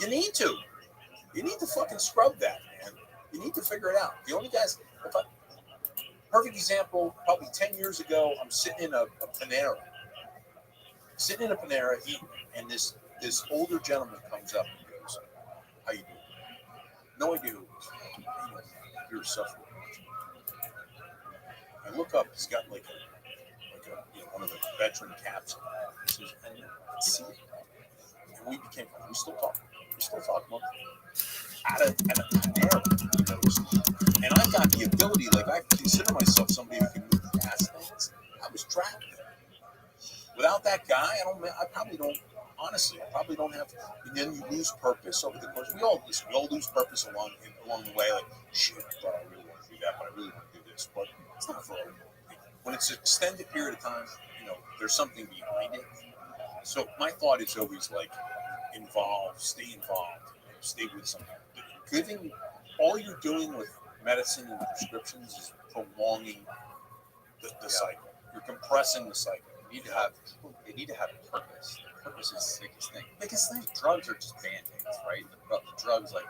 You need to. You need to fucking scrub that, man. You need to figure it out. The only guys, perfect example, probably 10 years ago, I'm sitting in a Panera. Eating, and this older gentleman comes up and goes, "How you doing?" No idea who it is. You're a suffering. I look up, he's got like a one of the veteran caps. He says, "And see it." And we became friends. We still talk. At a Panera, you notice. And I've got the ability, like I consider myself somebody who can move past things. I was trapped there. Without that guy, I probably don't. Honestly, I probably don't have. And then you lose purpose over the course. We all lose purpose along the way. Like shit, I really want to do that, but I really want to do this. But it's not for everyone. When it's an extended period of time, there's something behind it. So my thought is always like, stay involved, stay with something. Giving all you're doing with medicine and prescriptions is prolonging the cycle. You're compressing the cycle. They need to have purpose. The purpose is the biggest thing. Drugs are just band-aids, right? The drugs like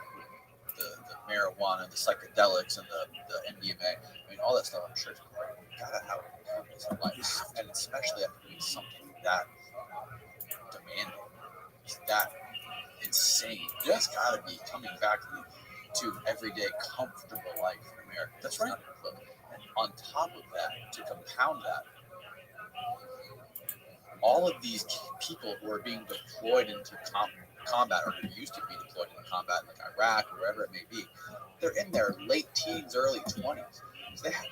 the marijuana, the psychedelics, and the MDMA. I mean, all that stuff. I'm sure it's great. You gotta have a purpose in life, and especially after doing something that demanding, that insane. Yeah. It's gotta be coming back to everyday comfortable life in America. That's right. And on top of that, to compound that, all of these people who are being deployed into combat, or who used to be deployed into combat, like Iraq or wherever it may be, they're in their late teens, early 20s.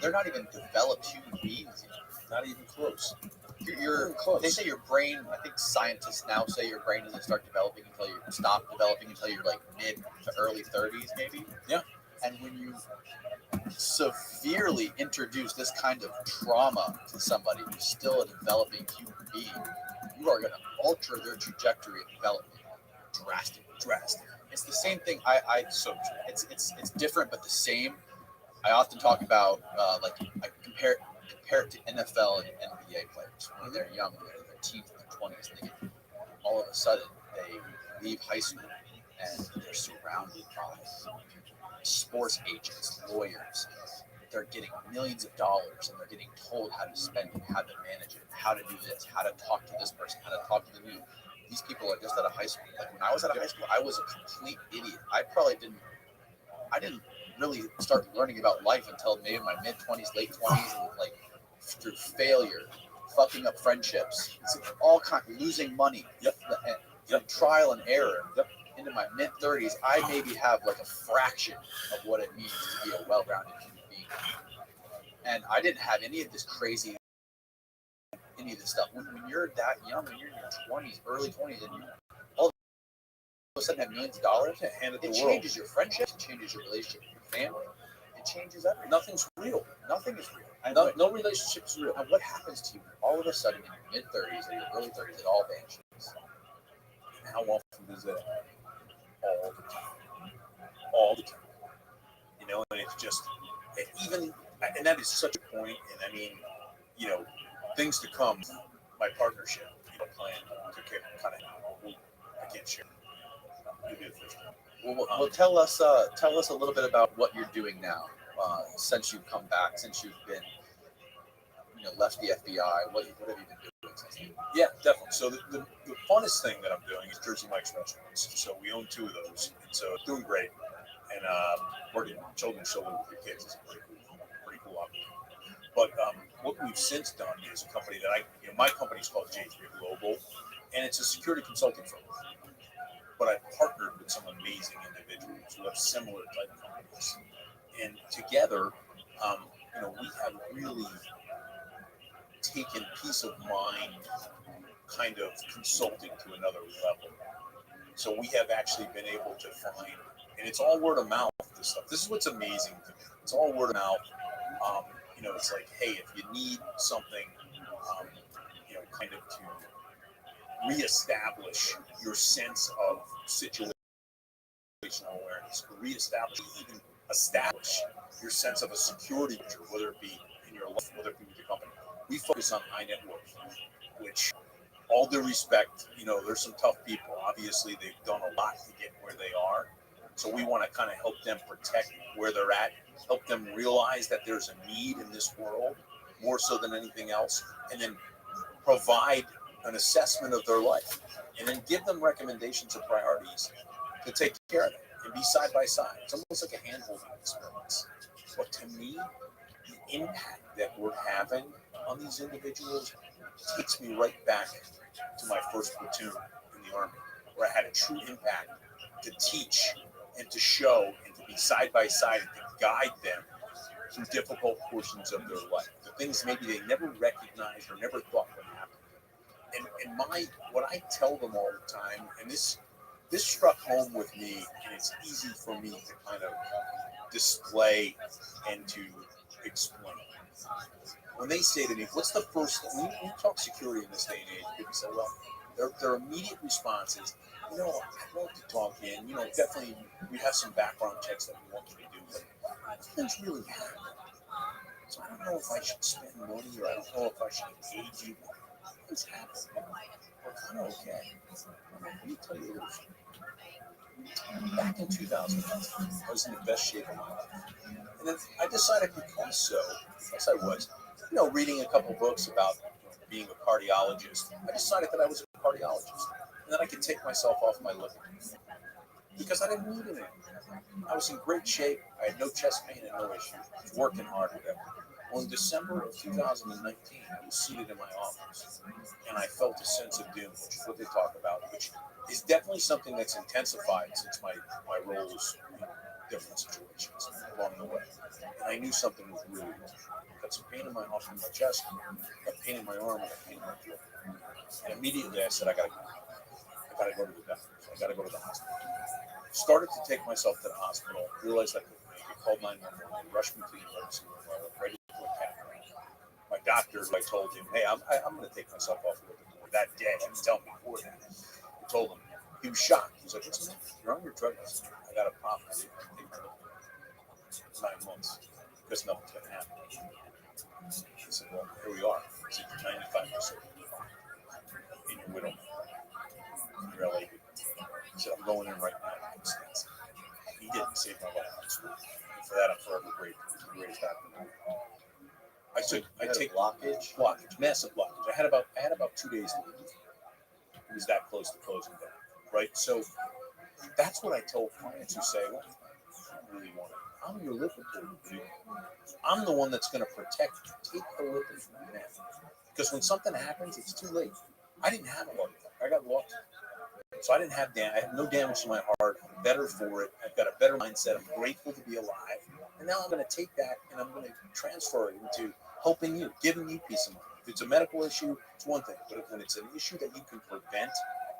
They're not even developed human beings yet. Not even close. They say your brain, I think scientists now say your brain doesn't start developing until you stop developing until you're like mid to early 30s, maybe. Yeah. And when you severely introduce this kind of trauma to somebody who's still a developing human being, you are going to alter their trajectory of development drastically. It's the same thing. It's different but the same. I often talk about I compare it to NFL and NBA players when they're young, they're in their teens and their 20s, and all of a sudden they leave high school and they're surrounded by sports agents, lawyers. They're getting millions of dollars and they're getting told how to spend it, how to manage it, how to do this, how to talk to this person, how to talk to the new. These people are just out of high school. Like when I was out of high school, I was a complete idiot. I didn't really start learning about life until maybe my mid-20s, late 20s, and like through failure, fucking up friendships, all kinds, losing money, trial and error. Into my mid-30s, I maybe have like a fraction of what it means to be a well-rounded human being. And I didn't have any of this crazy, any of this stuff. When you're that young, when you're in your 20s, early 20s, and you all of a sudden have millions of dollars, it changes your friendships, it changes your relationship with your family, it changes everything. Nothing's real. Nothing is real. No relationship is real. And what happens to you all of a sudden in your mid-30s or your early 30s, it all vanishes. And how often does that? All the time. And it's just, and that is such a point. And I mean, things to come. My partnership, plan to kind of, I can't share. Well, tell us a little bit about what you're doing now since you've come back, since you've been, left the FBI. What have you been doing since then? Yeah, definitely. So the funnest thing that I'm doing is Jersey Mike's restaurants. So we own 2 of those, and so it's doing great. And working children's children with your kids is a pretty cool opportunity. But what we've since done is a company that my company is called J3 Global, and it's a security consulting firm. But I partnered with some amazing individuals who have similar type companies, and together, we have really taken peace of mind kind of consulting to another level. So we have actually been able to find, and it's all word of mouth, this stuff. This is what's amazing to me. It's all word of mouth. It's like, hey, if you need something, kind of to reestablish your sense of situational awareness, even establish your sense of a security picture, whether it be in your life, whether it be with your company. We focus on high net worth, which all due respect, there's some tough people. Obviously, they've done a lot to get where they are. So we want to kind of help them protect where they're at, help them realize that there's a need in this world more so than anything else, and then provide an assessment of their life, and then give them recommendations of priorities to take care of them and be side by side. It's almost like a hand-holding experience. But to me, the impact that we're having on these individuals takes me right back to my first platoon in the Army, where I had a true impact to teach and to show and to be side by side and to guide them through difficult portions of their life. The things maybe they never recognized or never thought would happen. And what I tell them all the time, and this struck home with me, and it's easy for me to kind of display and to explain. When they say to me, what's the first, when you talk security in this day and age, people say, well, their immediate response is, I'd love to talk in, definitely we have some background checks that we want you to do, but nothing's really happening. So I don't know if I should spend money, or I don't know if I should engage you. Nothing's happening. We're kind of okay. Let me tell you a little something. Back in 2000, I was in the best shape of my life. And then I decided because I was, reading a couple books about being a cardiologist, I decided that I was a cardiologist and that I could take myself off my living because I didn't need it. I was in great shape. I had no chest pain and no issue. I was working hard, whatever. Well, in December of 2019, I was seated in my office and I felt a sense of doom, which is what they talk about, which is definitely something that's intensified since my roles in different situations along the way. And I knew something was really wrong. I got some pain in my chest, I got pain in my arm, and I pain in my foot. And immediately I said, I gotta go to the doctor. I gotta go to the hospital. Started to take myself to the hospital, realized I couldn't make it, called 911, they rushed me to the emergency room, I went right into a cath lab. My doctor, I told him, hey, I'm going to take myself off a little bit more that day. I didn't tell him before that. I told him. He was shocked. He was like, what's the matter? You're on your drug. I said, I got a problem. I didn't take my drug for 9 months because nothing's going to happen. He said, well, here we are. He said, you're 95% in your widow, in your LA. He said, I'm going in right now. He didn't save my life. And for that, I'm forever grateful. He's the greatest doctor. I take blockage, massive blockage. I had about 2 days to leave. It was that close to closing down, right? So that's what I tell clients who say, well, I don't really want it. I'm your lipid dude. I'm the one that's going to take the lipid from them. Because when something happens, it's too late. I didn't have a heart attack. I got lucky. So I didn't have I had no damage to my heart. I'm better for it. I've got a better mindset. I'm grateful to be alive. And now I'm going to take that and I'm going to transfer it into helping you, giving you peace of mind. If it's a medical issue, it's one thing. But when it's an issue that you can prevent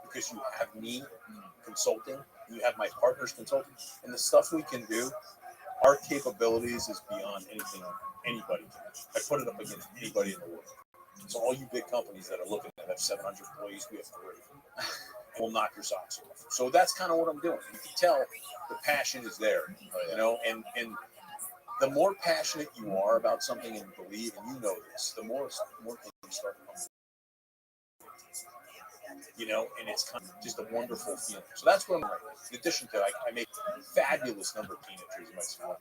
because you have me consulting, you have my partners consulting, and the stuff we can do, our capabilities is beyond anything anybody can. I put it up against anybody in the world. So all you big companies that are looking at have 700 employees, we have 3. Will knock your socks off. So that's kind of what I'm doing. You can tell the passion is there, and the more passionate you are about something and believe, and this, the more things start coming. And it's kind of just a wonderful feeling. So that's what I'm right. In addition to, I make fabulous number of peanut trees in my small.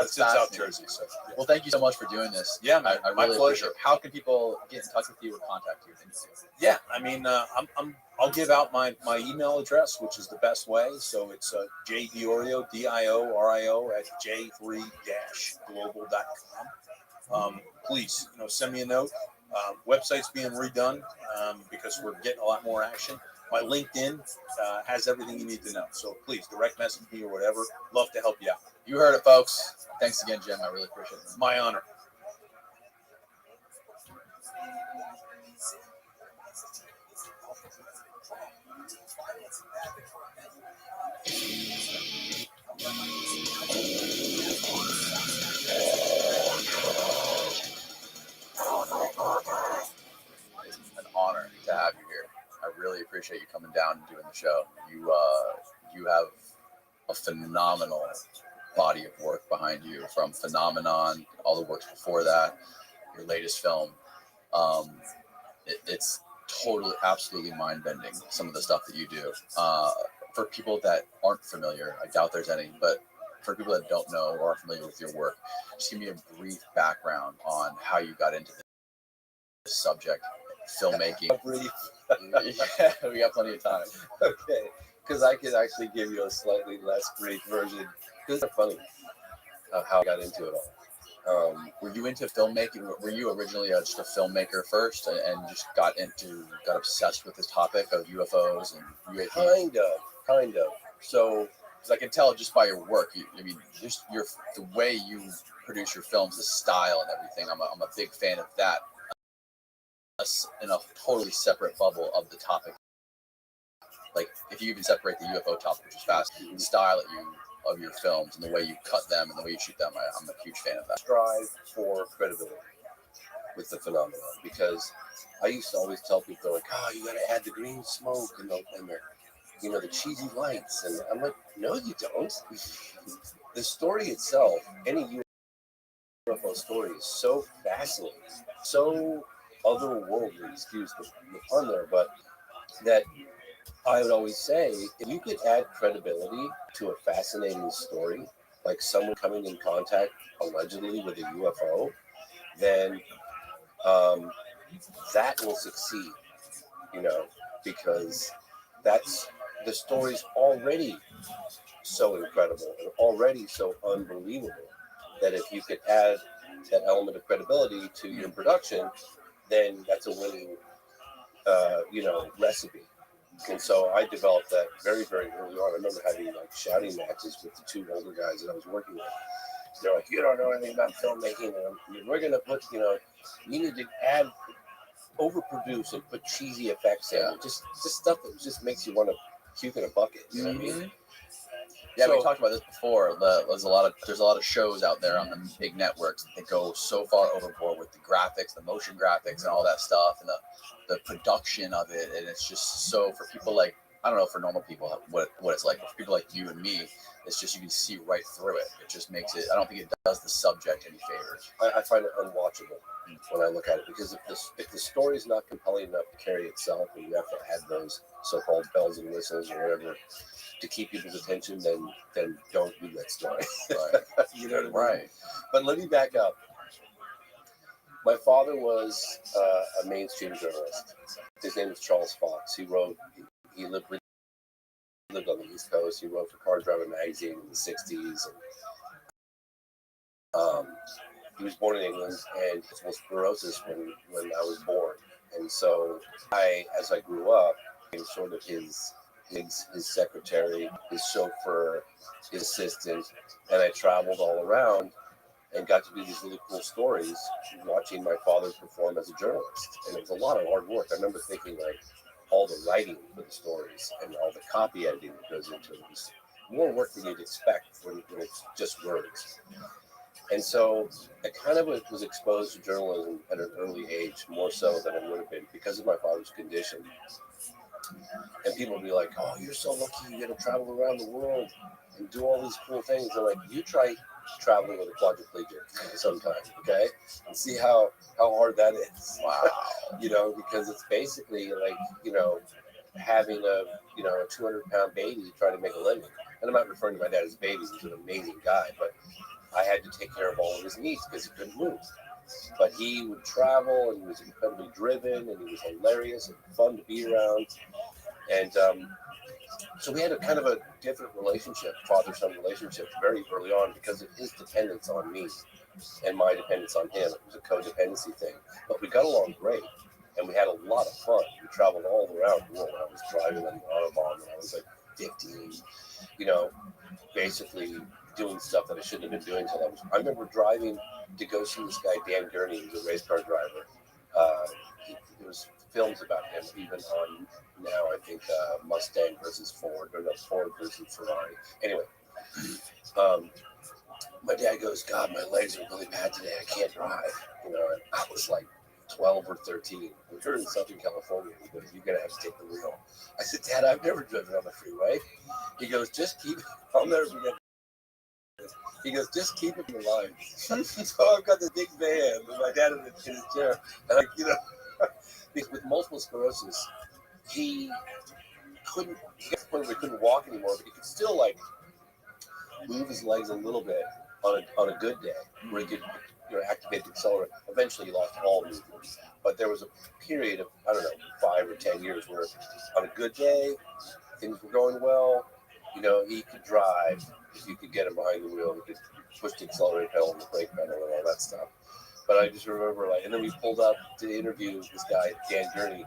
It's in South Jersey. So, yeah. Well, thank you so much for doing this. Yeah, man, I really appreciate it. How can people get in touch with you or contact you? Yeah, I mean, I'll give out my email address, which is the best way. So it's jdiorio, DIORIO at j3-global.com. Please, send me a note. Website's being redone because we're getting a lot more action. My LinkedIn has everything you need to know. So please direct message me or whatever. Love to help you out. You heard it, folks. Thanks again, Jim. I really appreciate it. My honor. An honor to have you here. I really appreciate you coming down and doing the show. You have a phenomenal body of work behind you, from Phenomenon, all the works before that, your latest film. It's totally, absolutely mind-bending, some of the stuff that you do. For people that aren't familiar, I doubt there's any, but for people that don't know or are familiar with your work, just give me a brief background on how you got into this subject, filmmaking. A brief. Yeah, we got plenty of time. Okay, because I could actually give you a slightly less brief version. Because it's funny how I got into it all. Were you into filmmaking? Were you originally just a filmmaker first, and just got obsessed with this topic of UFOs and UAPs? Kind of. So, Because I can tell just by your work. Just the way you produce your films, the style and everything. I'm a big fan of that. In a totally separate bubble of the topic. Like if you even separate the UFO topic, which is fast, the style of your films and the way you cut them and the way you shoot them, I'm a huge fan of that. strive for credibility with the phenomenon, because I used to always tell people, like, oh, you got to add the green smoke and the cheesy lights, and I'm like, no, you don't. The story itself, any UFO story, is so fascinating, so otherworldly, excuse the pun there, but that I would always say, if you could add credibility to a fascinating story, like someone coming in contact allegedly with a UFO, then that will succeed, because that's the story's already so incredible and already so unbelievable that if you could add that element of credibility to your production, then that's a winning, recipe. And so I developed that very, very early on. I remember having like shouting matches with the two older guys that I was working with. They're like, you don't know anything about filmmaking, and we're going to put, you need to add, overproduce and put cheesy effects in. Just stuff that just makes you want to puke in a bucket. You know what I mean? Yeah, we talked about this before. There's a lot of shows out there on the big networks that go so far overboard with the graphics, the motion graphics, and all that stuff, and the production of it. And it's just so, for people like, I don't know, for normal people what it's like, but for people like you and me, it's just, you can see right through it. It just makes it, I don't think it does the subject any favors. I find it unwatchable when I look at it, because if the story is not compelling enough to carry itself, and you have to add those so-called bells and whistles or whatever to keep people's attention, then don't do that story. Right. You know what I mean? But let me back up. My father was a mainstream journalist. His name was Charles Fox. He lived on the East Coast. He wrote for Car Driver magazine in the 60s. And, he was born in England, and he had sclerosis when I was born. And so as I grew up, became sort of his secretary, his chauffeur, his assistant, and I traveled all around and got to do these really cool stories watching my father perform as a journalist. And it was a lot of hard work. I remember thinking, like, all the writing for the stories and all the copy editing that goes into it was more work than you'd expect when it's just words. And so I kind of was exposed to journalism at an early age, more so than I would have been because of my father's condition. And people would be like, oh, you're so lucky, you get to travel around the world and do all these cool things. And like, you try traveling with a quadriplegic sometime, okay? And see how hard that is. Wow. Because it's basically like, having a 200-pound baby trying to make a living. And I'm not referring to my dad as a baby, he's an amazing guy, but I had to take care of all of his needs because he couldn't move. But he would travel, and he was incredibly driven, and he was hilarious and fun to be around. And so we had a kind of a different relationship, father-son relationship, very early on because of his dependence on me and my dependence on him. It was a codependency thing. But we got along great, and we had a lot of fun. We traveled all around the world. I was driving on the Autobahn when I was like 15, basically doing stuff that I shouldn't have been doing until I remember driving to go see this guy, Dan Gurney, who's a race car driver. There was films about him, even on now, I think, Mustang versus Ford, or no, Ford versus Ferrari. Anyway, my dad goes, God, my legs are really bad today. I can't drive. I was like 12 or 13. We were in Southern California. He goes, you're going to have to take the wheel. I said, Dad, I've never driven on the freeway. He goes, just keep it. I'll never forget. He goes, just keep it in the line. So I've got the big van with my dad in his chair. And Because with multiple sclerosis, he he got to the point where he couldn't walk anymore, but he could still like move his legs a little bit on a good day, where he could activate the accelerator. Eventually, he lost all movement, but there was a period of, I don't know, 5 or 10 years where on a good day things were going well. He could drive if you could get him behind the wheel. He could push the accelerator pedal and the brake pedal and all that stuff. But I just remember, and then we pulled up to interview this guy, Dan Gurney,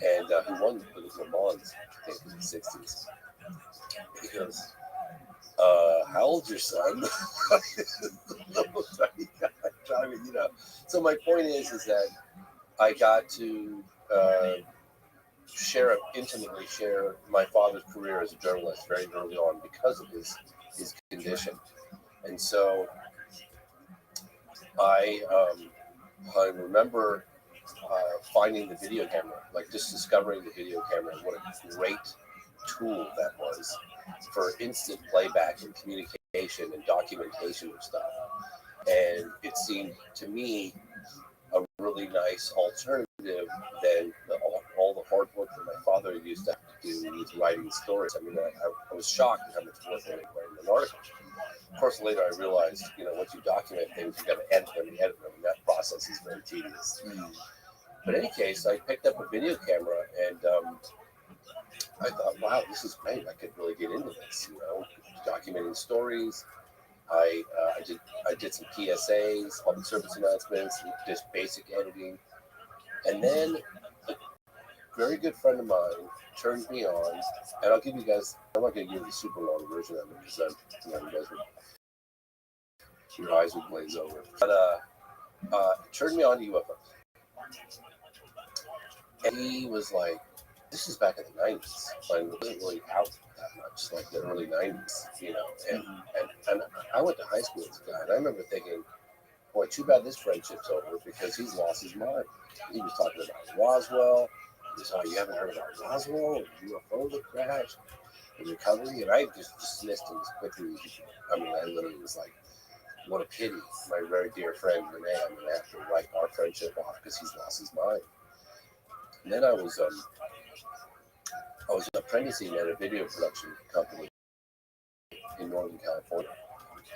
and who won with the Le Mans, I think, in the 60s. He goes, how old's your son? So my point is that I got to intimately share my father's career as a journalist very early on because of his condition. And so I remember finding the video camera, just discovering the video camera, and what a great tool that was for instant playback and communication and documentation of stuff. And it seemed to me a really nice alternative than all the hard work that my father used to have to do with writing stories. I mean, I was shocked at how much work they made writing an article. Of course, later I realized, once you document things, you got to edit them, and that process is very tedious. But in any case, I picked up a video camera, and I thought, wow, this is great. I could really get into this, documenting stories. I did some PSAs, public service announcements, just basic editing. And then a very good friend of mine turned me on, and I'm not going to give you the super long version of it because you guys your eyes would glaze over. But turned me on to UFOs. And he was like, this is back in the 90s, when it wasn't really out that much, like the early 90s, and I went to high school with this guy, and I remember thinking, boy, too bad this friendship's over because he's lost his mind. He was talking about Roswell. He was, you haven't heard about Roswell and UFO that crashed and recovery? And I just dismissed him as quickly as you could. I mean, I literally was like, what a pity. My very dear friend, Renee, I'm going to have to write our friendship off because he's lost his mind. And then I was apprenticing at a video production company in Northern California.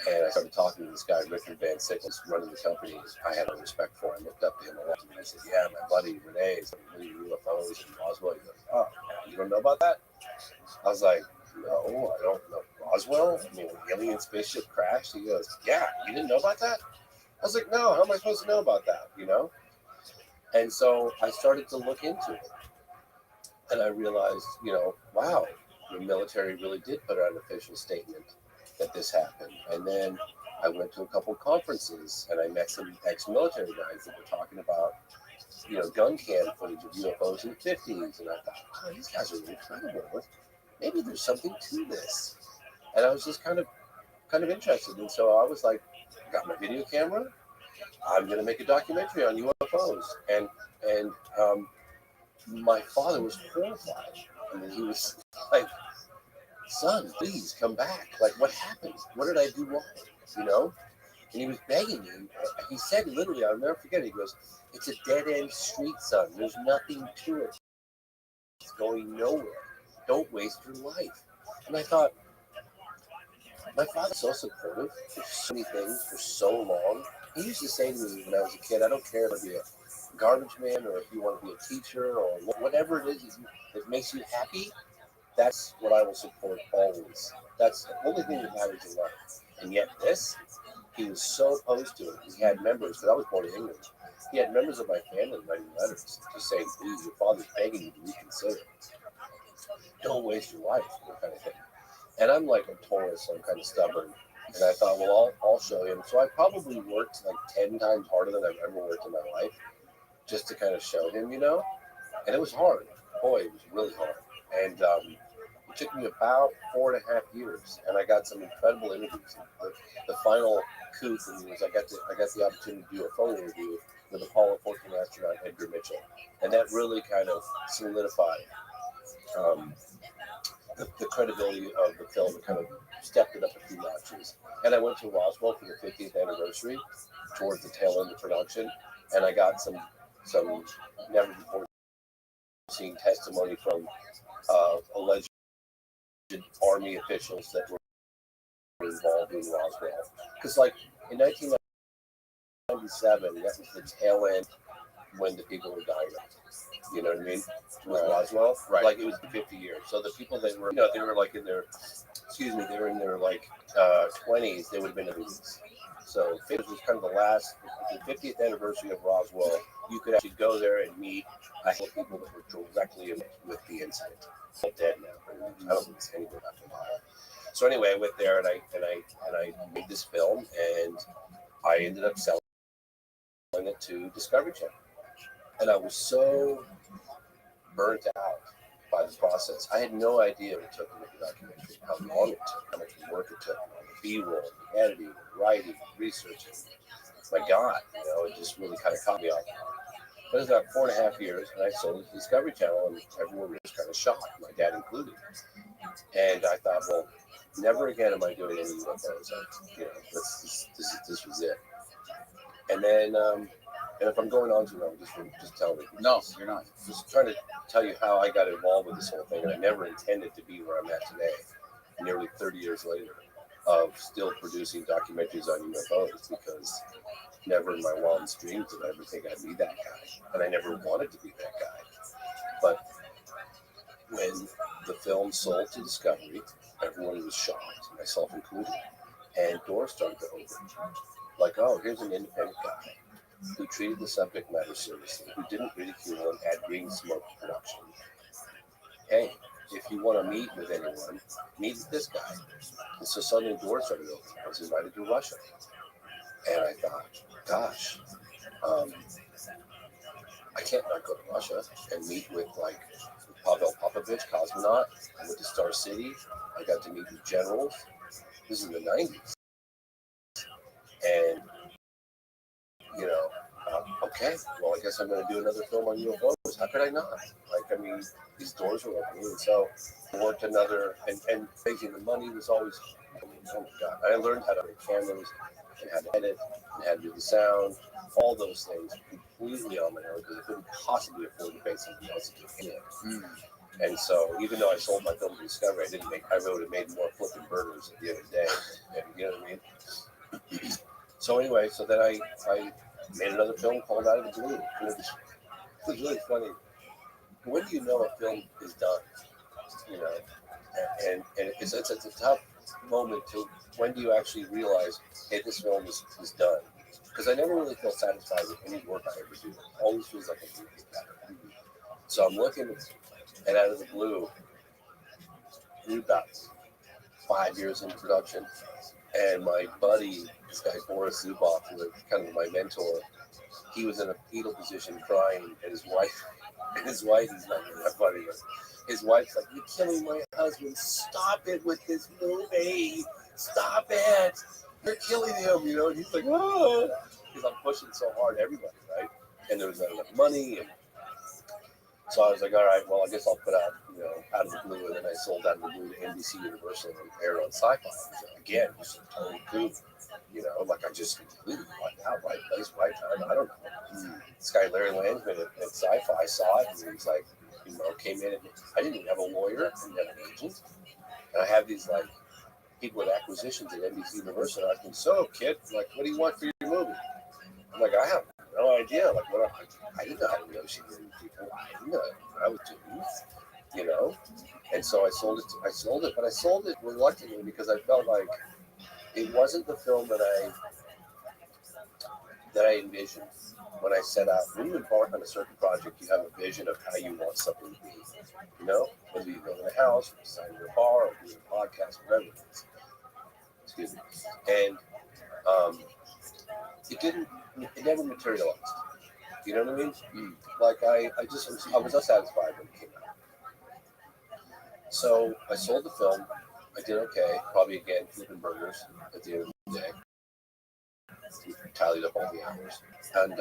And I started talking to this guy, Richard Van Sickles, running the company. I had a respect for him. I looked up to him a lot. And I said, yeah, my buddy Renee is really UFOs and Roswell. He goes, oh, you don't know about that? I was like, no, I don't know. Roswell? I mean, an alien spaceship crashed? He goes, yeah, you didn't know about that? I was like, no, how am I supposed to know about that, And so I started to look into it. And I realized, wow, the military really did put out an official statement that this happened. And then I went to a couple conferences and I met some ex-military guys that were talking about, gun cam footage of UFOs in the 50s. And I thought, wow, these guys are really credible. Maybe there's something to this. And I was just kind of interested. And so I was like, I got my video camera. I'm going to make a documentary on UFOs. And my father was horrified. I mean, he was like, son, please come back. Like, what happened? What did I do wrong? And he was begging me. He said literally, I'll never forget it. He goes, it's a dead-end street, son. There's nothing to it. It's going nowhere. Don't waste your life. And I thought, my father's so supportive for so many things for so long. He used to say to me when I was a kid, I don't care if you're a garbage man or if you want to be a teacher or whatever it is that makes you happy, that's what I will support always. That's the only thing that matters in life. And yet he was so opposed to it. He had members, because I was born in England, he had members of my family writing letters just saying, please, your father's begging you to reconsider. Don't waste your life, kind of thing. And I'm like a Taurus, so I'm kind of stubborn. And I thought, well, I'll show him. So I probably worked like 10 times harder than I've ever worked in my life just to kind of show him, And it was hard. Boy, it was really hard. And it took me about 4.5 years, and I got some incredible interviews. The final coup for me was I got the opportunity to do a phone interview with Apollo 14 astronaut Edgar Mitchell, and that really kind of solidified the credibility of the film. It kind of stepped it up a few notches. And I went to Roswell for the 50th anniversary towards the tail end of production, and I got some some never before seen testimony from alleged army officials that were involved in Roswell. Because, like, in 1997, that was the tail end when the people were dying. You know what I mean? With Roswell, Right. Like, it was 50 years. So the people that were, they were like in their, they were in their like 20s. They would have been in the 80s. So it was kind of the 50th anniversary of Roswell. You could actually go there and meet a handful of people that were directly with the incident. They're dead now. I don't think it's anybody left alive. So anyway, I went there and I made this film, and I ended up selling it to Discovery Channel. And I was so burnt out by the process. I had no idea what it took to make a documentary, how long it took, how much work it took, the B-roll, the editing, the writing, researching. My God, it just really kind of caught me off. But it was about 4.5 years, and I sold it to Discovery Channel, and everyone was kind of shocked, my dad included. And I thought, well, never again am I doing any UFOs. This was it. And then, and if I'm going on too long, just tell me. No, you're not. Just trying to tell you how I got involved with this whole thing, and I never intended to be where I'm at today, nearly 30 years later, of still producing documentaries on UFOs, because never in my wildest dreams did I ever think I'd be that guy, and I never wanted to be that guy. But when the film sold to Discovery, everyone was shocked, myself included, and doors started to open. Like, oh, here's an independent guy who treated the subject matter seriously, who didn't ridicule and add green smoke to production. Hey, if you want to meet with anyone, meet with this guy. And so suddenly doors started opening. I was invited to Russia. And I thought, gosh, I can't not go to Russia and meet with, like, Pavel Popovich, cosmonaut. I went to Star City. I got to meet with generals. This is in the 90s. And, okay, well, I guess I'm going to do another film on UFOs. How could I not? Like, I mean, these doors were opening. And so I worked another, and making the money was always, oh my God. I learned how to make cameras and how to edit and how to do the sound, all those things completely on my own, because I couldn't possibly afford to pay somebody else to do it. And so, even though I sold my film to Discovery, I would have made more flipping burgers at the end of the day. And, you know what I mean? So anyway, then I made another film called Out of the Blue. It was really funny. When do you know a film is done? And it's a tough moment to, when do you actually realize, hey, this film is done? Because I never really feel satisfied with any work I ever do. It always feels like I can do better. So I'm looking at Out of the Blue. We're about 5 years in production, and my buddy, this guy Boris Zuboff, who was kind of my mentor, he was in a fetal position crying, and his wife, he's not really that funny, but his wife's like, "You're killing my husband, stop it with this movie, stop it, you're killing him," and he's like, "Oh," because I'm pushing so hard, everybody, right? And there was not enough money, and so I was like, all right, well, I guess I'll put out, Out of the Blue, and then I sold Out of the Blue to NBC Universal and aired on Sci-Fi. Again, just a total coup, like I just completely wiped out, right place, right time. I don't know. This guy Larry Landsman at Sci-Fi saw it, and he's like, came in, and I didn't even have a lawyer, I didn't have an agent, and I have these like people with acquisitions at NBC Universal. And I think, so kid, like, what do you want for your movie? I'm like, I have no idea. Like, what? I didn't know how to negotiate with people. I didn't know what I was doing, And so I sold it, but I sold it reluctantly because I felt like it wasn't the film that I envisioned when I set out. When you embark on a certain project, you have a vision of how you want something to be. Whether you build a house, or design your bar, or do a podcast, whatever it is. Excuse me. And it never materialized. You know what I mean? Like I was unsatisfied when it came out. So I sold the film. I did okay. Probably again flipping burgers at the end of the day. We tallied up all the hours. And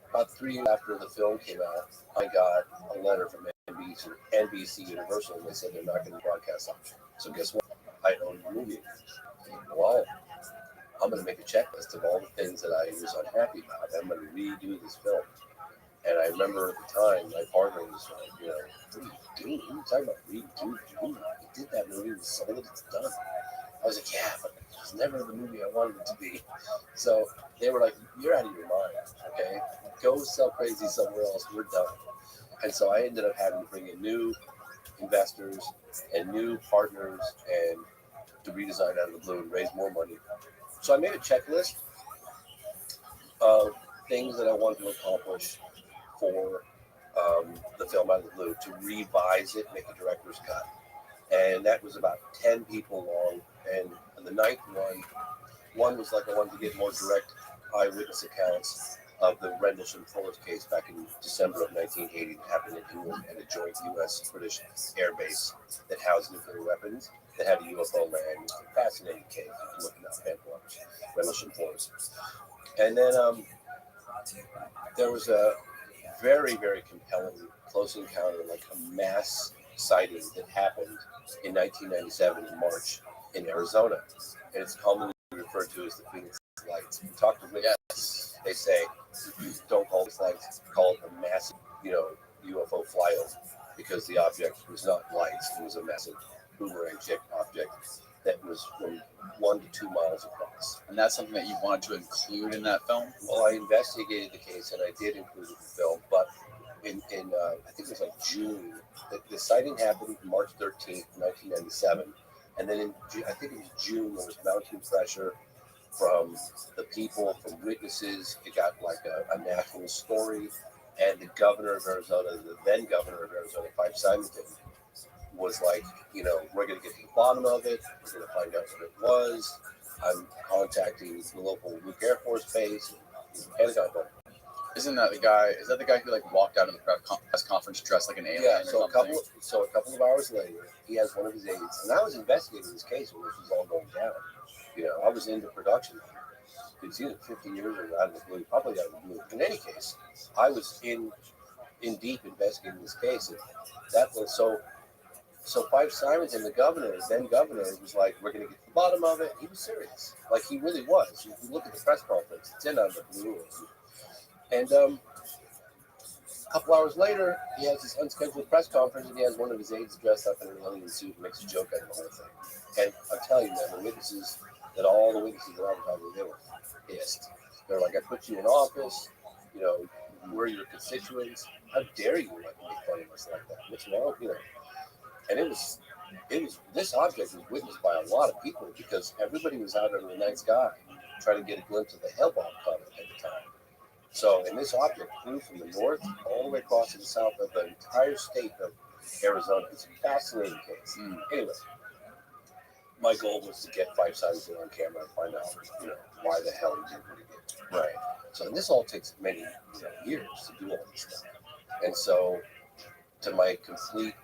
about 3 years after the film came out, I got a letter from NBC Universal, and they said they're not going to broadcast option. So guess what? I own the movie. Wow. I'm going to make a checklist of all the things that I was unhappy about. I'm going to redo this film. And I remember at the time, my partner was like, you know, what are you doing? What are you talking about redo the movie? We did that movie, we sold it, it's done. I was like, yeah, but it was never the movie I wanted it to be. So they were like, you're out of your mind, okay? Go sell crazy somewhere else, we're done. And so I ended up having to bring in new investors and new partners and to redesign Out of the Blue and raise more money. So I made a checklist of things that I wanted to accomplish for the film Out of the Blue, to revise it, make a director's cut. And that was about 10 people long. And the ninth one was like I wanted to get more direct eyewitness accounts of the Rendlesham Forest case back in December of 1980 that happened in England at a joint U.S.-British air base that housed nuclear weapons that had a UFO land. It was a fascinating case. You can look it up, Bandwater, Rendlesham Forest. And then there was a very, very compelling close encounter, like a mass sighting that happened in 1997 in March in Arizona. And it's commonly referred to as the Phoenix Lights. We talk to witnesses, they say, don't call this lights, call it a massive, UFO flyover, because the object was not lights, it was a massive boomerang-shaped object that was from 1 to 2 miles across. And that's something that you wanted to include in that film? Well, I investigated the case and I did include it in the film, but in I think it was like June, the sighting happened March 13th, 1997. And then I think it was June, there was mounting pressure from the people, from witnesses. It got like a national story. And the governor of Arizona, the then governor of Arizona, Fife Simonton, was like, we're going to get to the bottom of it. We're going to find out what it was. I'm contacting the local Luke Air Force Base, Pentagon. Isn't that the guy? Is that the guy who like walked out of the press conference dressed like an alien? Yeah. So a couple of hours later, he has one of his aides, and I was investigating this case when this was all going down. I was into production. It's either 15 years or Out of the Blue, probably Out of the Blue. In any case, I was in deep investigating this case, and that was so. Fife Simonton, the governor, then governor, was like, we're going to get to the bottom of it. He was serious. Like, he really was. If you look at the press conference, it's in Out of the Blue. And a couple hours later, he has this unscheduled press conference, and he has one of his aides dressed up in an alien suit and makes a joke out of the whole thing. And I'm telling you, man, all the witnesses that I was talking to, they were pissed. They're like, I put you in office, we're your constituents. How dare you make fun of us like that? What's wrong? And it was this object was witnessed by a lot of people because everybody was out under the night sky trying to get a glimpse of the Hale-Bopp comet at the time. So, and this object flew from the north all the way across to the south of the entire state of Arizona. It's a fascinating case. Anyway, my goal was to get Fife Simonton on camera and find out, why the hell he did what he did. Right. So, and this all takes many years to do all this stuff. And so, to my complete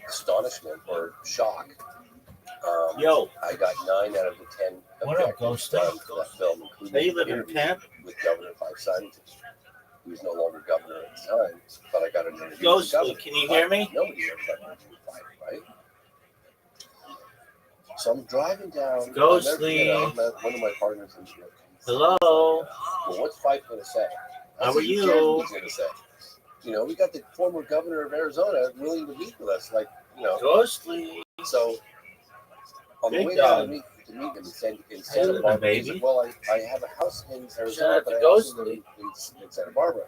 astonishment or shock, I got 9 out of the 10 objectives done for that film, including an interview with Governor Fife Simonton, who was no longer governor at the time, but I got an interview with the governor. Can you hear me? Nobody ever got an interview with Fife, right? So I'm driving down. Ghostly. One of my partners in the group. Hello. Well, what's Fife going to say? How are you? He's going to say. We got the former governor of Arizona willing to meet with us, Ghostly. So on the way down to meet him in Santa Barbara, he said, well, I have a house in Arizona, but I also live in Santa Barbara.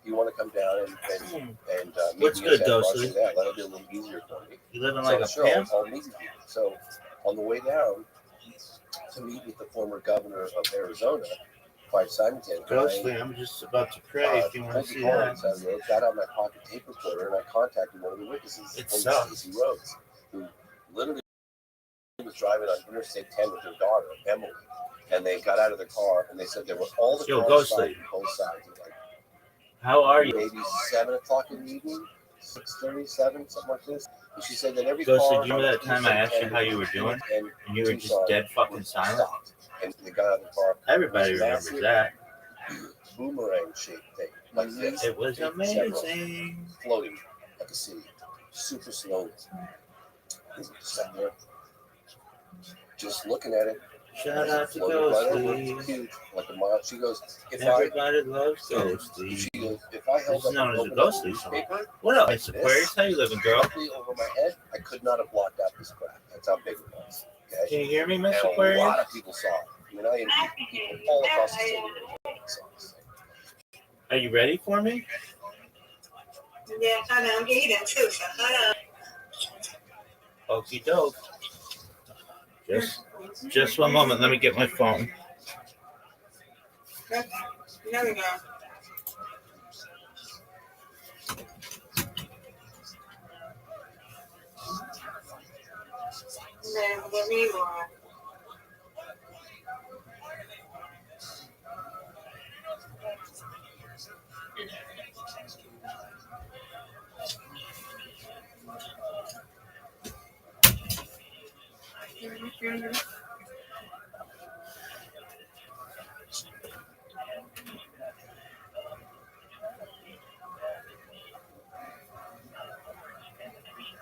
You want to come down and meet What's me good, in Santa Ghostly? Barbara? Yeah, that'll be a little easier for me. You living like a pimp? I'll meet with you. So on the way down to meet with the former governor of Arizona, Fife Simonton, Ghostly, I'm just about to pray if you want to see that. I got out my pocket tape recorder and I contacted one of the witnesses, Stacey Rhodes, who literally was driving on Interstate 10 with her daughter, Emily, and they got out of their car and they said there were all the cars stopped on both sides. How are you? Maybe 7 o'clock in the evening, 6:30, 7, something like this. And she said that every Ghostly, car. do you remember that time I asked you how you were doing? And you were just dead fucking silent? And they got out of the car. Everybody remembers that. Boomerang-shaped thing like this. It was amazing. Floating like a city, super slowly. Sat there, just looking at it. Shout out to Floated right over, Ghosty. huge, like a mile. She goes, Everybody loves she Ghosty. goes, if I held This is up known an as a open up Ghosty song. newspaper What up, like Miss Aquarius? this, How you living, girl? directly over my head, I could not have blocked out this crap. That's how big it was. Okay. Can you hear me, Miss And a Aquarius? lot of people saw it. I mean, I interviewed people all across the city that saw this thing. Are you ready for me? Yes, I know. I'm eating too, so hold Okie doke. Just one moment. Let me get my phone. on. There we go. Then give me one.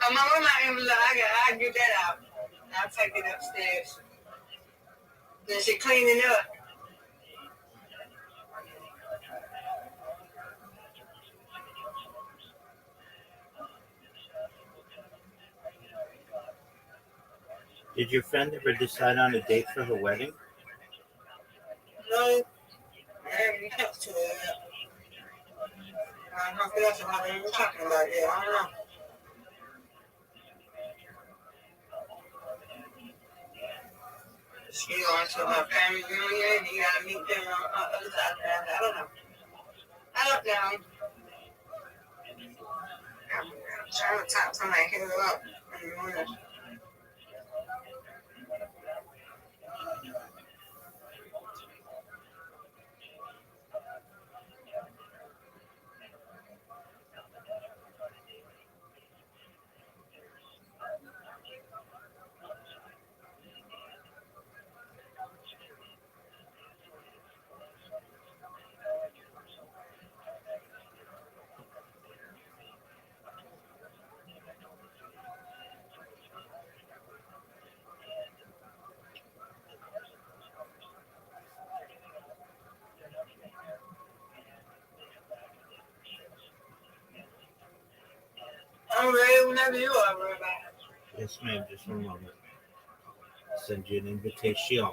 I'm not even look. I'll get that out. I'll take it upstairs. Then she clean it up. Did your friend ever decide on a date for her wedding? No, I haven't talked to her yet. I don't know if that's what I'm talking about yet. I don't know. She going to her family reunion and you gotta meet them on the other side of the house. I don't know. I don't know. I'm trying to talk somebody here up in the morning. I'm ready whenever you are, everybody. Yes, ma'am. Just one moment. Send you an invitation.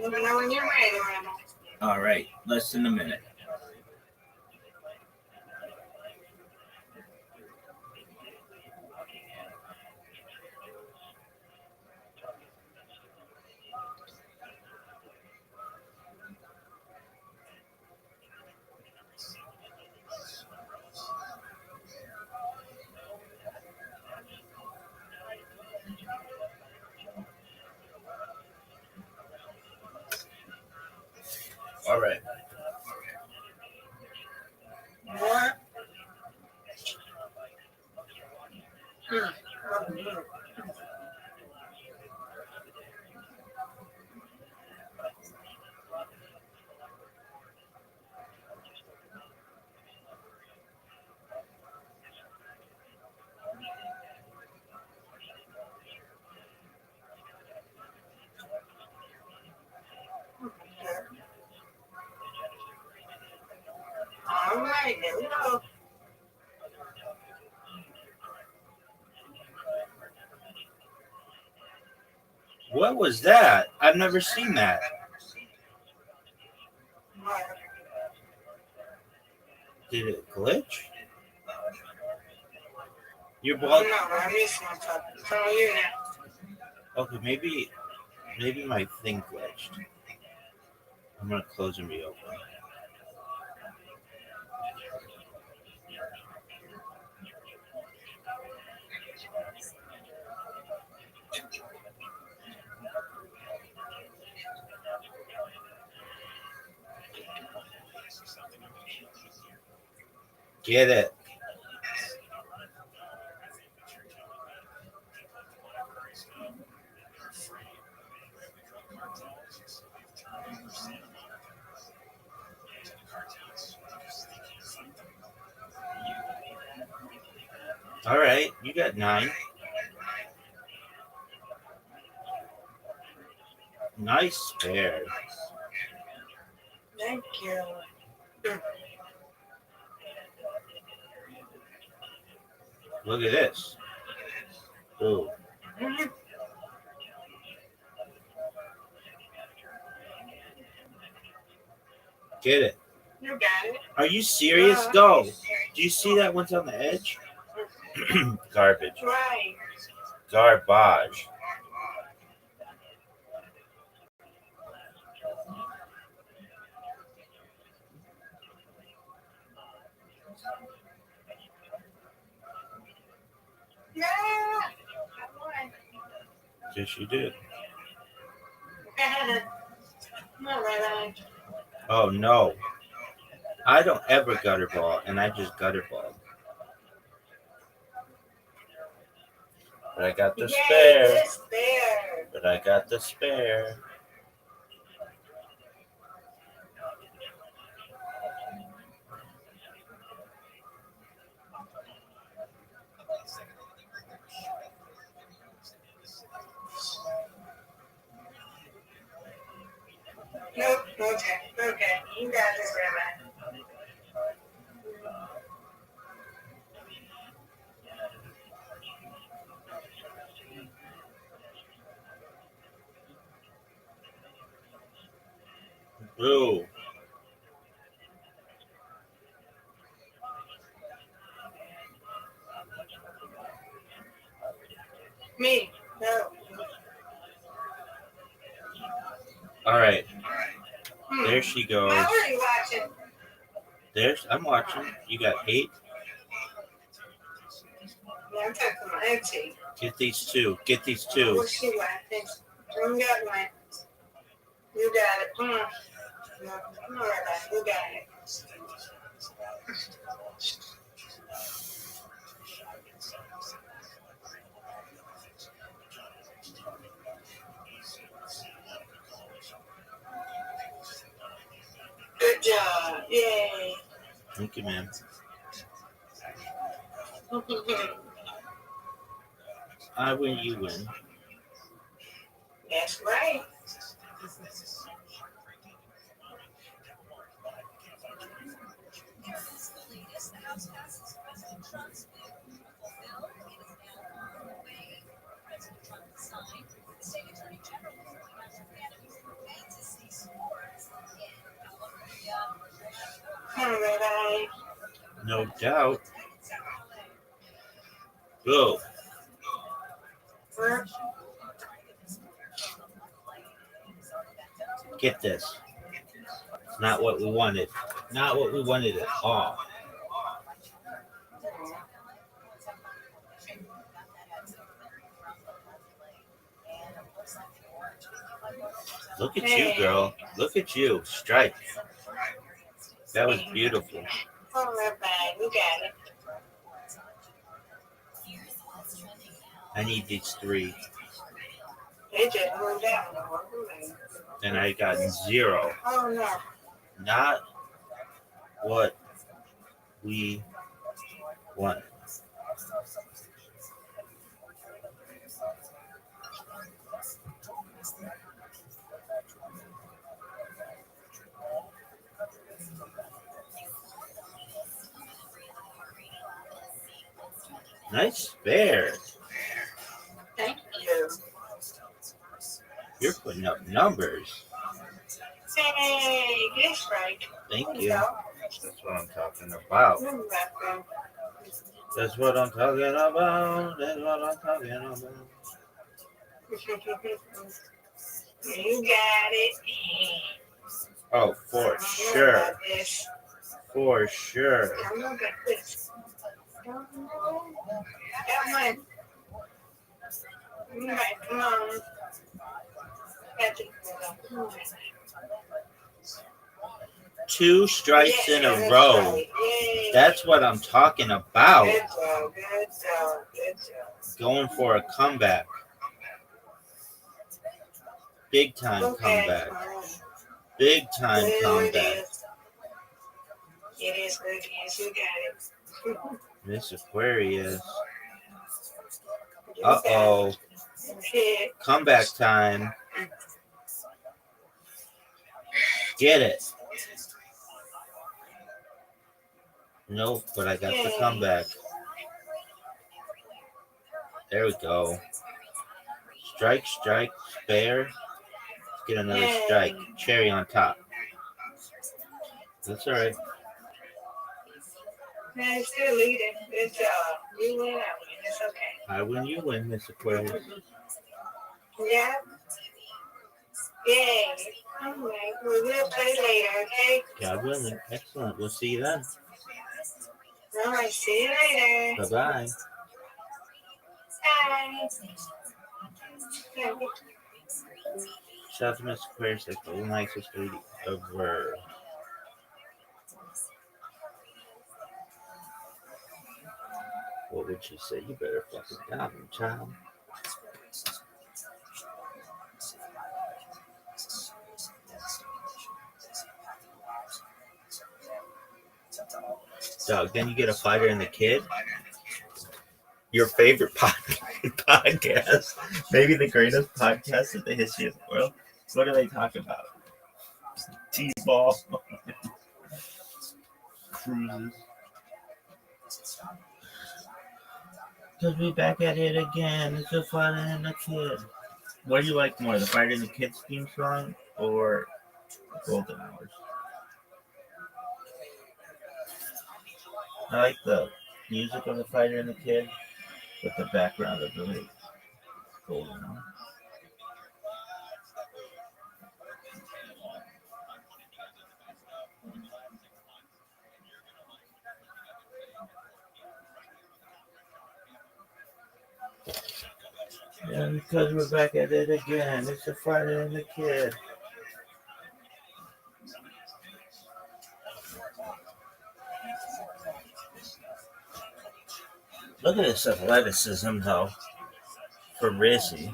Let me know when you're ready, Randall. All right. Less than a minute. All right. What was that? I've never seen that. What? Did it glitch? Your I ball. don't know. I missed my cup. Tell you now. Okay, maybe my thing glitched. I'm gonna close and reopen. Get it. All right, you got 9. Nice spare. Thank you. Look at this. Ooh. Mhm. Get it. You got it. Are you serious? Go. Do you see that one's on the edge? Garbage. Right. Garbage. Yeah. I won. Yes, you did. All right. Oh, no. I don't ever gutter ball, and I just gutter ball. But I got the Yay, spare. good spare. But I got the spare. Nope. Okay. Okay. You got this, Grandma. Boo. Me. No. All right. Hmm. There she goes. How are you watching? I'm watching. You got 8. Yeah, I'm talking to my auntie. Get these 2. Get these 2. What's she laughing? You got one. You got it. No, all right, you got it. Good job. Yay. Thank you, man. I win, you win. That's right. All right. No doubt. Go. Get this. It's not what we wanted. Not what we wanted at all. Look at you, girl. Look at you. Strike. That was beautiful. All right, you got it. I need these 3. They just moved down. And I got 0. Oh, no. Not what we wanted. Nice spare. Thank you. You're putting up numbers. Hey, get right. Thank you. That's what I'm talking about. That's what I'm talking about. That's what I'm talking about. You got it. Oh, for sure. For sure. I'm gonna get this. That one. All right, come on. That's it. Come on. 2 strikes in a row. Yay. That's what I'm talking about. Good job, good job, good job. Going for a comeback. Big time comeback. Big time Good comeback. It is good. Yes, you got it. Miss Aquarius. You got it. Uh-oh. Okay. Comeback time. Get it. Nope, but I got the comeback. There we go. Strike, strike, spare. Get another strike. Cherry on top. That's all right. Man, still leading. Good job. You win, I win. It's okay. I win, you win, Miss Aquarius. Yeah. Yay. All right. We'll play later, okay? God willing. Excellent. We'll see you then. All right. See you later. Bye-bye. Bye. Shout out to Miss Aquarius. That's the nicest lady ever. What would she say? You better fucking down, child. Dog, then you get a fighter and the kid. Your favorite podcast. Maybe the greatest podcast in the history of the world. What do they talk about? T-ball. Cruises. Cause we back at it again. It's a fighter and a kid. What do you like more, the fighter and the kid theme song or Golden Hours? I like the music of the fighter and the kid, but the background of the Golden Hours. Yeah, because we're back at it again. It's the fighter and the kid. Look at this athleticism, though, for Rizzy.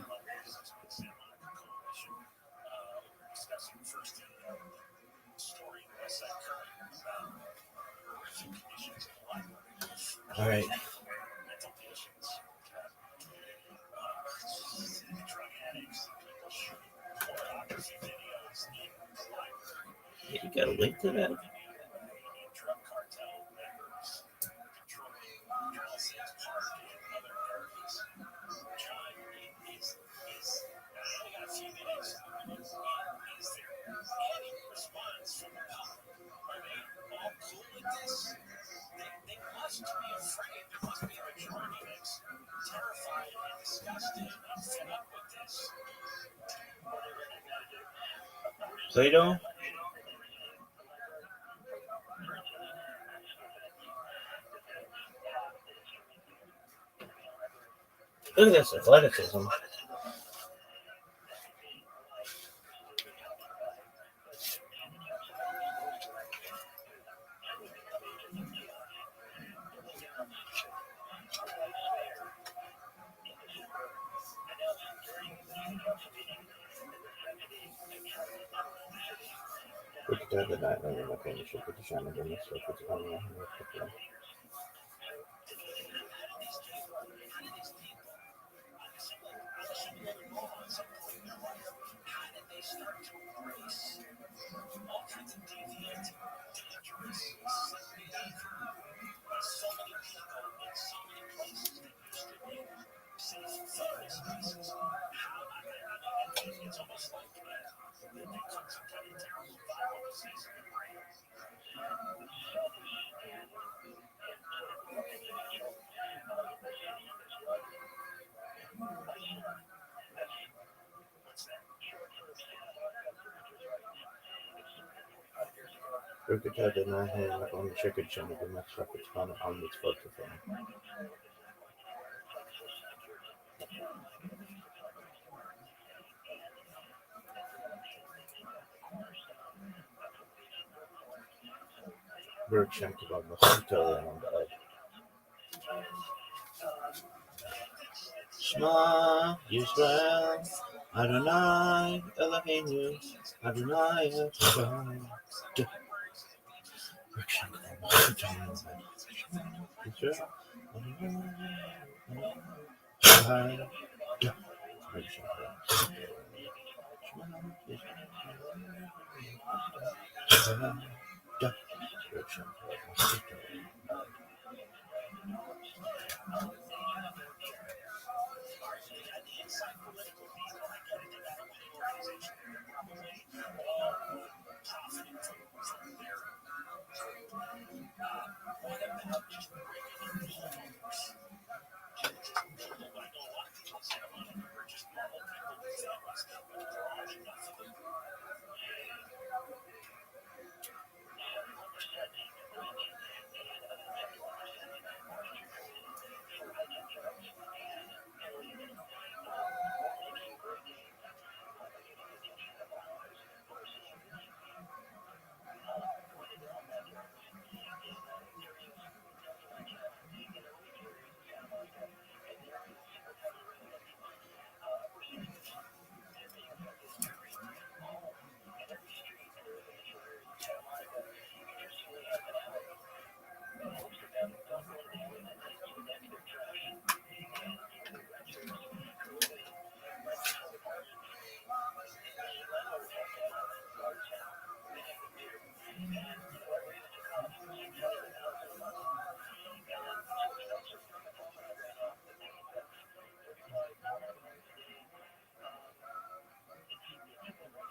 All right. You got a link to that? Play-Doh? Look at this athleticism. Brukar denna hem om kökkenkänner på mästerskapsplanen används för telefon. Burksham kebab med skjutölen om det. Shema Yisrael Adonai Eloheinu Adonai Echad. Burksham kebab med skjutölen om det. Yisrael Adonai Echad. Burksham kebab med skjutölen om det. Shema Yisrael Adonai Echad. Burksham kebab med skjutölen om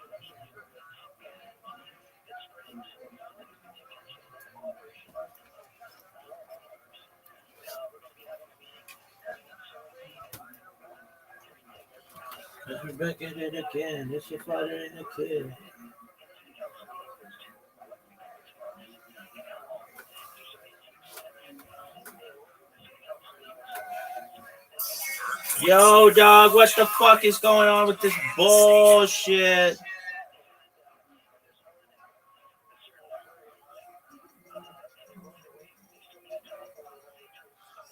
det. We're back at it again. It's your father and the kid. Yo, dog, what the fuck is going on with this bullshit?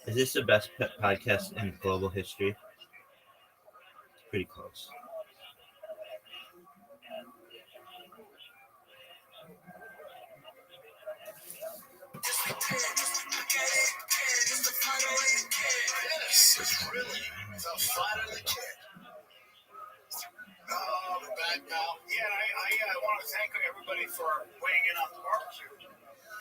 Is this the best podcast in global history? Pretty close. Yes, it's really the fight of the kid. Oh, we're back now. Yeah, I want to thank everybody for weighing in on the barbecue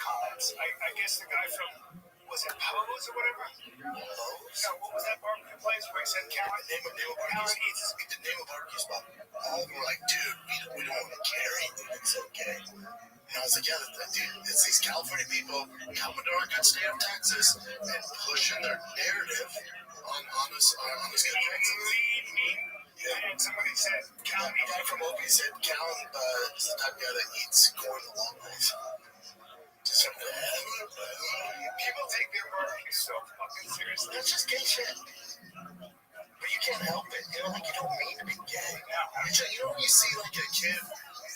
comments. I guess the guy from, was it Poe's or whatever? Poe's? Yeah, what was that barbecue place where he said Callan? The name of the name of barbecue spot. All of them were like, dude, we don't want to carry it. It's okay. And I was like, yeah, dude, it's these California people coming to our good state of Texas and pushing their narrative on us good Texas. Believe me. Yeah. And somebody said, Callan, the guy from Opie said, Callan is the type of guy that eats corn the long ways. People take their barbecue so fucking seriously. That's just gay shit. But you can't help it. You know, like, you don't mean to be gay. No. You know when you see, like, a kid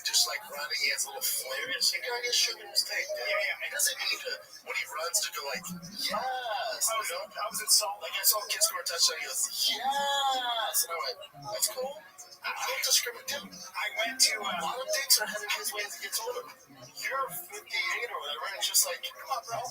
just, like, running, he has a little flare, and you gotta get sugar in his tank. Yeah. He doesn't need to, when he runs, to go, like, yes. I was at Salt Lake. I saw a kid score a touchdown. He goes, yes. And I went, that's cool. I don't discriminate, too. I went to, a lot of dicks are having kids when he gets older. You're 58 or whatever, and it's just like, come on, bro.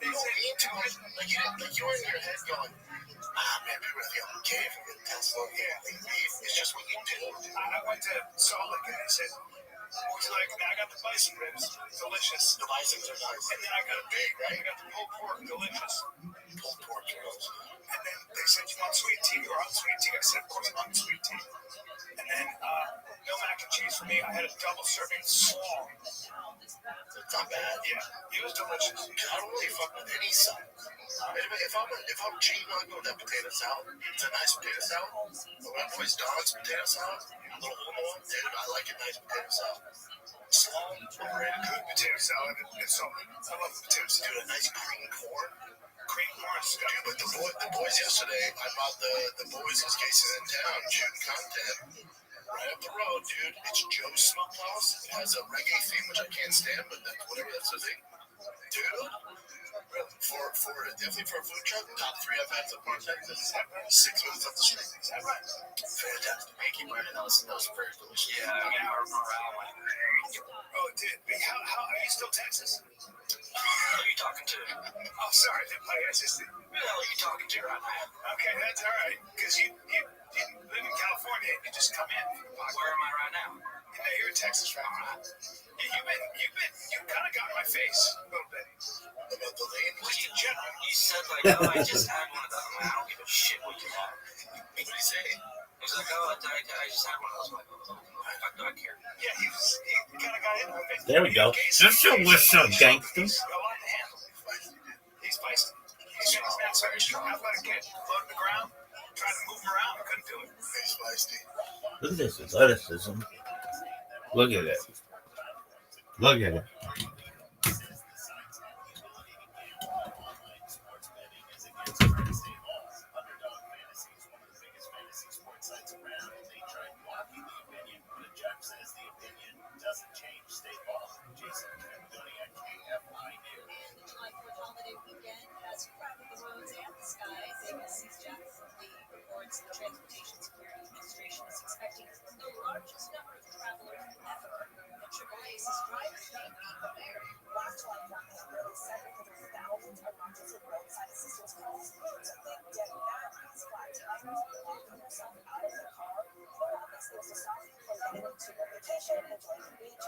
They don't need to. Like, you were in your head going, man, people are think I'm gay if I'm getting Tesla. Yeah, it's just what you do. I went to Salt Lake and they said, what would you like? I got the bison ribs, delicious. The bisons are nice. And then I got big, right? I got the pulled pork, delicious. Pulled pork, delicious. And then they said, you want sweet tea or unsweet tea? I said, of course, unsweet tea. double serving slaw. It's not bad. Yeah, it was delicious. I don't really fuck with any side. If I'm cheating, I'll go with that potato salad. It's a nice potato salad. My boy's Don's potato salad. A little more. Dude, I like a nice potato salad. Slaw, overrated. Good potato salad. It's something. I love potatoes. Dude, a nice green corn. Green corn is good. Dude, but the boys yesterday, I bought the boys' cases in town shooting content. Right up the road, dude. It's Joe's Smokehouse. It has a reggae theme, which I can't stand, but whatever that's the thing. Dude, for definitely for a food truck, top 3 I've had so far in Texas. 6 minutes up the street. Fantastic. I keep learning those very delicious. Yeah, morale. Oh, it did. How are you still Texas? Who are you talking to? Oh, sorry. I just. Who the hell are you talking to right now? Okay, that's all right. Because you live in California and you just come in. Where am I right now? Yeah, you're in Texas right now. Yeah, you kind of got in my face a little bit. About the lane? Just in general. You said, like, oh, I just had one of those. I don't give a shit what you have. What did he say? He was like, oh, I just had one of those. I'm like, oh, I don't care. Yeah, he kind of got in my face. There we go. What's up, gangsters? He's feisty. He's not very strong. Athletic kid. Floating the ground. Trying to move him around. I couldn't do it. He's feisty. Look at this athleticism. Look at it. Look at it. Transportation Security Administration is expecting the largest number of travelers ever. The AAA says drivers may be prepared. Last flight company nearly 700,000 emergency roadside assistance calls. It's a big day now. These flight timers locking themselves out of their car. More obviously to stop people from getting to their vacation and enjoying the beach.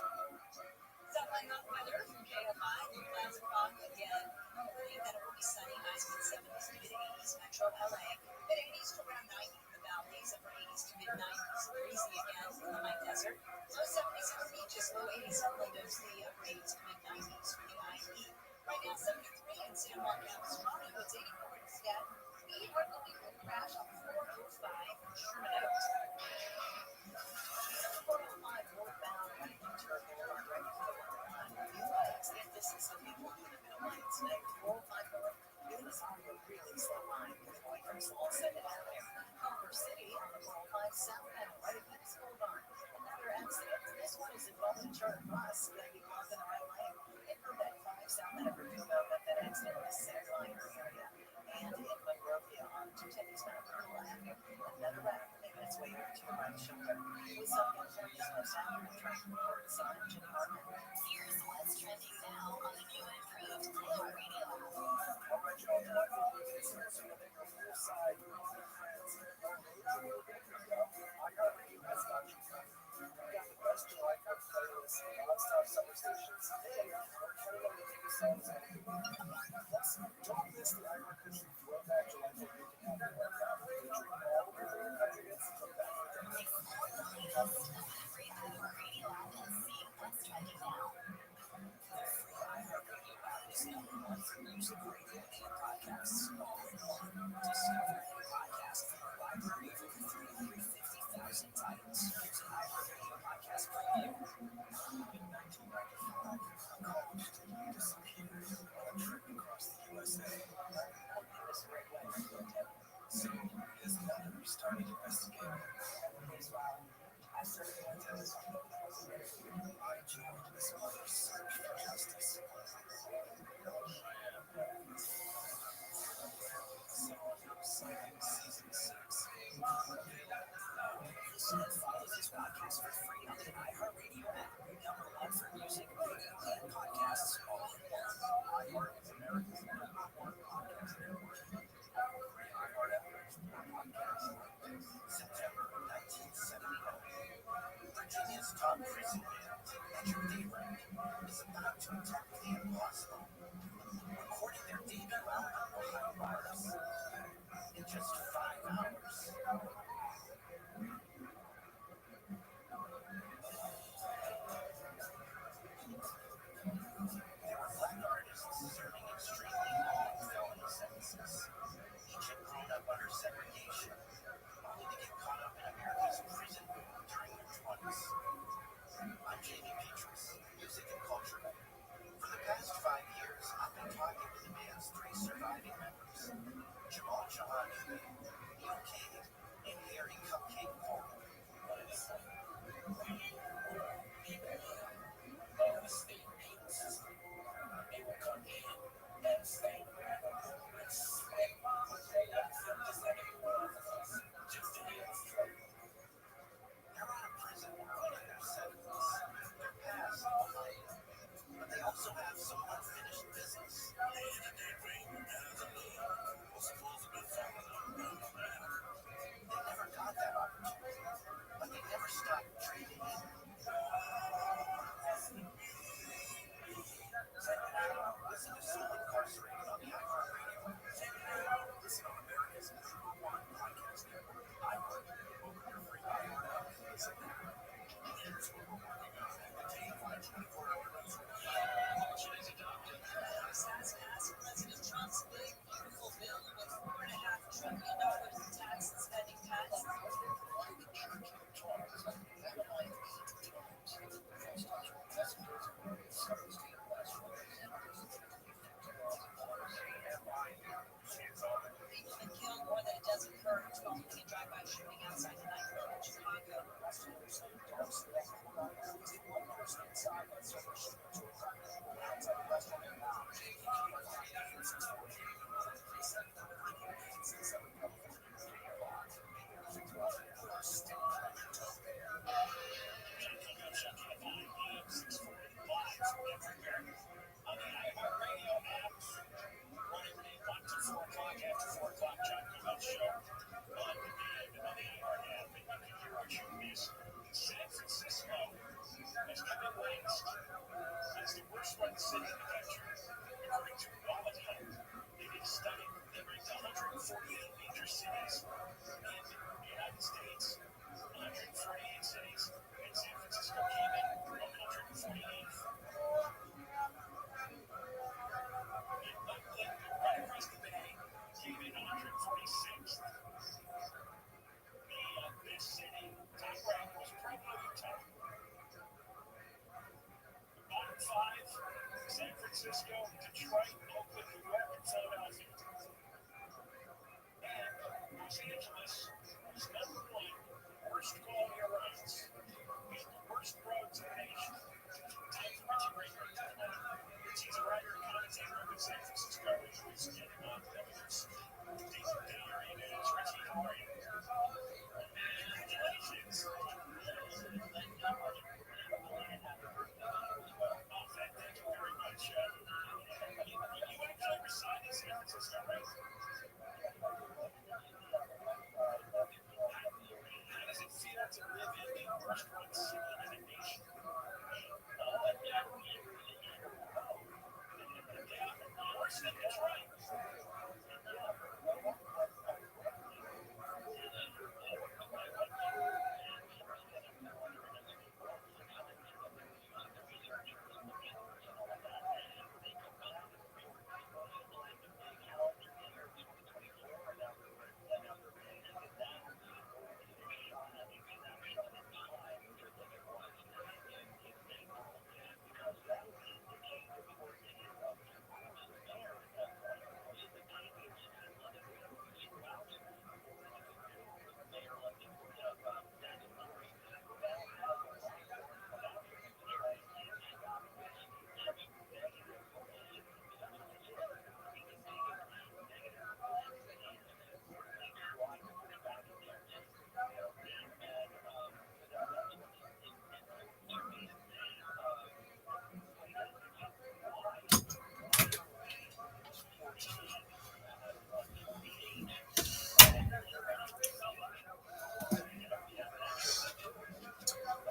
Settling up weather from KFI, clouds and fog again. Including that it will be sunny, highs mid-70s to mid-80s, metro LA. Mid-80s to around 90 in the valleys, upper 80s to mid-90s, breezy again in the high desert. Low 70s on the beaches, low 80s on windows, the upper 80s to mid-90s for the IE. Right now, 73 in San Juan Capistrano, it's 84 in Seattle. We are looking for a crash on 405 Sherman Oaks. 405 northbound, right into Boulevard, right into the and this is the big one in the middle line today. 405 north, it is on a really slow line going from Salsa to Avenue. Culver City on the 405 southbound, right at East Boulevard. Another accident. This one is involving a charter bus that we blocked in the right lane. It moved that 5 south at Evergreen, but that accident was center line area. And in Monrovia on 210 East Mount Carmel Avenue. Another wreck making its way over to the right shoulder. With some California's most accurate traffic report, Sun Jimmy Hartman. Here's what's trending now on the new and improved Glow Radio. Original side. Summer stations. Don't miss the Ira Christian throwback July started investigating. I started to I joined this mother's search for justice. Season 6. Follow this podcast for free on the iHeartRadio app. Number 1 for music, radio, and podcasts all in one. iHeart is America's number 1 podcast network. September 1979. Virginia's top prison Major Daylight is about to attempt the impossible, recording their debut album, Ohio Virus, in just 5 hours.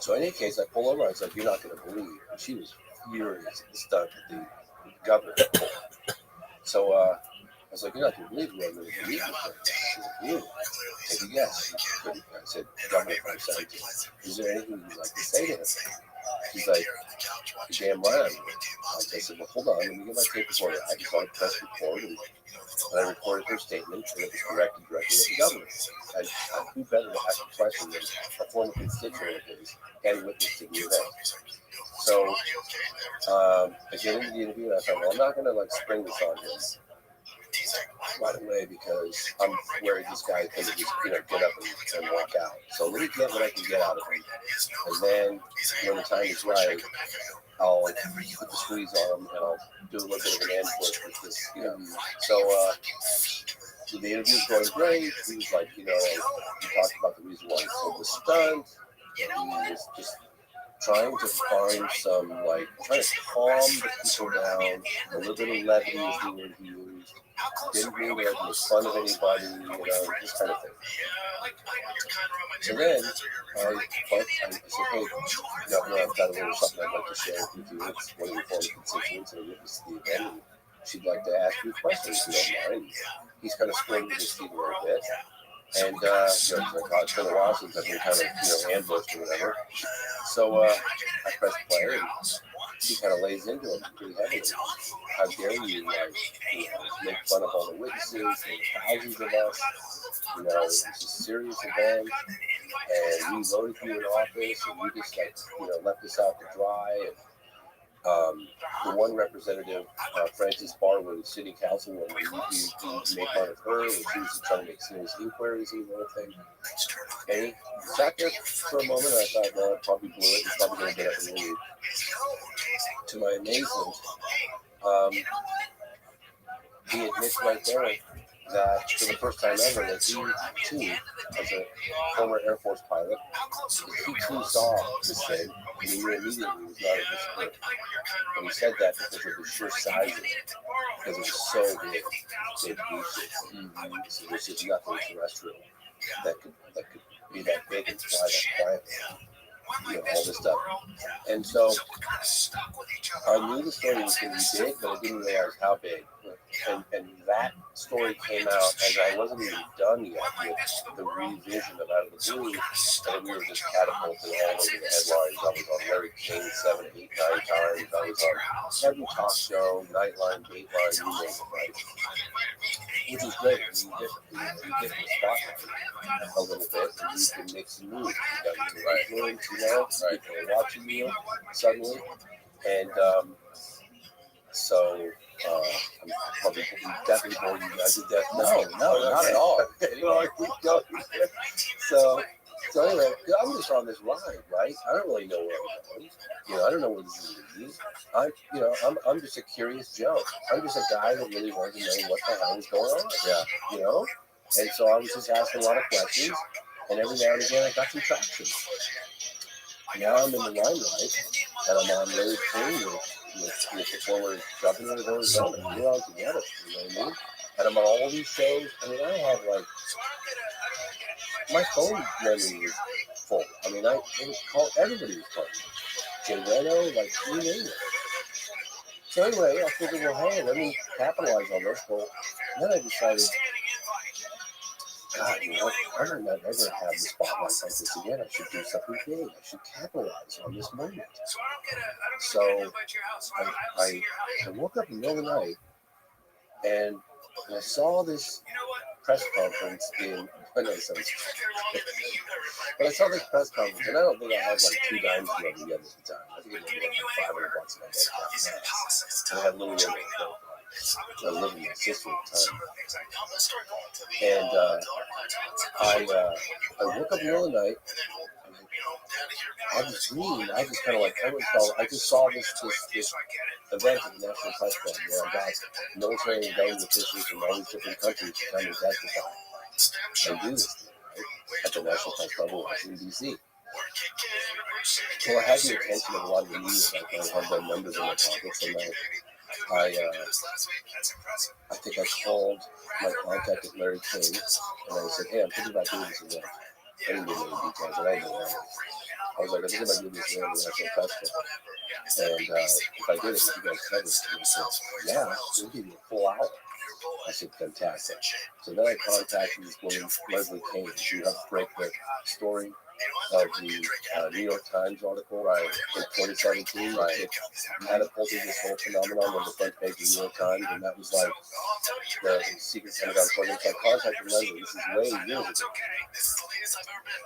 So in any case, I pull over. I was like, "You're not going to believe." And she was furious at the stuff that the governor pulled. So I was like, "You're not going to believe what I'm going to believe." She's like, "You?" Take a guess. I said, "Governor from 17. Is there anything you'd like to say to him?" She's like, "You're damn right." I said, "Well, hold on. Let me get my tape recorder." I just want to press record, and I recorded her statement, and it was directed directly at the governor. And who better to ask a question than a former constituent of his and witnessing the event? So I get into the interview, and I thought, well, I'm not going to spring this on him right away because I'm worried this guy is going to just get up and walk out. So let me get what I can get out of him, and then when the time is right, I'll put the squeeze on him and I'll do a little bit of an ambush with this interview. So the interview was going great. He was like, he talked about the reason why he pulled the stunt. He was just trying to find some, trying to calm the people down. A little bit of levity was the word he used. Didn't mean to make fun of anybody, this kind of thing. So then I said, "Hey, Governor, I've got a little something I'd like to share with you. It's one of your former constituents and a witness to the event. And she'd like to ask you questions if you don't mind." He's kind of squirmed his feet a little bit. And he's like, "Oh, it's been a while since I've been kind of ambushed or whatever." So I pressed play, and he kind of lays into it pretty heavily. "How dare you, make fun of all the witnesses and thousands of us? It's a serious event, and we voted you in office, and you just left us out to dry." And the one representative, Frances Barwood, city councilwoman, we made fun of her, and she was trying to make serious inquiries and everything. And he sat there for a moment, and I thought, no, I probably blew it. He's probably going to get up and leave. To my amazement, he admits right there that for the first time ever, that he too, as a former Air Force pilot, he too saw this thing, and he knew immediately it was not a disappointment. And he said that because of the sheer size of it, because it was so big, big beaches. So there's just nothing terrestrial that could be that big and fly that quietly. all this stuff. And so I knew the story was going to be big, but I didn't realize how big. And that story came out as I wasn't even done yet with the revision of Out of the Blue, and we were just catapulted all over the headlines. I was on Larry King 7, 8, 9 times. I was on every talk show, Nightline, Dateline, you name it, right? Which is great. You get the spotlight a little bit, and you can make some moves. You got your influence, people are watching you suddenly. And so I'm probably definitely boring you guys to death. No, not at all. So anyway, I'm just on this ride, right? I don't really know where I'm going. I don't know where this is going to lead. I'm just a curious Joe. I'm just a guy that really wanted to know what the hell was going on. Yeah. And so I was just asking a lot of questions, and every now and again I got some traction. Now I'm in the limelight, and I'm on Larry King with the former governor of Arizona. We're all together, you know what I mean? And I'm on all these shows. I mean, I had my phone memory was full. I mean, it was called, everybody was calling me. Jay Leno, you name it. So anyway, I figured, well, hey, let me capitalize on this. Well, then I decided, God, I'm not ever have the spotlight like this again. I should do something big. I should capitalize on this moment. So I woke up in the middle of the night and I saw this press conference but I saw this press conference, and I don't think I had $2 dimes rubbed together at the time. I think it was $500 in my bank account. And I had a little room. I was living with my sister at the time. And I woke up in the middle of the night, and I had this dream. I just kind of I just saw this event at the National Press Club where I got military and government officials from all these different countries to come and testify and do this thing, right? At the National Press Club in Washington, D.C. Well, I had the attention of a lot of the media. I had their numbers in my pockets, and I think I called my contact at Larry King, and I said, hey, I'm thinking about doing this again. I didn't give any details, I don't know. I was like, I think about doing this again at the National Press Club. And if I did it, would you guys cover it? And he said, yeah, we'll give you a full hour. I said, fantastic. So then I contacted this woman, Leslie King, she helped break the story of the New York Times article in 2017. It catapulted this whole phenomenon on the front page of the New York Times, and that was the secret Pentagon program. So I contacted Leslie. This is way years ago.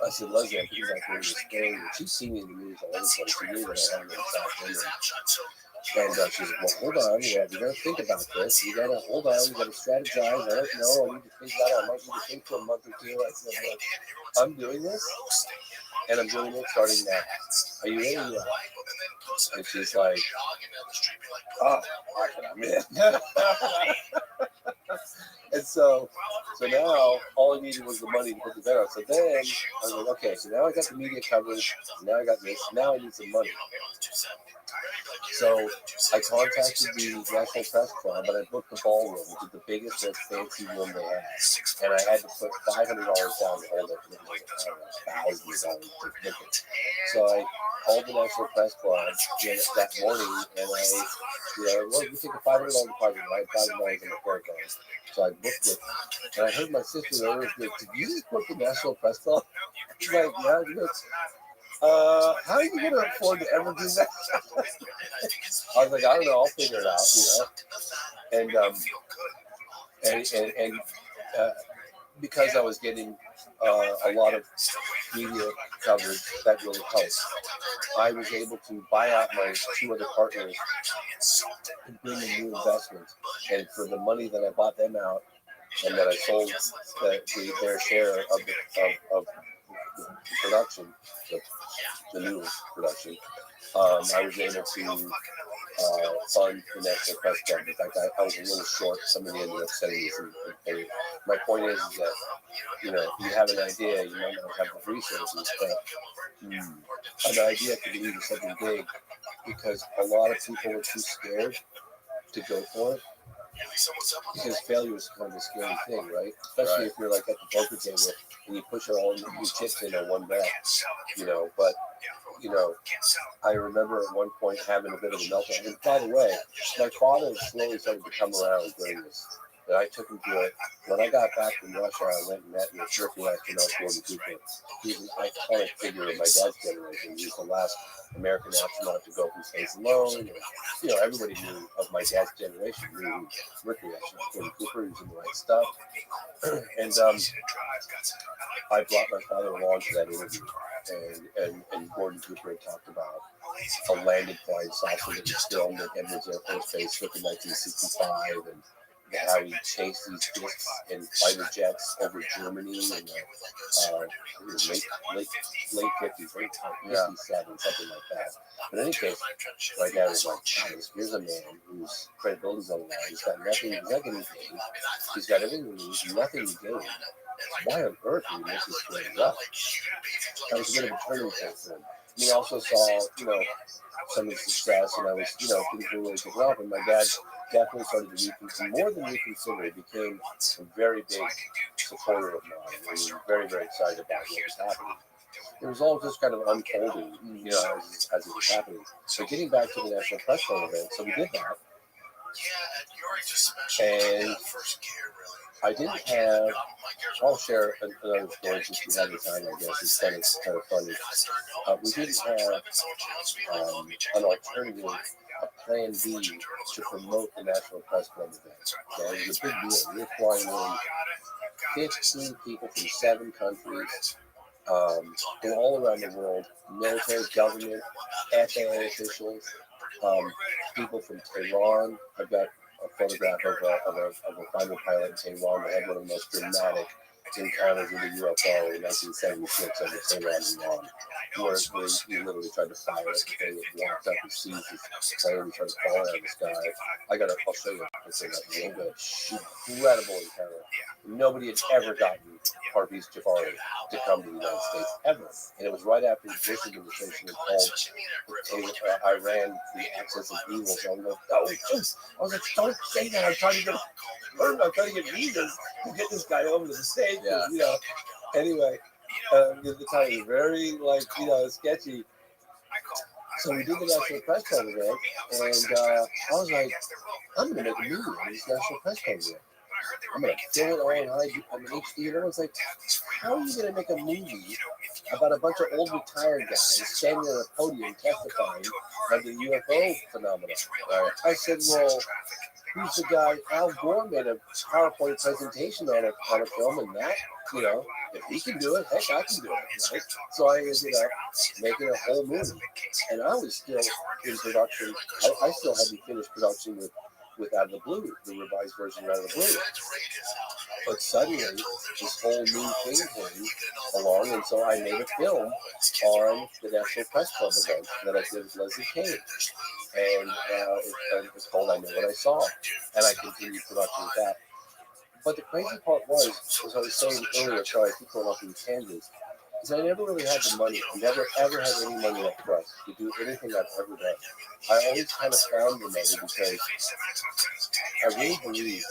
I said, Leslie, I'm thinking about doing this thing. And she's seen me in the news all over the place. She knew that I had an inside. And she's like, well, hold on. You got to think about this. You got to hold on. You got to strategize. I don't know. I need to think about it. I might need to think for a month or two. I said, look, I'm doing this, and I'm doing it starting now. Are you in? Yeah. And she's like, oh, I'm in. And so now all I needed was the money to put the event on. So then I was like, okay, so now I got the media coverage. Now I got this. Now I need some money. So I contacted the National Press Club, and I booked the ballroom, which is the biggest, most fancy room they had. And I had to put $500 down to hold it. It was like, $1,000 to book it. So I called the National Press Club that morning, and we take a $500 deposit, right? $500 in the credit card. So I booked it, and I heard my sister earlier, did you just book the National Press Club? She's like, yeah. She goes, how are you going to afford to ever do that? I was like, I don't know, I'll figure it out, And because I was getting a lot of media coverage, that really helped. I was able to buy out my two other partners and bring in new investments. And for the money that I bought them out and that I sold their share of the production, the new production, I was able to fund the National Press Club. In fact, I was a little short. Somebody ended up sending me some. My point is that, you have an idea, you might not have the resources, but an idea can lead to something big, because a lot of people are too scared to go for it. Because failure is kind of a scary thing, right? Especially if you're like at the poker table and you push all your chips in on one bet, But you know, I remember at one point having a bit of a meltdown. And by the way, my father slowly started to come around during this. And I took him to it. When I got back from Russia, I went and met with rookie astronaut Gordon Cooper. He's an iconic figure of my dad's generation. He was the last American astronaut to go from space alone. And, you know, everybody knew of my dad's generation. Knew rookie astronaut Gordon Cooper. He was in the right stuff. And I brought my father along to that interview. And Gordon Cooper had talked about a landing flying saucer that was filmed at Edwards Air Force Base in 1965, and how he chased these discs in fighter jets over Germany in the late 50s, late 57, something like that. But in any case, my dad was like, here's a man whose credibility's on the line. He's got nothing, he's not getting paid. He's got everything he needs, nothing to gain. Why on earth would he make this career up? That was a bit of a turning point for him. And he also saw, you know, some of the success, and I was, you know, things were really taking off. And my dad definitely started to reconsider, more than reconsider, he became a very big supporter of mine. He was very, very excited about what was happening. It was all just kind of unfolding, you know, as it was happening. So getting back to the National Press Club event, so we did that. And I didn't have, I'll share another story since we have the time, I guess. It's kind of funny. We didn't have an alternative, a plan B to promote the National Press Club event. Okay? It was a big deal. We were flying in 15 people from 7 countries, from all around the world, military, government, FAA officials, people from Tehran. I've got a photograph of a fighter pilot in Tehran that had one of the most dramatic encounters with a UFO in 1976 over Tehran, Iran, where we literally tried to fire it. The thing walked up and seized his plane and tried to fall out of the sky. I'll show you a picture of that real good. Incredible encounter. Nobody had ever gotten Parviz Jafari to come to the United States, ever. And it was right after the Bush administration had called Iran the axis of evil. So I'm like, I was like, don't say that. I'm trying to get visas to get this guy over to the States. Yeah. You know, anyway, the time was very, like, you know, sketchy. So we did the National Press Club event, and I was like, I'm going to make a movie on this National Press Club event. I'm going to fill it all in HD. And everyone's like, how are you going to make a movie about a bunch of old retired guys standing on a podium testifying of the UFO phenomenon? I said, well, who's the guy? Al Gore made a PowerPoint presentation on a film, and that, you know, if he can do it, heck, I can do it, right? So I ended up making a whole movie, and I was still in production. I still hadn't finished production with Out of the Blue, the revised version of Out of the Blue. But suddenly, this whole new thing came along, and so I made a film on the National Press Club event that I did with Leslie Kane. And it's called I Know What I Saw. And I continued production with that. But the crazy part was, as I was saying earlier, sorry, I keep going off these tangents, is I never really had the money. I never ever had any money up front to do anything I've ever done. I always kind of found the money because I really believe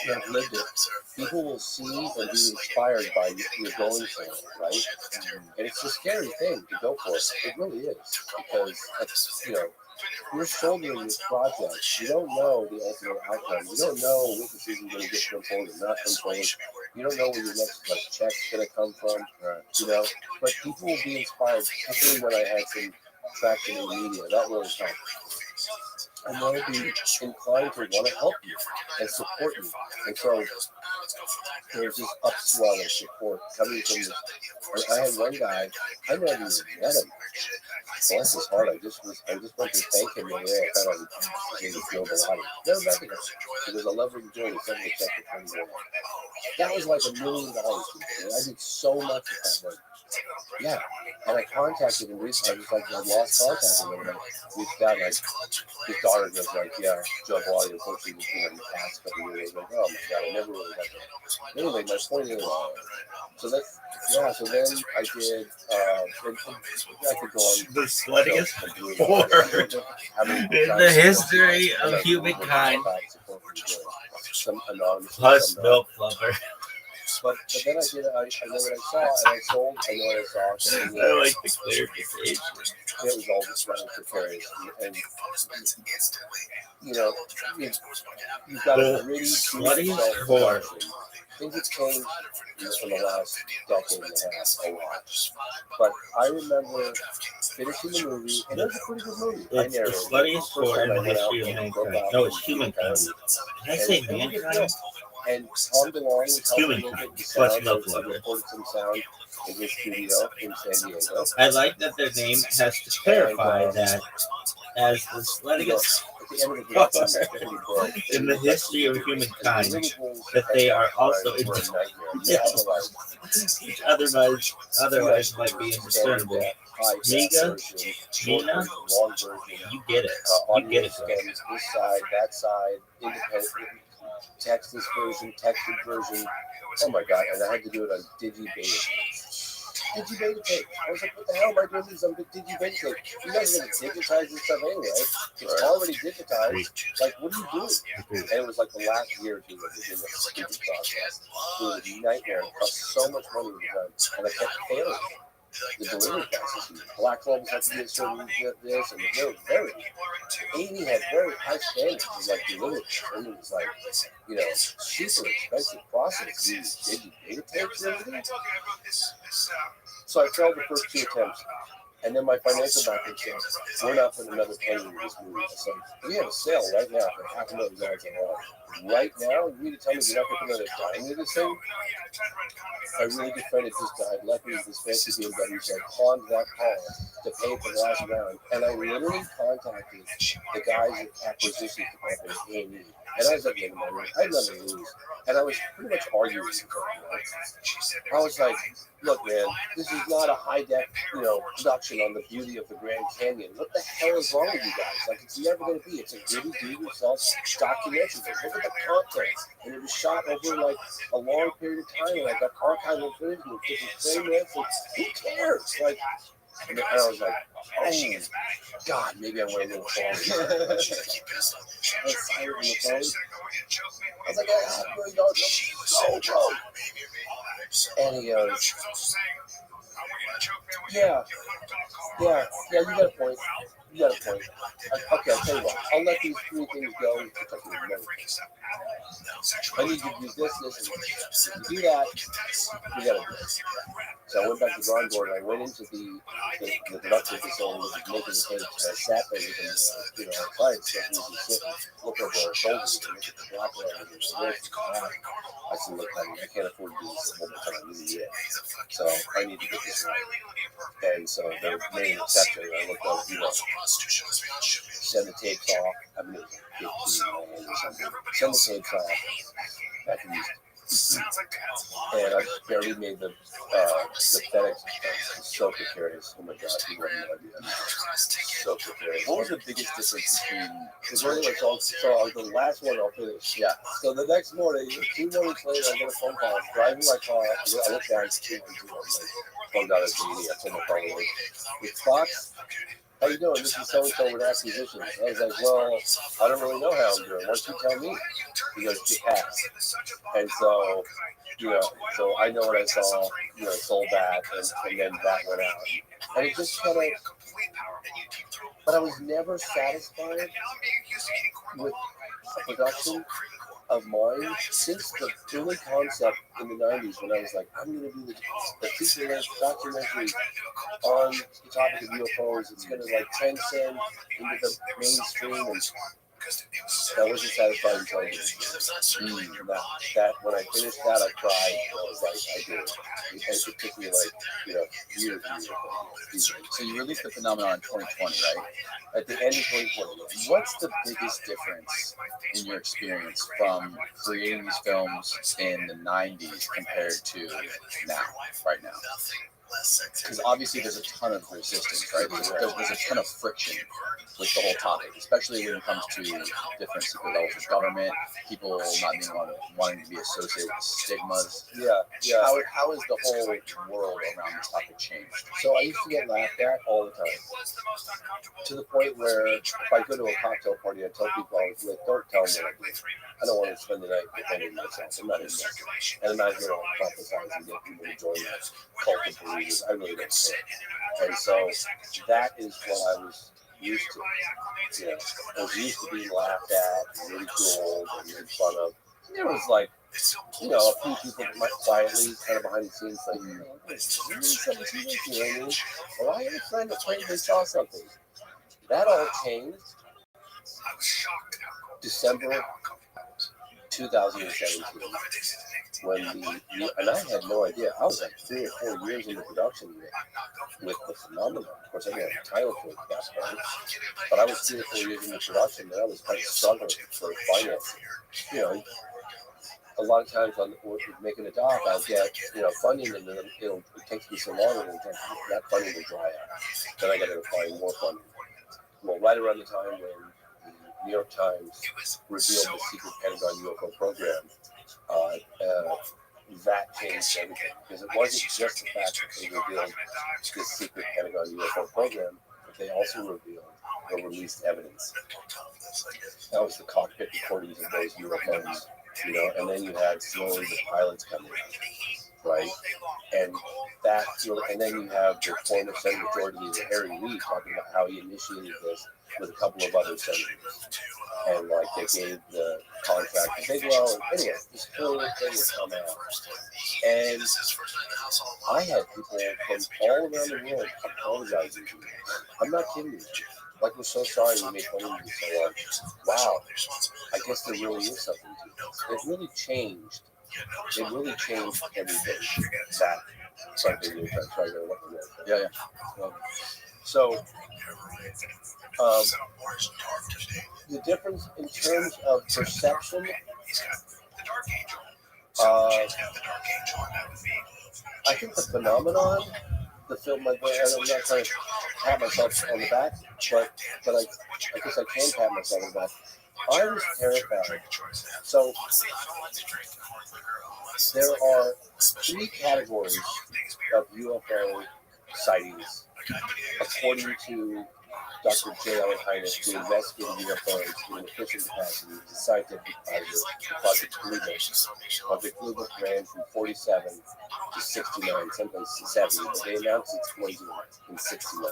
that I've lived it. People will see and be inspired by you going for it, right? And it's a scary thing to go for it. It really is. Because, you know, you're shouldering this project. You don't know the ultimate outcome. You don't know what decision you're going to get from forward or not from forward. You don't know where your next check's going to come from. You know, but people will be inspired, particularly when I had some traction in media. That really helped. And they'll be inclined to want to help you and support you. And so there's this upswell of support coming from the. I had one guy, I never even met him. Bless his heart, I just went to thank him the other day. I found out he was Joe Bellotti. Never met him. It was a lovely joy to send me a check for $20. That was like $1 million. I did so much with that money. Yeah, and I contacted him recently. I lost contact with him. And I reached out, and his daughter goes like, "Yeah, Joe Bellotti, unfortunately, was in the past couple of years." I was like, "Oh my God, I never really got that." Anyway, my point is, so then I did. I could go on. The sweatiest war in the history of humankind. Some anonymous. Plus milk lover. But then I did. I know what I saw, and I sold. I know what I saw. And, I like the clarification. it was all just running precarious, and you know, you've got The a really sluttiest whore. Things have changed in the last decade and a half a lot. But I remember finishing the movie, and it was a pretty good movie. It's the sluttiest whore in the history of mankind. No, it's humankind. Did I say mankind? And Tom DeLonge was helping Humankind. make it the Plus sound, love so he letter. recorded some sound in his studio in San Diego. I like that their name has to clarify that as the sluttiest in the history of humankind, that they are also which otherwise might be indiscernible. Miga, Mina, you get it. You get it, bro. This side, that side, independent, Texas version, texted version. Oh my god! And I had to do it on DigiBeta. DigiBeta tape. I was like, what the hell am I doing this on DigiBeta tape? You guys are gonna digitize this stuff anyway. It's already digitized. Like, what are you doing? And it was like the last year or two of the stupid process. It was a nightmare. It cost so much money to be done, and I kept failing. The delivery process. Black Labels had to get certain this, and they were very. 80 had very high standards of like delivery. And it was like, you know, super expensive process. Did you data tapes and everything? So I failed the first 2 attempts. And then my financial backer said, we're not putting another penny into this movie. I said, we have a sale right now for $500,000 a right now? You mean to tell me you're not going to put another dime into this thing? I really defended this guy, left me with this fancy BMW, said, pawned that car to pay for the last round. And I literally contacted the guys at acquisition department at A&E. And I was at the end of my room. I had nothing to lose. And I was pretty much arguing with them. I was like, look, man, this is not a high-def, you know, production on the beauty of the Grand Canyon. What the hell is wrong with you guys? Like, it's never going to be. It's a gritty, do-it-yourself documentary. Look at the content. And it was shot over, like, a long period of time. And I got archival footage with different frameworks. Who cares? Like, and I was like, oh, God, maybe I went a little far. I was silent on the phone. I was like, I really don't know. So broke. And he goes, yeah, you got a point. You got a point. Okay, I'll tell you what. I'll let these 3 things go. I need you to do this, and if you do that, we got to do it. So I went back to the drawing board, and I went into the production facility, which was making the tapes, and I sat there with them, you know, outside, so we could sit and look over our shoulders and look at the black letters and I said, look, honey, I can't afford to do this one more time yet. So I need to get this right. And so they made an exception, and I looked over, you know, send the tapes off. I mean, 15 or something. Send the tapes off. I can use it. And I barely made the FedEx so precarious. Oh my God, you have no idea. So precarious. What was the biggest difference between? It's really like so the last one I'll finish. Yeah. So the next morning, 2 mornings later, I get a phone call. I'm driving my car. I look down. Phone down at the I told my phone away. It's Fox. How you doing? This is so-and-so with acquisitions. I was like, well, I don't really know how I'm doing. Why don't you tell me? He goes, you passed. And so, you know, so I know what I saw, you know, sold that, and then that went out. And it just kind of, but I was never satisfied with a production of mine since the early concept in the 90s when I was like, I'm going to do the feature-length documentary on the topic of UFOs. It's going to like transcend into the mainstream, and I wasn't satisfied until I did that. When I finished that, I cried. I was like, I did it. It took me like, you know, years and years. So you released the phenomenon in 2020, right? At the end of 2020. What's the biggest difference in your experience from creating these films in the 90s compared to now, right now? because obviously there's a ton of resistance, right? There's a ton of friction with the whole topic, especially when it comes to different secret levels of government, people not being wanting to be associated with stigmas. Yeah. How has the whole world around this topic changed? So I used to get laughed at all the time, to the point where if I go to a cocktail party, I tell people, like, don't tell me what I do. I don't want to spend the night defending myself. I'm not in this. And I'm not here to prophesize and get people to join that cult of believers. I really don't care. And so that is what I was used to. You know, I was used to being laughed at, ridiculed, and made fun of. And there was like, you know, a few people that might quietly, kind of behind the scenes, like, you know, wait, you know, 17, you know what I mean? Well, I had a friend that claimed they saw something. That all changed December 2017, when and I had no idea. I was like 3 or 4 years into production with the phenomenon. Of course, I didn't have a title for it at that point, but I was 3 or 4 years into production, and I was kind of struggling for financing. You know, a lot of times on making a doc, I'll get, you know, funding, and then it takes me so long, and that funding will dry out. Then I got to find more funding. Well, right around the time when the New York Times revealed the secret Pentagon UFO program, that changed everything, because it wasn't just the fact that they revealed this secret Pentagon UFO program, but they also revealed or released evidence. That was the cockpit recordings of those UFOs, you know, and then you had slowly the pilots coming out, right? And that, and then you have the former Senate Majority Leader Harry Reid talking about how he initiated this with a couple of other senators, and like they gave the contract to Bigelow. And anyway, this whole thing would come out, and I had people from all around the world apologizing to me. I'm not kidding you. Like, we're so sorry we made fun of you so long. Wow, I guess there really is something to it. It really changed. It really changed everything. That something new. Sorry, yeah. So, the difference in terms of perception, I think the phenomenon, the film, I'm not trying to pat myself on the back, but I guess I can pat myself on the back. I was terrified. So there are 3 categories of UFO sightings, according to Dr. J.L. Hynek, who investigated UFOs in an official capacity as a scientific advisor to Project Blue Book. Project Blue Book ran from 47 to 69, sometimes 70, but they announced its closing in 69.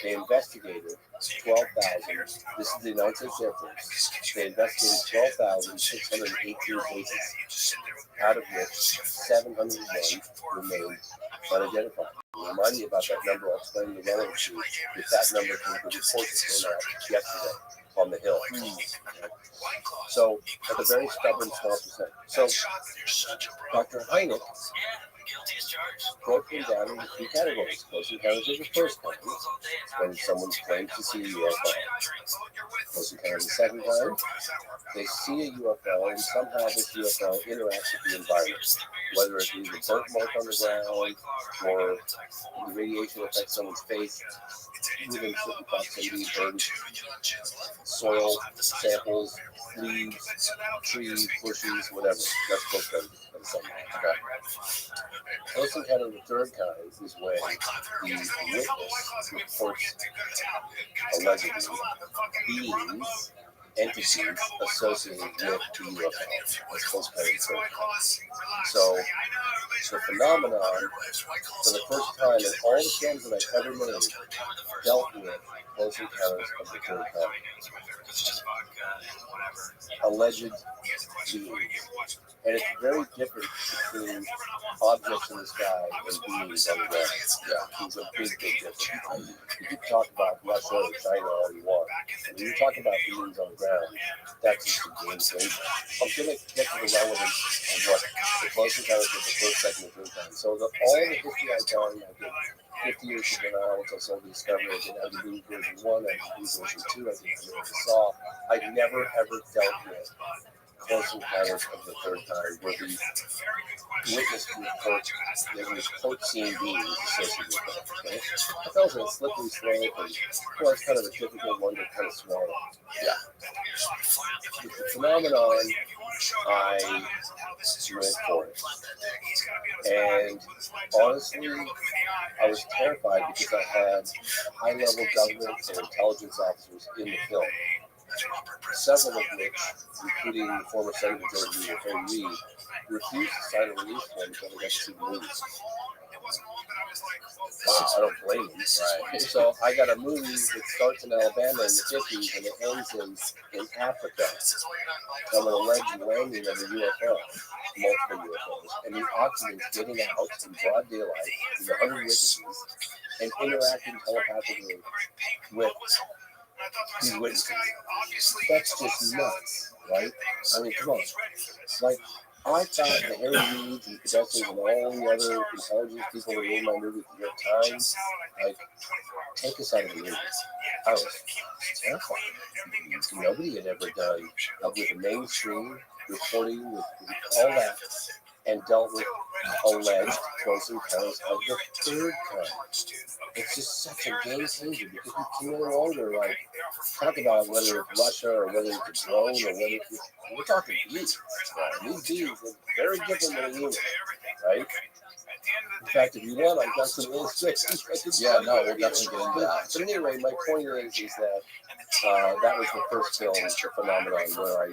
They investigated 12,000, this is the United States Air Force, they investigated 12,618 cases, out of which 701 remained unidentified. Remind me about that number. I'll explain the relevancy with that number from the report that came out yesterday on the Hill. So, at a very stubborn small percent. So, Dr. Hynek broke them down into 3 categories. Close encounters is the first time, when someone claims to see a UFO. Close encounters the second time, they see a UFO, and somehow this UFO interacts with the environment, whether it be the burnt mark on the ground, or the radiation affects someone's face within certain proximity, burns, soil samples, leaves, trees, bushes, whatever. That's close to something. Okay. Close encounter of the third kind is when the witness reports allegedly beings, entities associated with the UFO. That's close encounter of the third kind. So the phenomenon, for the first time in all the films that I've ever made, dealt with close encounters of the third kind. Alleged beings. And it's very different between objects in the sky and beings on the ground. Yeah, there's a big difference. You can talk about Russia or China all you want. And when you talk about beings on the ground, that's just a game changer. I'm going to get to the relevance of what the close encounters of the first, second, and third time. So all the history I've done, I did 50 years ago now, once I sold the Discovery, I did IDB version 1, I did version 2, I did version Saw. I never ever dealt with Close Encounters of the Third Kind, where the witness report, there was court scene beings associated with that. Okay? I felt it was a slippery slope, and well, it's kind of a difficult one to kind of swallow. Yeah. With the phenomenon, I went for it. And honestly, I was terrified because I had high-level government and intelligence officers in the film, several of which, including the former Senator George Reed, refused to sign a release form until they got to see the movie. I don't blame them. Right. So I got a movie that starts in Alabama in the 50s and it ends in Africa on an alleged landing of a UFO, multiple UFOs, and the occupants getting out in broad daylight with 100 witnesses and interacting telepathically with these witnesses. That's just nuts, right? I mean, come on. Like, I thought the Harry Reeds and Cadettes and all the other intelligence people that were in my movie at the time, like, take us out of the movie. I was terrified. Nobody had ever done with the mainstream reporting with all that and dealt with alleged close encounters of the third kind. It's just such a game changer because we can no longer like talk about whether it's Russia or whether it's a drone or whether it's, we're talking beings. These beings are very different than a human, right? In fact, if you want, I've got some illustrations. Yeah, no, we'll definitely get into that. But anyway, my point is that that was the first film, the phenomenon, where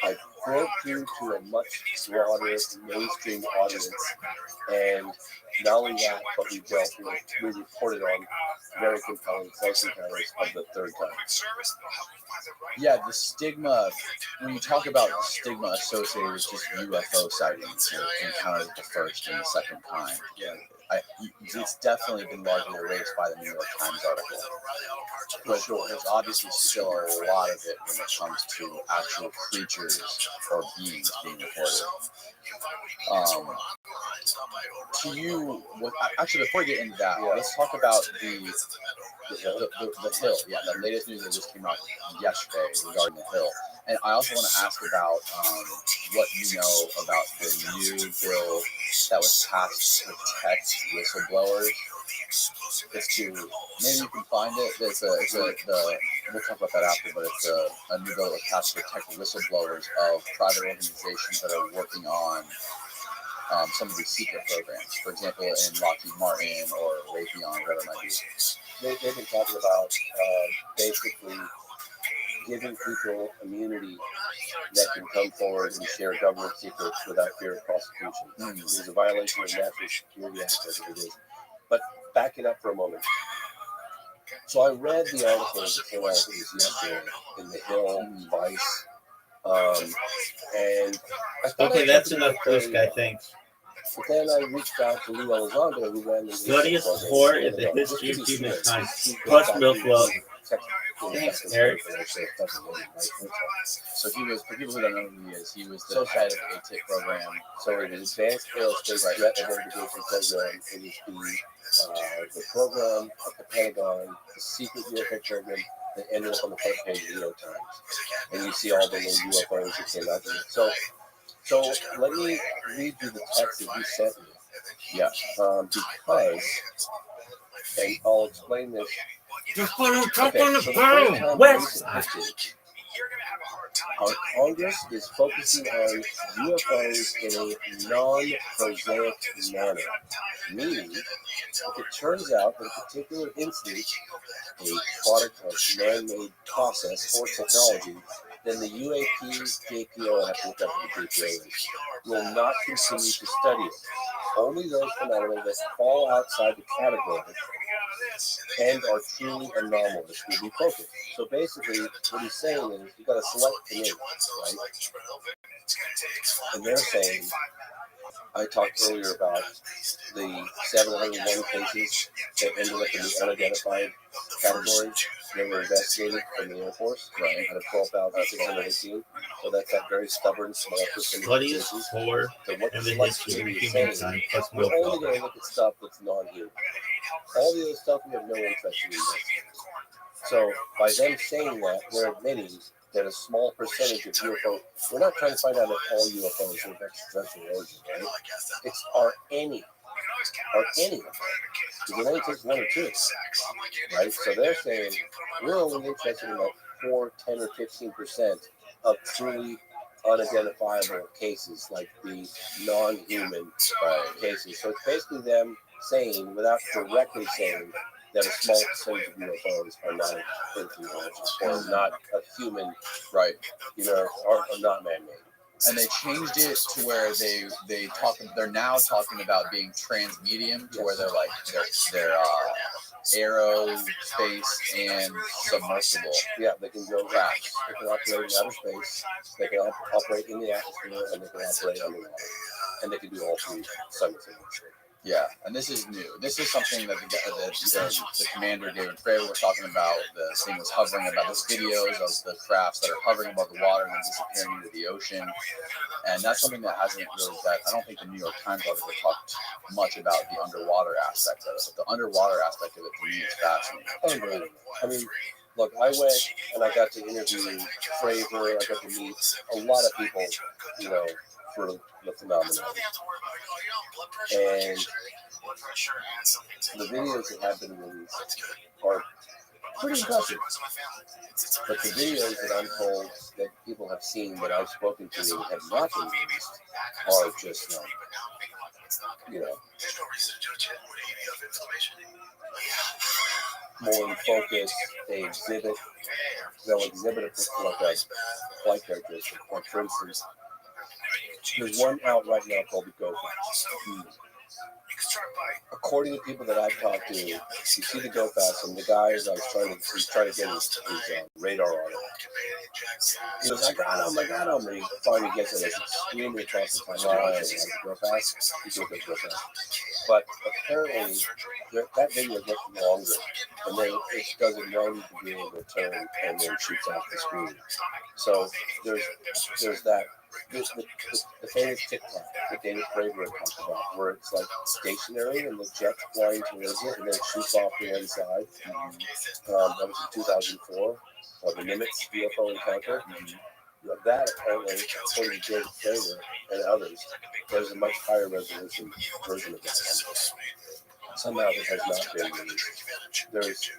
I broke through to a much broader mainstream audience, and not only that, but we reported on very compelling close encounters of the third kind. Yeah, the stigma, when you talk about the stigma associated with just UFO sightings, encounters the first and the second kind, it's definitely been largely erased by the New York Times article. But there's obviously still a lot of it when it comes to actual creatures or beings being reported. To you, actually, before we get into that, let's talk about the Hill. Yeah, the latest news that just came out yesterday regarding the Hill. And I also want to ask about what you know about the new bill that was passed to protect whistleblowers. It's to, maybe you can find it. We'll talk about that after, but it's a new bill that was passed to protect whistleblowers of private organizations that are working on some of these secret programs. For example, in Lockheed Martin or Raytheon, whatever it might be. They've been talking about basically giving people immunity that can come forward and share government secrets without fear of prosecution. It's a violation of National Security Act, as it is. But back it up for a moment. So I read the article that came out yesterday in the Hill, Vice, and I thought Okay, that's enough Bruce guy, thanks. But then I reached out to Lou Elizondo, who ran the Studious for is the history of humankind, plus Milflow. Thanks, Eric. So he was, for people who don't know who he was the head of the ATIC program. So it is Advanced Aerospace Threat Identification Program. It is the program at the Pentagon, the secret UFO program that ended up on the front page of the New York Times. And you see all the little UFOs that came out there. So let me read you the text that he sent me. Yeah. Because, and I'll explain this. Just put him up on the phone. West side. Our Congress is focusing on UFOs in a non-prosaic manner. Meaning, if it turns out that a particular incident, a product of man-made process or technology, then the UAP, JPO, I have to look up what the JPO is, will not continue to study it. Only those phenomena that fall outside the category and are truly anomalous will be focused. So basically, what he's saying is you've got to select committee, right? And they're saying, I talked earlier about the 701 cases that ended up in the unidentified category. They were investigated from the Air Force, right? Out of 12,618. So that's that very stubborn, small percentage of cases. For So what and the the select history of committee is saying humankind, is, plus we're only Milflow. going to look at stuff that's non-human. All the other stuff we have no interest in. So by them saying that, they're admitting that a small percentage of UFOs. We're not trying to find out if all UFOs are extraterrestrial origin, right? It's are any. Because it only takes one or two, right? So they're saying we're only interested in like 4, 10, or 15% of truly unidentifiable cases, like the non-human cases. So it's basically them saying, without directly saying, that a small percentage of UFOs are not intelligent or not a human, right? Or not man-made. And they changed it to where they're now talking about being transmedium, to where they're like they're aerospace and submersible. Yeah, they can go fast. They can operate in outer space. They can operate in the atmosphere, and they can operate underwater, and they can do all three simultaneously. Yeah, and this is new. This is something that the commander David Fravor was talking about. The thing was hovering about. There's videos of the crafts that are hovering above the water and then disappearing into the ocean, and that's something that hasn't really. I don't think the New York Times article talked much about the underwater aspect of it. But the underwater aspect of it to me is fascinating. I mean, look, I went and I got to interview Fravor. I got to meet a lot of people, for the phenomenon. And the videos that have been released are pretty impressive. But the videos that I'm told that people have seen, that I've spoken to, that have not been released, are just like, more in focus. They'll exhibit like a flight characteristic. Like, for instance, there's one out right now called the GoFast. According to people that I've talked to, you see the GoFast, and the guy is trying to get his radar on it. He goes, I got him, and he finally gets it. It's extremely across the time. GoFast. He goes GoFast. But apparently, that video is much longer, and then it does it when to be able to turn and then shoots off the screen. So there's that. The famous TikTok that David Fravor talked about, where it's like stationary and the jet's flying towards it, and then it shoots off the one side. That was in 2004, the Nimitz UFO encounter. That apparently, according to David Fravor and others, there's a much higher resolution version of that. Somehow it has not been released. There's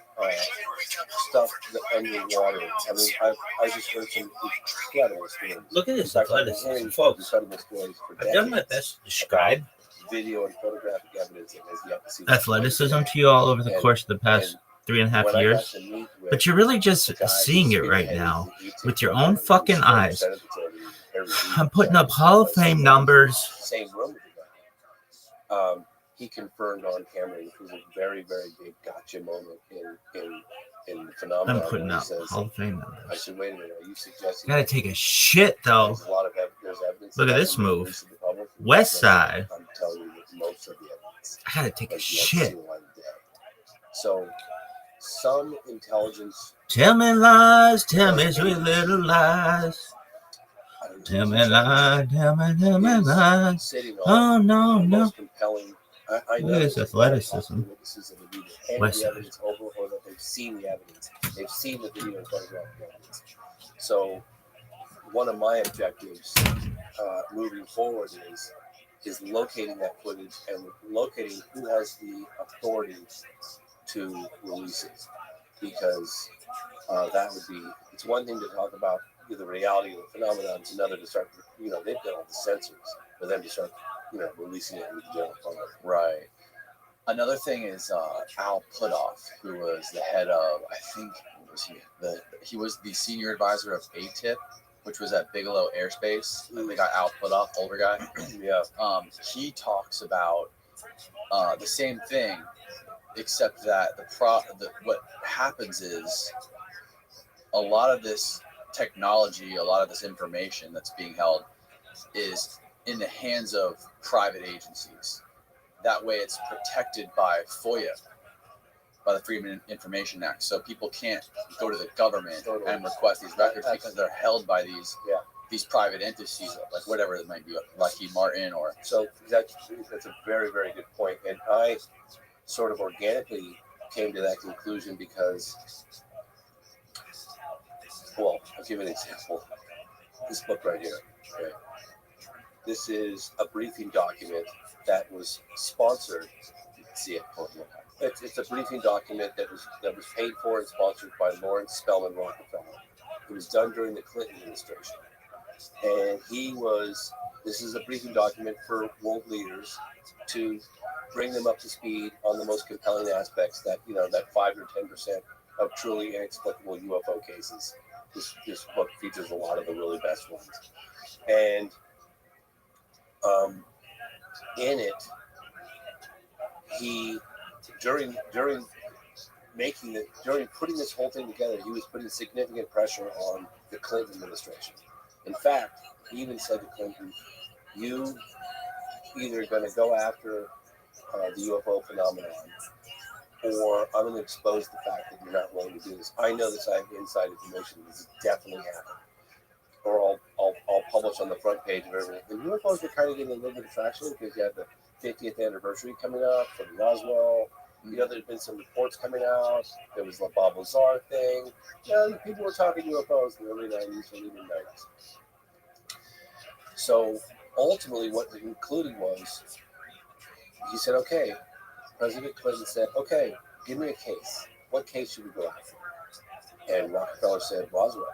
stuff underwater. I mean, I just heard some incredible stories. Look at this athleticism, folks. I've done my best to describe video and photographic evidence that has yet to see athleticism to you all over the course of the past 3.5 years. But you're really just seeing it right now with your own fucking eyes. I'm putting up Hall of Fame numbers. Same room with the guy. He confirmed on camera, which was a very, very big gotcha moment in the phenomenon. I'm putting up Hall of Fame numbers. I said, wait a minute, are you suggesting? Gotta take a shit though. There's evidence. Look at this move. West Side. I'm telling you that most of the evidence. I gotta take a shit. So, some intelligence. Tell me lies, tell me sweet little lies. Tell me lies, tell me lies. Oh no, no. Look at this athleticism. West Side. Or that they've seen the evidence. They've seen the video and photographic evidence. So, one of my objectives moving forward is locating that footage and locating who has the authority to release it, because that would be, it's one thing to talk about the reality of the phenomenon, it's another to start, they've got all the sensors for them to start, releasing it in the general public. Right. Another thing is Al Putoff, who was the head of, I think, what was he? He was the senior advisor of ATIP, which was at Bigelow Airspace. The guy Al Putoff, older guy. Yeah. He talks about the same thing, except that what happens is a lot of this technology, a lot of this information that's being held is in the hands of private agencies. That way it's protected by FOIA, by the Freedom of Information Act. So people can't go to the government and request these records because they're held by these private entities, like whatever it might be, like Lockheed Martin or... So that's a very, very good point. And I sort of organically came to that conclusion because Well, I'll give you an example. This book right here. Okay. This is a briefing document that was sponsored. You can see it. It's a briefing document that was paid for and sponsored by Lawrence Spelman Rockefeller. It was done during the Clinton administration, and this is a briefing document for world leaders to bring them up to speed on the most compelling aspects that that 5 or 10% of truly inexplicable UFO cases. This book features a lot of the really best ones, and in it, he during putting this whole thing together, he was putting significant pressure on the Clinton administration. In fact, he even said to Clinton, "You either going to go after the UFO phenomenon, or I'm going to expose the fact that you're not willing to do this. I know this. I have inside information. This is definitely happened, or I'll publish on the front page of everything." And UFOs were kind of getting a little bit of traction because you had the 50th anniversary coming up for the Roswell. There's been some reports coming out. There was the Bob Lazar thing. People were talking UFOs in the early 90s, early mid-90s. So ultimately, what he concluded was, he said, okay, President Clinton said, okay, give me a case. What case should we go after? And Rockefeller said, Roswell.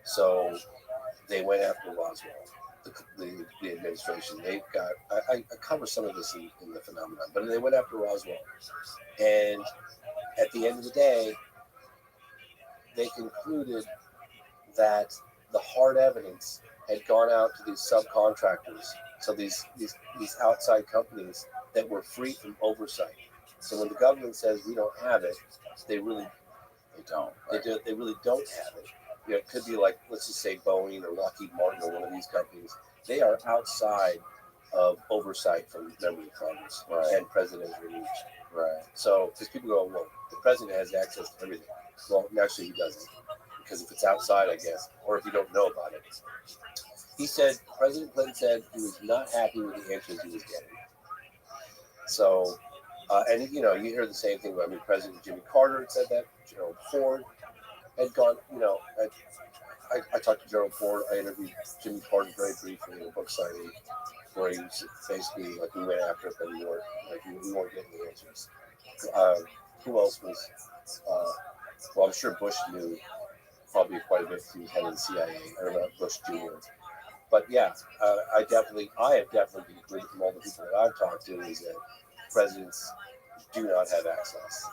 So they went after Roswell. The administration, they've got, I cover some of this in the phenomenon, but they went after Roswell. And at the end of the day, they concluded that the hard evidence had gone out to these subcontractors, so these outside companies that were free from oversight. So when the government says we don't have it, they don't. Right? They really don't have it. It could be like, let's just say Boeing or Lockheed Martin or one of these companies. They are outside of oversight from members of Congress and presidential reach. Right. So, because people go, well, the president has access to everything. Well, actually, he doesn't. Because if it's outside, I guess, or if you don't know about it. He said, President Clinton said he was not happy with the answers he was getting. So, and you hear the same thing. I mean, President Jimmy Carter had said that. Gerald Ford had gone, I talked to Gerald Ford. I interviewed Jimmy Carter very briefly in a book signing where he was basically like, we went after it, but we weren't getting the answers. Who else was? Well, I'm sure Bush knew probably quite a bit. He was head of the CIA. I don't know, Bush Jr. But yeah, I have definitely been agreed from all the people that I've talked to is that presidents do not have access,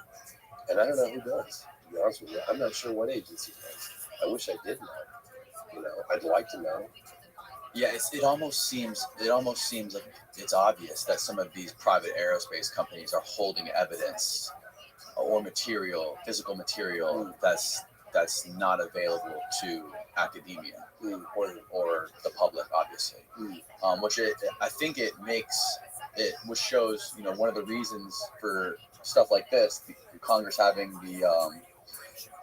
and I don't know who does. To be honest with you, I'm not sure what agency does. I wish I did know. I'd like to know. Yeah, it almost seems like it's obvious that some of these private aerospace companies are holding evidence or physical material that's not available to academia or the public, obviously. I think which shows one of the reasons for stuff like this, Congress having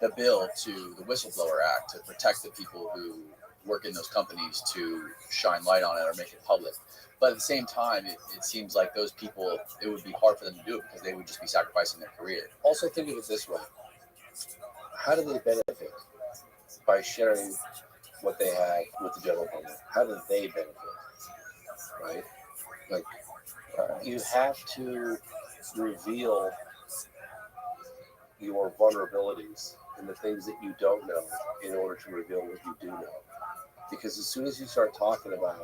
the bill to the Whistleblower Act to protect the people who work in those companies to shine light on it or make it public. But at the same time, it seems like those people, it would be hard for them to do it because they would just be sacrificing their career. Also, think of it this way. How do they benefit by sharing what they have with the general public? How do they benefit? Right? Like, you have to reveal your vulnerabilities and the things that you don't know in order to reveal what you do know. Because as soon as you start talking about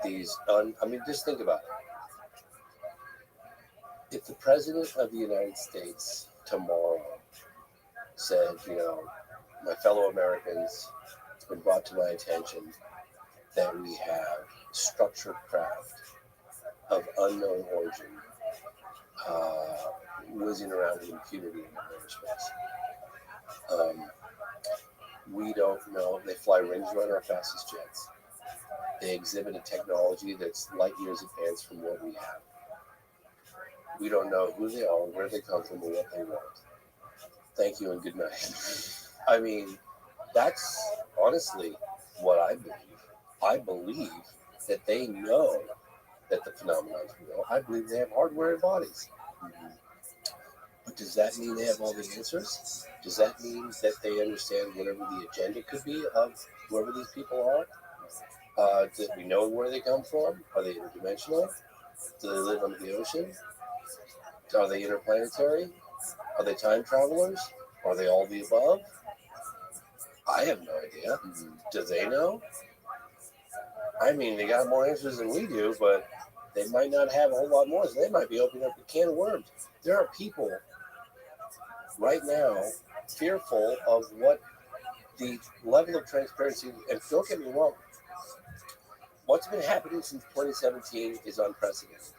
these, just think about it. If the president of the United States tomorrow said, my fellow Americans, it's been brought to my attention that we have structured craft of unknown origin whizzing around with impunity in outer space. We don't know. They fly rings around our fastest jets. They exhibit a technology that's light years advanced from what we have. We don't know who they are, where they come from, or what they want. Thank you and good night. I mean, that's honestly what I believe. I believe that they know that the phenomenon is real. I believe they have hardware and bodies. But does that mean they have all the answers? Does that mean that they understand whatever the agenda could be of whoever these people are? Do we know where they come from? Are they interdimensional? Do they live under the ocean? Are they interplanetary? Are they time travelers? Are they all the above? I have no idea. Do they know? I mean, they got more answers than we do, but they might not have a whole lot more. So they might be opening up a can of worms. There are people right now fearful of what the level of transparency, and don't get me wrong, what's been happening since 2017 is unprecedented.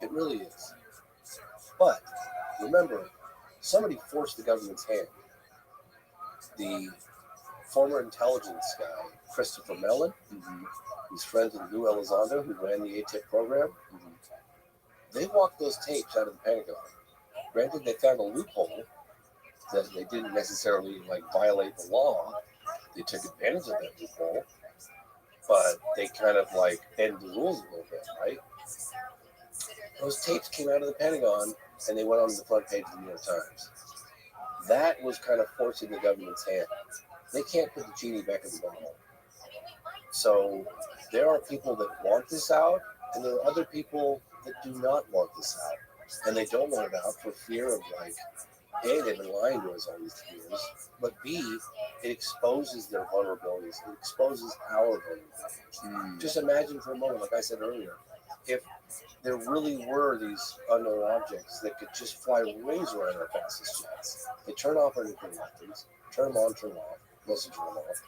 It really is. But remember, somebody forced the government's hand. The former intelligence guy, Christopher Mellon, who's friends with Lou Elizondo, who ran the ATIP program, they walked those tapes out of the Pentagon. Granted, they found a loophole that they didn't necessarily violate the law. They took advantage of that loophole, but they kind of bend the rules a little bit, right? Those tapes came out of the Pentagon and they went on the front page of the New York Times. That was kind of forcing the government's hand. They can't put the genie back in the bottle. So there are people that want this out, and there are other people that do not want this out. And they don't want it out for fear of A, they've been lying to us all these years, but B, it exposes their vulnerabilities. It exposes our vulnerabilities. Just imagine for a moment, like I said earlier, if there really were these unknown objects that could just fly rings around our fastest jets. They turn off our nuclear weapons, turn them on, turn them off, mostly turn them off,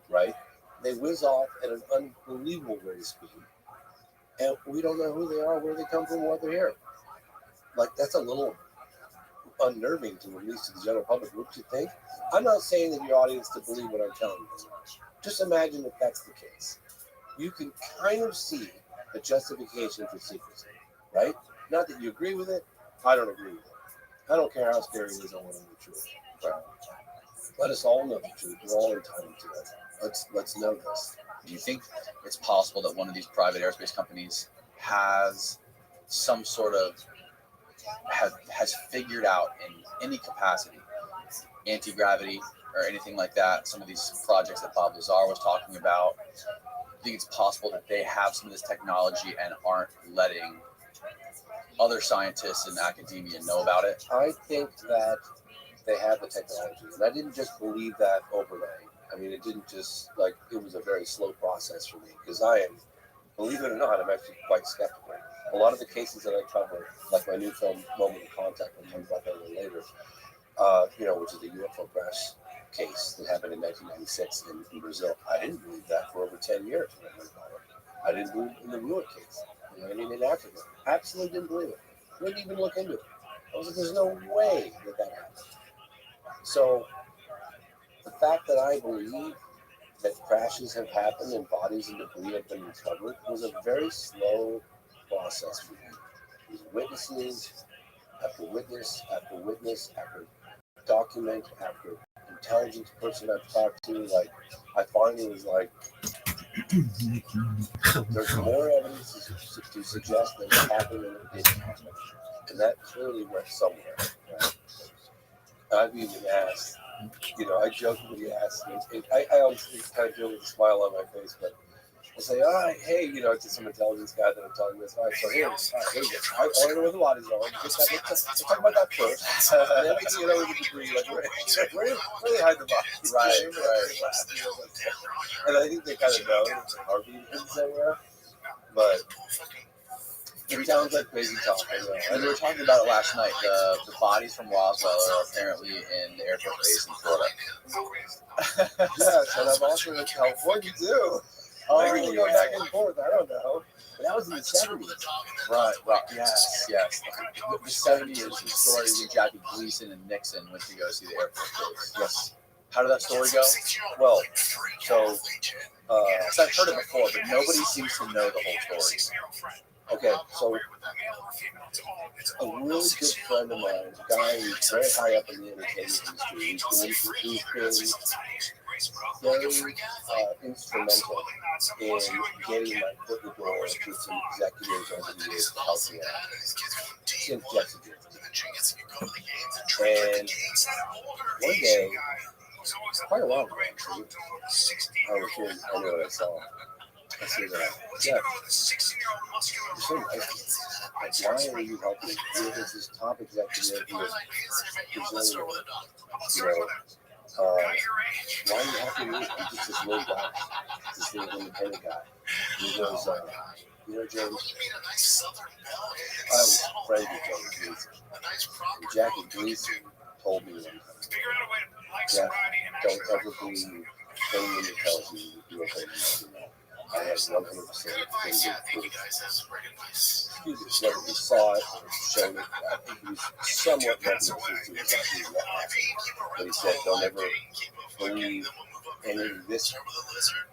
right? They whiz off at an unbelievable rate of speed, and we don't know who they are, where they come from, why they're here. That's a little unnerving to release to the general public. What do you think? I'm not saying that your audience to believe what I'm telling you. Just imagine if that's the case. You can kind of see the justification for secrecy, right? Not that you agree with it. I don't agree with it. I don't care how scary it is. I want to know the truth. Right? Let us all know the truth. We're all entitled to it. Let's know this. Do you think it's possible that one of these private aerospace companies has some sort of has figured out in any capacity anti-gravity or anything like that? Some of these projects that Bob Lazar was talking about. I think it's possible that they have some of this technology and aren't letting other scientists in academia know about it. I think that they have the technology, and I didn't just believe that overnight. I mean, it didn't just it was a very slow process for me, because I am, believe it or not, I'm actually quite skeptical. A lot of the cases that I cover, like my new film Moment of Contact, we'll talk about that a little later, which is the UFO crash case that happened in 1996 in Brazil. I didn't believe that for over 10 years when I heard about it. I didn't believe in the Ruhr case, in Africa. Absolutely didn't believe it. Wouldn't even look into it. I was like, there's no way that happened. So the fact that I believe that crashes have happened and bodies and debris have been recovered was a very slow process for me. It was witnesses after witness after witness after document after intelligence person I've talked to. I finally was there's more evidence to suggest that it happened than it didn't happen. And that clearly went somewhere. Right? I've even asked, I jokingly asked, I always kind of do it with a smile on my face, but I say, all right, hey, to some intelligence guy that I'm talking with, all right, so here we go. I want to know where the bodies are. Let's talk about that first. And then we can get over the debris. Where they hide the bodies? Right. And I think they kind of know that they are being hidden somewhere. But it sounds like crazy talk. And we were talking about it last night. The bodies from Roswell are apparently in the Air Force Base in Florida. Yeah, so I'm also in California too. Maybe we go back and forth. I don't know. But that was in the 70s. Right. Yes. The 70s is the story when Jackie Gleason and Nixon went to go see the Air Force Base. Yes. How did that story go? Well, so I've heard it before, but nobody seems to know the whole story. Okay, so a really good friend of mine, a guy who's very high up in the entertainment industry, he's been very instrumental in getting my foot in the door with some executives over the years to help me out. Since Jessica. And one day, quite a while ago, actually, I was here, I know what I saw. I said, Jeff, you're so nice. Like, why are you helping? There's this top executive who is presenting, why are you helping me? I'm just this little guy, this little independent guy. And he goes, James, I was friends with Jackie Gleason. And Jackie Gleason told me one time, Jeff, don't ever believe anyone that tells you you're okay to know. I had 100% excuse me, whether he saw it or showed it, I think he was somewhat reminiscent to exactly what happened. But he said, don't ever believe any of this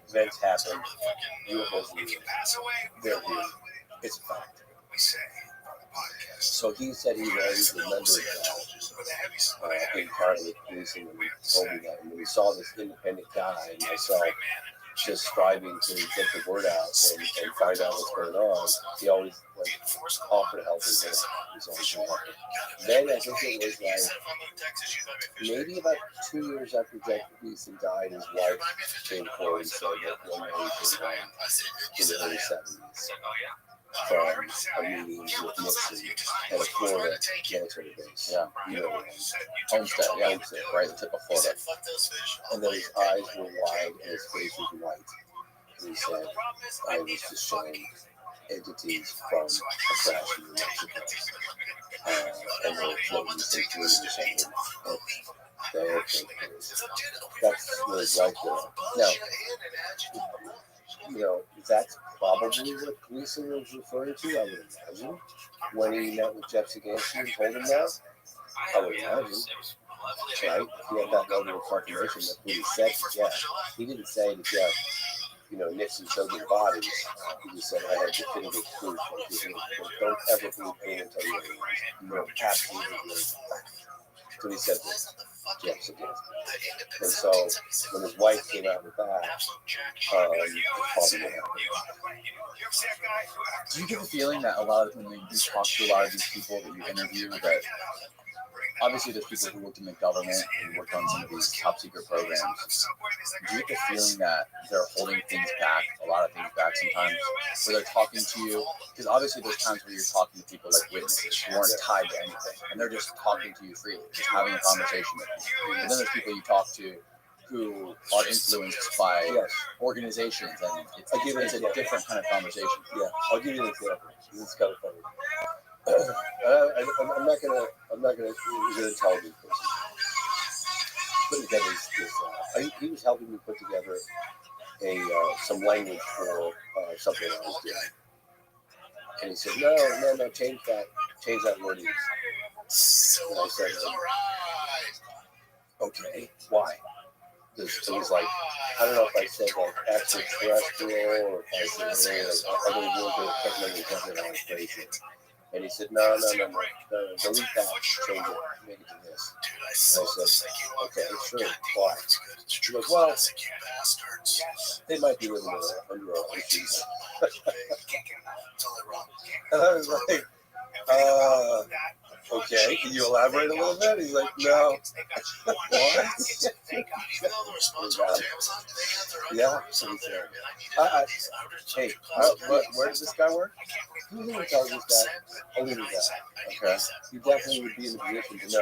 events happen, UFOs are real. They're real. It's a fact. So he said he always remembered that being part of the police, and when he told me that, and when he saw this independent guy and myself just striving to get the word out and find out what's going on, he always offered help and he was always helping. Then I think it was maybe about 2 years after Jackie Gleason died, his wife came forward and said that one night in the early 70s from a meeting with Nixon at a Florida military base. Yeah. Homestead, right at the tip of Florida. And then his eyes were wide and his face was white. And he said, I was just showing entities from a crash in New Mexico. And they were floating some fluid or something. The airplane cleared. That's what it's like there. Now, that's probably what Gleason was referring to, I would imagine, when he met with Jeff Sagansky and told him that. I would imagine. Right? He had that level of confirmation that what he said to Jeff. He didn't say to Jeff, Nixon showed me bodies. He just said, I had definitive proof. Don't ever believe anyone tell you anything. Absolutely. That's what he said to Jeff Sagansky. And so when his wife came out with that, probably what happened. Do you get the feeling that when you talk to a lot of these people that you interview, that obviously there's people who worked in the government and worked on some of these top secret programs, do you get the feeling that they're holding things back, a lot of things back sometimes, where they're talking to you? Because obviously there's times where you're talking to people like witnesses who aren't tied to anything, and they're just talking to you freely, just having a conversation with you. And then there's people you talk to who are influenced by organizations, and it's a different kind of conversation. Yeah, I'll give you an example. This is kind of funny. I'm not gonna he's an intelligent person. Put together he was helping me put together some language for something I was doing. And he said, no, change that wording. And I said, okay, why? It was like, I don't know if I said like extraterrestrial or if I said other words that kept me together and I was crazy. And he said, no, delete that, change it, make it to this. And I said, okay, sure, why? He goes, well, they might be living under our issues. And I was like, okay, can you elaborate a little bit? He's like, no. What? Yeah. So he said, hey, where does this guy work? He's an intelligence guy. I'll leave it at that. Okay. You definitely would be in the position to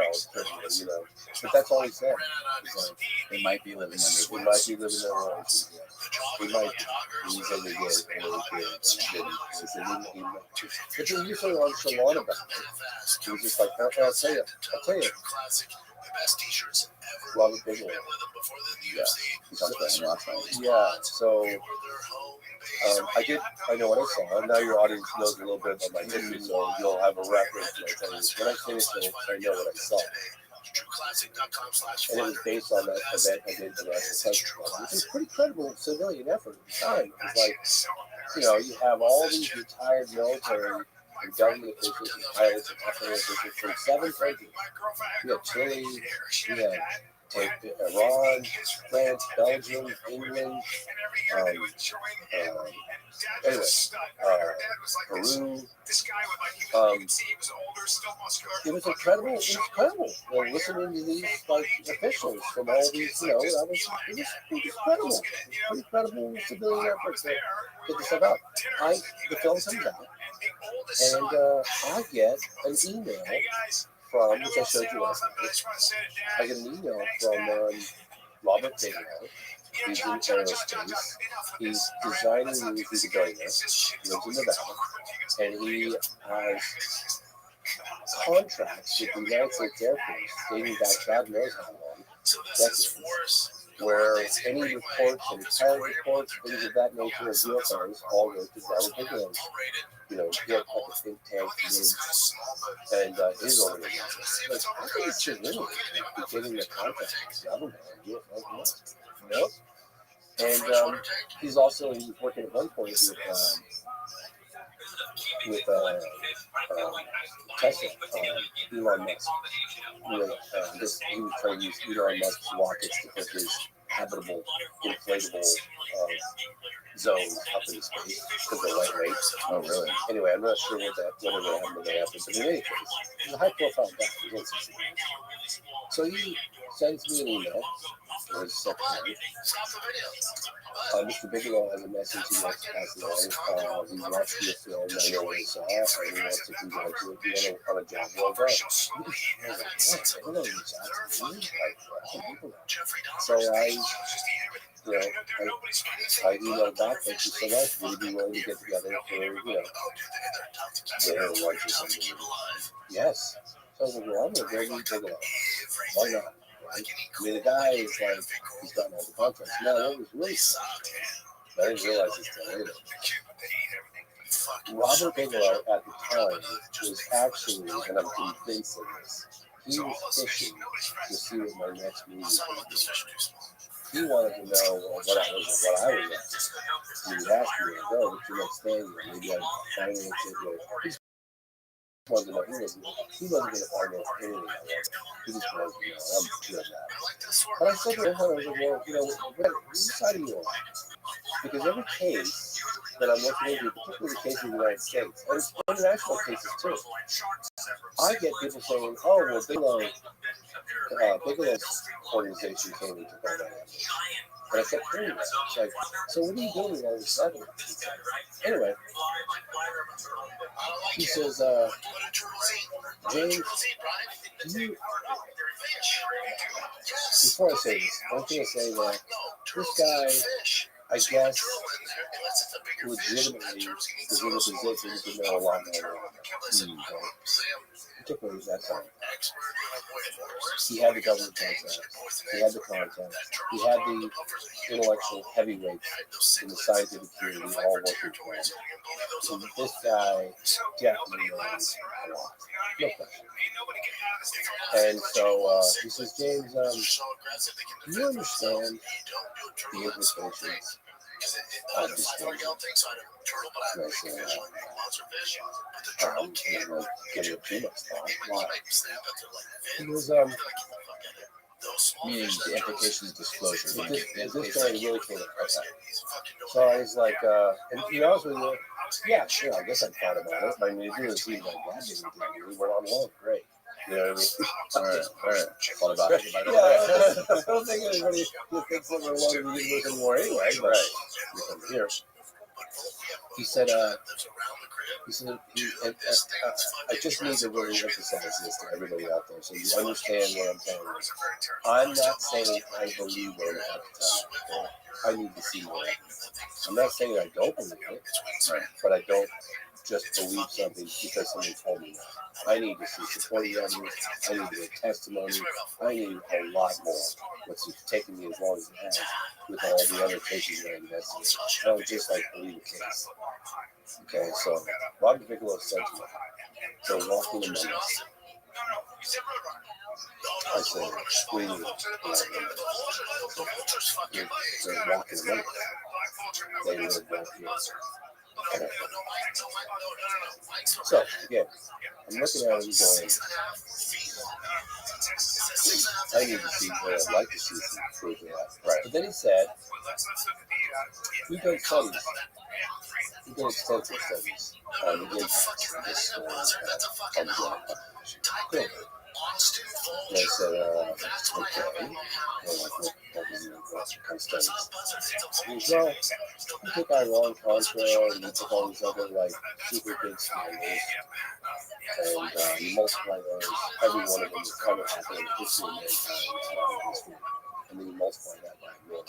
know, But that's all he said. He's like, they might be living under. We might be living under our issues. We might be. He said we did, and we did. He said but you were so nonchalant about it. He was just like, I'll tell you. Robert Bigelow. Yeah. Yeah. So I know what I saw. Now your audience knows a little bit about my history, so you'll have a reference when I tell you. When I finish it, I know what I saw. And it was based on that event I did the National Test Club, which was a pretty credible civilian effort at the time. It was like, you have all these retired military and government officials and pilots and FAA officials from 7 countries. We had Chile, we had take Iran, France, Belgium, England, anyway, Peru. It was incredible. It was incredible. Listening to these like officials from all these, it was incredible. It was pretty incredible civilian effort to get this stuff out. The film comes out, and I get an email from, which I showed you last night. I get an email from Robert Bigelow. He's in aerospace. He's designing movies. He's a billionaire. He lives in Nevada. And he has contracts with the United States Air Force dating back God knows how long, decades, where any reports, any pilot reports, things of that nature of UFOs all go to Robert Bigelow's, get like a think tank and his organization. Like, I think it's just really be getting the contract with the government on UFOs. And he's working at one point with Tesla, Elon Musk. He was trying to use Elon Musk's rockets to put his habitable, inflatable zone up in space because they're lightweight. Oh, really? Anyway, I'm not sure whatever happened when they happened, but in any case, he's a high-profile guy. So he sends me an email for his secretary. Mr. Bigelow has a message he wants to pass along. He watched your film, I know what he saw, and he wants to congratulate you on a job well done. So I emailed back, thank you so much. Would you be willing to get together for, dinner or lunch or something? Yes. So I was like, well, I'm going to go meet Bigelow. Why not? Right? I mean, the guy is like, he's gotten all the contracts. Now, what was really sad, I didn't realize this till later. Robert Bigelow at the time was actually, and I'm convinced of this, he was fishing to see what my next movie was going to be. He wanted to know what I was up to. He was asking me, what's your next thing? Maybe I'd finance it. He wasn't going to finance anything. He just wanted to know, I'm doing that. But I said to him, I was like, which side are you on? Because every case that I'm looking into, particularly the case in the United States, and it's international cases too, I get people saying, oh, well, Bigelow's organization came and took all that evidence. And I kept hearing that. It's like, so what are you doing with all this evidence? Anyway, he says, James, before I say this, I want you to say that this guy, I guess, legitimately is in a position to know a lot more. Particularly at that time. He had the government contract. He had the content. He had the intellectual heavyweights in the scientific community all working for him. So this guy definitely knows a lot. No question. And so he says, James, do you understand the implications of this thing? And I said, getting too much thought. Why? It was, meaning the implications of disclosure. This guy really came up. So I was like, and to be honest with you, yeah, sure, I guess I thought about it. I mean, it didn't seem like that didn't do. We went on long, great. You know what I mean? All right. What about it? Yeah, I don't think anybody thinks that we're long and we anymore anyway. Right. Here. He said, I just need to really emphasize this to everybody out there so you understand what I'm saying. I'm not saying I believe what I'm about to tell you. I need to see more. I'm not saying I don't believe it, right, but I don't just believe something because somebody told me that. I need to see supporting evidence. I need to get testimony. I need a lot more. What's taken me as long as it has with all the other cases that I investigated. I don't just believe a case. Okay, so Robert Bigelow said to me, they're walking among us. I said, what do you mean? They're walking among us. They live right here. So again, I'm looking at him going, I need to see where I'd like to see some proof of that. Right. But then he said, we done studies. We did extensive studies on the impact of this story on the black population. Good. And I said, okay. Well, like, what kind of studies? He goes, well, you take Iran-Contra and you take all these other, like, super big scandals, and you multiply those, every one of them is kind of happening in the history of mankind, and then you multiply that by a million.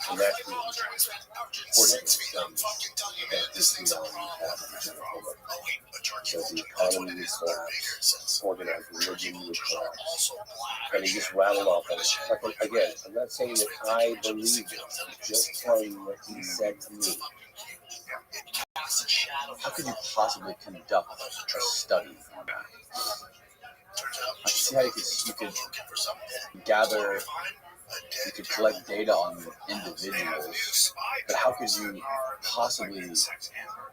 And that's the according to the studies that this reality has in the general public. So the economy would collapse, organized religion would collapse. And he just rattled off on it. Like, again, I'm not saying that I believe this, I'm just telling you what he said to me. How could you possibly conduct a study on that? I see how you could gather, you could collect data on individuals, but how could you possibly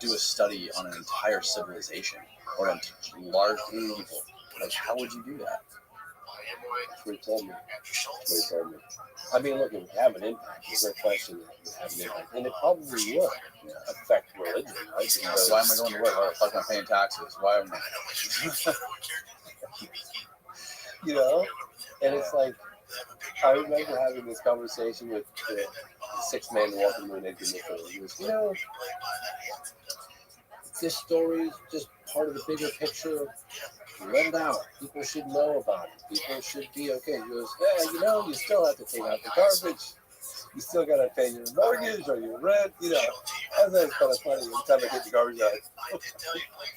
do a study on an entire civilization or a large group of people? Like, how would you do that? That's what he told me. That's what he told me. I mean, look, it would have an impact. There's no question that it would have an impact. And it probably would affect religion, right? Because why am I going to work? Why the fuck am I paying taxes? Why am I... You know? And it's like, I remember having this conversation with the 6-man walking into an empty nickel. He goes, you know, this story is just part of the bigger picture. Let it out. People should know about it. People should be okay. He goes, yeah, you know, you still have to take out the garbage. You still got to pay your mortgage or your rent. You know, I think it's kind of funny. Every time I get the garbage out,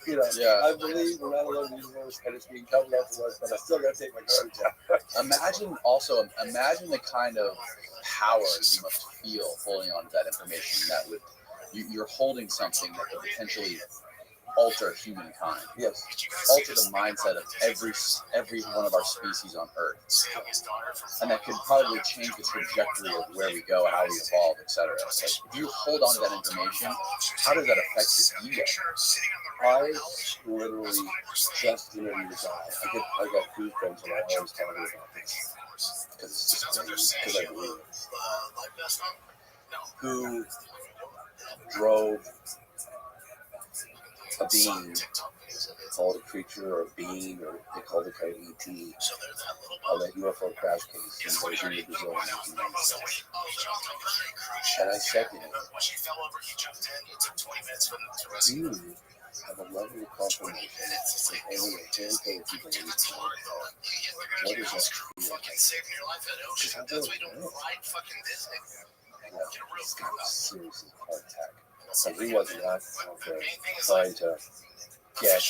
you know, yeah. I believe we're not alone in the universe and it's being covered up for us, but I still got to take my garbage out. Imagine the kind of power you must feel holding on to that information that would, you're holding something that could potentially alter humankind. Yes. Alter the mindset of every one of our species on Earth. And that could probably change the trajectory of where we go, how we evolve, etc. Like, if you hold on to that information, how does that affect your ego? I literally just interviewed a guy. I got goosebumps when I always tell you about this. Because it's just crazy. Because I believe it. Who drove a being, called a creature or a being, or they called it kind of ET, on that UFO crash case in Brazil in 1996. And I said to him, do you have a level of confirmation that only a handful of people in this world? What does that feel like? Because I don't know. And this guy was serious as a heart attack. And he wasn't out there trying to get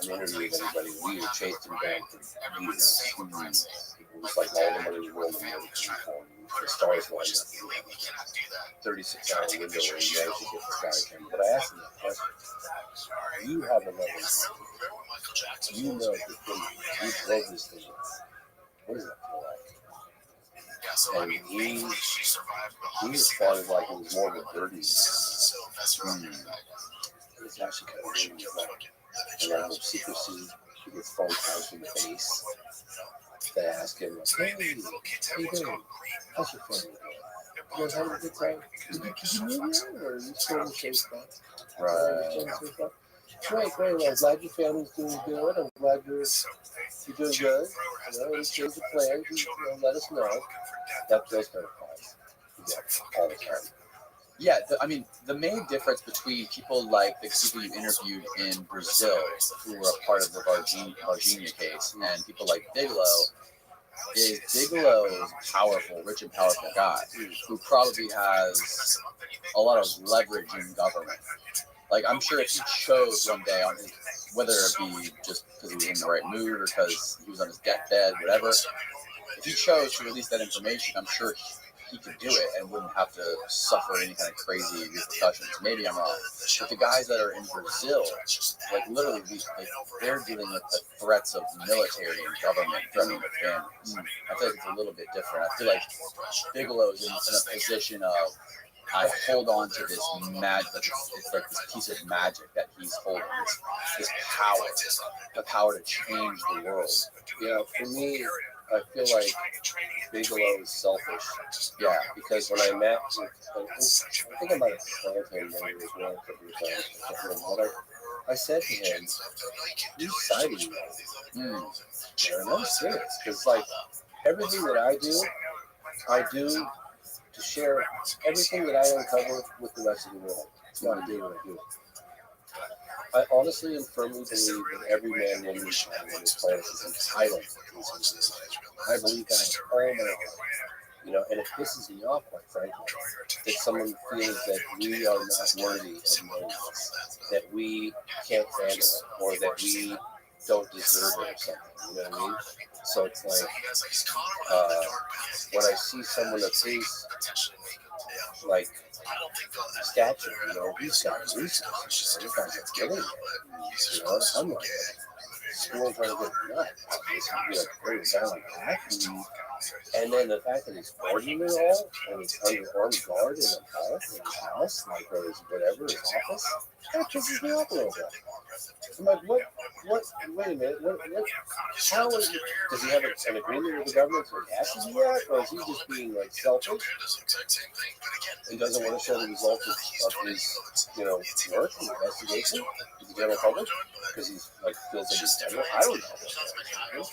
an interview with anybody. We had chased him down for years. It was like all the money in the world and everything for him. The stars lined up. 36-hour window where he managed to get this guy a camera. But I asked him that question. You have a level of confidence. You know the thing. You drove this thing. What does that feel like? And he responded like it was more of a dirty. It's actually kind of weird. And out of secrecy, he gets phone calls from the base. They ask him, like, hey, how you doing? How's your family doing? You guys having a good time? Did you move yet? Or are you still in the same spot? Right. Great. Well, I'm glad your family's doing good. I'm glad you're doing good. You know, any change of plans, let us know. That's those kind of calls. Yeah, all the time. Yeah, the main difference between people like the people you interviewed in Brazil, who were a part of the Varginha case, and people like Bigelow, is Bigelow is a powerful, rich and powerful guy who probably has a lot of leverage in government. Like, I'm sure if he chose one day on his, whether it be just because he was in the right mood or because he was on his deathbed, whatever, if he chose to release that information, I'm sure he could do it and wouldn't have to suffer any kind of crazy repercussions. Maybe I'm wrong. But the guys that are in Brazil, like literally, they're dealing with the threats of military and government threatening their families. I feel like it's a little bit different. I feel like Bigelow's in a position of I hold on to this magic. It's like this piece of magic that he's holding. This power, the power to change the world. Yeah, for me, I feel like Bigelow is selfish. Yeah, because when I met with, I think I might have called him later as well a couple of times. I can't remember what I said to him, "You citing me?" And I'm serious, because like everything that I do to share everything that I uncover with the rest of the world. That's why I do what I do. I honestly and firmly believe that every man, woman, and child on this planet is entitled to these things. I believe that with all my heart. You know, and it pisses me off, quite frankly, that someone feels that we are not worthy of knowing this, that we can't handle it, or that we don't deserve it or something. You know what I mean? So it's like when I see someone of his like stature, you know, these guys, these guys are killing it. You know, I'm like squirrel trying to get nut. It's like very down like that. And then the fact that he's ordering it all and he's under armed guard in his house, like, or his whatever, his office, that pisses me off a little bit. I'm like, what, wait a minute, how is it, does he have an agreement with the government so he has to do that, or is he just being, like, selfish and doesn't want to show the results of his, you know, work and investigation to the general public, because he's, like, feels like he's general? I don't know.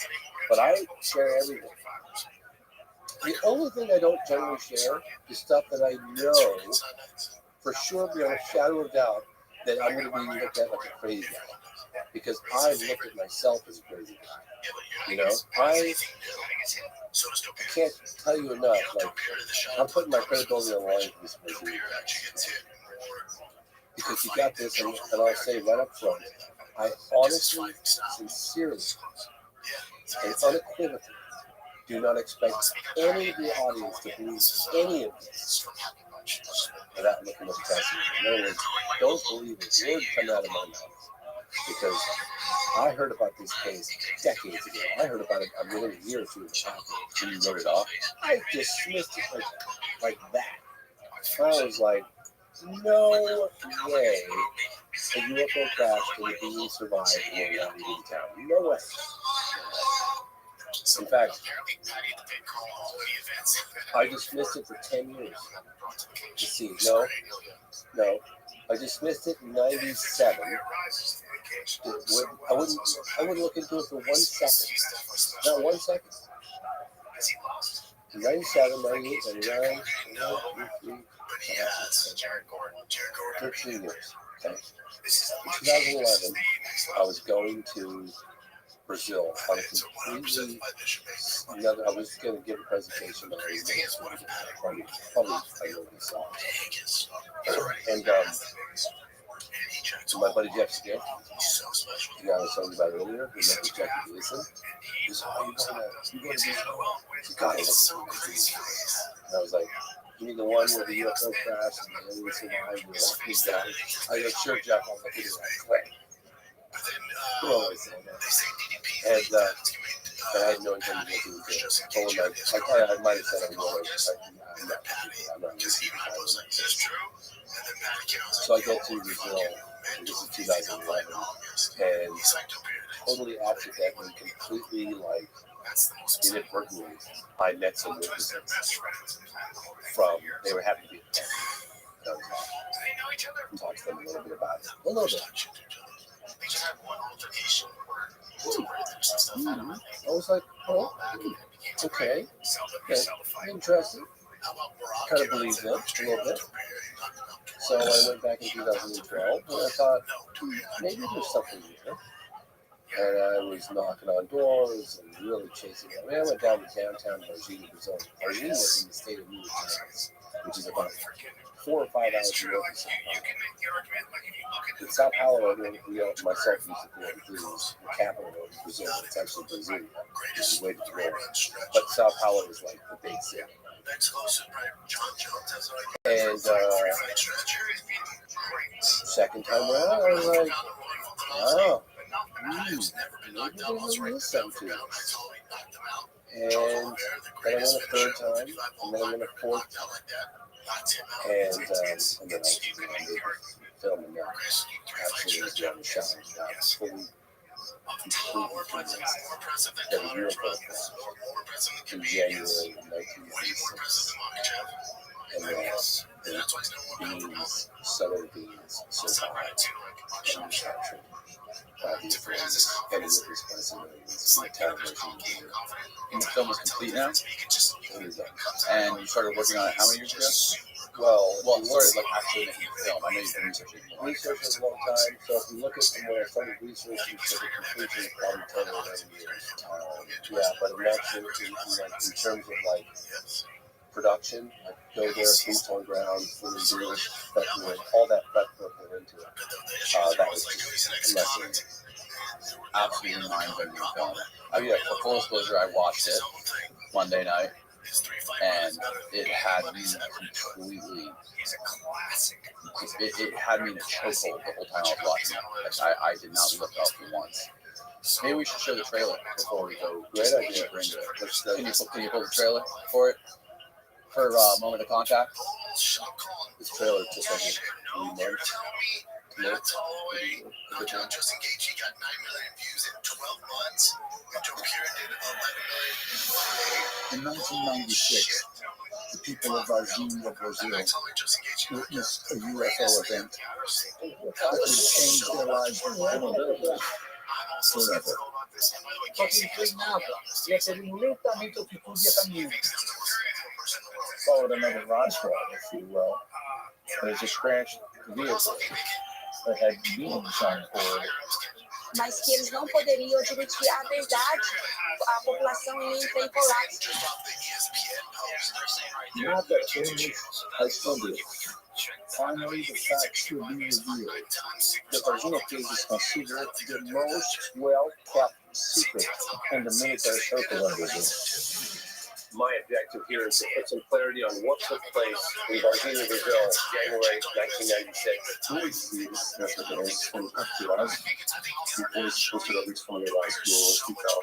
But I share everything. The only thing I don't generally share is stuff that I know for sure, beyond a shadow of doubt, that I'm going to be looked at like a crazy guy. Because I've looked at myself as a crazy guy. You know, I can't tell you enough. Like, I'm putting my credibility on the line for this crazy guy. Because you got this, and I'll say right up front, I honestly, sincerely, and unequivocally do not expect any of the audience to believe any of this without looking at the testimony. In other words, don't believe a word come out of my mouth. Because I heard about this case decades ago. I heard about it within a year or two of it happening. And you wrote it off. I dismissed it like that. I was like, no way a UFO crash would be survived in that meeting town. No way. In fact, I dismissed it for 10 years. Let's see, no. I dismissed it in 97. I wouldn't look into it for 1 second. Not 1 second. In 97, 98, 99, 13 years. Okay. In 2011, I was going to Brazil on a completely another. I was going to give a presentation on probably I know this song. And so my buddy Jeff Skip, the guy I was talking about earlier, who met with Jackie Gleason, he said, "Oh, you going to Brazil?" God, and I was like, "You mean the one where the UFO crashed and the aliens survived and the walking down?" I go, "Sure, Jeff." I was like, "It is that way." You know what I'm saying? And I had no intention of looking into it. I told him I might have said I'm not So I get to Brazil, and this is 2011, and totally accidentally, completely like inadvertently, I met some witnesses from, they were happy to be at the I talked to them a little bit about it. A little bit. I was like, oh, okay, interesting. Kind of believed them a little bit. So I went back in 2012 and I thought, maybe there's something here. And I was knocking on doors and really chasing it. I mean, I went down to downtown Varginha, Brazil. Varginha is in the state of Minas Gerais, which is about 4 or 5 hours north of Sao Paulo. In Sao Paulo, myself used to go to the capital of Brazil. It's actually Brasilia, which is way to the north. But Sao Paulo is like the big city. And second time around, I was like, oh, maybe they really is something to this. And then I went a third time, and then I went a fourth time. And then I was filming now. Actually, was down the shot. Fully, completely convinced that a year ago, in January of 1996, and that beans, southern beans, survived and captured by these Israelis and it was by television. And the film is complete now? It is And you started working on it how many years ago? well, It started like actually making the film. I know you've been researching it. research is a long time, so if you look at from when I started researching to the completion, probably 10 or 11 years. Yeah, but in actually, in terms of like production, like go there, boots on ground, fully do it, prep work, all that prep work went into it. That was just a lesson. Absolutely mind-bending film. I mean, for full disclosure, I watched it Monday night, and it had me completely. It had me in a chokehold the whole time I was watching it. Like, I did not look up for once. Maybe we should show the trailer before we go Great idea. deeper into it. Can you pull the trailer for it? For Moment of Contact? This trailer took like 3 months. Justin Gaethje got 9 million views in 12 months. And Joe Kieran did 11 million. In 1996, the people of Varginha, Brazil, witnessed a UFO event that would change their lives forever. Só que não fez nada. Ia ser lentamente a atitude ia caminhando. Followed another roswell, if you will. There's a crashed vehicle that had beams on board. Mas que eles não poderiam admitir a verdade. A população ia entrar em colapso. Nada temos a esconder. Finally, the facts will be revealed. The Varginha case is considered the most well-kept secret in the military circle of Brazil. My objective here is to put some clarity on what took place in Varginha, Brazil, January 1996. Dois filhos dessa doença foram capturados depois de posterior explanadas do hospital.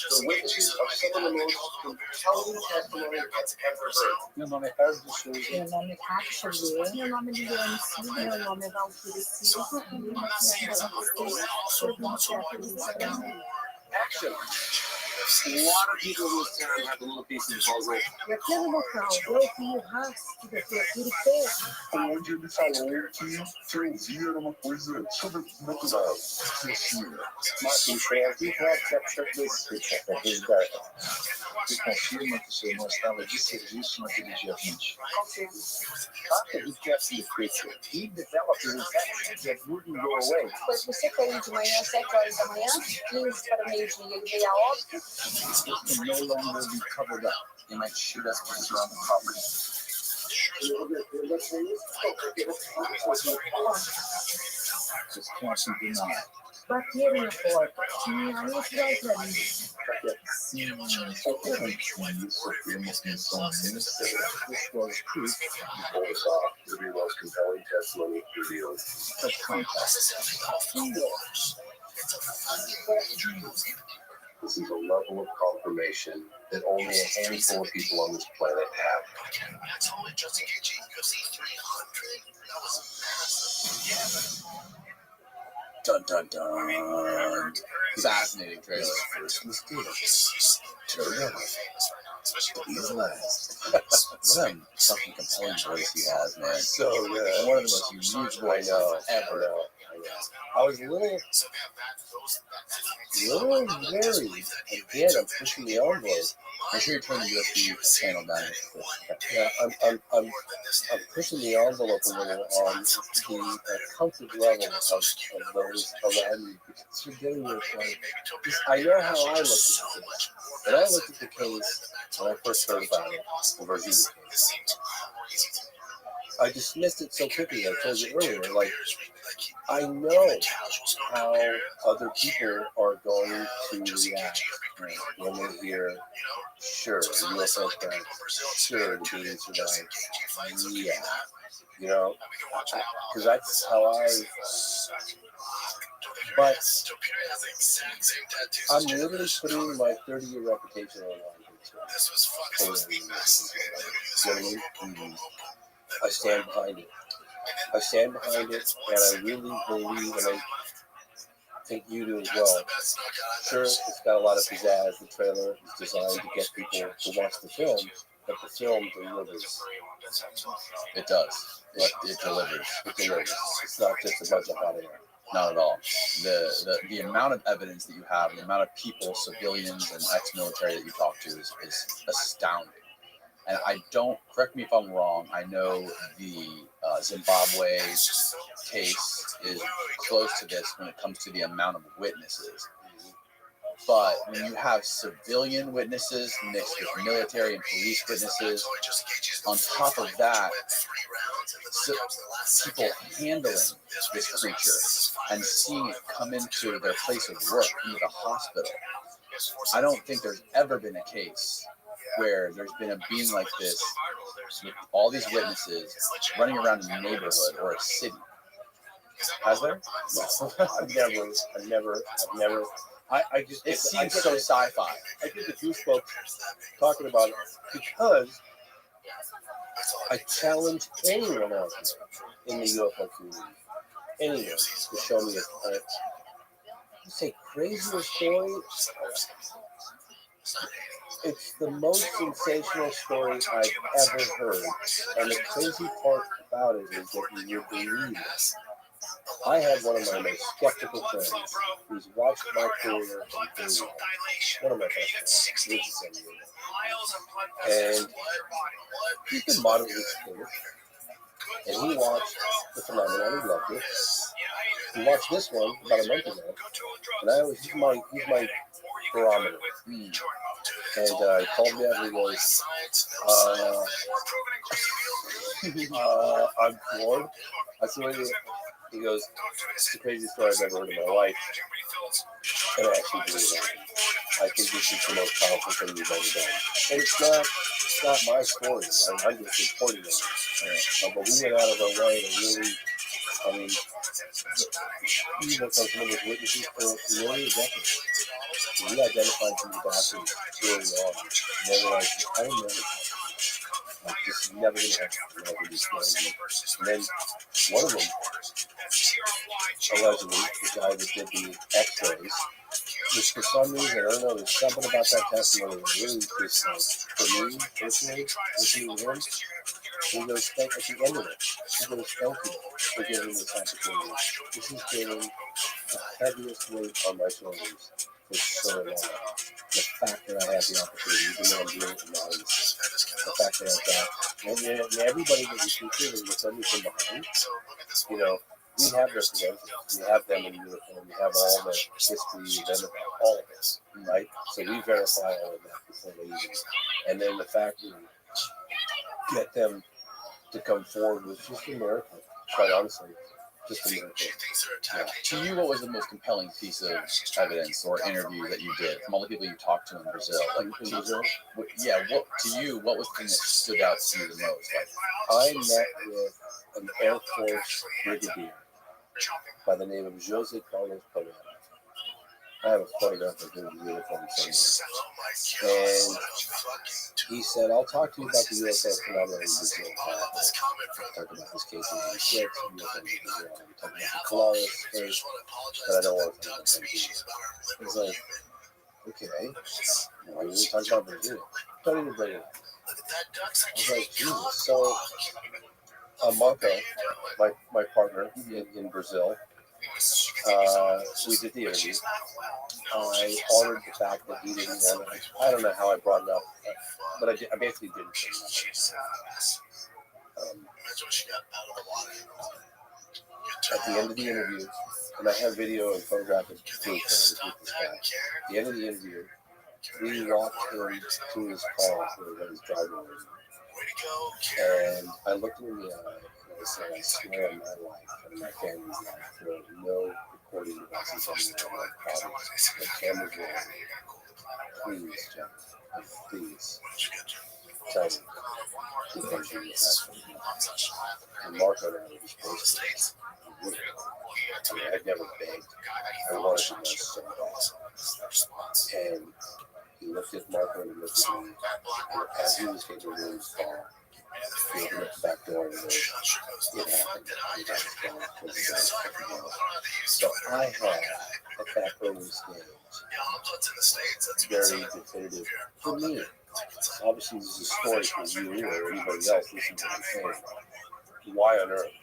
The witnesses are some of the most compelling testimony I've ever heard. Meu nome é Carlos de Souza. Meu nome é Cátia Xavier. Meu nome é Liliane Silva. Meu nome é Valquíria Silva. Action. A lot of people in this town have a little piece of the puzzle. Naquele local, houve um rastro da criatura terra. Onde ele falou que ouvia uma coisa sobrenatural. Martin Short captured this picture for his data. Que confirma que seu irmão estava de serviço naquele dia 20. After he captured the creature, he developed an infection that wouldn't go away. Pois você foi de manhã às 7 horas da manhã, 15 para meio-dia, ele veio a óbito. It can no longer be covered up. They might shoot us because we're on the property. Just can't be denied. Bateram na porta, tinha a entrar pra mim. Sim, certamente sofreu uma tensão imensa. This was proof Hold off. It'll be the most compelling testimony revealed. of contact. This is a level of confirmation that only a handful of people on this planet have. I told it, Justin Gaethje, UFC 300. That was massive. Dun dun dun. Fascinating trailer. First mistake. Turned out. He's last. What a fucking compelling voice he has, man. So good. One of the most unique voices ever. I was a little wary. Again, I'm pushing the envelope. I'm sure you're turning the USB channel down. Yeah, I'm pushing the envelope a little on the comfort level of those around me. Because you're getting this like, I know how I looked at the case. When I looked at the case, when I first heard about it, the Virginia case, I dismissed it so quickly. I told you earlier, like, I know how other people are going to react when they hear, sure, UFO crash, sure, the beings survive. Yeah, you know, because that's how but I'm literally putting my 30-year reputation on the line. You know what I mean? Mm-hmm. I stand behind it. I stand behind it, and I really believe, and I think you do as well. Sure, it's got a lot of pizzazz. The trailer is designed to get people to watch the film, but the film delivers. It does. It delivers. It delivers. It's not just a bunch of hot air. Not at all. The amount of evidence that you have, the amount of people, civilians and ex-military that you talk to is astounding. And I don't, correct me if I'm wrong, I know the Zimbabwe case is close to this when it comes to the amount of witnesses. But when you have civilian witnesses mixed with military and police witnesses, on top of that, people handling this creature and seeing it come into their place of work, into the hospital, I don't think there's ever been a case where there's been a being like this with all these witnesses running around in a neighborhood or a city. Has there? No. I've never. I just. It seems so sci-fi. I get the goosebumps talking about it because I challenge anyone out there in the UFO community, anyone, to show me a you say crazier story. It's the most sensational story I've ever heard, and the crazy part about it is that you believe it. I had one of my most skeptical friends who's watched my career from day one. One of my best friends, and he's been moderately supportive. And he watched the phenomenon. He loved it. He watched this one about a month ago, and he's my barometer. And he called me up and he goes, I'm floored. I said, what do you? He goes, it's the craziest story I've ever heard in my life. And I actually believe it. I think this is the most powerful thing we've ever done. And it's not my story. I'm just reporting it. But we went out of our way to really, I mean, we worked on some of those witnesses for nearly a decade. We identified some of the doctors early on. And they were like, I don't know. Like, this is never going to happen. And then one of them, allegedly, the guy that did the x-rays, which for some reason, I don't know, there's something about that testimony that really just, like, for me, personally, listening to him, he goes, at the end of it, he goes, thank you for giving me this opportunity. This has been the heaviest weight on my shoulders for so long. The fact that I have the opportunity, even though I'm doing it anonymously, the fact that I've got, and everybody that we speak to and with me from behind, you know, we have their credentials, we have them in uniform, we have all the history, them, all of this, right? So we verify all of that before they even, and then the fact that we get them to come forward was just a miracle, quite honestly. Just a miracle. Yeah. To you, what was the most compelling piece of evidence or interview that you did from all the people you talked to in Brazil? Like, in Brazil? Yeah, to you, what was the thing that stood out to you the most? Like, I met with an Air Force brigadier by the name of Jose Carlos Pereira. I have a photograph of him in uniform somewhere. And he said, I'll talk to you about the UFO phenomenon in Brazil. Talk about this case in 86, UFO in Brazil. Talk about the Polaris case, but I don't want to talk about that. He's like, okay, why don't we talk about Brazil? Tell me to bring it up. I was like, Jesus. So, Marco, my partner in Brazil, we did the interview. I honored the fact that he didn't want it. I don't know how I brought it up, but I basically didn't say nothing. At the end of the interview, and I have video and photographic proof with this guy. At the end of the interview, we walked him to his car where he was driving. And I looked him in the eye, and I I said, I swear on my life and my family's life, there are no recording devices in my province. The cameras will, please, Jeff, please, tell me. Because you have and Marco and I were just posted. I mean, I'd never begged. I wanted to know so bad. And he looked at Marco and he looked at me. And as he was getting into his car, he opened up the back door and it happened. He got his car, was the guy picking him up. So I had a backroom stage. Very definitive for me. Obviously, this is a story for you or anybody else listening to the thing. Why on earth?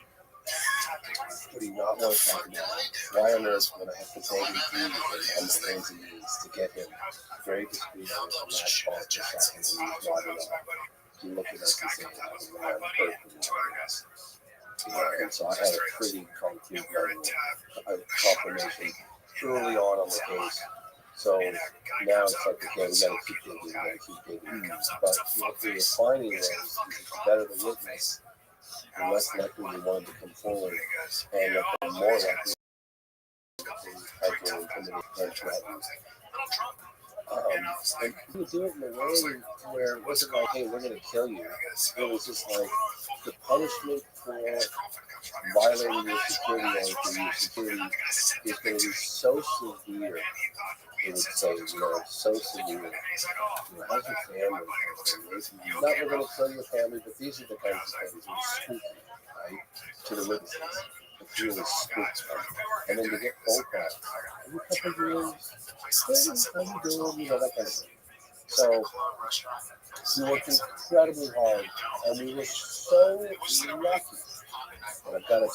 What do you not want to talk about? Why on earth would I have to beg and plead with him on my hands and knees to get him very discreetly on that call for a second and he's driving off? He looked at us and said, "I'm hurt." And so I had a pretty concrete level of confirmation early on the case. So now it's like, okay, we gotta keep digging, But what we were finding was it's better to witness, the less likely we wanted to come forward, and the more likely had to intimidate and threaten. And we would do it in a way where it wasn't like, hey, we're going to kill you. It was just like the punishment for violating your security laws and your security is going to be so severe. It would say, so severe. How's your family? Not we're going to kill your family, but these are the kinds of things that are spooky, right? To the witnesses. It's really spooky. And then to get phone calls. Are you a couple of years? How you doing? That kind of thing. So we worked incredibly hard, and we were so lucky. And I've got to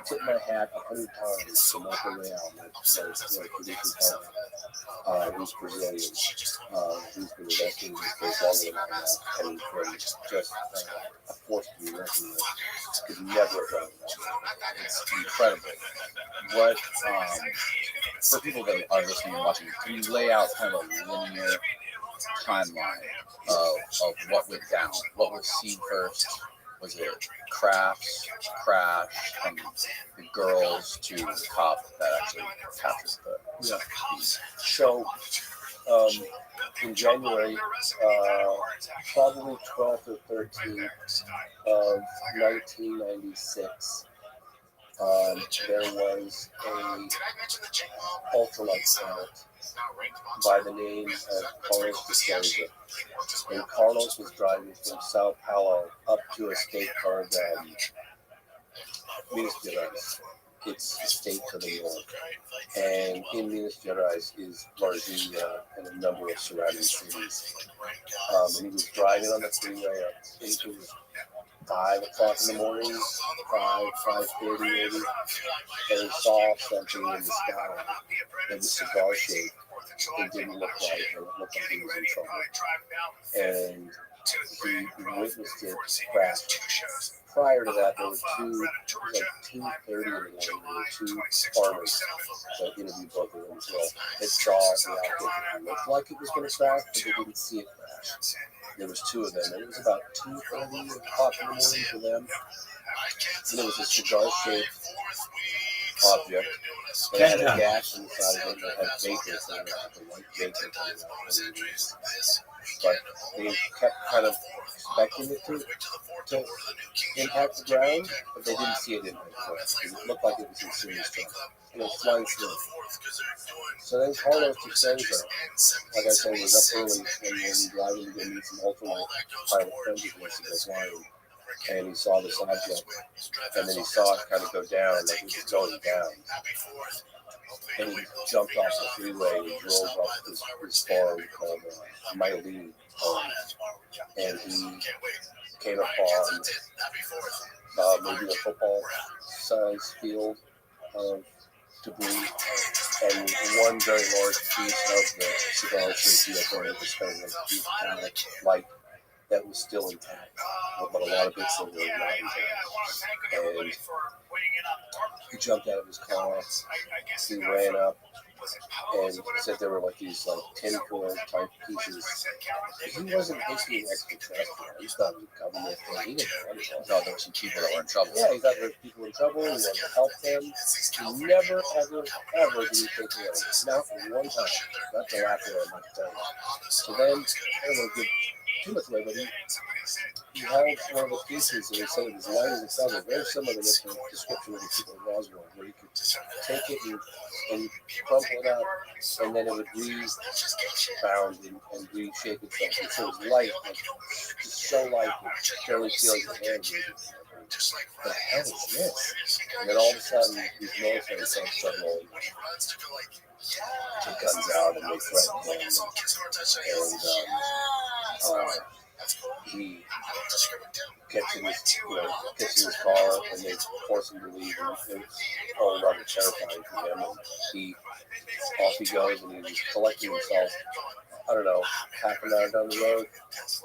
tip my hat 100 times to Michael Real, my producer partner, who's Brazilian, who's been investing in this case longer than I have, and from just a force to be reckoned with. Could never have done that. It's incredible. What, for people that are listening and watching, can you lay out kind of a linear timeline of what went down? What was seen first? Was it crafts, crash, and the girls to the cop that actually captured the So, in January, probably 12th or 13th of 1996, there was a ultralight pilot by the name of Carlos D'Souza. And Carlos was driving from Sao Paulo up to a state called Minas Gerais. It's a state to the north. And in Minas Gerais is Varginha and a number of surrounding cities. And he was driving on the freeway. I think it was 5 o'clock in the morning, 5:30 maybe, and he saw something in the sky. It was cigar shaped. It didn't look right. It looked like he was in trouble. And he witnessed it crash. Prior to that, there were 2:30 in the morning, there were 2 farmers that interviewed both of them as well. That saw the outfit that looked like it was going to crash, but they didn't see it crash. There was 2 of them, and it was about 2:30 o'clock in the morning for them. And it was a cigar-shaped object that had a gas inside of it that had vapor coming out, the white vapor coming out. But they kept kind of expecting it to impact the ground, but they didn't see it impact the ground. It looked like it was in serious trouble. And it was flying slow. So then Carlos D'Souza, like I said, was up early and driving to go meet some ultralight pilot friends of his to go flying. And he saw this object, and then he saw it kind of go down, like it was going down. And he jumped off the freeway and drove up this farm called Myelene Farm. And he came upon maybe a football-sized field of debris and one very large piece of the cigar-shaped UFO that was kind of like a metallic light that was still intact, but a lot of bits of it were not intact. And he jumped out of his car, he ran up, and he said there were like these like tinfoil type pieces. He wasn't thinking extraterrestrial. He thought it was a government thing. He didn't know anything. He thought there were some people that were in trouble. Yeah, he thought there were people in trouble. He wanted to help them. He never, ever, ever did he think of it. Not one time. Not the last one I'm about to tell you. So then, I don't want to give too much away, but he held one of the pieces and he said it was light as a feather, very similar to the description of the people in Roswell, where he could take it and crumple it up, and then it would rebound and reshape itself. And so it was light, like just so light, it barely feels the hand moving. What the hell is this? And then all of a sudden, these military folks start rolling. Take guns out and they threaten him. And he gets in his car and they force him to leave. And it's all rather terrifying for him. And off he goes and he's collecting himself. I don't know, half an hour down the road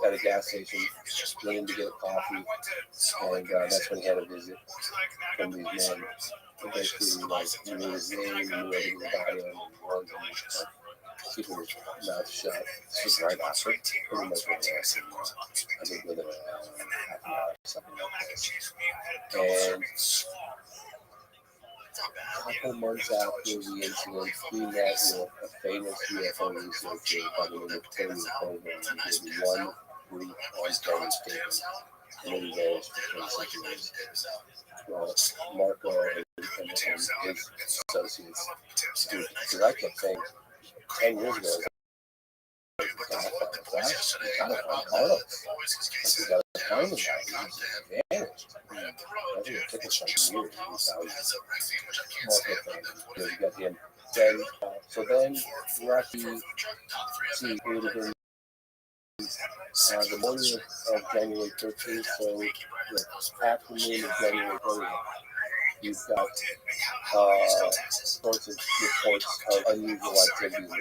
at a gas station, went in to get a coffee, and that's when he had a visit from these men. And basically, like, he knew his name, he knew everything about him, and warned him, like, keeping his mouth shut. This was right after, pretty much right after, I think within half an hour, something like that. And a couple months after the incident, he met with a famous UFO researcher by the name of Tony Coburn. He gave one brief on-camera statement, and then he vanished for 26 years. Well, Marco and his associates, because I kept saying 10 years ago, we gotta find Carlos. We gotta find him. He vanished. I think it took us some years. We got him. Then, so then Rocky, see, it would have been the morning of January 13th, so the afternoon of January 30th. You've got sorts of reports of unusual activities in town.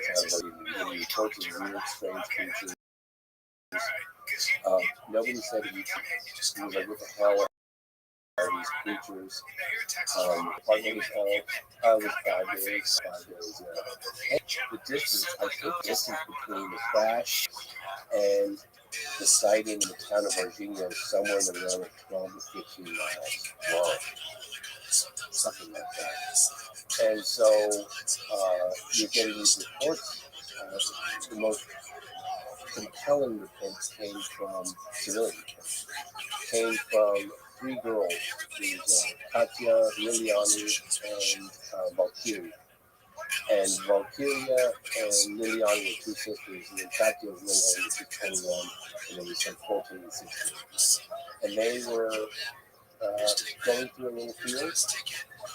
Reports of weird, strange creatures. Nobody said he was like, what the hell are these creatures? Part of his hell was 5 days. 5 days, yeah. And the distance, I think the distance between the crash and the sighting in the town of Virginia is somewhere in the realm of 12 to 15 miles long. Something like that. And so you're getting these reports. The most compelling reports came from civilian reports. Came from 3 girls. There's Katya, Liliani, and Valkyria. And Valkyria and Liliani were 2 sisters, and then Katya was a little older, 21, and then we said 14 and 16. And they were going through a little field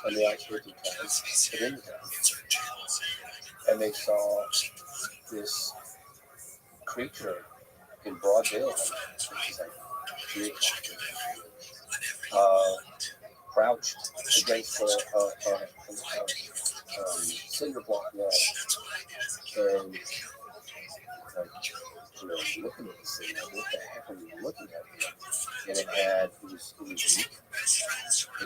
on the outskirts of town, but in town. And they saw this creature in broad daylight, which is like 3 o'clock, crouched against a cinder block wall. And looking at this thing, like, what the heck are you looking at? And it was weak. It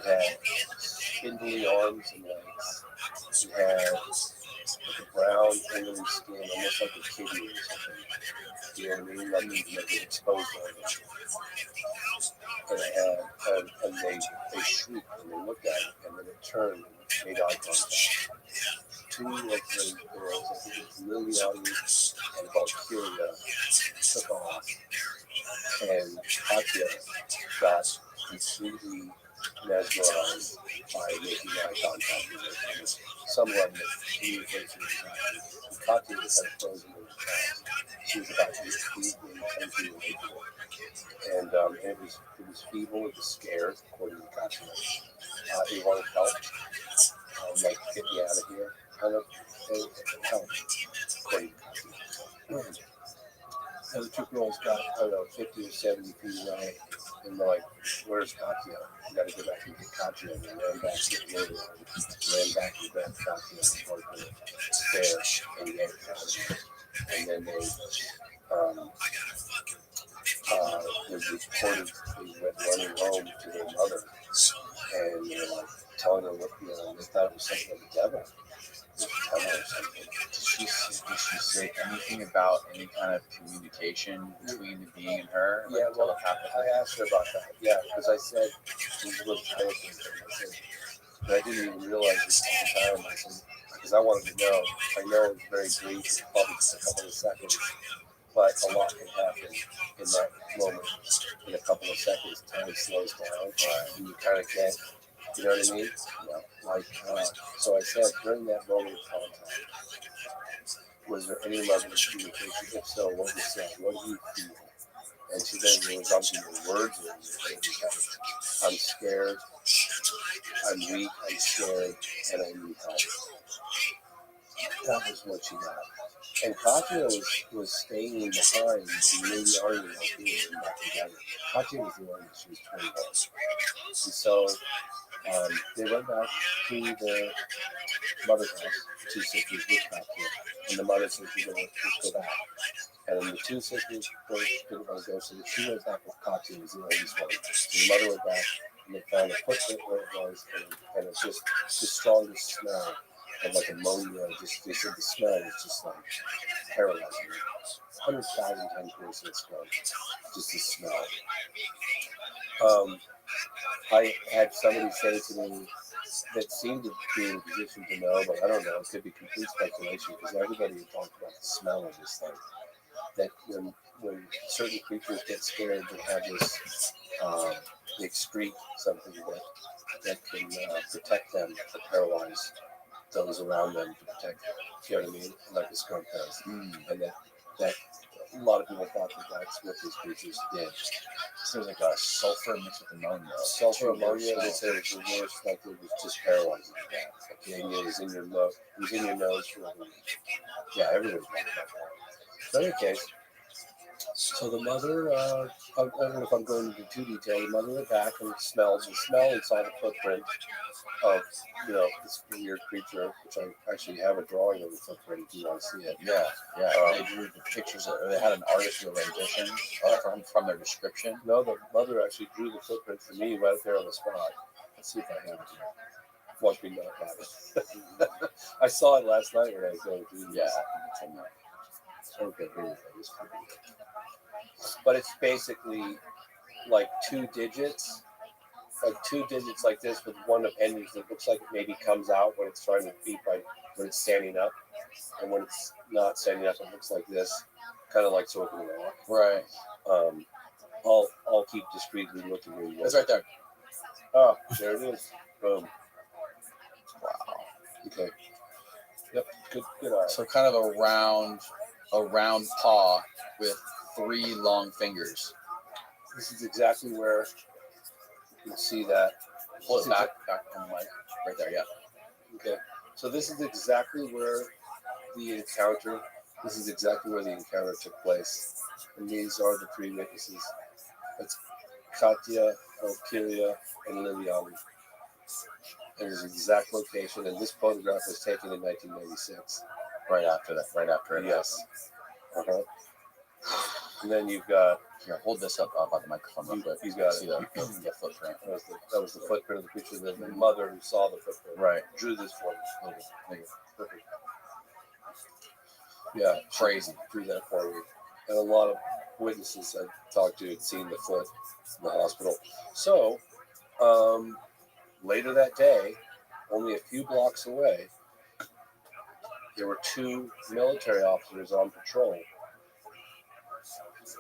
had spindly arms and legs. It had like a brown, oily skin, almost like a kitty or something. You know what I mean? Like an exposed organ. And it had, and they shrieked and they looked at it, and then it turned and made eye contact. 2 of the girls, I think it was Liliani and Valkyria, took off, and Katya got completely mesmerized by making eye contact with it. And some level of communication was happening. Katya was kind of frozen in the past. She was about 8 feet, maybe 10 feet away from it. And it was feeble, it was scared, according to Katya. It wanted help, like, get me out of here, kind of thing, help, according to Katya. And the 2 girls got, I don't know, 50 or 70 feet away, and they're like, where's Katya? We gotta go back and get Katya. And they ran back to get Lily, ran back and grabbed Katya and brought her there and yanked her out of there. And then they, was reported they went running home to their mother, and they were like telling her what, they thought it was something of the devil. tell her something. Did she say anything about any kind of communication between the being and her? Like Yeah, well, telepathic? I asked her about that. Yeah, because I said, this was television. I said, but I didn't even realize this at the time. I said, because I wanted to know. I know it's very brief, it's probably just a couple of seconds, but a lot can happen in that moment. In a couple of seconds, time slows down, and you kind of get, you know what I mean? Like, so I said, during that moment of contact, was there any level of communication? If so, what was said? What do you feel? And she then was on the words, and it was like, I'm scared, I'm weak, I'm scared, and I need help. That was what she got. And Katya was staying behind, and maybe already back together. Katya was the one that she was 21. And so they went back to the mother's house, the two sisters with Katya, and the mother said, "You know, let's go back." And then the two sisters didn't want to go, so she went back with Katya, who was the oldest one. So the mother went back, and they found a footprint where it was, and it's just the strongest smell of like ammonia. Just they said the smell was just like paralyzing. 100,000 times worse than smell. Just the smell. I had somebody say to me that seemed to be in a position to know, but I don't know. It could be complete speculation because everybody had talked about the smell of this thing. That when certain creatures get scared, they have this, they excrete something that can protect them, to paralyze those around them, to protect them. You know what I mean? Like a skunk does. And that a lot of people thought that that's what these creatures did. So it was like a sulfur mixed with ammonia. Sulfur ammonia, they said it was the worst, like it was just paralyzing. Okay, and it was in your nose. It was in your nose for a week. Yeah, everybody talked about that. In any case, so the mother, I don't know if I'm going into too detail, the mother went back and smelled and saw the footprint of, this weird creature, which I actually have a drawing of the footprint if you want to see it. Yeah. They drew the pictures, they had an artist do a rendition from their description. No, the mother actually drew the footprint for me right there on the spot. Let's see if I have it here. Watch me not have it. I saw it last night when I was going through this. Yeah, it's in there. Okay, here we go. But it's basically like two digits like this with one appendage that looks like it maybe comes out when it's trying to beat when it's standing up, and when it's not standing up, it looks like this, kind of like so it can walk. Right. I'll keep discreetly looking where you go. It's right there. Oh, there it is. Boom. Wow. Okay. Yep. Good eye. So kind of a round paw with 3 long fingers. This is exactly where you can see that. Pull it back on the mic. Right there, yeah. Okay. So this is exactly where the encounter took place. And these are the 3 witnesses. That's Katya, Valkyria, and Liliana. And his exact location, and this photograph was taken in 1996. Right after it. Yes. And then you've got, here, hold this up by the microphone real quick. He's got see the footprint. that was the footprint of the picture. Then the mother who saw the footprint drew this for me. Perfect. Yeah, crazy. Drew that for me. And a lot of witnesses I talked to had seen the foot in the hospital. So, later that day, only a few blocks away, there were 2 military officers on patrol.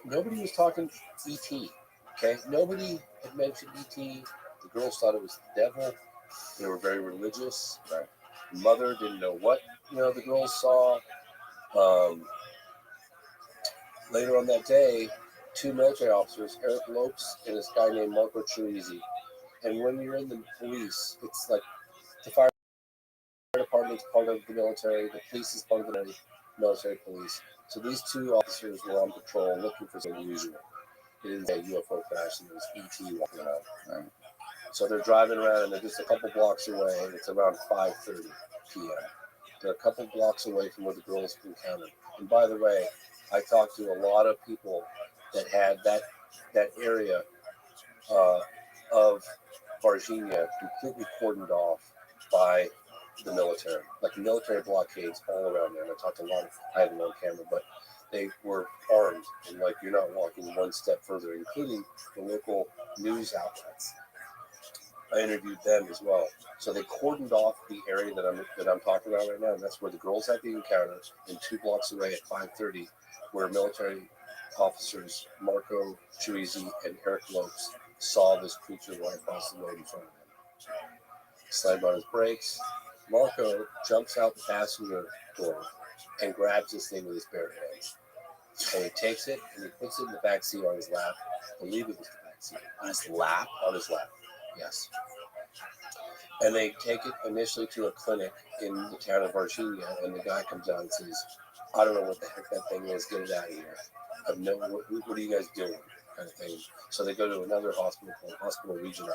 Nobody was talking ET, okay? Nobody had mentioned ET. The girls thought it was the devil. They were very religious. Right. The mother didn't know what, the girls saw. Later on that day, 2 military officers, Eric Lopes and this guy named Marco Chirizi. And when you're in the police, it's like the fire department's part of the military, the police is part of the military police. So these 2 officers were on patrol looking for something unusual. It is a UFO crash and there was ET walking around. Right. So they're driving around and they're just a couple blocks away. It's around 5:30 p.m. They're a couple blocks away from where the girls encountered. And by the way, I talked to a lot of people that had that area of Varginha completely cordoned off by the military, like military blockades all around there. And I talked to a lot of, I had it on camera, but they were armed and like you're not walking one step further, including the local news outlets. I interviewed them as well. So they cordoned off the area that I'm talking about right now, and that's where the girls had the encounter. And 2 blocks away at 5:30, where military officers Marco Chirizi and Eric Lopes saw this creature right across the road in front of them. Slammed on his brakes. Marco jumps out the passenger door and grabs this thing with his bare hands. And he takes it and he puts it in the back seat on his lap. I believe it was the back seat. On his lap? On his lap, yes. And they take it initially to a clinic in the town of Virginia, and the guy comes out and says, I don't know what the heck that thing is, get it out of here. I have no, what are you guys doing? Kind of thing. So they go to another hospital called Hospital Regional,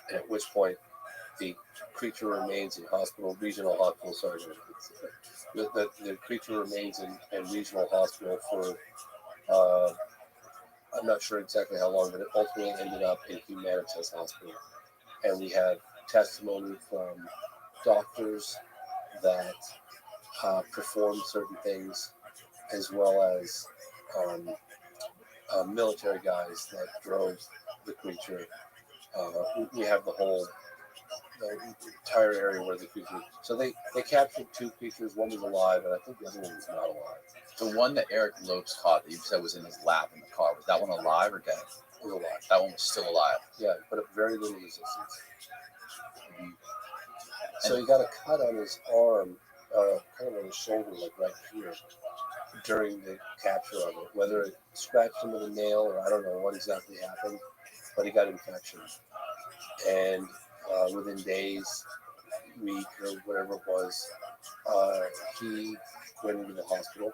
and at which point the creature remains in regional hospital, sorry, the creature remains in regional hospital for, I'm not sure exactly how long, but it ultimately ended up in Humanitas Hospital. And we have testimony from doctors that performed certain things, as well as military guys that drove the creature. We have the entire area where the creature. So they captured 2 creatures. One was alive, and I think the other one was not alive. The one that Eric Lopes caught that you said was in his lap in the car, was that one alive or dead? It was alive. That one was still alive. Yeah, but very little resistance. So he got a cut on his arm, kind of on his shoulder, like right here, during the capture of it. Whether it scratched him with a nail or I don't know what exactly happened, but he got infection. And within days, week or whatever it was, he went into the hospital.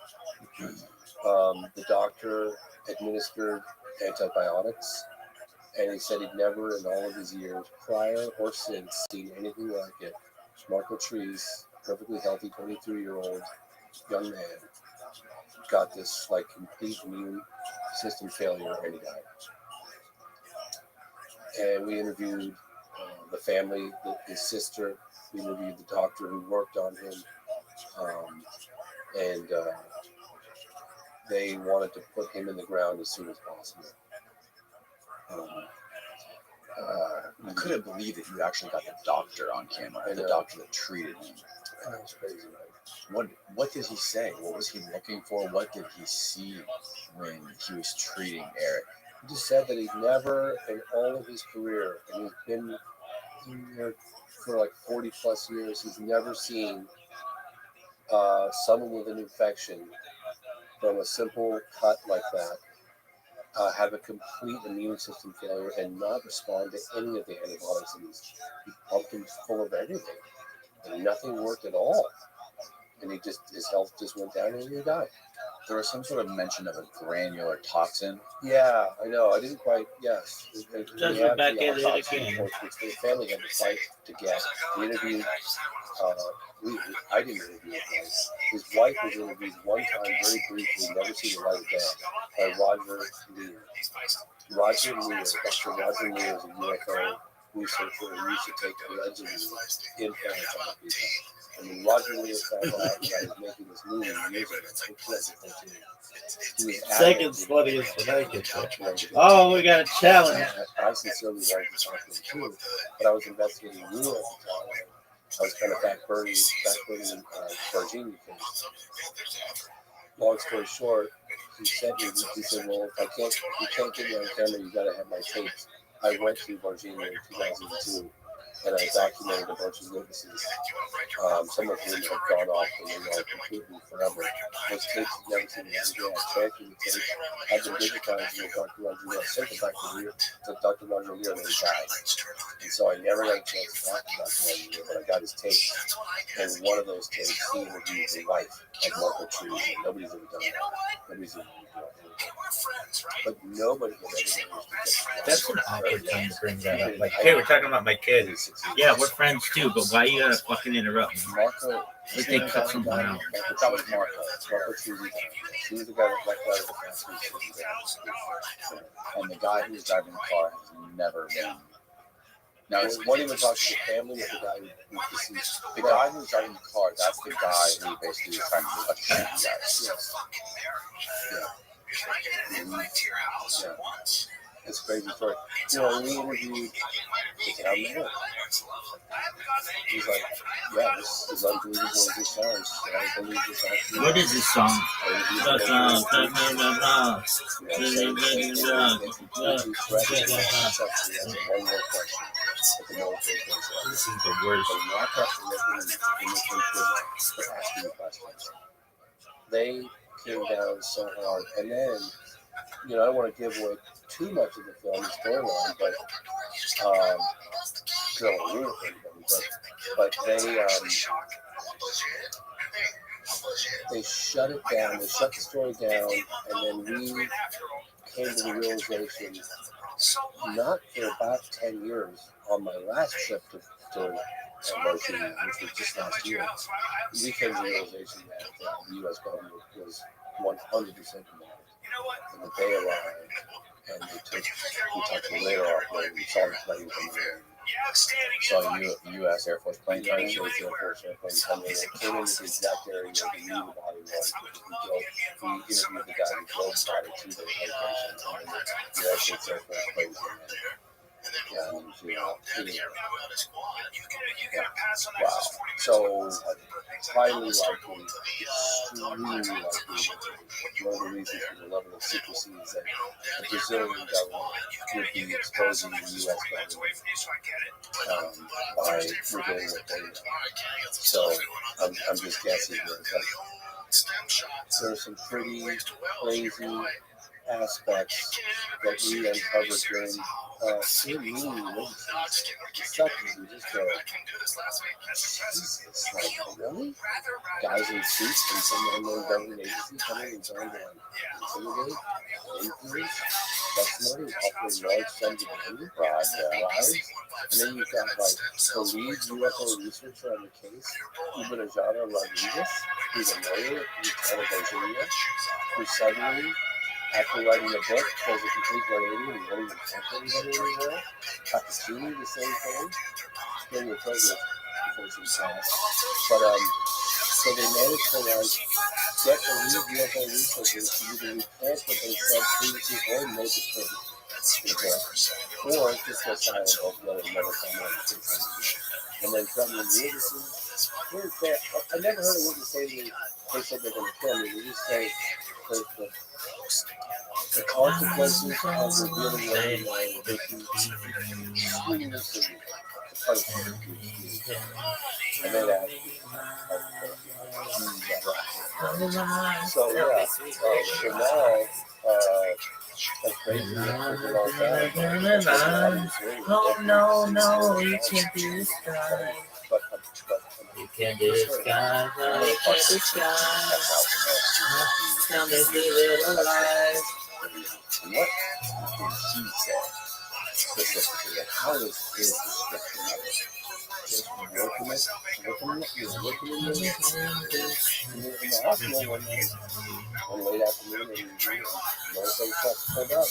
The doctor administered antibiotics, and he said he'd never in all of his years, prior or since, seen anything like it. Marco Trees, perfectly healthy 23-year-old young man, got this like complete immune system failure, and he died. And we interviewed the family, his sister. We interviewed the doctor who worked on him, and they wanted to put him in the ground as soon as possible. I couldn't believe that you actually got the doctor on camera, the doctor that treated him. That was crazy, right? What did he say? What was he looking for? What did he see when he was treating Eric? He just said that he'd never, in all of his career, and he's been here for like 40 plus years, he's never seen someone with an infection from a simple cut like that have a complete immune system failure and not respond to any of the antibiotics. And he pumped him full of everything, and nothing worked at all. And his health just went down and he died. There was some sort of mention of a granular toxin. Yeah, I know. I didn't quite. Yes. Just went back in it again. Which the family had to fight to get. We interviewed. I didn't interview him. His wife was interviewed one time, very briefly, never seen the light of day, by Roger Lear. Roger Lear, Dr. Roger Lear is a UFO researcher who used to take allegedly implants on people. And when Roger Lear found out that I was making this movie years ago, he was Seconds funniest when I get that. Oh, we got a challenge. I sincerely wanted to talk to him too, but I was investigating Lou at the time. I was kind of backburning Virginia case. Long story short, he said, well, if you can't get me on camera, you got to have my tapes. I went to Virginia in 2002, and I documented a bunch of witnesses, some of whom have gone off and completely forever. Those tapes have never seen the light again. I transferred the tapes, had them digitized with Dr. Roger Lear. I sent them back to Dr. Roger Lear when he died. And so I never got a chance to talk to Dr. Roger Lear, but I got his tapes. And one of those tapes, he interviewed the wife of Marco Trees, and nobody's ever done that. Nobody's ever done that. But nobody has ever managed to get That's an awkward time to bring that up. Like, hey, we're talking about my kids. Yeah, we're friends too, but why you gotta fucking interrupt me? Marco, They cut someone out. that was Marco. Marco Trees. He was the guy that blacked out of the fast food. And the guy who was driving the car has No, it's One even talks to the family of the guy who's deceased. the guy who's driving the car. That's the guy who basically was trying to shoot you guys. Yeah. It's a crazy story. You know, we interviewed the town mayor. He's like, yeah, this is unbelievable as this sounds. I believe this actually. What is this song? This is the worst. They came down so hard, and then, you know, I don't want to give away too much of the film storyline, but I don't want to ruin it for anybody, but they shut it down. They shut the story down, and then we came to the realization, not for about 10 years, on my last trip to Motion, which was just last year, we came to the realization that the U.S. government was 100% involved. And the day arrived, and we talked to later off when we saw the plane come in. Saw U.S. Air Force plane United coming. States Air Force airplane coming in. It came into the exact area where we knew the body was. We interviewed the guy who drove the body to the location, and the United States Air Force plane came in. Yeah, and, you know, wow. So, highly likely, extremely likely, one of the reasons for the level of secrecy is that the Brazilian government would be exposing the U.S. government by revealing what they know. So, I'm just guessing that there are some pretty crazy aspects that we uncovered during meeting witnesses. Stuff that you just go, Jesus, like, really? Guys in suits and some unknown government agency coming and trying to intimidate, influence, testimony, offering large sums of money, bribes, and then you've got like the lead UFO researcher on the case, Ubunajana Rodriguez, who's a lawyer in California, who suddenly, after writing a book, does a complete 180 and won't even talk to anybody anymore. Takasumi, the same thing. Still your president before she passed. But, so they managed to, like, get the lead UFO researchers to either report what they said previously or make it true. Or just go silent altogether and never come out and say something. And then threatening witnesses. I never heard a witness say to me, they said they're going to kill me. They just say the consequences of revealing what they know, they can extremely severe. And then so yeah, so now, that's crazy. Oh no, you can't be this guy. You can't do this guy, you can't this guy. Tell me if you live alive. What did she say specifically? How is his description of it? Just working in the hospital one late afternoon, and military trucks pulled up.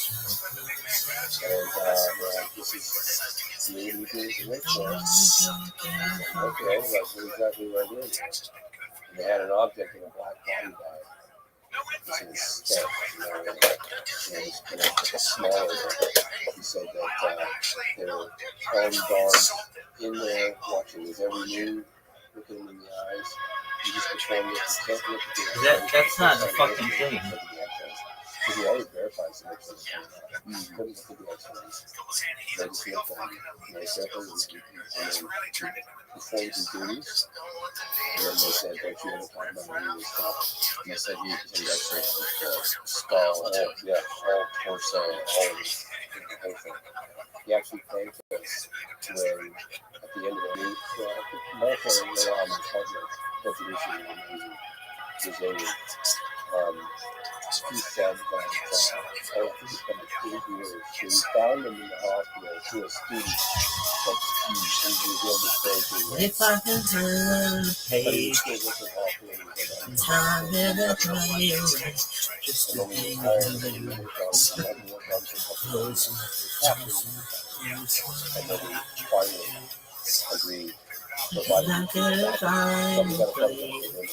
And this is the lady doing the work for us. Okay, that's exactly what I did. And they had an object in a black body bag. This is step, smaller. He said that they were armed guards in there watching his every move, looking him in the eyes. You just pretend that you can't look at the That's not a fucking thing. Because he always verifies the next thing. Couldn't look at the X-rays. They just looked at him. And they said, and then performed his duties. And then they said, don't you ever talk about any of this stuff? And they said, he X-rays skull, all torso, all of it, the whole thing. He actually thanked us when, at the end of the week, Martha and my partner, Revolution, was Brazilian. He said that, I think it's been 8 years, so we found him in the hospital through a student that he revealed the story to. If I can turn the page, time never come just to be with you. And then we finally agreed. But why did we do that? But we got a funny thing in the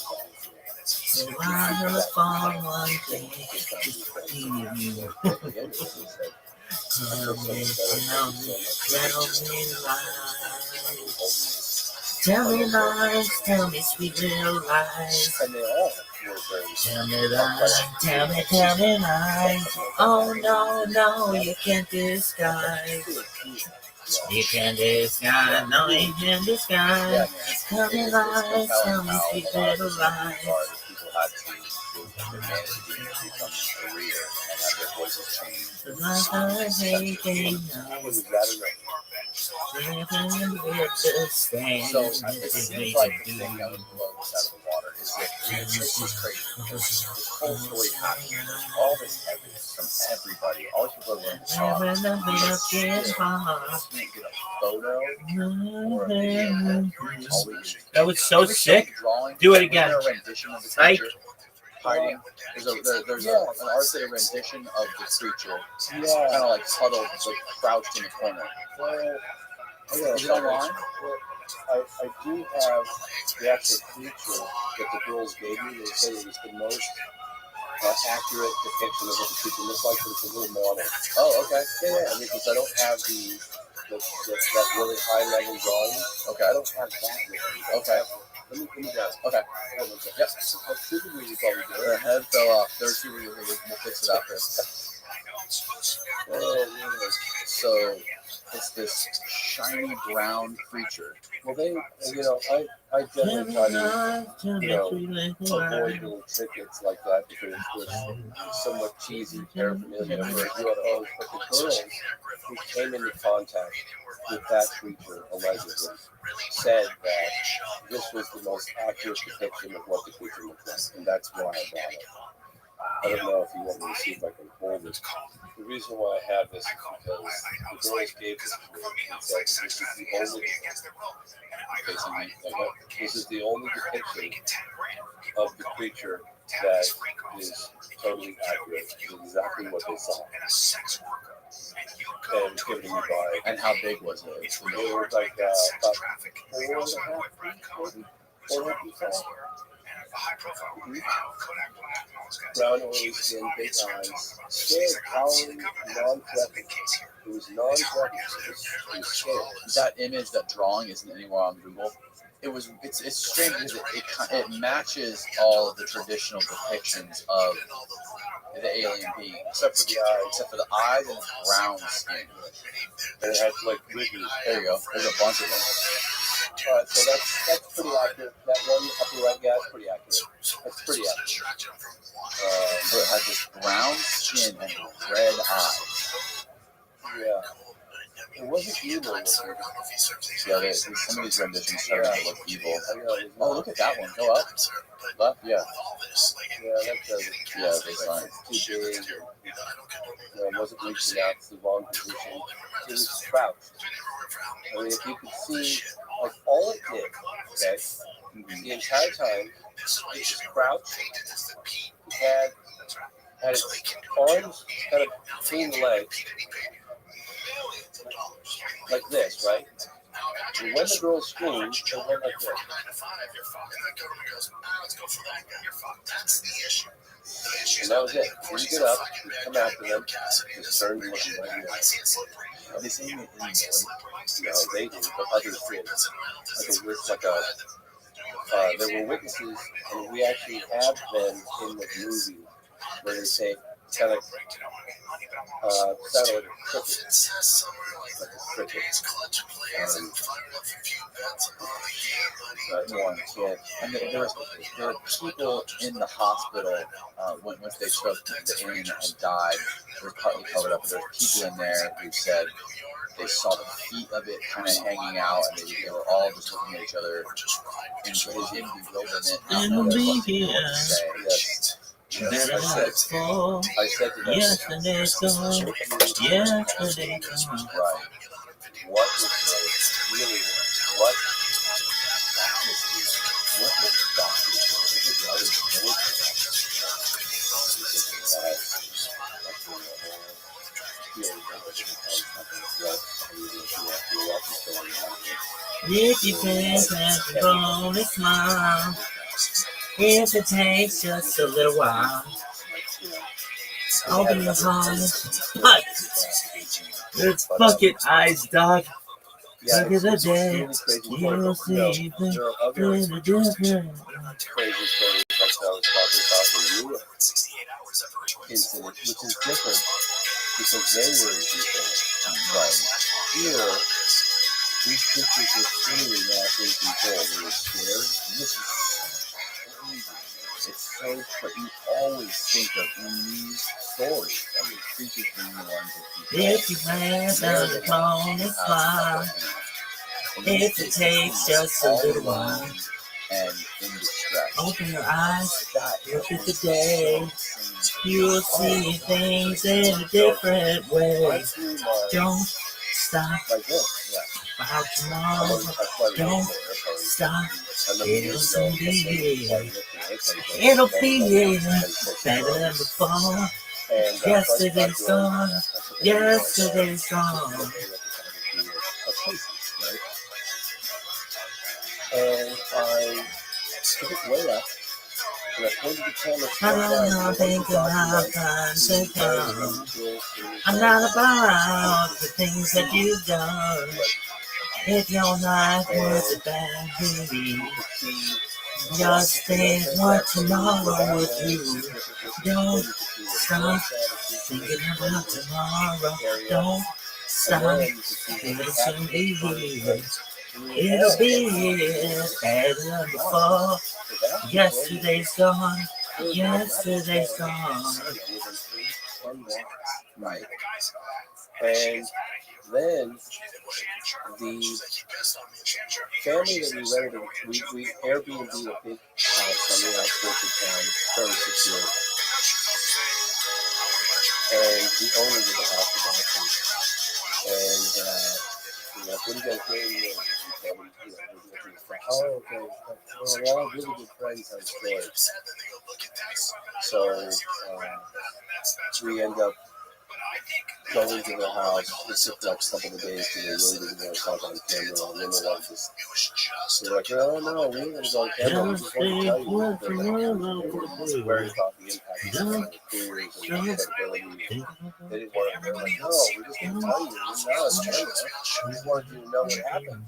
So I will fall one day. Tell me lies. Tell me lies, tell me sweet little lies. And they all were very Tell me lies, tell me lies. Oh no, no, you can't disguise. You can't disguise, no, you can't disguise. Tell me lies, tell me sweet little lies. People had to manage to become a career and have their voices changed. The life I hate Was that enough? So it seems like the thing that would blow this out of the water is that this is crazy. This whole story happened. There's all this evidence from everybody. All these people are willing to talk. You can't get a photo or a video. That was so sick. Do it again. A rendition of the Psych. creature hiding. There's an artist rendition of the creature. Kind of like huddled, like crouched in the corner. Is it online? I do have the actual creature that the girls gave me. They said it was the most accurate depiction of what the creature looks like, but it's a little model. Oh, okay. Yeah. I mean, because I don't have that really high level drawing. Okay. I don't have that with me. Okay. Let me grab it. Okay. Yep. Typically, you probably do. Their head fell off. There's two. We'll fix it after. So it's this shiny brown creature. Well, I generally try to, avoid little trinkets like that because there's somewhat cheesy paraphernalia for UFOs. But the girls who came into contact with that creature allegedly said that this was the most accurate depiction of what the creature looked like, and that's why I brought it. I don't know if you want me to see if I can hold it. The reason why I have this is because the girls gave this to me and said this is the only depiction of the creature that is totally accurate. It's exactly what they saw. And given me by. And how big was it? It was like about 4.5 feet. Brown oily skin, big eyes, scared, cowering, non-threatening. It was non-threatening. It was scared. That image, that drawing, isn't anywhere on Google. It's strange because it matches all of the traditional depictions of the alien being, except for the eyes and brown skin. And it has like ridges. There you go. There's a bunch of them. Alright, so that's pretty accurate. That one upper right, yeah, that's pretty accurate. That's pretty accurate. So it has this brown skin and red eyes. Yeah. It wasn't evil. Yeah, some of these renditions started to look evil. Oh, look at that one. Go up. Left, yeah. Yeah, they saw it. It's too big. It wasn't reaching out to the wrong position. It was crouched. I mean, if you could see, like, all it did, okay, the entire time, it was crouched, had its arms kind of between the legs, like this, right? And when the girl screamed, it went like this. And that was it. When you get up, you come after them, just turn and look right in the eyes. Have they seen it in noise? No, they did, but others did. There were witnesses, and we actually have them in the movie where they say, kind of sounded like a cricket. Like a cricket. And there were people in the hospital once they took the alien and died. They were partly covered up, but there were people in there who said they saw the feet of it kind of hanging out, and they were all just looking at each other in bewilderment. Yes. I said to them, yesterday gone. Right. What was really what was the If you face and only smile, if it takes just a little while, open your eyes. But it's fucking eyes, dog. Look at the day, you'll see things in a different. Crazy stories like I was talking about in Europe incident, which is different because they were in control. Right. Here, these creatures were truly not in control. They were scared. This is so crazy. It's so, but you always think of in these stories of these creatures being the ones that control. If you glance down the phone and smile, if it takes just a little while, and in distress. open your eyes, look at the day, you'll see things in a different way. Don't stop about tomorrow, don't stop, it'll soon be here. It'll be here, better than before. Yesterday's gone, yesterday's gone. And I took it way up, and I pointed the camera I'm not thinking about time to come. I'm not about the things that you've done. If your life was a bad movie, just think what tomorrow would do. Don't stop thinking about tomorrow. Don't stop, it'll soon be here. It'll be here better than before. Yesterday's gone, yesterday's gone. Right. And then the family that we rented, we Airbnb a big house on the outskirts of town, very secure. And the owners of the house was awesome. And what are you guys doing? Oh, okay. Well, we're all really good friends on story. So we end up going to the house. It took like a couple of days because they really didn't want to talk on camera. And then they're like, they're like, oh no, we ain't going to go on camera. We just want to tell you what they're worried about the impact of the careers and the credibility. They didn't want to, they're like, no, we're just going to tell you. We're not on camera. We just wanted you to know what happened.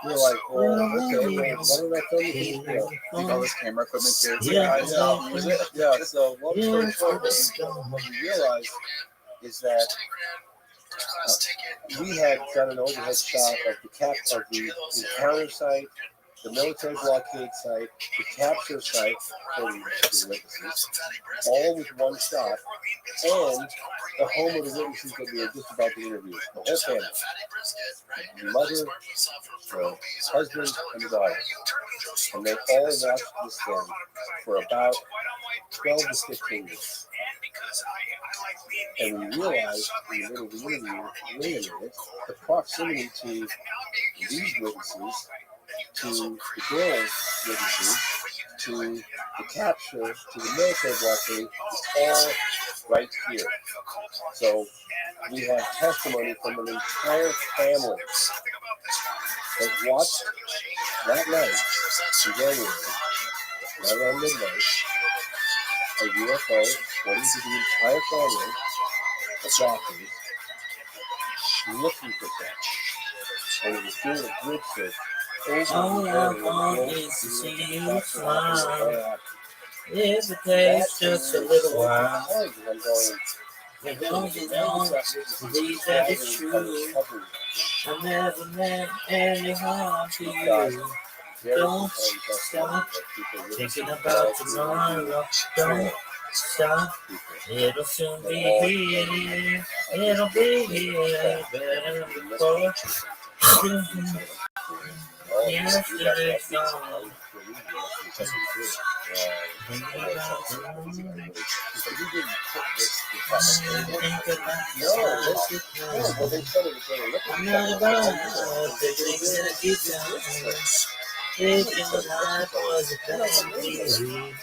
You're like, well, okay, well, why don't I film you? Think all this camera equipment here. Yeah, Yeah, so long story short, what we realized is that we had done an overhead shot of the encounter site, the military blockade site, the capture site for the witnesses, all with one shot, and the home of the witnesses that we were just about to interview. The whole family. The mother, the husband, and the daughter. And they all watched this film for about 12 to 15 minutes. And we realized in the middle of the interview, wait a minute, the proximity to these witnesses, to the girls' witnesses, to the capture, to the military blockade, is all right here. So we have testimony from an entire family that watched that night in January, right around midnight, a UFO, according to the entire family of doctors, looking for that. And it was doing a grid search. All I want is to see you smile. If it takes just a little while, and don't you know, believe that it's true. I never meant any harm to you. Don't stop thinking about tomorrow. Don't stop. It'll soon be here. It'll be here better than before. Yesterday's gone. I'm not about the things that you've done. If your life was a fantasy,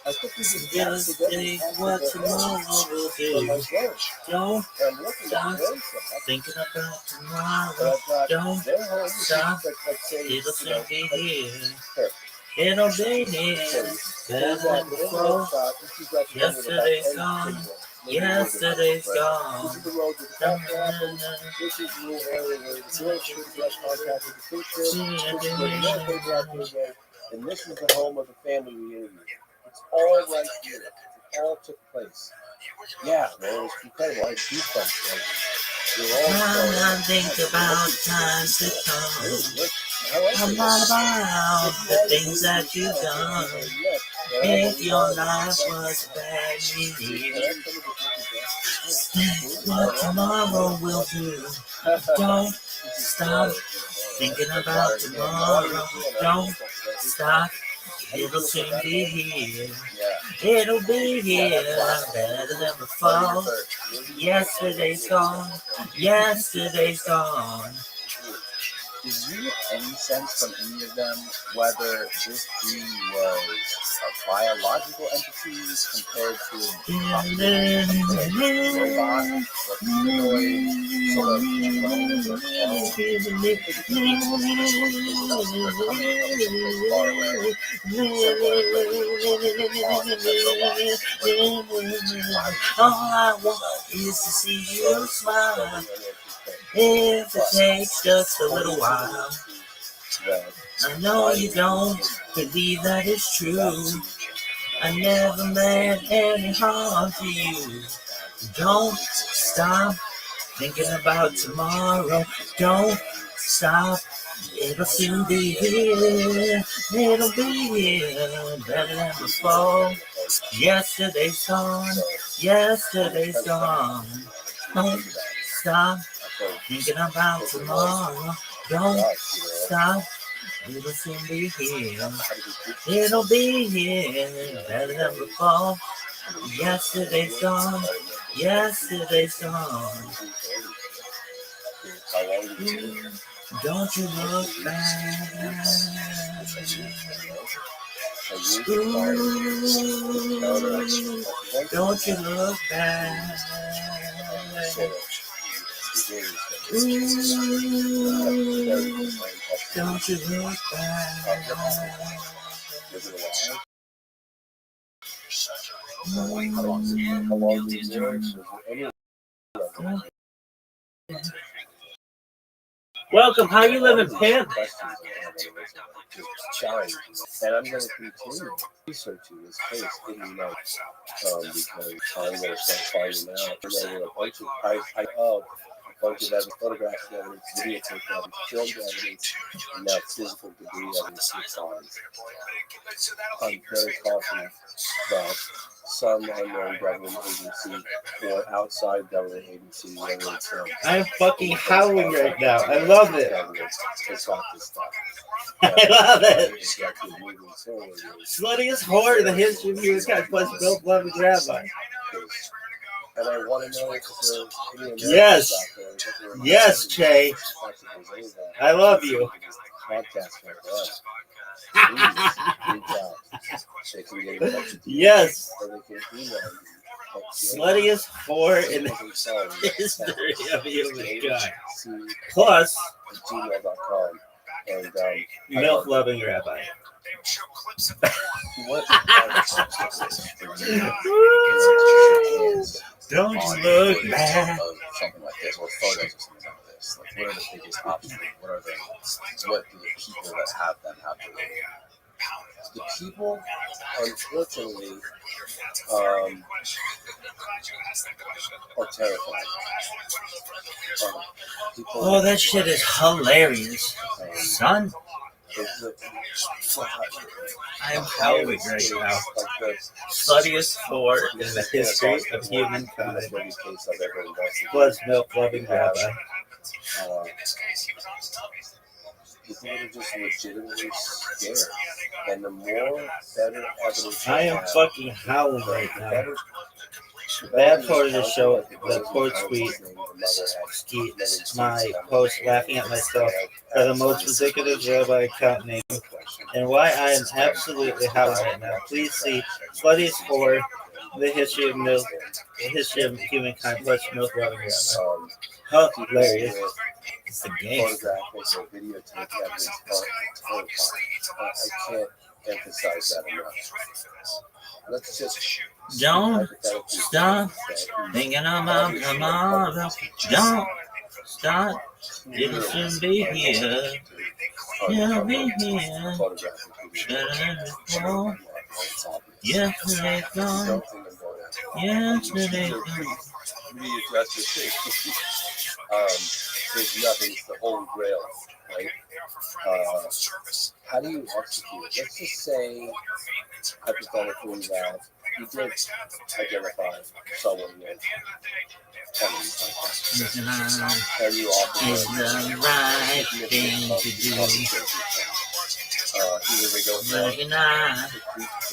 I think we just Just think what tomorrow will do. Don't stop thinking about tomorrow. Don't stop. It'll soon be here. It'll be here. Better than before. Yesterday's gone. Yesterday's gone. This is the road to the top happens. This is the area where the village should get contact with the picture. This is where the newspaper outfit goes. And this is the home of the family reunion. It's all right here. It all took place. Yeah, man, it was incredible. I had goosebumps, man. I think about times to come. I'm not about the things that you've done. If your life was bad, what tomorrow will do. Don't stop thinking about tomorrow. Don't stop. It'll soon be here. It'll be here. Better than before. Yesterday's gone. Yesterday's gone. Did you get any sense from any of them whether this being was a biological entity compared to a robot or humanoid sort of clone or All I want is to see you smile. If it takes just a little while, I know you don't believe that it's true. I never meant any harm to you. Don't stop thinking about tomorrow. Don't stop. It'll soon be here. It'll be here. Better than before. Yesterday's gone. Yesterday's gone. Don't stop thinking about tomorrow. Don't stop. It'll soon be here. It'll be here. Better than before. Yesterday's gone. Yesterday's gone. Don't you look back. Ooh, don't you look back. Ooh, don't you look back. Welcome. How you living, Pimp? Challenge, and I'm going to continue researching this case in the night because I'm going to start finding out. And then a bunch of evidence, photographic evidence, videotape evidence, film evidence, and now physical debris evidence inside. I'm very confident that some unknown government agency or outside government agency, whether it's I'm fucking howling right now. I love it. It's got this stuff. I love it. Sluttiest whore in the history of humankind plus Bill Loving Rabbi. And I want to know if there's Yes. Yes, Che. I love you. Yes. Sluttiest whore in the history of humankind. Plus, and milk loving rabbi. Don't you look back. Something like this, or photos or something like this. Like, what are the biggest obstacles? What do the people that have them have to live? The people, unfortunately, are terrified. Oh, that shit is hilarious, son. I am howling right now. Sluttiest whore in the history of humankind. Was milk loving rabbi. People are just legitimately scared. And the more better evidence I am fucking howling right now. Bad part of the show, the quote tweet, my post laughing at myself for the most ridiculous rabbi account name and why I am absolutely howling right now. Please see Slutties for the history of milk, the history of humankind plus milk loving rabbi. Hilarious. It's a gangster. Photographic or videotape evidence terrifying. I can't emphasize that enough. Let's just Don't stop thinking about tomorrow. Don't stop. It'll soon be here. It'll be here. Better before. Yesterday gone. Yesterday gone. There's nothing, it's the holy grail, right? How do you execute? Let's just say, hypothetically, that you did identify someone with and you offer Is the right thing to do. either they don't know, Recognize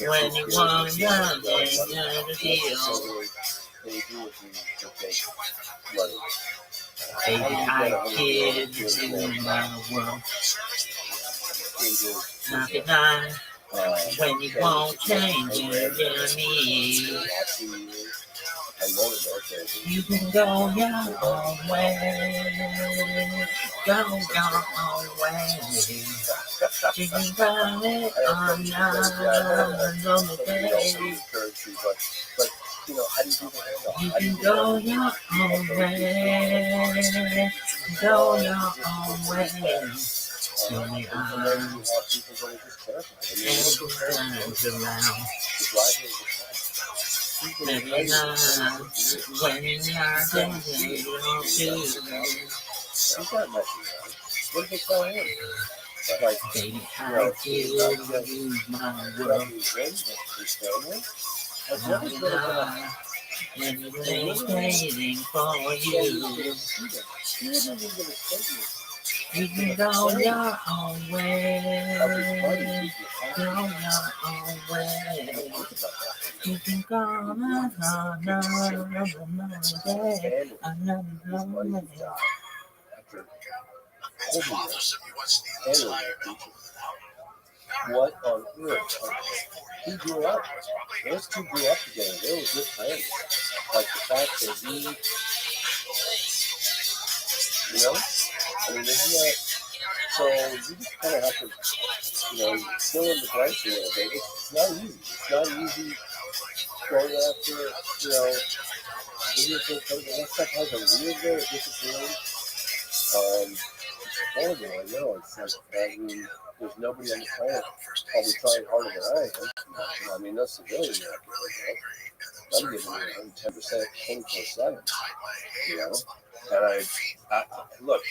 when you want nothing to feel. they do with you to take money. Baby, I kid you my world. Recognize when you won't change your need. You can go your own way. Go your own way. You can run it on your day. You know, how do you do the You can go your own way. Go your own way. Only I turns around. Maybe not when you're dancing baby, how do you my world? Everything's waiting for you. You can go your own way. Go your own way. You can go another day. Another day. What on earth? He grew up. Those two grew up together. They were good friends. Like the fact that he, you know, I mean, isn't that, so you just kind of have to, fill in the blanks a little bit. It's not easy. It's not easy going after, that stuff has a weird way of disappearing. Horrible, I know. It's like, there's nobody on the planet probably trying harder than I am. I mean, that's the really I'm giving you 10% 24/7, And I look,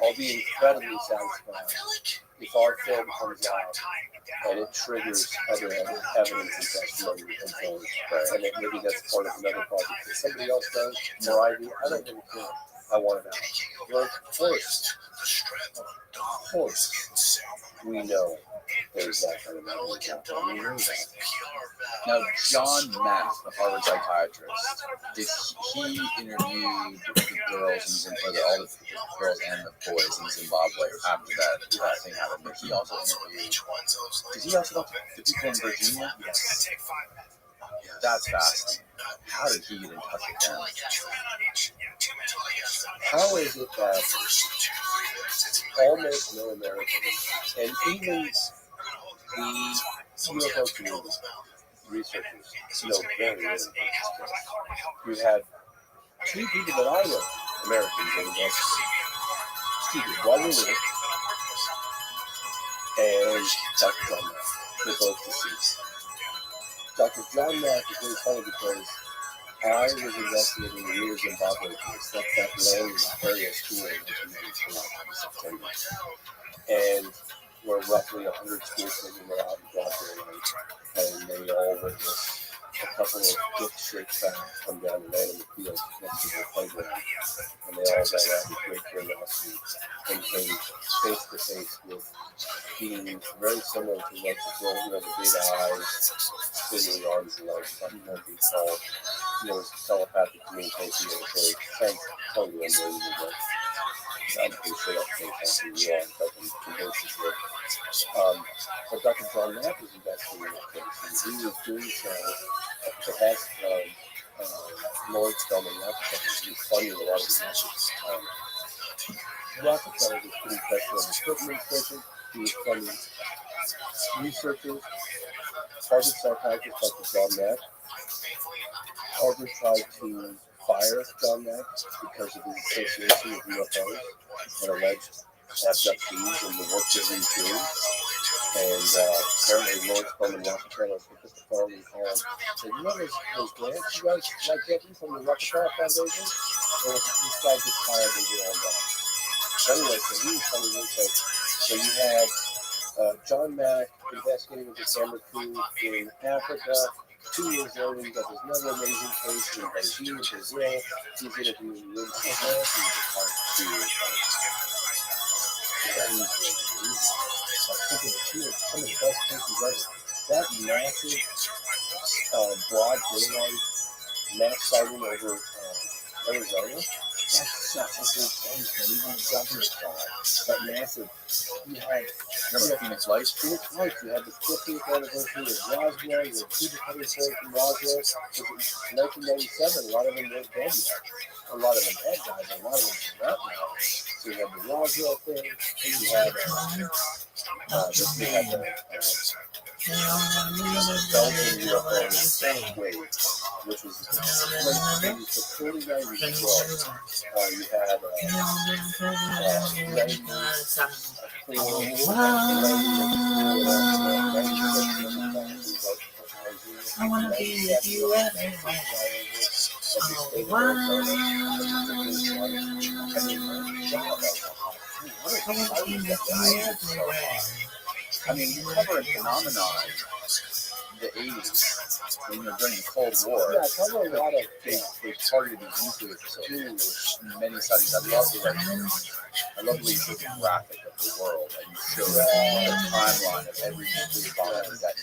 I'll be incredibly satisfied if our film comes out and it triggers other evidence and testimony and things, and it, maybe that's part of another project that somebody else does or I do. I don't really care. I want it out. Well, of course, we know there's that kind of evidence out there. We know that. Now, John Mack, the Harvard psychiatrist, he interviewed the girls and all the girls and the boys in Zimbabwe after that thing happened. But he also interviewed. Did he also talk to the people in Virginia? Yes. That's fascinating. How did he get in touch with them? How is it that almost no Americans, and even the UFO community researchers, know very little about this case? We had two people that I know, Americans, that were Stephen Waterloo and Dr. John Mack. They're both deceased. Dr. John Mack is really funny because I was investigating the years in Zimbabwe case. That's that land area school in 1994 September. And where roughly 100 school children were out in broad daylight, and they all witnessed a couple of gift-shaped facts come down and land in the field next to their playground, and they all ran out with great curiosity and came face to face with being very similar to like the girl, the big eyes, spindly arms and legs, something that we call, telepathic communication. And so it sounds totally unbelievable, but I'm pretty sure that's fantastic. You are, but I'm convinced it's real. But Dr. John Knapp was investigating the case, and he was doing so to have Lord Spelman Rockefeller. He was funding a lot of these methods. Rockefeller was putting pressure on the Clinton administration. He was funding researchers. Harvard psychiatrist Dr. John Knapp. Harvard tried to fire John Knapp because of his association with UFOs and alleged abductees and the work that he was doing. And apparently Lord Spelman Rockefeller picked up the phone and called and said, you know those grants you guys like getting from the Rockefeller Foundation? Well, this guy just fired and did all that. Anyway, so he was telling me, so you had John Mack investigating with the camera crew in Africa. 2 years later, he got this another amazing case in Beijing, Brazil. He's interviewing Lynn Smith. He was some of the best cases ever. That massive broad daylight mass sighting over Arizona, that's such a big thing, even the governor's trial. That massive, you had Phoenix Lights. Phoenix Lights, you had the 50th anniversary of Roswell, you had people coming forward from Roswell. In 1997, a lot of them went dead now. A lot of them had died, but a lot of them did not now. So you had the Roswell thing, and you had Belgian UFO wave, which was the late 80s to early 90s as well. You had I want to be with you everywhere. I want to be with you everywhere. I mean, you cover a phenomenon in the 80s, during the Cold War. Yeah, I cover a lot of They targeted these nuclear facilities. Many studies. I love the graphic of the world, and you show the timeline of every nuclear bomb that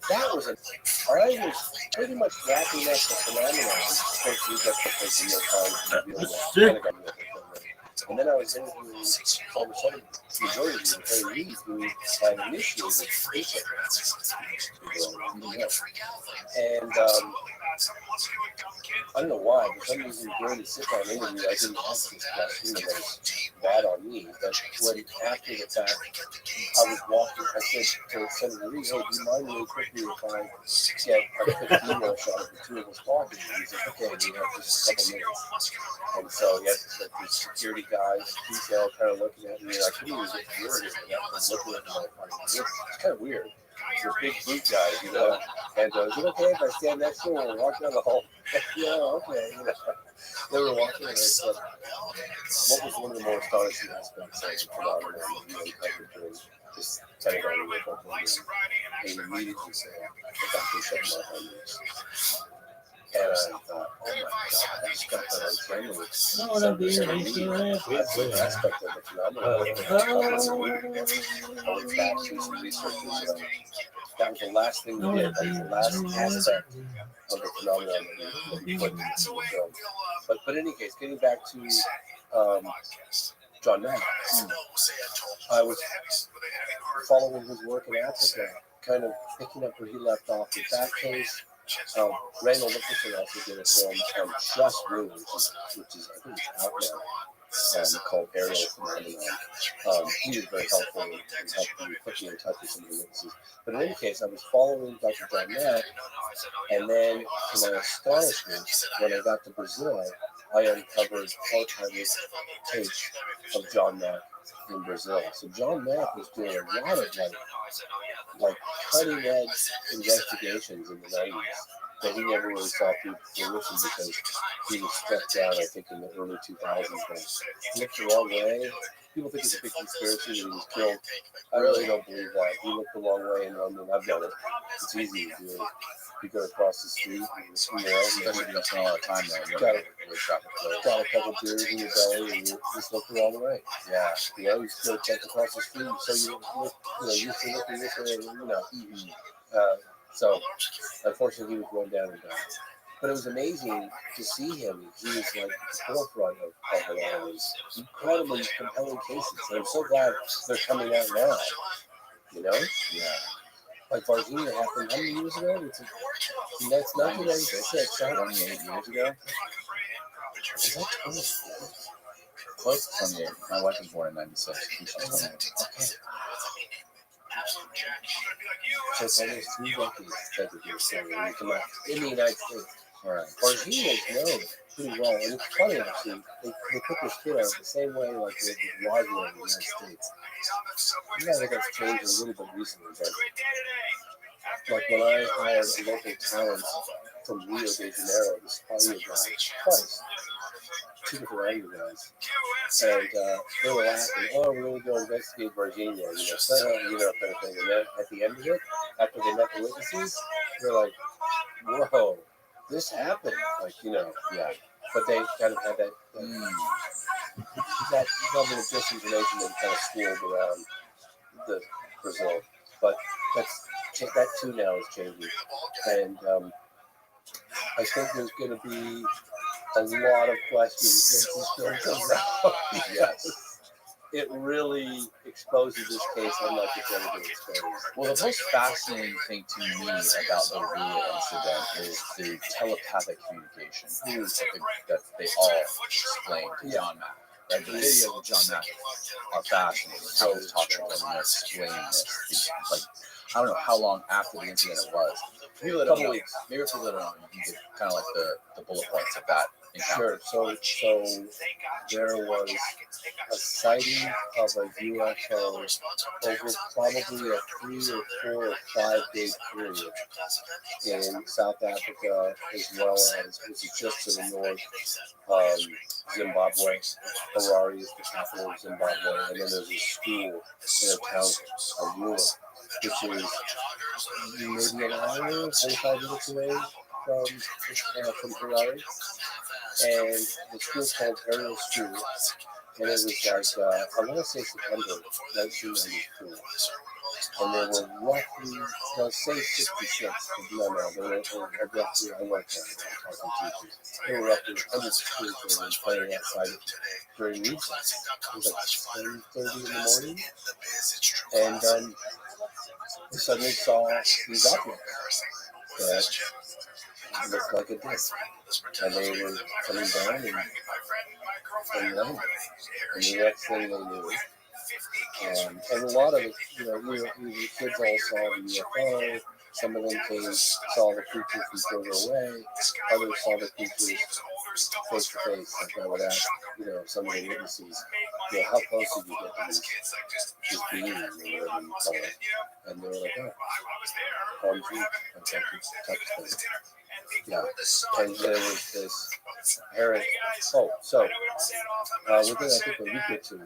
that was I was pretty much wrapping up the phenomenon. Of course, we got to take more time to and then I was interviewing all of a sudden majority of the employees who had initiated research. And I don't know why, for some reason during the sit-down interview, I didn't ask this question, and it was bad on me. But when after the fact, I was walking, I said to Senator Reed, hey, do you mind really quickly if I get a quick email shot of the two of us talking? And he's like, okay, we have just a couple minutes. And so, yes, like these security guys, detail, kind of looking at me, and I couldn't even get near it. I'm looking at my phone. It's kind of weird. The big boot guys, you know. And is it okay if I stand next to him and walk down the hall? Yeah, okay. You know. They were walking, and I said, what was one of the more astonishing aspects of the phenomenon that you uncovered during this Pentagon report? And he immediately said, I got this shut my hands. And I thought, oh my God, I just got that on camera. That's an aspect of the phenomenon. I went back to some researchers. That was the last thing we did. That was the last aspect of the phenomenon that we put into the film. But in any case, getting back to John Knapp, I was following his work in Africa, kind of picking up where he left off with that case. Randall Nicholson also did a film Just Room, which is I think it's out now, called Aerial Phenomenon. He was very helpful and helped me put me in touch with some of the witnesses. But in any case, I was following Dr. John Knapp, and then to my astonishment, when I got to Brazil, I uncovered archived tapes of John Knapp in Brazil. So John Mack was doing a lot of like cutting edge investigations in the 90s that he never really saw through fruition because he was struck down, I think, in the early 2000s. Then he looked the wrong way. People think it's a big conspiracy that he was killed. I really don't believe that. He looked the wrong way in London. I've done it. It's easy to do. You go across the street, especially if you spend a lot of time there. You got a couple beers in your belly, and you just look the wrong way. Yeah, you know, you go check across the street, so you used to looking this way, so unfortunately, he was run down and died. But it was amazing to see him. He was like the forefront of a lot of these incredibly compelling cases. And I'm so glad they're coming out now. You know? Yeah. Like Varginha happened how many years ago? That's 1996, 28 years ago. Is that 24? Close to 28. My wife was born in 96. She's 28. Okay. So it's almost 3 decades that we do so when we come out in the United States. Right. Varginha is known pretty well. And it's funny, actually. They put this kid out the same way like they did Wagner in the United States. You know, I think that's changed a little bit recently, but like when I hired a local talent from Rio de Janeiro, this audio guy, twice, 2 different audio guys, and they were laughing, oh, we're going to go investigate Varginha, kind of thing. And then at the end of it, after they met the witnesses, they're like, whoa, this happened. Like, yeah. But they kind of had that level of disinformation that kind of swirled around the Brazil. But that too now is changing. And I think there's going to be a lot of questions when this film comes out. Yes. It really exposes this case unlike it's ever been exposed. Well, the most fascinating thing to me about the Rio incident is the telepathic communication that they all explained to John Mack. Right? The videos of John Mack are fascinating. How he's talking to them and explaining this. Like, I don't know how long after the incident it was. People that don't know, maybe people that don't know, you can get kind of like the bullet points of that encounter. Sure. So there was a sighting of a UFO over probably a 3 or 4 or 5 day period in South Africa, as well as, which is just to the north, Zimbabwe. Harare is the capital of Zimbabwe, and then there's a school in a town called Lula, which is maybe an hour, 45 minutes away from Harare. And the school's called Ariel School, and it was like, I want to say September 1994. And there were roughly, let's say 66, no, there were roughly, I worked there, talking teachers. There were roughly 100 students playing outside during recess. It was like 10:30 in the morning. And we suddenly saw these objects that looked like a disc. And they were coming down and landing. And the next thing they knew, and a lot of it, the kids all saw the UFO. Some of them saw the creatures from further away. Others saw the creatures face to face. Like I would ask, some of the witnesses, how close did you get to these beings, or whatever you call it? And they were like, arms reach, touch things. Yeah, and there was this Eric. So within I think a week or two,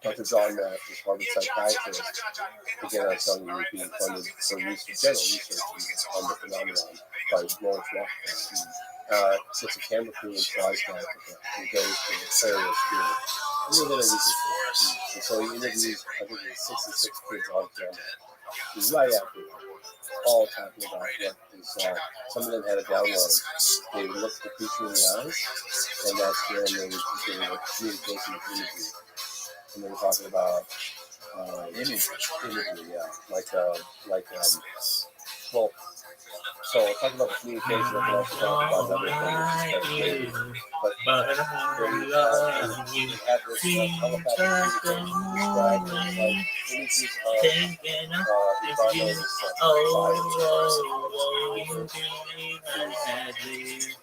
Dr. John Mack, this Harvard psychiatrist, again I tell you, was being funded for general research on the phenomenon by Lawrence Rothbard. Gets a camera crew and flies to Africa and goes to the Ariel School within a week or two. And so he interviews, I think it was 66 kids on camera. Right after all talking about what they saw. Some of them had a download. They would look the creature in the eyes, and that's when they were communication with imagery. And they were talking about imagery, yeah, well, so talking about the communication, I can also talk about another thing, but they had this telepathic communication described like images of environmental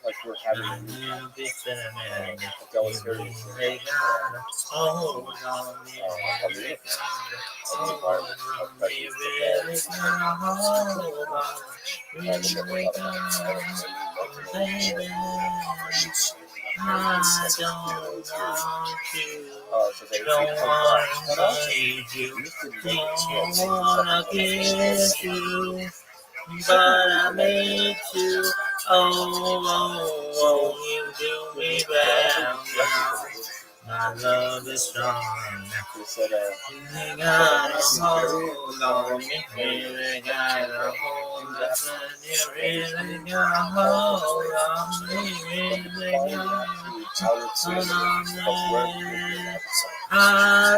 like we're having a deleterious But I made you, you do me well now. My love is strong. You got a hold on me, really got a hold on me, you really got a hold on me, really got a hold on me. I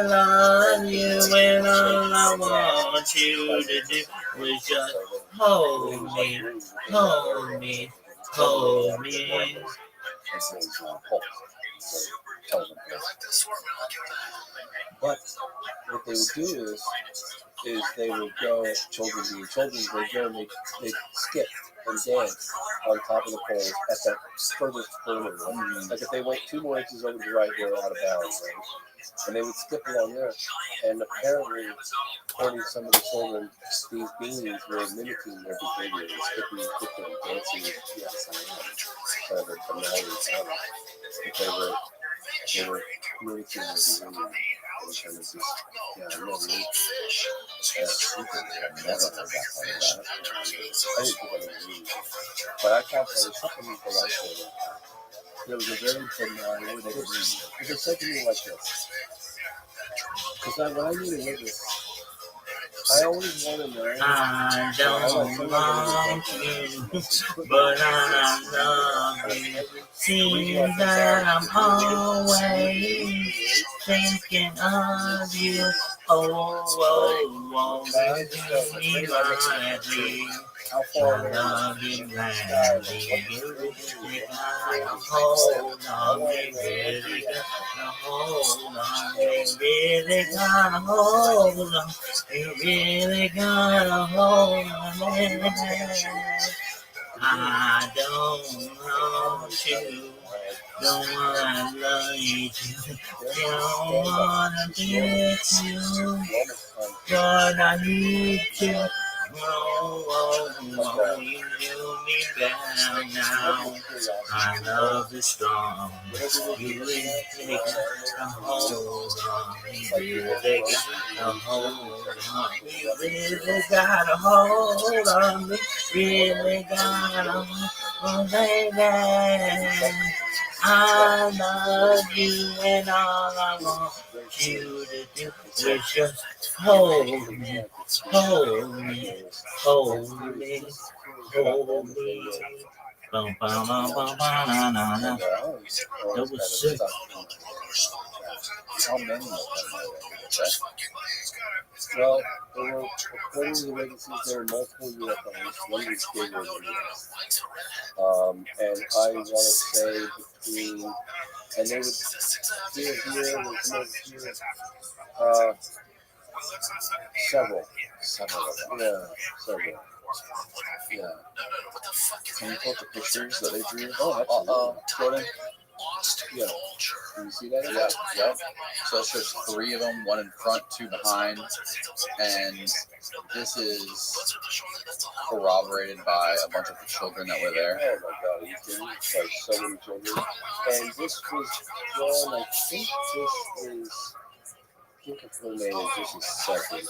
love you and all I want you to do was just hold me, hold me, hold me. But what they would do is they would go, children being children, they'd go and they'd skip and dance on top of the poles at that furthest perimeter. Like if they went 2 more inches over to the right, they were out of bounds, right? And they would skip along there. And apparently, according to some of the children, these beings were mimicking their behavior and skipping, dancing. Yes, I am. Kind of a banal sound. But they were mimicking their behavior. And kind of just, yeah, I know, really. Never heard that part of that. I didn't think I would read. But I thought there was something delightful about that. There was a very banal, it was said to me like this. Because when I meet a witness, I always want to know. I don't want you, but I love you. Seems that I'm always thinking of you. Oh, you do me lightly. I love you gladly. You really got a hold on me, really got a hold on me, really got a hold on. You really got a hold on me. I don't want you, don't wanna love you, don't wanna get you, but I need you. You do me better now. My love is strong. You really take a hold on me. Really got a hold on me. Really got a hold on me. Really got a hold on me, baby. I love you and all I want you to do is just hold me, hold me, hold me, hold me. Bum, bum, bum, bum, bum, na, na, na. That was sick. How many of them are there? Well, there were, according to the witnesses, there were multiple UFOs. One was bigger than the other. And I want to say between, and they would here, several of them. Yeah, several. Yeah. Can you put the pictures that they drew? Oh, absolutely. Jordan? Yeah. Can you see that? Yeah. So it shows 3 of them, 1 in front, 2 behind, and this is corroborated by a bunch of the children that were there. Oh my God, are you kidding? Like so many children. And this was drawn, I think this is, I think her name is just a second.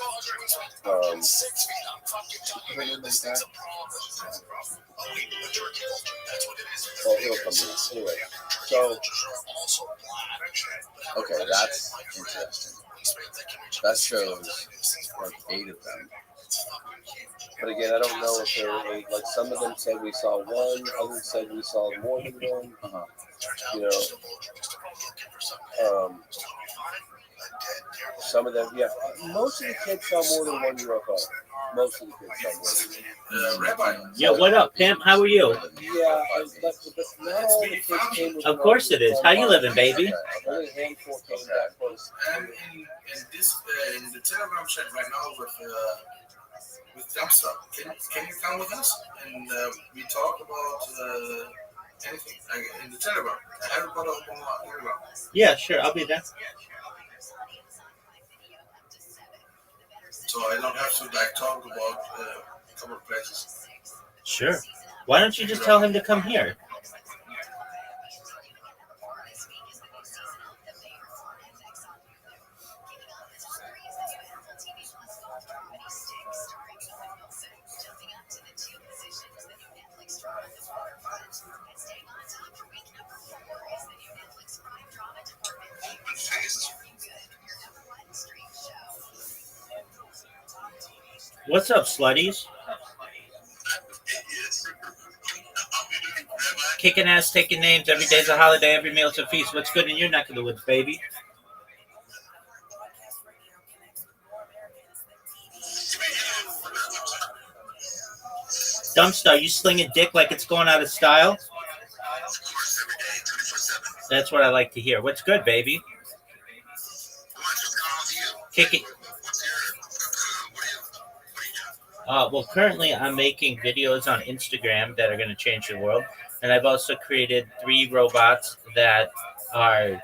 Oh, it'll come in. Anyway, so. Okay, that's interesting. That shows like 8 of them. But again, I don't know if there were 8. Like some of them said we saw 1, others said we saw more than 1. You know, some of them, yeah. Most of the kids saw more than 1 UFO. Most of the kids saw more than 1. Yeah, what up, pimp? How are you? Yeah, but not all the kids came with. Of course it is. How you living, baby? Only a handful came back first. And this, in the Telegram chat right now with with dumb stuff. Can you come with us? And we talk about anything like in the Telegram. Harry Potter Telegram. Yeah, sure. I'll be there. So I don't have to like talk about a couple of places. Sure. Why don't you just tell him to come here? What's up, slutties? Kicking ass, taking names. Every day's a holiday, every meal's a feast. What's good in your neck of the woods, baby? Dumpstar, you slinging dick like it's going out of style? That's what I like to hear. What's good, baby? Kick it. Well, currently I'm making videos on Instagram that are going to change the world. And I've also created 3 robots that are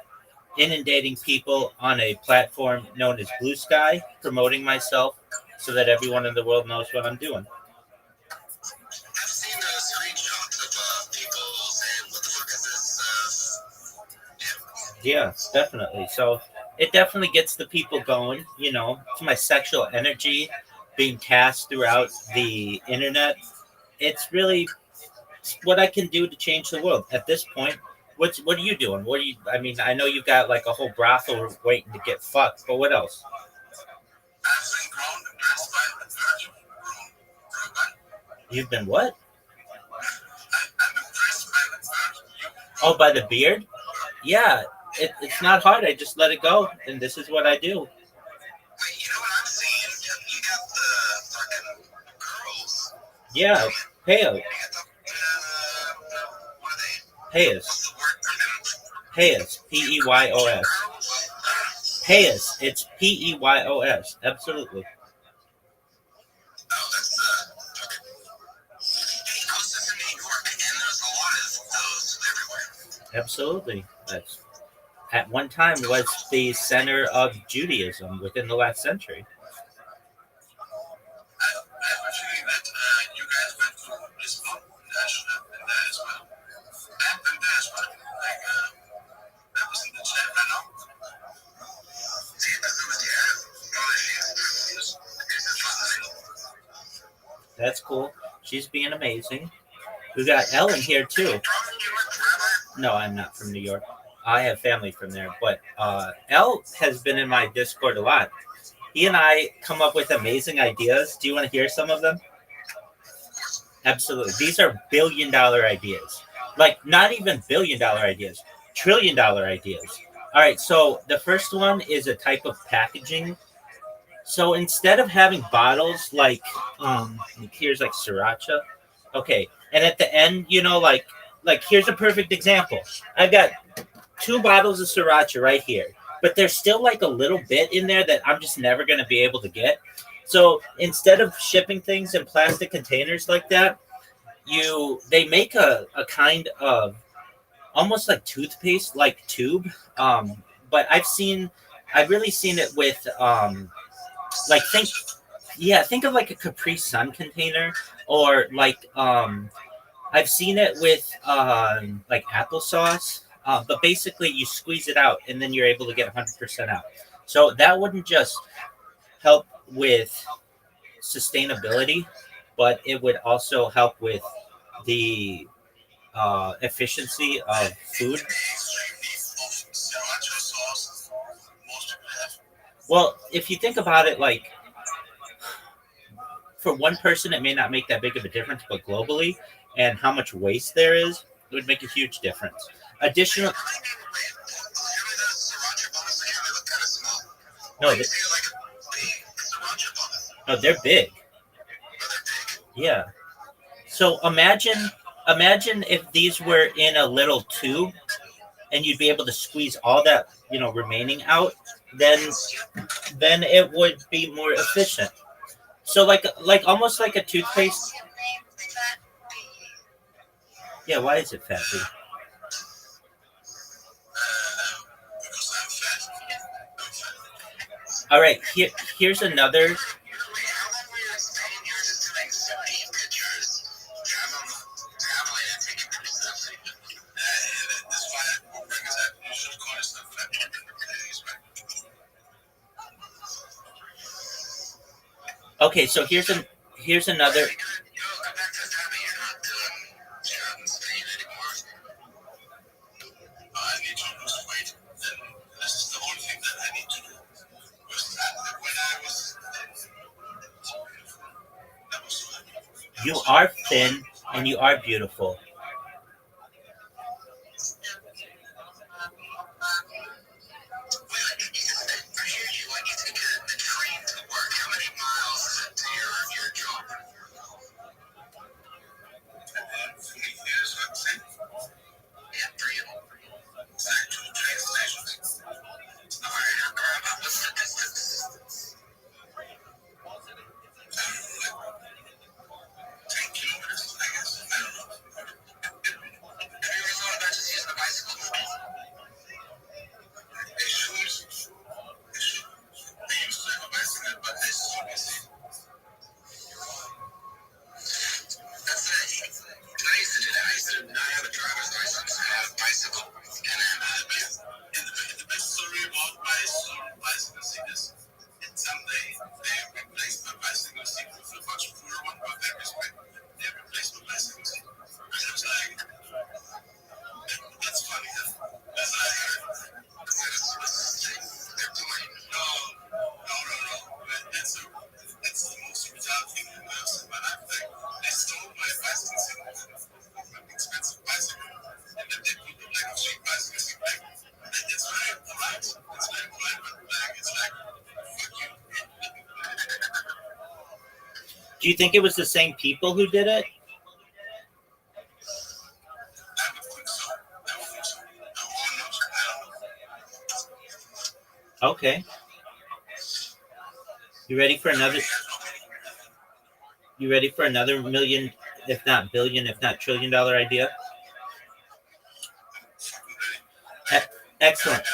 inundating people on a platform known as Blue Sky, promoting myself so that everyone in the world knows what I'm doing. I've seen screenshots of people saying, "What the fuck is this?" Yeah, definitely. So it definitely gets the people going. You know, it's my sexual energy being cast throughout the internet. It's really what I can do to change the world at this point. What are you doing? What are you? I mean, I know you've got like a whole brothel waiting to get fucked, but what else? You've been what? Oh, by the beard? Yeah, it's not hard. I just let it go, and this is what I do. You know what I'm seeing? You got the fucking girls. Yeah, pay us. What are they? Pay us. What's the word for them? Pay us. P-E-Y-O-S. Pay us. It's P-E-Y-O-S. Absolutely. Oh, that's I was just in New York, and there's a lot of those everywhere. Absolutely. That's at one time was the center of Judaism within the last century. I appreciate that you guys went to this book and that as well. I've been there as well. Like, that was in the chat right now. See, that's what you have. That's cool. She's being amazing. We got Ellen here too. No, I'm not from New York. I have family from there, but Elle has been in my Discord a lot. He and I come up with amazing ideas. Do you want to hear some of them? Absolutely. These are billion-dollar ideas. Like, not even billion-dollar ideas. Trillion-dollar ideas. All right, so the first one is a type of packaging. So instead of having bottles like here's like sriracha. Okay, and at the end, you know, like here's a perfect example. I've got 2 bottles of sriracha right here, but there's still like a little bit in there that I'm just never going to be able to get. So instead of shipping things in plastic containers like that, they make a kind of almost like toothpaste like tube. But I've really seen it with like think of like a Capri Sun container, or like I've seen it with like applesauce. But basically, you squeeze it out, and then you're able to get 100% out. So that wouldn't just help with sustainability, but it would also help with the efficiency of food. Well, if you think about it, like for one person, it may not make that big of a difference, but globally, and how much waste there is, it would make a huge difference. Additional. No, they're big. Yeah. So imagine if these were in a little tube, and you'd be able to squeeze all that, remaining out. Then it would be more efficient. So like almost like a toothpaste. Yeah, why is it fat, dude? All right, here's another. Okay, so here's another. You are thin and you are beautiful. Do you think it was the same people who did it? Okay. You ready for another? You ready for another million, if not billion, if not $1 trillion idea? E- Excellent.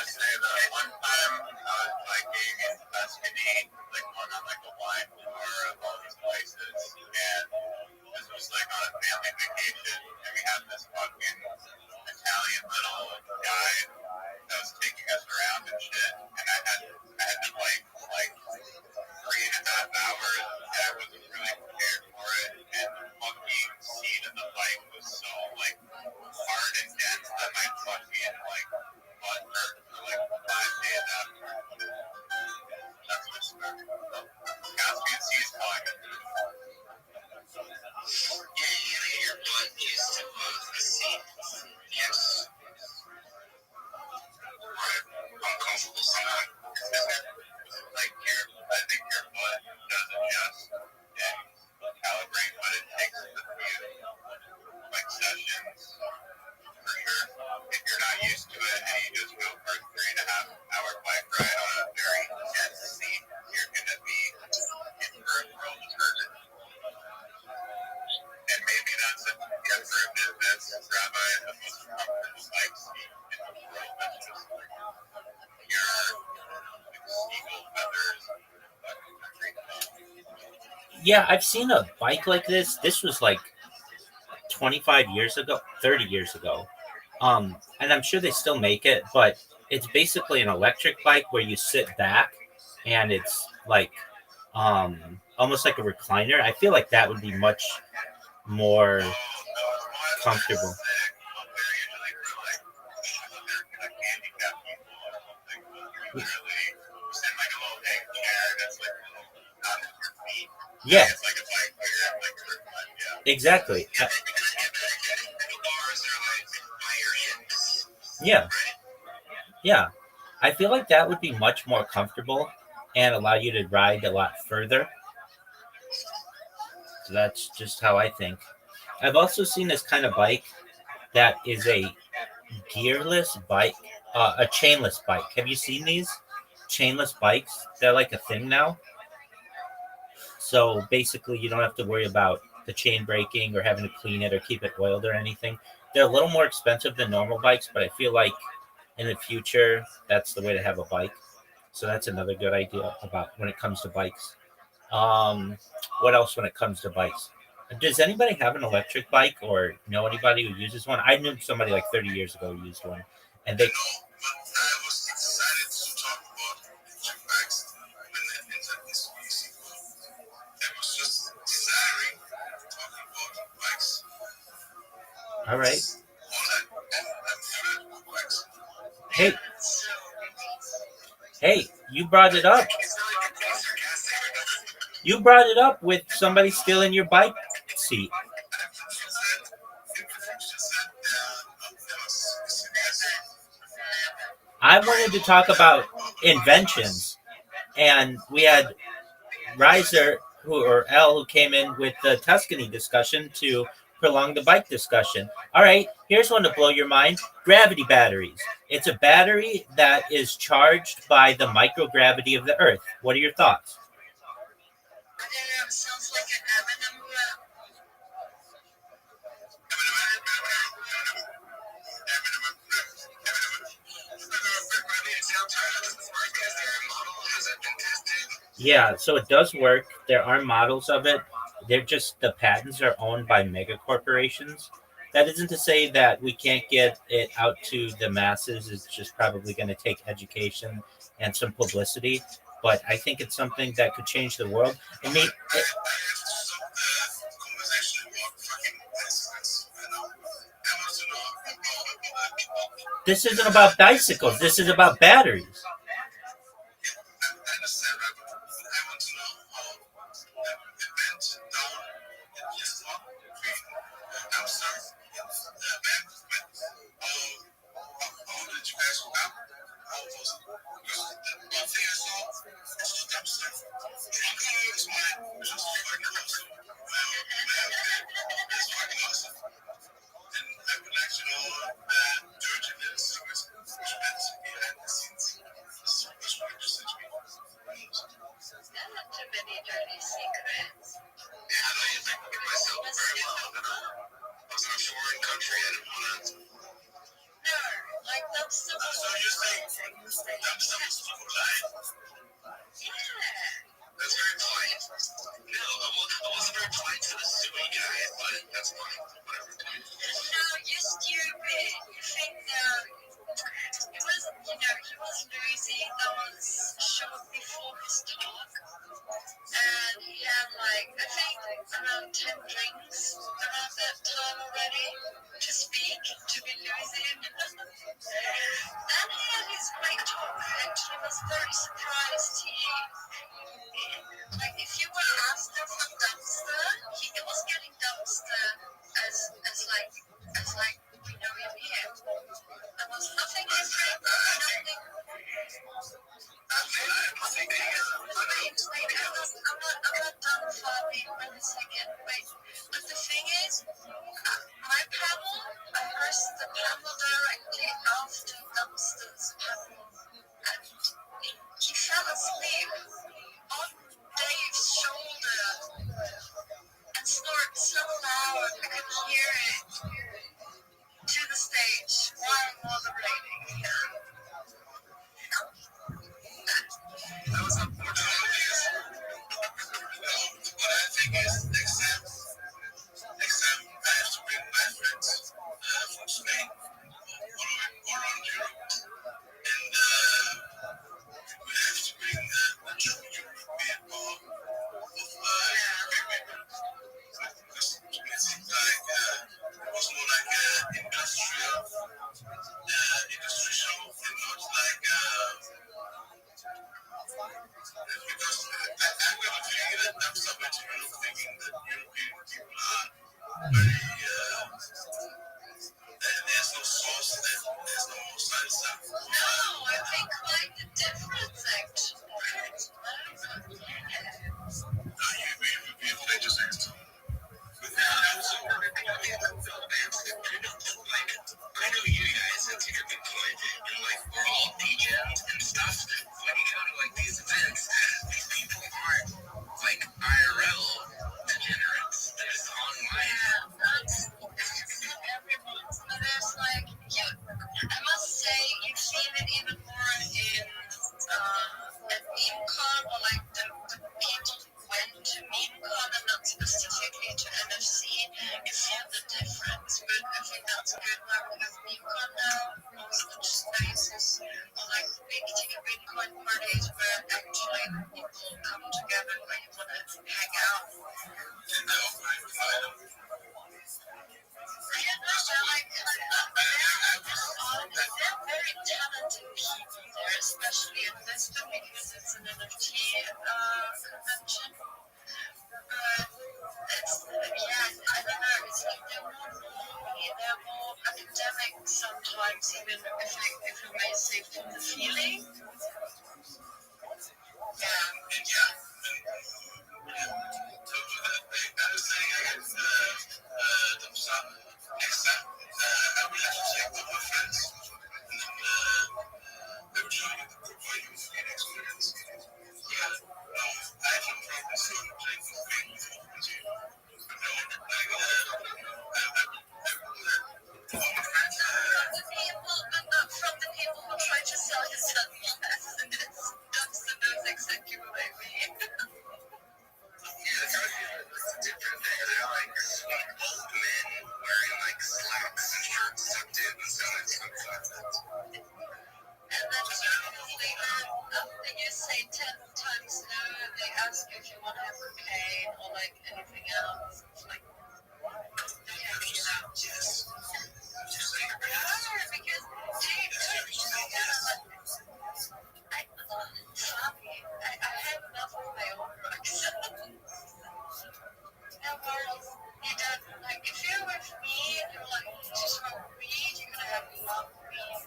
Yeah, I've seen a bike like this. This was like 25 years ago, 30 years ago. And I'm sure they still make it, but it's basically an electric bike where you sit back and it's like almost like a recliner. I feel like that would be much more comfortable. Yeah, exactly. Yeah, yeah. I feel like that would be much more comfortable and allow you to ride a lot further. So that's just how I think. I've also seen this kind of bike that is a gearless bike, a chainless bike. Have you seen these chainless bikes? They're like a thing now. So basically, you don't have to worry about the chain breaking or having to clean it or keep it oiled or anything. They're a little more expensive than normal bikes, but I feel like in the future, that's the way to have a bike. So that's another good idea about when it comes to bikes. Um, what else when it comes to bikes? Does anybody have an electric bike or know anybody who uses one? I knew somebody like 30 years ago who used one, and they. No, but I was excited to talk about electric bikes when the internet is easy. I was just desiring talking about bikes. All right. All that, and I'm thrilled with bikes. Hey, So, hey, you brought it up. it's not like I'm being sarcastic. You brought it up with somebody stealing your bike seat. I wanted to talk about inventions, and we had Riser or L who came in with the Tuscany discussion to prolong the bike discussion. All right, here's one to blow your mind: gravity batteries. It's a battery that is charged by the microgravity of the Earth. What are your thoughts? Sounds like an Eminem rap. Yeah, so it does work. There are models of it. They're just the patents are owned by mega corporations. That isn't to say that we can't get it out to the masses. It's just probably going to take education and some publicity. But I think it's something that could change the world. I mean, this isn't about bicycles. This is about batteries. sometimes even if you may say from the feeling. From the people who try to sell you sunglasses. That's exactly what I mean. Different thing. They're like sweet old men wearing like slacks and shirts tucked in and stuff like that. And then typically you say 10 times no, they ask you if you want to have cocaine or like anything else. It's like, yes. Because I have enough of my own drugs. No worries. You don't, like, if you're with me and you're like, to smoke weed, you're gonna have enough weed.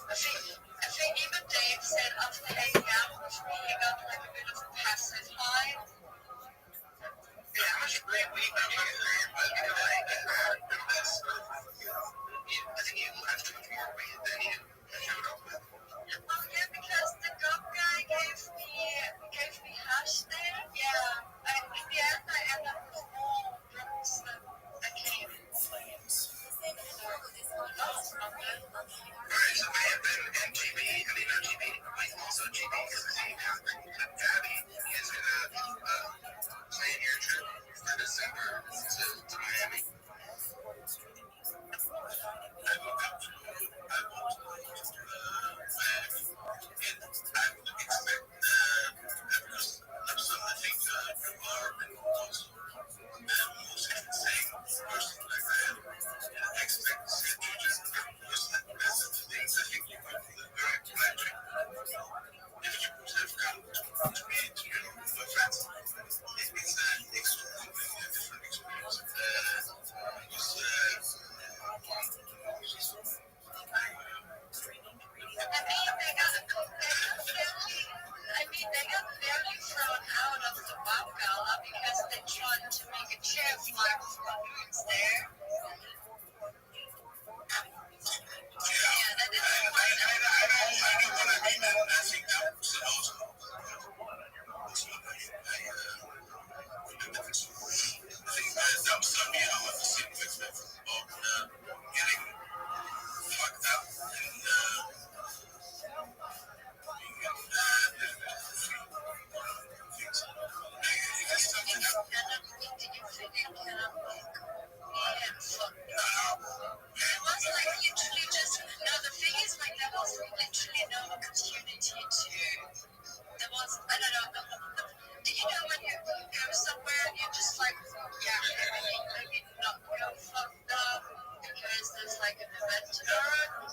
I think even Dave said after hanging out with me, he got like a bit of a passive high. Yeah, how much great weed did you get? But you know, like, that's, I think you left with more weed than you showed up with. Oh yeah, because the gum guy gave me hash there. Yeah, in the end I ended up with more drugs than I came. Alright, so I have been MGB, I mean not GB, but also GB because the same happened. Abby is gonna plan your trip for December to Miami. They got barely thrown out of the Wow Gala because they tried to make a chair fly with balloons there. Yeah, that didn't work. Did you know when you go somewhere and you're just like, yeah, maybe not go fucked up because there's like an event tomorrow?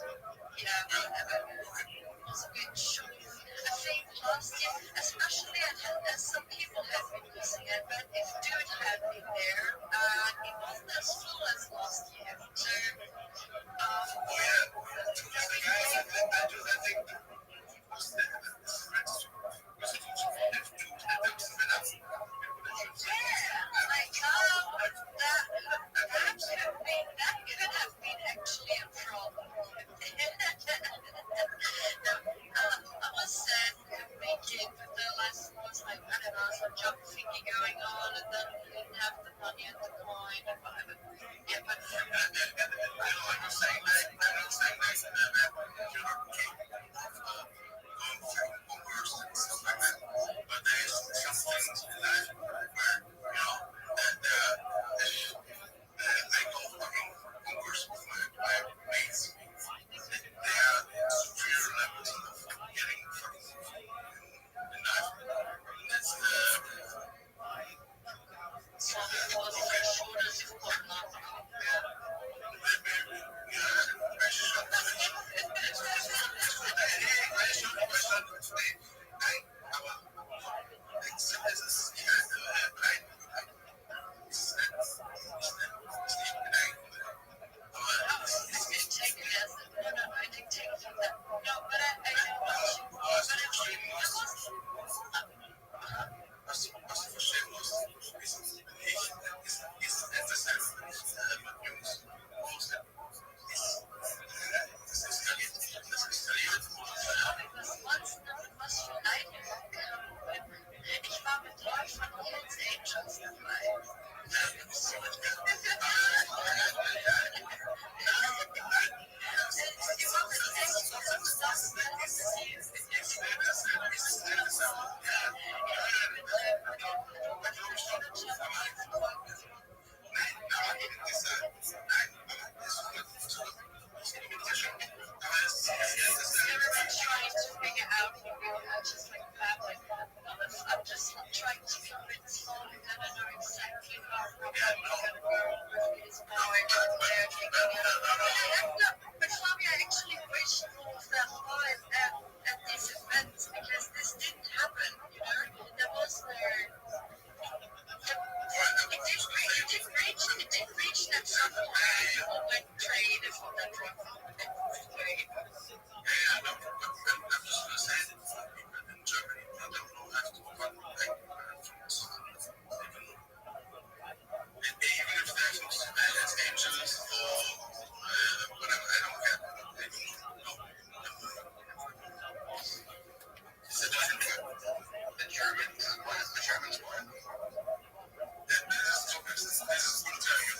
Yeah, whatever. It was a bit shock. I think last year, especially as some people have been using it, but if Dude had been there, it wasn't as full as last year. So, that could have been actually a problem. I was sad we couldn't make it, but the last was like, I don't know, some job thingy going on, and then we didn't have the money and the coin and whatever. Yeah, but I but I don't get any. It's a different the Germans. What is the Germans for? This is what I'm telling you.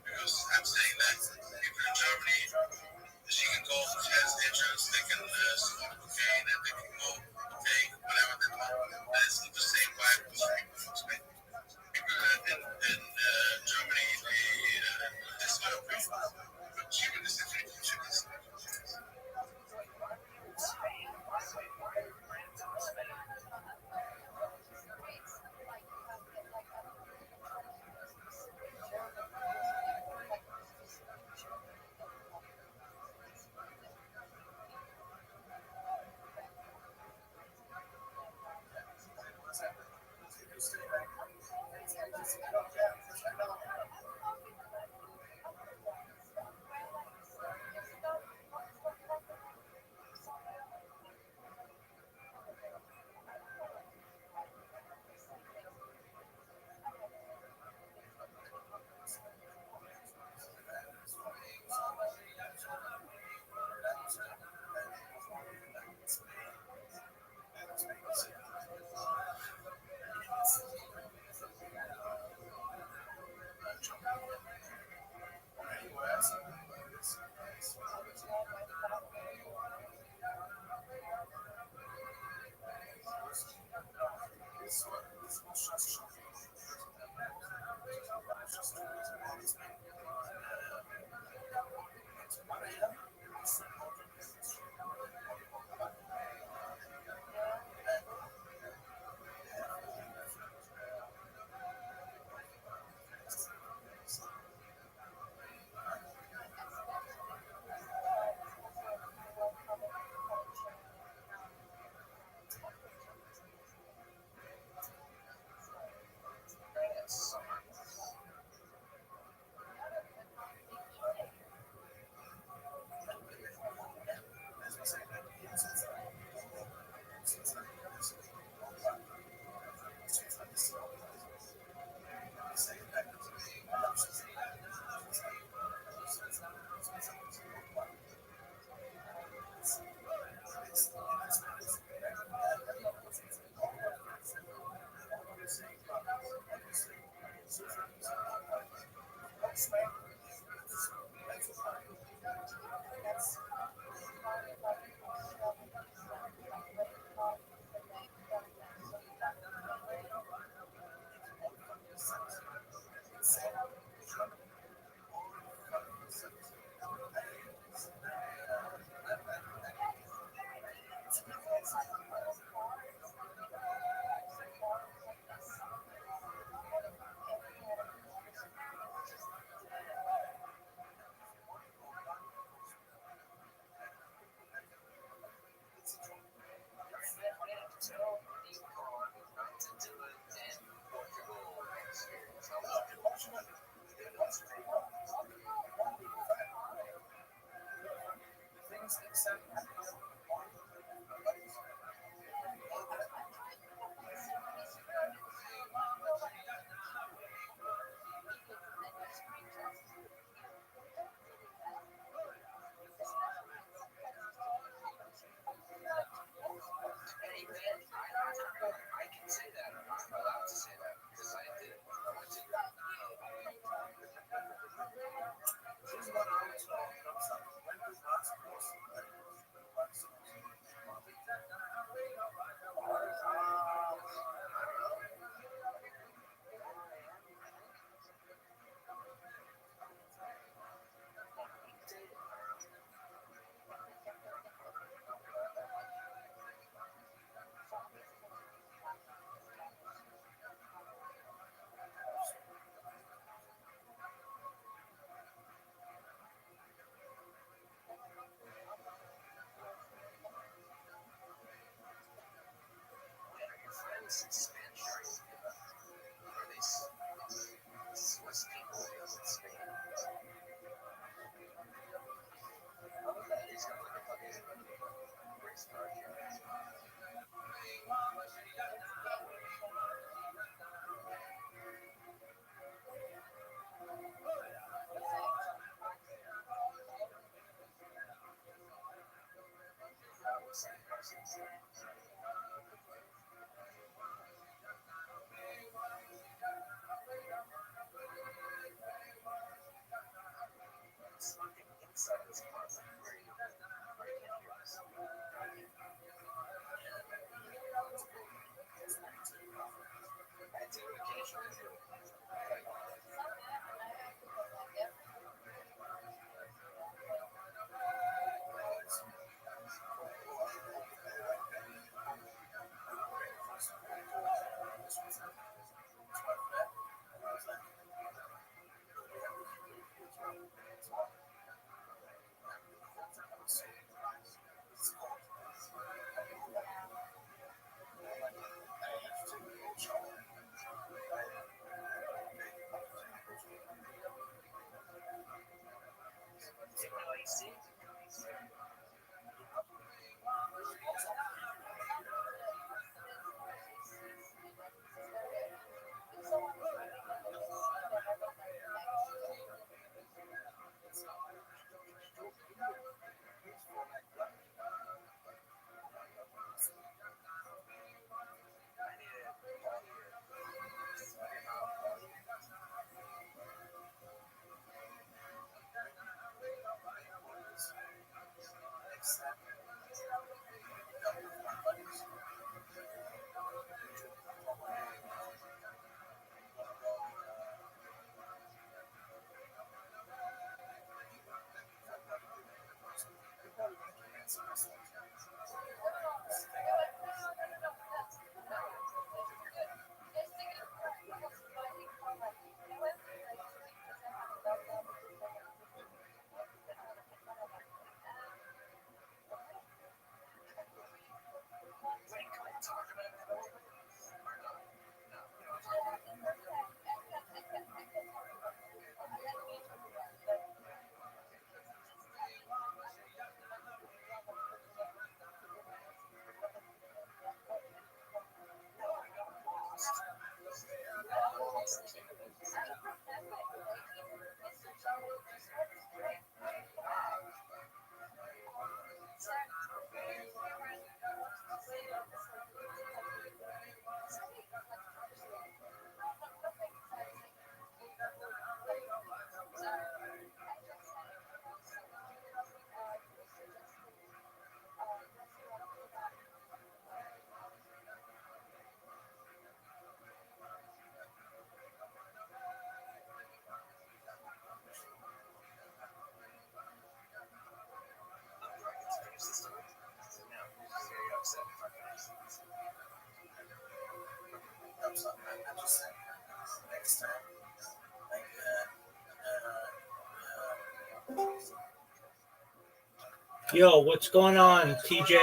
Because I'm saying that people in Germany, she can go as interest, they can smoke cocaine, and they can go take whatever they want. And it's the same vibe as people in Germany, they smoke weed. But Cuban is different. Yo, what's going on, TJ?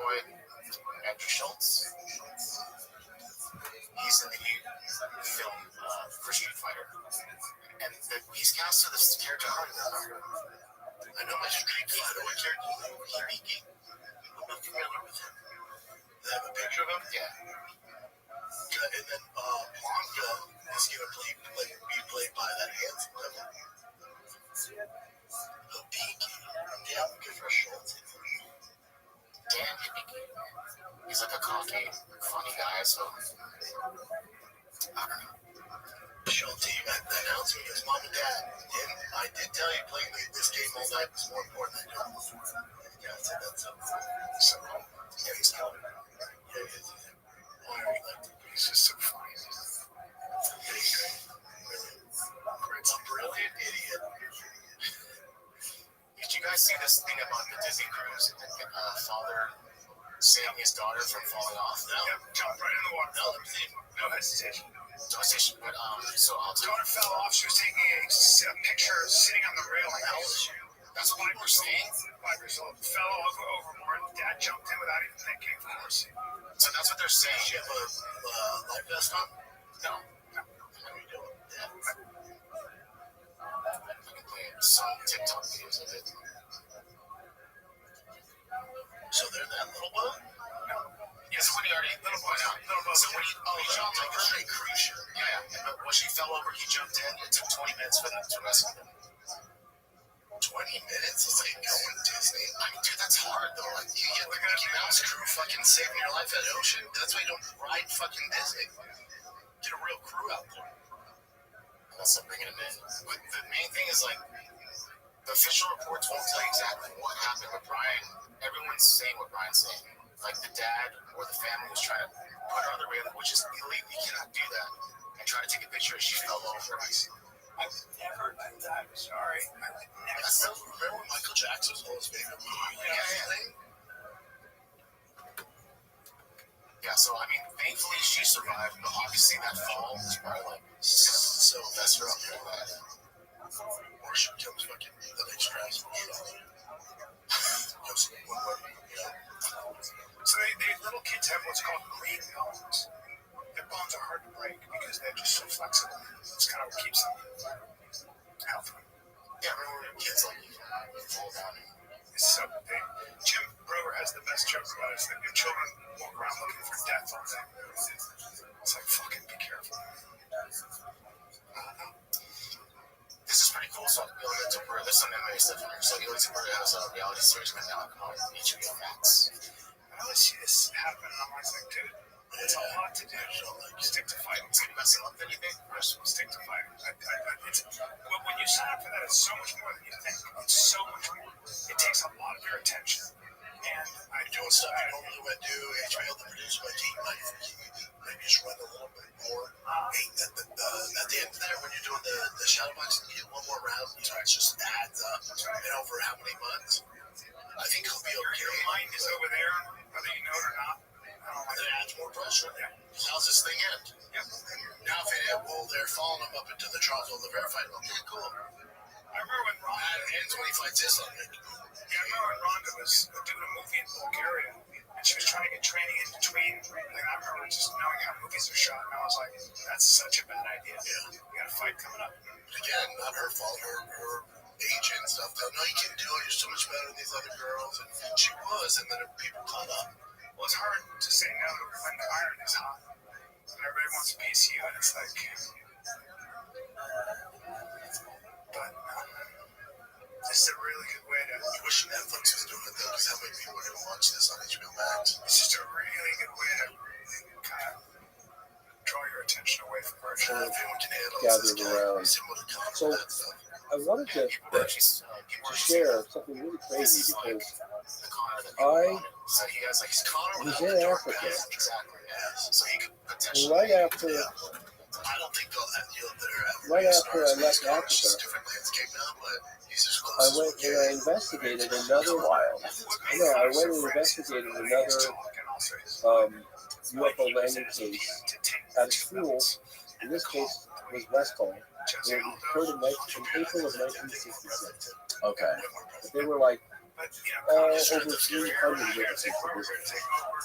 boy, Andrew Schultz. He's in the film for Street Fighter. And he's cast to this character. I know my Street Fighter. What character? Hibiki. I'm not familiar with him. They have a picture of him? Yeah. And then Blanca is going to be played by that handsome devil. Hibiki. Yeah, good for Schultz. Dan Hibiki. He's like a cocky, funny guy, so I don't know. Schultz, that announcement is mom and dad. And I did tell you playing this game all night was more important than doing this. Yeah, I said that so. Yeah, he's coming. Yeah, he is. Why are you like that? He's just so funny. Yeah, he's great. Really. A brilliant idiot. Did you guys see this thing about the Disney cruise and father saving his daughter from falling off? No. Yeah, jump right in the water. No hesitation. No hesitation. But, so I'll tell you. Daughter fell off. She was taking a picture sitting on the railing. How old is she? That's what people were saying. 5 years old. Fell overboard. Dad jumped in without even thinking, of course. So that's what they're saying. She have a life vest on? No. How are you doing? Yeah. I can play some TikTok videos of it. So they're that little boat? No. Yeah, so when he already, little boy now. Little boat. So when he jumped like a cruise ship. Yeah. But when she fell over, he jumped in. It took 20 minutes for them to rescue him. 20 minutes? It's like going Disney. I mean, dude, that's hard though. Like, you get the Mickey Mouse crew fucking saving your life at ocean. That's why you don't ride fucking Disney. Get a real crew out there. Unless I'm bringing them in. But the main thing is like, the official reports won't tell you exactly what happened with Brian. Everyone's saying what Brian's saying. Like the dad or the family was trying to put her on the railing, which is illegal. You cannot do that. And try to take a picture as she fell over. I've never done that. Sorry. That's not, remember Michael Jackson's whole baby? Yeah, so I mean, thankfully she survived, but obviously that fall was probably like so messed her up for that. Or she becomes fucking the next Travis. So they little kids have what's called green bones. Their bones are hard to break because they're just so flexible. It's kind of what keeps them healthy. Yeah, remember kids like fall down. It's so big. Jim Brewer has the best joke about it. Is that your children walk around looking for death all day. It's like, fucking be careful. This is pretty cool. So, Elliot Brewer, there's some MMA stuff in here. So, Elliot Brewer has a reality series right now on HBO Max. I always see this happen, and I'm always like, dude, it's a lot to do. Stick to fighting. It's going to mess up anything. Stick to fighting. When you sign up for that, it's so much more than you think. It's so much more. It takes a lot of your attention. And I'm doing stuff I normally would do. HBO, the producer, my team, maybe just run a little bit more. Hey, at the end there, when you're doing the shadow box, you get one more round. You know, it just adds up. And over how many months? I think he'll be okay. Your mind is over there, whether you know it or not. That adds more pressure. Yeah. How's this thing end? Yep. Now if it they're following him up into the trials of the verified. Okay, cool. I remember when Ronda ends when he fights this on it. Yeah, I remember when Ronda was doing a movie in Bulgaria, and she was trying to get training in between. Like, I remember just knowing how movies are shot, and I was like, that's such a bad idea. Yeah. We got a fight coming up. Again, not her fault. Her agent and stuff. No, you can't do it. You're so much better than these other girls. And she was, and then people caught up. Well, it's hard to say no when the iron is hot. And everybody wants a piece of you, and it's like... But this is a really good way to... I wish Netflix was doing it, though, because how many people are going to watch this on HBO Max? It's just a really good way to kind of draw your attention away from virtual. Everyone can handle Gathered around. So I wanted to share something really crazy because I was in Africa right after I left Africa. I went and I investigated another UFO landing case at a school. In this case, was Westall. It occurred in April of 1966. Okay. But they were like Over 300 witnesses to visit.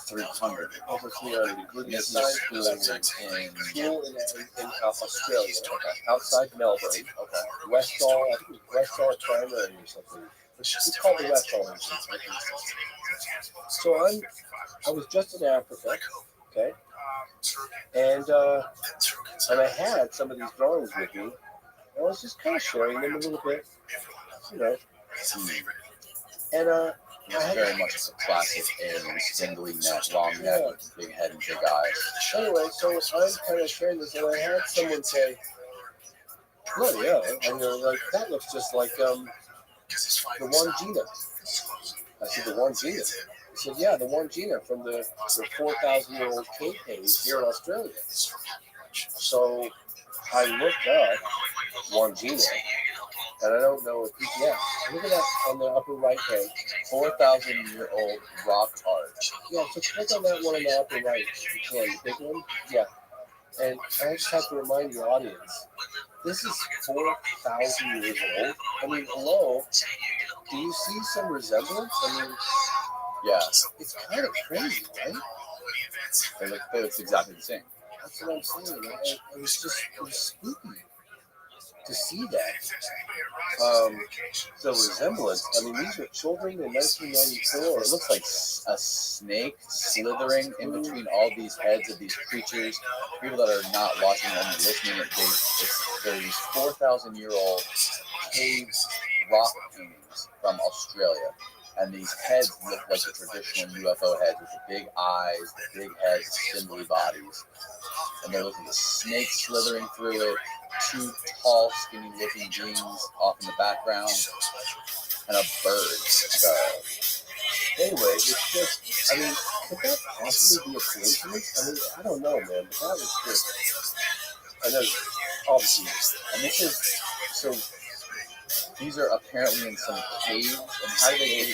300. Over 300, including a This science is school in Australia, outside Melbourne. Okay. Westall, I think it was Westall Primary or something. It's called the Westall Institute. So I was just in Africa, okay, and I had some of these drawings with me. I was just kind of sharing them a little bit, you know. And It's very much a classic alien, spindly neck, long neck, with big head and big eyes. anyway, so I'm kind of sharing this, and I had someone say, "Oh yeah," and they're like, "That looks just like the one Gina." I said, "The one Gina." He said, "Yeah, the one Gina from the 4,000-year-old cave paintings here in Australia." So I looked up one Gina, and I don't know if yeah. Look at that on the upper right hand. 4,000-year-old rock art. Yeah, so click on that one on the upper right. If you can, the big one. Yeah. And I just have to remind your audience, this is 4,000 years old. I mean, hello. Do you see some resemblance? I mean, Yeah, it's kind of crazy, right? they look exactly the same. That's what I'm saying. It was spooky to see that. The resemblance. I mean, these are children in 1994. It looks like a snake slithering in between all these heads of these creatures. People that are not watching and only listening, they're these 4,000-year-old cave rock paintings from Australia. And these heads look like the traditional UFO heads with the big eyes, the big heads, spindly bodies. And there looks like a snake slithering through it, two tall, skinny-looking beings off in the background, and a bird. Anyway, it's just, I mean, could that possibly be a coincidence? I mean, I don't know, man, but that was just, I know, obviously, And this is, so these are apparently in some caves, and how do they get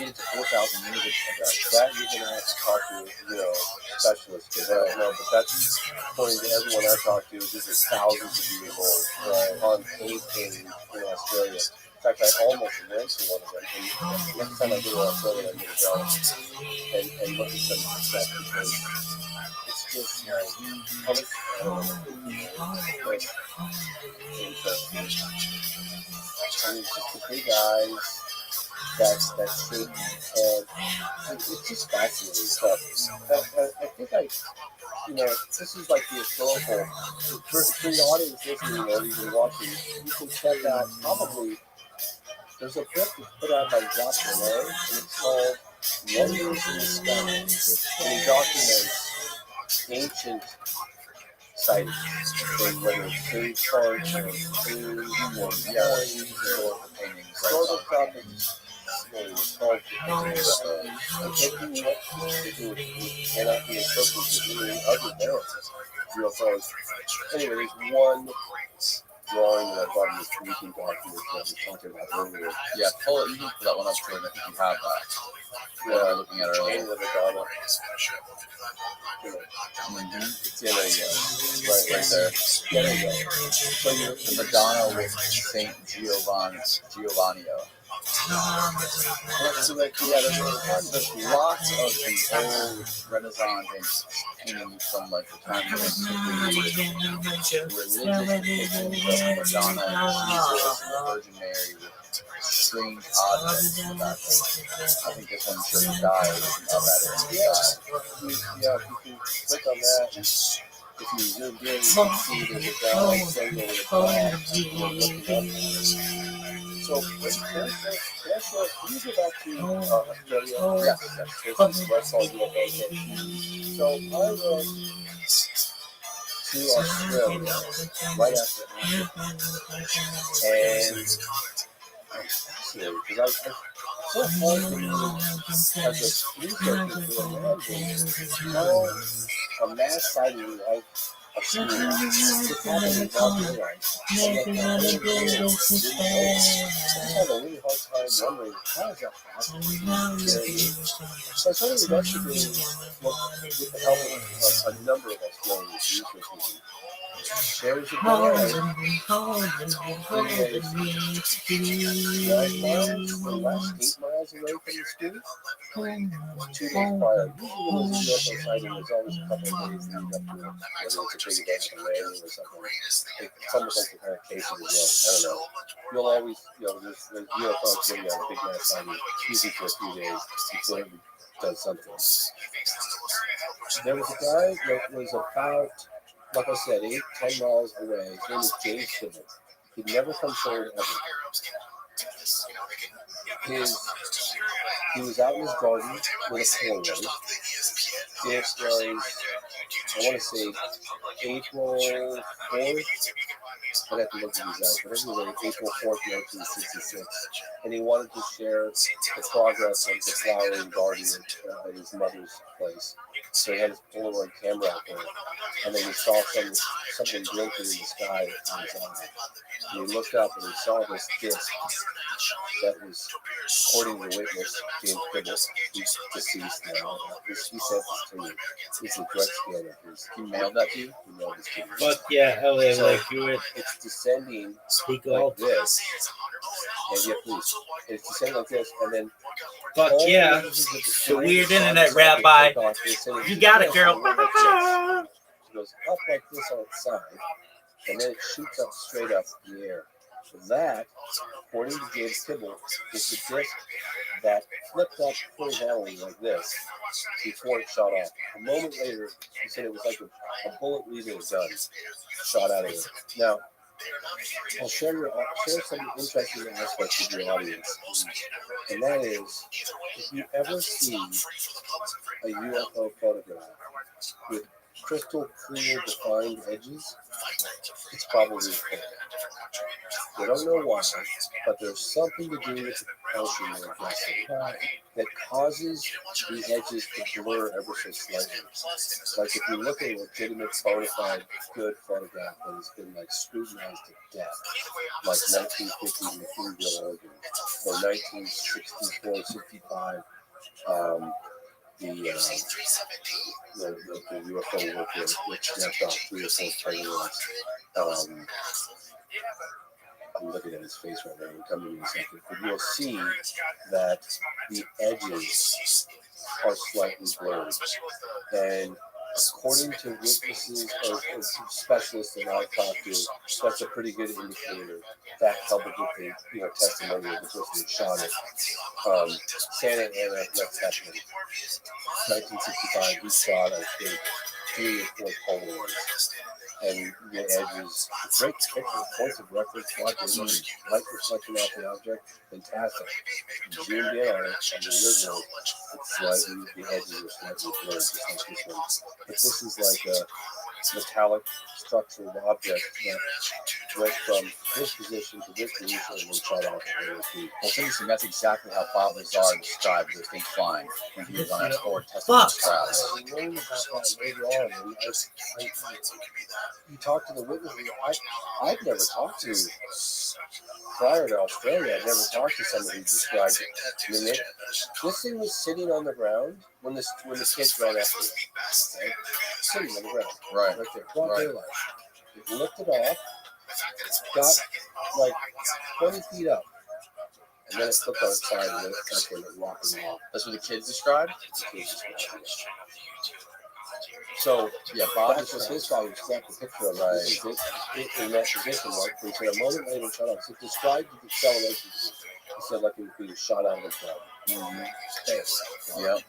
it to 4,000 years ago? that you're going to have to talk to, specialists, because I don't know, but that's, according to everyone I talked to, this is thousands of years old, on cave paintings in Australia. In fact, I almost went to one of them, and next time I go to Australia, I'm going to go and look at some of that, because it's just, public, I don't know, but I mean, just the big eyes, that shape, and it's just fascinating stuff. I think this is like the historical, for the audience listening or even watching, you can check out probably, there's a book put out by Dr. Ray, and it's called Wonders in the Sky, and he documents ancient sightings, whether it's cave charts or tombs or paintings, sort of topics. It's called taking what cannot be interpreted as other narratives, UFOs. Anyway, there's one drawing that I thought was creepy document that we were talking about earlier. Yeah, pull it. You can pull that one up, Jordan. I think you have that. Yeah, What we're looking at earlier. with Madonna. It's in a right there. Yeah, there you go. So you're The Madonna with Saint Giovanni. that's like, There's lots of the old Renaissance paintings from like the time of religious depictions of Madonna and Jesus and the Virgin Mary with strange objects in the background. I think this one shows a guy of that yeah, if you can click on that, if you zoom in, you can see there's a guy standing over the flag. So, can you go back to Australia? Yes. This is Westall UFO. So, I went to Australia right after Africa. And I'm fascinated because so hard for me as a researcher for a land base, how a mass sighting like a school could happen in broad daylight. I just had a really hard hard time wondering how is that possible. You know what I mean? So I started investigating with the help of a number of us doing these researches. There's a guy who has 9 miles or less, 8 miles away from the school. 2 days prior, usually when there's a UFO sighting, there's always a couple of days leading up to it, whether it's a big event like a landing or something. It's almost like the kind of case of the day. I don't know. You'll always, there's UFO activity on a big mass sighting, usually for a few days before it does something. There was a guy that was about, like I said, 8, 10 miles away. His name was James Kibble. He'd never come forward ever. He was out in his garden with a four-way. It was, I want to say, April 4th. I'd have to look at these out, but it was April 4th, 1966. And he wanted to share the progress of the flowering garden at his mother's place. So he had his Polaroid camera out there. And then he saw something blinking in the sky in his eye. And he looked up and he saw this disc that was, according to the witness, James Kibble, who's deceased now. He said this to me. It's a direct scan of his. He mailed that to you? He mailed this to you. Fuck yeah, hell yeah, So like you would it's descending speak like all. this. And yeah, please. It's descending like this, and then Fuck all yeah. the images of the The sun weird and internet the sun rabbi. take off, they're sending You this got it, disc, girl. and then like this. It goes up like this on its side, and then it shoots up straight up in the air. So that, according to James Kibble, is the disc that flipped up horizontally like this before it shot off. A moment later, he said it was like a bullet leaving a gun shot out of it. Now, I'll share some interesting aspects with your audience, and that is, if you ever see a UFO photograph with crystal clear defined edges, it's probably a thing. We don't know why, but there's something to do with the propulsion we're addressing that causes the edges to blur ever so slightly. Like if you look at a legitimate, bona fide, good photograph that has been like scrutinized to death, like 1950 McKinneyville, Oregon, or 1964, 65, the UFO worker which snapped off 3 or 4 triangles. I'm looking at his face right now. He'll come to me in a second. But you'll see that the edges are slightly blurred. And according to witnesses or specialists that I've talked to, that's a pretty good indicator. That coupled with the testimony of the person who shot it. Santa Ana, that's happening. 1965, he shot, I think, 3 or 4 Polaroids. And the edges, great picture, points of reference, light reflection off the object, fantastic. Zoomed in on it, and the original, it's slightly, the edges are slightly blurred, just like this one. But this is like a metallic structured object that went from this position to this position and then shot off the other feet. Well, it's interesting. That's exactly how Bob Lazar described those things flying when he was on that Ford testimony trial. I learned about that later on. And you talk to the witnesses. I've never talked to, prior to Australia, I've never talked to somebody who described it. I mean, this thing was sitting on the ground when the kids ran after it. Okay? Sitting on the ground. Right there. Broad daylight. It lifted off, got like 20 feet up, and then it flipped outside, and then that's when it rocked them off. That's what the kids described? So, yeah, Bob, this was his father who snapped the picture of it in that position, right? He said a moment later, shot off. So it described the acceleration. He said like it was being shot out of the club. Mm-hmm. Yep.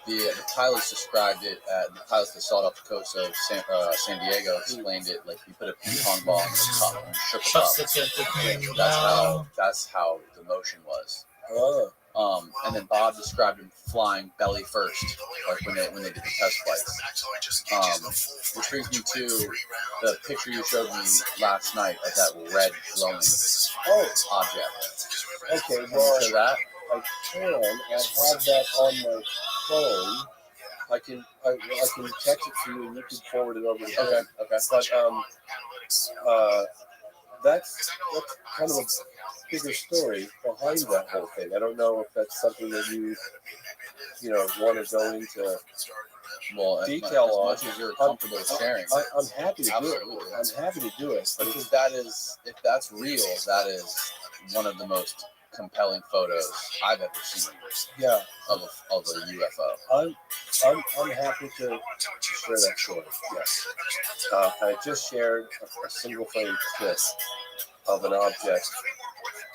The pilots described it, the pilots that saw it off the coast of San Diego explained it like you put a ping pong ball in the cup and shook it up. That's how the motion was. And then Bob described him flying belly first, like when they did the test flights. Which brings me to the picture you showed me last night of that red glowing object. Okay, well, show that. I have that on my phone. I can text it to you and you can forward it over to me. Okay. But that's kind of a bigger story behind that whole thing. I don't know if that's something that you want to go into detail as on. much as you're comfortable sharing. I'm happy to do it. Absolutely. I'm happy to do it. But Because if that's real, that is one of the most compelling photos I've ever seen yeah, of a UFO. I'm happy to share that story. Yes. I just shared a single frame clip of an object.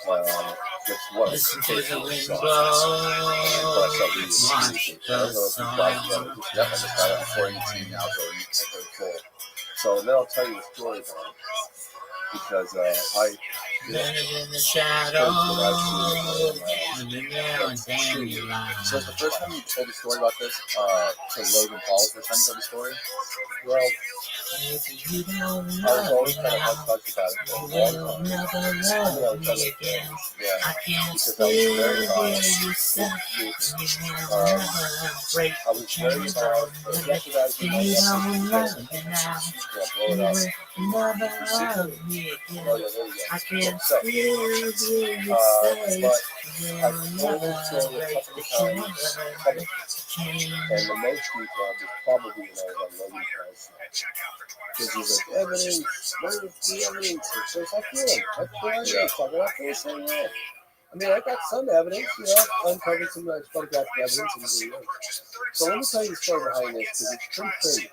That's what Listen to the wind blow. I don't know if you got it yet. Yep, I just got it before 18 now, Jordan. Okay, cool. So then I'll tell you the story about it. Because In the shadows, and the narrow and dandelion. So it's the first time you told a story about this to Logan Paul, the first time you told the story? well, You don't I was love always me kind of now. hush about it for a You long will time. never I mean, I love was me trying to again. Yeah. I can't because I still was very hear high. you say you will never break I was the very chains high. on me. Jeopardizing my You don't efforts love me now. to blow You it up. will never love me Oh, again. yeah, there you go. I can't So, still hear you say but you I've will told never the story a break couple the of chains. times publicly. The chains. And the most detailed is probably when I was on Logan Paul's show. Because he's like, evidence, where's the evidence? And so I feel him. I feel evidence. I feel the same way. I mean, I got some evidence, uncovered some photographic evidence. So let me tell you the story behind this, because it's pretty crazy.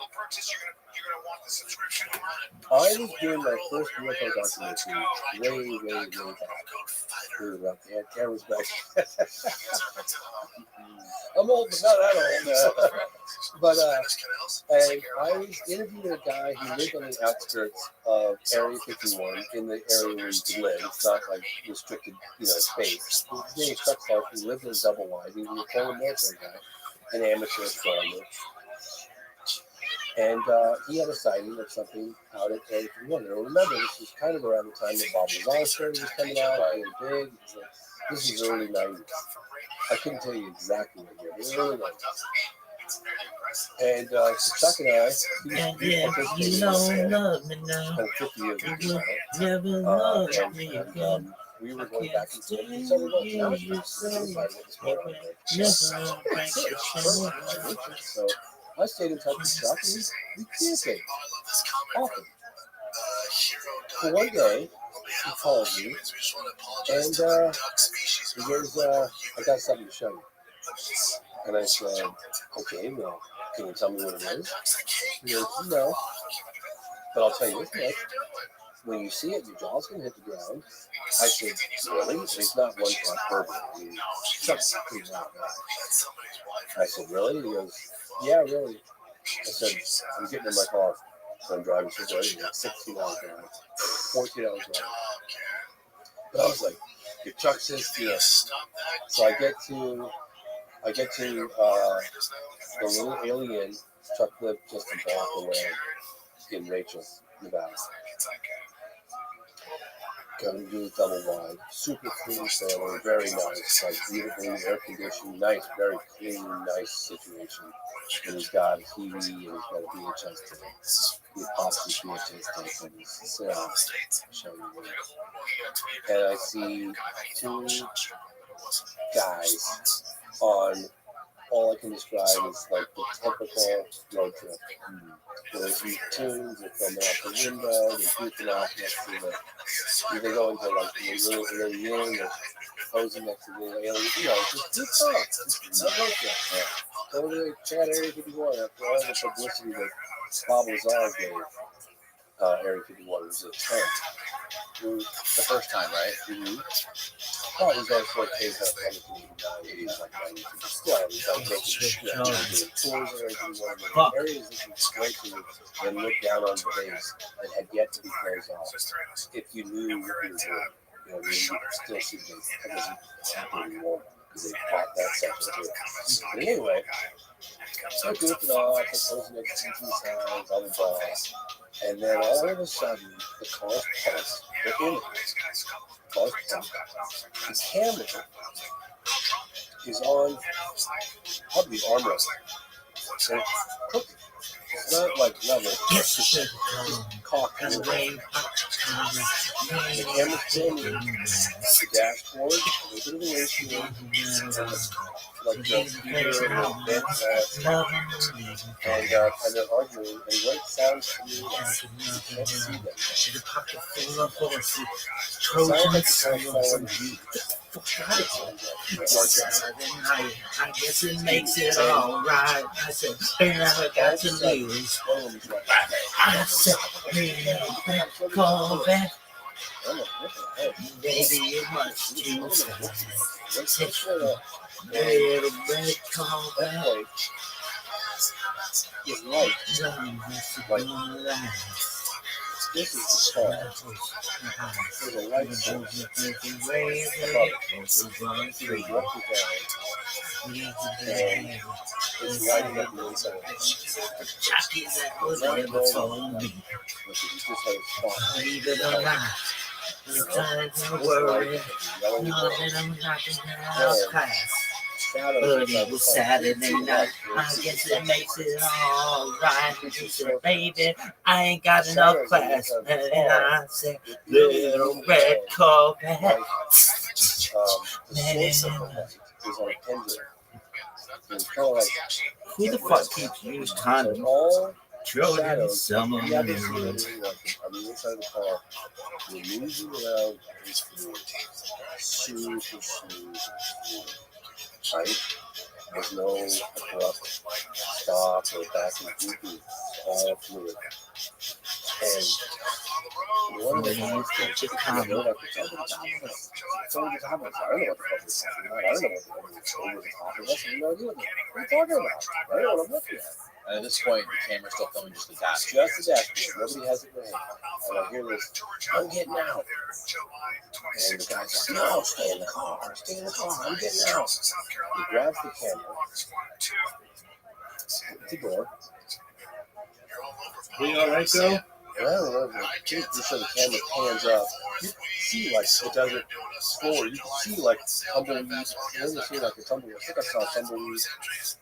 I was doing my first UFO documentary way back. They had cameras back. I'm old, but not that old. But and I interviewed a guy who lived on the outskirts of Area 51 in the area where you can live. It's not like restricted, space. His name was Chuck Clark. He lived in a double wide. He was a former military guy, an amateur astronomer. And he had a sighting of something out at Area 51. And remember, this was kind of around the time that Bob Lazar story was coming out, really big. This was early 90s. I couldn't tell you exactly what year, but early 90s. And Chuck and I, And if you don't love me now, 50 years you ago, will never love me and again. we were going back and forth. We said, well, now it's everybody what's going on there. Never break the chains. So I stayed in touch with Chuck, and we communicated often. So one day, he called me, and he goes, I got something to show you. And I said, okay, well, can you tell me what it is? He goes, no, but I'll tell you this much. When you see it, your jaw's going to hit the ground. I said, really? And it's not one shot verbal. I mean, something pretty loud. I said, really? He goes, yeah, really. I said, I'm getting in my car. So I'm driving to the 16 hours drive, 14 hours drive. But I was like, if Chuck says, so I get to the little alien. Chuck lived just a block away in Rachel, Nevada. Go to do double wide, super clean trailer, very nice, like beautifully air conditioned, nice, very clean, nice situation. And he's got a TV and he's got a VHS tape. He pops his VHS tape and he's showing me. And I see two guys on all I can describe is like the typical road trip. There's these tunes that come out the window, they're goofing off next to they go into like the little alien, they're posing next to the little alien, just good stuff. Just a road trip. Go to the chat Area 51 after all the publicity that Bob Lazar gave Area 51 was a 10. The first time, right? Mm-hmm. Oh, it was also like came out in the 80s, like 90s. Still, it was like making tours and everything. Areas that you went to and looked down on the base that had yet to be closed off. If you knew what you were doing, you still see the base. That doesn't happen anymore because they bought that section too. But anyway, so goofing off, the closing next to two signs, blah, blah, blah. And then all of a sudden, the car's parked. They're in it. The camera is on probably the armrest. And it's crooked. not like level, Yes, just sir. cocked. Cause The rain, camera's filming the dashboard, a little bit of the windshield, like the speaker and the vent and they're arguing, and what it sounds to me is you can't see them. She's a pocket full of horses, It sounds Trojan like it's kind of falling sons. deep. I guess it makes it alright. I said, baby, I got to lose. I said, call back. Baby, it must too sad. Little red call back. It's light. This is the car. So the light source above it. So they drop it down, and it's lighting up the inside. Not rolling, but it just had a spot. Believe it or not, the times I worry, knowing I'm not in house class. But it was Saturday night, I guess it makes it alright. She said, baby, I ain't got enough class. And I said, little red Corvette. The source of the light is on engine. It's kind of like Who the fuck keeps using condoms? all Trojan shadows. summer. You haven't seen anything like it. On the inside of the car, you're moving around super smooth. Right? There's no abrupt stop or back and forth. All fluid. And one of the things that just kind of know, like, it's over the top of us. It's over the top of us. I don't know what the fuck it's talking about. I don't know what it's over the top of us. I have no idea what you're talking about. I don't know what I'm looking at. And at this point, the camera's still filming just the dash. Just the dashboard. Nobody has it in their hand. And I hear this, I'm getting out. And the guy's like, no, stay in the car. Stay in the car. I'm getting out. He grabs the camera. Opens the door. Are you alright, though? And I don't know, just so the camera pans up, you can see like it doesn't forward. You can see like tumbleweeds. It doesn't seem like a tumbleweed. I think I saw tumbleweeds.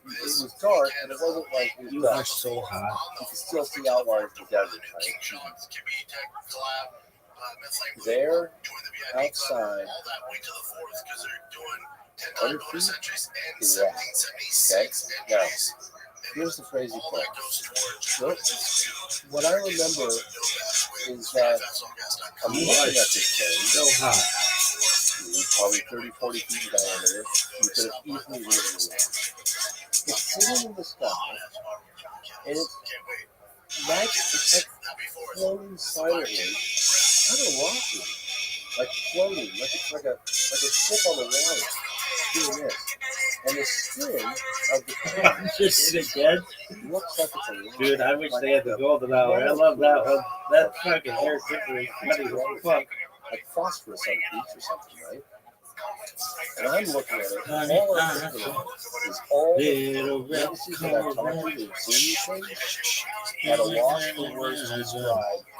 It was dark, and it wasn't like it was You dark. are so hot. You can still see outlines of the desert, right? There, outside, 100 feet is that. Okay? Now, here's the crazy part. What I remember is that I'm looking at this thing. So hot. Probably 30, 40 feet in diameter. You could have easily written it. It's sitting in the sky, and it's like floating silently, kind of rocking, like floating, like it's like a ship on the water, doing this. And the skin of the car Just hit again. looks like it's a Dude, I wish they had the golden hour. I love that one. That fucking hair clipper is funny as fuck. like phosphorus on the beach or something, right? And I'm looking at it, and all I'm thinking of is all the Little red places that I've talked to who've seen these things at a loss for words to describe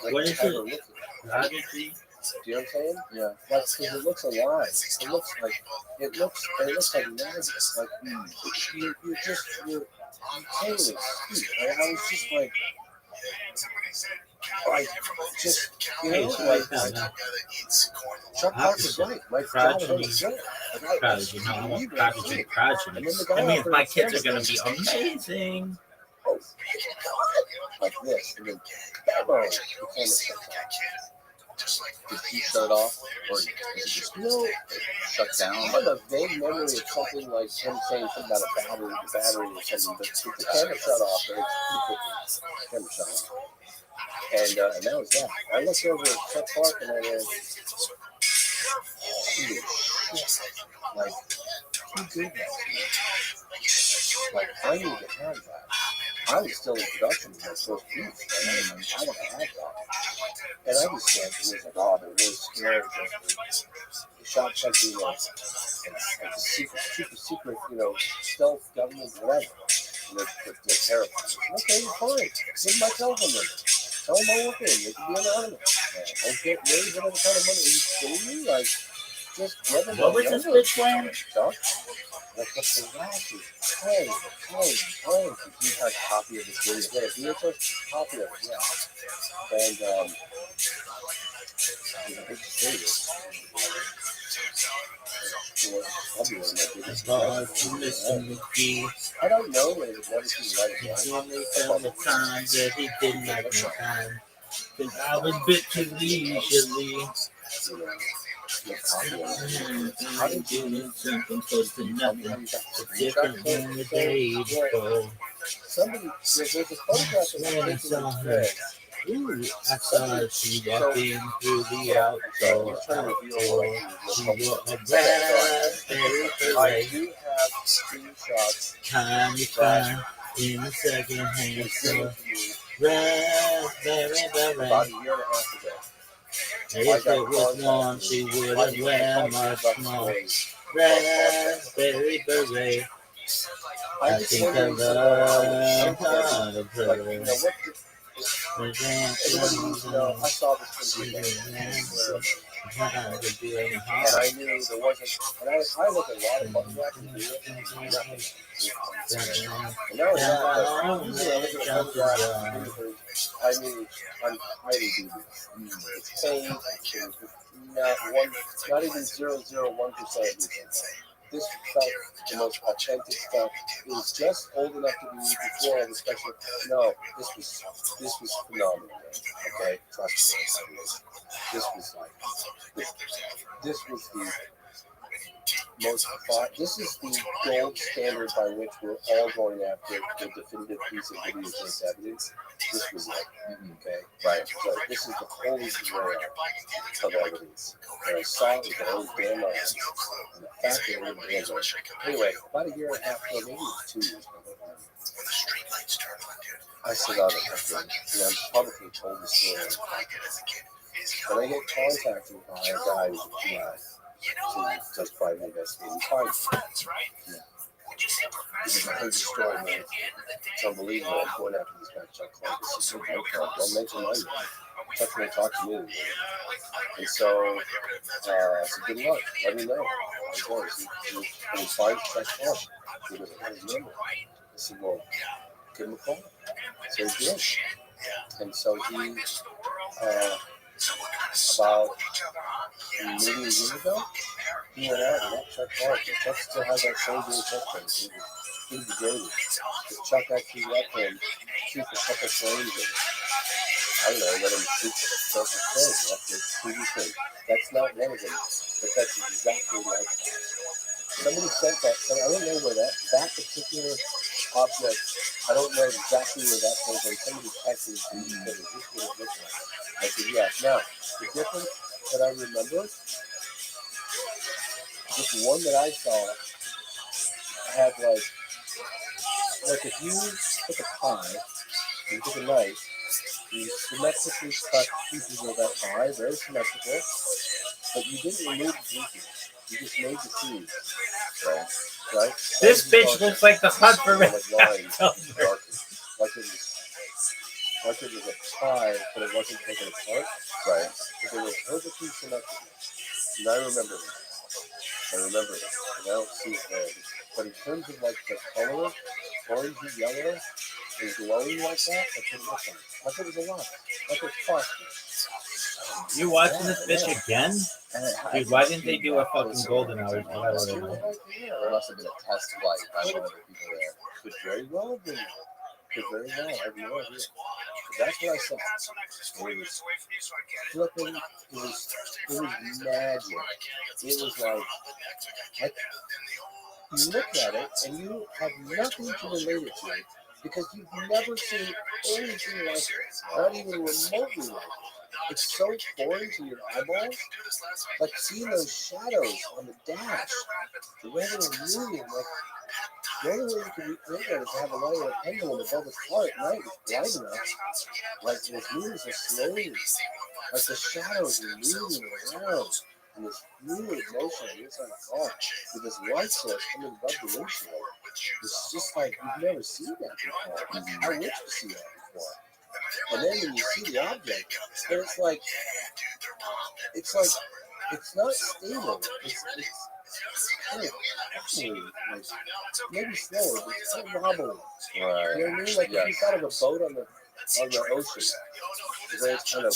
What what is ever it? looking at. Photography? Do you know what I'm saying? Yeah. Like, because it looks alive. It looks like magic. Like you're you can't even speak. Like, I was just like just, you know, Chuck Parker's right. My father was right. Prodigy, no, I want prodigy, prodigy. That means my kids are gonna be amazing. Oh, like this, and then bam, the camera shuts off. Did he shut it off? Or is it just shut down? I have a vague memory of something like him saying something about a battery or something, but the camera shut off, and it's the camera shut off. And that was that. I looked over at Chuck Park and I went, like, who did that? Like, I need to have that. I was still in production with my first piece, and I want to have that. And I just went, and was like, oh, they're really scared. They shot something like a super secret, stealth government, whatever. And they're terrified. Okay, fine. Give my telephone number. Tell them I'm working. They can be anonymous. Don't get raised whatever kind of money. Are you kidding me? Like, just get them. What was this bitch wearing? Chuck? Like the flash is playing. He had a copy of this video. Yeah, VHS copy of it, yeah. And I hate to say this, it was probably one of my biggest I don't know that it would never see the light of day. Only from the times that he didn't like my time. Cause I was a bit too leisurely. You know, no copy of it. How did you do something close to nothing? It's different than the day before. Somebody, there's a photograph of When I taken saw in her, the ooh, I saw she walking through the outdoor. She wore a raspberry I beret. do have screenshots Kind you find in the second-hand store. Raspberry about beret. a year and a half ago. If it was warm, she wouldn't wear much more. Raspberry beret. I think I love her. Like, you know, everybody needs to know, I saw this thing and I knew there wasn't, and I look at a lot of photographs and videos and nothing. And not only that, but usually I look at a photograph and videos, I mean, I'm highly dubious. It's paint, it's not even 0.001% decent. This felt the most authentic stuff. It was just old enough to be before all the special. No, this was phenomenal. Man. Okay, trust me. This was like this was the most fun. This is the gold standard by which we're all going after the definitive piece of videotape evidence. This was it. Okay, right. So this is the holy grail of evidence. And I saw it with my own damn eyes. And the fact that it was hands on. Anyway, about a year and a half ago, maybe it was 2 years ago. I sit on it and I'm publicly told the story. And I get contacted by a guy who's a GI. So he does private investigating. Yeah. This is a crazy story, man. It's unbelievable. I'm going after this guy, Chuck Clark. This is don't mention my name. Chuck's going to talk to me. And so I said, good luck. Let me know. And he finds Chuck Clark. He doesn't have his number. I said, well, give him a call. So he did. And so he, about maybe a year ago, he went out and met Chuck Clark. And Chuck still has that same VHS tape. He was degraded. But Chuck actually let him shoot a couple frames of it. I don't know, let him shoot a frame after TV thing. That's not one of them, but that's exactly like that. Somebody sent that. So I don't know where that particular object. I don't know exactly where that came from. Somebody texted me and said, "Is this what it looks like?" I said, "Yeah." Now the difference that I remember, just one that I saw, had like if you took a pie, you took a knife, you symmetrically cut pieces of that pie, very symmetrical, but you didn't remove the pieces. You just made the seeds. Right? This bitch looks like the Hunt for Red lines, October. like it was a pie, but it wasn't taken apart. Right. But it was perfectly symmetrical. And I remember it. And I don't see it there. But in terms of like the color, orangey yellow, and glowing like that, that's what it looked like. Like it was alive. Like it was phosphorus. You watching this bitch again? Dude, why didn't they do a fucking golden hour? There must have been a test flight by one of the people there. Could very well have been. Could very well. I have no idea. But that's what I saw. It was flipping. It was magic. It was like you look at it and you have nothing to relate it to because you've never seen anything like it. Not even remotely like it. It's so foreign to your eyeballs. Like seeing those shadows on the dash, the way they were moving, like the only way you can recreate that is to have a light or a pendulum above its car at night with bright enough. Like it was moving so slowly. Like the shadows were moving around in this fluid motion on the inside of the car with this light source coming above the windshield. It's just like you've never seen that before. I wish to see that before. And then when you see the object, then it's not stable. like, maybe slower, but it's so wobbly. Right. You know what I mean? Like if you thought of a boat on the ocean, the way it's kind of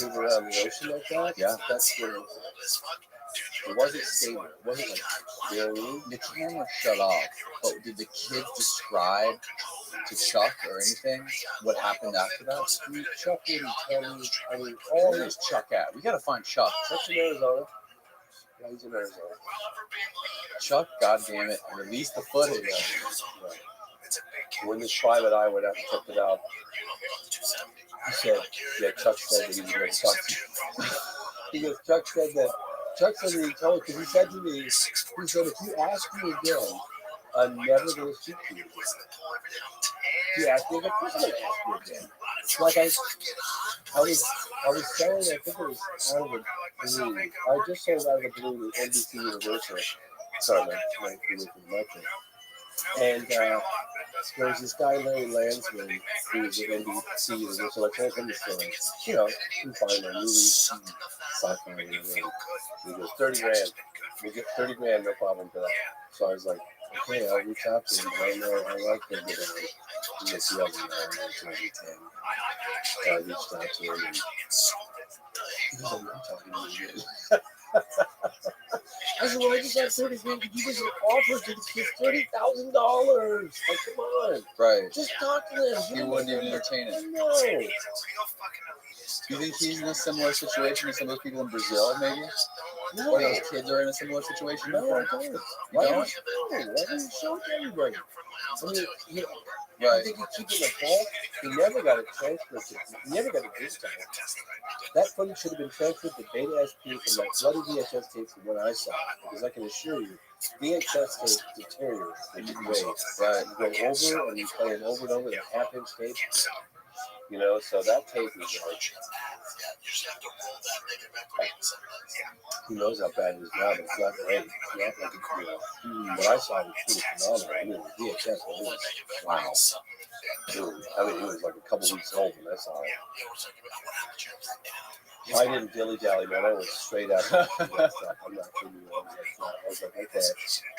moving around the ocean like that. Yeah. That's where it wasn't stable. It wasn't like, you know what I mean? The camera shut off, but did the kids describe to Chuck or anything what happened after that? Chuck didn't tell me. I mean, Where's Chuck at? We gotta find Chuck. Chuck's in Arizona. Yeah, he's in Arizona. Chuck, goddamn it, release the footage. Right. When this private eye went out and checked it out, he said, yeah, Chuck said that he was going to talk to you. Because Chuck said that he told, because he said to me, he said, if you ask me again, I'm never going to speak to you. He asked me, of course I'm going to ask you again. Like I was selling, I think it was out of the blue. I just sold out of the blue to NBC Universal. Sorry, my and there was this guy, Larry Landsman, who was at NBC Universal. I told him the story. You know, you can find a movie, sci-fi, and he goes, 30 grand. We get 30 grand, no problem for that. So I was like, okay, I'll reach out to him. I know I like him. He was the other guy, I reached out to him, and he goes, I'm not talking to you. I said, well, I just got 30 grand. You just offered to the kids $30,000. Like, come on. Right. Just talk to them. He wouldn't even entertain it. No. Do you think he's in a similar situation as some of those people in Brazil, maybe? No. Or those kids are in a similar situation? No, I don't. Why don't you show it to everybody? I mean, you know, I think he keep it in the vault. He never got it transferred. He never got it digitized. That footage should have been transferred to Beta SP from like bloody VHS tapes from when I saw it. Because I can assure you, VHS tapes deteriorate in ways. Right. You go over and you play it over and over in a half-inch tape. You know, so that tape is like, who knows how bad it is now, but it's not great. It's not like, you know, what I saw was pretty phenomenal. I mean, the VHS was, wow. I mean, it was like a couple weeks old when I saw it. I didn't dilly-dally, man. I was straight out. I'm not kidding you. I was like, okay,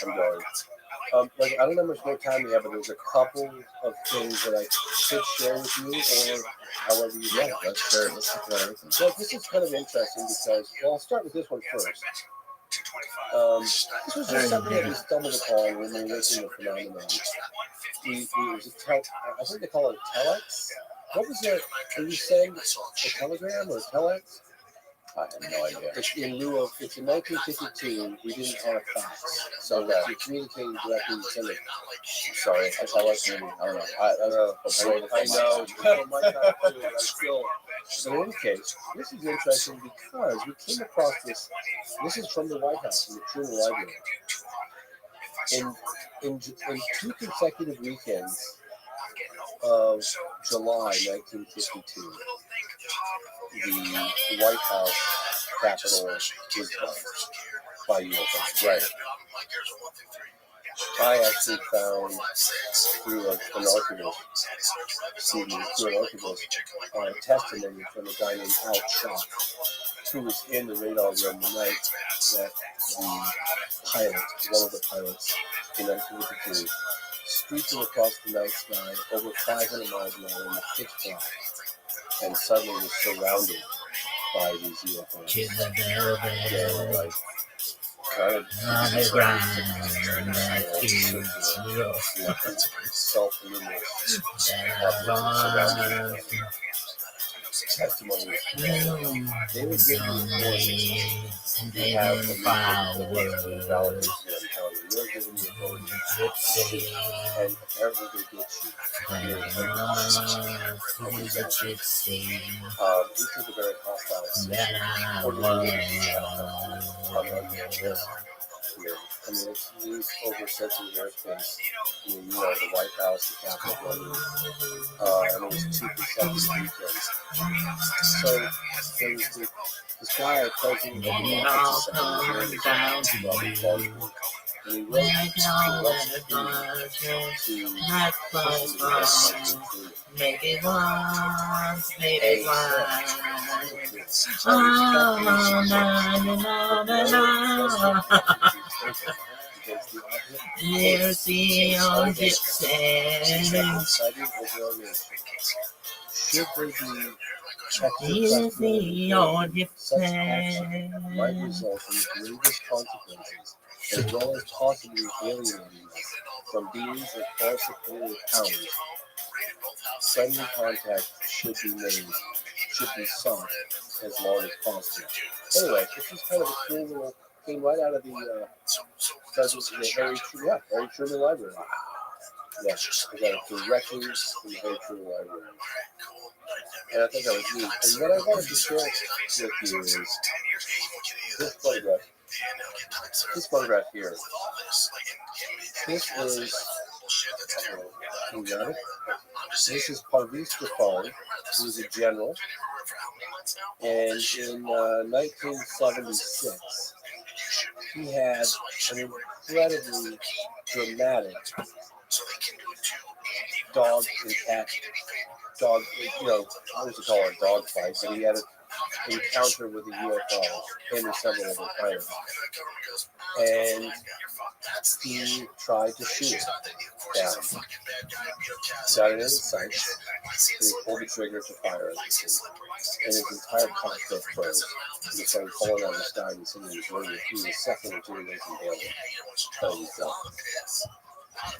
I'm going. Like, I don't know how much more time we have, but there's a couple of things that I could share with you, or however you like. Let's share it. Let's talk about everything. So this is kind of interesting because, well, I'll start with this one first. This was just something that we stumbled upon when we were making the phenomenon. I think they call it a telex. What was it? Were you saying a telegram or a telex? I have no idea. It's in lieu of, it's in 1952, we didn't have fax. So that you're communicating directly with somebody. Sorry, I telex maybe. I don't know. I know. So in any case, this is interesting because we came across this. This is from the White House, from the Truman Library. In 2 consecutive weekends of July 1952, the White House Capitol was bombed by UFOs. Right. I actually found through an archivist, testimony from a guy named Al Schock, who was in the radar room the night that the pilot, one of the pilots in 1952, streaking across the night sky over 500 miles an hour in the pitch black, and suddenly was surrounded by these UFOs. Yeah, like, kind of self-luminous testimony. They would give you warnings. You have the validation. You're giving me authority. And wherever they get you, this is a very hostile here. I mean, it's used over sensitive airspace. I mean, you know, the White House, the Capitol building. And it was 2 consecutive weekends. So there's this guy, President of the United States, and he wrote maybe once, maybe against the opposite. Mercy on Gypsy. Citing over our nation. Should they be Mercy on such action Gypsy. might result in the gravest consequences, as well as possibly alienating us from beings of false superior powers. Friendly contact should be sought as long as possible. Anyway, this is kind of a cool little, came right out of the Harry Truman Library. Yeah, I got it directly from the Harry Truman Library. And I think that was neat. And what I wanted to share with you is this photograph. This photograph here. This is, you got it? This is Parvis Ghaffari, who was a general. And in 1976, he had an incredibly dramatic dog and cat, dog, what was it called, a dog fight, but he had an encounter with the UFO, him and several other pilots. And he tried to shoot it down. Got it in his sights, and he pulled the trigger to fire it. And his entire cockpit froze. He started falling out of the sky and sitting in his room. He was a second or two away from failing. But he fell.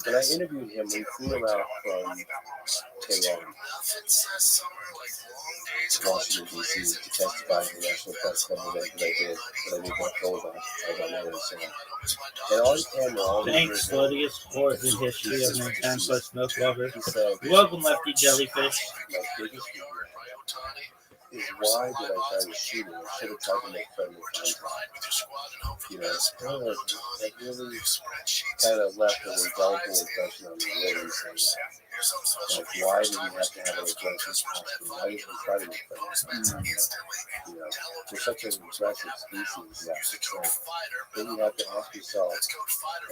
When I interviewed him, we flew him out from Tehran, Washington, D.C. to testify at the National Press Club event that I did, that I did not go about, as I never said. And on camera, all Thanks for the support and history of mankind plus milk lover. Welcome, Lefty Jellyfish. My biggest regret is why did I try to shoot him? I should have tried to make friendly contact. That really kind of left an indelible impression on me. Really saying that. Like, why did he have to have an aggressive posture? Why didn't he try to make friends? We're such an aggressive species that then you have to ask yourself,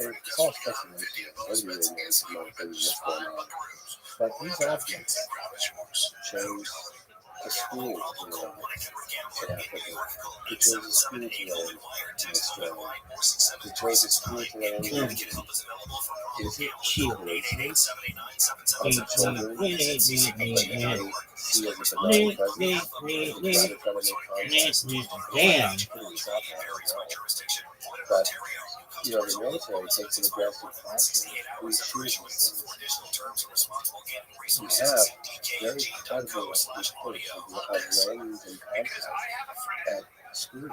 and it's all speculation. Nobody really knows what's going on. But these athletes chose a school to learn in Africa. They chose a school to learn in Australia. They chose a school to learn in is it cheerleading? On the children that they see as a benign presence. Damn. But the military takes an aggressive posture. We choose these things. We have very credible reports of landings and contracts at schools.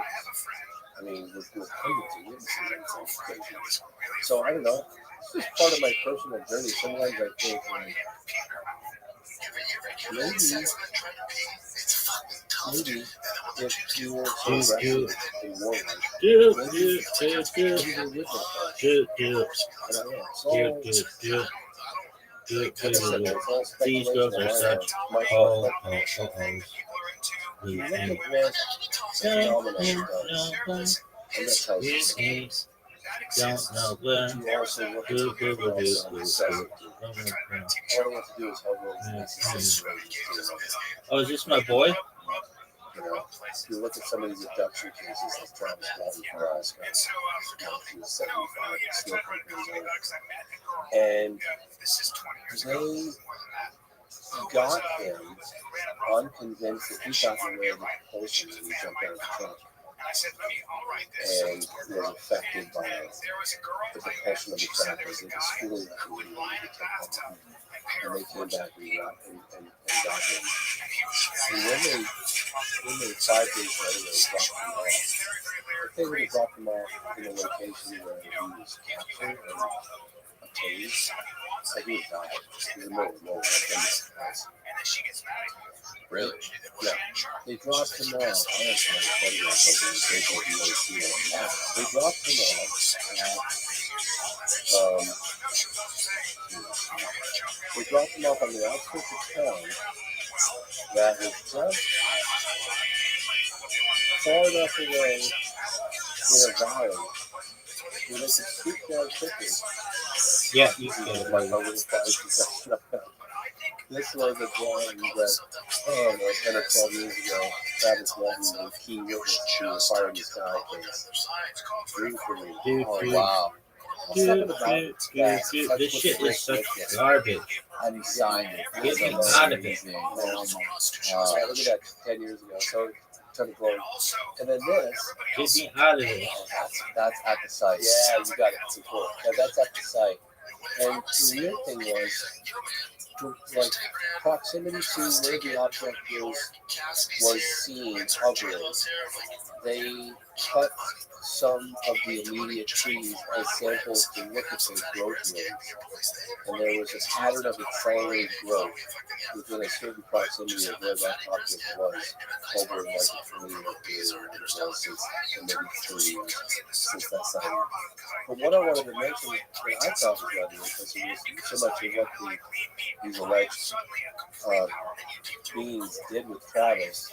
I mean, with hundreds of witnesses in some cases. So I don't know. This is part of my personal journey. Sometimes I think, maybe if you were so aggressive in war life, These girls are such you look at what phenomenon does, and that tells you something. don't know where. You also look at what necessity. All I want to do is help those Oh, is this my boy? You look at some of these abduction cases like Travis Walton from Alaska, he was 75, still companies and they got him unconvinced that he got away with the propulsion when he jumped out of the truck. And was affected by the propulsion of the truck as it was schooling that we needed to take off. And they came back and got him. And when they 5 days later dropped him off, if they would have dropped him off in a location where he was captured and tased, he would die. He was no. Really? Yeah. They dropped him off. I don't know if you want to see it. They dropped him off they dropped him off on the outskirts of town that was just far enough away in a valley where they could scoop down quickly. Yeah, you can. This was a drawing that oh no, 10 or 12 years ago, Travis Walton and key witness to the Fire in the Sky case. Dream for me. Dude, Oh dude. wow! There's something about that. This shit is such garbage. And he signed it. Get me That's out of it. amazing. Look at that, 10 years ago. So, ton of glory. And then this, Get me out of it. That's at the site. yeah, you got it. It's cool. Yeah, that's at the site. And the weird thing was, proximity to where the object was seen hovering. They cut some of the immediate trees as samples to look at their growth rates. And there was a pattern of accelerated growth within a certain proximity of where that object was over like a 20-year period since the mid-30s, since that sighting. But what I wanted to mention that I thought was rather interesting was so much of what these alleged beings did with Travis.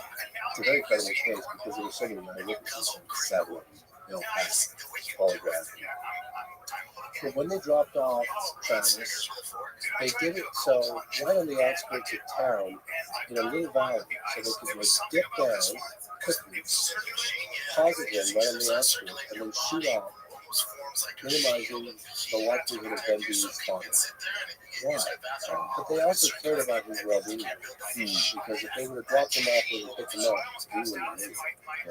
It's a very credible case because there were so many eyewitnesses and several polygraph. But when they dropped off Travis, they did it so right on the outskirts of town in a little valley, so they could dip down quickly, pause again right on the outskirts, and then shoot off, minimizing the likelihood of them being spotted. Why? But they also cared about his well-being, because if they would have dropped him off where they picked him up, he wouldn't have been.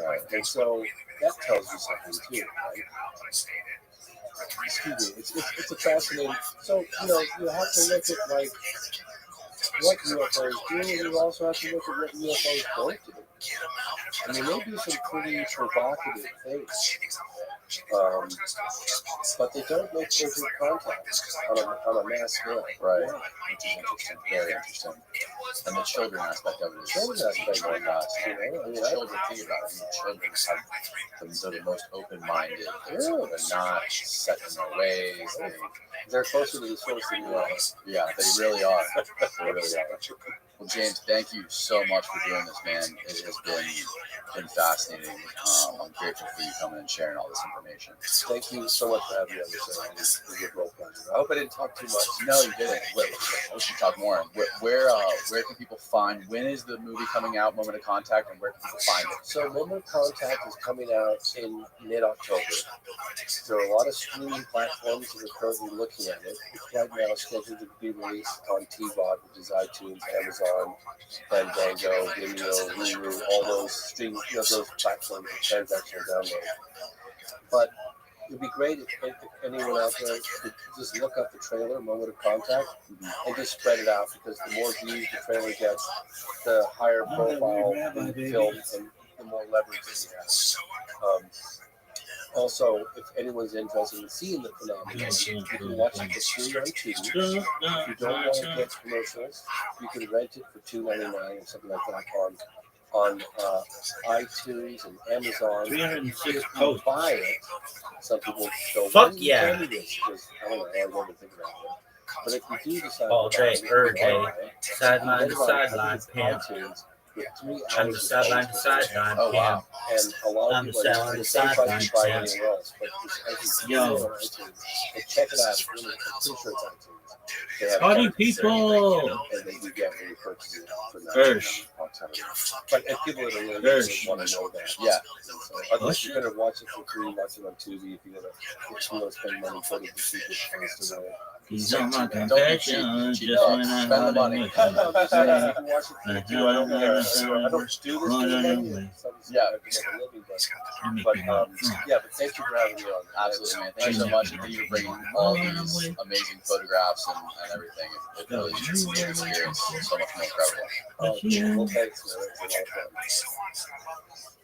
Right. And so that tells you something too, right? Excuse me. It's a fascinating. So you have to look at like what UFOs do, and you also have to look at what UFOs don't do. I mean, they do some pretty provocative things, but they don't make overt contact on a mass scale. Right. Which is interesting. Very interesting. And the children aspect of it is Children aspect of it, I mean, children think about it. I mean, children they're the most open-minded. They're not set in their ways. They're closer to the source than you are. Yeah, they really are. They really are. Well, James, thank you so much for doing this, man. It has been fascinating. I'm grateful for you coming and sharing all this information. Thank you so much for having me on the show. It was a real pleasure. I hope I didn't talk too much. No, you didn't. We should talk more. Where can people find? When is the movie coming out? Moment of Contact, and where can people find it? So, Moment of Contact is coming out in mid-October. There are a lot of streaming platforms that are currently looking at it. It's right now scheduled to be released on TVOD, which is iTunes, Amazon, Fandango, Vimeo, Hulu, all those streaming, those platforms of transactional download. But it would be great if anyone out there could just look up the trailer, Moment of Contact, and just spread it out, because the more views the trailer gets, the higher profile the film and the more leverage it has. Also, if anyone's interested in seeing the phenomenon, you can watch it for free on TV. If you don't want to catch commercials, you can rent it for $2.99 or something like that on iTunes and Amazon. 306 posts. Buy it. Some people go, fuck yeah. Because I don't know, I never think about it. But if you do decide All day, every day, sideline to sideline, pimp. iTunes, with 3 On the hours sideline to sideline, Oh, wow. and a lot On of the people sideline are to saying sideline, try Sam. anywhere else, but it's Yo. on iTunes. And check it out. I'm pretty sure it's iTunes. They have Party everything, people! and they do get when you purchase it for Hirsch. But if people that are really Hirsch. want to know that, Yeah. so unless you're going to watch it for free, watch it on Tubi. If you want to spend money, go to the cheapest place to know. He's on my Don't be cheap. confession, Cheap just out. when I Spend the money. You can watch it for free. I don't do this for money. Yeah, but thank you for having me on. Absolutely, man. Thank you so much, and thank you for bringing all these amazing photographs and everything. It really just makes the experience so much more incredible. Well, thanks, man. It was a lot of fun.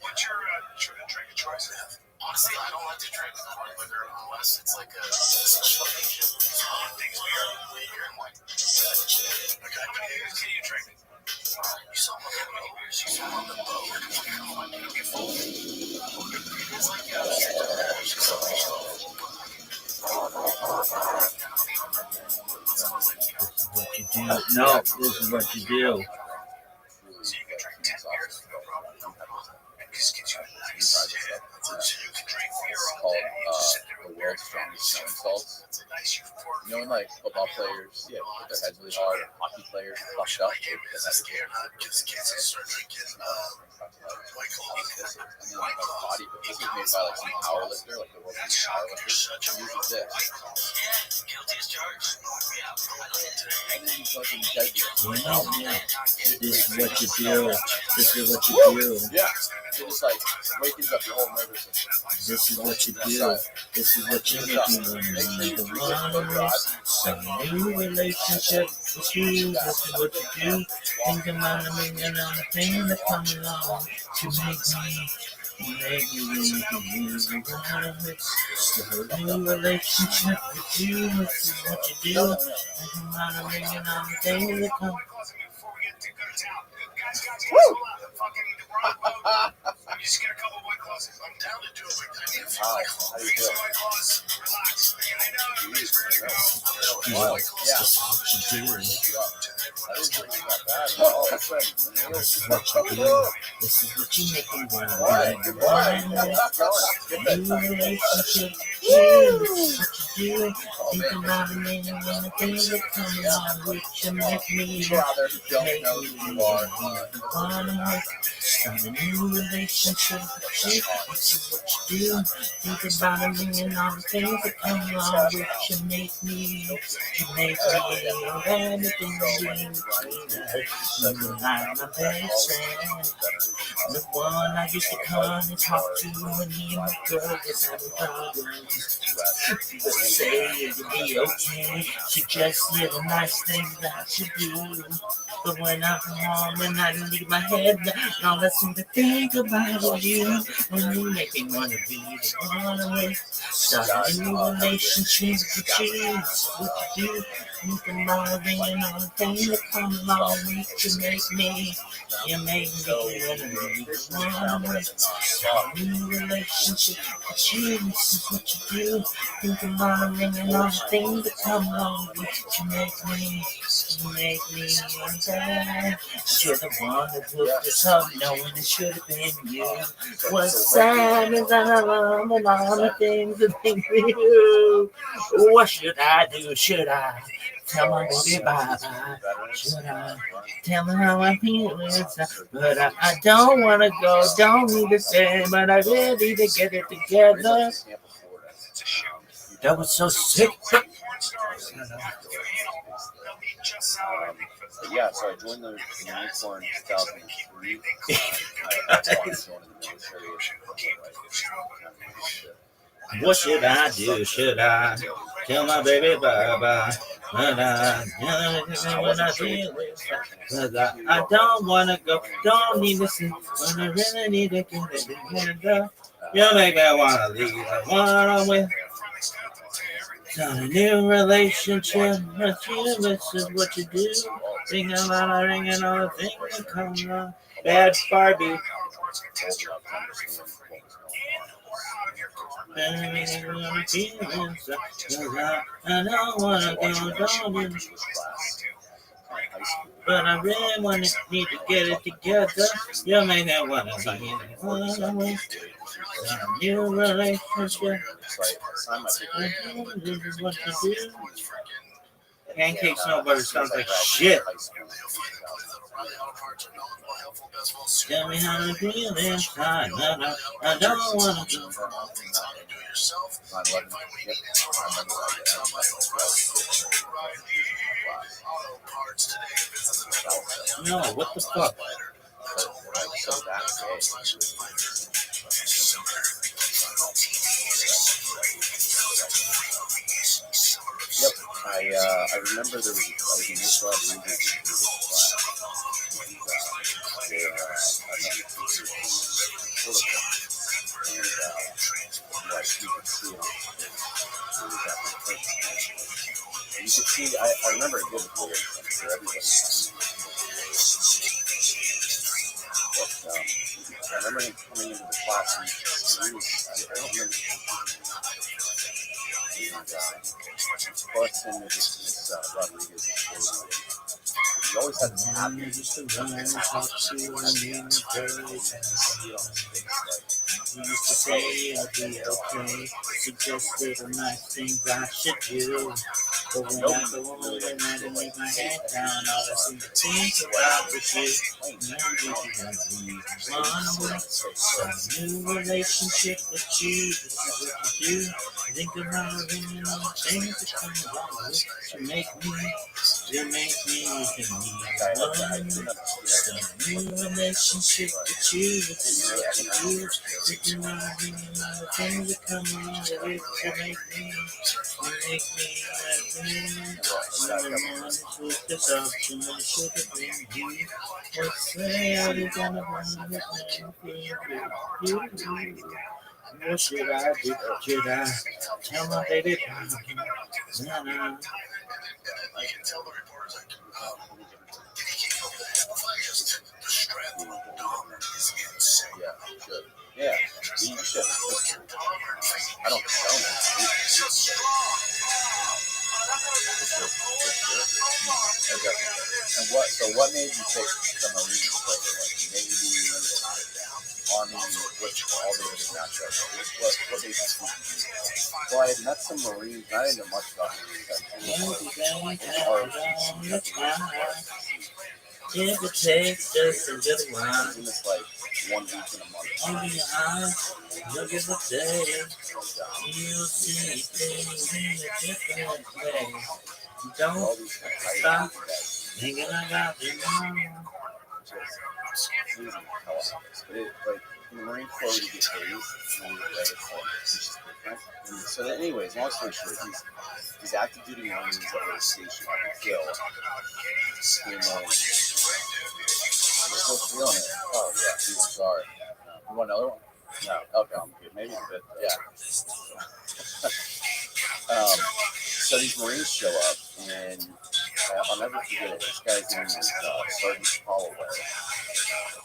What's your drink of choice? Honestly, I don't like to drink hard liquor unless it's like a special occasion. Things beer and wine. Okay, how many beers can you drink? You saw how many beers you saw on the boat. It's like What you do? No, this is what you do. So you can drink 10 beers, no problem. It just gets you a nice hit. So you can drink beer all day. Just sit there with world's strongest smelling salts. You know when like football players, put their heads really hard, and hockey players fucked up. This is made by like some power lifter, like the world's biggest power lifter. He uses this. And then he's fucking dead. This is what you do. This is what you do. Yeah. It just like wakens up your whole nervous system. This is what you do. This is what you make me want. Some new relationship with you. This is what you do. Think about a million other things that come along to make me. Make me start a new relationship with you. This is what you do. Think about a million other things that come. I'm just get a couple white claws. I'm down to do it like that. How do you feel? This is what you do. This is what you make me want. New relationship. This is what you do. Think about a million other things that come along with you. Make me wanna start a new relationship with you. This is what you do. Think about a million other things that come along with you. Make me everything you do. You're like my best friend. The one I used to come and talk to when me and my girl was having problems. You would say it'd be okay, suggest little nice things that I should do. But when I'm home and I leave my head, all I seem to think about is you. And you make me want to be the one with. Start a new relationship with you. That's what you do. Think about it and all the things that come along with you. You make me wanna with. Start a new relationship with you. This is what you do. Think about it and all the things that come along with you. You make me bad. You're the one that hooked us up, knowing it should have been you. What's sad is that I love and all the things that make me do. What should I do? Should I tell my baby bye-bye? Should I tell her how I feel inside? But I don't want to go, don't need to say, but I really need to get it together. That was so sick. So I joined the Marine Corps in 2003. I wanted to go into the military. What should I do? Should I tell my baby bye-bye? When I feel it, 'cause I don't want to go, don't need to see, but I really need to get it together. You make me want to leave, I want to win. Start a new relationship with you, this is what you do. Ring a lot, ringing all the things that come along. Bad Barbie. I don't wanna go, don't but I really wanna need to get it together. You may not wanna be in it. A new relationship. This is what you do. Pancake snow butter sounds like shit. Tell me how to feel inside. I don't wanna go. No, what the fuck? Yep, I remember there was I was in this Rodriguez you could see, I remember it good for everybody. But, I remember him coming into the class and he was, I don't remember. Busts into this Rodriguez. He always had this happy. You used to say it'll be okay. Suggest little nice things I should do. But when I go home and I lay my head down, all I seem to think about is you. Some new relationship with you. This is what you do. Think about women and the things that come along with to make me. You make me look at me. Some new relationship with you. This is what you do. Thinking about women and the things that come along with to make me. You make me like me. When I'm honest with this option, I should have been you. Let's say I was gonna run with you. What should I do? Should I tell my baby? I can tell the reporters, like, did he keep up with that fire? The strength of Dahmer is insane. Yeah, you should. Yeah, you should. I don't tell them. Okay. And what made you pick the Marines over like Navy, Army, which all the other matchups? What made you choose? Well, I had met some Marines. I didn't know much about Marines. If it takes just a little while, It's like 1 week in a month. open your eyes, look at the day. You'll see things in a different way. Don't stop thinking about them now. Like in the Marine Corps, you get days, and it's just different. And so, anyways, long story short, these active duty Marines that were stationed up in Phil came in. We're still feeling it. Oh yeah, dude, sorry. You want another one? No. Okay, I'm good. Maybe a bit. Yeah. So these Marines show up, and I'll never forget it. This guy's name is Sergeant Holloway.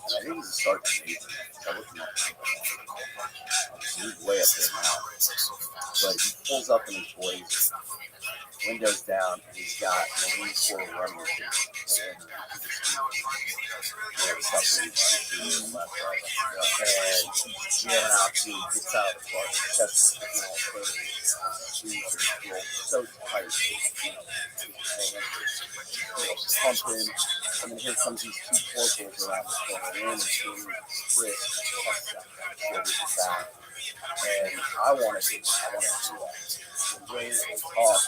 And I think he's a sergeant major. I looked him up. He's way up there now. But he pulls up in his blazer, windows down, and he's got Marine Corps running machine. And the stuff that he's left, right? And he's jamming out to, gets out of the car, chest is all further, shoes are rolled so tight, pumping, and then here comes these two corporals around the corner, one and two, Chris, shoulders back, and I wanted to do that. The way they talk,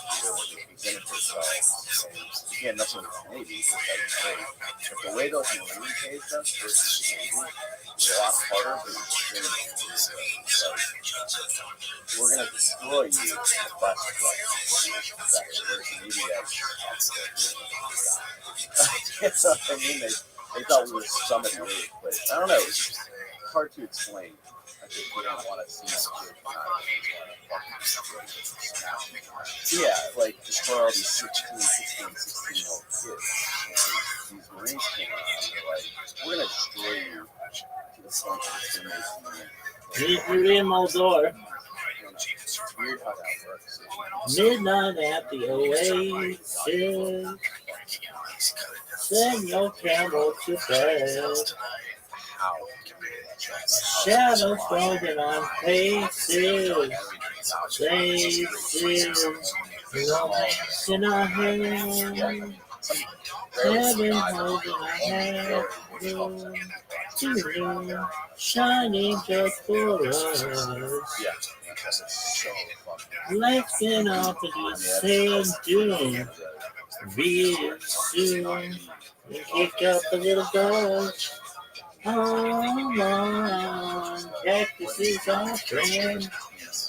they presented themselves, and again, nothing with the Navy, because that was great, but the way those Marine pays us versus the Navy is a lot harder, but it's extremely good. So, we're going to destroy you in the best way. Whereas the Navy has I mean, they thought we were somebody really quick. I don't know, it's just hard to explain. I think we don't want to see them yeah, like destroy all these 16-year-old kids. And these Marines came out and they're like, we're going to destroy you to the point that Here's your limo door. it's weird how that works. Midnight at the Oasis. Send your camel to bed. How? Shadows falling on faces. Faces. Romance in our hand. Heaven holding our hand. Shining just for us. Yeah, because it's so fucking. Life's been off to do same doom. Real soon. We kick up a little dog. Oh, cactus is our friend.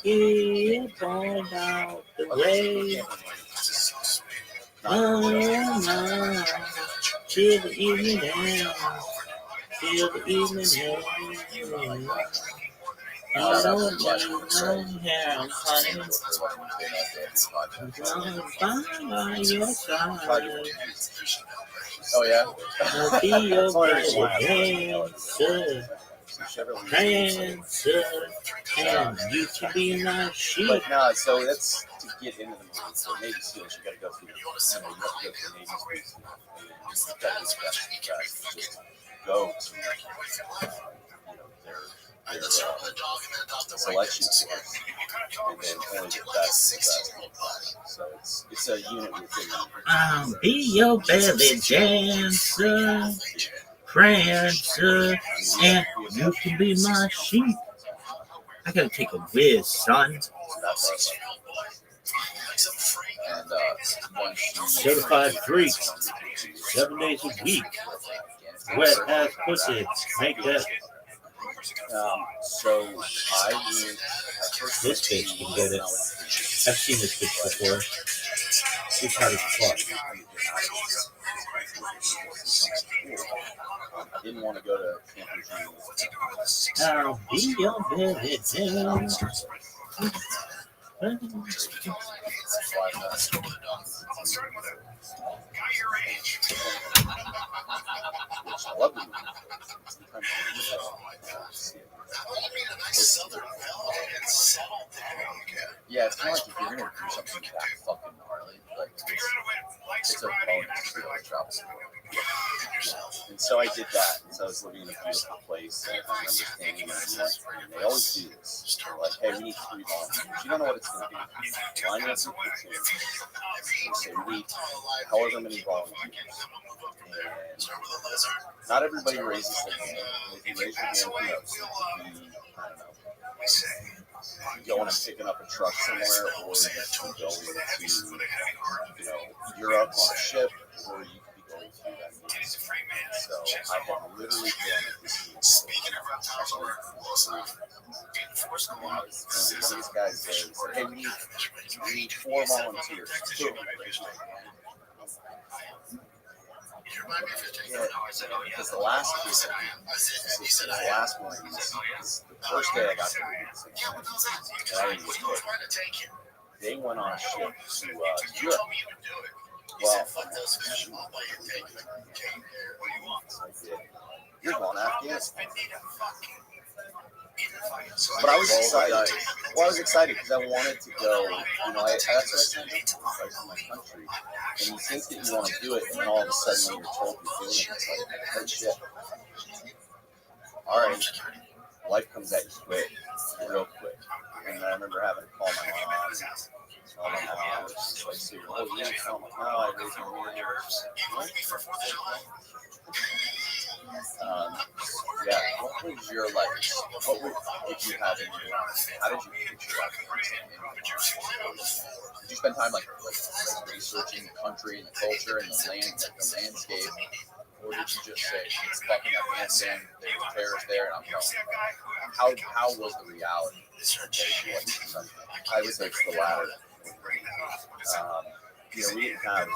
He pointed out the way. Oh, till the evening end. Till the evening end. Oh, yeah, honey. I'm by your side. Oh yeah. I'll be your dancer, prancer, and you can be my sheep. But no, so that's to get into the Marines. So Navy SEALs, you got to go through the you have to go to the Navy Space. You got to go to their selection force, and then only the best of the best. So it's a unit within the I'll be your belly dancer, prancer, and you can be my sheep. I gotta take a whiz, son. so that's us. And once you Certified freak, 7 days a week. Wet ass pussy. Make that. So I first This bitch can get it. I've seen this bitch before. She's hard as fuck. I didn't want to go to Camp Eugene. I'll be your belly dancer. I love the movie. Yeah, it's kind of like if you're gonna do something that fucking gnarly, like it's a bonus to be able to travel. And so I did that. And so I was living in a beautiful place, and I remember staying in and they always do this. They're like, hey, we need 3 volunteers. You don't know what it's gonna be. Line up some platoon. And say we need however many volunteers. And not everybody raises their hand. If you raise your hand, who knows? It could be, I don't know, going and picking up a truck somewhere, or you could be going to, Europe on a ship, or you could be going through that meeting. So I had literally been at this meeting. One of these guys there said, hey, we need 4 volunteers. Boom, raise my hand. Yeah, because the last one is the first day I got to read this and I didn't get it. They went on a ship to Europe. Well, you're going to Afghanistan. But I was excited. Well, I was excited because I wanted to go. That's what I signed up for, fight for my country. And you think that you want to do it, and then all of a sudden, when you're told you're doing it, it's like, oh shit. All right, life comes at you quick, real quick. And I remember having to call my mom. Tell my mom, like, so you're holding me account? Like, no, I raised my yeah, what was your life? What would, if you had any, how did you picture life? Did you spend time like researching the country and the culture and the landscape? Or did you just say, it's fucking Afghanistan, there's terrorists there, and I'm going? How was the reality? I would say it's the latter. We didn't have.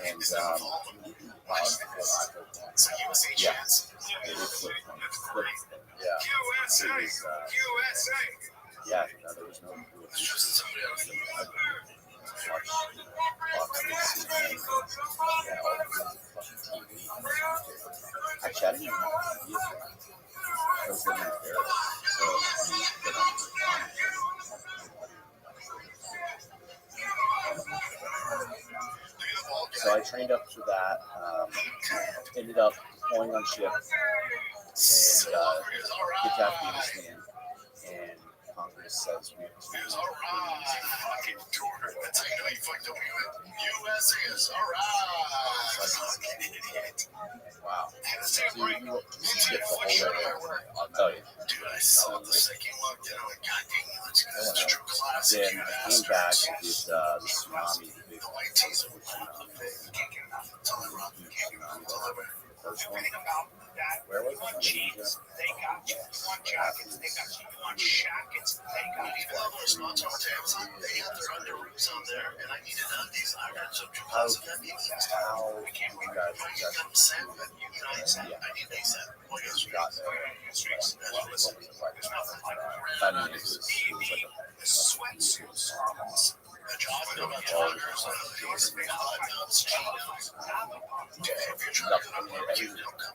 And yeah, it was flipped. Yeah, there was no. Actually, I didn't even know I was living there. So I trained up for that. Ended up going on ship and get to Afghanistan. And Congress says we have to. Wow. So you skip the whole way there. I'll tell you. Dude, I saw the second lockdown. God dang it, let's go. That's true class. Then I came back and did the tsunami. The white teaser. First one. Where was it? Indonesia? They got you on jackets. They got you on shackets. They got you on response on Amazon. They have their underoos on there, and I needed these. I got some class of that. How we can't wait. I got Sam that you guys. I need ASAP. Well, yes, we got there. There's nothing like that. I mean, it was like a sweatsuit. The job about joggers, if you're trying to come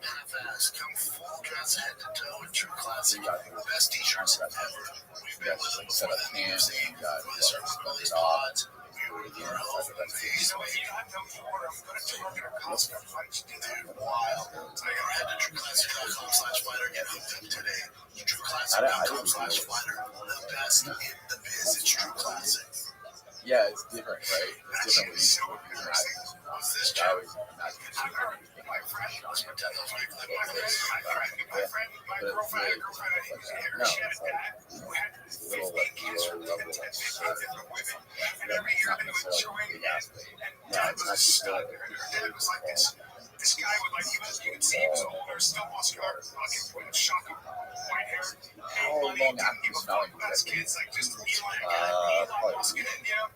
half-ass, come full dress head to toe in true classic. Best t-shirts ever. We've been with them set up hands and got all these pods. We were there all the way. So if you got no order, I'm going to Wild. So I head to TrueClassic.com/fighter. Get hooked up today. I didn't TrueClassic.com/fighter. The best in the biz. It's True Classic. Yeah, it's different, right? It's different when you What's this, I always imagine it's different. my friend, my But friend, it's my really girlfriend, just stuff like that. No, it's like it's a little like low level like surf. and every year Not they would necessarily join big aspect. No, it's not just her dad was like this guy would like you could see he was older, still muscular, shocking white hair. Hey, How buddy, long didn't after give a smelling fuck about his kids, like just Eli probably was getting, you know.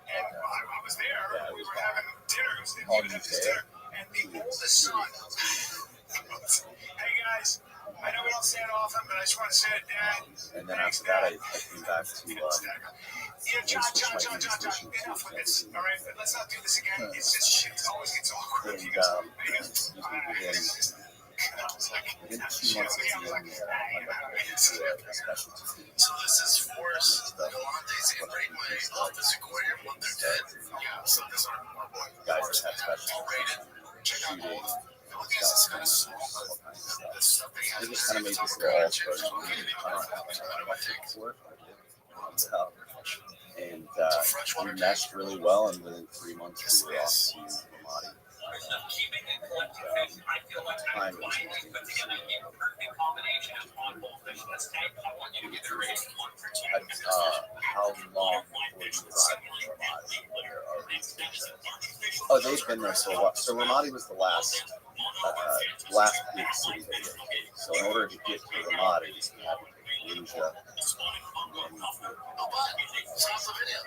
And I was there. Yeah, We were having dinner. It was Oh, even you at this say dinner. And the oldest son. Hey guys, I know we don't say it often, but I just want to say it, Dad. and then after that, I came back to Yeah, John, enough with this. All right, let's not do this again. It's just shit. It always gets awkward. and within 2 months of being there, I went back to a specialty team. So this is Forrest, Yolande's in Braidway, Office Aquarium, when they're dead. Yeah, so this is our boy. Guys that have All rated. Check out shooting, all this kind of all kinds of stuff. this stuff they have. They just kind of made this little all-star team. I don't know how much it worked, but it did. And we meshed really well, and within 3 months we were off to Ramadi. Time was how long before you arrived in Ramadi? Oh, they've been there for a while. So Ramadi was the last big city they did. So in order to get to Ramadi, you had to take Fallujah. South of India.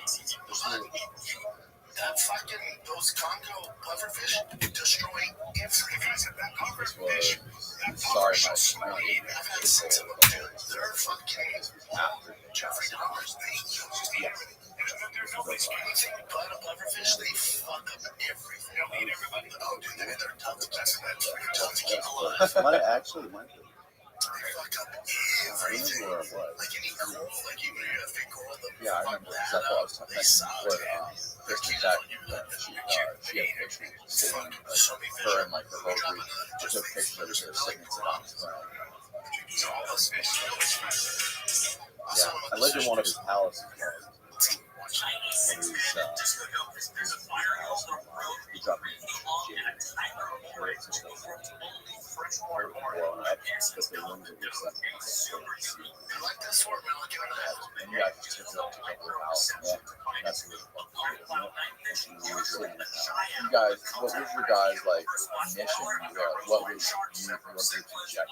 That fucking, those Congo pufferfish destroy every guys at that pufferfish. That Sorry, pufferfish my I've had 6 of them too. They're fucking after Jeffrey Dahmer's. They just eat everything. There's no anything but a pufferfish. They fuck up everything. They'll eat everybody. Oh, dude, they're tough. That's tough to keep alive. might actually might be. They fuck up I remember everything. where it was. Like any coral, like you have a big coral, Yeah, I remember exactly what I was talking about. Where Kristen Jack, she had a picture sitting, like, her and like her rotary, just a picture of her sitting on his ground. Yeah, I lived in one of his palaces. And he dropped me where it's just blown up because the rooms that were set. I like that sword, man. Look at that. And you guys just took over the house. Yeah, that's really fun. You guys, what was your guys like mission? What was your objective?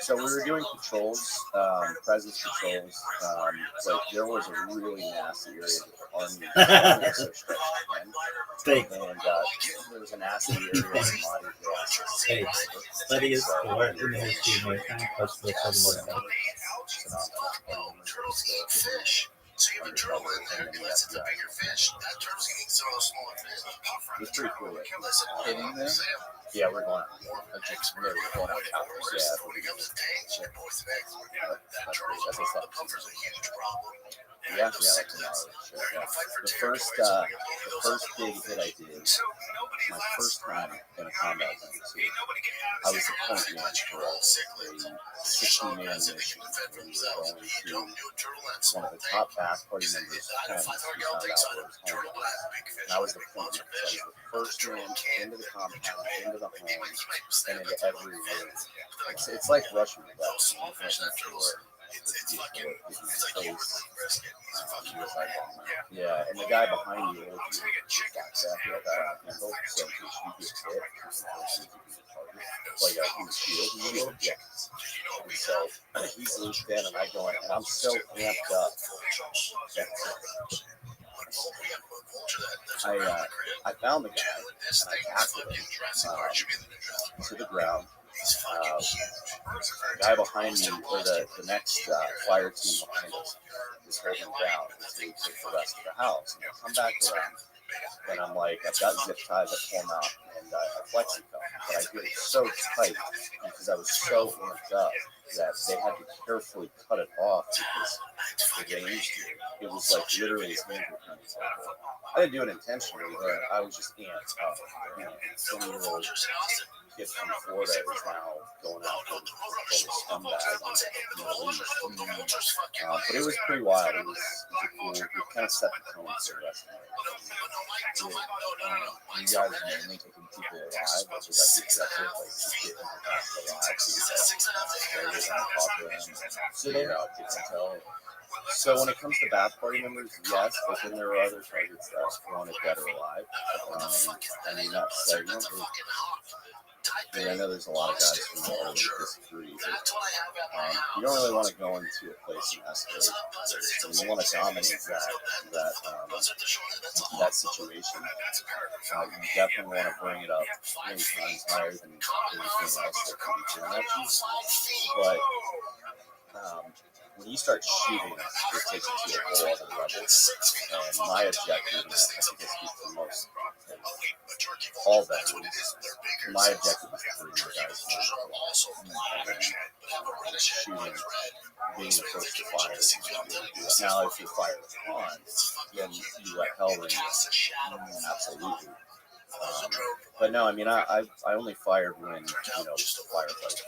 So we were doing patrols, presence patrols. But there was a really nasty area that the army so stretched Thanks. and there was a nasty area in Ramadi. Hey, study is sport in the history of mankind, plus the southern border. Turtles eat fish. So you have a turtle in there, unless it's a bigger fish. That turtle's eating some of those smaller fish. It's pretty cool. Listen, Hitting there? Yeah, we're going out. We're going out Cowboys. Yeah. When it comes to tanks, your boys and eggs, that turtle's a problem. The puffer's a huge problem. Yeah, that's another show. Yeah. The first big hit I did, my first time in a combat zone too. I was the point man for a 60-man mission where we were going to one of the top back party members' homes. We found out where his home was. And I was the point man. So I was the first man into the compound, into the home, and into every room. It's like Russian roulette. You finish that door. It's fucking, it's like you were brisket. He's fucking yeah, and the guy behind you holds you back up. He had that on the handle, so in case you get hit, like he was shield. Yeah. And so he's looped in, and I go in, and I'm so amped up. I found the guy, and I tackled him to the ground. The guy behind me, or the next fire team behind us, is holding him down until we take the rest of the house. And I come back around, and I'm like, I've got zip ties, I pull them out, and and I flexi felt, but I did it so tight because I was so amped up that they had to carefully cut it off because the range it was like literally his hands were kind of I didn't do it intentionally, but I was just amped up. 20-year-old kid from Florida is now going out for total scumbag in the Middle East. But it was pretty wild. It was cool. It kind of set the tone for the rest of it. You guys mainly taking people alive, which is that the objective, like just getting people alive so you can talk to them, figure out, get intel. So when it comes to bath party members, yes, but then there are other targets that wanted dead or alive. I mean, not segment. I mean, I know there's a lot of guys who already disagree, but you don't really want to go into a place and escalate. I mean, you want to dominate that situation. You definitely want to bring it up many times higher than anything else that can be thrown at you. But when you start shooting, it takes it to a whole other level. And my objective, and I think I speak for most, all veterans, my objective is to bring you guys home. And shooting, being the first to fire. Now, if you fire on, then you let hell ring. Absolutely. But no, I mean, I only fired when, firefighters.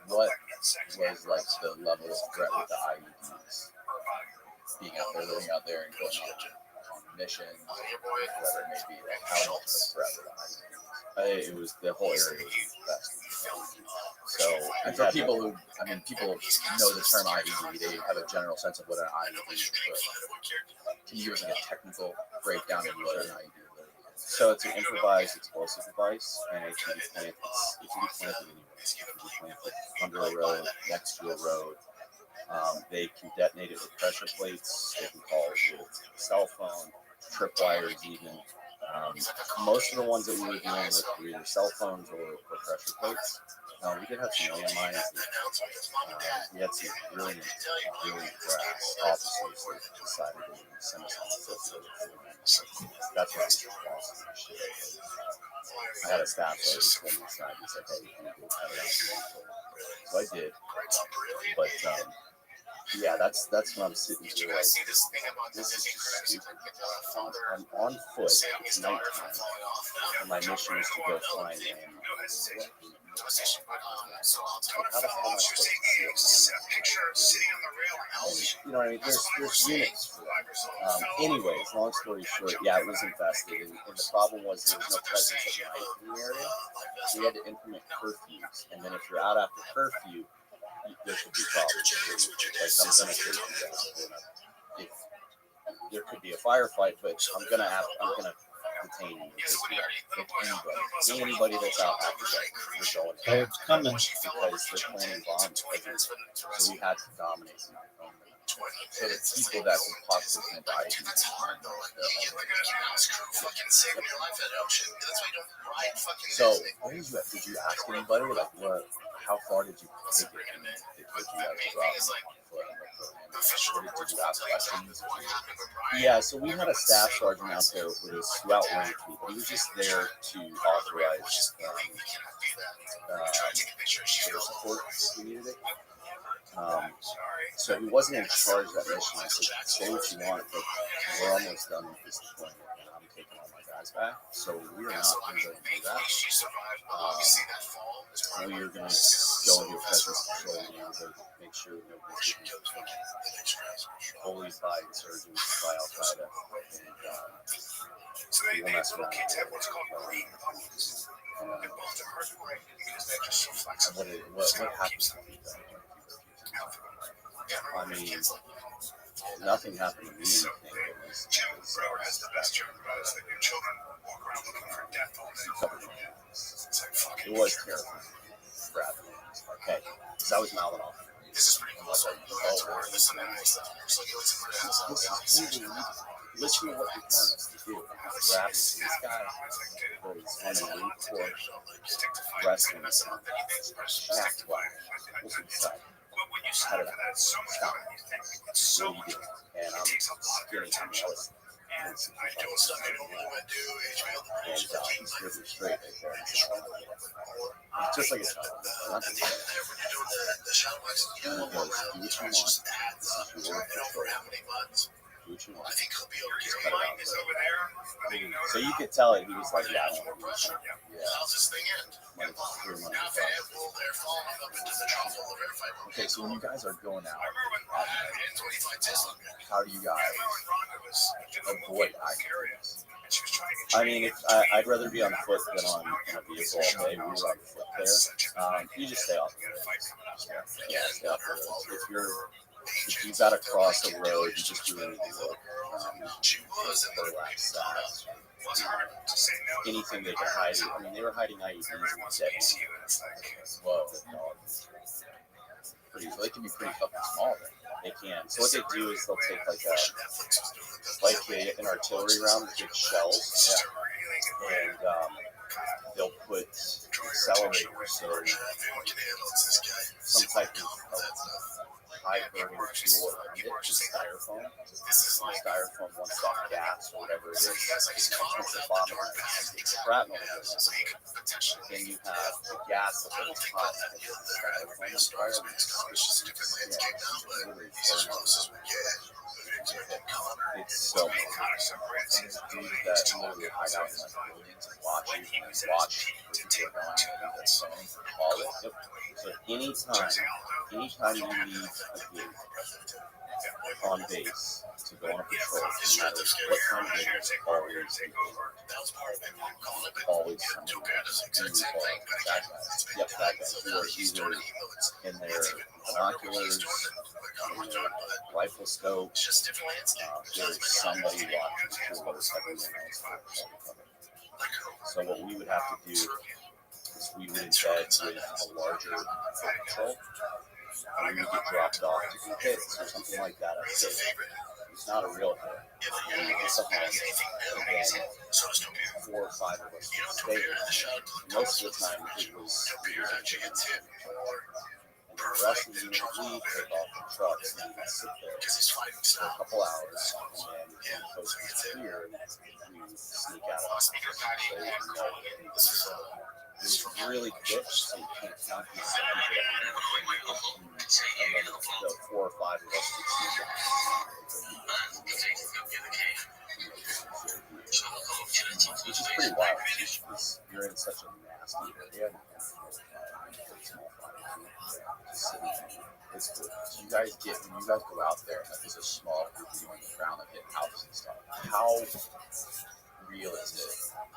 What was like the level of threat with the IEDs? Being out there, living out there, and going on missions, whatever it may be, like how much of a threat with the IEDs? It was the whole area was infested. So, and for people who, people know the term IED, they have a general sense of what an IED is. But can you give us like a technical breakdown of what an IED is? So it's an improvised explosive device, and it can be planted anywhere. It can be planted under a road, next to a road. They can detonate it with pressure plates. They can call it with a cell phone, tripwires even. Most of the ones that we were dealing with were either cell phones or pressure plates. We did have some landmines. We had some brilliant brass officers that decided to send us on the field. That's why I was responsible. I had a staff sergeant pull me aside and said, "Hey, you need to cut it out." So I did. But yeah, that's when I'm sitting here like, this is just stupid. I'm on foot. It's nighttime, and my mission is to go find him. How the hell am I supposed to see a man? You know what I mean? There's units for that. Anyways, long story short, yeah, it was infested, and the problem was there was no presence at night in the area. So we had to implement curfews, and then if you're out after curfew, there could be problems. Like, I'm gonna take you down. There could be a firefight, but I'm gonna detain you. If anybody that's out after that, we're going. Oh, it's coming. Because they're planning bombs everywhere. So we had to dominate them. So the people that can possibly die. So did you ask anybody like what? How far did you take it? Did you have to drop did you ask questions? Yeah, so we had a staff sergeant out there with a SWAT rank. He was just there to authorize air support if we needed it. So he wasn't in charge of that mission. I said, say what you want, but we're almost done with this deployment, and I'm taking all my guys back. So we are not going to do that. We are going to go into presence control and make sure nobody's getting bullied by insurgents, by Al Qaeda, and we will mess around. What happened? I mean, nothing happened to me. It was terrifying. Okay, because I was mouthing off. Listen to what you're telling us to do. Grab this guy was on the weak course, wrestling, snapped well. What's inside? I don't know, stop. What do you do? And I'm skinny. I don't stop me, don't know what I do. HBO, the And he's really straight right there. It's just like a child. at the end there, when you're doing the shadow box, you don't go around the time, it's just adds up. And over how many months? I think he'll be okay. Mine is over there. So you could tell it. He was like, yeah, I don't know. Yeah. How's this thing end? Like 3 months Now ago. they're falling up into the trough of the river fight. Okay, so when you guys are going out, And 25 Tesla. how do you guys avoid accidents? I mean, I'd rather be on foot than on in a vehicle all day. We were on foot there. You just stay off the road. Yeah, Stay off the road. If you've got to cross a road, you just do anything. she was in the Relax that. Anything they can hide. I mean, they were hiding IEDs and stuff. Whoa. Pretty, so they can be pretty fucking small then. They can. So what they do is they'll take an artillery round with big shells, and they'll put accelerators, so some type of high burning fuel around it, just styrofoam. Styrofoam, once that gas or whatever it is, it's a bomb and shrapnel. Then you have the gas that goes hot and the styrofoam on fire. It's so much. There's dudes that literally hide out in like buildings and watch you and watch where people are going and that's all it. Yep. So anytime you leave a gate on base to go on a patrol, no matter what time of day, there's always someone who that guy. Yep, that guy. Who are either in their binoculars, rifle scope. There's somebody watching who knows everyone else. So what we would have to do is we would embed with a larger patrol. And we would get dropped off to do hits or something like that. It's not a real hit. It's something else. And then 4 or 5 of us would stay there. Most of the time it was and the rest of the unit we take off the trucks and we would sit there for a couple hours, and then when the coast was clear, we would sneak out of the so it was really quick, so you can't count these people. And then the 4 or 5 of us would sneak out. Which is pretty wild. Because you're in such a nasty area. It's good. So you guys when you guys go out there, like there's a small group of you on the ground that hit houses and stuff. How real is it?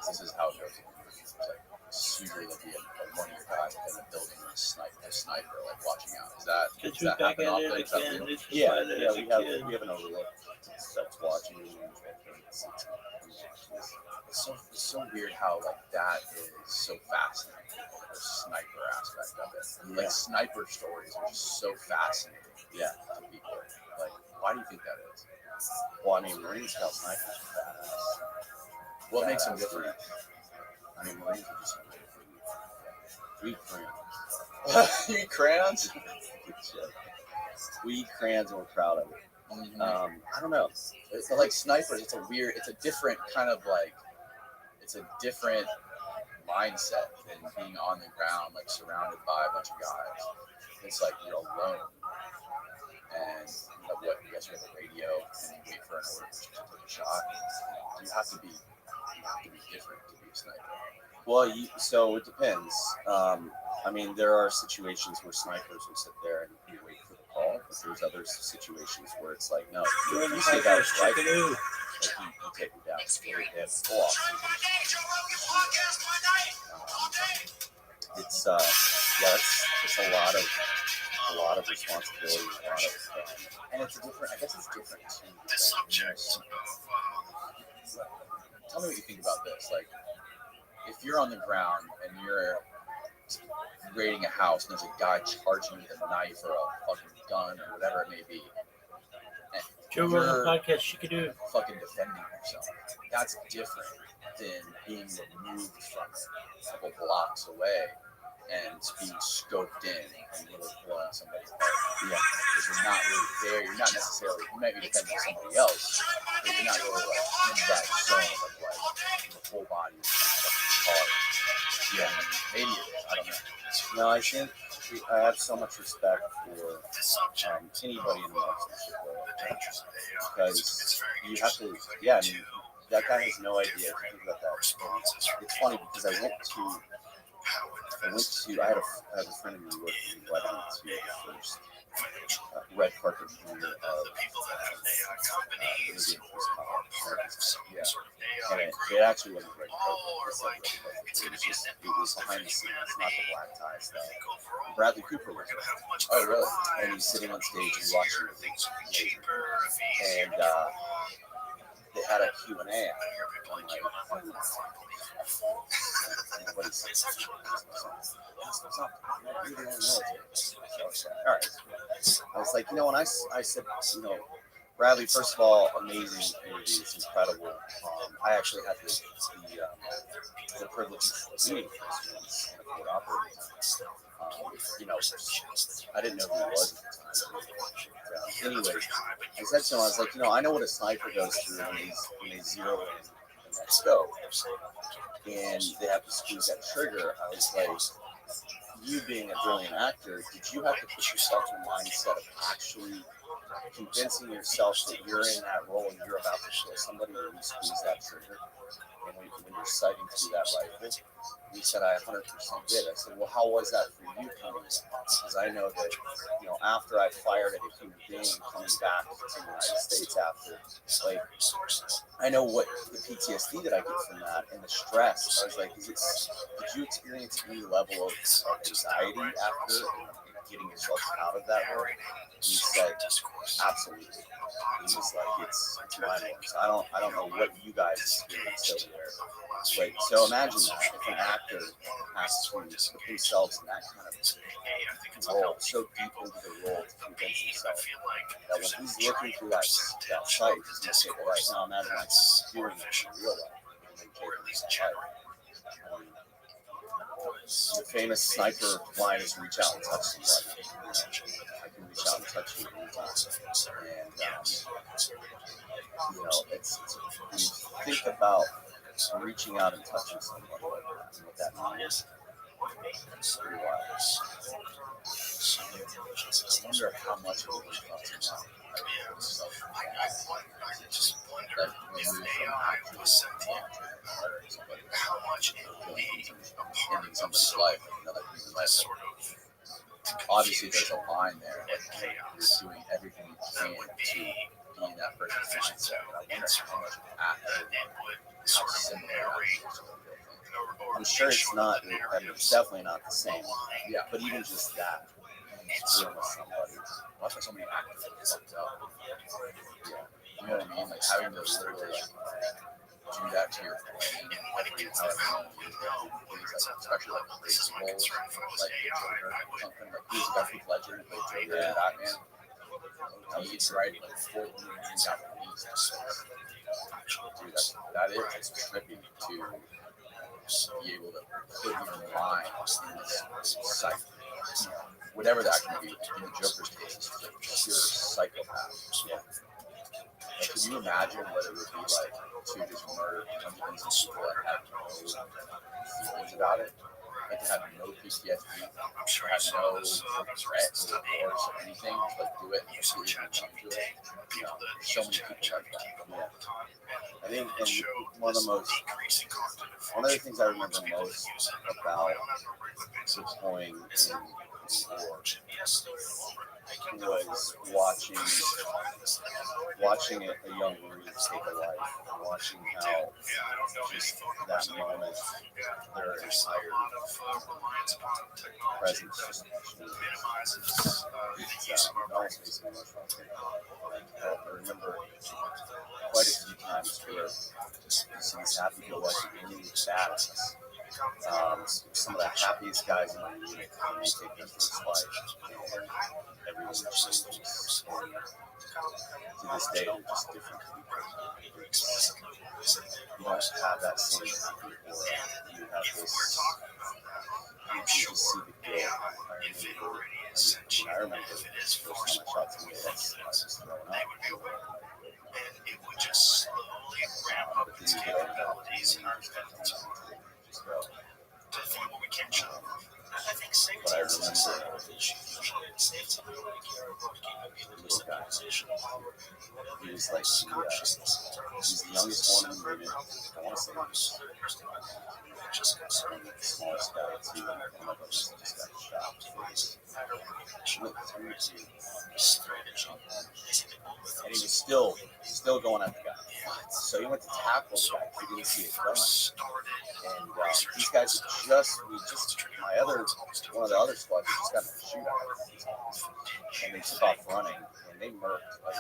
This is how it goes. It's like super to be one of your guys in the building and a sniper like watching out. Is that happen often? Is that real? Yeah. We have an overlook that's watching. It's so weird how like that is so fascinating. The sniper aspect of it. Like sniper stories are just so fascinating. Yeah. To people. Like, why do you think that is? Well, I mean, Marine Scout snipers are badass. What makes them different? I mean, Marines are just we eat crayons. You eat crayons? We eat crayons and we're proud of it. I don't know. It's like snipers. It's a different kind of like. It's a different mindset than being on the ground, like surrounded by a bunch of guys. It's like you're alone, and you have a radio, and you wait for an order to take a shot. You have to be different to be a sniper. Well, so it depends. I mean, there are situations where snipers will sit there and wait for the call, but there's other situations where it's like, no, you see that right, you take it down. It's full off. It's it's a lot of responsibility, And it's different. I guess it's different too. The subject Tell me what you think about this. Like, if you're on the ground and you're raiding a house and there's a guy charging you with a knife or a fucking gun or whatever it may be, and Joe Rogan podcast, she could do fucking defending yourself. That's different than being removed from a couple blocks away and being scoped in and really blowing somebody apart. Yeah, because you're not really there. You're not necessarily. You might be defending somebody else, but you're not really like in that zone of like the whole body is fucking hard. Yeah, maybe it is. I don't know. No, I think I have so much respect for anybody in the marksmanship world because you have to. Yeah, I mean, that guy has no idea. If you think about that, it's funny because I went to. I had a friend who worked in who I went to the first red carpet premiere of Indian Police College. Yeah, and it actually wasn't red carpet. It was behind the scenes, not the black tie stuff. Bradley Cooper was there. Oh, really? And he's sitting on stage and watching the things. And they had a Q&A on all right. I was like, when I said, Bradley, first of all, amazing interview. It's incredible. I actually had the privilege of meeting Chris once in a court operating I didn't know who he was at the time. Anyway, I said to him, I was like, I know what a sniper goes through when they zero in that scope. And they have to squeeze that trigger. I was like, you being a brilliant actor, did you have to put yourself in the mindset of actually convincing yourself that you're in that role and you're about to kill somebody when you squeeze that trigger? And when you're sighting through that rifle? He said, I 100% did. I said, well, how was that for you coming in? Because I know that, after I fired at a human being coming back to the United States after, like, I know what the PTSD that I get from that and the stress. I was like, did you experience any level of anxiety after getting yourself out of that role? And he said, absolutely. He was like, it's mind-blowing. So I don't know what you guys experienced over there. But so imagine that if an actor has to put themselves in that kind of role, so deep into the role to convince himself that when he's looking through that sight, he's going to say, well, right now, imagine like he's doing it in real life. And then taking his life. The famous sniper line is reach out and touch somebody. I can reach out and touch you anytime. And, it's when you think about reaching out and touching somebody like that and what that means. It's pretty wild. I wonder how much of it was about how much it will be a part of somebody's life, another person's life. Sort of. Obviously, there's a line there. Like, you're doing everything you can to be in that person's mindset. But I wonder how much how similar. I'm sure it's not. I mean, it's definitely not the same. Yeah, but even just that, dealing with somebody. Watch like somebody actively fucked up. Yeah, you know what I mean? Like having to literally do that to your brain, especially like crazy roles, like the Joker, something like who's the guy from Ledger who played Joker and Batman. He's right, like 4 million Japanese. Dude, that is it's trippy to be able to put your mind in this psych, whatever that can be. In the Joker's case, it's like pure psychopath. Yeah. Like, can you imagine what it would be like to just murder hundreds of people and have no feelings about it? Like to have no PTSD, have no regret or remorse or anything, just like do it and just leave and do it. So many people like that. Yeah. I think, and one of the things I remember most about deploying in war was watching a young Marine take a life, and watching how just that moment, their entire presence just it almost makes me emotional. I remember quite a few times where you see these happy-go-lucky Indian badass. Some of the happiest guys in the unit when you take them first life, and everyone changes. To this day, they're just different people. You don't have that same happy aura. You have this You just see the guilt. I remember the first time I shot somebody, I was throwing up. And it would just slowly ramp up its capabilities and our ability to the point where we can't shut them off. I think safety But I is a remember issue. Usually it's safety we really care about keeping people the little guy. position power. He was like he's the youngest one in the unit. I want to say he was Just concerned the smallest guy too. One of them just got shot. He went through two. strategy. And he was still going at the guy. So he went to tackle the guy. He didn't see it coming. And these guys one of the other squads just got in a shootout. And they took off running, and they murked like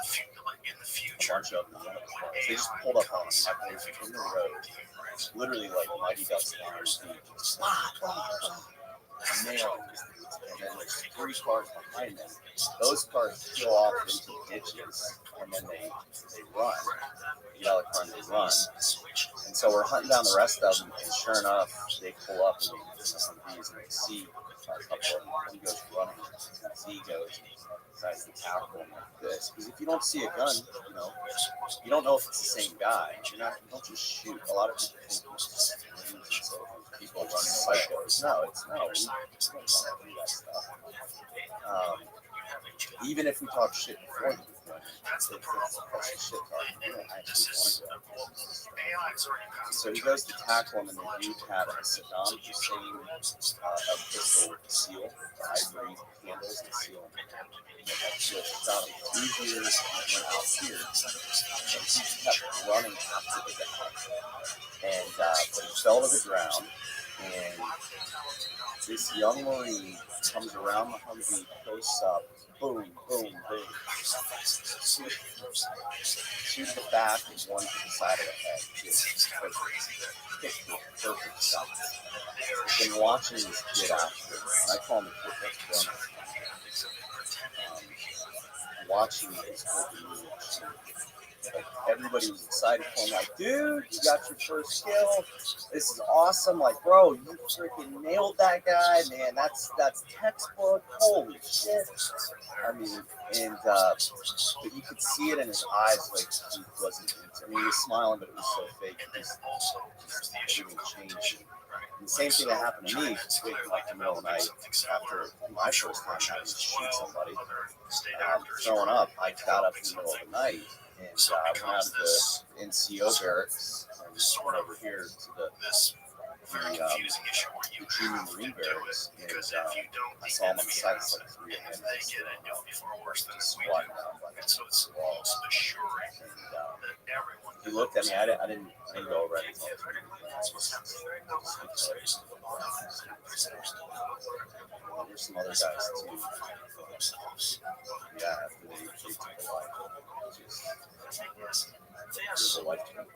In the a future, bunch of them. They just pulled up on him like they were in the road, literally like Mighty Ducks down the speed. Nailed him. And then there's 3 cars behind them. Those cars peel off into ditches, and then they run. You know, they run. And so we're hunting down the rest of them, and sure enough, they pull up and they see a couple of them. He goes running, and Z goes and tries to tackle him like this. Because if you don't see a gun, you don't know if it's the same guy. You don't just shoot. A lot of people think it's just people running psychos. No, it's no. We don't do that stuff. Even if we talk shit before the deployment, that's the shit talk. We don't actually want to go. So he goes to tackle him, and the dude had a Saddam Hussein a pistol seal, the ivory handles and seal. And that shit shot him 2 years and went out here. And he kept running after the guy. And but he fell to the ground, and this young Marine comes around the Humvee, posts up, boom, boom, boom. Two to the back and one to the side of the head. Just perfect stuff. I've been watching this kid after. I call him the kid that's done. Watching his open like everybody was excited for him, like, dude, you got your first kill. This is awesome. Like, bro, you freaking nailed that guy, man. That's textbook. Holy shit. I mean, and but you could see it in his eyes, like he wasn't. I mean, he was smiling, but it was so fake. Everything changed. And the same thing that happened to me, like in the middle of the night after my first time having to shoot somebody, throwing up. I got up in the middle of the night. And went out of the NCO barracks and went over here to the junior Marine barracks. And I saw him on the side of like 3 a.m. Squatting down by the wall. And he looked at me. I didn't go over it. There's some other guys too. Yeah, after they took a life. There's a life to come.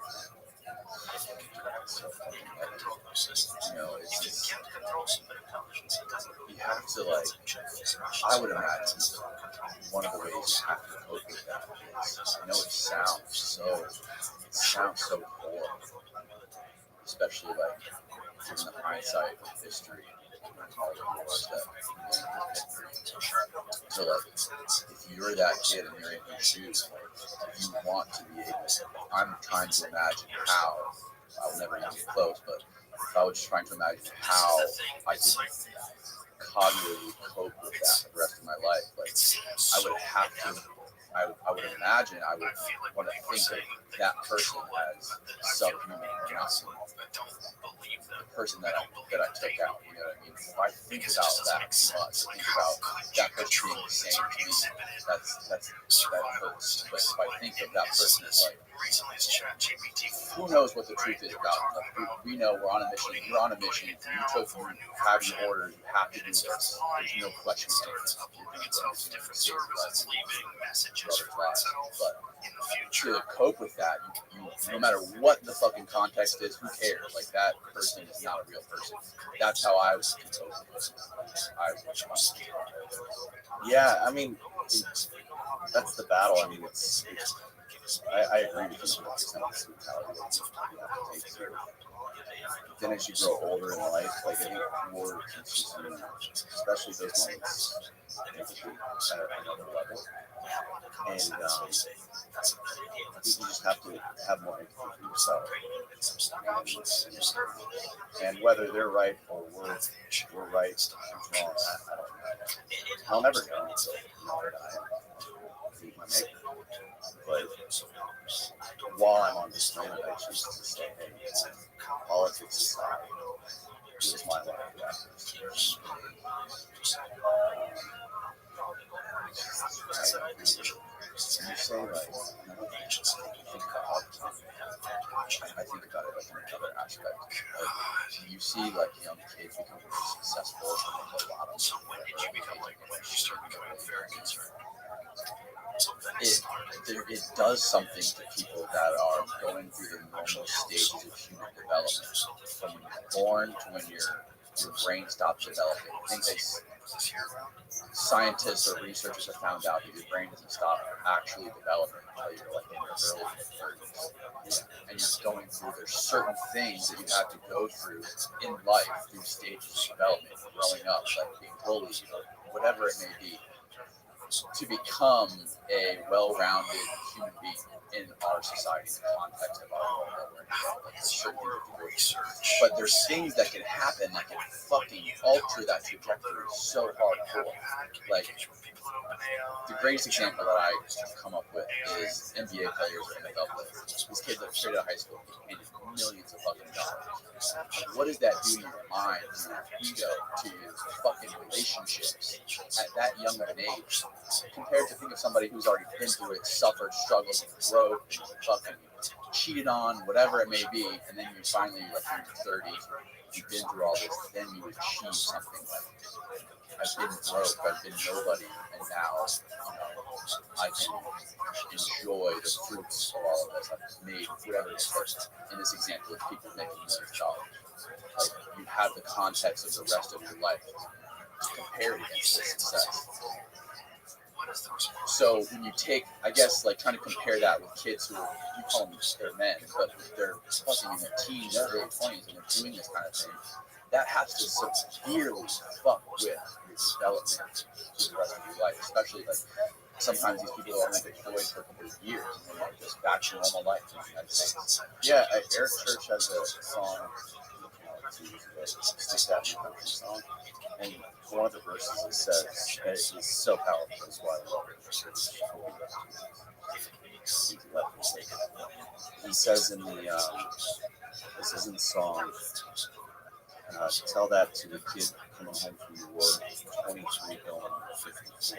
You know, it's just, you have to, like, I would imagine one of the ways you have to cope with that is, I know it sounds so horrible, especially like in the hindsight of history and all the wars that so like if you're that kid and you're in your shoes, like you want to be able to, I'm trying to imagine how I will never get close, but if I was just trying to imagine how I could cognitively cope with that for the rest of my life, like I would have to I would imagine I would want to think of that person as subhuman or nothing. The person that I took out, you know what I mean? If I think about that too much, think about that person being the same to me, that hurts. But if I think of that person as like, who knows what the truth is about them? We know we're on a mission. You're on a mission. You took, you have your orders. You have to do this. There's no question. But to cope with that, no matter what the fucking context is, who cares? Like that person is not a real person. That's how I was cope with it. Yeah, I mean, that's the battle. I mean, I agree with you 100%. then as you grow older in life, like I think war teaches you, especially those moments, make you at another level. And I think you just have to have more empathy for yourself. And whether they're right or we're right, who's wrong, I don't know. I'll never know until I meet my maker. But while I'm on this planet, I choose to say, hey, politics aside, here's my life after. You say like, I think about it like in another aspect. Like, you see like young kids become really successful and make a lot of money. It does something to people that are going through the normal stages of human development, from when you're born to when your brain stops developing. I think scientists or researchers have found out that your brain doesn't stop actually developing until you're like in your early mid-30s. And you're going through, there's certain things that you have to go through in life, through stages of development, growing up, like being bullied or whatever it may be, to become a well-rounded human being in our society, in the context of our world that we're in. Like, there's certain things that you go through. But there's things that can happen that can fucking alter that trajectory so hardcore. Like, the greatest example that I come up with is NBA players or NFL players. These kids that are straight out of high school making millions of fucking dollars. Like, what does that do to your mind, to your ego, to your fucking relationships at that young of an age? Compared to think of somebody who's already been through it, suffered, struggled, broke, fucking cheated on, whatever it may be, and then you finally, like, in your 30s, you've been through all this, then you achieve something like, I've been broke, I've been nobody, and now, I can enjoy the fruits of all of this. I've made whatever it is. Like, in this example, of people making millions of dollars. Like, you have the context of the rest of your life to compare it against this success. So when you take, I guess, like trying to compare that with kids who are, you call them they're men, but they're fucking in their teens or early 20s and they're doing this kind of thing, that has to severely fuck with your development through the rest of your life. Especially like sometimes these people are only deployed for a couple of years and then they're just back to normal life in the United States. Yeah, Eric Church has a song, 2 years ago, Stick That in Country song. And one of the verses it says, and it's so powerful, that's why I love it. He says in the, this is in the song, tell that to the kid coming home from the war, 23 going on 54.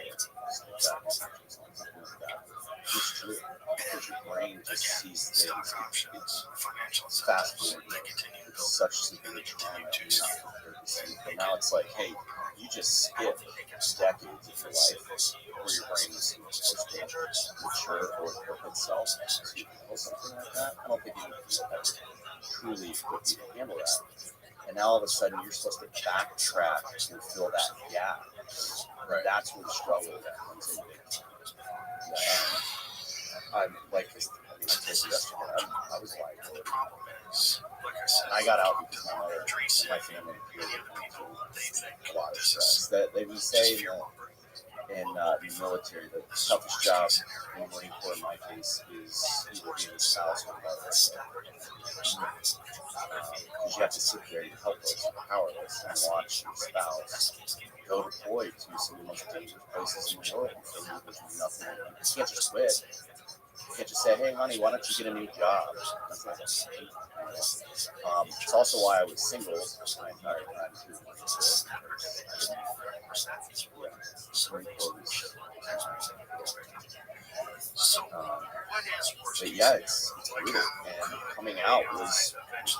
It's true. Because your brain just sees things. It's fast forward. It's such severe trauma. You're not prepared to see. But now it's like, hey, you just skip decades of your life where your brain is supposed to mature or equip itself to handle something like that. I don't think anything will ever truly equip you to handle that. And now all of a sudden you're supposed to backtrack and fill that gap. Right. That's where the struggle comes in. I'm like, I told you yesterday, I was like, I got out because my mother and my family really went through a lot of stress. That they would say in the military, the toughest job in the Marine Corps in my case is either being a spouse or mother. Because you have to sit there and be helpless and powerless and watch your spouse go deploy to some of the most dangerous places in the world. So there's nothing. You can't just quit. You can't just say, hey, honey, why don't you get a new job? That's not it's also why I was single my entire time, too. But yeah, it's brutal. And coming out was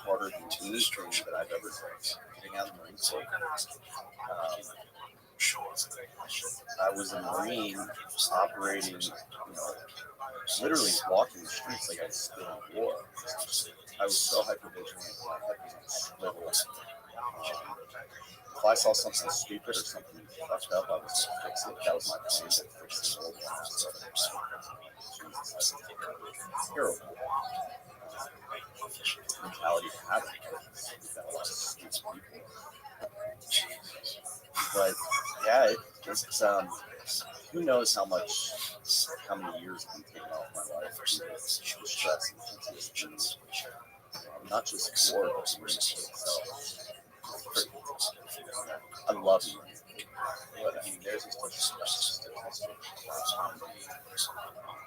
harder than anything that I've ever done. Getting out of the Marine Corps. I was a Marine operating, literally walking the streets like I was still in war. I was so hypervigilant. My head was on swivel. If I saw something stupid or something fucked up, I was going to fix it. That was my plan, to fix the world. Terrible mentality to have. But yeah, it's who knows how many years have been taken off my life due to the stress and PTSD. Not just war, but the mental itself. It's pretty cool. I love you. But I mean, there's just a statistic of how many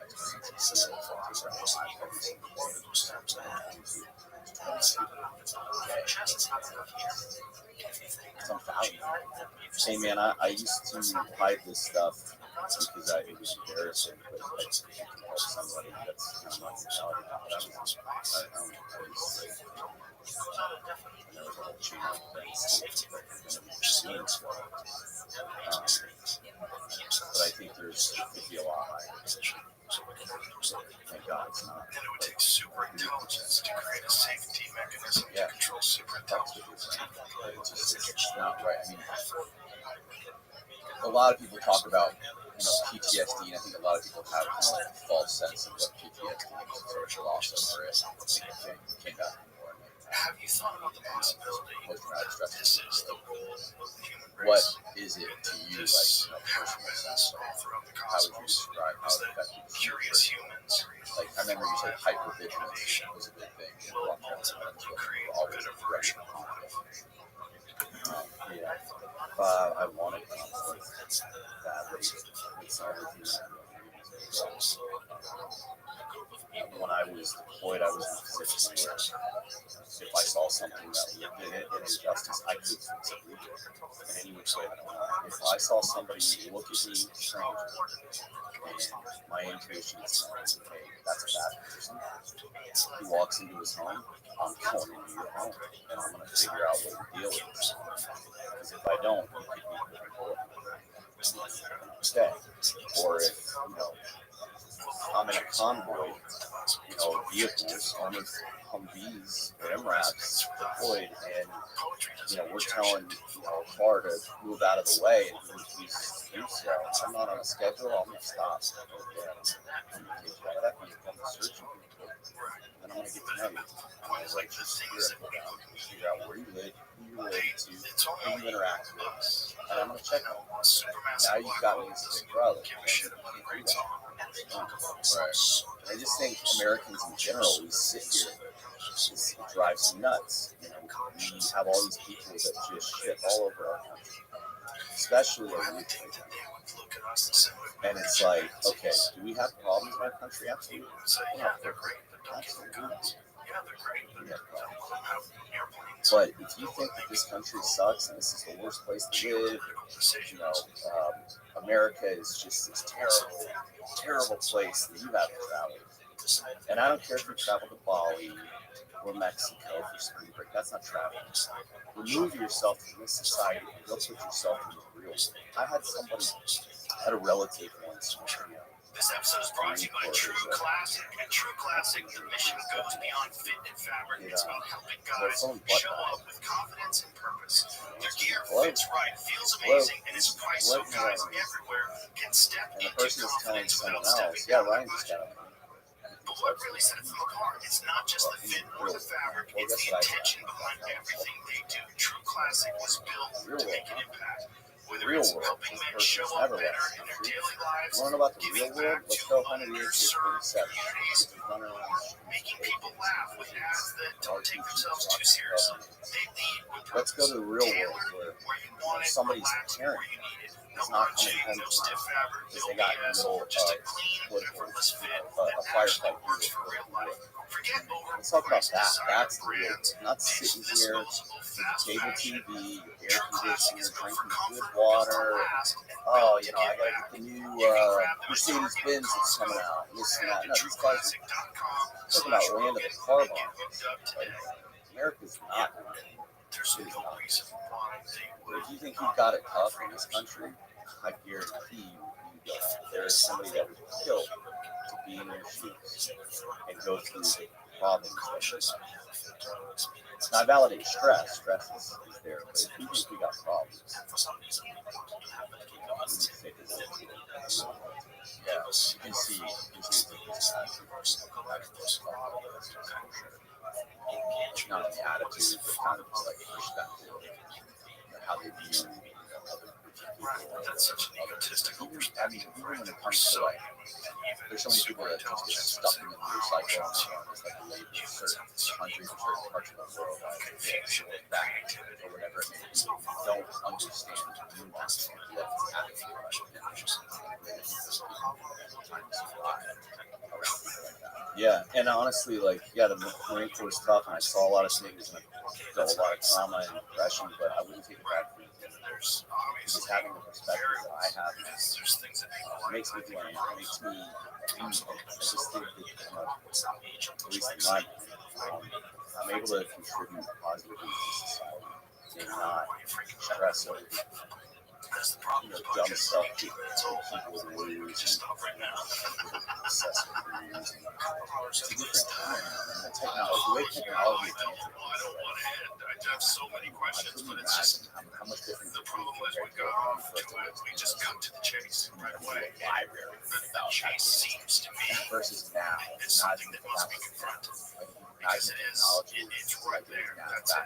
experiences take their life every single day. It's unfathomable. Hey man, I used to hide this stuff because it was embarrassing, but I can help somebody that's kind of my mentality now. But I used to, and there was a whole chain of things that seen stuff. But I think there's could be a lot higher. Thank God it's not. And it would take super intelligence to create a safety mechanism to control super intelligence. It's not right. I mean, a lot of people talk about PTSD, and I think a lot of people have a false sense of what PTSD is. Social loss of it. Came back before. Have you thought about the possibility Post-traumatic stress this is the role of the human race? What is it to you, This like, happens personal sense? all throughout the How would you cosmos. describe how Is it that affected you? curious humans Like, I remember you said hypervigilance was a big thing. will ultimately create a better version of life. Yeah. I wanted conflict badly. It's everything that when I was deployed, I was in a position where if I saw something that was an injustice, I could fix it in any which way that I want. If I saw somebody look at me strange, and my intuition is telling me, hey, that's a bad person. He walks into his home, I'm going into your home, and I'm going to figure out what the deal is. Because if I don't, you could be okay. Or if, I'm in a convoy, vehicles, armored Humvees or MRAPs deployed, and we're telling a car to move out of the way, and he's do so. I'm not on a schedule. I'm gonna stop. Okay, I'm gonna take you out of that. I'm gonna come search you, and then I'm gonna get to know you. I'm gonna write your spirit down, figure out where you live, who you're related to, who you interact with, and I'm gonna check on you. Now you've got me as a big brother, and you can't do that. Right. I just think Americans in general, we sit here, it drives me nuts. We have all these people that just shit all over our country, especially our youth. And it's like, okay, do we have problems in our country? Absolutely. Absolutely. But if you think that this country sucks and this is the worst place to live, America is just this terrible, terrible place that you have to travel. And I don't care if you travel to Bali or Mexico for spring break. That's not traveling. Remove yourself from this society and go put yourself in the real world. I had a relative once. This episode is brought to you by True Classic. At True Classic, the mission goes beyond fit and fabric. It's about helping guys show up with confidence and purpose. Their gear fits right, feels amazing, and is priced so guys everywhere can step into confidence without stepping down the budget. But what really sets them apart is not just the fit or the fabric, it's the intention behind everything they do. True Classic was built to make an impact. Whether it's helping men show up better in their daily lives, giving back to underserved communities, or making people laugh with ads that don't take themselves too seriously. They lead with Let's go to the real world where somebody's parent is not coming home tonight because they got in the middle of a firefight. Let's talk about that. That's the real world. Not sitting here with cable TV, air conditioner, drinking good water. Oh, I gotta get the new Mercedes Benz that's coming out. This and that. No, these guys are talking about land of the car bomb. America's not. There's no reason why they would. If you think you've got it tough in this country, I guarantee you there is somebody that would kill to be in your shoes and go through the problems. Now, I validate stress. Stress is there, but if you think we got problems, yeah, you see not the attitude, but kind of just like perspective, how they view other That's such an egotistical I perspective. mean, even when it comes to like, there's so many people that just get stuck in the news cycle and it's like labeled certain countries or certain parts of the world as this or that or whatever it may be. You don't understand the nuance of what's actually like. Trying to survive around people like that. Yeah, and honestly, like, yeah, the Marine Corps is tough, and I saw a lot of things, and I felt a lot of trauma and depression, but I wouldn't take it back from anything. Because having the perspective that I have now makes me who I am. It makes me, I just think that, at least in my mind, I'm able to contribute positively to society and not stress over dumb stuff that people lose and obsess with news. It's a different time, and the technology, the way technology advances. I have so many questions, but it's just how much different the problem is we got off too we just cut to the chase right away. library The chase seems to be versus now. it's something that must be confronted because it is. It's right there. That's it.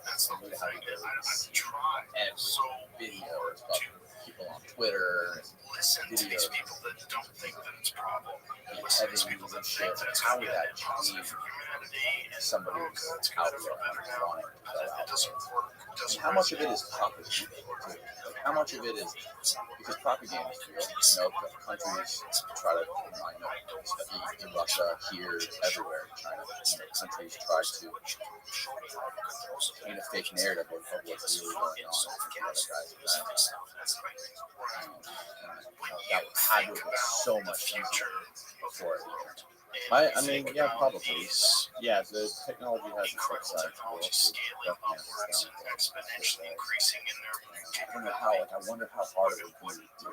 That's the whole thing. I've tried so Videos about people on Twitter, listen to these people that don't think that it's a problem. Listen to these people that think that it's how would really that positive change for humanity and somebody's it's gonna feel outlook on better now. wanting to go It out? doesn't work. It And doesn't how much of it resonate. is propaganda? Too? Like how much of it is because propaganda is real? Countries try to, I know, in Russia, here, everywhere, China, countries try to paint a fake narrative of what's really going on. The other guys are that would had to have been so much easier before it. I mean, yeah, probably. Yeah, the technology has its upside. Technology scaling upwards and exponentially increasing in their I don't know how. Like, I wonder how hard it would be to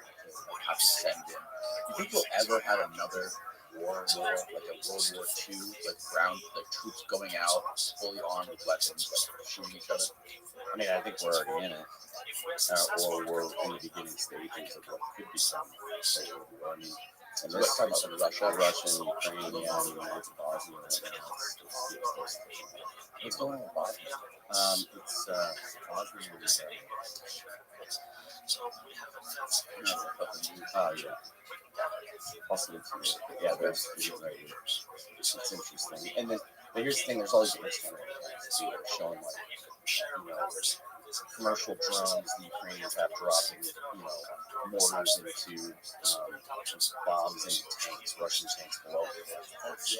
have to send in. You think we'll ever have another war, like a World War II, like ground, like troops going out fully armed with weapons, like shooting each other? I mean, I think we're already in it, or we're in the beginning stages of what could become a World War. I mean, and So let's talk about Russia, Ukraine, yeah, I mean, it's Bosnia right now. What's going on in Bosnia? It's Bosnia is, yeah. Also, it's, yeah, there's right here. It's interesting. And then, but here's the thing: there's all these different standards too, showing like, commercial drones the Ukrainians have dropping, mortars into bombs into tanks, Russian tanks below. It's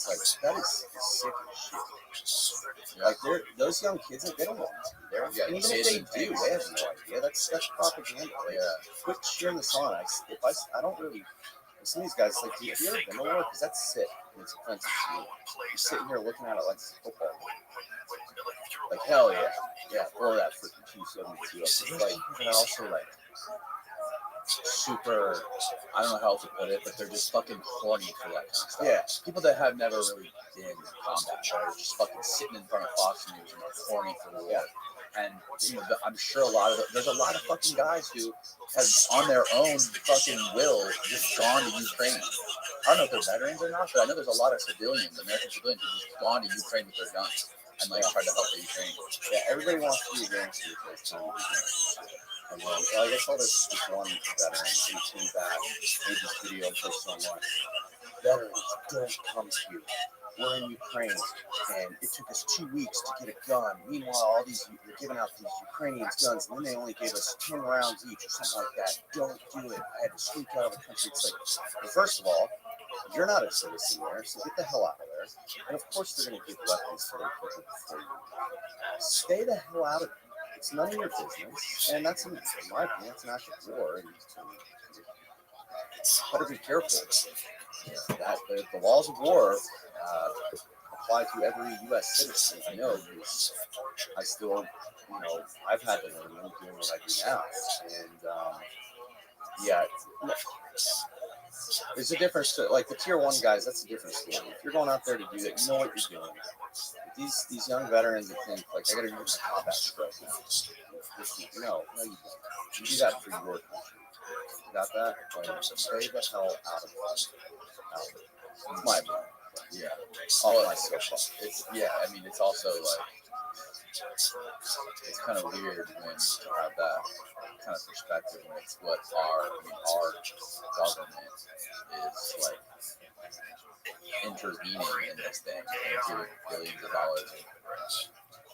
like that is sick as shit. Like those young kids, like, they don't want to be there. And even if they do, they have no idea. That's propaganda. Like, quit cheering this on. I don't really. Some of these guys, like, do you ever been to war? Because that's sick. And it's offensive to me. You're sitting here looking at it like it's football. Like, hell yeah. Yeah, blow that freaking 272 up. Like, they're also, like, super, I don't know how else to put it, but they're just fucking horny for that kind of stuff. Yeah, people that have never really been in combat, that are just fucking sitting in front of Fox News and are horny for the war. And I'm sure there's a lot of fucking guys who have, on their own fucking will, just gone to Ukraine. I don't know if they're veterans or not, but I know there's a lot of civilians, American civilians, who've just gone to Ukraine with their guns and like tried to help the Ukraine. Yeah, everybody wants to be a gangster because it's time to be gangster. And then, I guess all this one veteran who came back, made this video and posted online. Veterans, don't come here. We're in Ukraine, and it took us 2 weeks to get a gun. Meanwhile, all these we're giving out these Ukrainians guns, and then they only gave us 10 rounds each or something like that. Don't do it. I had to sneak out of the country. It's like, well, first of all, you're not a citizen there, so get the hell out of there. And of course, they're going to give weapons to their people before you. Stay the hell out of it. It's none of your business, and that's, in my opinion, that's an act of war. And better be careful. That the laws of war apply to every U.S. citizen. I know because I still, I've had to learn them doing what I do now, and yeah, there's a difference. Like the tier 1 guys, that's a different story. If you're going out there to do that, you know what you're doing. These young veterans that think like I got to do my combat stroke now. No, you don't. You do that for your country. You got that? Like, stay the hell out of it. My opinion. Yeah. All of my stuff. It's I mean, it's also like it's kind of weird when you have that kind of perspective when it's what our government is like intervening in this thing and giving billions of dollars in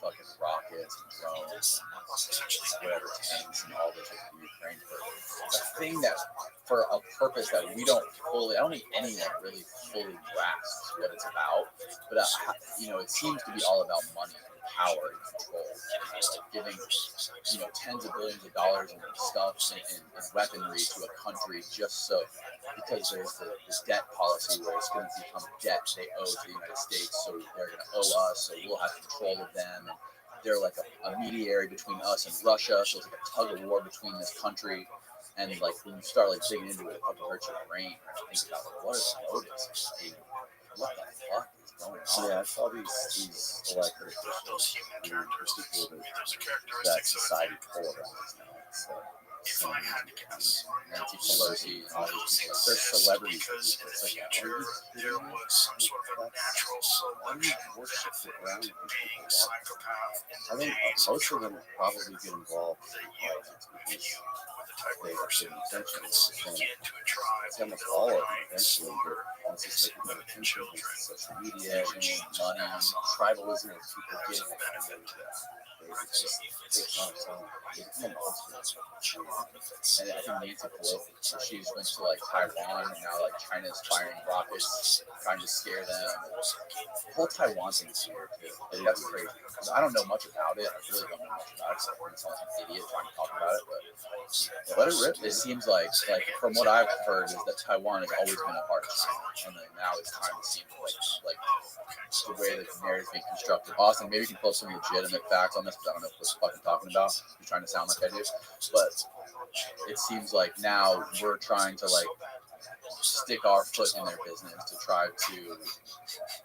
fucking rockets and drones and whatever tanks and all this with Ukraine for a thing that for a purpose that we don't fully, I don't think anyone really fully grasps what it's about. But it seems to be all about money, and power, and control. Like giving tens of billions of dollars in stuff and weaponry to a country just so because there's the debt policy where it's going to become debt they owe to the United States, so they're going to owe us, so we'll have control of them. And they're like a mediator between us and Russia, so it's like a tug of war between this country. And like when you start like digging into it, it fucking hurts your brain. Think about like, what are the motives? What the fuck is going on? Yeah, I saw these elected officials and people that society polarizes now. It's Nancy Pelosi and all these people, like, they're celebrities. It's like, There was some sort of a natural selection worship the ground and being people walk. psychopath in I think most of them probably get involved in politics because with the type they of person have that attention. could sneak into a tribe It's almost all of them eventually, but once it's taken their attention, it's social media, money, tribalism of people getting it, and it just takes on its own. It become monsters. And I think Nancy Pelosi, she just went to like Taiwan, and now like China's firing rockets, trying to scare them. The whole Taiwan thing is weird too. Like, that's crazy. I don't know much about it. I really don't know much about it. So I sound like an idiot trying to talk about it, but let it rip. It seems like from what I've heard is that Taiwan has always been a part of China, and then now it's time to seem like the way that the narrative is being constructed. Austin, maybe you can pull some legitimate facts on this because I don't know what we're fucking talking about. You're trying to sound like I do, but it seems like now we're trying to like stick our foot in their business to try to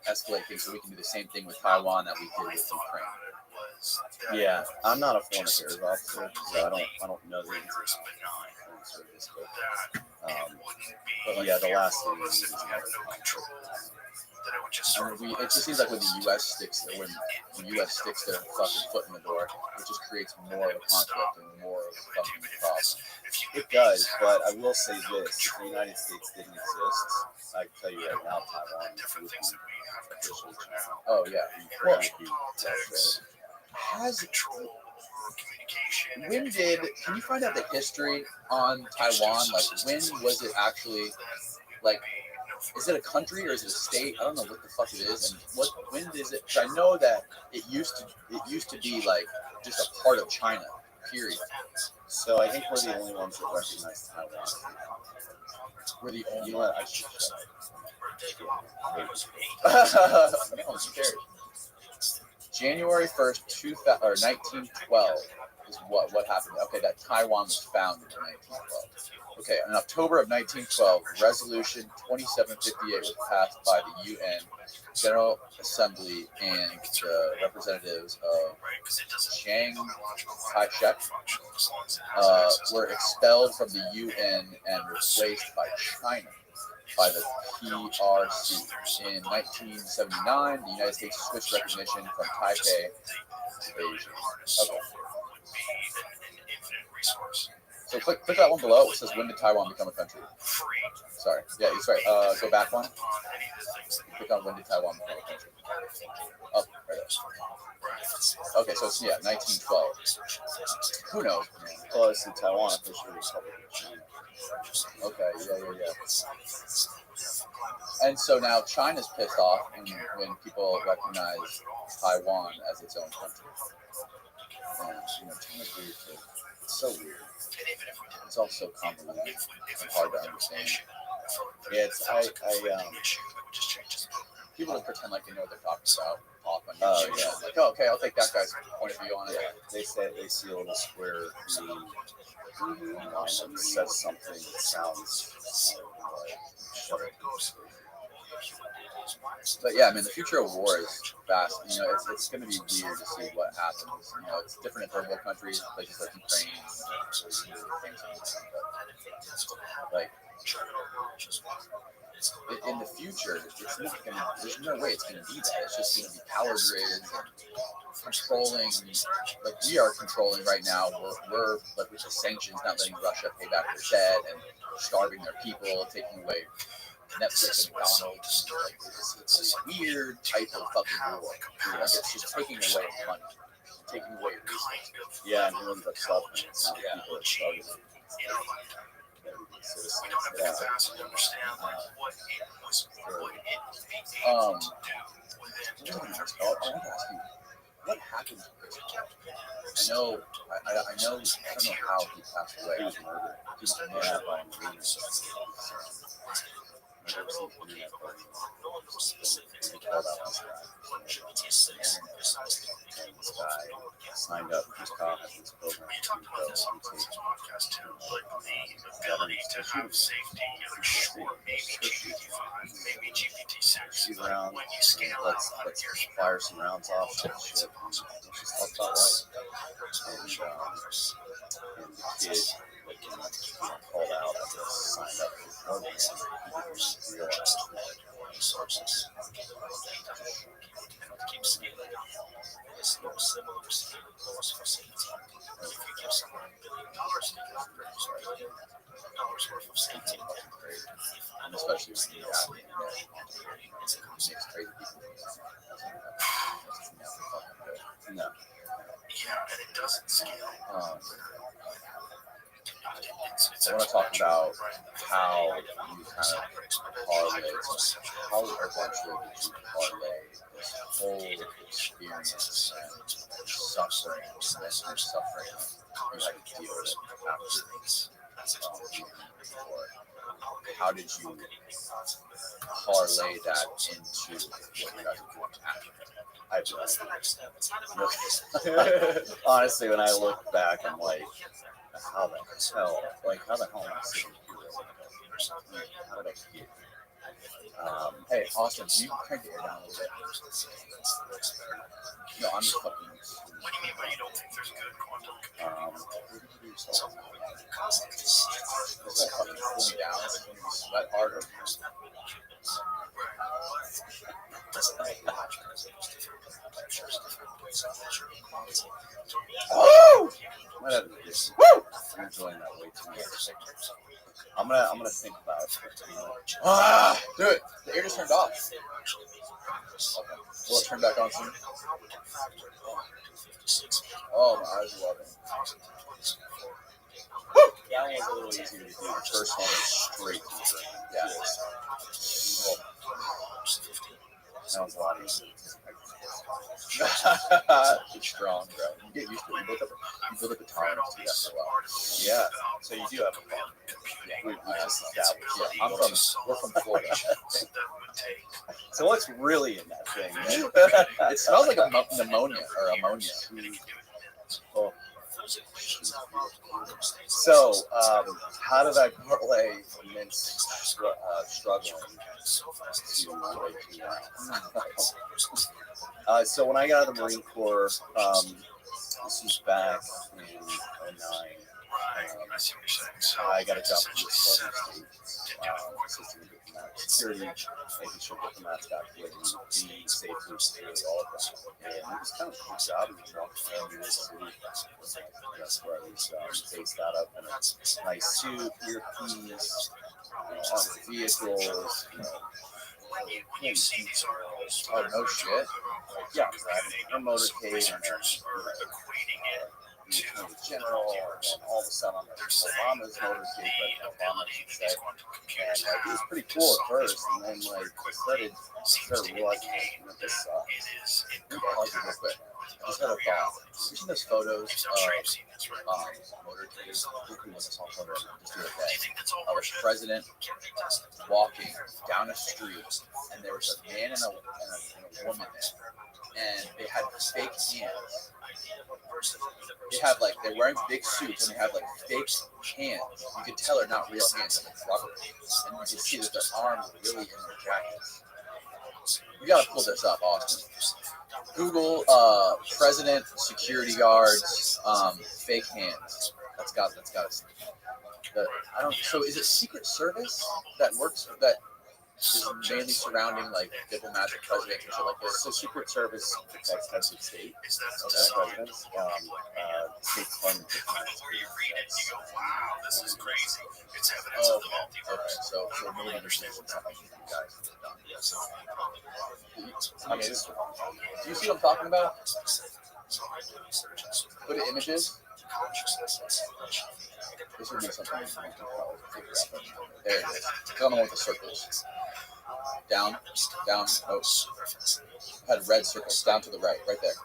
escalate things so we can do the same thing with Taiwan that we did with Ukraine. Yeah, I'm not a foreign affairs officer, so I don't know the answers to this, but yeah, the last thing is it just seems like when the U.S. sticks their fucking foot in the door, it just creates more of a conflict and more of a fucking problem. it does. But I will say this: if the United States didn't exist, I can tell you right now, Taiwan would be officially China. Oh yeah. Well, can you find out the history on Taiwan? Like, when was it actually, like, is it a country or is it a state? I don't know what the fuck it is. And when is it? Because I know that it used to be like just a part of China, period. So I think we're the only ones that recognize Taiwan. We're the only You know what? I should shut No, I'm scared. January 1st, 1912 is what happened. Okay, that Taiwan was founded in 1912. Okay, in October of 1912, Resolution 2758 was passed by the UN General Assembly, and the representatives of Chiang Kai-shek were expelled from the UN and replaced by China, by the PRC. In 1979, the United States switched recognition from Taipei to Beijing. Okay. So click that one below. It says, when did Taiwan become a country? Sorry. Yeah, sorry. Go back one. Click on when did Taiwan become a country. Oh, right there. Okay, so it's, 1912. Who knows? Well, it's in Taiwan, officially Republic of China. Okay, yeah. And so now China's pissed off when people recognize Taiwan as its own country. And, China's weird too. It's so weird. It's all so convoluted and hard to understand. Yeah, People that pretend like they know what they're talking about talk on Oh, YouTube. yeah. Like, oh, okay, I'll take that guy's point of view on it. they see a little square meme online that says something that sounds like But yeah, I mean, the future of war is vast. It's going to be weird to see what happens. It's different in third world countries, places like Ukraine, like in the future, it's not gonna. There's no way it's gonna be that. It's just gonna be power grids and controlling, like we are controlling right now. We're like with the sanctions, not letting Russia pay back their debt and starving their people, taking away Netflix and McDonald's. Like, it's a weird type of fucking war. Like, it's just taking away money, taking away resources. Yeah, and who ends up suffering? It's not the Yeah. people that started it. We don't have the capacity to understand what it was, what it needed to Um, do within I want to ask you, what happened to Chris Paul? I know, I know, I don't know how he passed away. He was murdered. He was murdered by a Marine. I've never seen the internet burning. They called out this guy. And this guy signed up. Chris Paul had this program We talked about this on previous podcast too, but the ability to have safety, sure, maybe GPT-5, maybe GPT-6, shoot around. when you scale out Let's fire some rounds off. Shit. Let's just talk about life. And the kid called out, I guess, signed up for the program. He didn't realize resources. Keep scaling up. It's no similar laws for safety. If you give someone $1 billion, they can upgrade $1 billion worth of safety. And especially when you have the internet, it's a makes crazy people. No. Yeah, and it doesn't scale. I want to talk about how you kind of parlay, how eventually did you parlay this whole experience and suffering, mental suffering you had to deal with after how did you parlay that into what you guys are doing after? I have no idea. Honestly, when I look back, I'm like, how the hell? Like, how the hell am I sitting here? How did I get? Hey, Austin, can you crank the air down a little bit? No, I'm just fucking. What do you mean by you don't think there's good quantum computing? This won't fucking cool me down. It's going to be sweat harder. Oh! Might have to do this. Woo! I'm enjoying that way too much. I'm gonna think about it. Ah, do it. The air just turned off. Okay. Will it turn back on soon? Oh, my eyes are loving. That one was a little easier to do. The first one was straight to the brain. Yeah. That was a lot easier. You're strong, bro. You get used to it. You build up a tolerance to that for a while. Yeah. So you do have a phone. We just established. Yeah, we're from Florida. So what's really in that thing, man? It smells like a pneumonia or ammonia. Oh. So, how did I parlay immense struggling to break down? So when I got out of the Marine Corps, this was back in 2009. I got a job in the Southern State, assisting with diplomatic security, making sure diplomats got where they needed to be, safety, security, all of that. And it was kind of a cool job. It was walking around New York City. That's where I was based out of, in a nice suit, earpiece, armored vehicles, When you see these articles, Oh, no shit. yeah, driving a motorcade and researchers are equating it the general, and all of a sudden I'm They're saying Obama's that motorcade, the but Obama ability should that say. these quantum computers And it was have pretty cool at to first, solve and then these like problems started seems to realizing indicate that this that sucks. it is in Let me pause it real contact quick. with I just had other a thought. realities. You seen those photos I'm sure you've seen this, right? motorcade? Look who was this on photo. Just do it Do you think that's all of a horseshit? president Can be tested. walking down a street, and there was a man and a woman there, and they had fake hands. They have like they're wearing big suits and they have like fake hands. You could tell they're not real hands, like rubber. And you can see that their arms are really in their jackets. You gotta pull this up, Austin. Google president security guards fake hands. That's got I don't. So is it Secret Service that works that is mainly surrounding like diplomats, presidents, and shit like this. So Secret Service protects heads of state, presidents, state fund. Wow, this is crazy. It's evidence Oh, of the multiverse. okay. So maybe understand what's happening with you guys. I mean, do you see what I'm talking about? Go to images. This would be something you can probably figure out. There it is. Click on the one with the circles. Down, down. Oh, had red circles. Down to the right, right there.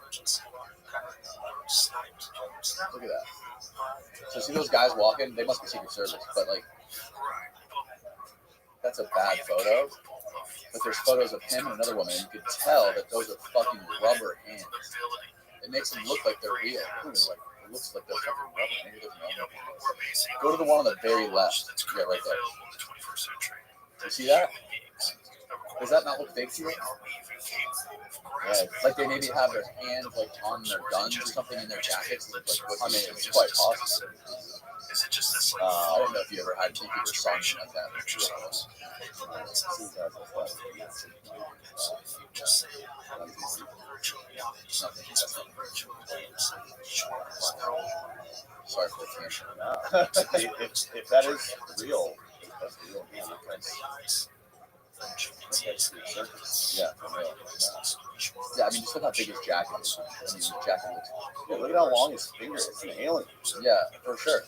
Look at that. So see those guys walking? They must be Secret Service, but like, that's a bad photo. But there's photos of him and another woman, and you can tell that those are fucking rubber hands. It makes them look like they're real. It looks like they're fucking rubber. Maybe it doesn't rubber. Go to the one on the very left. Yeah, right there. You see that? Does that not look fake to you? Yeah, like they maybe have their hands like on their guns or something in their jackets. Like, I mean, it's quite possible. I don't know if you ever had Tiki or something like that. Sorry for the tangent. If that is real, that's real. Man, yeah, for real. Yeah, I mean, just look how big his jacket is. I mean, his jacket looks. Yeah, look at how long his finger is. It's an alien. Yeah, for sure.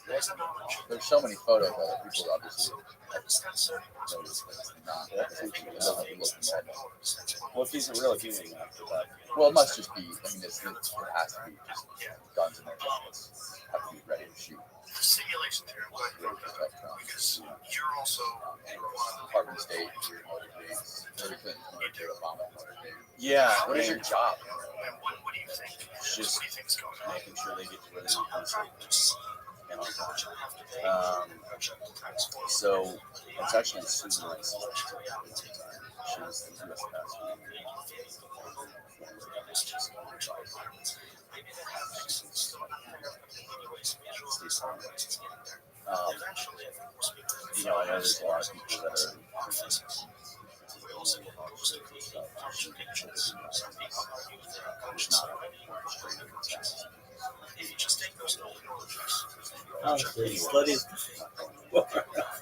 There's so many photos that people obviously not. Well, if he's a real human, Well, it must just be. I mean, it has to be just guns in their jackets. Have to be ready to shoot. Simulation theory. Because you're also Department of State, Hillary Clinton, Obama. yeah. What is your job? What do you think? Just What do you think's going on? making sure they get to where they need to. So it's actually Susan Rice. She's the U.S. You know, I know there's a lot of people that are. Oh, so slutty.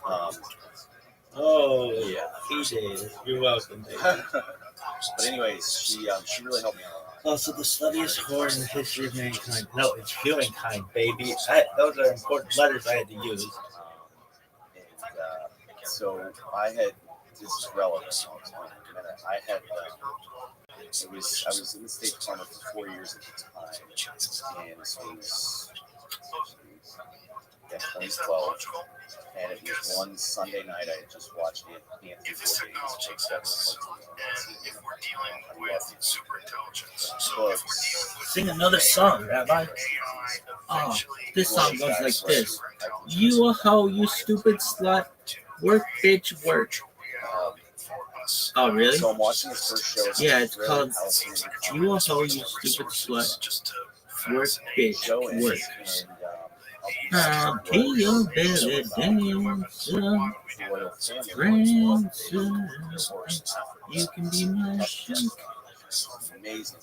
Um, Oh, yeah. PJ, you're welcome, baby. But anyways, she really helped me out. Oh, so the sluttiest whore in the history of mankind. No, it's humankind, baby. Those are important letters I had to use. So I had, this is relevant. I had, I was in the State Department for 4 years at the time, and this was 2012, and it was one Sunday night I had just watched Anthony Sing another song, Rabbi. Oh, this song goes like this. You a hoe, you stupid slut. Work, bitch, work. Oh, really? So I'm watching this first show. Yeah, it's called You a hoe, you stupid slut. Work, bitch, work. I'll be your belly dancer, prancer. You can be my shank. Amazing.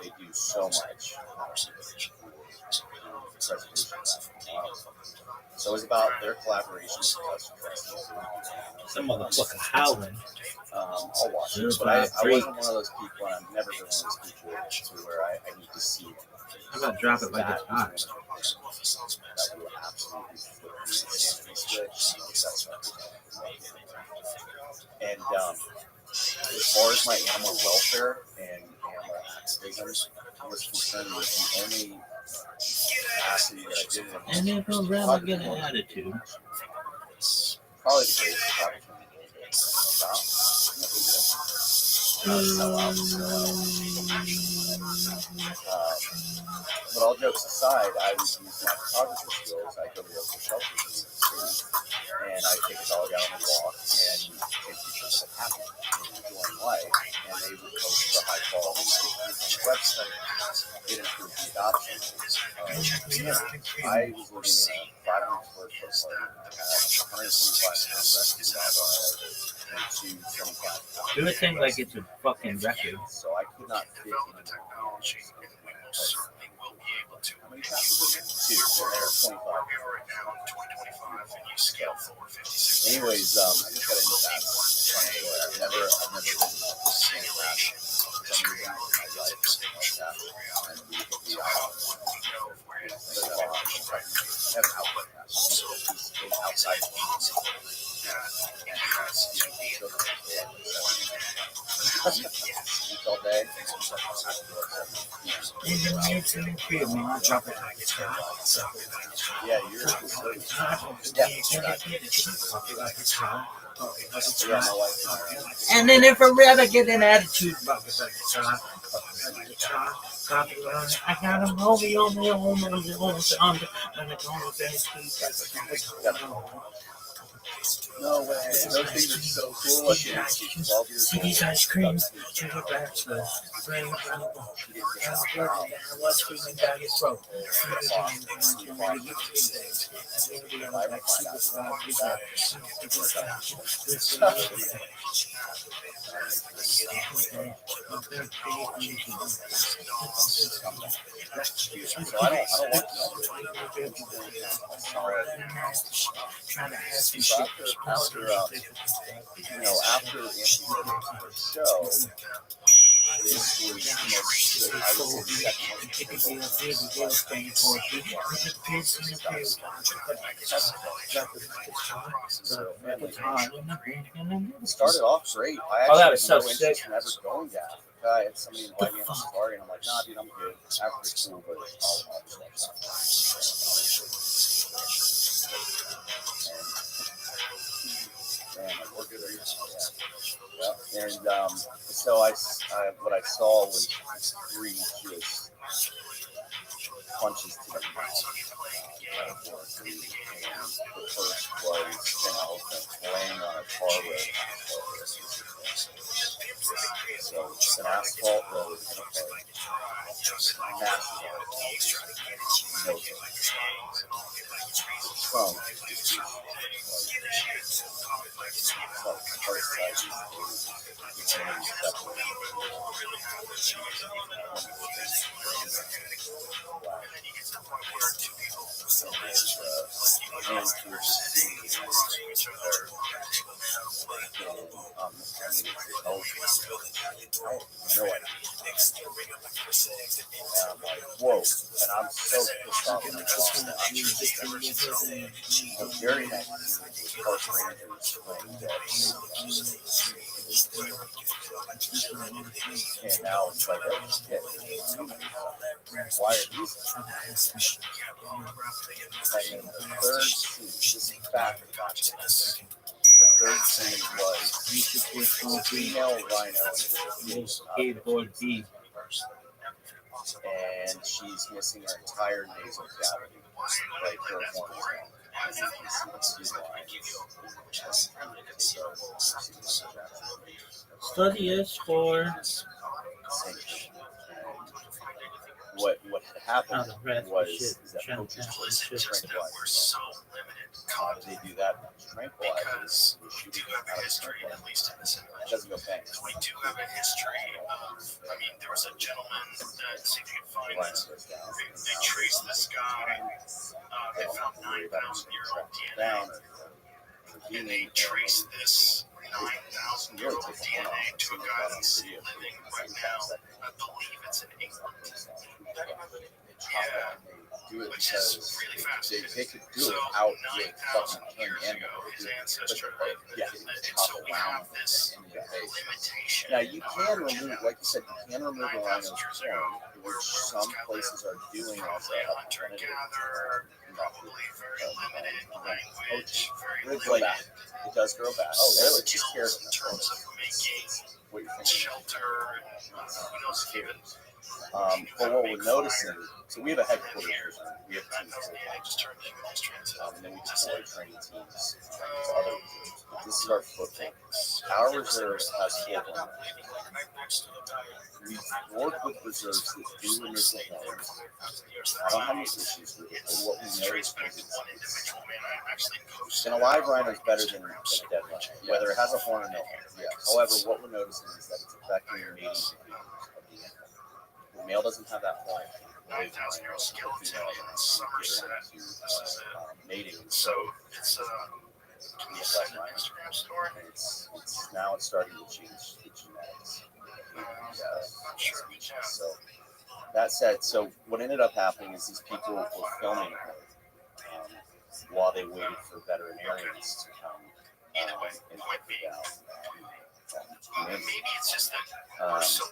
They do so much. So it was about their collaboration with Some motherfucker howling. I'll watch it, but I wasn't one of those people, and I've never been one of those people to where I need to see it. How about drop it like it's hot? That will absolutely flip the switch. And as far as my animal welfare and animal activism was concerned, was the only capacity that I did it in. And if a rebel get an attitude. Probably the greatest opportunity. But all jokes aside, I would use my photography skills. I go to local shelters in the city, and I take a dog out on a walk and take pictures of happy and enjoying life. And they would post the high quality pictures on the website. It improved the adoption. I was living in a 500 square foot apartment. I had 100 Do it thing like it's a fucking record. So I could not fit in the technology, and we will certainly will be able to. How many passes are there? Two. So there are 25. We are right now 2025, and you scale forward 56. Anyways, I just got into that. I've never been simulation of this creative stage like that. And we have an outlet pass. So he's outside the box. And has, all day. Yeah, you're and then if I rather get an attitude about it, I got a movie on the almost under, and it's almost no way. Those things are so cool. See these ice creams, sugar bachelors, spring what's screaming down your throat. So I don't want after the show, this was started off great. I actually had no interest in ever going to Africa. I had somebody invite me on a safari, and I'm like, nah, dude, I'm good. Africa's cool, but and so what I saw was three just punches to the mouth. The first was an elephant laying on a tar road. So it's an asphalt road in a park. Massive. No trunk. No idea. And I'm like, whoa. And I'm so pissed off at the very next park rangers playing dead. And now it's like, oh shit. Why are these? And the third scene, this is back in the third scene was a female rhino skateboard B. And she's missing her entire nasal cavity, like her horn is gone. And you can see the two lines. Study is for what had happened was that coaches were tranquilized. How did they do that? Tranquilizers. We do have a history, at least in this simulation. It doesn't go bang. We do have a history of, there was a gentleman that, see if you can find this, they traced this guy, they found 9,000-year-old DNA, and they traced this 9,000-year-old DNA to a guy that's living right now. I believe it's in England. Yeah. Which is really fast. They could do it out with fucking animal. His ancestor lived. Yeah. And so we have this limitation. Now you can remove, like you said, you can remove a rhino's horn, which some places are doing as a hunter-gatherer. Probably very limited language. Very limited. It does grow back. Oh, really? It's just scared in terms of making shelter. Who knows if even. But what we're noticing, so we have a headquarters, we have teams, and then we deploy training teams to other reserves. This is our footprint. Our reserves has 400. We've worked with reserves that do initial homes. I don't have any issues with it. But what we noticed is and a live rhino is better than a dead rhino, whether it has a horn or no horn. Yeah. However, what we're noticing is that it's affecting the mating behaviors of the animal. The male doesn't have that horn. The female mating. So it's now it's starting to change the genetics. So that said, so what ended up happening is these people were filming her while they waited for veterinarians to come and pick it out. Maybe it's just that we're so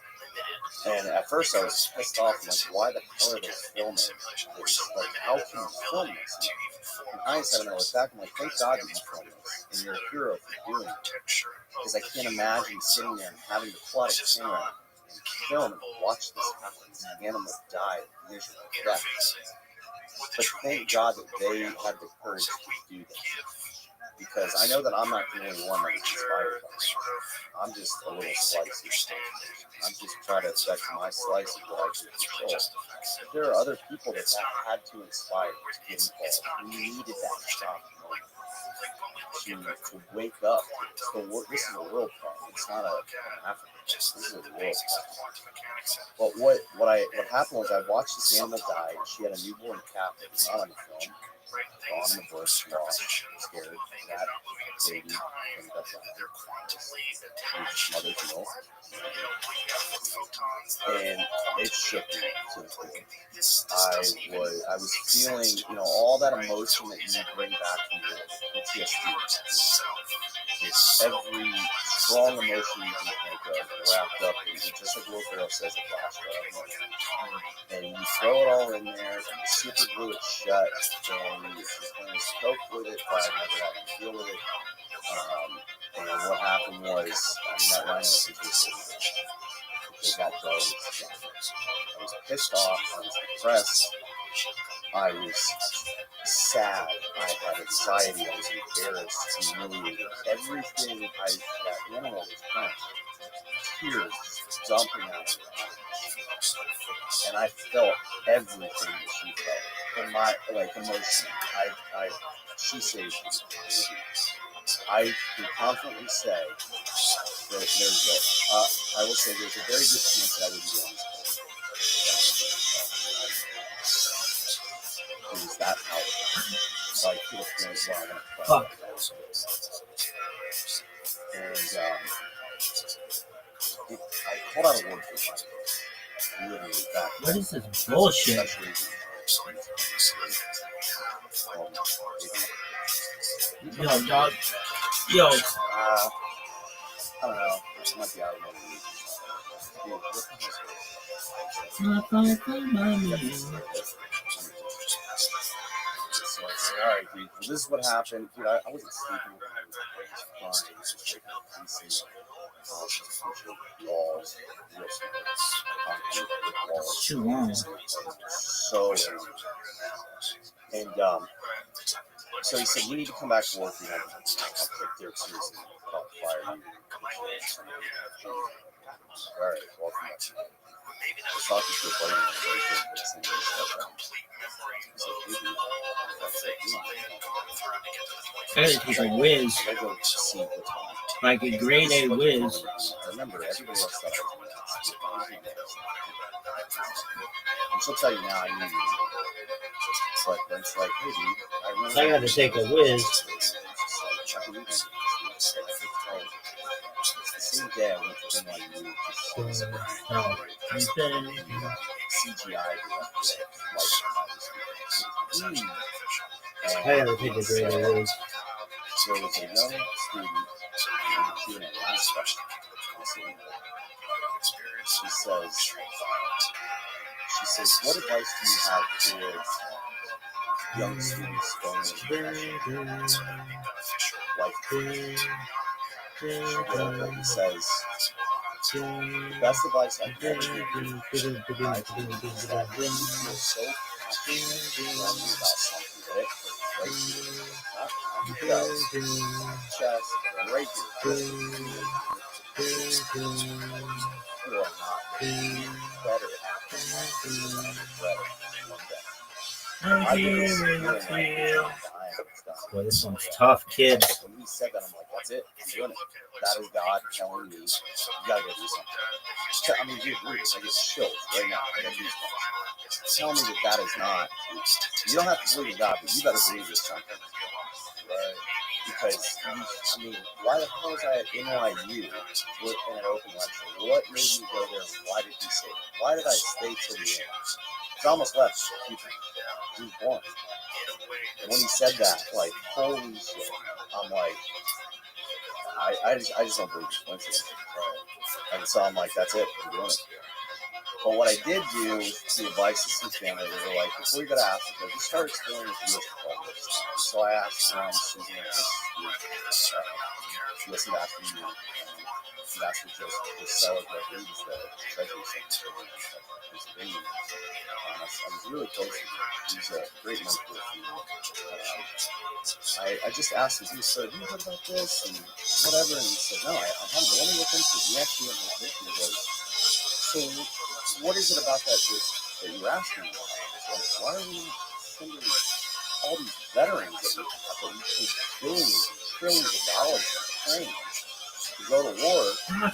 limited. And at first I was pissed off. I'm like, why the hell are they filming this? Like, how can you film this? In hindsight, I was back. I'm like, thank God you film this, and you're a hero for doing it. Because I can't imagine sitting there and having to plot a camera and film and watch this happen. The animal died miserable death. But thank God that they had the courage to do this. Because I know that I'm not the only one that was inspired by it. I'm just a little slice of steak. I'm just trying to affect my slice of what I can control. There are other people that have had to inspire to get involved. We needed that shock moment to wake up. This is a real problem. It's not an African. This is a real problem. But what happened was I watched this animal die. She had a newborn calf that was not on the film. Gone in the bush, lost, scared, that baby ended up dying. Mother's milk. And it shook me to the core. I was feeling, all that emotion that you bring back from your PTSD. It's every strong emotion you can think of wrapped up in, just like Will Ferrell says, a flashback. And you throw it all in there, and you super glue it shut, and you just kind of cope with it by never having to deal with it. And what happened was, that rhino situation, it got dark. I was pissed off, I was depressed, I was sad, I had anxiety, I was embarrassed, humiliated. Everything that animal was crying, tears dumping out of her eyes. And I felt everything that she felt. In my, emotion. She saved me. I can confidently say that I will say there's a very good chance that I would be on this. It was that powerful. Like, to the point where I'm going to cry. And I called out a word for my literally back. What is this bullshit? Yo, dog. Yo. I don't know. It might be out of So I say, all right, dude. Well, this is what happened. Dude, I wasn't sleeping when I was crying. Just walls, real concrete walls. Too long. So, and so he said, you need to come back to work. I'll take their seriously. I'll fire you. All right, welcome back. I was talking to a buddy of mine and I gotta take a whiz. I gotta go see what's going on. Like a grade A whiz. Remember, everybody else thought I was doing that. And she'll tell you now, I knew you. But it's like, hey, dude, I gotta take a whiz. The same day I went to NYU to see CGI. I gotta take a grade A whiz. So there was a young student doing a last question. She says, what advice do you have for young students going into life? He says, the best advice I can ever give you is that you feel so confident about something that it hurts you, not chest, right here. You are not better I'm hearing a feel. Boy, this one's tough, kids. When he said that, I'm like, that's it. I'm doing it. That is God telling me, you gotta go do something. I mean, dude, I get chills right now. I got goosebumps. Tell me that is not. You don't have to believe in God, but you better believe there's something. Right? Because, I mean, why the hell was I at NYU in an open lecture? What made me go there? Why did he say that? Why did I stay till the end? I almost left. He was born. And when he said that, like, holy shit, I'm like, I just don't believe it's coincidence. And so I'm like, that's it, I'm doing it. But what I did do was the advice to some family, they were like, before you go to Africa, just start exploring with US problems. So I asked around Susan and US Ambassador, Ambassador Joseph Costello, who's the Treasury Secretary of Pennsylvania. I was really close to him. He's a great mentor for me. I just asked him, he said, have you heard about this? And whatever. And he said, no, I haven't. Let me look into it. He actually went and looked into it. He goes, so what is it about that you're asking me about? Like, why are we sending all these veterans that we pay billions and trillions of dollars to train to go to war?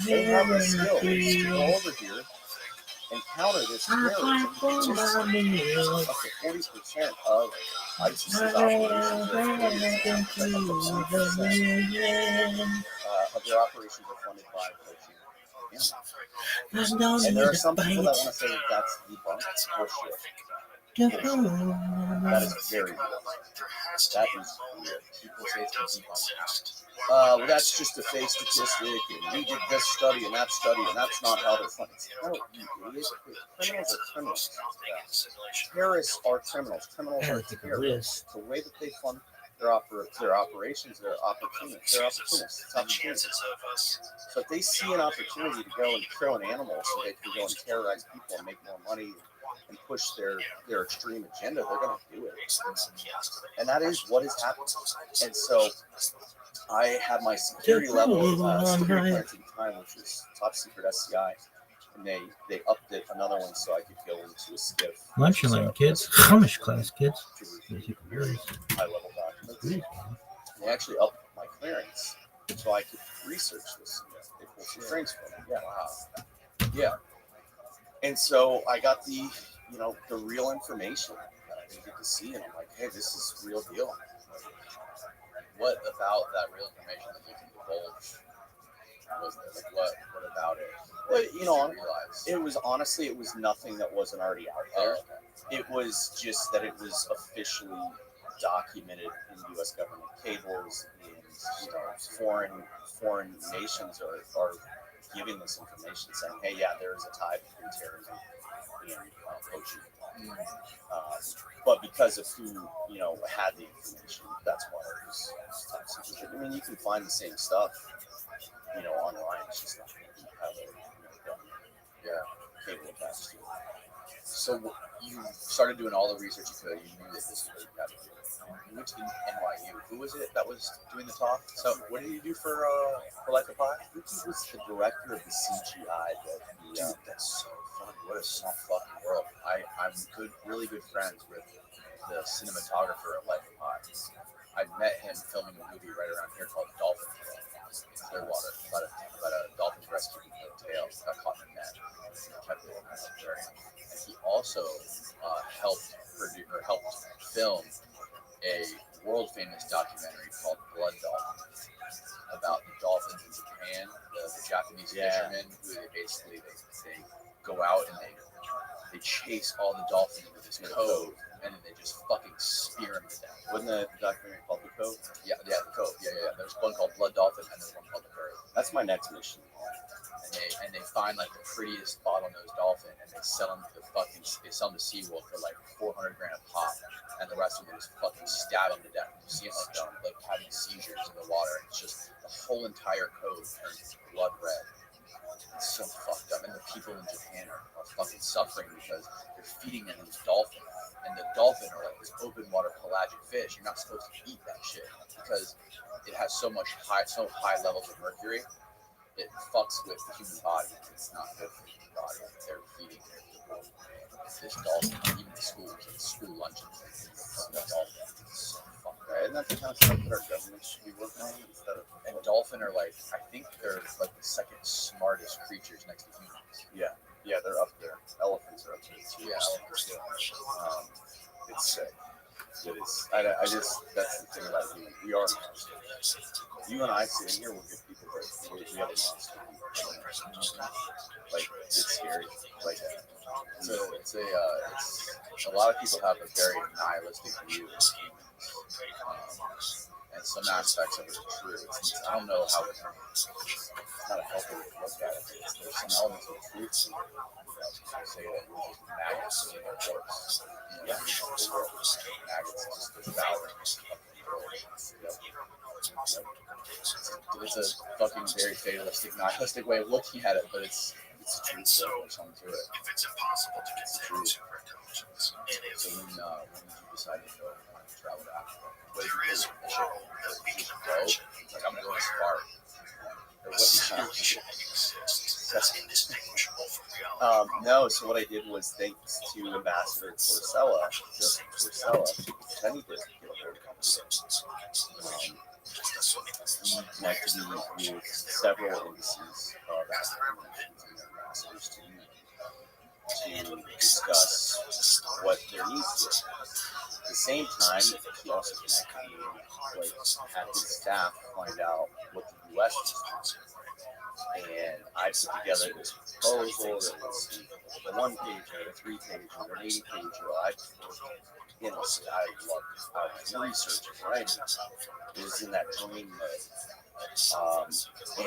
They have the skills to go over here and counter this terrorism. Up to 40% of ISIS's operations are of their operations are funded by coaching. Yeah. And there are some people that want to say that that's debunked. That is very real. That is real. People say it's debunked. Well, that's just a fake statistic, and we did this study and that study, and that's not how they're funded. No, you idiot. Criminals are criminals. Terrorists are criminals. Criminals are terrorists. The way that they fund their operations, their opportunities. It's opportunities. So if they see an opportunity to go and kill an animal so they can go and terrorize people and make more money and push their extreme agenda, they're going to do it. And that is what is happening. And so I had my security level security clearance at the time, which was top secret SCI, and they upped it another one so I could go into a skiff. Lunchline, kids. Chumash class, kids. High level documents. They actually upped my clearance so I could research this. They pulled some strings for me. Yeah, wow. Yeah. And so I got the real information that I needed to see, and I'm like, hey, this is real deal. What about that real information that you can divulge? What about it? Well, it was nothing that wasn't already out there. It was just that it was officially documented in U.S. government cables, and foreign nations are giving this information, saying, "Hey, yeah, there is a tie between terrorism and poaching." But because of who had the information, that's why it was top secret. I mean, you can find the same stuff, online. It's just not going to have a cable attached to it. So you started doing all the research you could. You knew that this is what you had to do. You went to NYU. Who was it that was doing the talk? So what did you do for Life of Pi? He was the director of the CGI. Dude, that's so fun. What a small fucking world. I'm really good friends with the cinematographer of Life of Pi. I met him filming a movie right around here called Dolphin Tail in Clearwater about a dolphin rescuing the tail got caught in a net and kept it in the aquarium. And he also helped film a world famous documentary called Blood Dolphin about the dolphins in Japan, the Japanese fishermen who they go out and they chase all the dolphins into this cove, and then they just fucking spear them to death. Wasn't the documentary called The Cove? Yeah, the Cove. Yeah. There's one called Blood Dolphin, and there's one called The Cove. That's my next mission. And they find like the prettiest bottlenose dolphin, and they sell them to SeaWorld for like $400,000 a pop, and the rest of them just fucking stab them to death. You see them like having seizures in the water, and it's just the whole entire cove turns blood red. It's so fucked up, and the people in Japan are fucking suffering because they're feeding them these dolphins, and the dolphin are like this open water pelagic fish. You're not supposed to eat that shit because it has so high levels of mercury. It fucks with the human body. It's not good for the human body. They're feeding this dolphin, even the school luncheon. That's dolphin. So fucking Right? And that's the kind of stuff that our government should be working on instead of. And dolphin are like, I think they're like the second smartest creatures next to humans. Yeah, they're up there. Elephants are up there too. Yeah, elephants. It's sick. It is. I just that's the thing about human. We are monsters. You and I sitting here, we're good people, but we have a monster. Like it's scary. Like it's a lot of people have a very nihilistic view of humans, and some aspects of it are true. I don't know how it's not a healthy way to look at it. There's some elements of truth to it. People say that we're just maggots in our corpse. Maggots just devouring us. It's a fucking very fatalistic, nihilistic way of looking at it, but it's the truth. So there's something to it. If it's impossible to get It's true. superintelligence, and if So when did you decide to go travel to Africa? there is a world that we can Go? imagine, Like I'm going to safari. Or a what civilization exists that's indistinguishable from reality. no. So what I did was thanks to Ambassador Torcella, Joseph Torcella, I need to get a hold of him. He connected me with several embassies of African nations and their ambassadors to discuss what their needs were. At the same time, he also connected me with, had his staff find out what the U.S. was doing. And I put together this proposal that was a 1-page or a 3-page or an 80-page. I was researching, right? It was in that dream mode.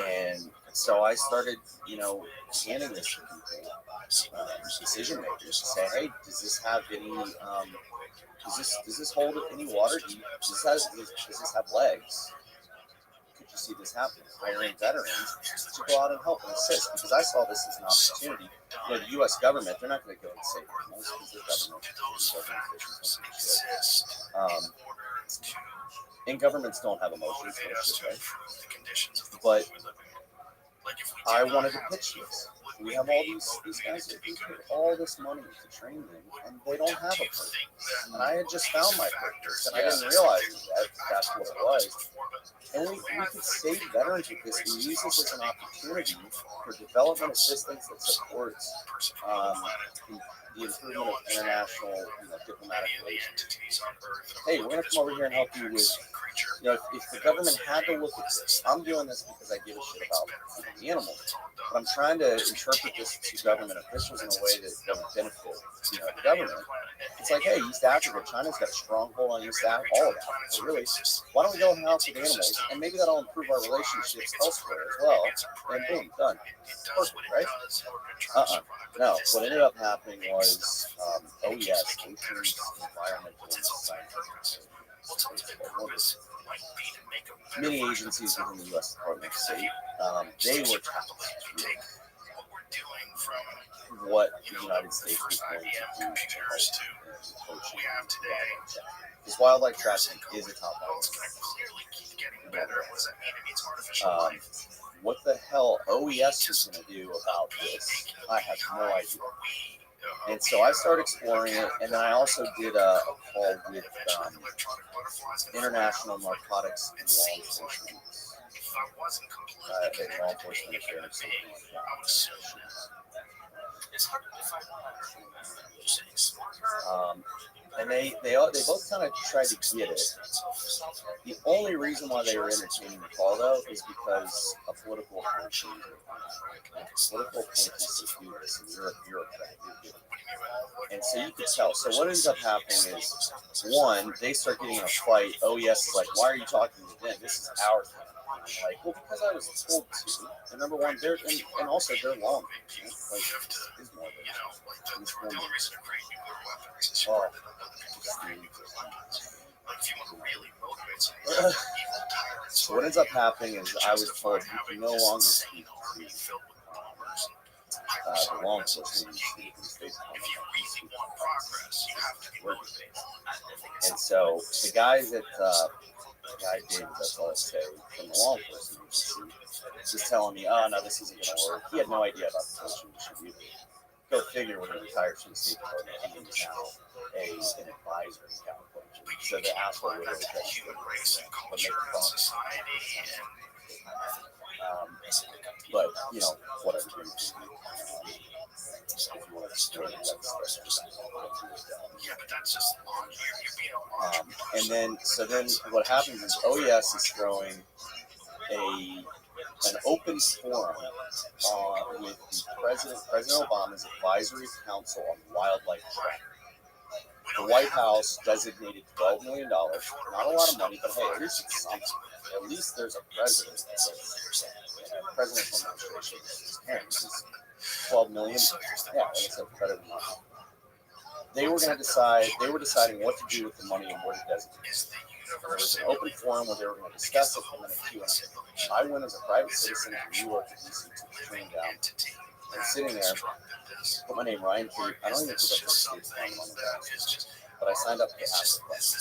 And so I started, handing this to people, decision makers, to say, hey, does this have any, does this hold any water? Does this have legs? Could you see this happening? Hiring veterans to go out and help and assist, because I saw this as an opportunity. The U.S. government, they're not going to go and save animals because they're government. And governments don't have emotions, right? But I wanted to pitch this. We have all these guys that pay all this money to train them, and they don't have a purpose. And I had just found my purpose, and I didn't realize that that's what it was. And we could save veterans with this. We use this as an opportunity for development assistance that supports the improvement of international diplomatic relations. Hey, we're going to come over here and help you with, if the government had to look at this, I'm doing this because I give a shit about the animal. But I'm trying to interpret this to government officials in a way that would benefit the government. It's like, hey, East Africa, China's got a stronghold on East Africa, all of Africa, really. Why don't we go and help with animals? And maybe that'll improve our relationships elsewhere as well. And boom, done. Perfect, right? No, what ended up happening was OES, Oceans Environmental and Scientific, many agencies within the U.S. Department of State, they were tasked with what the United States was going to do to help because wildlife trafficking is a top priority. What the hell OES is going to do about this, I have no idea. And so I started exploring it, and then I also did a call with International Narcotics and Law Enforcement. Law Enforcement Affairs, something like that. And they both kind of tried to get it. The only reason why they were entertaining the call, though, is because a political appointee. Political appointees to do this, and you're a bureaucrat. And so you could tell. So what ends up happening is, one, they start getting in a fight. OES is like, why are you talking to them? This is our thing. I'm like, well, because I was told to. And number one, they're and also they're long. Like, it's more than it's more than so what ends up happening is I was told you can no longer speak to the law enforcement in the state and so the guys at guy David, that's all I say, from the law enforcement agency, just telling me, oh no, this isn't going to work. He had no idea about the coaching issue either. Go figure, when he retires from the State Department, he is now an advisor in California. So the asshole would have but you know, whatever. And then what happens is OES is throwing an open forum with the President Obama's Advisory Council on Wildlife Trafficking. The White House designated $12 million. Not a lot of money, but hey, at least it's something. At least there's a president. Presidential administration is parents. $12 million. Yeah, that's a credit money. They were going to decide. They were deciding what to do with the money and where to designate. There was an open forum where they were going to discuss it, and then a Q&A. I went as a private citizen to New York to DC to train down. And sitting there, put my name Ryan Tate. I don't even think I put the state's name on the back, but I signed up to ask the question.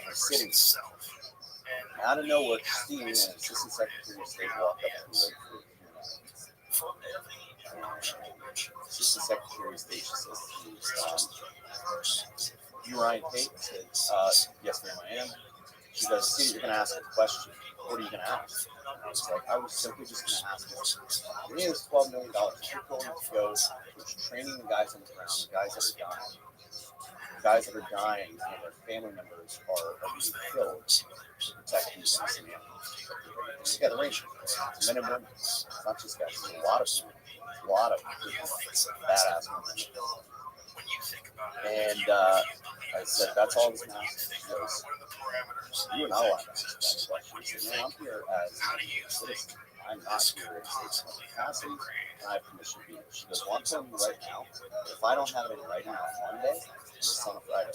I'm sitting there. Out of nowhere, Christine, an assistant secretary of state, walked up to me. Assistant secretary of state, she says to me, you Ryan Tate? I said, yes ma'am, I am. She goes, see, you're going to ask a question. What are you going to ask? And I was like, I was simply just going to ask this. Give me this $12 million. You're going to go towards training the guys on the ground, the guys that are dying. The guys that are dying and their family members are being killed to protect these innocent animals. Yeah, the range. Men and women. It's not just guys. There's a lot of people. A lot of badass women. And I said, that's all this matters. She goes, you are not allowed to ask that question. She said, no, I'm here as a citizen. I'm not here in state capacity, and I have permission to be here. She goes, well, I'm telling you right now, if I don't have it in writing on Monday, it's on a Friday,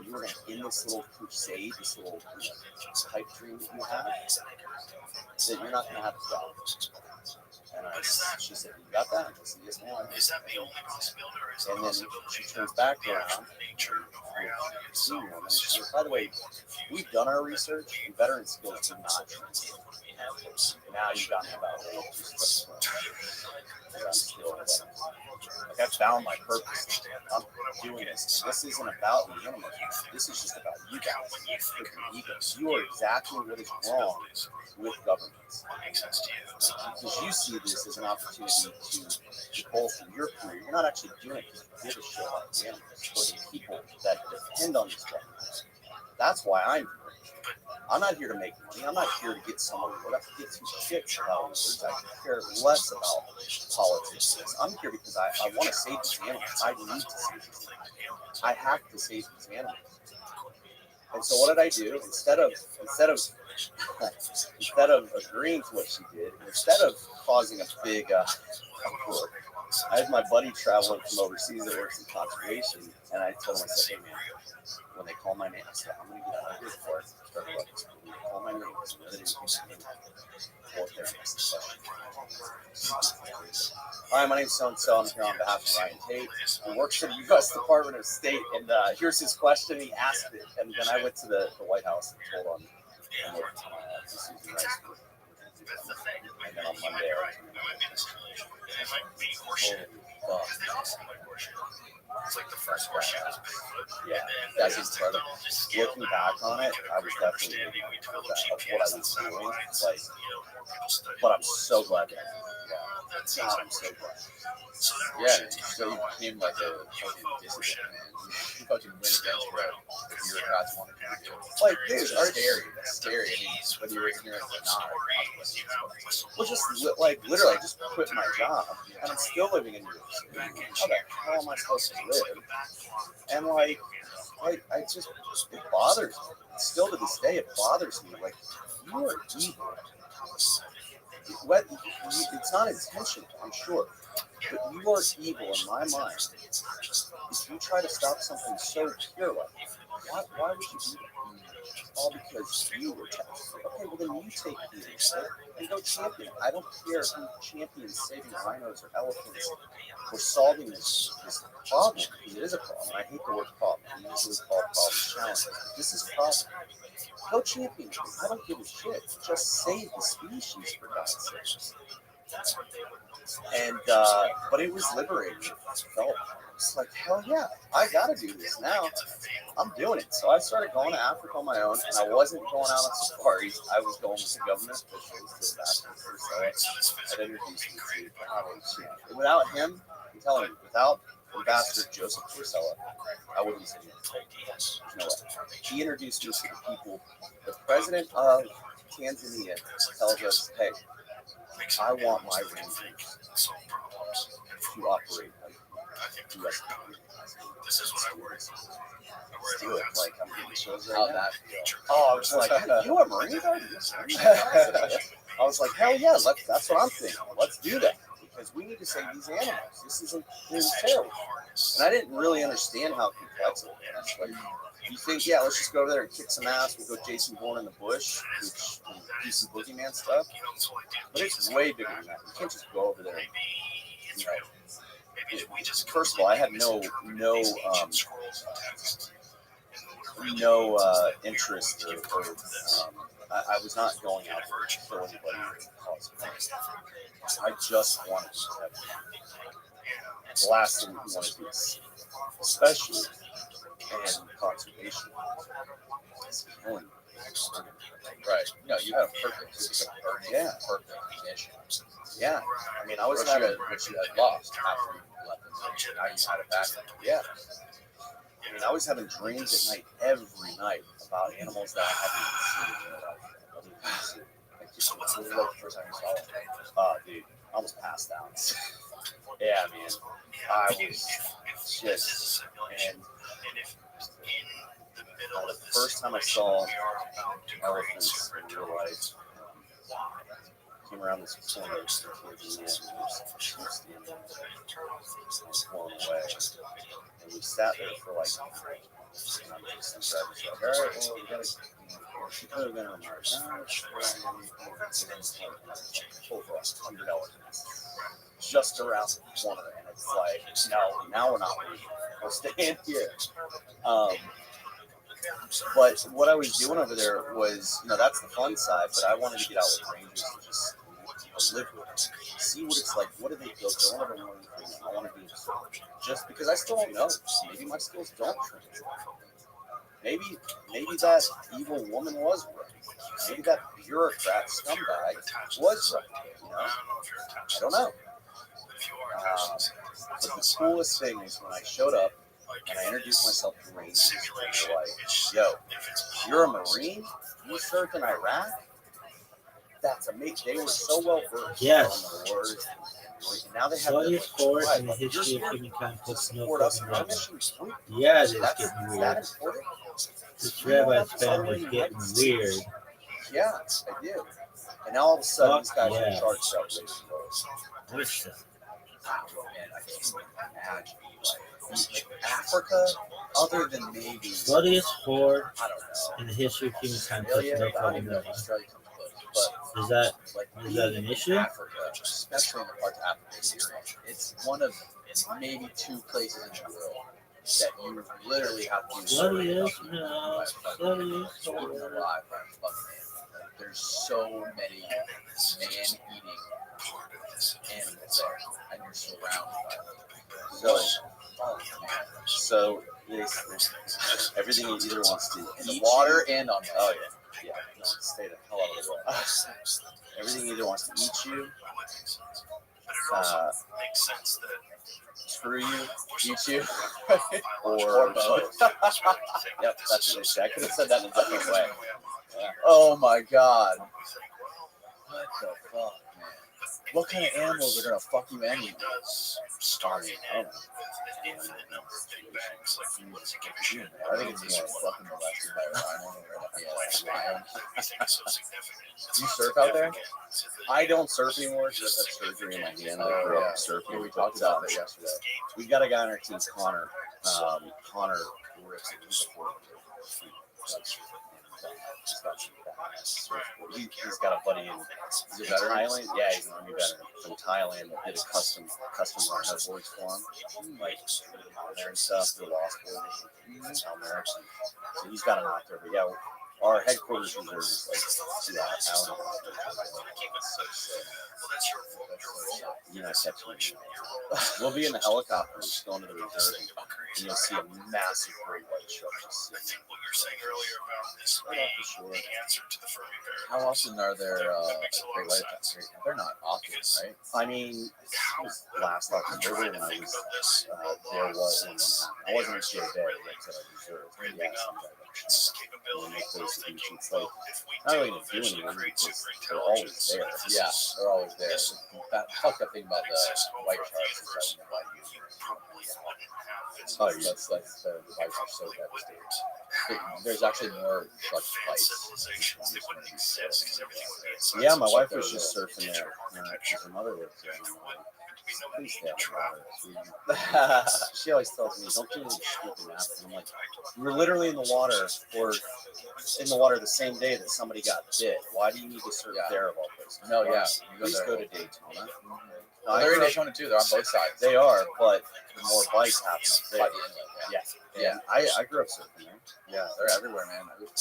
you were going to end this little crusade, this little pipe dream that you have, that you're not going to have a job. And she said, you got that? I said, yes, ma'am. And then she turns back around. By the way, we've done our research, and veteran skills do not translate. Now you've got me about I found my purpose. I'm doing this. This isn't about the animals. This is just about you guys. You are exactly what is wrong with governments. Because you see this as an opportunity to bolster your career. You're not actually doing it because you give a shit about the animals or the people that depend on these governments. That's why I'm here. I'm not here to make money. I'm not here to get someone to get two shits about words. I care less about politics. I'm here because I want to save these animals. I need to save these animals. I have to save these animals. And so what did I do? Instead of agreeing to what she did, instead of causing a big uproar, I had my buddy traveling from overseas that works in conservation, and I told him, I said, hey man, when they call my name, I said, I'm going to get out of here before I start running. When they call my name, because I know that it was Hi, my name's So-and-so. I'm here on behalf of Ryan Tate, who works for the U.S. Department of State, and here's his question. He asked it, and then I went to the White House and told him, and then on Monday, it's like the first horse was Bigfoot. Yeah, that's incredible. Looking back on it, I was definitely of what I was doing. Like, but I'm so glad that God, I'm so glad. Yeah, so you became like a fucking dissident, man. You fucking went against what the bureaucrats wanted you to do. Like, dude, that's scary. I mean, whether you're ignorant or not. Well, just like literally, I just quit my job, and I'm still living in New York City. How the hell am I supposed to live? And like I just, it bothers me. Still to this day, it bothers me. Like, you are evil. It's not intentional, I'm sure, but you are evil in my mind. If you try to stop something so pure like that, why would you do that? all because you were tested. Okay, well then you take the initiative and go champion. I don't care who champions saving rhinos or elephants or solving this problem, because it is a problem. I hate the word problem. We usually call problems challenges. But this is a problem. Go champion. I don't give a shit. Just save the species, for God's sake. And but it was liberating. It felt like, hell yeah, I gotta do this now. I'm doing it. So I started going to Africa on my own, and I wasn't going out on safaris. I was going with the government officials, the ambassadors, that introduced me to Pablo's. And without him, I'm telling you, without Ambassador Joseph Porcella, I wouldn't be sitting here. There's no way. He introduced me to the people. The president of Tanzania tells us, hey, I want my rangers to operate like U.S. This is what I worry. Let's do it. Like, I'm getting chills right How now. that feel? Oh, I was like, you a Marine Guard? I was like, hell yeah, that's what I'm thinking. Let's do that. Because we need to save these animals. This is terrible. And I didn't really understand how complex it was. Like, you think, yeah, let's just go over there and kick some ass. We'll go Jason Bourne in the bush, which do some boogeyman stuff. But it's way bigger than that. You can't just go over there and, you know, first of all, I had no interest or I was not going out there to kill anybody or cause pain. I just wanted to have the last thing you want to do, especially in conservation, is killing. Right. No, you have a purpose. It's a burning, perfect mission. Yeah. I mean, I was Which you had lost after you left the mission. Now you had it back. Yeah. I mean, I was having dreams at night every night about animals that I hadn't even seen in my life. Like, just This is like the first time you saw it. Dude, I almost passed out. Yeah, man. I was just, and the first time I saw elephants in real life, came around this corner towards the end, and there's some standing there, blown away. And we sat there for like, and I'm just like, all right, well, we gotta, she could have been on Mars. Over $100 just around the corner, and it's like, no, now we're not leaving. We'll stay in here. But what I was doing over there was, that's the fun side, but I wanted to get out with rangers and just live with them, see what it's like. What do they feel? Go on every morning. I want to do this just because I still don't know. Maybe my skills don't translate. Maybe that evil woman was right. Maybe that bureaucrat scumbag was right. I don't know. But the coolest thing was when I showed up and I introduced myself to Rangers, and they're like, yo, you're a Marine? You served in Iraq? That's amazing. They were so well versed on the words. And now they have Bloody sport and the like, history you're of humankind puts no support us fucking in our limits. mission. Yeah, it is That's getting that weird. important. This rabbi spam was getting weird. Yeah, I did. And now all of a sudden, these guys Yeah. are charged up with Listen, man, I can't imagine. Like Africa, other than maybe, bloodiest horde I don't know, in the history of humankind puts Australia, no I don't fucking even know if limits. Australia comes close, but Is that like Is that an being in issue? Africa, especially in the parts of Africa you're in, it's one of maybe 2 places in the world that you literally have to bloodiest? No, bloodiest alive horde. by a fucking animal. Like, there's so many man-eating animals there, and you're surrounded by them. So everything he either wants to In the eat water you, and on oh land. yeah, no, stay the hell out of the way. Everything either wants to eat you, screw you, eat you, or both. Yep, that's it. I could have said that in a different way. Yeah. Oh my god. What the fuck, man? What kind of animals are gonna fuck you anyways? Starving. I don't know. I think it's more fucking molested by a rhino or a lion. You surf out there? I don't surf anymore because I have surgery in my hand. I grew up surfing. Yeah, we talked about that yesterday. We've got a guy on our team, Connor. Connor rips it. He's a 4 he's got some badass surfboard. He's got a buddy in Thailand. Yeah, he's an army veteran from Thailand that did a custom rhino boards for him, like out there and stuff. The lost board down there. So he's got him out there. But yeah, our headquarters reserve is like 2 hours out. You know, we'll be in the helicopter just going to the reserve, and you'll see a massive great white shark just I sitting think what you're saying earlier about this right being off the shore. the answer to the Fermi paradox. How often are there That makes a lot great of white sense. attacks? They're not often, right? I mean, it was last I'm October trying when to I think was about this. there was in Manhattan. I wasn't in J Bay, I went to the reserve. Ramping Yeah, up its capability. I'm thinking, it's like if we not do really do eventually anything create because super they're always intelligence, there. if this Yeah, is they're always there. this That fucked up thing about the exists white over the sharks is universe, that when you you probably wouldn't have its oh, that's like the bites are so devastating. There's actually more shark bites. civilizations. They wouldn't exist because everything would be inside. Yeah, my some wife sort was of just surfing there. Because her mother lives there. There would be no Please need stay to out of travel. the water. She always tells me, don't do any stupid apps. And I'm like, you were literally in the water or in the water the same day that somebody got bit. Why do you need to surf there of all places? No, yeah. You Please there. go to Daytona. Well, they're in Daytona too. They're on both sides. They are, but the more bites happen up there. By the inlet, Yeah. Yeah. I grew up surfing there. Yeah, they're everywhere, man. We'll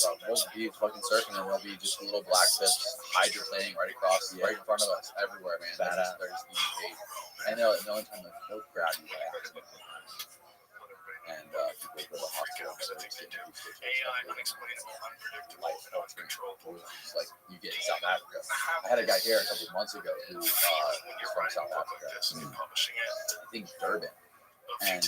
be fucking surfing and there'll be just little black tips hydroplaning right across, right in front of us, everywhere, man. Badass. They're just eating bait. And the only time they'll grab you by accident. And people go to the hospital. AI, unexplainable, unpredictable, and uncontrollable. It's like you get in South Africa. I had a guy here a couple months ago who is from South Africa. I think Durban. And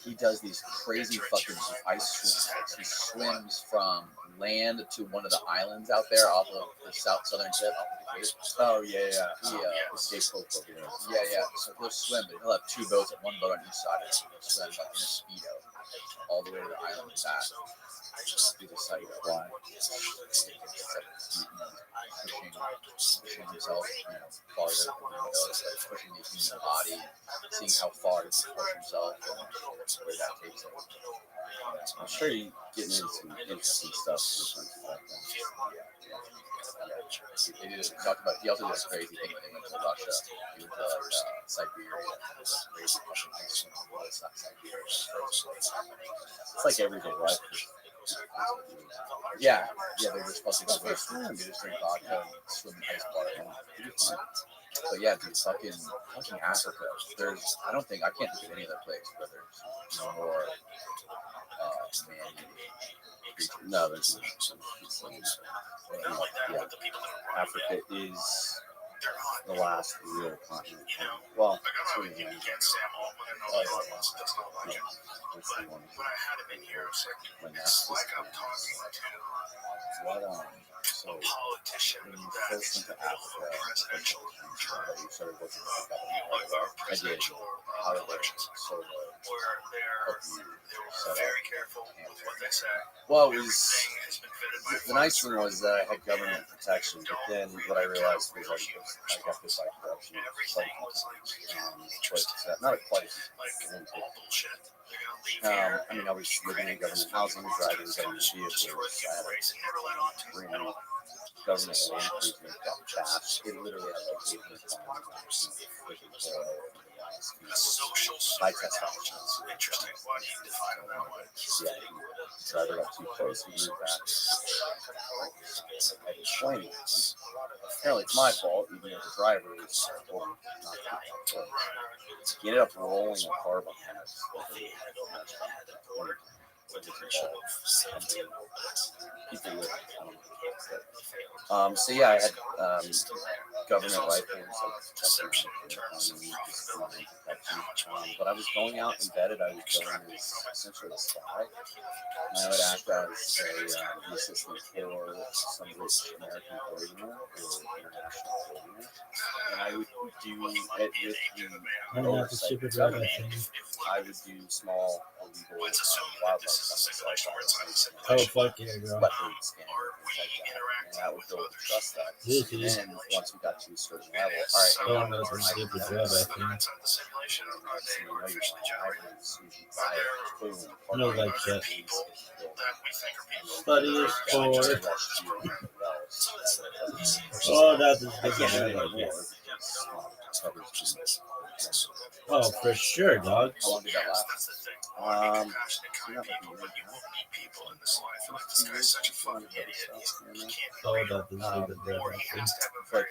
he does these crazy fucking ice swims. He swims from land to one of the islands out there off of the southern tip, off of the Cape. Oh, yeah. Escape Hope over there. Yeah. So he'll swim, but he'll have two boats, one boat on each side of him. He'll swim like in a speedo all the way to the island and back. Do the site why? Pushing himself, farther than he goes, like pushing the human body, seeing how far he can push himself and where that takes him. I'm sure you get into some interesting stuff. He also did a crazy thing when he went to Russia. He went to Siberia. It was a crazy fucking thing. It's not Siberia. It's like everyday life. Yeah, they were supposed to go swim. You just drink vodka and swim in ice water. But yeah, dude, fucking Africa. I can't think of any other place where there's more man-eating creatures. No, there's not. Yeah. Africa is the last real continent. Well, it's really the only one. It's the one. When that's this what so when you first went to Africa, you started working with the government. I did. How did they sort of help you set up? Well, it was the nice thing was that I had government protection, but then what I realized was I got this like corruption quite a few times. Not quite a few times. I mean, I was living in government housing, driving government vehicles. I had a government land cruiser that bashed. It literally had like 800 pounds of freaking oil. My test options. Interesting. Why do you define it that way? Yeah, drive it up too close and move back. I explained it. Apparently, it's my fault, even though the driver was told not to. Get it up rolling a car behind us. People live. So yeah, I had government rifles, but I was going out embedded. I was going as essentially a spy. And I would act as the assistant for some rich American billionaire or international billionaire. And I would do it with the I'm not the stupid government. robot thing. I would do small illegal wildlife stuff. Oh, fuck yeah, girl. Leopard scan, things like that. And that would build the trust up. Yes, And yes. then once we got to a certain level, all right, Oh, no, the stupid robot thing. No, like that. Study is for. Oh, that's I a can't do good it robot. anymore Yes. because Oh, for sure, dog. how long did that last? Oh, that's a stupid robot thing. But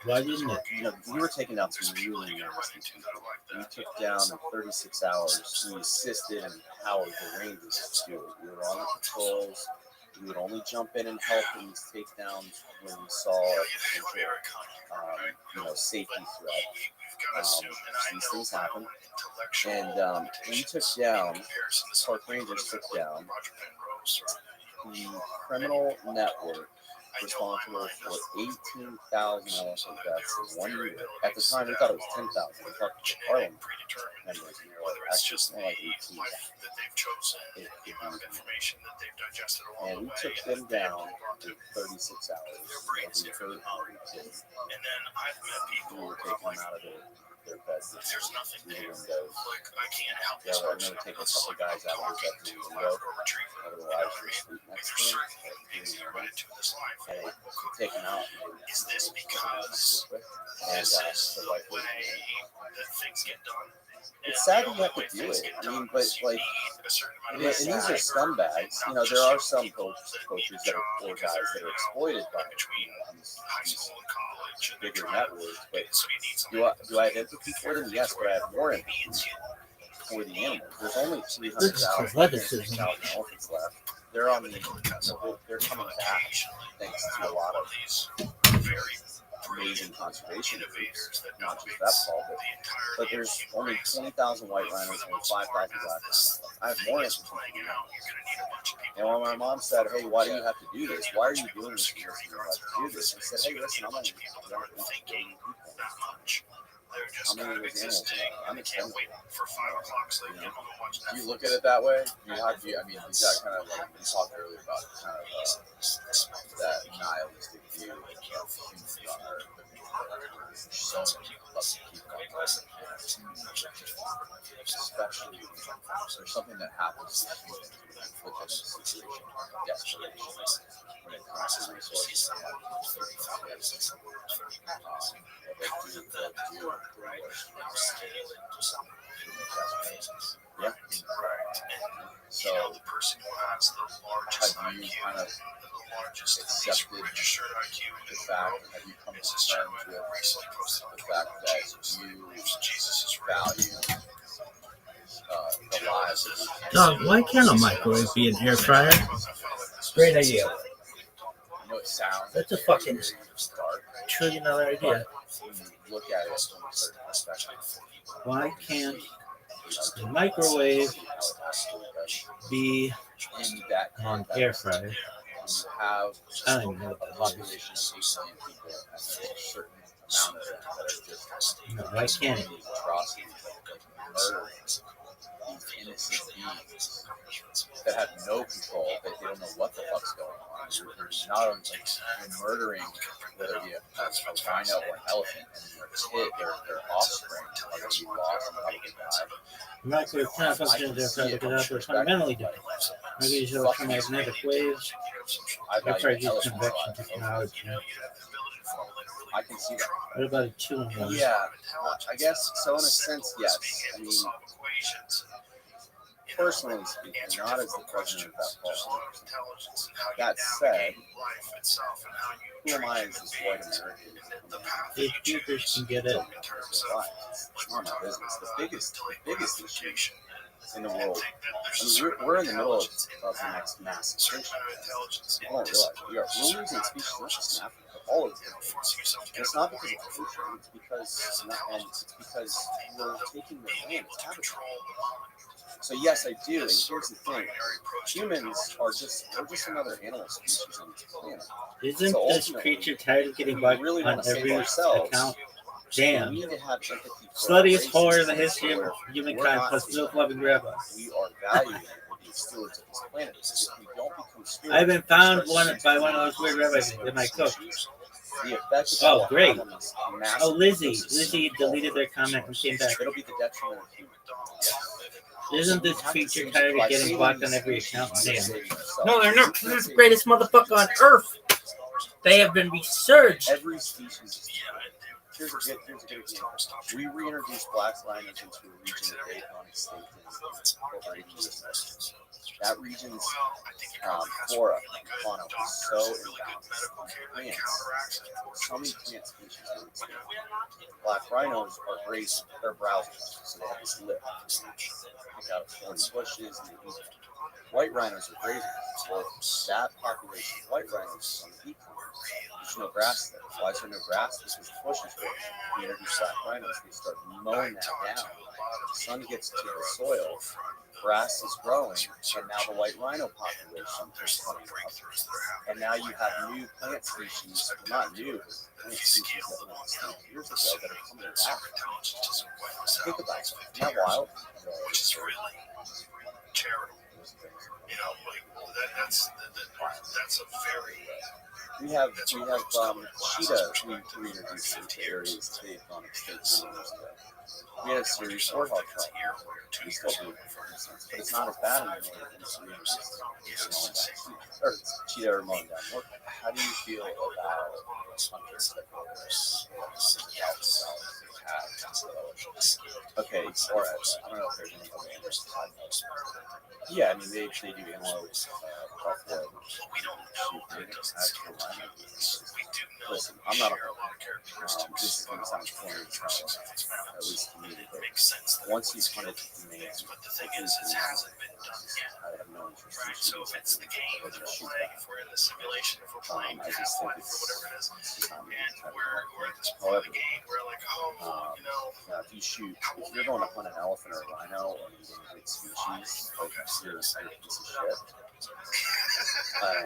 Why didn't it? you know, we were taking down some really nasty people. We took down in 36 hours. We assisted and empowered the Rangers to do it. We were on the patrols. We would only jump in and help in these takedowns when we saw a potential, safety threat. These things happen. And we took down, Park Rangers took down the criminal network responsible for 18,000 elephant deaths in 1 year. At the time, we thought it was 10,000. We talked to Parliament members, and they were actually it's more like 18,000. And we took them down in 36 hours. We were taking them out of their beds. There's nothing there. Like, I can't help this person. I remember taking a couple guys out of the window. Otherwise, you're sleeping next to them. And take them out. Is this because this is the way that things get done? It's sad that you have to do it. I mean, but like, and these are scumbags. You know, there are some coaches that are poor guys that are exploited by these bigger networks. But do I have empathy for them? Yes, but I have more empathy for the animals. There's only 300,000 elephants left. They're on the. They're coming back thanks to a lot of amazing conservation efforts, not just that fall, but there's only 20,000 white rhinos and 5,000 black rhinos. I have more empathy for them. And when my mom said, "Hey, why do you have to do this? Why are you doing this? You have to do this?" I said, "Hey, listen, I'm only people. How many of those animals? I'm extending. You look at it that way. You have. I mean, you got kind of like we talked earlier about kind of that nihilistic view of human on Earth. So many fucking people on Earth, especially there's something that happens to humans when you put them in a situation of desperation when it comes to resources. Yeah. So the person who has the largest IQ, kind of accepted the fact, have you come to terms with the fact that you value the lives of these Dog, why can't a microwave be an air fryer? Great idea. You know, it sounds That's a very, fucking very dark. $1 trillion idea. When you look at it from a certain perspective, Why can't the microwave be in that on air fryer? you have I don't even know what a that population of 8 million people, and there's a certain amount of them that are just is. No, why can't it? these atrocities, like murdering these innocent beings that have no control, that they don't know what the fuck's going on. You're not only you're murdering, whether it be a rhino or an elephant, and their offspring are going to be lost and probably die. The microwave cannot function as air fryer because it's fundamentally different. Microwave use electromagnetic waves. Air fryer uses convection technology. I can see that. What about a 2-in-1? Yeah, I guess so. In a sense, yes. I mean, personally speaking, not as the president of that party. That said, who am I as this white American? If users can get it. It's not my business. The biggest issue in the world. I mean, we're in the middle of the next mass extinction. People don't realize we're losing species not just in Africa, but all over the world. And it's not because of pollution. It's because we're taking their land. It's habitat. So yes, I do. And here's the thing: humans are just another animal species on this planet. Isn't So this creature tired of getting bugged really on want to save every ourselves. account? Damn. We need to have empathy for Sluttiest our whore races in the history of where humankind we're not plus being- milk loving grandpa. We are valuing and being stewards of this planet. Because if we don't become stewards, I've been we found start by one of those weird rabbis in my cook. the effect that Oh, will great. have on this massive Oh, Lizzie. ecosystem Lizzie deleted their comment and came back. It'll be the detriment of humans. Isn't this creature tired of getting blocked on every account? Damn. No, They're not. This is the greatest motherfucker on earth. They have been researched. Every species. Here's a good example. We reintroduced black rhinos into a region that they've gone extinct in over 80 years. That region's flora and fauna was so imbalanced. Plants, so many plant species were extinct. Black rhinos are grazers, they're browsers, so they have this lip. Pick out thorny bushes and they eat it. White rhinos are grazers. Well, that population of white rhinos is on the decline. There's no grass there. Why is there no grass? Because the bushes were. We introduce black rhinos, they start mowing that down. The sun gets to the soil, grass is growing, and now the white rhino population is coming up. And now you have new plant species, not new, but plant species that went extinct years ago that are coming back. Think about it. Isn't that wild? Which is really charitable. You know, like that's a very. We have cheetah we introduced into areas they've gone extinct years ago. We had a serious warthog problem. We still do, but it's not as bad anymore as we introduced or cheetah or mowing down warthog. How do you feel about hunters that go there? Okay, or I don't know if there's any other animals. Yeah, I mean they do antelope, buffalo, sheep, actual rhino. Listen, I'm not a hunter. This is going to sound corny as hell, at least to me. But once you've hunted the man, But the thing is, it hasn't been done yet. I have no interest Right, so if it's the game that we're playing, if we're in the simulation, if we're playing I just think Half-Life or whatever it is, it's not and we're at this point of the game, we're like, oh, you know, now, if you're going to hunt an elephant or a rhino or an endangered species, like you're a piece of shit.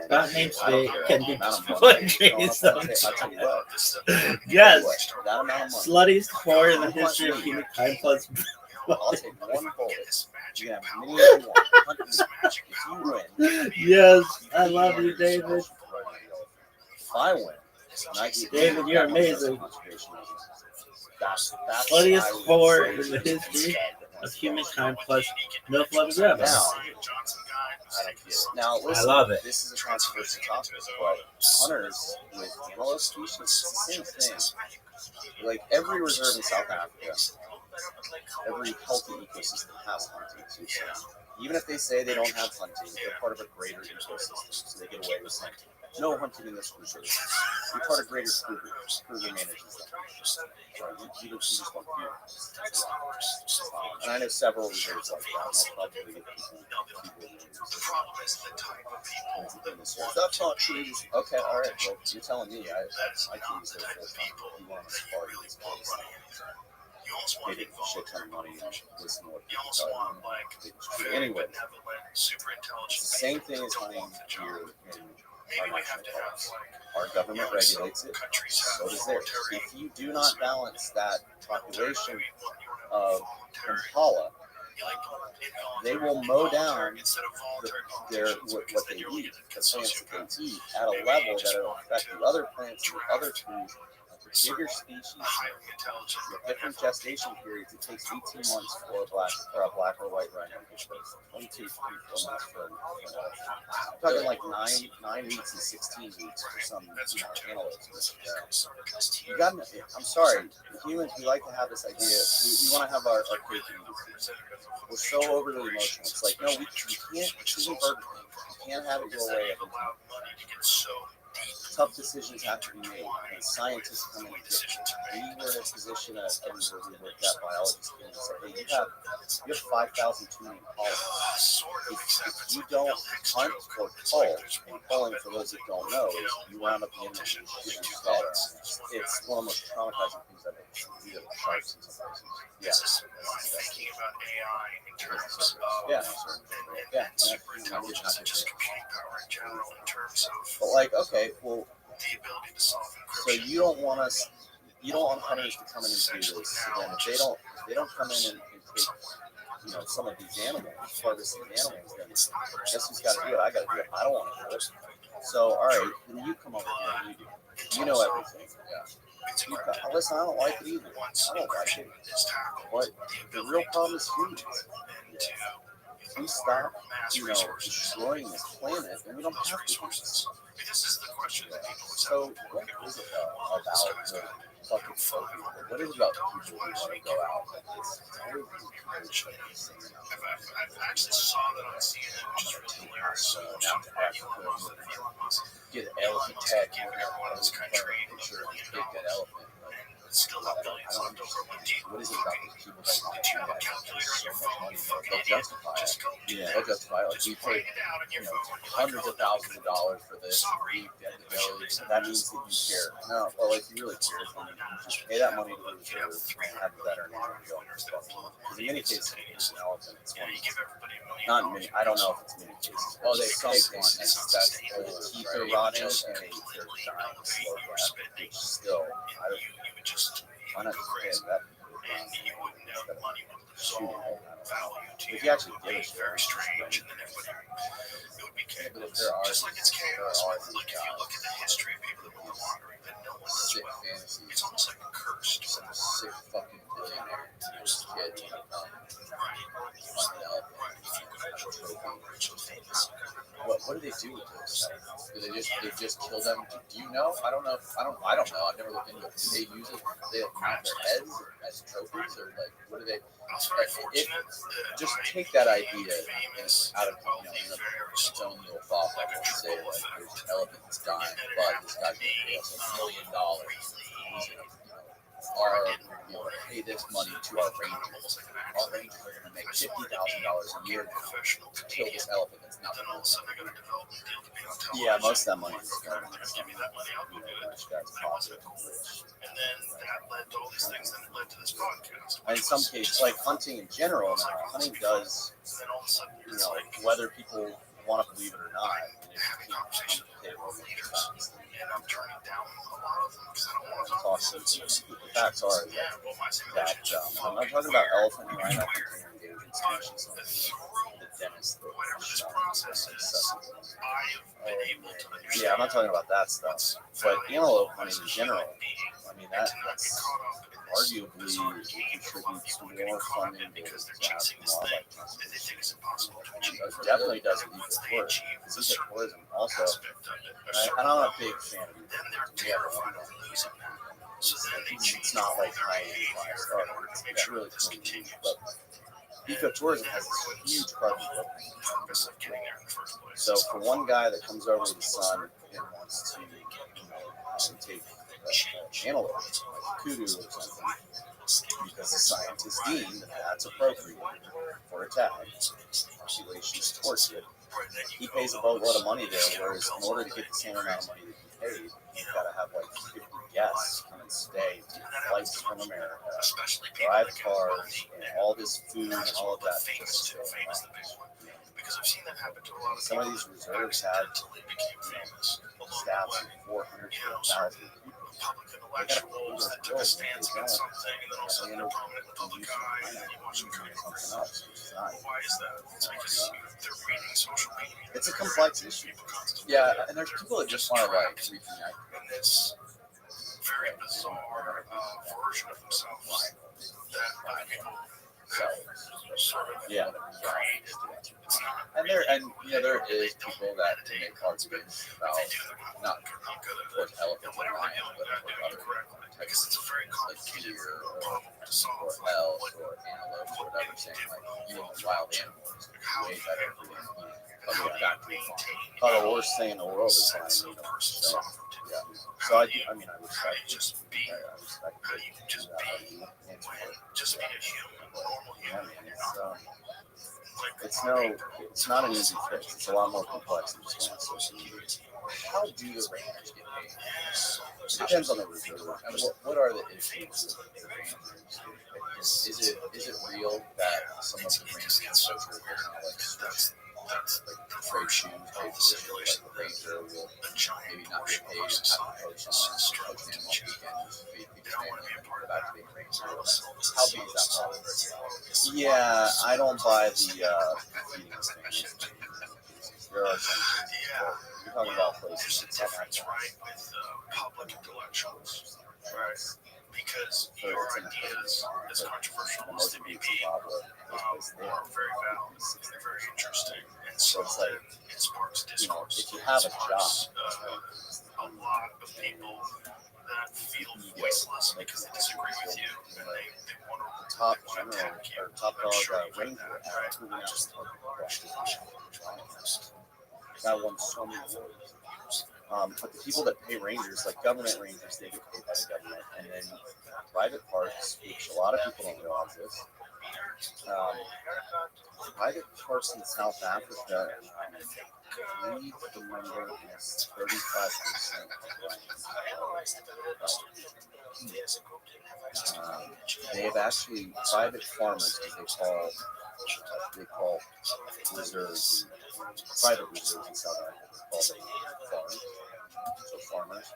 That name's I don't big. care Can the be amount of money what you're James throwing up. says. I'll tell you what. Yes. That amount of money. Sluttiest whore in the history of humankind plus. I'll take one bullet. You can have as many as you want. Hunt me. If you win, Yes, I love you, David. if I win, and I get David, you're amazing. That's Sluttiest whore in the history of humankind plus milk loving grandpa. Now, I don't get it. Now, listen, I love it. This is a controversial topic, but hunters with antelope species, it's the same thing. Like every reserve in South Africa, every healthy ecosystem has hunting too. So even if they say they don't have hunting, they're part of a greater ecosystem, so they get away with saying no hunting in this reserve. You're part of greater Kruger. Kruger manages that. You just don't do it. And I know several reserves like that. I'll probably get people. That's not true. Okay, all right. Well, you're telling me. I can use those full time. You want to spark these guys. They did a shit ton of money and listen to what people tell you. Anyway, it's the same thing as hunting deer in our national parks. Our government regulates it, so does theirs. If you do not balance that population of impala, they will mow down what they eat, the plants that they eat, at a level that will affect the other plants and the other trees. Bigger species with different gestation periods. It takes 18 months for a black or white rhino to give birth. 22, 3, 4 months for an elephant. I'm talking like 9 weeks and 16 weeks for some antelopes. You got. I'm sorry, humans. We like to have this idea. We want to have our cake and eat it. We're so overly emotional. It's like no, we can't. This isn't Burger King. You can't have it your way. Tough decisions have to be made, and scientists come in and we were in a position where we looked at biology and said, hey, you have 5,000 tuning pollen. If you don't hunt or cull, and culling, for those that don't know, is you round up the animal and shoot them dead. It's one of the most traumatizing things I've ever seen. You have sharks in some places. This is thinking about AI in terms of super intelligence and just computing power in general in terms of but like, okay, well, the ability to solve so you don't want us, you don't want hunters to come in and do this. Again, if they don't come in and take, some of these animals, harvest these animals, then guess who's got to do it? I got to do it. I don't want to do it. So, all right, then you come over here and you do it. You know everything. Yeah. Listen, I don't like it either. I don't like it. But the real problem is humans. If we stop, destroying this planet, then we don't have to do this. So, what is it about the fucking trophy? What is it about people who want to go out like this? I've actually saw that on CNN, which is really hilarious. Get an elephant tag on all this country, picture of a big dead elephant. Still not billions left over. What is it about these people that want to do that? So much money, they'll justify it. Yeah, they'll justify it. Like, we paid, hundreds of thousands of dollars for this. We get the village. That means that you care. No, well, if you really care, then you just pay that money to the reserve and have the veterinarian go and stuff. Because in many cases, it's an elephant. It's one. Not in many. I don't know if it's many cases. Oh, they take one. That's the teeth are rotting and they're dying slow death. Which still, I don't. Why not just pay that? Shooting it. If you actually did it, very strange, and then it would be but if there are, just like it's chaos. Like if you look at the history of people that were wandering, that no one does sick well. fantasies, It's almost like a curse. some sick fucking billionaire who was a kid when he found an elephant. What do they do with those? Do they just kill them? Do you know? I don't know. I don't know. I've never looked into it. Do they use it? Do they mount their heads as trophies, or like what do they? Just take that idea out of its own little thought level and say like, there's an elephant that's dying, but this guy's gonna pay us $1 million. He's gonna pay this money to our rangers. Our rangers are gonna make $50,000 a year now to kill this elephant that's not. Yeah, most of that money is going to some rich guys positive. And then that led to all these things, and it led to this podcast. And in some cases, like hunting in general, hunting does, whether people want to believe it or not, having conversations with leaders, and I'm turning down a lot of them because I don't want to talk to them. The facts are that I'm not talking about elephant and rhino hunting or endangered species. The dentist, I'm not talking about that stuff. But antelope hunting in general, I mean that's arguably contributes to more funding because they're chasing this thing that they think is impossible to achieve. It definitely doesn't ecotourism. Because ecotourism also, and I'm a big fan of it. Then they're terrified of losing that. So then they change. It's not like high-end five-star. It's really cool. But ecotourism has this huge carbon footprint. Purpose of getting there in the first place. So for one guy that comes over to the sun and wants to, take antelope, like kudu or something, because the scientists deem that that's appropriate for a tag, populations towards it. He pays a boatload of money there, whereas in order to get the same amount of money that he paid, you've got to have like 50 guests come and stay, flights from America, drive cars, and all this food and all of that just to stay around. Because I've seen that happen to a lot of some of these reserves have staffs of 400 to 1,000 people. Public intellectuals that took a stance against something and then all of a sudden they're prominent in the public eye and then you watch them turn into why is that? It's because they're reading social media. It's a complex issue. Yeah, and there's people that just want to like reconnect. And this very bizarre version of themselves that other people have sort of created. It's not. And there is people that make arguments about not towards elephants and lions, but towards other because it's a very complicated problem to solve. Or elk or antelope or whatever, saying like eating wild animals is way better for them. The worst thing in the world is flying. So I respect how you can just be a human, a normal human. It's not an easy fix. It's a lot more complex than just going on social media. How do the rangers get paid? It depends on the reserve. And what are the issues with the rangers? Is it real that some of the rangers are kind of like trade shoes, trade positions, like the Ranger will maybe not get paid and have a coach on coaching him on weekends, feed his family, and then go back to being a Ranger. How big is that problem? Yeah, I don't buy the feeding his family. There are some, but you're talking about places that have that. right with public intellectuals, right? Because So your it's in the ideas, as controversial as most they of may it's be, a lot of those places are very valid. They're very interesting, and so it's like, it sparks you know, discourse. if you have a It job, sparks, a lot of people that feel voiceless because they disagree with you, and they want to top want to general attack you. or top I'm dog sure you've Ranger heard that, at right? proving out Just that won so many awards. But the people that pay rangers, like government rangers, they get paid by the government, and then private parks, which a lot of people don't realize this. Private parks in South Africa, I believe the number is 35% they have actually private farmers, as they call reserves, private reserves in South Africa, call them farms, so farmers.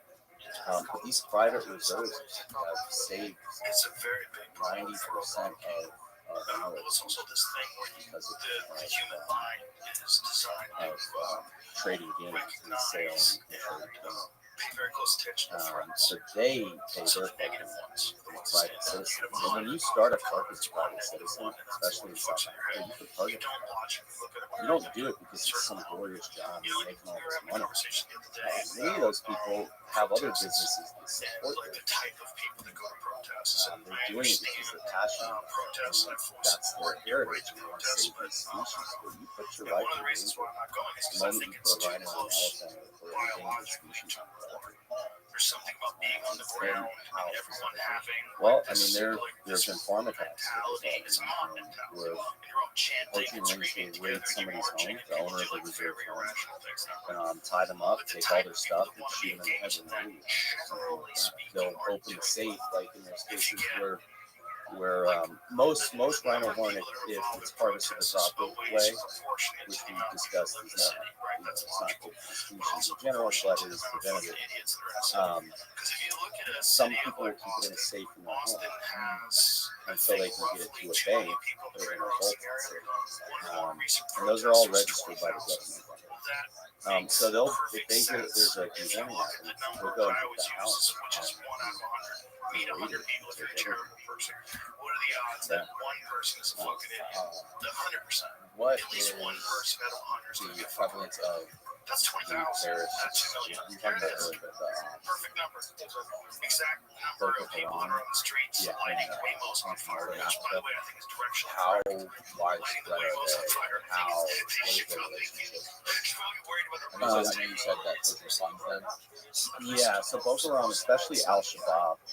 But these private reserves have saved it's a very big problem 90% of well, it's also this thing where because the human mind is designed of trading games and sale recognize and trade. pay very close attention to threats. So they pay Also, their the negative ones. private citizens. And when you start a park as a private citizen, especially in South Africa, you put target. You don't do it because it's some glorious job and you're making all this money. Many of those people have other businesses that support like them. the type of people that go to protests. They're doing it because they're passionate. Protests and That's their heritage. And they want to save these species. But you put your life one of the in reasons why I'm not going is the because I moment think you it's put a too rhino or an close elephant or a endangered species on the floor. There's something about being on the ground and everyone having. Well, I mean, there have been farm attacks It's a mob mentality. where You're all chanting poaching and rings screaming will raid together. somebody's home, the owner of the reserve Very farm, irrational things. tie them up, take all their stuff, and shoot them in the head with a lead. They'll open the safe, like in those cases where most rhino horn, if it's harvested the proper way, which we discussed, is not, it's not good for species in general, but it is preventative. Some people will keep it in a safe in their home until they can get it to a bay, put it in a vault, and those are all registered by the government. So they'll, if they hear that there's a dehorning happening, they'll go and get that house. What are the odds that one person is a fucking idiot? 100%. What At is least one person out of 100 is the prevalence of that's the 20,000. Paris? That's 2 million. I'm talking about earlier, but Perfect number. Exact number of people that are on the streets lighting Waymos on fire. Which, by the way, I think is directional. how Lighting widespread the are Waymos on they? fire. How, what is They should their probably relationship? worried about I the know you said that Putin funds them. Yeah, so Boko Haram, especially Al Shabaab.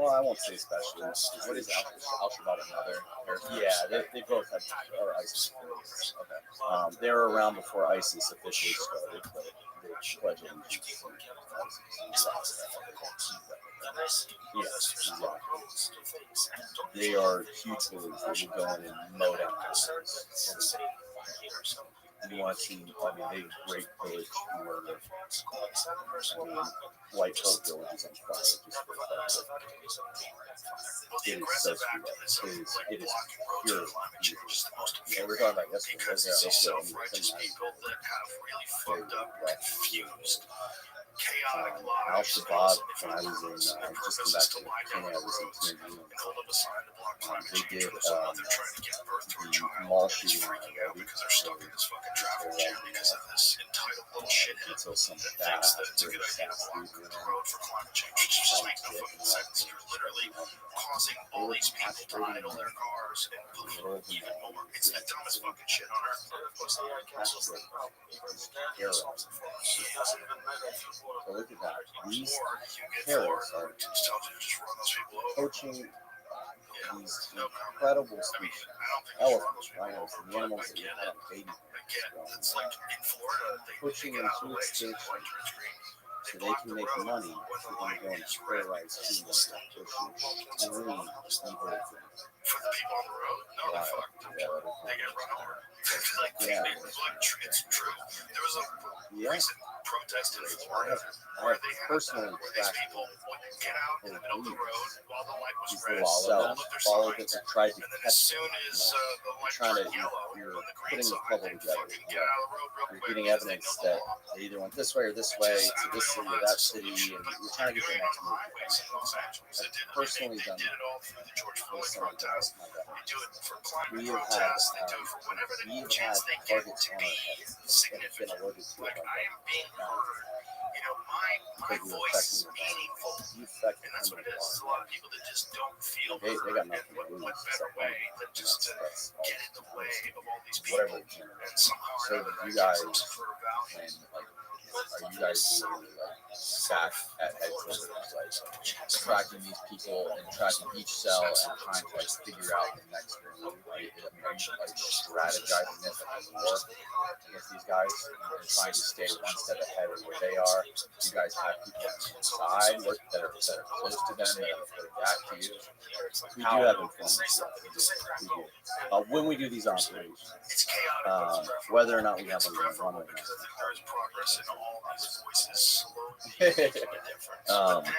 Well, I won't say especially. What is Al Shabaab another? Yeah, they both had are ISIS affiliates. Okay. They were around before ISIS officially started, but they pledged allegiance to ISIS. Yes, exactly. They are huge bullies. They will go in and mow down houses. You want to see, I mean, they rape, pillage, murder. I mean, white whole villages on fire. Just for fun. It is so sweet. It is pure evil. Yeah, we're talking about yesterday. Self-righteous people that have really fucked up, confused, chaotic Al lives. Shabaab, when I was in, just come back to Kenya, I was in TNG. They did the mall shooting on Nairobi because they're stuck in this fucking traffic jam because of this entitled little shithead until some that thinks that it's a good British idea to block the road for climate change. It just makes no fucking sense. You're literally causing all these people to idle their cars and pollute even more. It's the dumbest fucking shit on earth. So look at that. These terrorists are poaching these incredible species, elephants, rhinos, and the animals that we had on baby It's like in Florida, they poaching them to extinction so they can make money. They're going to go and terrorize humans and push marine evil for the people on the road. No, they're fucked. They get run over. Like, Yeah. it's true. There was a Yeah. recent protest in I Florida have where they had personally where these tracked people would get out in the middle of the road while the light was these red, little hold cells, up their followed it, signs, and tried to and then catch as soon them. as the light Trying to, turned yellow you're on the green putting the side, puzzle they'd together. fucking get out of the road real You're quick getting because they evidence know the that law. they either went this way or this way to this city or that city, and you're trying to get their next move. Highways in Los Angeles. They did, Personally they done did that. it all through the George Floyd Based on protest. my They do it for climate We have had, protests. They do it for whatever we have chance had they get targets to on be our heads that have been significant. alerted to Like it I am being heard. You know, my because you're voice is affecting meaningful. you affect And that's what it is. the There's a lot of people that just don't feel They heard. got nothing And what to lose better except way money. than just to That's get in the way of all these whatever people? they can. And somehow or So another, you that guys gives them for a value. and like, are you guys literally like sat at headquarters, like tracking these people and tracking each cell and trying to like figure out the next move? Like, are you like strategizing this like a war against these guys and trying to stay one step ahead of where they are? You guys have people on the inside that are close to them that are reporting back to you. We do have informants. We do. When we do these operations, It's chaotic. whether or not we have them preferable run because I think there is progress in all these voices slowly right making a difference. now. But then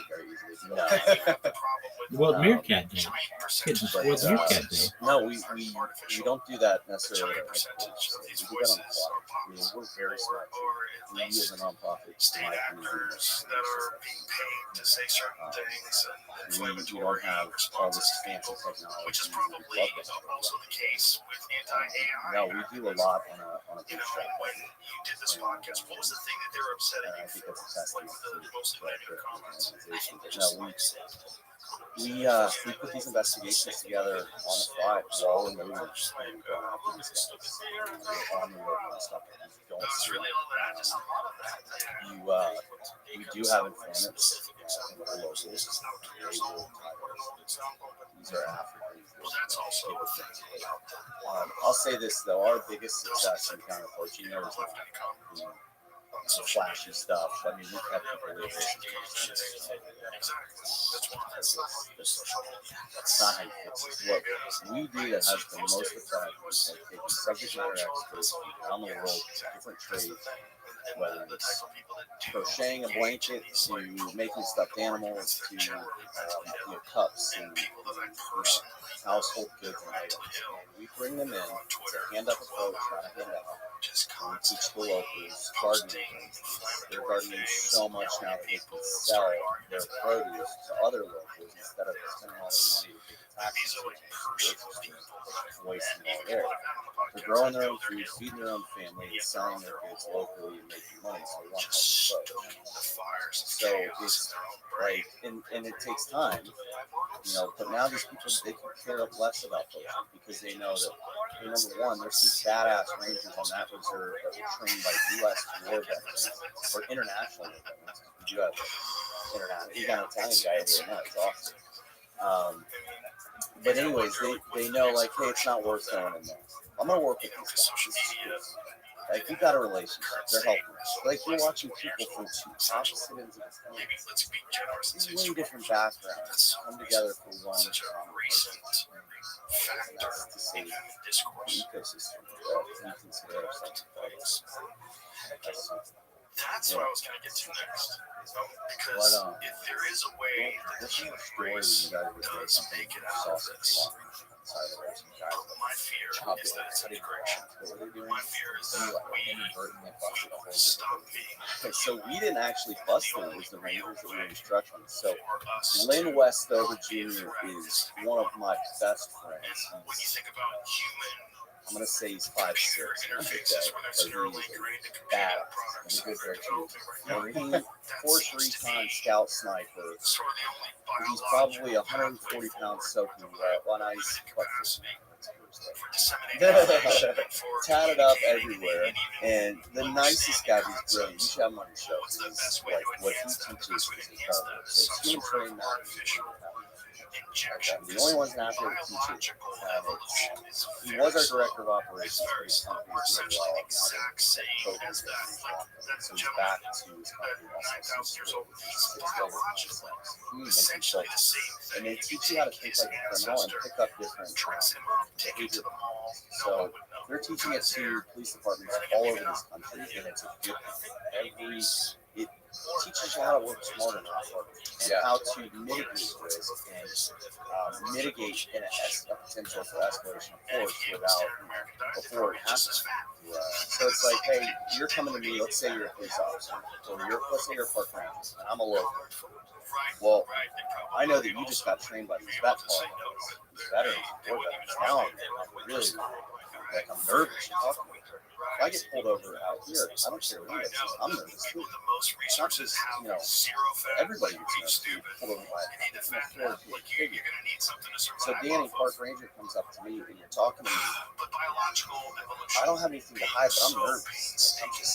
Very easily. you have the problem with Well, Meerkat Day. giant Kids, percentage but, well, Meerkat Day. No, we don't do that necessarily. giant At percentage of headquarters. these We do that on the voices fly. are I mean, bots we're very smart. or We at as least a nonprofit, state my actors that are being paid to say certain things and we inflammatory don't have all responses this to fancy people, technology. which is we probably love that. also the case with anti-AI. No, we do a lot on a You big know, show. when you did this podcast, what was the thing that they were upset And at I you think for? that's a Like testament the most to negative the comments? organization. But no, we put these investigations together on the fly while we're moving and going after these guys. We're on the road nonstop. We don't That was see really it. all that. Just We do have informants in the locals. They will these are Africans. Well, that's also a thing. I'll say this though, our biggest success in counterpoaching there is not some flashy stuff. I mean, we've had people live that's not how you fix it. What we do that has the most effect is like taking subject matter experts from around the world, different trades, whether it's crocheting a blanket to making stuffed animals to cups and household goods and items. And we bring them in to hand up approach, not a hand out. And we teach the locals gardening. They're gardening so much now that they can sell their produce to other locals instead of spending all their money to pay taxes wasting all there. They're growing their own food, feeding their own family, and selling their goods locally and making money. So we want to help approach. So it's like, and it takes time, but now these people, they can care less about poaching because they know that, number one, there's some badass rangers on that reserve that were trained by U.S. war veterans or international war veterans. We do have international. You got an Italian guy over there now. It's awesome. But anyways, they know like, hey, it's not worth going in there. I'm gonna work with these guys. This is cool. Like, we got a relationship. They're helping us. Like, you're watching people from two opposite ends of the country, way different backgrounds, come together for one to save the ecosystem that we consider ourselves part of. That's what I was going to get to next. Because if there is a way that human race does make it out of this, my fear is that it's integration. My fear is that we will stop being. Okay, so we didn't actually bust them. It was the Rangers that were instructing. So Lynn Westover Jr. is one of my best friends. When you think about human, I'm gonna say he's 5'6". interfaces where there's neurally ingrained to compute Bad. products He's a good that are Marine, developing right now. Force Recon Scout Sniper. Sort of the only He's biological probably 140 pounds soaking wet. Well, now he's tatted up everywhere, and the nicest guy. He's brilliant. You should have him on your show. He's like, what he teaches is incredible. So it's human training, not The only ones not there to teach it. He was our director of operations for his company as well. Now that so he's back to his company and they teach you how to think like a criminal and pick up different behavior. So they're teaching it to police departments all over this country, and it's a good it teaches you how to work smarter and how to mitigate risk and mitigate a potential for escalation of force before it happens. So it's like, hey, you're coming to me. Let's say you're a police officer, or let's say you're a park ranger, and I'm a local. Well, I know that you just got trained by these vet veterans, war veterans. Now I'm really I'm nervous. If I get pulled over out here, I don't care what it is. I'm nervous too. It's not just, everybody gets nervous to be pulled over by a figure. So Danny, park ranger, comes up to me and you're talking to me. I don't have anything to hide, but I'm nervous. I'm just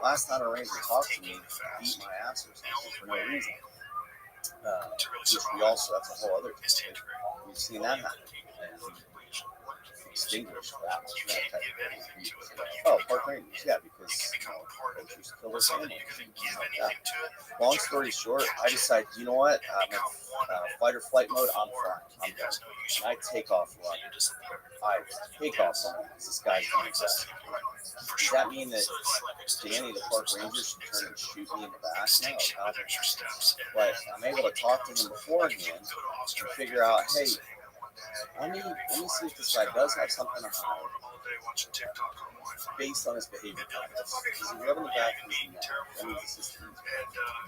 last time a ranger talked to me, beat my ass or something for no reason. Which that's a whole other thing. We've seen that happen. Extinguish that type of thing. Oh, park rangers, yeah, because poachers kill their family. Long story short, I decided, you know what? Fight or flight mode, I'm fine. I'm done. And I take off running. This guy's doing exactly. Does that mean that Danny, the park ranger, should turn and shoot me in the back? No, but I'm able to talk to him beforehand and figure out, hey, let me see if this guy does have something to hide based on his behavior. He's rubbing the back of his neck. That means it's just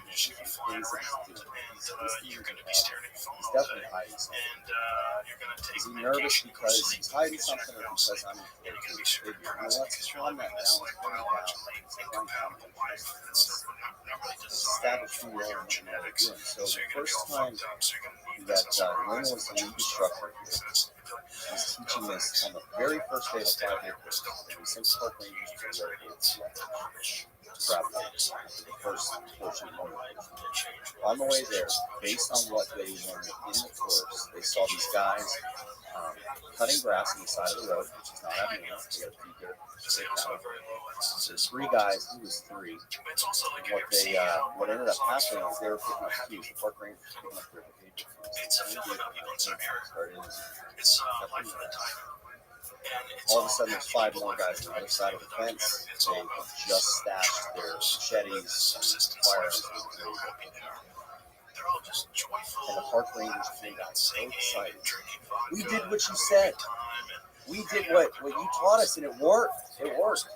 he's definitely hiding something. Is he nervous because he's hiding something or because I'm figure? Let's calm that down. Establish who we are and what we're doing. So the first time that Lynn was the lead instructor, he's teaching this on the very first day of a 5-day course. We sent park rangers to the airport to grab them for the first portion of the On the way there, based on what they learned in the course, they saw these guys cutting grass on the side of the road, which is not abnormal. They got to feed their sick cattle. So 3 guys, he was 3. And what ended up happening is they were picking up cues. The park rangers were picking up their behavior. All of a sudden, there's 5 more guys on the other side of the fence. They just stashed their machetes and firearms. And the park rangers came out so excited. We did what you said. We did what you taught us, and it worked. It worked.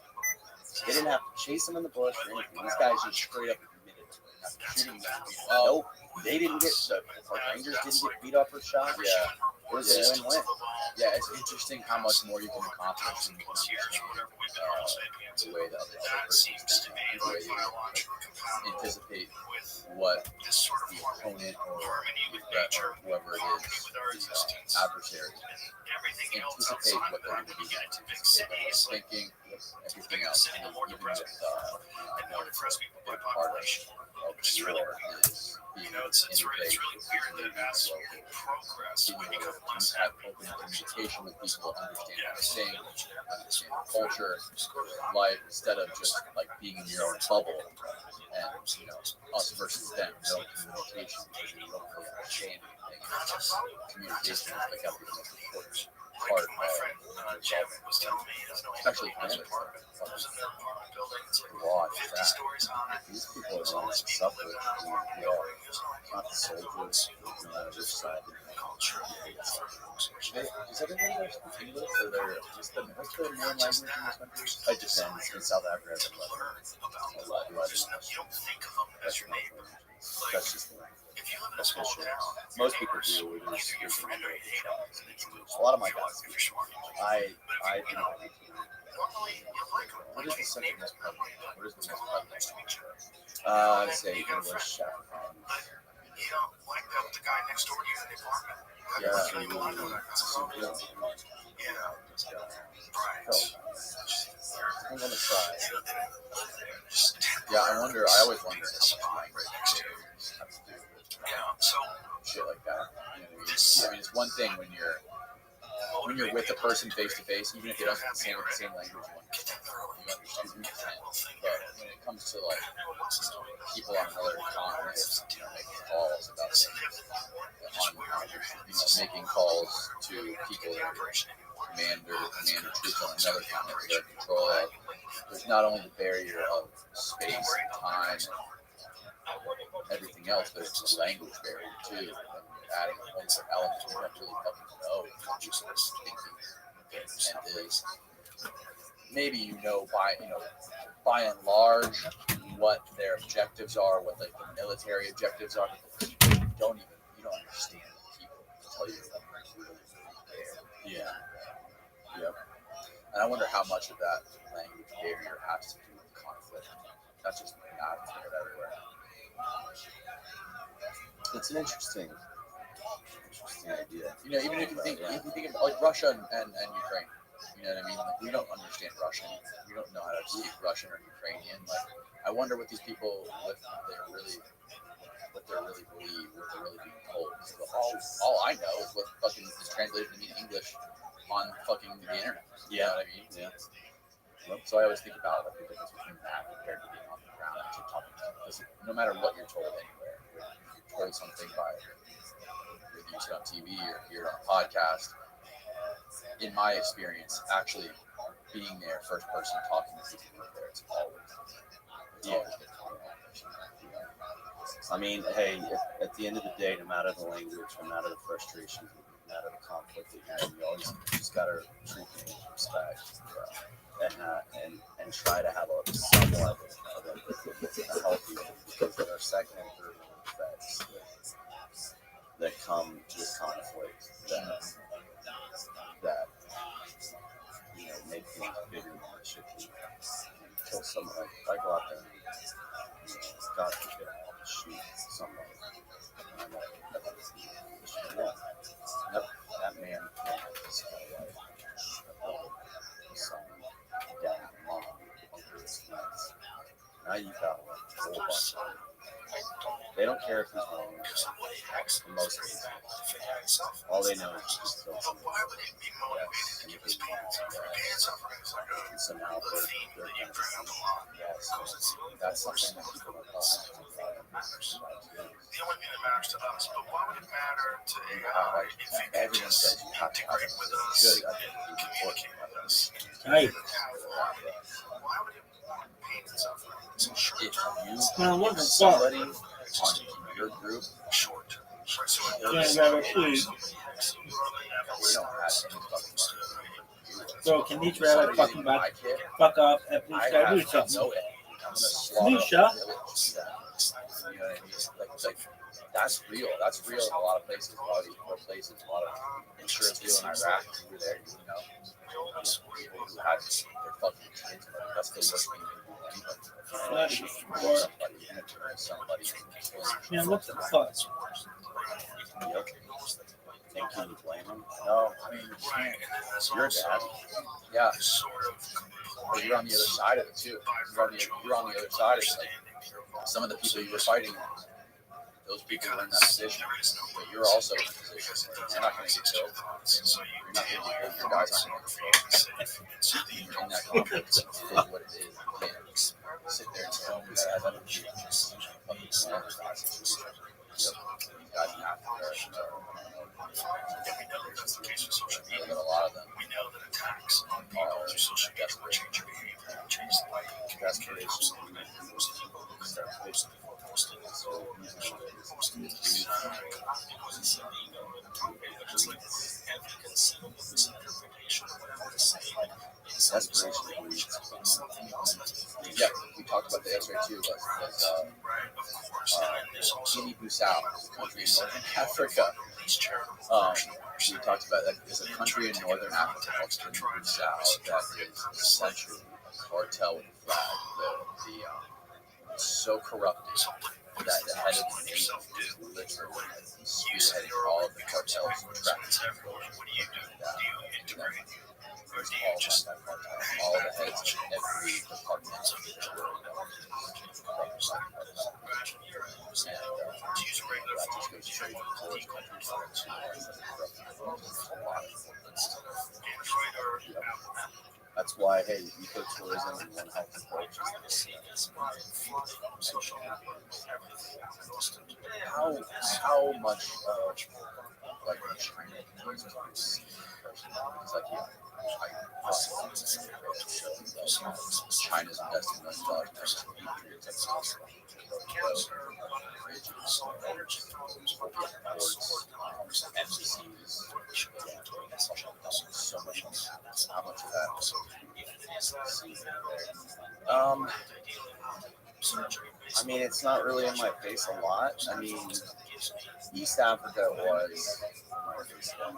They didn't have to chase them in the bush or anything. These guys just straight up admitted it. Shooting them. Nope. They didn't get the park rangers didn't get beat up or shot. Yeah. It was a win-win. Yeah, it's interesting how much more you can accomplish when you can understand the way that other person is done, the way you anticipate what the opponent or whoever it is, the adversary, anticipate what they're going to be doing, thinking, everything else. And even with, I know a big part of war is being innovative, have open communication with people, understand what they're saying, understand culture, life, instead of just like being in your own bubble and us versus them, no communication because you don't really understand anything. Communication is like the most important part of especially commanders. These people are going to suffer. Not the soldiers, which side. Does everybody there speak English or what's the main language in this country? It depends. In South Africa, it's that's just the language. That's for sure. Most people do. A lot of my guys speak. I do not speak. What is the second most prevalent? What is the most prevalent? I'd say English, Afrikaans. Like the guy next door to you in the apartment. Yeah, I'm gonna try. Yeah, I always wonder how much language have to do with shit like that. You know what I mean? I mean, it's one thing when you're with a person face to face, even if they don't speak the same language, you understand what they're saying. But when it comes to like people on another continent, making calls about things, making calls to people that are commander troops on another continent that are in control of. There's not only the barrier of space, time, and everything else, but it's the language barrier too. And adding a whole other element, you don't really fucking know what people are thinking. And is maybe by and large what their objectives are, what like the military objectives are. But you don't understand the people until you really there. Yeah. Yep. And I wonder how much of that language barrier has to do with conflict. That's just not everywhere. It's an interesting idea. You know, even if you think of like Russia and Ukraine, you know what I mean? Like, we don't understand Russian. We don't know how to speak Russian or Ukrainian. Like, I wonder what these people, what they really believe, what they're really being told. All I know is what fucking is translated to me in English on fucking the internet. You know what I mean? Yeah. So I always think about like the difference between that compared to being on the ground actually talking to them. Because no matter what you're told anywhere, if you're told something by whether you see it on TV or hear it on a podcast, in my experience, actually being there, first person talking to people there, it's always been I mean, hey, at the end of the day, no matter the language, no matter the frustration, no matter the conflict that you're in, you always just gotta treat people with respect, and try to have some level of a healthy one, because there are second and third order effects that come with conflict that make things bigger than it should be. Kill someone. If I go out there and God forbid, I'll shoot somebody. That man killed his wife, son, dad, mom, uncles, friends. Now you've got a whole bunch of them. They don't care if he's wrong. In most cases, all they know is just kill someone. Yes, and if he's wrong, and somehow they're going to see. Yes, that's something that people don't talk about. The only thing that matters to us, but why would it matter to AI if it can just integrate with us, communicate with us? Hey. Why would it pain itself like this? If somebody on your group short, Please. we don't have any fucking Bro, can these rabbits fucking fuck up and please gotta do something? Please, shut. You know what I mean? Like that's real. That's real in a lot of places. A lot of these poor places. A lot of insurance real in Iraq. You were there, you know. People who had their fucking kids. That's the worst thing you can do. Somebody. Man, what the fuck? Yep. And can you blame him? No. I mean, you're a dad. Yeah. But you're on the other side of it too. You're on the other side of it. Like, some of the people you were fighting, those people are in that position. But you're also in a position. You're not going to get killed. You're not going to get killed. Your guys aren't going to get killed. In that conflict, it is what it is. You can't sit there and tell me that I don't need to fucking stand in that situation. Yep. You guys have to and a lot of them know that attacks on people through social media will change your behavior, change the way you communicate. Yeah, we talked about the X-ray too. Guinea-Bissau, a country in Northern Africa. We talked about that. There's a country in Northern Africa called Guinea-Bissau that is essentially a cartel with a flag. It's so corrupted that the head of the nation is literally spearheading all of the cartels trapped. All the heads of every department of the world. And that just goes those trade wars countries are to a lot of Yep. That's why, hey, ecotourism and one health approach is how much like China is like China's investing $1 million embassies, so much on that. How much of that? I mean, it's not really in my face a lot. I mean, East Africa was in my face a lot.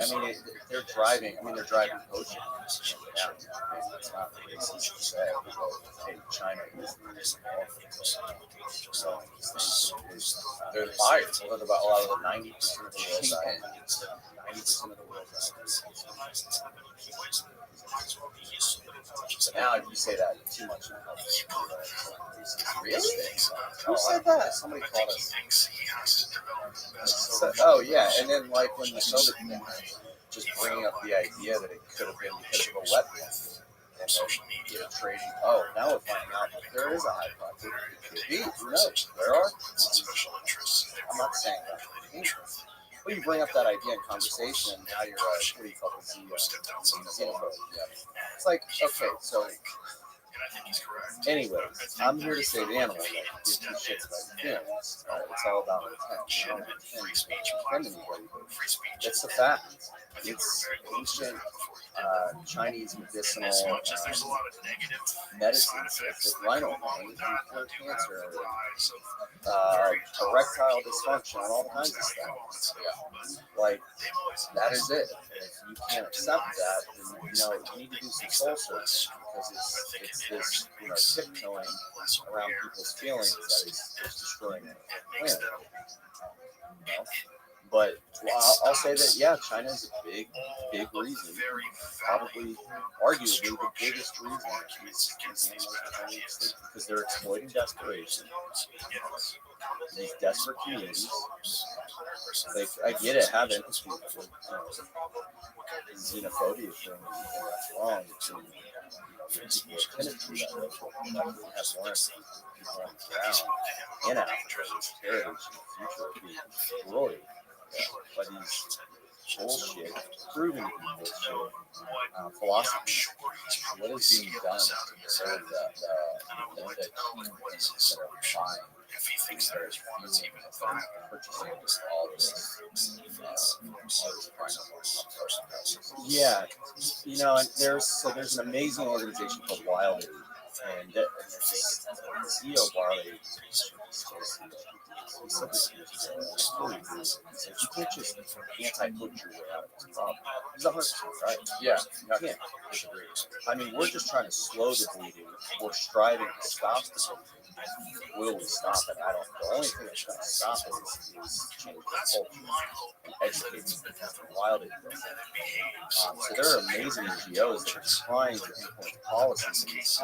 I mean, they're driving. I mean, they're driving coaching. Yeah, it's not racist to say. Hey, China is so they're the buyers. What about a lot of the 90% of the world's diet? 90% of the world's diet. So now, if you say that too much, really? Who said that? Somebody called us. Oh yeah, and then like when the COVID thing, just bringing up the idea that it could have been because of a wetland and then trading. Oh, now we're finding out that there is a high price. It could be. Who knows? There are. I'm not saying that. Well, you bring up that idea in conversation, now you're what do you call it? Xenophobe. Yeah. It's like, okay, so anyways, I'm here to say the animal that gives two shits about your feelings. It's all about intent. I don't defend anybody, but it's the fact. It's ancient Chinese medicinal medicines like rhino for cancer, erectile dysfunction, and all kinds of stuff. Yeah. Like, that is it. If you can't accept that, then you need to do some soul searching because it's this tiptoeing around people's feelings that is destroying the planet. But I'll say that, yeah, China is a big reason, probably arguably the biggest reason these animals are going extinct, because they're exploiting desperation. These desperate communities, I get it, have empathy for xenophobia for anything that's wrong. People are timid to that way. Have more people on the ground in Africa, this heritage in the future will be destroyed by these bullshit, proven to be bullshit philosophy. What is being done to preserve the things that are buying, things that are fueling, purchasing all this yeah, and there's an amazing organization called Wild Aid, and there's this CEO of Wild Aid. He said this years ago, and I totally agree with him. He said, you can't just anti-poach your way out of this problem. He's 100% right. Yeah, you can't. I mean, we're just trying to slow the bleeding. We're striving to stop the bleeding. Will we stop it? I don't know. The only thing that's going to stop it is change the culture and educating people from Wild Aid. So there are amazing NGOs that are trying to implement policies in these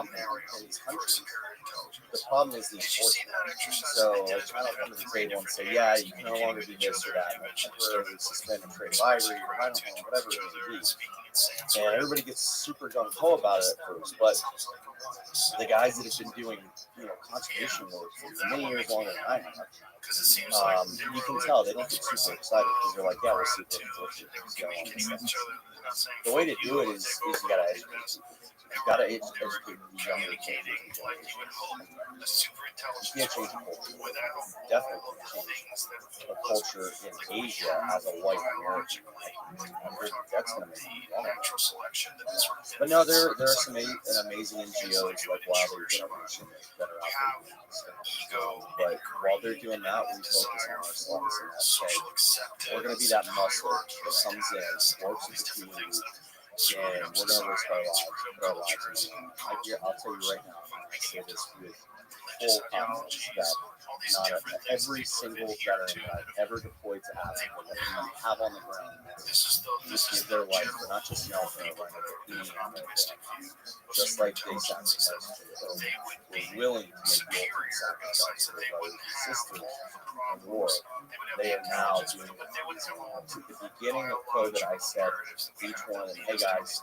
countries. The problem is the enforcement. So I don't come to the table and say, yeah, you can no longer do this or that, and temporarily suspend a trade of ivory or I don't know, whatever it may be. And everybody gets super gung ho about it at first, but the guys that have been doing, conservation work for many years longer than I have, you can tell they don't get super excited because they're like, yeah, we'll see what the The way to do it is you got to educate people. You got to educate the younger kids. You can't change the culture. Definitely can't change the culture in Asia as a white American. That's going to make me But no, there are some amazing NGOs like Wild Aid that are out there. But while they're doing that, we focus on ourselves, and that's, hey, we're going to be that muscle that comes in, works with the community, and we're going to risk our lives. I'll tell you right now, I say this with full confidence, that every single veteran that I've ever deployed to Africa that we have on the ground just give their life for not just Nelson or Rhino, but me and just like they sacrificed for the were willing to make the ultimate sacrifice for their brothers and sisters in war. They are now doing it. To the beginning of COVID, I said to each one of them, hey guys,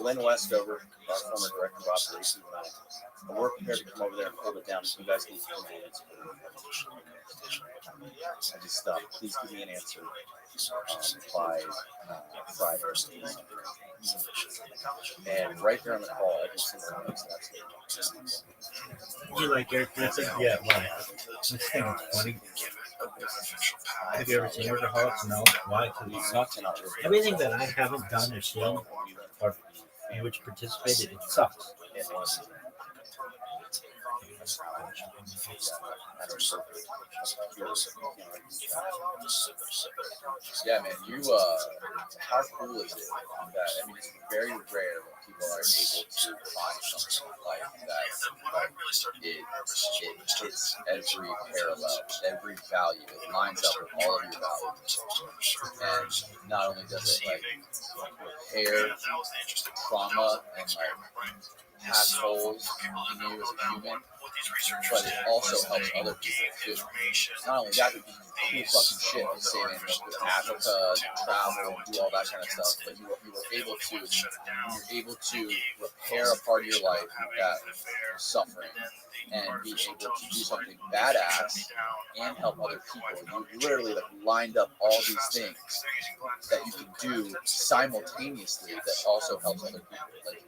Lynn Westover, our former director of operations, and we're prepared to come over there and hold it down if you guys need to come in and answer. I just please give me an answer by Friday. And right there on the call, every single one makes You like Eric Griffin? Yeah, why? This thing is funny. Have you ever seen Workaholics? No. Why? Because it sucks. Everything that I haven't done or seen or in which participated, it sucks. Yeah, man, how cool is it that, I mean, it's very rare when people are able to find something like that, it hits every parallel, every value, it lines up with all of your values, and not only does it, repair trauma and, patch holes in you as a human, but it also helps other people too. Not only that, but you do cool fucking shit like saving Africa, travel, do all that kind of stuff. But you were able to repair a part of your life that suffering and be able to do something badass and help other people. You literally lined up all these things that you can do simultaneously that also helps other people.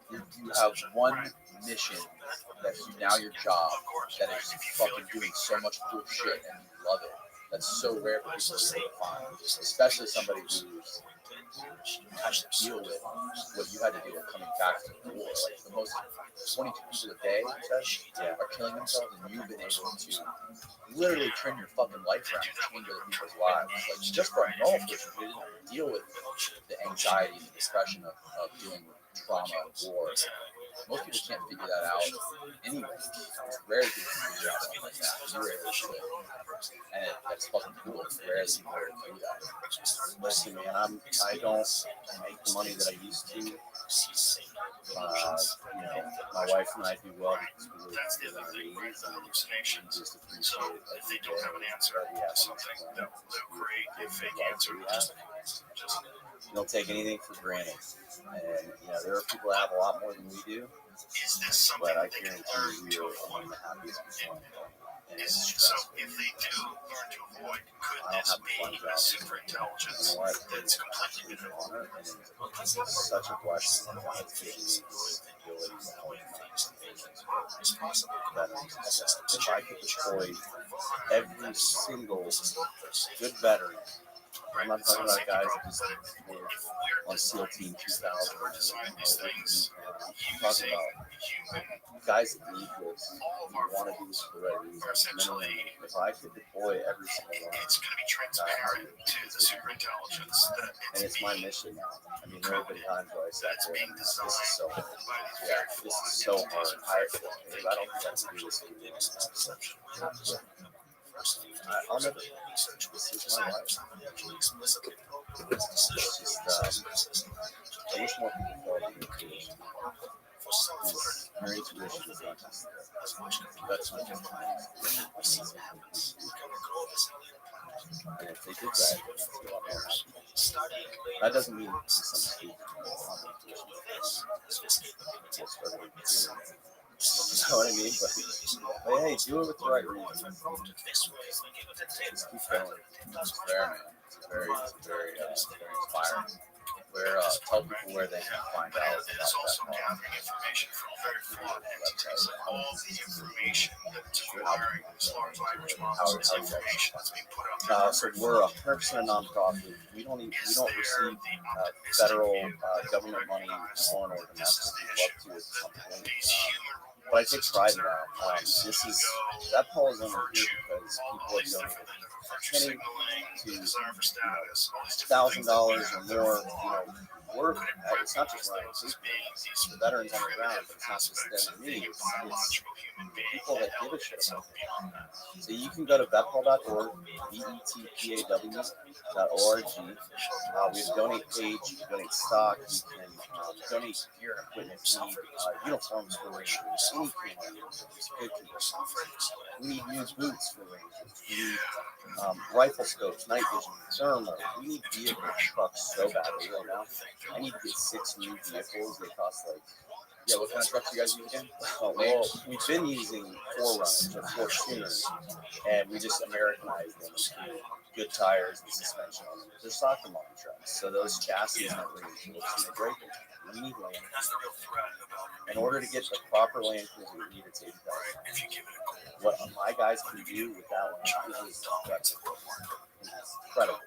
You have one mission that's now your job that is fucking doing so much cool shit and you love it. That's so rare for people to find, especially somebody who's had to deal with what you had to deal with coming back from the war. The most 22 people a day are killing themselves, and you've been able to literally turn your fucking life around and change other people's lives. Just for a normal person who didn't have to deal with the anxiety and the depression of dealing with trauma and war. Most people can't figure that out anyway. It's rare that people can figure out something like that. You were able to do it. And that's fucking cool. It's rare that people are able to do that. Listen, man, I don't make the money that I used to. My wife and I do well because we live in our means and we just appreciate every day that we have something that will create a fake answer. We don't take anything for granted. And, there are people that have a lot more than we do, but I guarantee you we are among the happiest people. And it's stressful. If they do learn to avoid, could this be a super intelligence that's completely different? It's such a blessing that God's given me this ability to help veterans. If I could deploy every single good veteran, I'm not talking about guys that just were on SEAL Team 2000. I'm talking about guys that need this, who want to do this for the right reasons. If I could deploy every single one, it's going to be transparent to the super intelligence. And it's my mission now. I mean, there have been times where I sat there and this is so hard. Yeah, this is so hard. I don't think I can do this anymore. I'll never. This is my life. It's just, I wish more people felt it. Your intuition is not just there. That's what you're trying. And if they did that, it's a lot more happy. That doesn't mean it's some stupid you know what I mean? But hey, do it with the right reason. Just keep going. It's rare, man. It's very inspiring. Tell people where they can find out about that. Also gathering information from very flawed entities. All the information that's acquiring this large language model is information that's being put out there. So we're a 100% nonprofit. We don't receive federal government money on or domestic. We'd love to at some point. But I take pride in that. That falls under here because people have donated penny to $1,000 or more, it's not just Ryan It's the veterans on the ground, but it's not just them and me. It's people that give a shit about it. So you can go to vetpaw.org, vetpaw.org. We have a donate page. You can donate stock. You can donate gear and equipment. We need uniforms for Rangers. Any kind of good condition. We need new boots for Rangers. We need rifle scopes, night vision, thermal. We need vehicle trucks so badly right now. I need to get 6 new vehicles. They cost like. Yeah, what kind of trucks you guys using? Well, we've been using 4Runners or 4Tuners, and we just Americanized them with good tires and suspension on them. They're soccer mom trucks, so those chassis aren't really cool. So they break them. We need land. In order to get the proper land cruiser, we need a take that. What my guys can do with that land is incredible.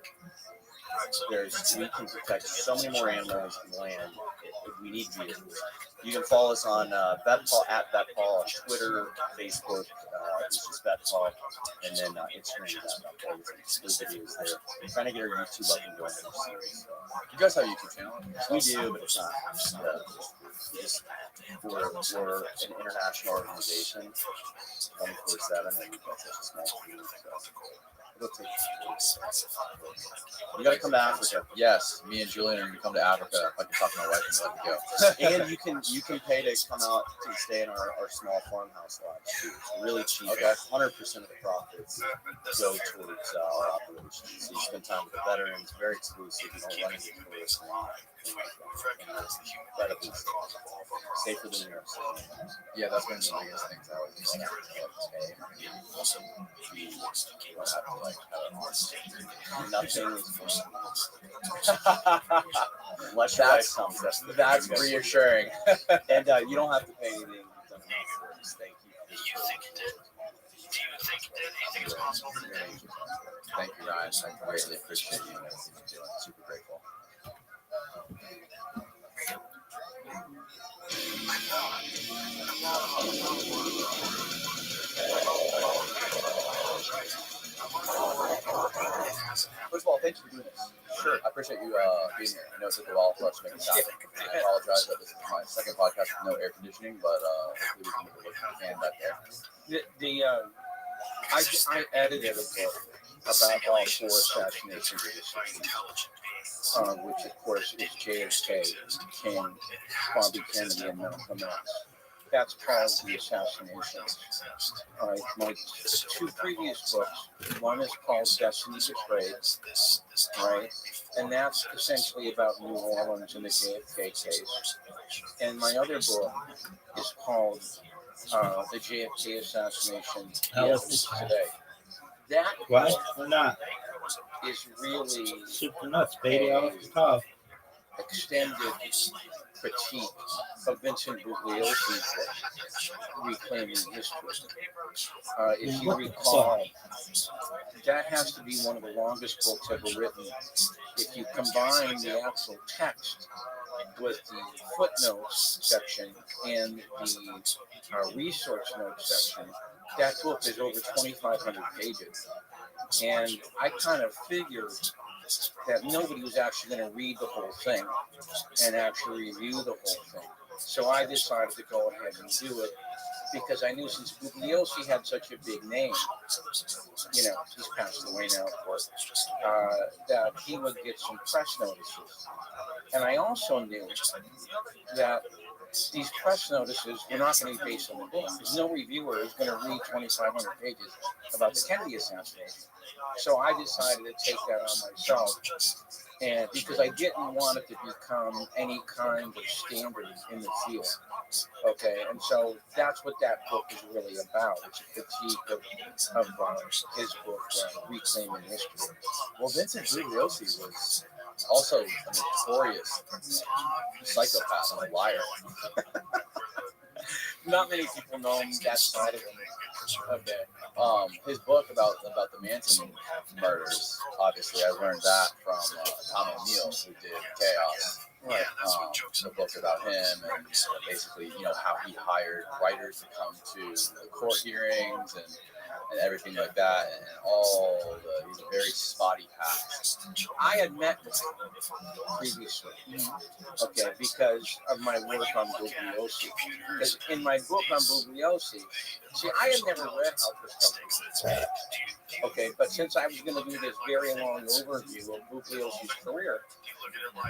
We can protect so many more animals and land. We need vehicles. You can follow us on VetPaw at VetPaw on Twitter, Facebook, it's just VetPaw, and then Instagram. There's videos there. We're trying to get our YouTube up and going. You guys have a YouTube channel? We do, but it's not. We're an international organization, 24/7, and we've got such a small team. You got to come to Africa. Yes, me and Julian are going to come to Africa. I can talk to my wife and let me go. And you can pay to come out to stay in our small farmhouse lodge too. It's really cheap. Okay. 100% of the profits go towards our operations. So you spend time with the veterans, very exclusive. You don't run into tourists. Incredibly safer than New York City. Yeah, that's one of the biggest things I always say. Nothing is unless your wife comes. That's reassuring. And you don't have to pay anything. You've done enough for us. Thank you. Do you think it's possible? Thank you, Ryan. I greatly appreciate you and everything you're doing. Super grateful. First of all, thank you for doing this. Sure. I appreciate you being here. I know it took a while for us to make it happen. I apologize that this is my second podcast with no air conditioning, but hopefully we can make it look like we can back there. I edited a book about all 4 assassinations of the 60s, which of course is JFK, King, Bobby Kennedy, and Malcolm X. That's called The Assassinations. All right, my 2 previous books, one is called Destiny Betrayed, right, and that's essentially about New Orleans and the JFK case. And my other book is called The JFK Assassination Today. That What? We're not. is really Super nuts, baby. Off the top. extended critique of Vincent Bugliosi's book, Reclaiming History. If you recall, that has to be one of the longest books ever written. If you combine the actual text with the footnotes section and the resource notes section, that book is over 2,500 pages. And I kind of figured that nobody was actually going to read the whole thing and actually review the whole thing. So I decided to go ahead and do it because I knew since Bugliosi had such a big name, you know, he's passed away now, of course, that he would get some press notices. And I also knew that these press notices were not going to be based on the book, because no reviewer is going to read 2,500 pages about the Kennedy assassination. So I decided to take that on myself, and because I didn't want it to become any kind of standard in the field. Okay, and so that's what that book is really about. It's a critique of his book, Reclaiming History. Well, Vincent Bugliosi was also a notorious psychopath and a liar. Not many people know that side of him. Okay. His book about the Manson murders, obviously, I learned that from Tom O'Neill, who did Chaos. Right. The book about him and basically, you know, how he hired writers to come to the court hearings and and everything like that, and all the very spotty past. I had met with him previously, okay, because of my work on Bugliosi. Because in my book on Bugliosi, see, I had never read How Christopher, okay, but since I was going to do this very long overview of Bugliosi's career,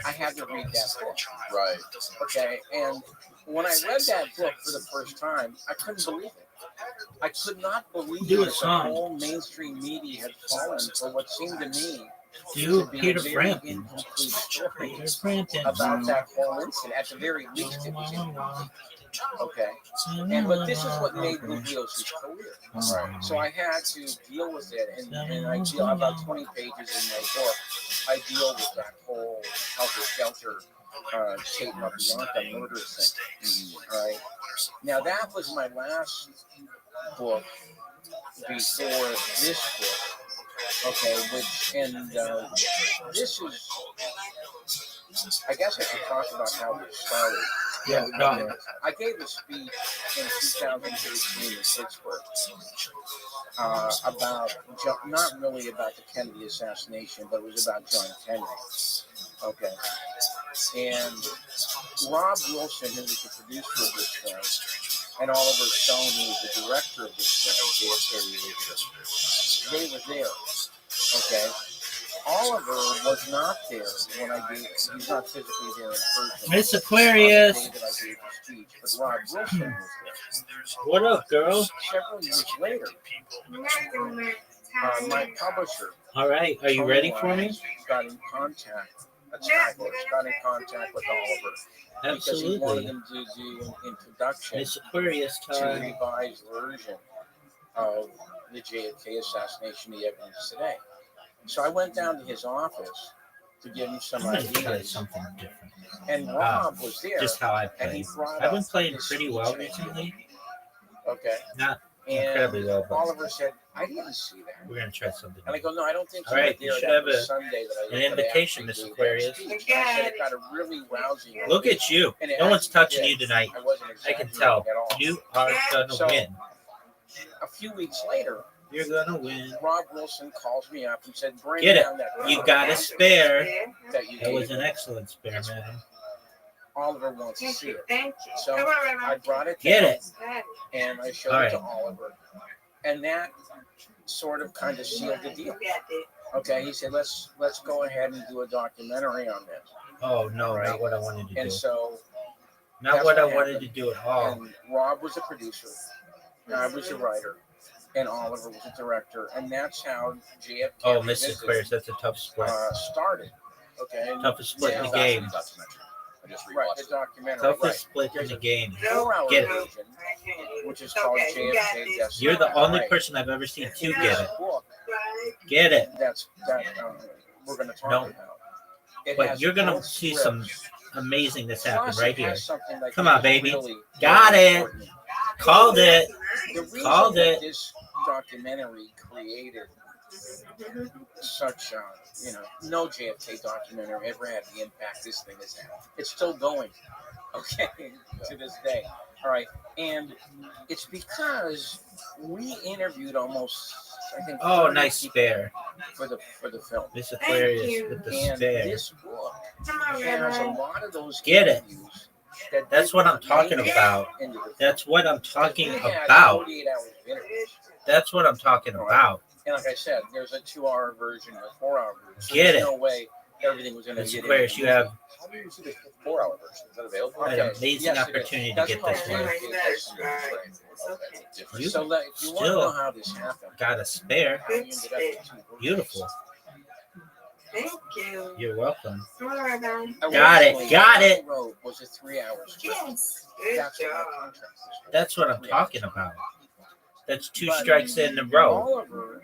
I had to read that book. Right. Okay, and when I read that book for the first time, I couldn't believe it. I could not believe Do a that the song. whole mainstream media had fallen for what seemed to me Do to be Peter a very Frampton. incomplete story Peter Frampton. about that whole incident. At the very least, it was incomplete. Okay, but this is what made Bugliosi's career. Right. So I had to deal with it, and I deal about 20 pages in my book. I deal with that whole Helter Skelter, Tate LaBianca murder thing. All right. Now that was my last book before this book. Okay, this is. I guess I should talk about how this started. Yeah, no. I gave a speech in 2013 in Pittsburgh about, not really about the Kennedy assassination, but it was about John Kennedy. Okay. And Rob Wilson, who was the producer of this film, and Oliver Stone, who was the director of this film, they were there. Okay. Oliver was not there when I gave. He's not physically there in person. Miss Aquarius. On the day that I gave the speech, but Rob Wilson was there. What up, girl? Several years later, my publisher. All right. Are you ready for me? Got in contact. Got in contact with Oliver. Because he wanted Absolutely. him to do an introduction Miss Aquarius to a time. revised version of the JFK assassination, the evidence today. So I went down to his office to give him some I'm going to try ideas. something different. And Rob was there. Just how I And play. he brought I've been up playing this pretty speech well and recently. Okay. Not And incredibly well, but Oliver said, I didn't see that. we're going to try something And I go, no, I don't think All right, you you were should there. have That was a- Sunday that an invitation, Miss Aquarius. I said it got a really rousing. Look at you. And it No one's actually touching did. you tonight. I wasn't I can exaggerating tell. at all. You are going to So- win. A few weeks later, You're going to win. Rob Wilson calls me up and said, bring Get it. down that You number got a spare. that you That was gave an me. excellent spare, madam. Oliver wants to see it. Thank you. So I brought it Get down it. and I showed All it to right. Oliver. And that sort of kind of sealed the deal. Okay, he said, let's go ahead and do a documentary on this. Oh, no, Right. not what I wanted to do. And so, Not that's what I what wanted happened. to do at all. and Rob was a producer, and I was a writer, and Oliver was a director, and that's how JFK Oh, Miss Revisited, Aquarius, that's a tough split. started. Okay, and Toughest split in the yeah, game. I just rewatched the documentary. Toughest split in the game. 4-hour Get it. version, which is called Okay, you got JFK this. Death You're the Squad. only Right. person I've ever seen to This get it. book Get it. that we're going to talk No. about. It But has you're going to both see some scripts, amazingness happen plus right it here. has something that Come on, is baby. really, Got really it. important. Called it. The reason Called that it. this documentary created such, no JFK documentary ever had the impact this thing has had. It's still going, okay, to this day. All right, and it's because we interviewed almost, I think, Oh, 30 nice people spare. for the film. Miss Aquarius you. with the And spare. this book Come on, has a Rabbi. lot of those Get it. interviews that That's what I'm didn't talking make it about. into the film. That's what I'm talking We had about. 48 hours of interviews. That's what I'm talking about. And like I said, there's a 2-hour version and a 4-hour version. So Get there's it. no way everything was going to Miss get Aquarius, in. you have How do you see the 4-hour version? Is that available? an amazing Yes, it is. opportunity to That's get what this I'm one. saying. That's right. Okay. You So if you want to still know how this happened, got a spare. how you ended up with 2 versions. Beautiful. Thank you. You're welcome. Come on, Rabbi. Got it, Originally, got what it. I wrote was a 3-hour script. Yes. Good That's what my job. contract was. That's what I'm talking about. That's 2 But strikes in a row. Oliver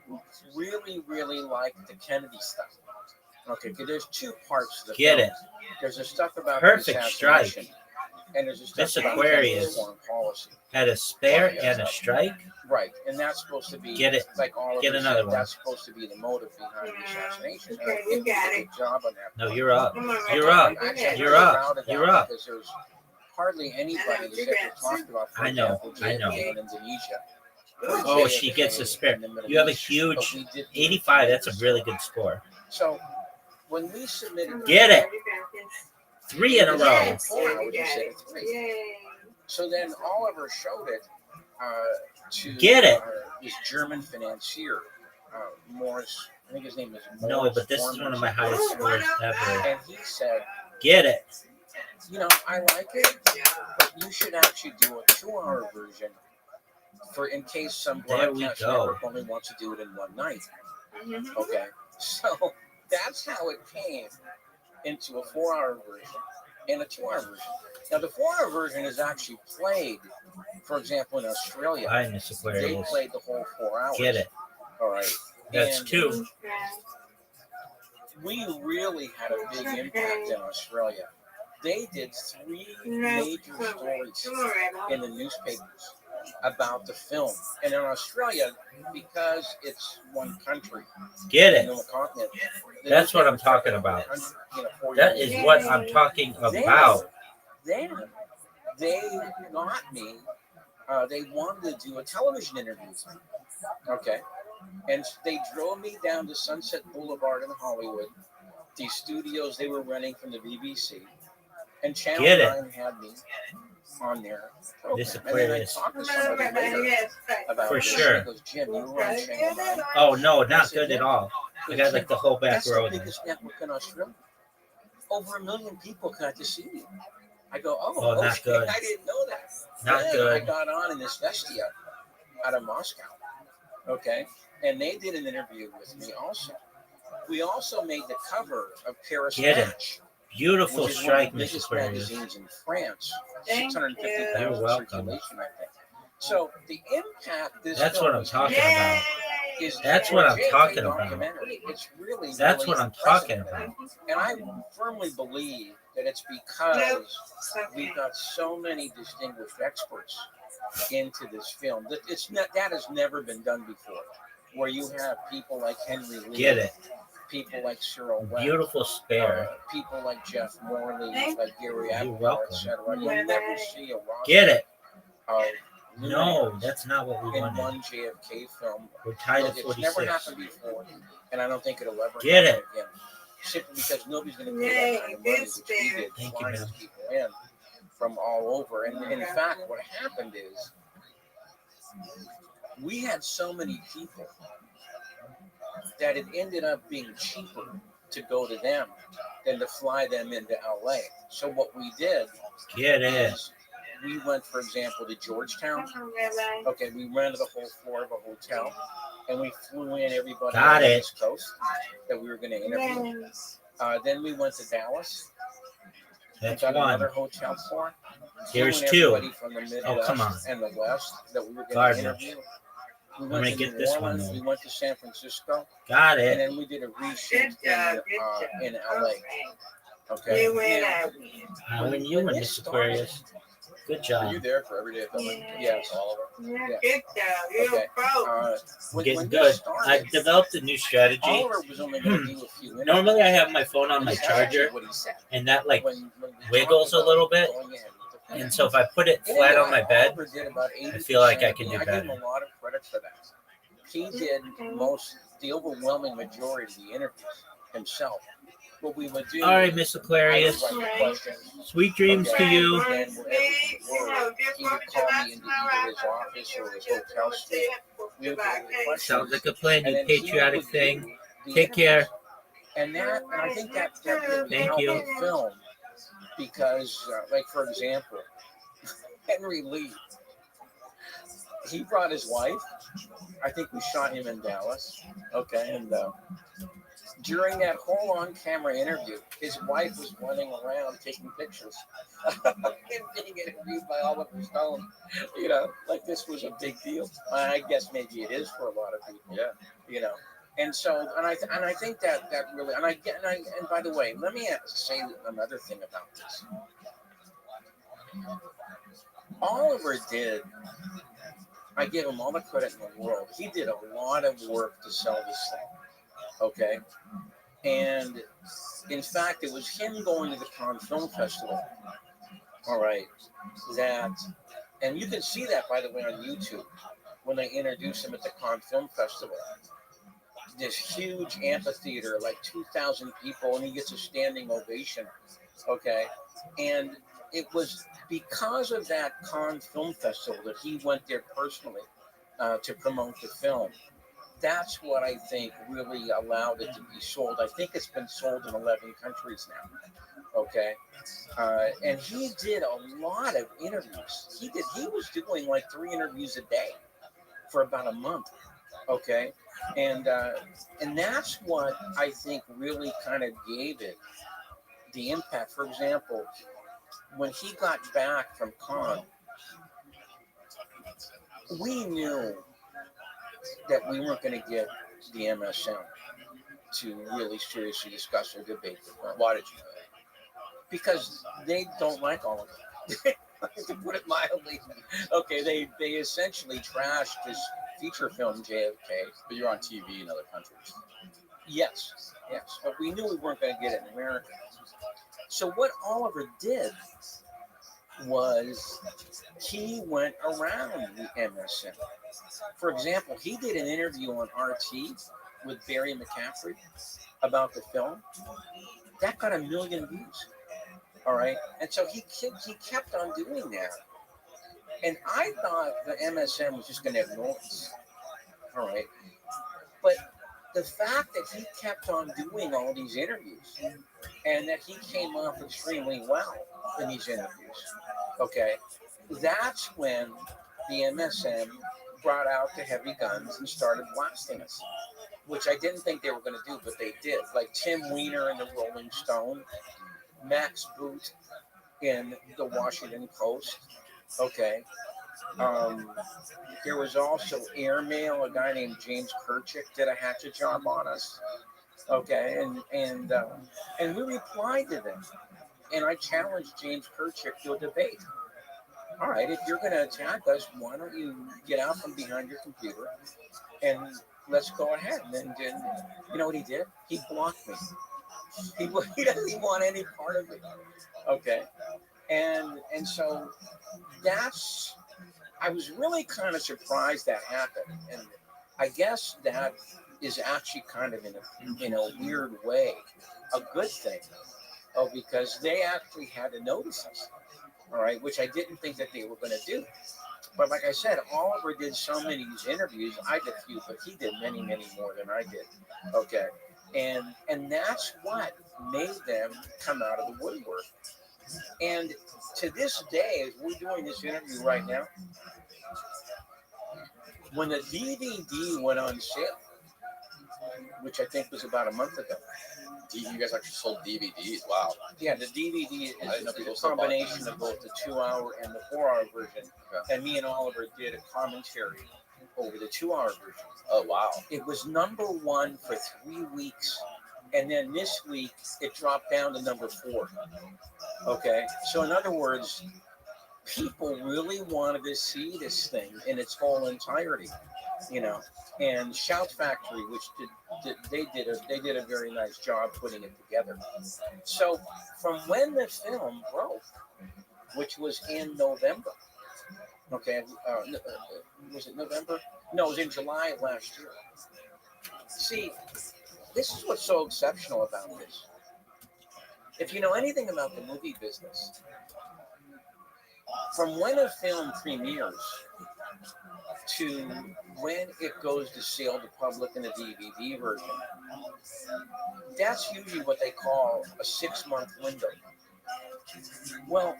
really, really liked the Kennedy stuff. Okay, 'cause there's 2 parts to the Get film. it. There's a stuff about Perfect the strike. assassination, and there's a stuff Miss about Aquarius. Kennedy's foreign policy. Had a spare and a strike. Right, and that's supposed to be Get it. like Oliver Get another said, one. that's supposed to be the motive behind the assassination. And I Okay, think you he did got a it. good job on that. No, part. you're up. Come on, Rabbi. You're up. I'm actually You're very up. proud of that You're up. because there's hardly anybody that's You ever got talked about, for I know, example, I know. JFK in Indonesia. Oh, she gets a spare. You have a huge 85. That's a really good score. So when we submitted, Get it. 3 in a row. 4 hours instead of 3. So then Oliver showed it to Get it. this German financier, Morris. I think his name is Morris. No, but this is one of my highest scores ever. And he said, Get it. you know, I like it, but you should actually do a 2-hour version for in case some There we broadcast go. network only wants to do it in one night. Okay, so that's how it came into a 4-hour version and a 2-hour version. Now the 4-hour version is actually played, for example, in Australia. Hi, Miss They Aquarius. played the whole 4 hours. Get it. All right. That's And 2. we really had a big impact in Australia. They did 3 major stories in the newspapers about the film. And in Australia, because it's one country, Get it. no continent, That's what I'm talking about. That is what I'm talking about. Then they got me. They wanted to do a television interview. Okay. And they drove me down to Sunset Boulevard in Hollywood, the studios they were renting from the BBC. And Channel Get it. 9 had me on their program. This And then I Aquarius. talked to somebody later about For this. sure. He goes, Jim, you were on Channel 9? Oh, no, I not said, good at "Yeah." all. He I goes, got like the whole back "That's row the there. biggest network in Australia. Over 1 million people got to see you." I go, Oh, oh, not okay. good. I didn't know that. Not Then good. I got on in this Vestia out of Moscow. Okay. And they did an interview with me also. We also made the cover of Paris Get it. Match, Beautiful which is one of strike, the Miss biggest Aquarius. magazines in France. Thank 650,000 You're welcome. circulation, I think. So the impact this That's film what I'm was talking having about. is That's what I'm legit talking a about. documentary. It's really, That's really what I'm impressive. talking about. And I firmly believe that it's because we got so many distinguished experts into this film that that has never been done before. Where you have people like Henry Lee, Get it. people like Cyril Webb, Beautiful spare. people like Jeff Morley, like Gary You're Abel, welcome. etc. You'll never see a roster Get it. of No, luminaries that's not what we in wanted. one JFK film. We're tied Look, at it's never 46. happened before, and I don't think it'll ever Get happen again. Simply because nobody's going to pay that kind of money, which we did, Thank you, flying ma'am. these people in from all over. And in fact, what happened is we had so many people that it ended up being cheaper to go to them than to fly them into LA. So what we did Get it. is we went, for example, to Georgetown. Okay, we rented a whole floor of a hotel, and we flew in everybody Got on the it. East Coast that we were going to interview. Then we went to Dallas. That's got one. another hotel floor. Here's Flew in 2. everybody from the Midwest Oh, come on. and the West that we were going to Garbage. interview. We I'm went gonna to get New this one, Orleans. though. We went to San Francisco, Got and it. then we did a reshoot in LA. Okay. I win you win, Miss Aquarius. Good Were job. you there for everyday filming? Yes. Oliver? Okay. I'm getting this good. started, I've developed a new strategy. Oliver was only going to do a few interviews. Normally, I have my phone on my That's actually charger, what he said. and that like When we wiggles talked a little about bit. going ahead with the And film. so if I put it And flat anyway, on my bed, Oliver did about I feel like I 80%. can do I give him better. a lot of credit for that. He did the overwhelming majority of the interviews himself. What we would do. All right, Miss I would Aquarius. write the questions. Sweet dreams to Okay, you. and then wherever we were, he would call me into either his office or his hotel suite. We would go to the questions. Sounds like a plan, And you then he patriotic would thing. do the Take care. interviews. And I think that really Thank helped you. the film because, like for example, Henry Lee, he brought his wife. I think we shot him in Dallas. Okay, and during that whole on-camera interview, his wife was running around taking pictures of him being interviewed by Oliver Stone. You know, like this was a big deal. I guess maybe it is for a lot of people. Yeah. You know, and so and I think that really and by the way, let me say another thing about this. Oliver did. I give him all the credit in the world. He did a lot of work to sell this thing. Okay. And in fact, it was him going to the Cannes Film Festival. All right. And you can see that, by the way, on YouTube. when they introduced him at the Cannes Film Festival. This huge amphitheater, like 2,000 people, and he gets a standing ovation. Okay, and it was because of that Cannes Film Festival that he went there personally to promote the film. That's what I think really allowed it to be sold. I think it's been sold in 11 countries now. Okay, and he did a lot of interviews. He was doing like 3 interviews a day for about a month. Okay, and that's what I think really kind of gave it the impact. For example, when he got back from Cannes, we knew that we weren't going to get the MSM to really seriously discuss or debate the film. Why did you know that? Because they don't like all of it. To put it mildly. Okay, they essentially trashed this feature film JFK. But you're on TV in other countries. Yes, but we knew we weren't going to get it in America. So what Oliver did was he went around the MSM. For example, he did an interview on RT with Barry McCaffrey about the film. That got 1 million views. All right, and so he kept on doing that. And I thought the MSM was just going to ignore us. All right, but the fact that he kept on doing all these interviews and that he came off extremely well in these interviews, okay, that's when the MSM brought out the heavy guns and started blasting us, which I didn't think they were going to do, but they did. Like Tim Weiner in the Rolling Stone, Max Boot in the Washington Post, okay. There was also Airmail, a guy named James Kirchick did a hatchet job on us, okay, and we replied to them, and I challenged James Kirchick to a debate. All right, if you're going to attack us, why don't you get out from behind your computer and let's go ahead. And you know what he did? He blocked me. He doesn't want any part of it. Okay, and so that's. I was really kind of surprised that happened, and I guess that is actually kind of in a weird way a good thing. Oh, because they actually had to notice us. All right, which I didn't think that they were going to do. But like I said, Oliver did so many of these interviews. I did a few, but he did many, many more than I did. Okay, and that's what made them come out of the woodwork. And to this day, as we're doing this interview right now, when the DVD went on sale, which I think was about a month ago. You guys actually sold DVDs? Wow. Yeah, the DVD is a combination of both the 2-hour and the 4-hour version. Okay. And me and Oliver did a commentary over the 2-hour version. Oh, wow. It was #1 for 3 weeks. And then this week, it dropped down to #4. Okay. So in other words, people really wanted to see this thing in its whole entirety, you know. And Shout Factory, which they did a very nice job putting it together. So from when the film broke, which was in November, okay, was it November? No, it was in July of last year. See, this is what's so exceptional about this. If you know anything about the movie business, from when a film premieres to when it goes to sale to public in a DVD version, that's usually what they call a 6-month window. Well,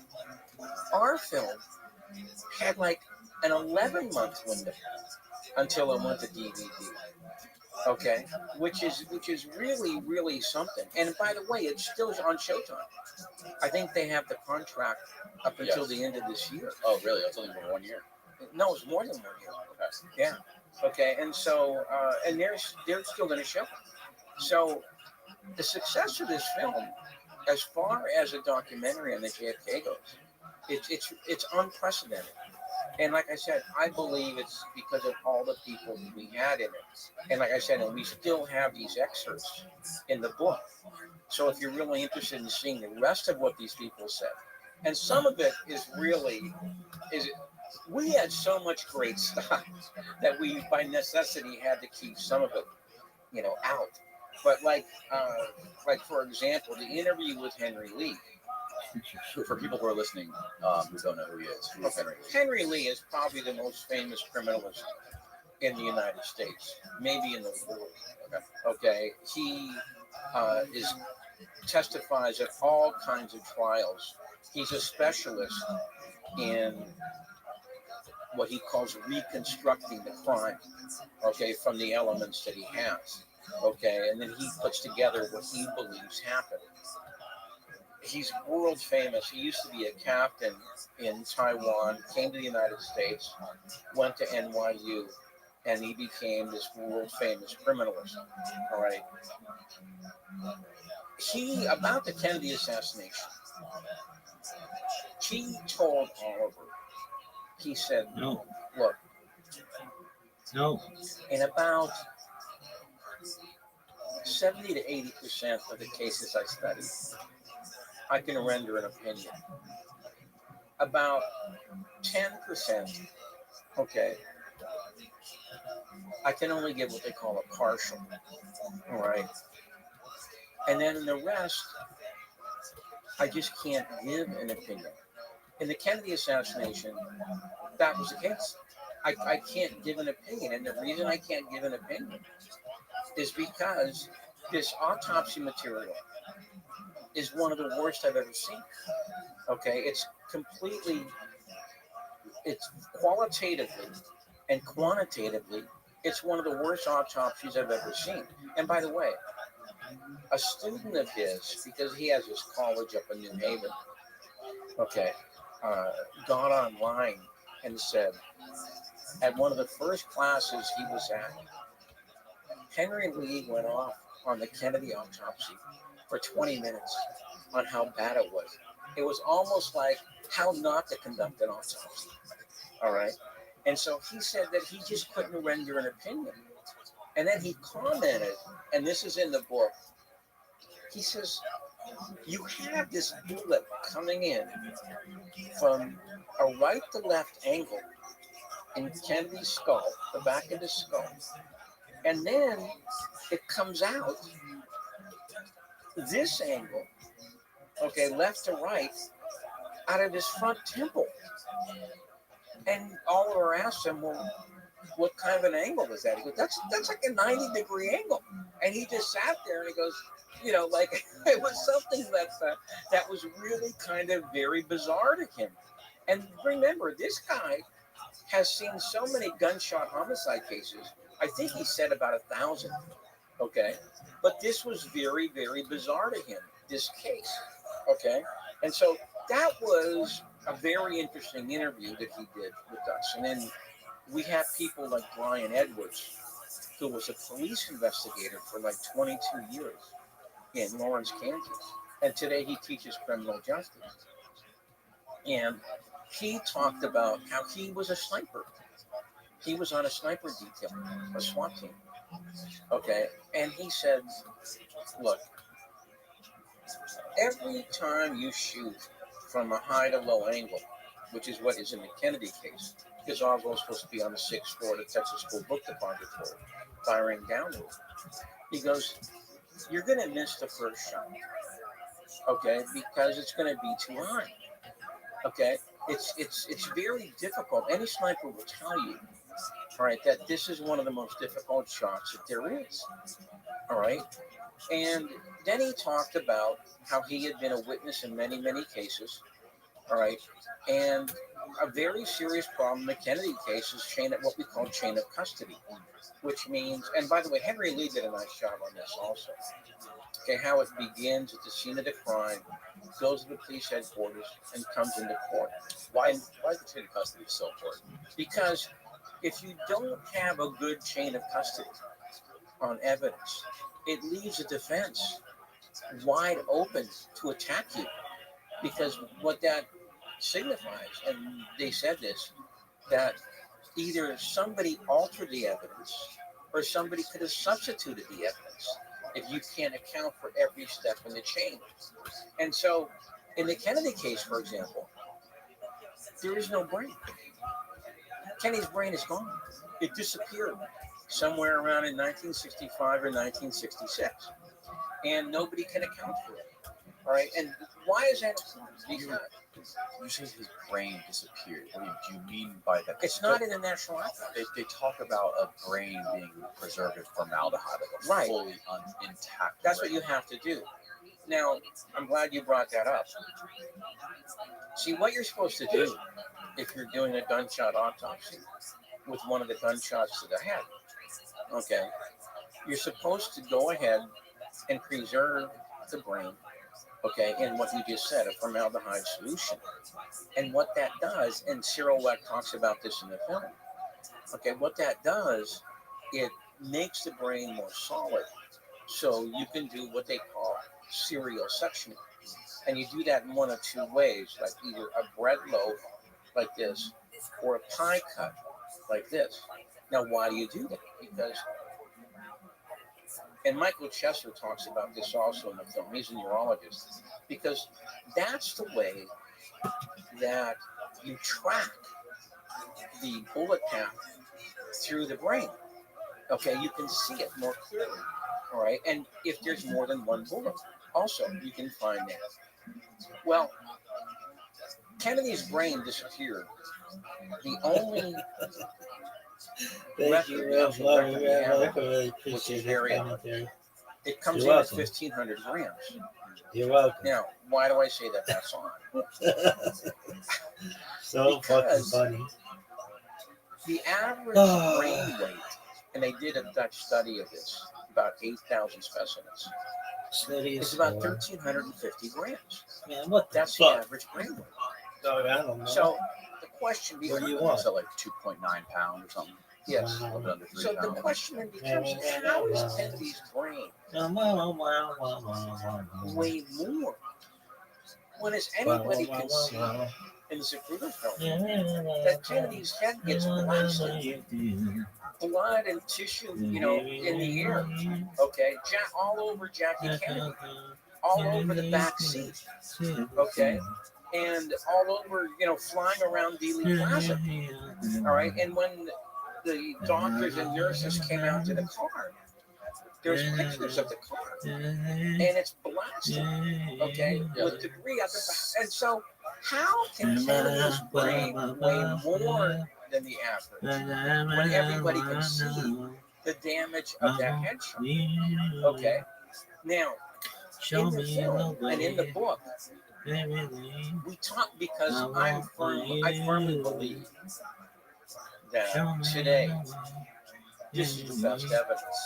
our film had like an 11-month window until it went to DVD. Okay, which is really, really something. And by the way, it's still on Showtime. I think they have the contract up until the end of this year. Oh, really? It's only been 1 year. No, it's more than 1 year. Okay. Yeah. Okay. And so, and they're still going to show it. So, the success of this film, as far as a documentary on the JFK goes, it's unprecedented. And like I said, I believe it's because of all the people we had in it. And like I said, and we still have these excerpts in the book. So if you're really interested in seeing the rest of what these people said, and some of it is really, we had so much great stuff that we, by necessity, had to keep some of it, out. But like for example, the interview with Henry Lee. For people who are listening, who don't know who he is, who is Henry Lee? Henry Lee is probably the most famous criminalist in the United States, maybe in the world. Okay, he is testifies at all kinds of trials. He's a specialist in what he calls reconstructing the crime, okay, from the elements that he has, okay, and then he puts together what he believes happened. He's world famous. He used to be a captain in Taiwan, came to the United States, went to NYU, and he became this world famous criminalist. All right. About the Kennedy assassination, he told Oliver, he said, No, look, no. in about 70 to 80% of the cases I study, I can render an opinion. About 10%, okay, I can only give what they call a partial, all right? And then in the rest, I just can't give an opinion. In the Kennedy assassination, that was the case. I can't give an opinion. And the reason I can't give an opinion is because this autopsy material is one of the worst I've ever seen. Okay, it's qualitatively and quantitatively, it's one of the worst autopsies I've ever seen. And by the way, a student of his, because he has his college up in New Haven, okay, got online and said, at one of the first classes he was at, Henry Lee went off on the Kennedy autopsy for 20 minutes on how bad it was. It was almost like how not to conduct an autopsy. All right. And so he said that he just couldn't render an opinion. And then he commented, and this is in the book, he says, you have this bullet coming in from a right to left angle in Kennedy's skull, the back of his skull. And then it comes out this angle, okay, left to right, out of his front temple. And Oliver asked him, well, what kind of an angle is that? He goes, that's like a 90-degree angle. And he just sat there and he goes, like it was something that was really kind of very bizarre to him. And remember, this guy has seen so many gunshot homicide cases. I think he said about 1,000. Okay. But this was very, very bizarre to him, this case. Okay. And so that was a very interesting interview that he did with us. And then we have people like Brian Edwards, who was a police investigator for like 22 years in Lawrence, Kansas. And today he teaches criminal justice. And he talked about how he was a sniper. He was on a sniper detail, a SWAT team. Okay. And he said, look, every time you shoot from a high to low angle, which is what is in the Kennedy case, because Oswald was supposed to be on the 6th floor of the Texas School Book Depository, firing downward. He goes, you're going to miss the first shot, okay, because it's going to be too high, okay? It's very difficult. Any sniper will tell you, all right, that this is one of the most difficult shots that there is, all right? And then he talked about how he had been a witness in many, many cases, all right, and a very serious problem in the Kennedy case is what we call chain of custody, which means, and by the way, Henry Lee did a nice job on this also. Okay, how it begins at the scene of the crime, goes to the police headquarters, and comes into court. Why is the chain of custody so important? Because if you don't have a good chain of custody on evidence, it leaves the defense wide open to attack you. Because what that signifies, and they said this, that either somebody altered the evidence or somebody could have substituted the evidence if you can't account for every step in the chain. And so in the Kennedy case, for example, there is no break. Kenny's brain is gone. It disappeared somewhere around in 1965 or 1966, and nobody can account for it. All right, and why is that important? Because You say his brain disappeared. What do you mean by that? it's not in the National Archives. They talk about a brain being preserved in formaldehyde, like a Right. fully intact. That's what brain. you have to do. Now, I'm glad you brought that up. See, what you're supposed to do if you're doing a gunshot autopsy with one of the gunshots to the head, okay, you're supposed to go ahead and preserve the brain, okay, in what you just said, a formaldehyde solution. And what that does, and Cyril Weck talks about this in the film, okay, what that does, it makes the brain more solid. So you can do what they call serial sectioning. And you do that in one of two ways, like either a bread loaf like this or a pie cut like this. Now, why do you do that? Because, and Michael Chesser talks about this also in the film, he's a neurologist, because that's the way that you track the bullet path through the brain. Okay, you can see it more clearly. All right, and if there's more than one bullet, also you can find that. Well, Kennedy's brain disappeared. The only Thank you, record Rev. Love we you, Rev. have I really was appreciate very your odd. commentary. It comes You're in welcome. at 1,500 grams. You're welcome. Now, why do I say that that's on? So fucking Because funny. the average brain weight, and they did a Dutch study of this, about 8,000 specimens, Steady is as about fuck. 1,350 grams. Man, what the That's the fuck? average brain weight. Dog, I don't know. So the question What do you becomes, want? So like 2.9 pounds or something. yes. A little bit under 3 So the pounds. question then becomes, how is Kennedy's brain way more? When as anybody can see in the Zapruder film, that Kennedy's head gets blasted, blood and tissue, you know, in the air. Okay, all over Jackie Kennedy, all over the back seat. Okay, and all over, you know, flying around Dealey Plaza. All right, and when the doctors and nurses came out to the car, there's pictures of the car, and it's blasted, okay, with debris at the back. And so, how can Kennedy's brain weigh more than the average when everybody can see the damage of that headshot? Okay, now in the film and in the book, we talk because I firmly believe that today this is the best evidence.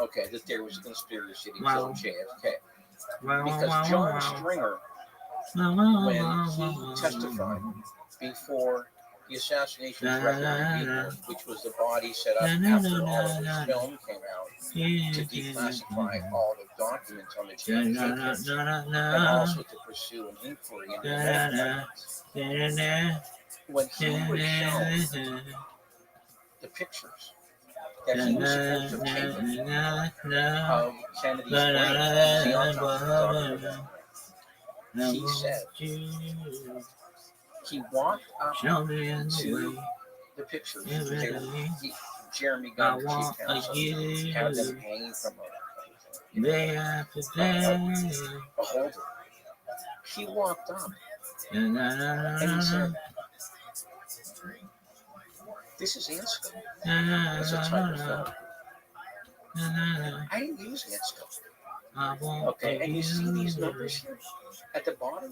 Okay, that there was a conspiracy to kill JFK. Because John Stringer, when he testified before the Assassination Record Report, which was the body set up after all of his film came out to declassify all the documents on the JFK case, and also to pursue an inquiry into the medical records. When he was shown the pictures that he was supposed to have taken of Kennedy's brain, the autopsy document, he said he walked up to the pictures. Jeremy Gunn, the chief counsel, had them hanging from a holder. He walked up and he said, "This is Ansco. It's a type of film. I didn't use Ansco." Okay, and you see these numbers here at the bottom?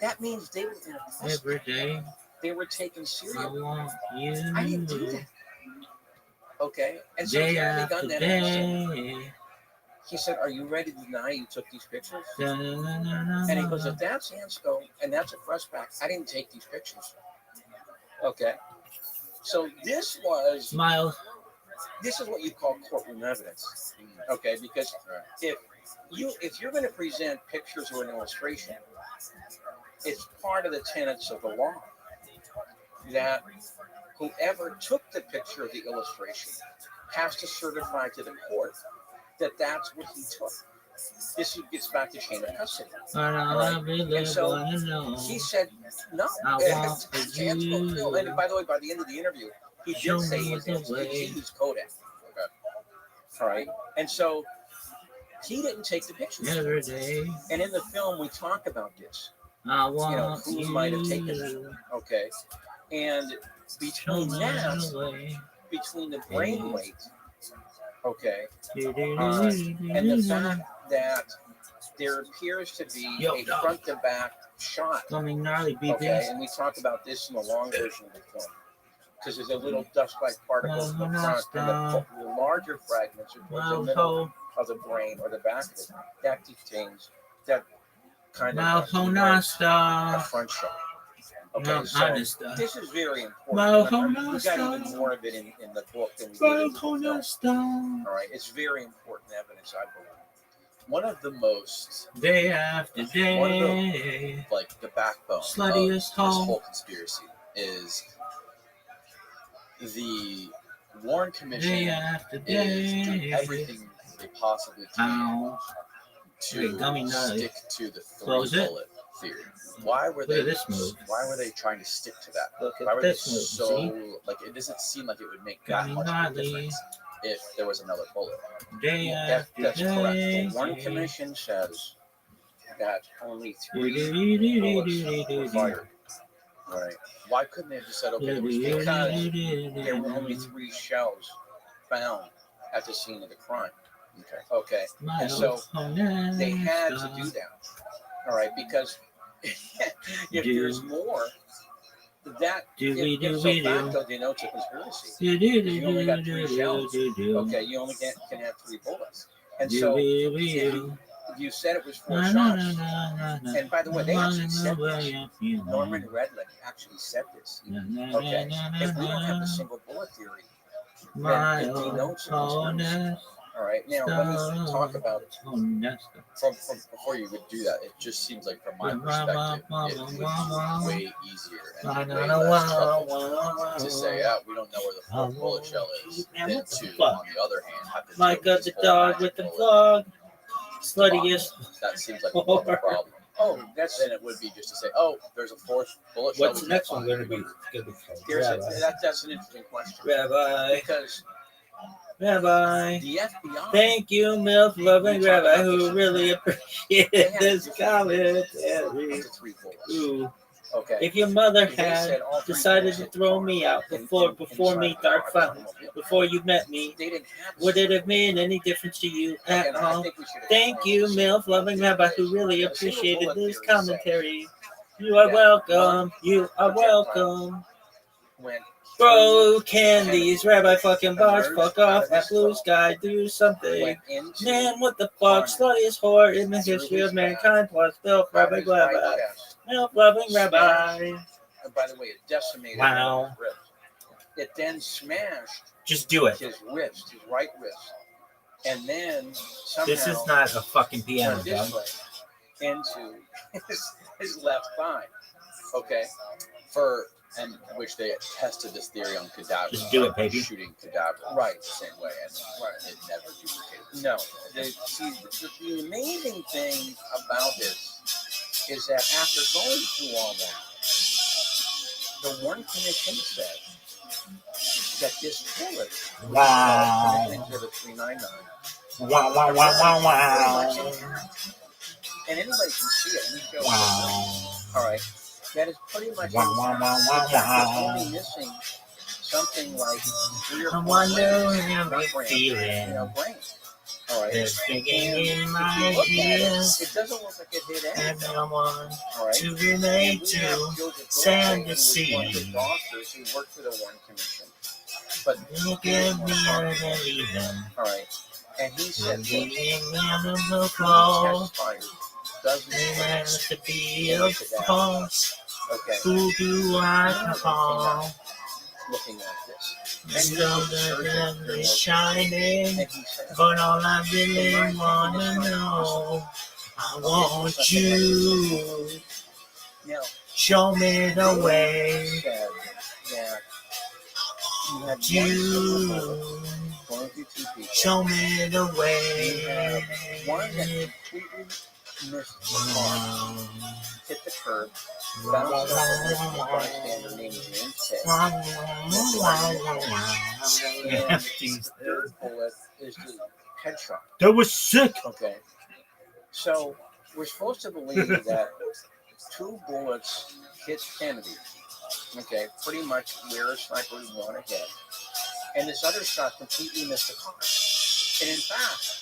That means they were in a process. They were taken seriously. I didn't do that. Okay, and so Jeremy Gunn then he said, "Are you ready to deny you took these pictures?" And he goes, "If that's Ansco and that's a press pack, I didn't take these pictures." Okay, so this was this is what you call courtroom evidence. Okay, because if you're going to present pictures or an illustration, it's part of the tenets of the law that whoever took the picture of the illustration has to certify to the court that that's what he took. this gets back to chain of custody. I really And so wanna know. he said no. I want Jan's you. no. And by the way, by the end of the interview, he Show did say me his the answer. way. He used Kodak. Okay. All right. And so he didn't take the pictures. Every day. And in the film, we talk about this. I want Who might have taken that? Okay. And between that, between the brain weight, okay, and the fact that there appears to be a front to back shot. Something gnarly, BB. Okay, and we talk about this in the long version of the film. Because there's a little dust-like particles in the front, and the larger fragments are towards the middle of the brain or the back of it. That contains that kind of a front shot. Okay, so this is very important. We got even more of it in the book than we did in the film. All right, it's very important evidence, I believe. One of the most day after day, like the backbone of this whole conspiracy is the Warren Commission is doing everything they possibly can to stick to the three-bullet theory. Why were they trying to stick to that? Why were they so like? It doesn't seem like it would make that much of a difference if there was another bullet. That's correct. The Warren Commission says that only 3 bullets were fired. Right. Why couldn't they have just said, okay, because there were only 3 shells found at the scene of the crime. Okay. And so they had to do that. All right, because if there's more, that if so facto denotes a conspiracy. You only got 3 shells. Okay, you only can have 3 bullets. And so you said it was 4 shots. And by the way, they actually said this. Norman Redlich actually said this. Okay, if we don't have the single bullet theory, then it denotes a conspiracy. All right, now let me talk about it. From before you would do that, it just seems like from my perspective, it would be way easier and way less trouble to say, we don't know where the 4th bullet shell is, than to, on the other hand, have to like the dog with the vlog. Sluttiest. That seems like more of a problem. Then it would be just to say, there's a 4th bullet shell. What's the next one going to be? That's an interesting question. Rabbi. Because Rabbi. The FBI. Thank you, MILF loving Rabbi, who really appreciated this commentary. Ooh. Okay. If your mother had decided to throw me out before me, Dark Fountain, before you met me, would it have made any difference to you at all? Thank you, MILF loving Rabbi, who really appreciated this commentary. You are welcome. You are welcome. Bro, candies, Rabbi fucking boss, fuck off, that blue sky, do something. Man, what the fuck, sluttiest whore in the history of mankind, plus MILF loving Rabbi. MILF loving Rabbi. And by the way, it decimated his wrist. It then smashed just do it. His wrist, his right wrist. And then somehow this is not a fucking piano, this way into his left thigh. Okay. And which they tested this theory on cadavers. Just do it, baby. Shooting cadavers, right, the same way, and it never duplicated. No, the amazing thing about this is that after going through all that, the Warren Commission said that this bullet, Exhibit 399, and anybody can see it. We show it. All right. That is pretty much only missing something like 3 or 4 brain. All right. It's digging in my ears. It doesn't look like it hit anything. And I want to relate to sand the sea. One of the doctors who worked for the Warren Commission. But look at me and even. All right. And he said, the flow. Doesn't have to be a false. Okay. Who do I call? Looking like this. And though the sun is shining, but all I really wanna know, I want you. Show me the way. You You. going through two people. Show me the You way. have one that completely missed the car, hit the curb, bounced off a bystander named James Tate. And the third bullet is the headshot. That was sick. Okay. So we're supposed to believe that two bullets hit Kennedy. Okay, pretty much where a sniper would want to hit. And this other shot completely missed the car. And in fact,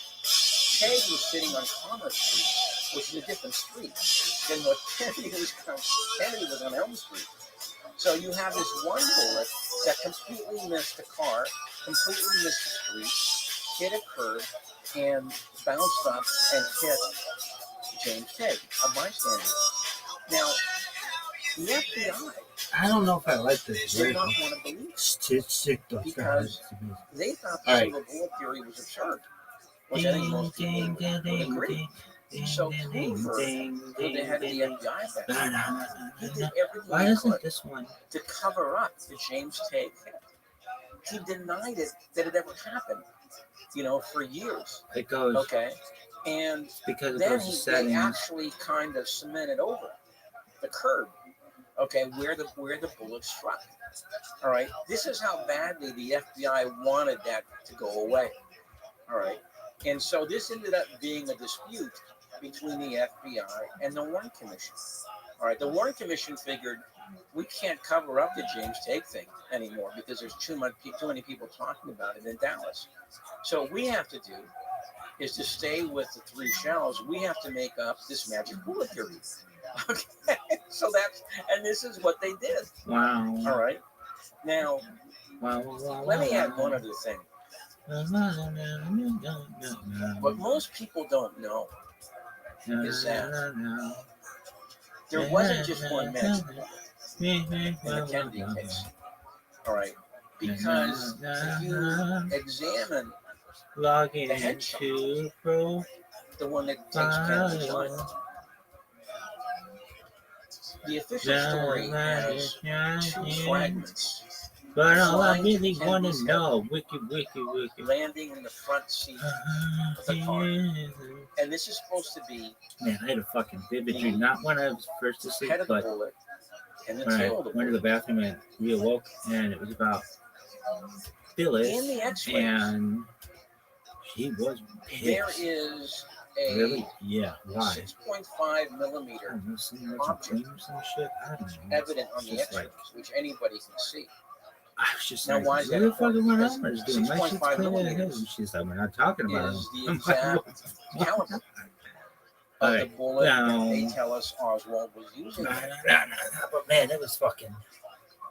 Tate was sitting on Commerce Street, which is a different street than what Kennedy was. Kennedy was on Elm Street. So you have this one bullet that completely missed the car, completely missed the street, hit a curb, and bounced up and hit James Tate, a bystander. Now, the FBI I don't know if I like this did version. not want to believe it Statistic because they thought the All right. single bullet theory was absurd, which I think most people would agree. So Hoover, who the head of the FBI back then, he did everything Why he isn't could this one? to cover up the James Tate hit. He denied it that it ever happened, for years. It goes Okay, and because it then goes to they settings. actually kind of cemented over the curb. Okay, where the bullet struck. All right, this is how badly the FBI wanted that to go away. All right, and so this ended up being a dispute between the FBI and the Warren Commission. All right, the Warren Commission figured we can't cover up the James Tate thing anymore because there's too many people talking about it in Dallas. So what we have to do is to stay with the three shells. We have to make up this magic bullet theory. Okay, so this is what they did. Wow. All right, now let me add one other thing. What most people don't know is that there wasn't just one magic bullet in the Kennedy case. All right, because if you examine Log the headshot, into Pro. the one that takes Kennedy's life, the official story has two fragments But all I flying to really want Kennedy's to head, know, wiki. landing in the front seat of the car. And this is supposed to be Man, I had a fucking vivid dream. Not when I was first asleep, head of the but bullet and the when I tail of the went to the bullet. bathroom and reawoke, and it was about Phyllis, In the X-rays, and she was there pissed. is a Really? Yeah. Why? 6.5 millimeter I don't know, some dreams and shit. I don't know. evident on the Just X-rays, which anybody can see. I was just Now, like, why is that where the fuck important? am I? Because I was doing my shit's 6.5 clean in the head. millimeters And she's like, we're not talking about is it. the I'm like, exact caliber of the Alright, bullet now- that they tell us Oswald was using. nah, but man, it was fucking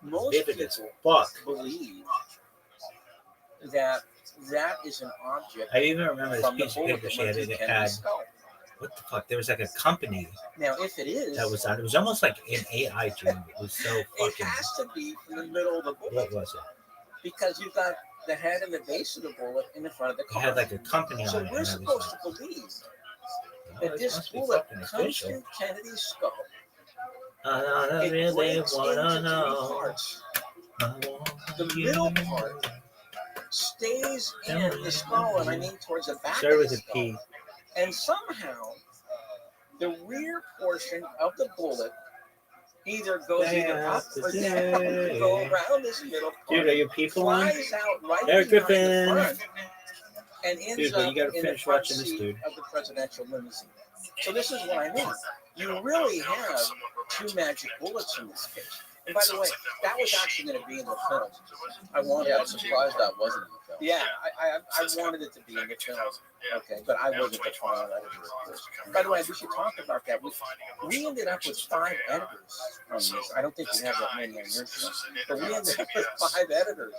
Most vivid as people fuck. believe that is an object I even remember this from the piece of bullet paper that she went had. through It Kennedy's had, skull. what the fuck? There was like a company Now, if it is, that was on. It was almost like an AI dream. It was so it fucking. has to be from the middle of the bullet What was it? because you've got the head and the base of the bullet in the front of the It car. had like a company So on it. we're And I was supposed like, to believe oh, that this this must be bullet fucking comes official. through Kennedy's skull. I It really breaks wanna into three know. parts. I want The you. middle part stays in the skull, and I mean towards the back Start of with the a skull. P. And somehow, the rear portion of the bullet either goes either up or down to go around this middle part. Dude, are your people on? Flies out right Eric behind Griffin. the front and ends Dude, but up you gotta in the finish front watching this, seat dude. of the presidential limousine. So this is what I mean. You really have two magic bullets in this case. And by the way, that was actually going to be in the film. I wanted Yeah, it I'm to be. surprised that wasn't in the film. Yeah, I wanted it to be in the film. Okay, but I wasn't the final editor, of course. By the way, we should talk about that. We ended up with 5 editors on this. I don't think we have that many on your show, but we ended up with 5 editors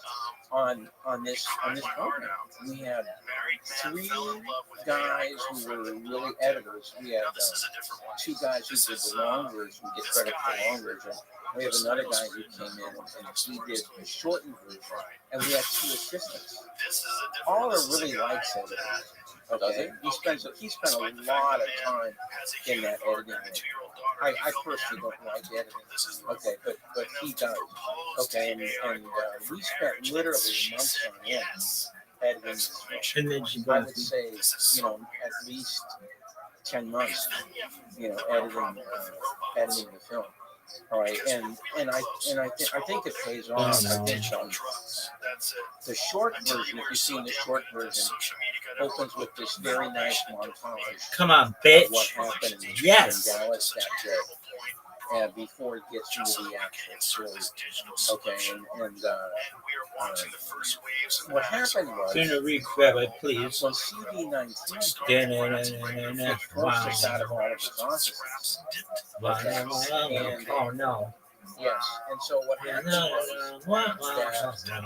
on this program. We had 3 guys who were really editors. We had 2 guys who did the long version. We get credit for the long version. We have another guy who came in and he did the shortened version, and we had 2 assistants. All are really lifesavers. Okay, he spent a lot of time in that editing room. I personally don't like editing. Okay, but he does. Okay, and we spent literally months on end editing this film. And then she I brought would say, at least 10 months, editing the film. All right, and I think it pays off. Oh, no. I think the short version, if you've seen the short version, opens with this very nice montage Come on, of bitch. what happened in Yes. Dallas that day, before it gets into the actual story. Okay, and what happened was Gonna read Rabbi, please. when CV-19 Da-na-na-na-na-na. forced us out of all of his offices. Okay, and Oh no. yes, and so what happened was that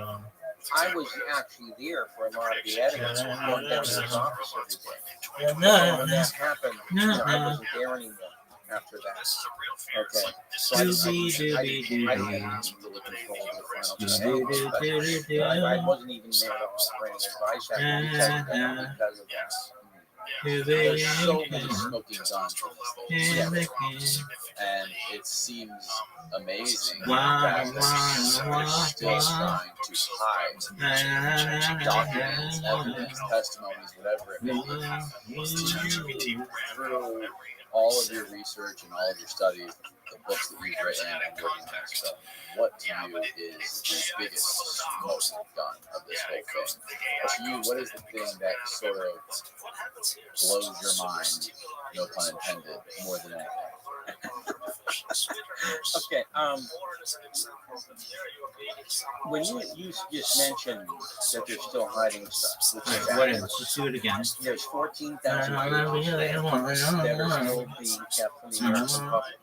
I was actually there for a lot of the editing, going down to his office every day. And when that happened, I wasn't there anymore after that. Okay, so I didn't really control the final change, but I wasn't even there to offer any advice after because of that. There's so many smoking guns in this thing. And it seems amazing Wow, that they're still trying to hide documents, evidence, testimonies, whatever it may be. Through all of your research and all of your studies, the books that you've written and working on this stuff, what to you is the biggest smoking gun of this whole thing? To you, what is the thing that sort of blows your mind, no pun intended, more than anything? Okay, when you just mentioned that they're still hiding stuff, which is What accurate. else? Let's do it again. There's 14,000 papers that are still being kept from the American public.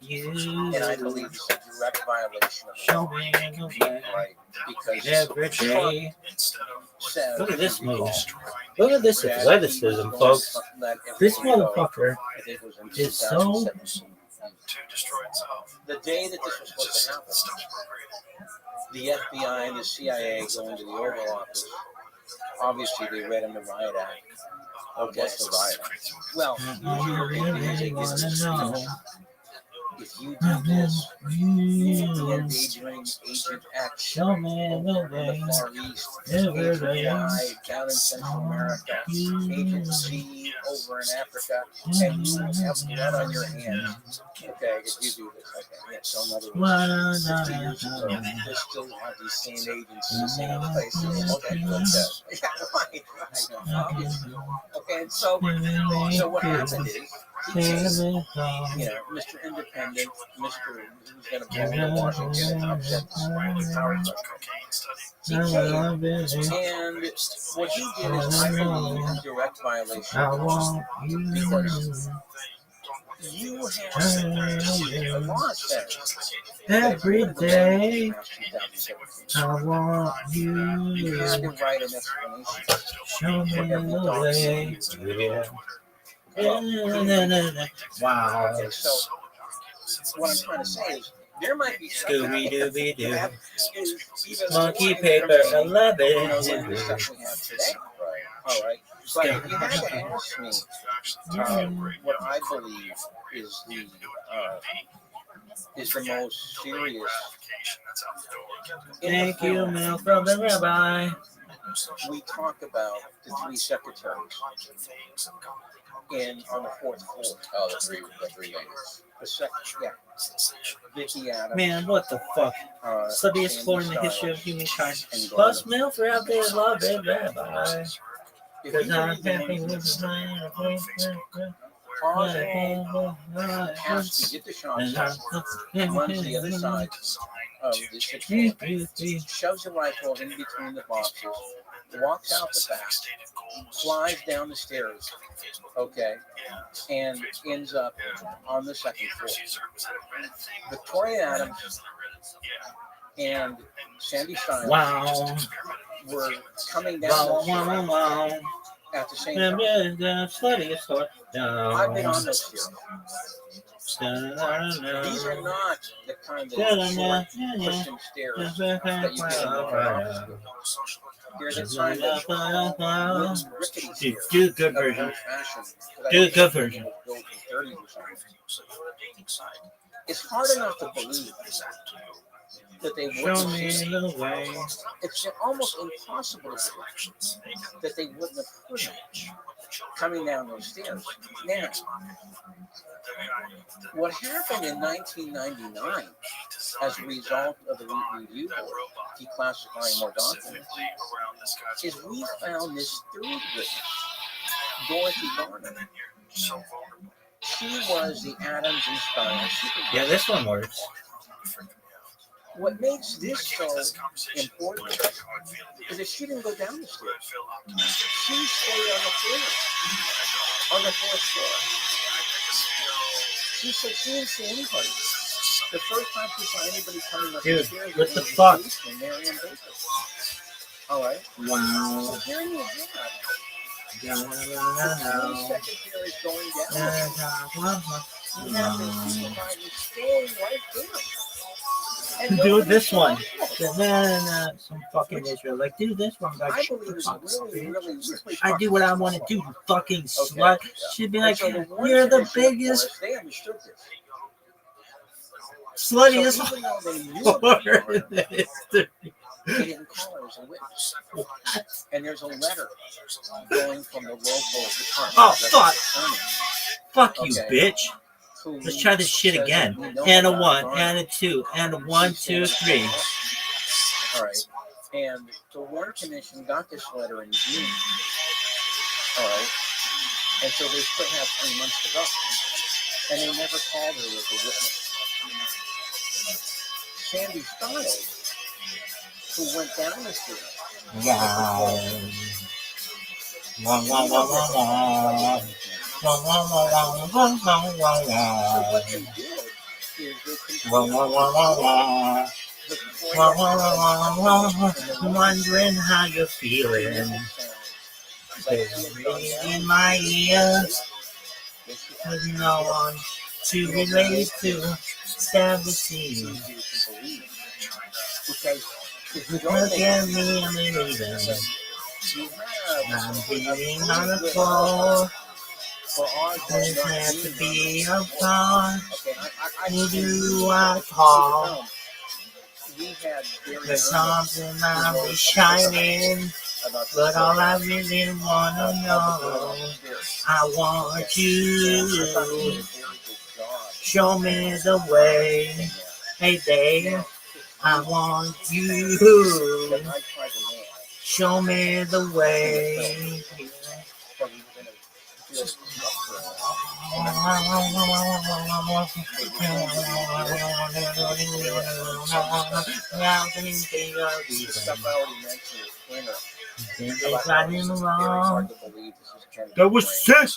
And I believe it's a direct violation of the Show law. me the Right? Because every Trump day. said, Look at this move. Look at this that athleticism, he was going folks. to let This everything go. motherfucker I think it was in is so. 2017. The day that this was supposed to happen, the FBI and the CIA go into the Oval Office. Obviously, they read him the Riot Act. Okay. What's the riot? Well, usually what they do is they give Wanna this know. speech. If you do this, you will be endangering Agent X Show me over the in way. the Far East, Every Agent day. Y down in Central America, Agent Z over in Africa, and you will have blood on your hands. Okay, if you do this, okay. Yeah, so in other words, 50 years ago, they still have these same agents in the same places. Okay, yeah, right. Obviously. Okay, and so what happened is, he came, Mr. Independent, Mr. who's going to blow into Washington and upset the power structure. He came, and what he did is, I believe, in direct violation of the law, because you have the law says Every day. I you want you. had to write an explanation Show me for every the document. way. Yeah. Wow. Okay, so what I'm trying to say is there might be Scooby Dooby Doo. that is even Monkey more paper interesting, 11. than the stuff we have today. All right. But if you had to ask me what I believe is the most serious. Thank you, Mel, from the rabbi. We talk about the three secretaries on the fourth floor. Oh, the three ladies. The yeah. Vicky Adams. Man, what the fuck? Study exploring the history of humankind. Plus, Mel, for out there, love it, rabbi. Because I'm happy with the has to get the shots up, runs the other side of the situation, shoves a rifle in between the boxes, walks out the back, flies down the stairs, okay, and ends up on the second floor. Victoria Adams and Sandy Stein were coming down at the same time. I've been on those stairs. These are not the kind of short pushing stairs that you get in the They're the kind of rickety stairs. Do good version. Do a good version. It's hard enough to believe that they Show wouldn't me have the way. it's almost impossible to believe that they wouldn't have heard him coming down those stairs. Now, what happened in 1999 as a result of the review board declassifying more documents is we found this third witness, Dorothy Garner. She was the Adams and Stein supervisor. Yeah, this one works. What makes this so important is that she didn't go down the stairs. She stayed on the floor, on the fourth floor. She said she didn't see anybody. The first time she saw anybody coming up the Dude, stairs, what the was fuck? policeman, Marion Baker. All right. Wow. So here you have No. the police secretary going down. You have the supervisor staying right there. And Do nobody this said one. anything. Some fucking Israel. Like, do this one. Like, I shut believe the it's fuck up, really, bitch. really, really I do what I want to do, you fucking slut. Okay. She'd be And like, so the Warren you're the Commission, of biggest course, they understood this. sluttiest So even though they knew about whore it, in the history. they didn't call her as a witness. And there's a letter going from the local department. Oh, of fuck. attorney Fuck you, Okay. bitch. who Let's try this shit says again. that we know And a about one, Garner. and a two, and a 1, 2, 3. All right. And the Warren Commission got this letter in June. All right. And so they still have 3 months to go. And they never called her as a witness. Sandy Stiles, who went down the stairs. Wow. So what they did is they Wondering how you're feeling. In my ear, with no one to relate to. 17. Look at me, I'm leaving. I'm beating on the floor. This has to be a part. Who do I call? The something I'll be shining. But all I really wanna know, I want you. Show me the way. Hey babe, I want you. Show me the way. That was sick.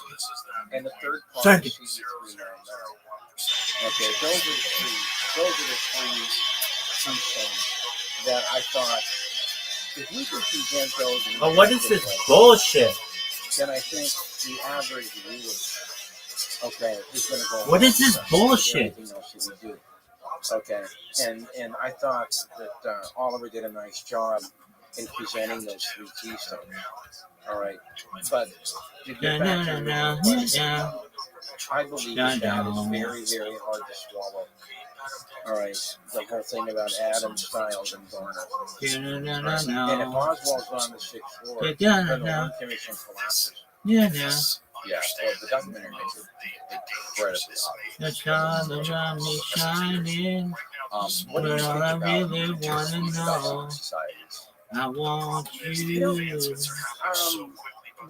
And the third part Send is it. CZ399. Okay, those are the three things that I thought if we could present those in Oh, what is this way, bullshit? then I think the average viewer, okay, is going to go. What is this "Oh, bullshit?" everything else that we do. Okay, and I thought that Oliver did a nice job in presenting those three keystones. All right, but to get back to your question, I believe that is very, very hard to swallow. All right, the whole thing about Adam, Stiles, and Garner. And if Oswald's on the sixth floor, then the Warren Commission collapses. Yeah. Yeah, well, the documentary makes it incredibly The sun around me shining. What do you But think all I about really wanna know, societies? I want you.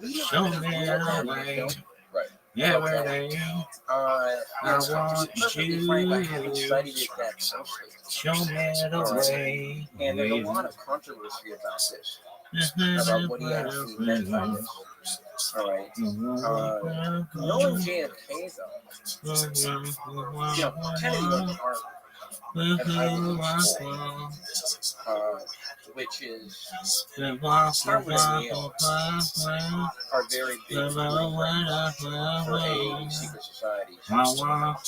We Show don't me have the way. Right. Every day. I want perfectly frank, I haven't you. studied it that closely. Show me the way. And there's a lot of controversy about this, about what he actually meant by this. All right. Knowing JFK, though, Kennedy went to Harvard and Ivy School, which is Harvard and Yale are very big for a secret societies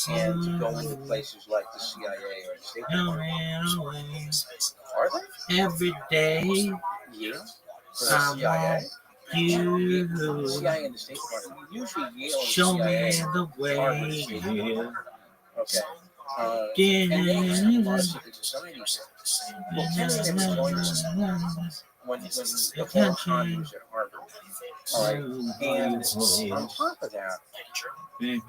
and to go into places like the CIA or the State Department. Are they? Every day. Yeah. For the CIA. You The CIA and the State Department. Usually Yale and show the CIA. me the way. Okay. And they have a lot of secret societies. Well, Kenny never joined them when the whole time he was at Harvard. All right, and on top of that, Kenny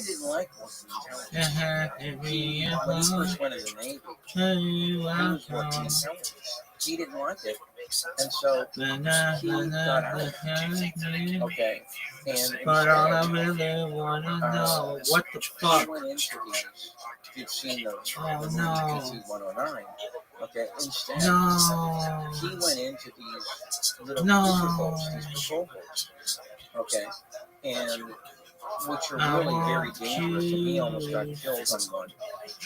didn't like working intelligence. When he first went in the Navy, he was working intelligence. He didn't like it, and so he got out of it. Okay, and But all I instead, really wanna know, what the fuck? he went into these. If you've seen the movie no. PT 109, okay, instead, No. he went into these little No. cruiser boats, these patrol boats, okay, and which are I really very want dangerous, and he almost got you. killed on one.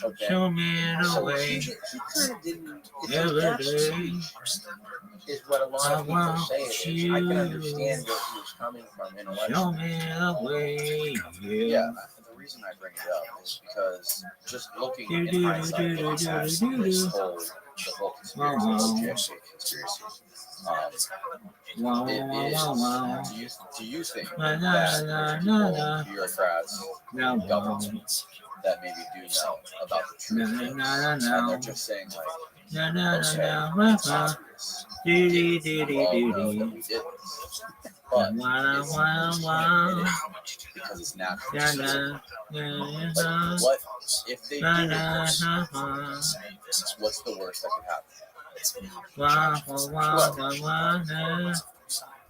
Okay, Show me the so way. he kind of didn't. If Every that's day. speech, is what a lot I of people want say it is. I you. can understand where he was coming from Show intellectually. me the way. Yeah, the reason I bring it up is because just looking in hindsight, looking at this whole conspiracy, JFK conspiracy, Wow, it wow, is. wow, wow. Do you think Na, that na, there's na, people, na. bureaucrats, Now, government that maybe do know about the na, truth, na, na, and na. they're just saying like, Na, na, okay, na, it's na. obvious. Dee, We dee, dee, all dee, know dee. that we did this, but Wow, it's, wow, we just wow. can't admit it because it's natural. Na, na, na, na. Like, what if they do Na, it? na, na, na. What's the worst that could happen? Wow, wow, wow, wow, na.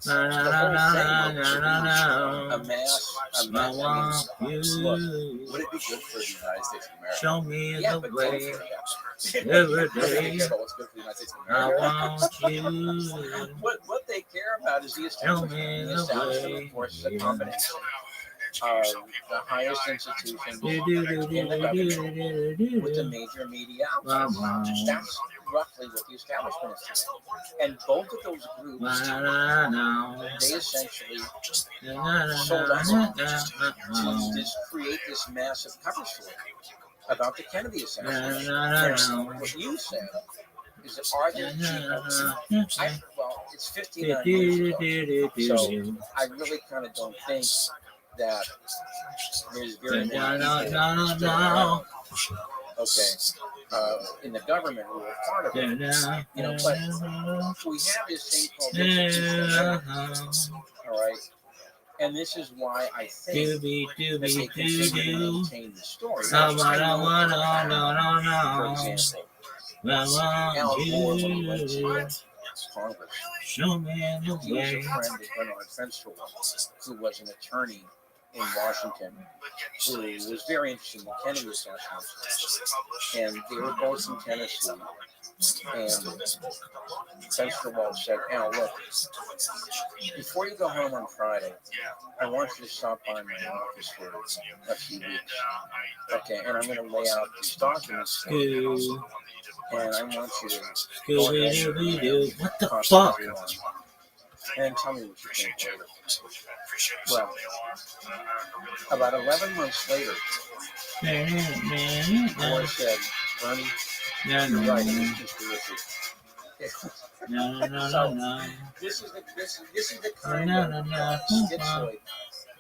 Na, na, The na, whole na, thing na, would na, be na. a mass. I want I mean, you. look, would it be good for the United States of America? Show me Yeah, the but way. Denver, Every They day. care about what's good for the United States of I America. want you. what they care about is the Show establishment. me The the establishment, way. of course, is a combination of the highest institutions Do, do, do, in the do, government do, do, with the do. major media Wow, outlets. wow. That's roughly what the establishment is today. And both of those groups, Wow, na, na, they essentially na, na, na, sold out na, na, to na. just create this massive cover story about the Kennedy Na, assassination. na, na, Now, na. what you said is that are there Na, na, people? na. Well, it's Do, 59 do, years do, ago, do, do, so do. I really kind of don't think that there's very many No, no, people no, no, still no. around. Okay, in the government who are part of Da, it. da, You know, da, but da, we have this thing called da, institutional da. memory. All right, and this is why I think Doobie, that they doobie, continue to doo, doo. maintain the story. No, I no, know, no, no, no, for no. example, I want Al Gore, when he went you. to Congress, Show me the he was a way. friend of Bernard Fensterwald, who was an attorney in Washington, who was very interested in the Kennedy assassination. And they were both from Tennessee. And Fensterwald said, Al, look, before you go home on Friday, I want you to stop by my office for a few weeks. Okay, and I'm going to lay out these documents for you. Scoo, And I want you to go Scooby ahead Dooby Doo. What the and fuck? and tell me what you think later. Well, about 11 months later, Gore said, Bernie, No, you're no, right, it no, was conspiracy. no, no, So, no, this is the no, kind no, of no, no, schizoid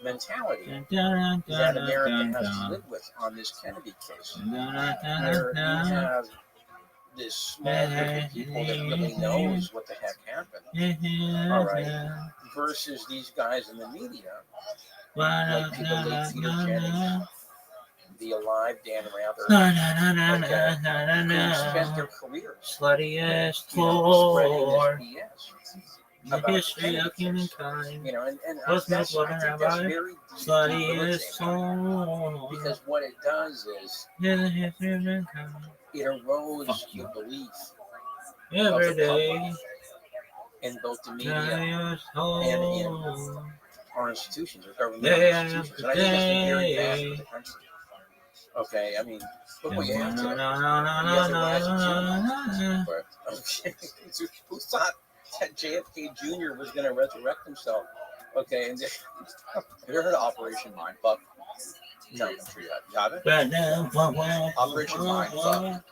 mentality Dun, dun, that dun, America dun, has to dun. live with on this Kennedy case, Dun, dun, dun, where you dun. have this small group of people that really knows what the heck happened, all right, versus these guys in the media, like the late Peter Jennings, the alive Dan Rather, who spent their careers, Sluttiest spreading whore this BS in the about the history Kennedy of case. humankind. You know, and What's that's, my I think brother, that's rabbi? very Sluttiest debilitating, whore because what it does is in the history of mankind. it erodes Fuck you. the belief Every of the public day, in both the media sluttiest and in whore. our institutions, our government Day institutions. after And I think that's been very bad day. for the country. Okay, I mean, look what you No, have no, today. no, no, You have no, the rise of no, Jews. Okay, who thought that JFK Jr. was going to resurrect himself? Okay, and Have you ever heard of Operation Mindfuck? no, I'm sure you have. You haven't? no. Operation Mindfuck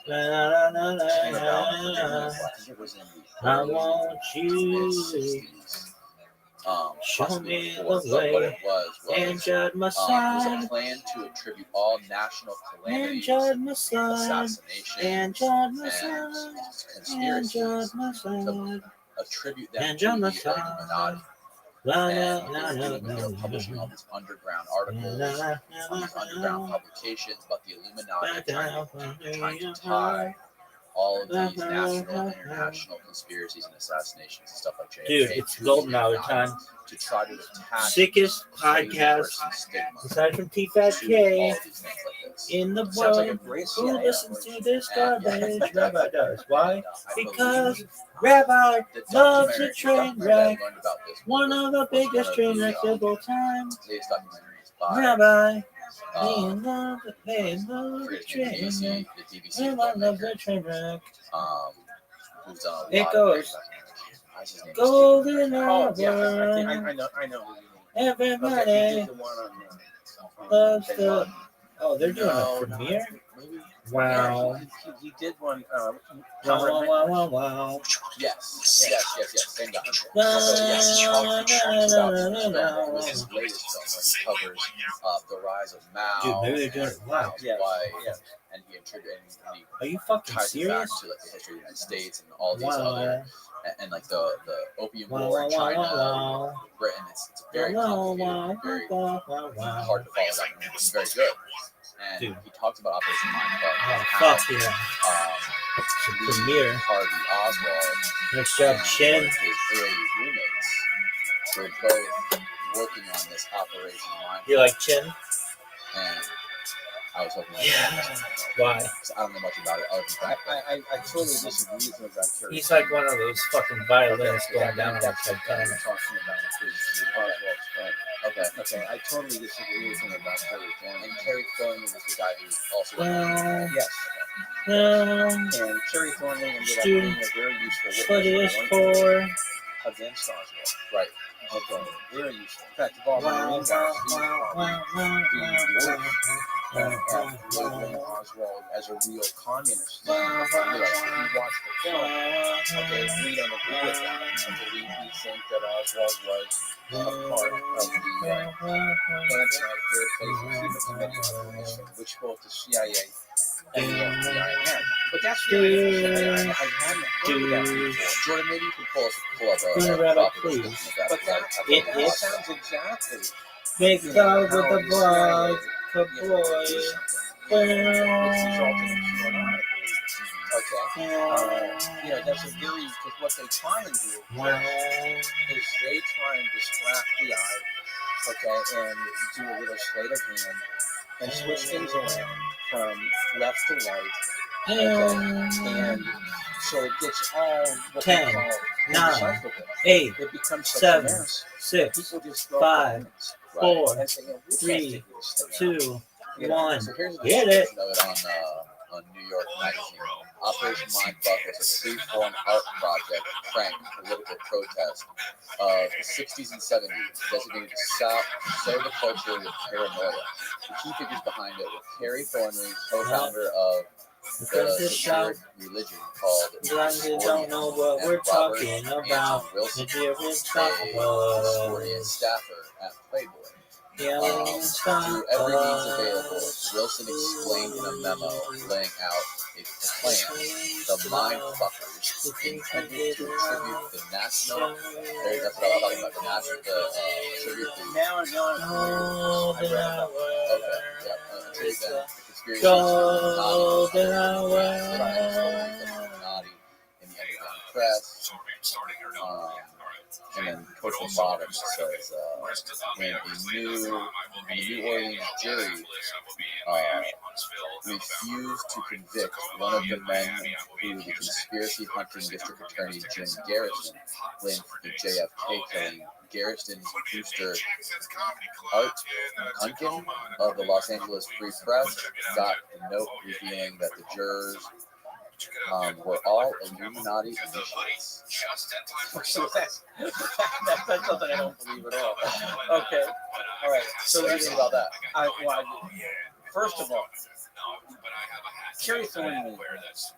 came about, I think it was in the I early want you. mid-60s. Show possibly me before. the But what way. it was And judge my it was side. a plan to attribute all national And calamities, judge my side. assassinations, And judge my and side. And conspiracies judge my to side. attribute them And to judge my the side. Illuminati. La, And la, what they la, were la, doing was they were la, publishing all la, these underground la, articles la, on these underground la, publications, but the Illuminati back trying out to tie all of these national and international conspiracies and assassinations and stuff like JFK Dude, it's to golden the hour Illuminati time. to try to attach Sickest crazy podcast person stigma aside from to T-Fat-K all of these things like this. in the Sounds like a world. great Who CIA listens to operation. this And, garbage? Rabbi does. Why? And, I Because believe Rabbi the loves a documentary train that I wreck. learned about this One was of the biggest train wrecks of all time. latest documentaries by Rabbi, they um, love the I forget his name, train wreck. the DVC Everyone loves filmmaker, the train wreck. who's done a lot It of goes, great documentaries. Why is his name golden Oh, yeah, hour. I know who you mean. Everybody Okay, he did the one on loves Bin the. Laden. Oh, they're doing No, a premiere? Maybe. Wow. Yeah, he did one. Wow, wow, wow, wow. Yes. Same guy. La, So yes, he la, talks la, about la, his la, film. It la. was his latest film where he covers the rise of Mao. Dude, maybe they're doing and it live. Mao's Yes, wife, yes. and he attributes and he Are you fucking ties it back serious? to like the history of the United States and all these Wow. other and like the Opium Wow, War wow, in wow, China, wow, Britain. It's a very wow, complicated, wow, very wow, wow, wow. hard to follow documentary. It's very good. And Dude. he talks about Operation Mindfuck Oh, and how fuck yeah. It's a Lee premiere. Harvey Oswald Next job, and Shin. one of his early roommates were both working on this Operation Mindfuck. You like Chin? And I was hoping that Yeah. Why? I don't know much about it other than that. I totally disagree with him about Kerry. He's like one of those fucking violinists going down on the That's what Titanic. we're talking about. His Oswald's friend. Okay, I totally disagree with him about Kerry Thornton. And Kerry Thornton was the guy who also Well, Yes. And Kerry Thornton ended up being a very useful But it witness is for. against Oswald. right. Okay, very useful. In fact, of all Wow, Marine guys, wow, he was wow, probably wow, at labeling wow. Oswald as a real communist. Wow, If you watch the film, okay, wow, we don't agree with that. Okay, we think that Oswald was a part of the anti-fair play and committee operation, which both the CIA and the FBI had. But that's really interesting. I hadn't heard that before. Jordan, maybe you can pull up Gonna a wrap up, proper please. description of that. But It that is- sounds exactly Make love with a CIA, vodka boy. which resulted in QAnon. Okay. That's a very, because what they try and do Wow. is they try and distract the eye, okay, and do a little sleight of hand and switch things around from left to right, and so it gets all what 10, we call 9, indecipherable. 8, It becomes such 7, a mess. 6, People just throw 5, comments 4, and say, we 3, can't figure this thing out. 2, You know, 1. So here's a Get it. description of it on New York Magazine. Operation Mindfuck was a free-form art project prank political protest of the 60s and 70s, designated to sow the culture with paranoia. The key figures behind it were Kerry Thornley, co-founder of the secret religion called Blinded don't know what and we're Robert talking Anton about. Wilson, Maybe we're a talking historian about. staffer at Playboy. Yelling and Through every means available, Wilson explained in a memo laying out the plan. The Mindfuckers intended to attribute the national, that's what I was talking about, the national, attribute the, Now I'm Golden okay, hour. yeah, attribute the conspiracy to Golden the hour. Illuminati in the underground press. And then towards the bottom it says, when a New Orleans jury refused to convict one of the men who the conspiracy hunting district attorney Jim Garrison blamed for the JFK killing, Garrison's booster Art Kunkin of the Los Angeles Free Press got the note revealing that the jurors were all Illuminati initiates. that's something I don't believe at all. Okay. All right. So what do you think about that? First of all, Kerry Thornton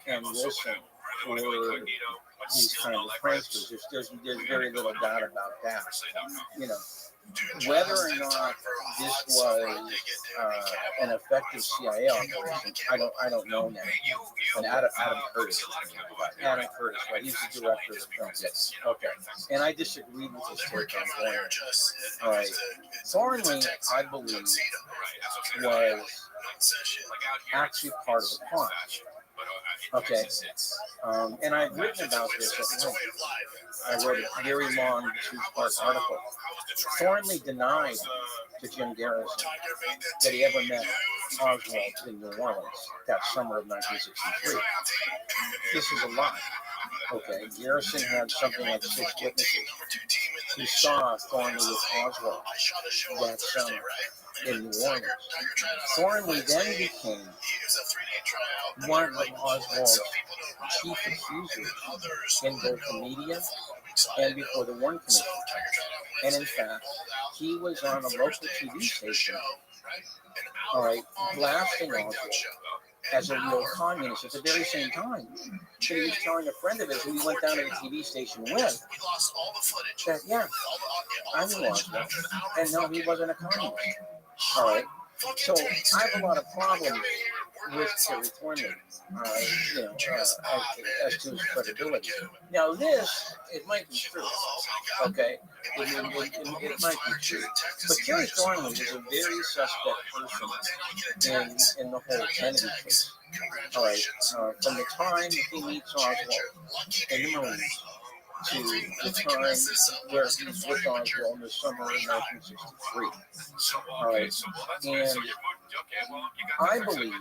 and Wilson were these kind of pranksters. There's very little doubt about that. You know, whether or not this was an effective CIA operation, I don't know now. And Adam Curtis is the name of the guy. Adam Curtis, right? He's the director of the film. Yes. Okay. And I disagreed with his take on Thornley. All right. Thornley, I believe, was actually part of the plot. Okay. And I've written about this at length. I wrote a very long two-part article. Thornley denied to Jim Garrison that he ever met Oswald in New Orleans that summer of 1963. This is a lie. Okay, Garrison had something like 6 witnesses who saw Thornley with Oswald that summer in New Orleans. Thornley then became one of Oswald's chief accusers in both the media and before the Warren Commission. And in fact, he was on a local TV station, all right, blasting Oswald as a real communist at the very same time. So he was telling a friend of his who he went down to the TV station with that, yeah, I knew Oswald. And no, he wasn't a communist. All right. So I have a lot of problems with Terry Thornley, as to his credibility. Now this, it might be true, okay? It might be true. But Terry Thornley is a very suspect person in the whole Kennedy case. All right, from the time that he meets Oswald in the Marines to the time where he's with Oswald in the summer of 1963. All right, and I believe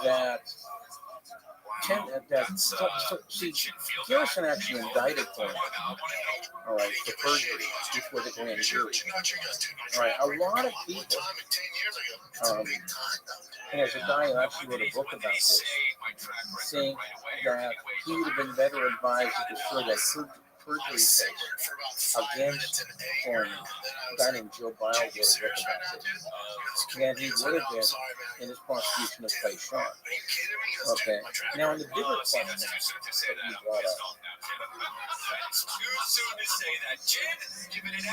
that Garrison actually indicted Thornley, all right, for perjury before the grand jury. All right, a lot of people, and there's a guy who actually wrote a book about this, think that he would have been better advised to destroy that perjury case against Thornley. A guy named Joe Bile wrote a book about this. And he would have been in his prosecution of Clay Shaw. Okay. Now, in the bigger question that you brought up,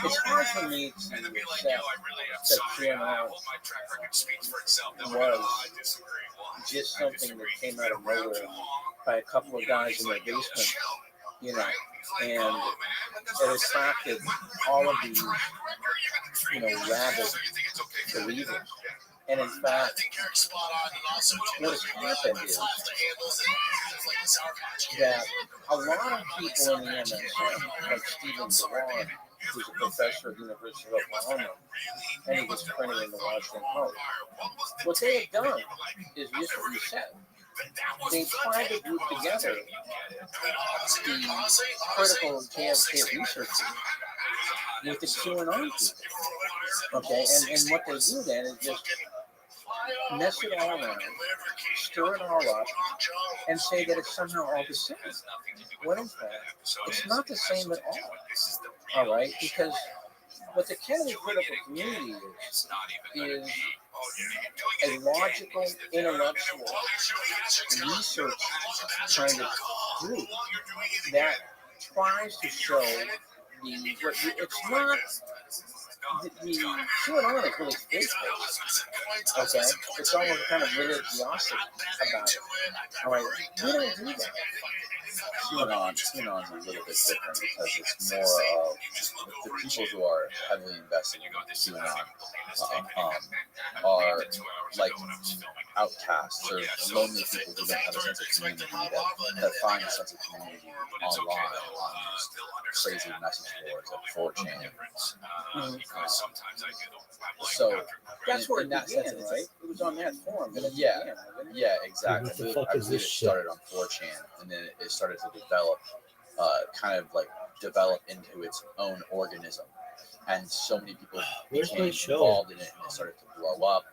it's hard for me to accept that GNR was just something that came out of nowhere by a couple of guys in their basement, you know, and it attracted all of these, rabid believers. And in fact, what has happened is that a lot of people in the MSM, like Stephen DeLon, who's a professor at the University of Oklahoma, and he was printed in the Washington Post, what they have done is just what you said. They tried to group together the critical JFK researchers with the QAnon people. Okay, and what they do then is just mess it all around, stir it all up, and say that it's somehow all the same. When in fact, it's not the same at all. All right, because what the Kennedy critical community is a logical, intellectual research kind of group that tries to show it's not the QAnon is really faith-based. Okay, it's almost kind of religiosity about it. All right, we don't do that. QAnon's a little bit different because it's more of the people who are heavily invested in QAnon are like outcasts or lonely people who don't have a sense of community that find a sense of community online on these crazy message boards like 4chan. So that's where it began, right? It was on that forum. Yeah, exactly. What the fuck is this shit? Started on 4chan, and then it started to develop, develop into its own organism, and so many people became involved in it, and it started to blow up.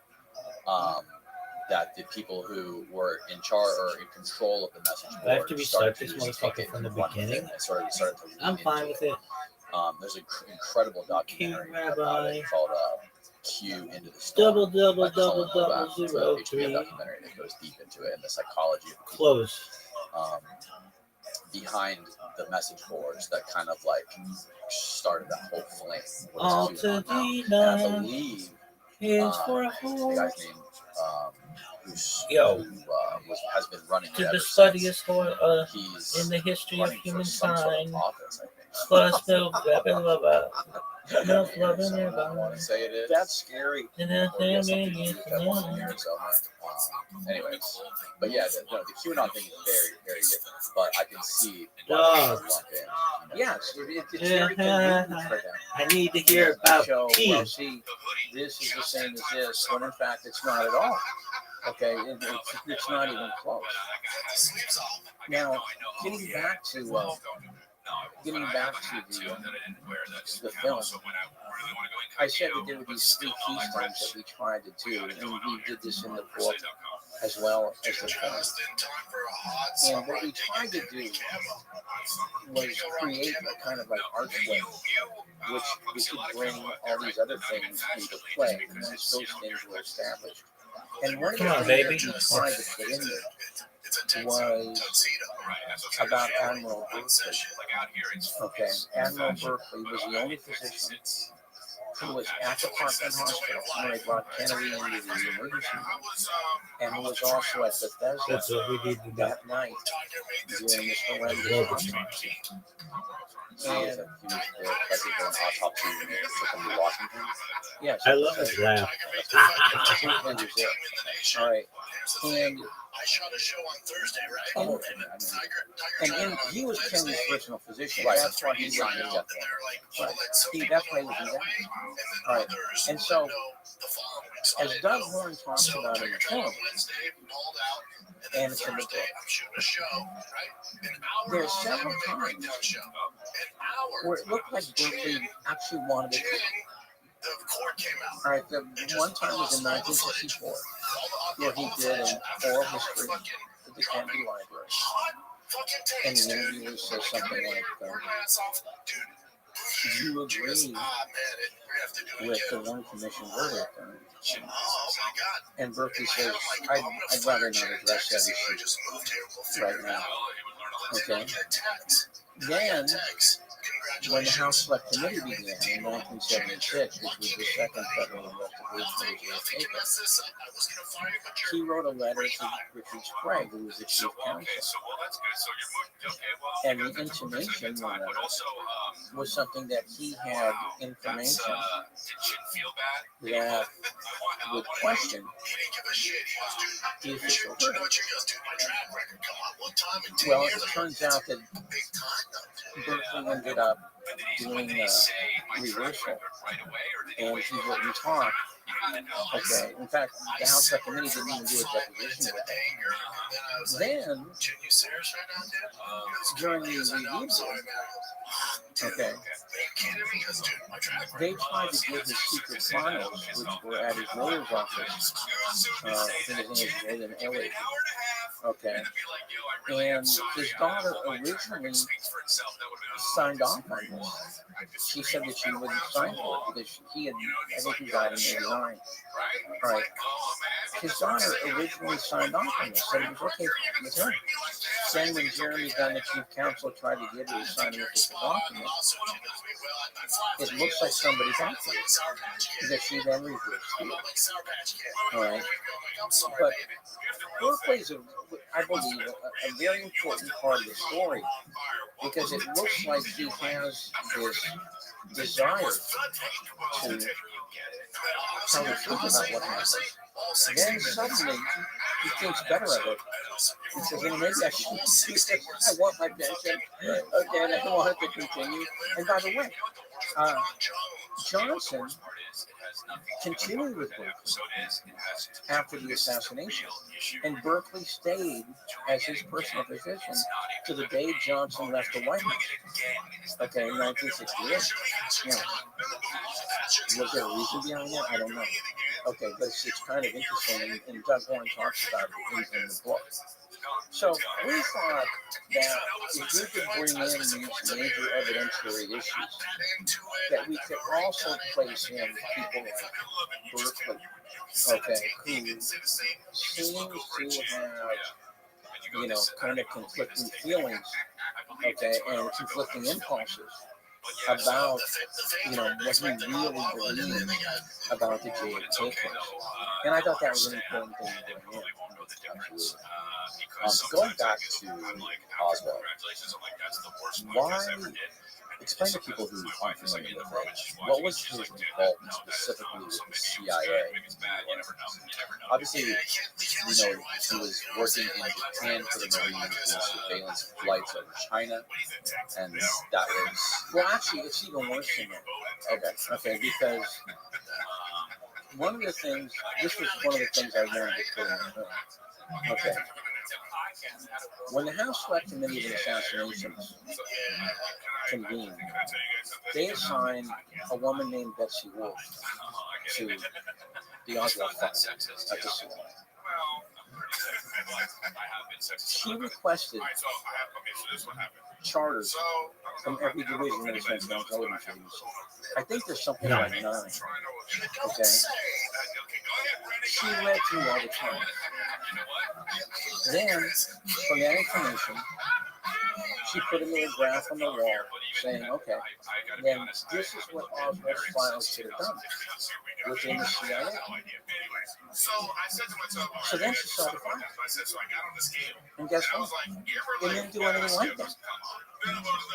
That the people who were in charge or in control of the message board I have to restart this motherfucker from the beginning. Started to I'm fine with it. There's an incredible documentary about it called Q into the Storm. Double, zero, three. documentary that goes deep into it and the psychology of people. Close. behind the message boards that kind of like started that whole flame. All Was to QAnon now. thee And I now believe is for a the horse. guy's name Yo, has been running to it the ever since. sluttiest horse He's in the history of running for some sort humankind. of office, I think. Plus, milk, blah, blah, blah, blah. Milk, In blah, blah, Arizona, blah, I want to say it is. That's scary. And then Or he has something to do it's with that one in Arizona. Anyways, but yeah, the QAnon thing is very, very different. But I can see why Dog. they lump in. Yes, it's very convenient for them. I need to hear about Show, tea. well, see, this is the same as this, when in fact it's not at all. Okay, it's not even close. Now, getting back to the film, I said that there were these three keystones that we tried to do, and we did this in the book as well as the film. And what we tried to do was create a kind of like archway, which we could bring all these other things into play once those things were established. And one of the Come on, things baby. that we tried to put in there was about Admiral Berkeley. Okay, Admiral Berkeley was the only physician who was at the Parkland Hospital when they brought Kennedy into the emergency room, and who was also at Bethesda That's what we need to do. that night during this horrendous autopsy. He was the president of autopsy when they took him to Washington. Yes, I love his laugh. Cleveland is it. All right, and I shot a show on Thursday, right? Oh, he was Kennedy's personal physician. Right. That's why he He's signed trying it. to get Right. That's why he would do that. All right. And so, as Doug Horn talks about in the film, and it's in the book, there are several times where it looked like Berkeley actually wanted to quit. All right, the one time was in 1964, where he did an oral history at the Kennedy Library. And the interviewer says something like, do you agree with the Warren Commission verdict? And Berkeley says, I'd rather not address that issue right now. Okay. Then, when the House Select Committee began in 1976, which was the second federal investigation was taken, he wrote a letter to Richard Sprague, who was the chief counsel. And the intimation in the letter was something that he had information that would question the official verdict. Well, it turns out that Berkeley ended up doing a reversal, and he wouldn't talk. Okay, in fact, the House Select Committee didn't even do a deposition with him. Then, during the review, okay, they tried to get his secret files, which were at his lawyer's office. His name is William Elliott. Okay, and his daughter originally signed off on this. She said that she wouldn't sign for it because I think he died in '89. Right. His daughter originally signed off on this, said it was okay with her. Then when Jeremy Gunn, the chief counsel, tried to get her to sign an official document, it looks like somebody got to it, that she then reversed it. All right. But Berkeley's, I believe, a very important part of the story, because it looks like he has this desire to tell the truth about what happened. Then suddenly he thinks better of it. He says, well, maybe I should. I want my pension. Okay, and I want it to continue. And by the way, Johnson continued with Berkeley after the assassination. And Berkeley stayed as his personal physician to the day Johnson left the White House. Okay, in 1968. Now, was there a reason behind that? I don't know. Okay, but it's kind of interesting, and Doug Horn talks about it in the book. So we thought that if we could bring in these major evidentiary issues, that we could also place in people like Berkeley, okay, who seems to have, kind of conflicting feelings okay, and conflicting impulses about, you know, what he really believed about the JFK case. And I thought that was an important thing to bring in. Absolutely. Going back to Oswald, why? Explain to people who aren't familiar with it. What was his involvement specifically with the CIA? Obviously, you know, he was working in Japan for the Marines doing surveillance flights over China, and that was Well, actually, it's even worse than that. Okay, because one of the things, this was one of the things I learned to put in the film. Okay. When the House Select Committee of Assassinations convened, they assigned a woman named Betsy Wolf to the Oswald file at the CIA. She requested charters from every division of the Central Intelligence Agency. I think there's something like 9. Okay. She read through all the time. Then, from that information, she put a little graph on the wall saying, okay, then this is what Oswald's files should have done within the CIA. So then she saw the file. And guess what? It didn't do anything like that.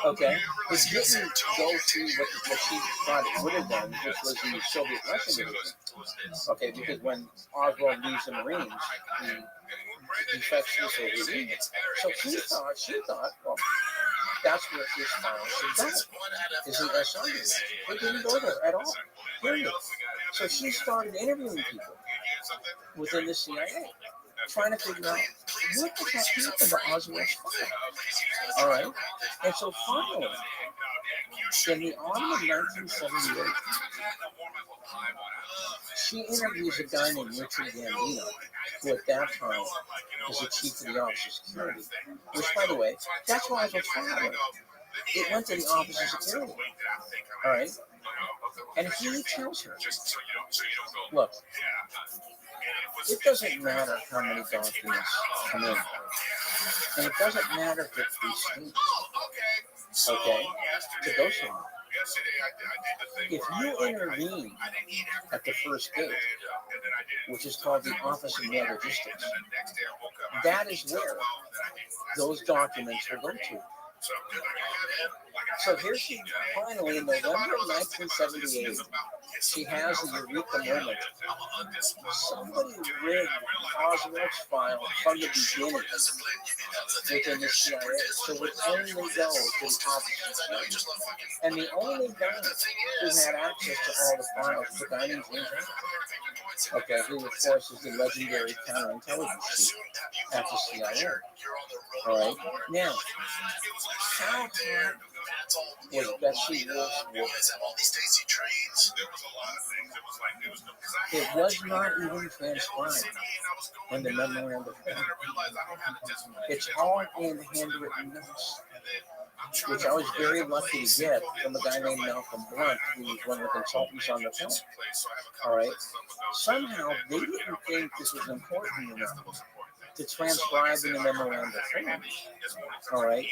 Okay? It didn't go to what she thought it would have done, which was the Soviet Russian division. Okay, because when Oswald leaves the Marines, he defects to the Soviet Union. So she thought, well, that's what this file should do. Is an SR division. It didn't go there at all. Period. So she started interviewing people within the CIA, trying to figure out what the heck happened to Oswald's file. All right? And so finally, in the autumn of 1978, she interviews a guy named Richard Gambino, who at that time was the chief of the Office of Security. Which, by the way, that's why Oswald's file went. It went to the Office of Security. All right? And he tells her, look, it doesn't matter how many documents come in. And it doesn't matter if it's these states, okay, to go somewhere. If you intervene at the first gate, which is called the Office of Mail Logistics, that is where those documents will go to. So here she finally, in November of 1978, she has the eureka moment. Somebody rigged Oswald's file from the beginning within the CIA, so it only goes to the office. And the only guy who had access to all the files was the guy named James Hancock. Okay, who of course is the legendary counterintelligence chief at the CIA. All right, now, how was Betsy Wolf's work? It was not even transcribed in the memorandum. It's all in handwritten notes, which I was very lucky to get from a guy named Malcolm Blunt, who was one of the consultants on the film. All right. Somehow they didn't think this was important enough to transcribe in the memorandum form. All right.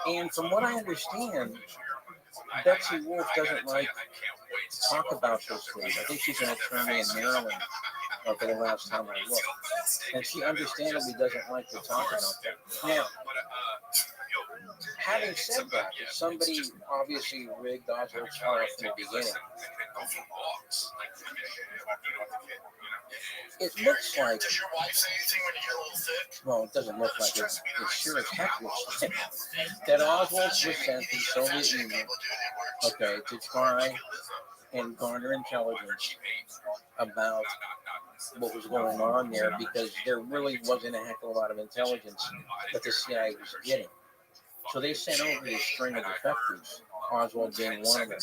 And from what I understand, Betsy Wolf doesn't like to talk about those things. I think she's an attorney in Maryland. Okay, the last time I looked, and she understandably doesn't like to talk about that. Now, having said that, if somebody obviously rigged Oswald's file from the beginning, it looks like, well, it doesn't look like it, it sure as heck looks like that Oswald was sent to the Soviet Union, okay, to try and garner intelligence about what was going on there, because there really wasn't a heck of a lot of intelligence that the CIA was getting. So they sent over a string of defectives, Oswald being one of them.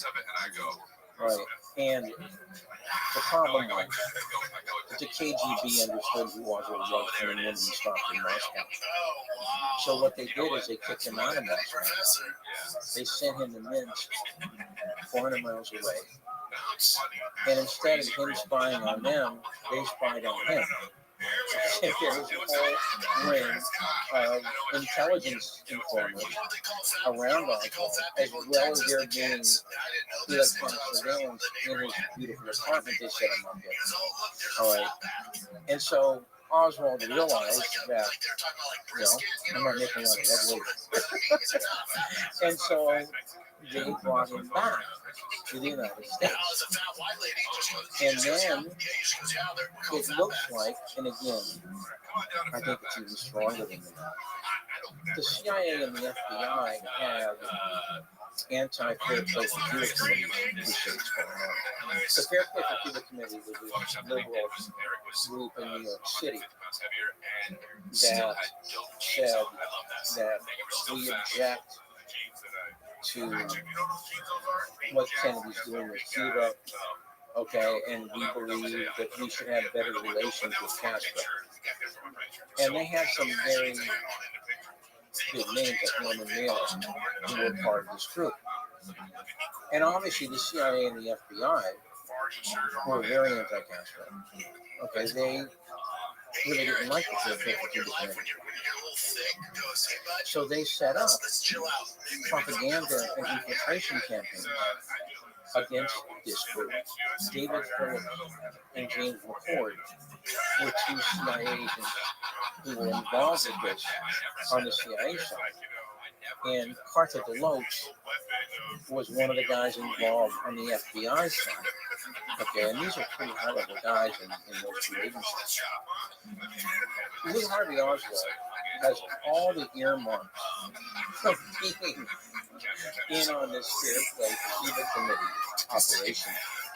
Right. And the problem was that the KGB understood who Oswald was coming in and stopped in Moscow. So what they did is they kicked him out of Moscow. They sent him to Minsk, 400 miles away. And instead of him spying on them, they spied on him. There's a whole ring of intelligence informers around Oswald, as well as there being electronic surveillance in his beautiful apartment they set him up in. All right. And so Oswald realized that, I'm not making a lot of headway. And so they brought him back to the United States. And then it looks like, and again, I think it's even stronger than that, the CIA and the FBI had anti-fair play for Cuba committees, which is going on. The Fair Play for Cuba committee was a liberal group in New York City that said that we object to what Kennedy's doing with Cuba, okay, and we believe that we should have better relations with Castro. And they had some very big names like Norman Mailer who were part of this group. And obviously the CIA and the FBI were very anti-Castro. Okay, they really didn't like the Fair Play for Cuba committee. So they set up propaganda and infiltration campaigns against this group. David Phillips and James McCord were two CIA agents who were involved with this on the CIA side. And Carter DeLoach was one of the guys involved on the FBI side. Okay, and these are pretty high-level guys in those two agencies. Lee Harvey Oswald has all the earmarks of being in on this Fair Play for Cuba committee operation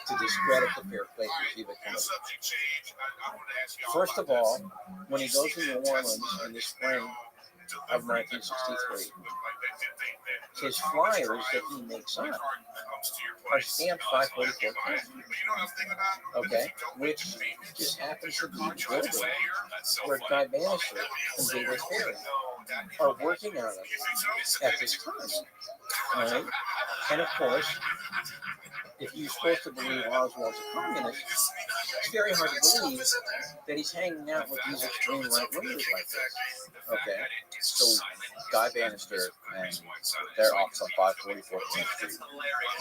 to discredit the Fair Play for Cuba committee. First of all, when he goes to New Orleans in the spring of 1963, his flyers that he makes up are stamped 544 Kennedy. Okay, which just happens to be the building where Guy Bannister and David Ferry are working on it at this time. All right, and of course, if you're supposed to believe Oswald's a communist, it's very hard to believe that he's hanging out with these extreme right-wingers like this. Okay, So Guy Bannister and their office on 544 King Street.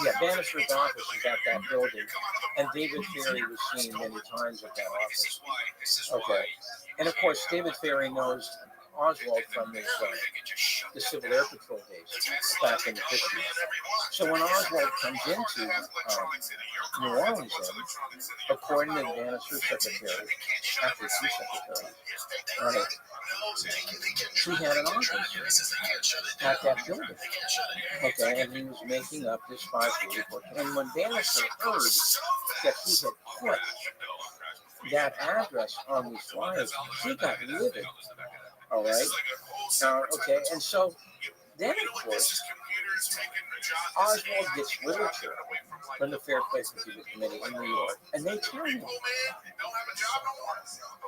yeah, Bannister's office is at that building, and David Ferry was seen many times at that office. Okay, and of course, David Ferry knows Oswald from his, the Civil Air Patrol days back in the 50s. So when Oswald comes into New Orleans, then, according to Bannister's secretary, after two secretaries, right, he had an office at that building. Okay, and he was making up this 544. And when Bannister heard that he had put that address on these flyers, he got livid. All right. Okay, and so then, of course, Oswald gets literature from the Fair Play for Cuba Committee in New York, and they tell him,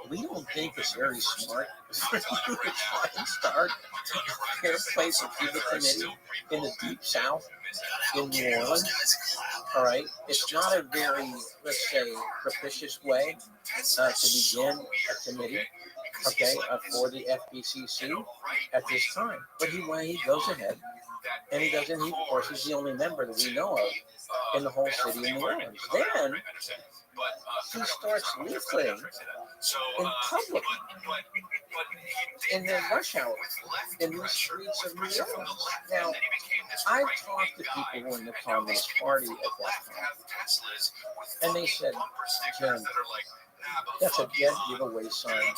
we don't think it's very smart for you to try and start a Fair Play for Cuba Committee in the Deep South in New Orleans. All right, it's not a very, let's say, propitious way to begin a committee. Okay, for the FBCC at this time. But he goes ahead, and he does, and he, of course, is the only member that we know of in the whole city of New Orleans. Then he starts leafleting in public, in the rush hour, in the streets of New Orleans. Now, I've talked to people who were in the Communist Party at that time, and they said, Jim, that's a dead giveaway sign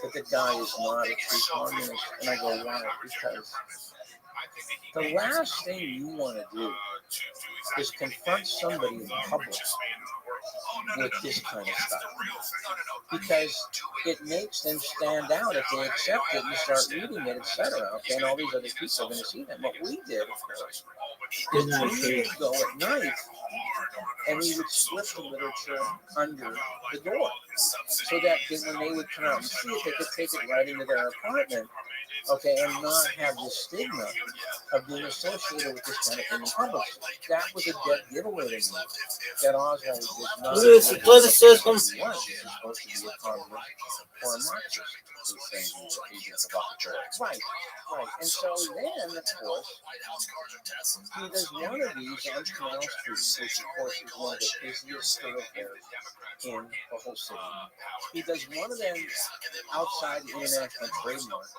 that the guy is not a true communist. And I go, why? Because the last thing you want to do is confront somebody in public with this kind of stuff, because it makes them stand out if they accept it and start reading it, etc. Okay, and all these other people are going to see them. What we did, of course, is we would go at night and we would slip the literature under the door, so that when they would come out and see it, they could take it right into their apartment, okay, and not have the stigma of being associated with this kind of thing in public. That was a dead giveaway to me. That Oswald was not. It's a politicism. He was supposed to be a communist or a Marxist. Who's saying he's an agent provocateur. Right, right. And so then, of course, he does one of these on Canal Street, which of course is one of the busiest thoroughfares in the whole city. He does one of them outside the International Trade Mart,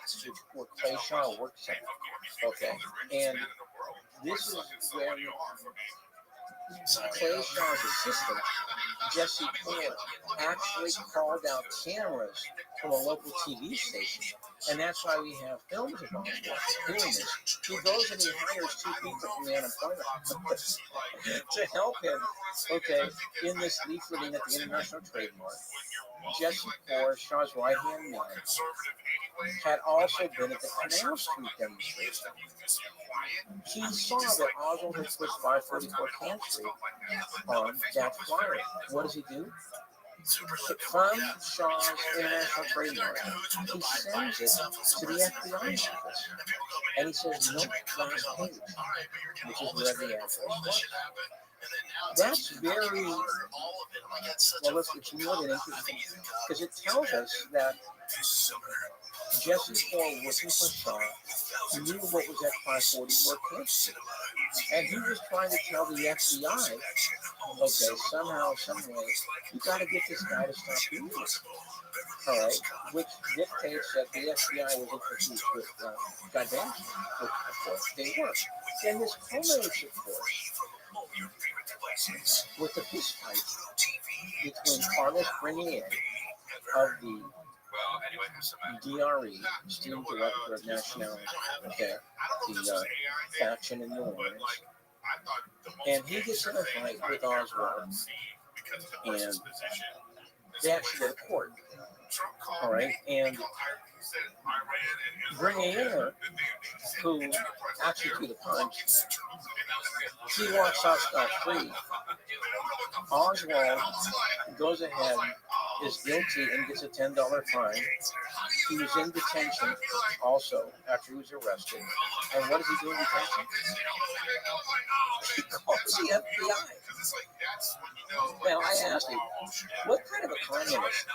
where Clay Shaw works at. Okay. And this is where Clay Shaw's assistant, Jesse Poor, actually called out cameras from a local TV station. And that's why we have films of Oswald doing this. He goes and he hires two people from the unemployment to help him, okay, in this leafleting at the International Trade Mart. Jesse Poor, Shaw's right-hand man, had also been at the Canal Street demonstration. He saw that Oswald had put 544 Canal Street on that flyer. What does he do? From Shaw's International Trade Mart, he sends it to the FBI office. And he says, no, last page, which is where the address was. That's very, well, it's more than interesting, because it tells us that Jesse Poor, working for Shaw, knew what was at 544 Canal Street. And he was trying to tell the FBI, okay, somehow, some way, you got to get this guy to stop doing this. All right, which dictates that the FBI was introduced with Gaddafi, which of course they were. Then this culminates, of course, with the peace fight between Carlos Grenier of the DRE, Student Director of Nationality, okay, the faction in New Orleans, and he gets in a fight with Oswald, and they actually go to court. All right, and Grenier, who actually threw the punch, he walks out scot-free. Oswald goes ahead, is guilty, and gets a $10 fine. He was in detention also after he was arrested. And what does he do in detention? He calls the FBI. Now, I asked him, what kind of a communist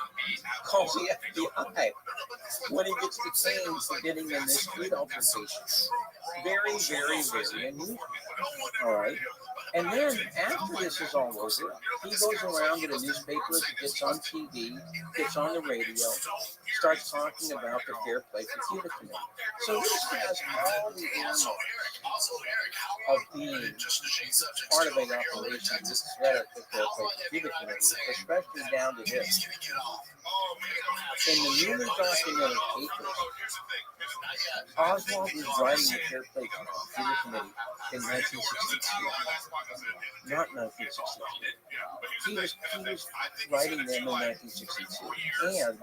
calls the FBI when he gets detained for getting in this street altercation? Very, very, very unusual. All right. And then after this is all over, he goes around to the newspapers, gets on TV, gets on the radio, starts talking about the Fair Play Computer Committee. So this has all the earmarks of being part of an operation, this threat of the Fair Play Computer Committee, especially down to this. In the newly documented papers, Oswald was writing the Fair Play Computer Committee in 1962, not 1962. He was writing them in 1962, and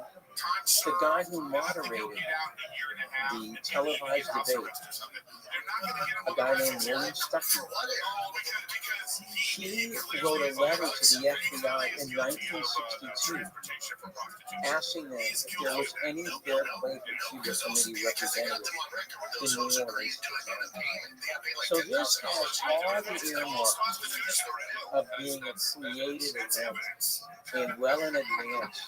the guy who moderated the televised debate, a guy named William Stuckey, he wrote a letter to the FBI in 1962 asking them if there was any Fair Play Computer Committee representative in New Orleans. So this has all the earmarks of being a created event and well in advance,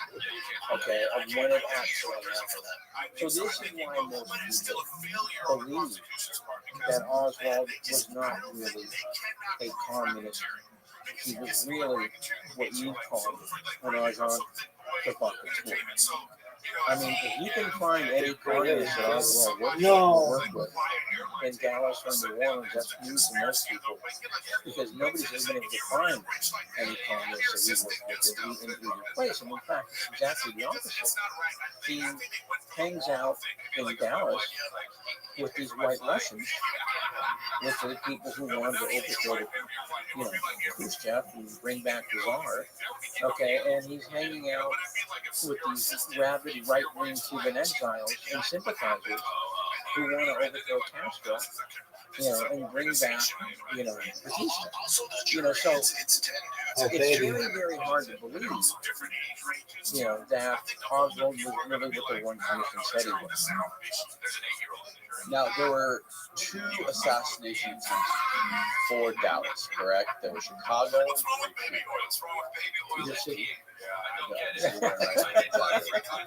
okay, of when it actually happened. So this is why most people believe that Oswald was not really a communist. He was really what you call an agent provocateur. I mean, if you can find any communist that Oswald worked with in Dallas or New Orleans, that's news to most people, because nobody's ever been able to find any communists that he worked with in either place. And in fact, it's exactly the opposite. He hangs out in Dallas with these white Russians, with the people who wanted to overthrow, Khrushchev and bring back the Tsar. Okay, and he's hanging out with these rabid right-wing Cuban exiles and sympathizers who want to overthrow Castro and bring back, Batista. So it's very, very hard to believe, that Oswald was really what the one commission said he was. Now, there were 2 assassination attempts for Dallas, correct? There was Chicago. Your city.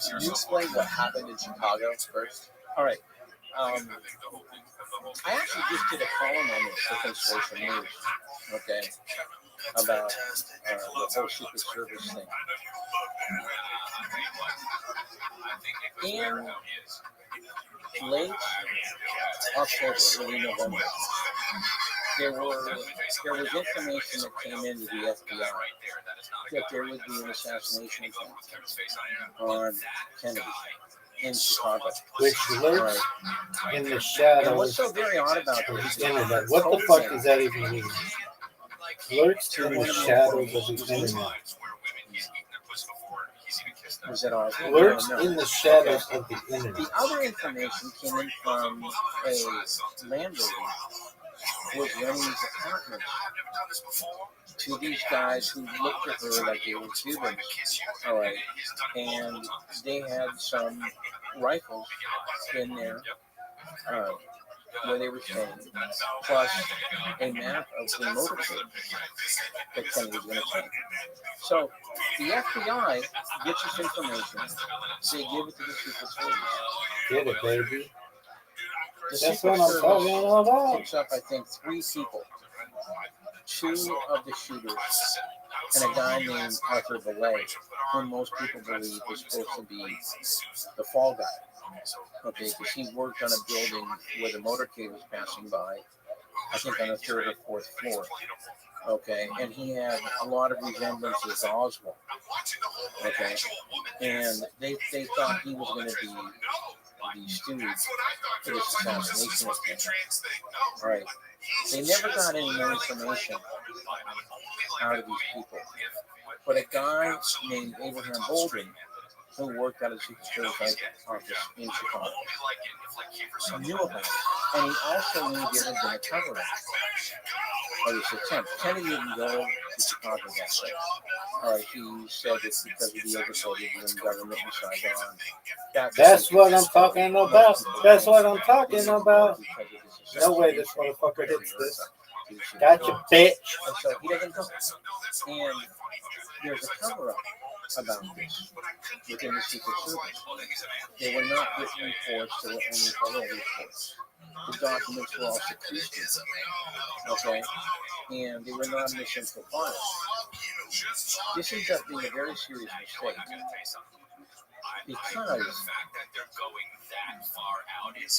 Can you explain what happened in Chicago first? All right. I actually just did a column on this for Constellation News, okay, about the whole Secret Service thing. In late October, early November, there was information that came into the FBI that there would be an assassination attempt on Kennedy in Chicago. Which lurks in the And what's shadows so very odd about of this the internet. What the fuck does that even mean? Lurks in the shadows of the internet. Was that all? Lurks No. in the shadows of the internet. The other information came in from a landlady who was renting these apartments to these guys who looked at her like they were Cubans. All right. And they had some rifles in there where they were staying, plus a map of the motorcade that Kennedy was going to take. So the FBI gets this information, they give it to the Secret Service. Get it, baby. The That's Secret what I'm Service talking about. picks up, I think, 3 people. 2 of the shooters and a guy named Arthur Valet, who most people believe was supposed to be the fall guy. Okay, because he worked on a building where the motorcade was passing by, I think on the 3rd or 4th floor. Okay, and he had a lot of resemblances to Oswald. Okay, and they thought he was going to be the stooge for this assassination attempt. All right, they never got any more information out of these people. But a guy named Abraham Bolden, who worked out of the Secret Service office in Chicago, knew about it. And he also knew there had been a cover-up of this attempt. Kennedy didn't go to Chicago that day. All right, he said it's because of the oversight of the government in Saigon. That's what I'm talking about. That's what I'm talking about. No way this motherfucker hits this. Gotcha, bitch. And so he doesn't go. And there's a cover-up about this within the Secret Service. They were not written reports, they were only oral reports. The documents were all secreted, okay? And they were non-mission files. This ends up being a very serious mistake because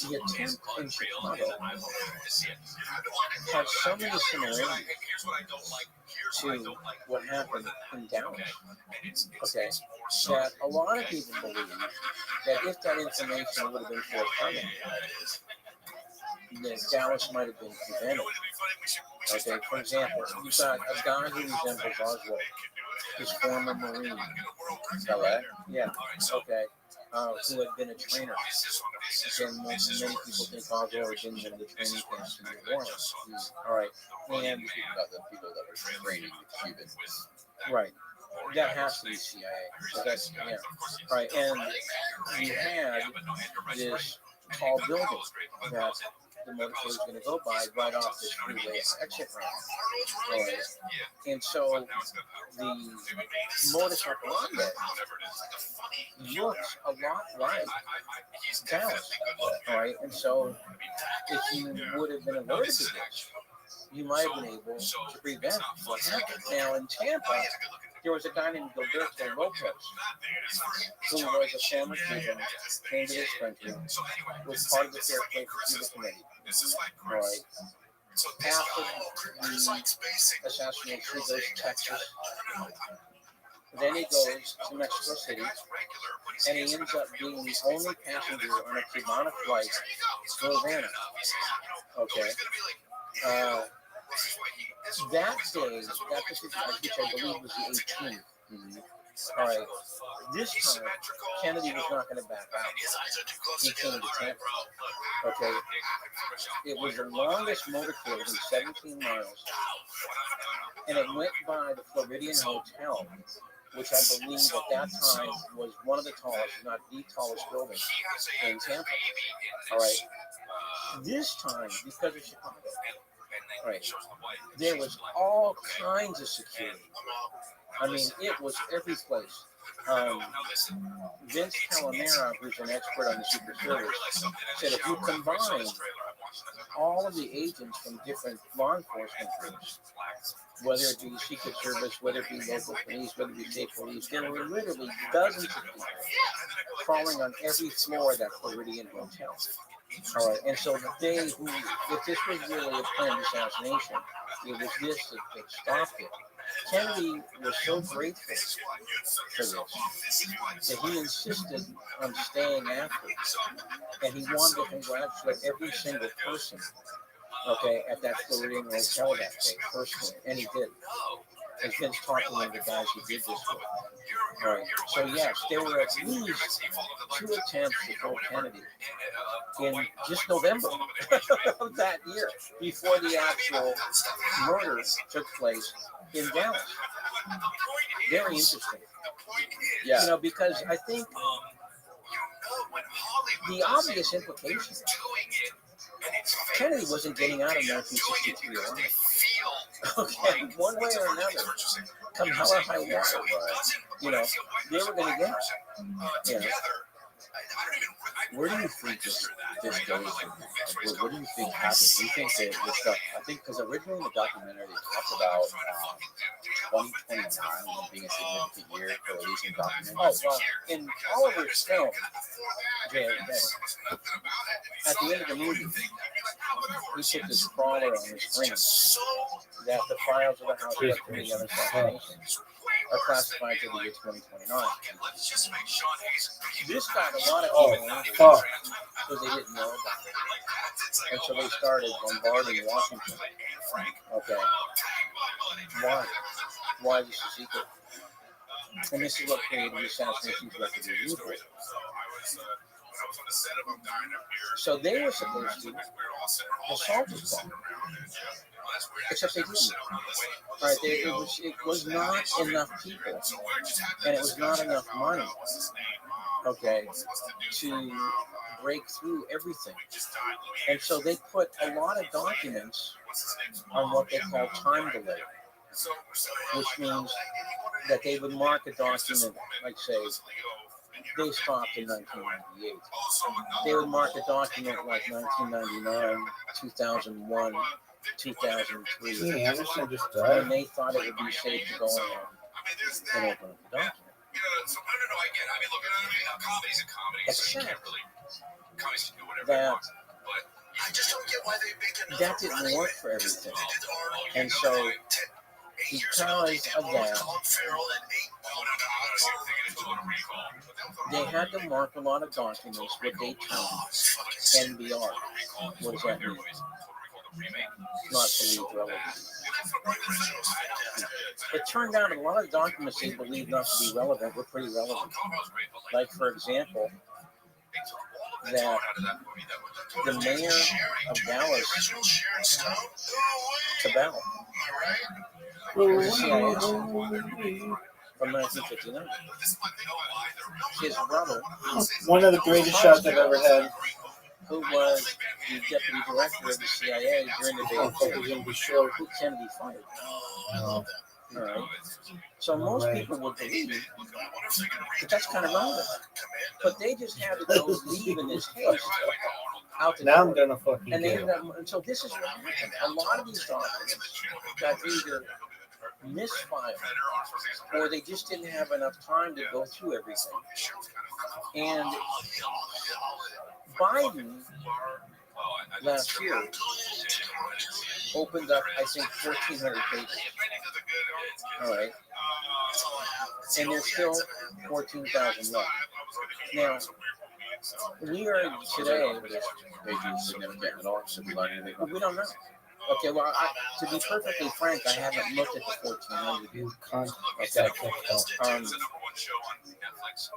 the attempt in Chicago had so many similarities to what happened in Dallas. Okay, that a lot of people believe that if that information would have been forthcoming, then Dallas might have been prevented. Okay, for example, you've got a guy who resembles Oswald, his former Marine. LA? Yeah, okay. Who had been a trainer. Again, many people think Oswald had been in the training camps in New Orleans. All right, and About the people that are training with Cubans. right, that has to be CIA. So that's right. And you had this tall building that the motorcade was going to go by right off this freeway exit ramp. Right. And so the modus operandi looks a lot like Dallas. All right. And so if you would have been alerted to this, you might have been able to prevent what happened. Now in Tampa, there was a guy named Gilberto Lopez, who was a former Cuban, came to this country, was part of the Fair Play for Cuba Committee. Right. After the assassination, he goes to Texas. Then he goes to Mexico City, and he ends up being the only passenger on a Cubana flight to Havana. Okay. That day, that particular, which I believe was the 18th, All right. This time, Kennedy was not going to back out. He came to Tampa. Okay. It was the longest motorcade in 17 miles, and it went by the Floridian Hotel, which I believe at that time was one of the tallest, if not the tallest building in Tampa. All right. This time, because of Chicago, all right, there was all kinds of security. I mean, it was every place. Vince Calamera, who's an expert on the Secret Service, said if you combine all of the agents from different law enforcement groups, whether it be Secret Service, whether it be local police, whether it be state police, there were literally dozens of people crawling on every floor of that Floridian hotel. All right, and so they, who, if this was really a planned assassination, it was this that stopped it. Kennedy was so grateful for this that he insisted on staying after, and he wanted to congratulate every single person, okay, at that Floridian hotel that day personally, and he did. And Vince talked to one of the guys who did this with. All right. So yes, there were at least 2 attempts to kill Kennedy in just November of that year, before the actual murder took place in Dallas. Very interesting. Yeah. You know, because I think the obvious implication, Kennedy wasn't getting out of 1963 alive. Okay, one way or another, come hell or high water, you know, they were going to get it. You know. Where do you think this goes? What do you think happens? Do you think that this stuff? I think because originally in the documentary they talked about 2029 being a significant year for releasing documentaries. Oh well, in Oliver's film, JFK, at the end of the movie, he put this crawler on his ring that the files of the House of Committee on Assassination are classified to the year 2029. This got a lot of people angry because they didn't know about it. And so they started bombarding Washington. Okay. Why? Why is this a secret? And this is what created the assassination directive review board. So they were supposed to assault this bomb. Except they didn't. Right, it was not enough people, and it was not enough money, okay, to break through everything. And so they put a lot of documents on what they call time delay, which means that they would mark a document, like say, they stopped in 1998. They would mark a document like 1999, 2001, 2003. Yeah, Anderson just died. And they thought it would be safe to go in and open up the document. Except that that didn't work for everything. And so, because of that, they had to mark a lot of documents with date term NBR. What does that mean? Not believed relevant. It turned out a lot of documents they believed not to be relevant were pretty relevant. Like, for example, that the mayor of Dallas, Cabell, was a CIA from 1959. His brother, One of the greatest shots I've ever had. who was the deputy director of the CIA during the day of who Kennedy fired. All right. So most people would believe that that's kind of relevant, but they just had to go leave in this haste out the Now I'm door. gonna fucking And they get ended up, and so this is what happened. A lot of these documents got either misfiled or they just didn't have enough time to go through everything. And Biden last year opened up, I think, 1,400 pages. All right. And there's still 14,000 left. Now, we are today, Pages significant at all? Should we learn anything? we don't know. Okay, well, to be perfectly frank, I haven't looked at the 1400 You yet. can't Okay. accept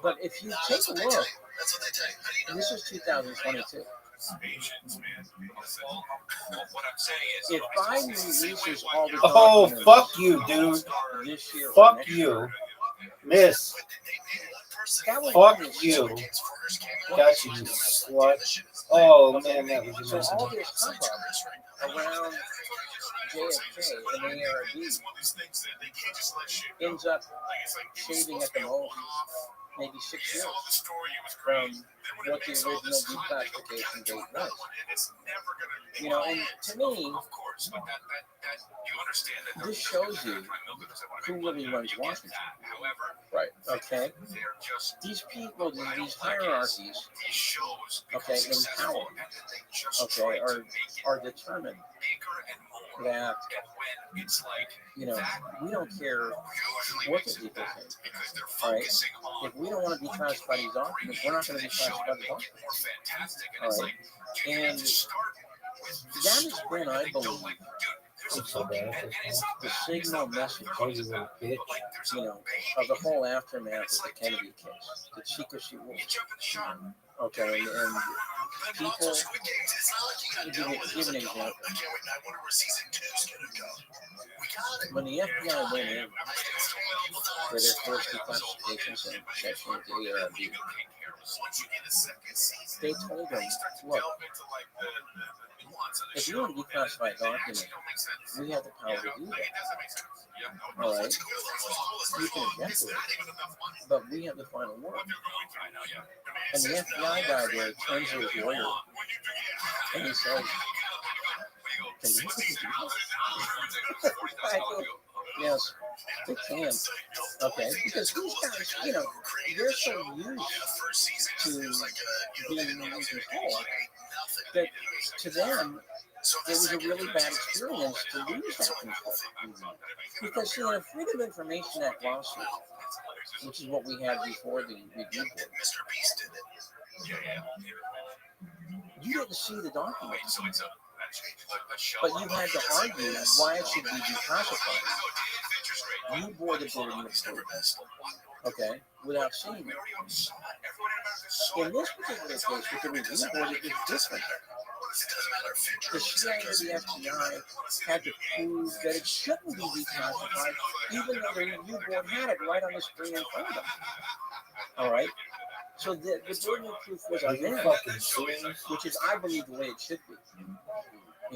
But if you take a look, this is 2022. If Biden releases all the Oh, documents fuck you, dude. this year or Fuck next you. year, Miss. that would Fuck be you. Got you, you slut. Oh, man, that was So amazing. all this hubbub around JFK and the ARB ends up shaving at the most maybe 6 years from what the original declassification date was. You know, and to me, this shows you who really runs Washington. Right. Okay? These people, these hierarchies, okay, in power, okay, are determined that, you know, we don't care what the people think, right? If we don't want to be classified as documents, we're not going to be classified as documents, all right? And that has been, I believe, So bad. the signal message, Oh, you little bitch. you know, of the whole aftermath of the Kennedy case, the secrecy rules. Okay, and people, give an example. When the FBI went in for their first declassification session at the ARB, they told them, look, if you want to declassify a document, we have the power to do that. All right? You can object to it, but we have the final word. And the FBI guy there turns to his lawyer and he says, can you do that? I go, yes, they can. Okay, because these guys, you know, they're so used to being in control that to them, it was a really bad experience to lose that control. Because, see, in a Freedom of Information Act lawsuit, which is what we had before the review board, you didn't see the document, but you had to argue why it should be declassified. You bore the burden of proof, okay, without seeing it. In this particular case, with the review board, it was different. The CIA and the FBI had to prove that it shouldn't be declassified, even though the review board had it right on the screen in front of them. All right? So the burden of proof was on them, which is, I believe, the way it should be.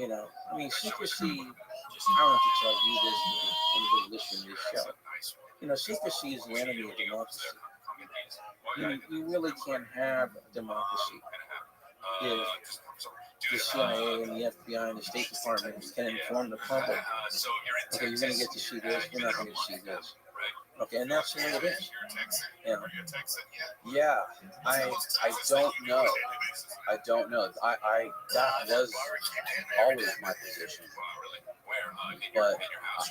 You know, I mean, secrecy, I don't have to tell you this, or anybody listening to this show. You know, secrecy is the enemy of democracy. You really can't have democracy if the CIA and the FBI and the State Department can inform the public, okay, you're going to get to see this, you're not going to see this. Okay, and that's the way it is. Yeah, I don't know. I don't know. I that was always my position, but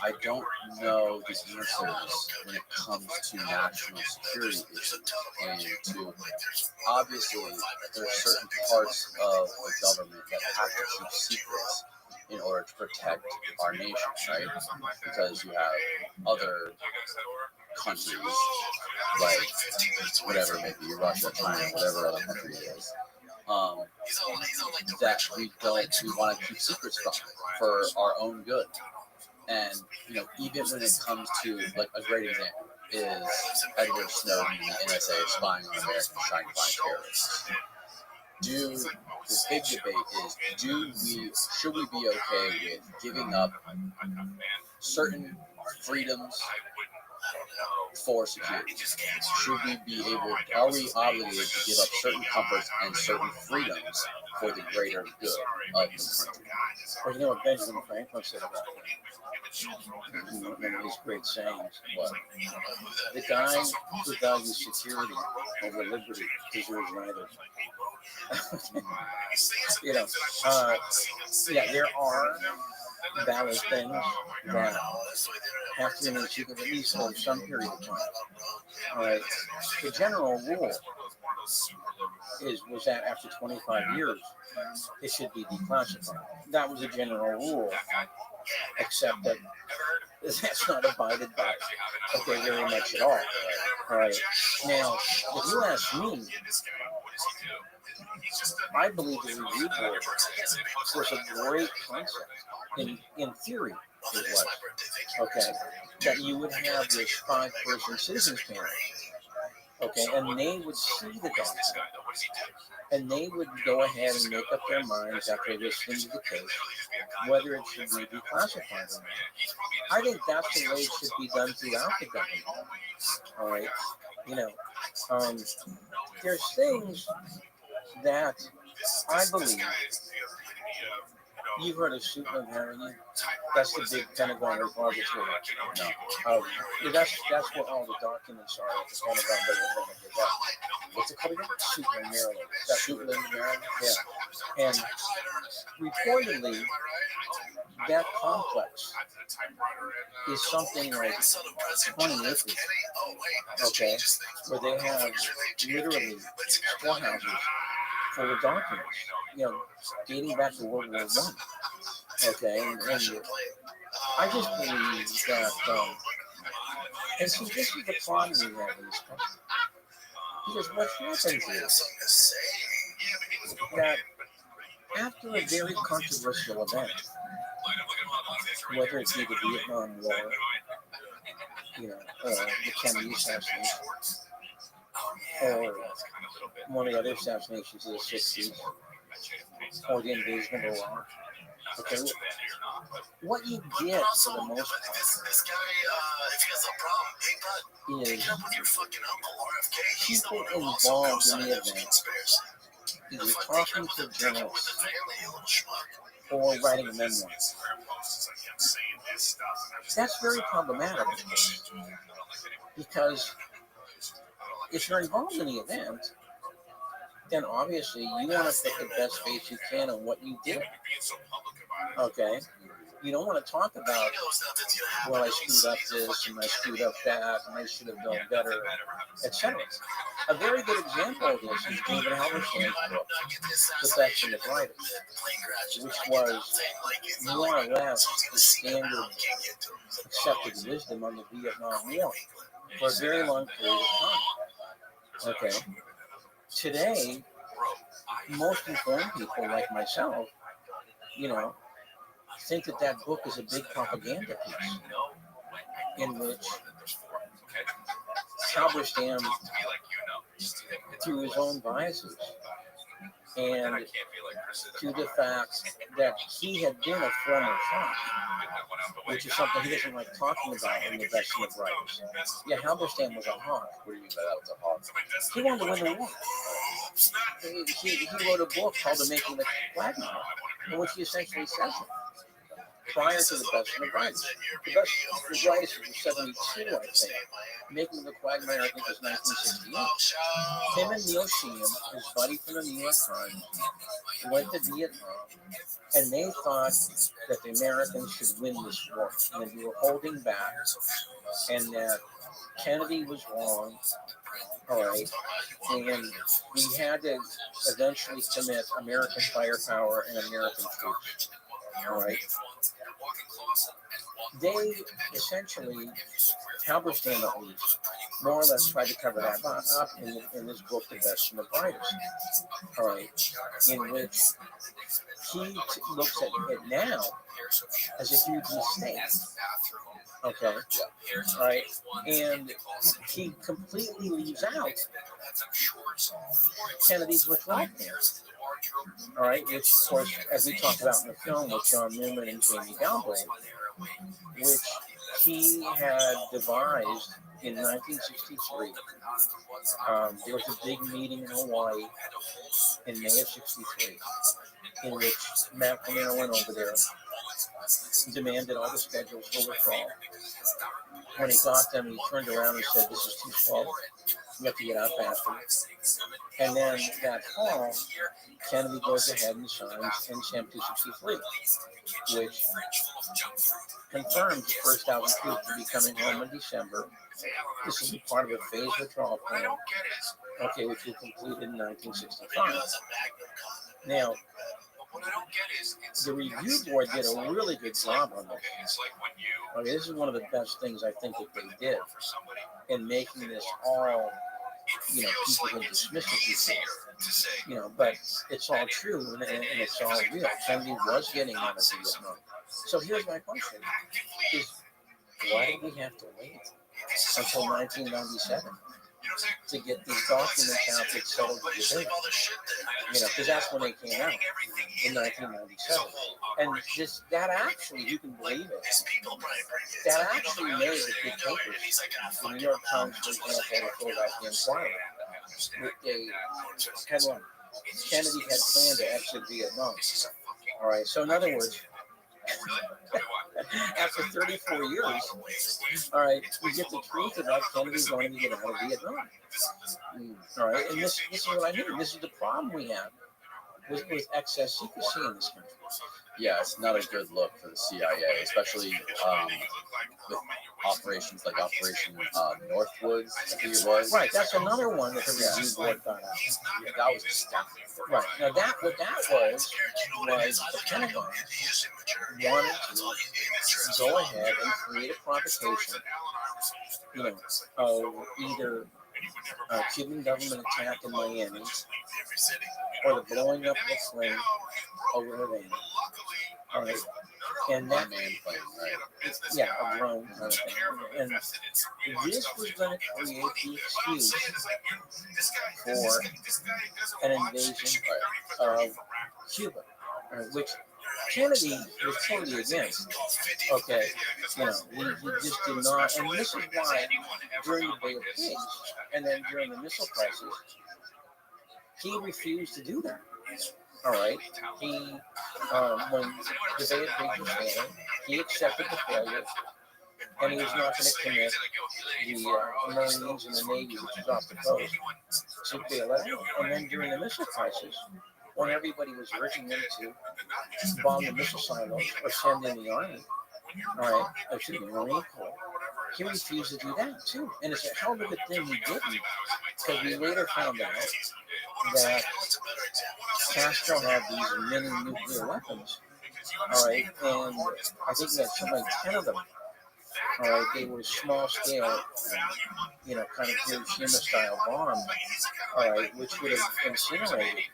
I don't know the answers when it comes to national security issues and to obviously there are certain parts of the government that have to keep secrets in order to protect our nation, right? Because you have other countries like whatever, maybe Russia, China, whatever other country it is, that we want to keep secrets from for our own good. And you know, even when it comes to, like, a great example is Edward Snowden and the NSA spying on Americans trying to find terrorists. The big debate is, should we be okay with giving up certain freedoms for security? Should we be able, are we obligated to give up certain comforts and certain freedoms for the greater good of the country? Well, you know what Benjamin Franklin said about that? One of his great sayings was, the guy who values security over liberty deserves neither. You know, yeah, there are valid things that have to remain secret at least for some period of time. All right. The general rule was that after 25 years, it should be declassified. That was a general rule, except that that's not abided by, okay, very much at all. All right. Now, if you ask me, I believe the review board was a great concept. In theory, it was. Okay. That you would have this 5-person citizens panel. Okay, and they would see the document, and they would go ahead and make up their minds after listening to the case whether it should be declassified or not. I think that's the way it should be done throughout the government. All right, you know, there's things that I believe. You've heard of Superman, haven't you? That's the big Pentagon repository. No. That's what all the documents are at the Pentagon. They will never give up. What's it called again? Superman, Maryland. That's Superman, Maryland? Yeah. And reportedly, that complex is something like 20 acres. Okay. Where they have literally storehouses full of documents, you know, dating back to World War I. Okay, and I just believe that, and see, this is the problem we have in this country. Because what happens is that after a very controversial event, whether it be the Vietnam War, you know, the Kennedy assassination, or one of the other assassinations of the 60s, or the invasion of Iraq. Okay, what you get for the most part is people involved in the event either talking to journalists or writing a memoir. That's very problematic because if you're involved in the event, then obviously you want to put the best face you can on what you did. Okay? You don't want to talk about, well, I screwed up this and I screwed up that and I should have known better, etc. A very good example of this is David Halberstam's book, The Best and the Brightest, which was more or less the standard accepted wisdom on the Vietnam War for a very long period of time. Okay? Today, most informed people like myself, you know, think that that book is a big propaganda piece in which Halberstam, through his own biases and to the fact that he had been a former hawk, which is something he doesn't like talking about in The Best and the Brightest. Yeah, Halberstam was a hawk. What do you mean by that was a hawk? He wanted to win the war. He wrote a book called The Making of the Quagmire, in which he essentially says it. Prior to The Best and the Brightest. The Best and the Brightest was 72, I think. Making the Quagmire, I think, was 1968. Him and Neil Sheehan, his buddy from the New York Times, went to Vietnam, and they thought that the Americans should win this war, and that we were holding back, and that Kennedy was wrong, all right, and we had to eventually commit American firepower and American troops, all right. They essentially, Halberstam at least, more or less tried to cover that up in his book, The Best and the Brightest, all right, in which he looks at it now as a huge mistake, okay, all right, and he completely leaves out Kennedy's withdrawal plan. All right, which of course, as we talked about in the film with John Newman and Jamie Galbraith, which he had devised in 1963. There was a big meeting in Hawaii in May of '63, in which McNamara went over there, demanded all the schedules for withdrawal. When he got them, he turned around and said, "This is too slow. You have to get out faster." And then that fall, Kennedy goes ahead and signs NSAM 263, which confirms the first 1,000 troops to be coming home in December. This will be part of a phased withdrawal plan. okay, which was completed in 1965. Now, the review board did a really good job on this. Okay, this is one of the best things I think that they did in making this all, people can dismiss it before, but it's all true and it's all real. Kennedy was getting out of Vietnam. So here's my question: is why did we have to wait until 1997 to get these documents out that settled the debate? Because that's when they came out in 1997. And that actually, you can believe it, that actually made the big papers. The New York Times, for example, the Philadelphia Inquirer, with a headline: Kennedy had planned to exit Vietnam. All right, so in other words, after 34 years, all right, we get the truth about Kennedy wanting to get out of Vietnam. All right, and this is what I mean. This is the problem we have with excess secrecy in this country. Yeah, it's not a good look for the CIA, especially with operations like Operation Northwoods, I think it was. Right, that's another one that the review board got out. Yeah, that was astounding. Right, now what that was the Pentagon wanted to go ahead and create a provocation, of either a Cuban government attack in Miami or the blowing up of a plane over Havana. All right. And that man plane, right? Yeah, a drone kind of thing. And this was going to create the excuse for an invasion of Cuba, which Kennedy was totally against. Okay, he just did not, and this is why during the Bay of Pigs and then during the missile crisis, he refused to do that. All right, he when the Bay of Pigs was failing, he accepted the failure, and he was not going to commit the Marines and the Navy, which is off the coast, to bail it out. And then during the missile crisis, when everybody was urging him to bomb the missile silos or send in the Army, all right, excuse me, Marine Corps, he refused to do that too. And it's a hell of a good thing he didn't, because we later found out that Castro had these mini nuclear weapons, all right, and I think he had something like 10 of them. All right, they were small scale, kind of Hiroshima style bombs, all right, which would have incinerated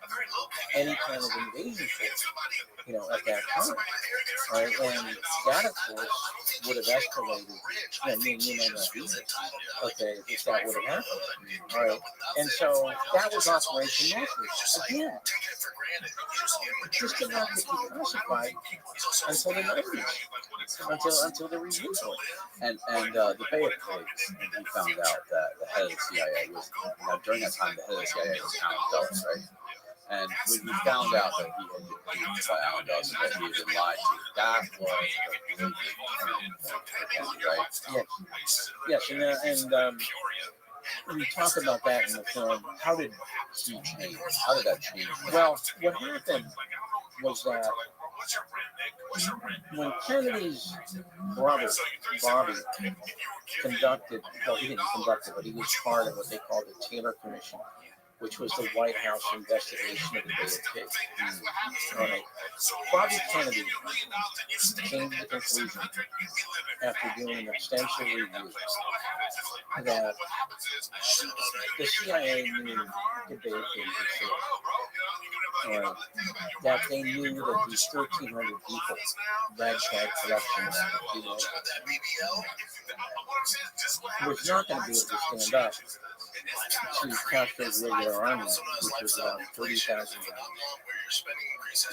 any kind of invasion force, at that time. All right, and that, of course, would have escalated. You know that, okay, if that would have happened. All right, and so that was Operation Northwoods. Again, this did not get declassified until the 90s, until the review board. And the Bay of Pigs, we found out that the head of the CIA was, during that time, the head of the CIA was Alan Dulles, right? And when we found out that he had been beaten by Alan Dulles and that he had been lied to, that was a really big turning point for Kennedy, right? Yes, and we talk about that in the film. How did he change? How did that change? Well, what happened was that when Kennedy's brother, Bobby, conducted, well, he didn't conduct it, but he was part of what they called the Taylor Commission, which was the White House investigation of the Bay of Pigs. Right. Bobby Kennedy came to the conclusion, after doing an extensive review, that the CIA knew the Bay of Pigs was safe. That they knew that these 1,300 people, ragtag collections, was not going to be able to stand up to Castro's regular army, which was about 30,000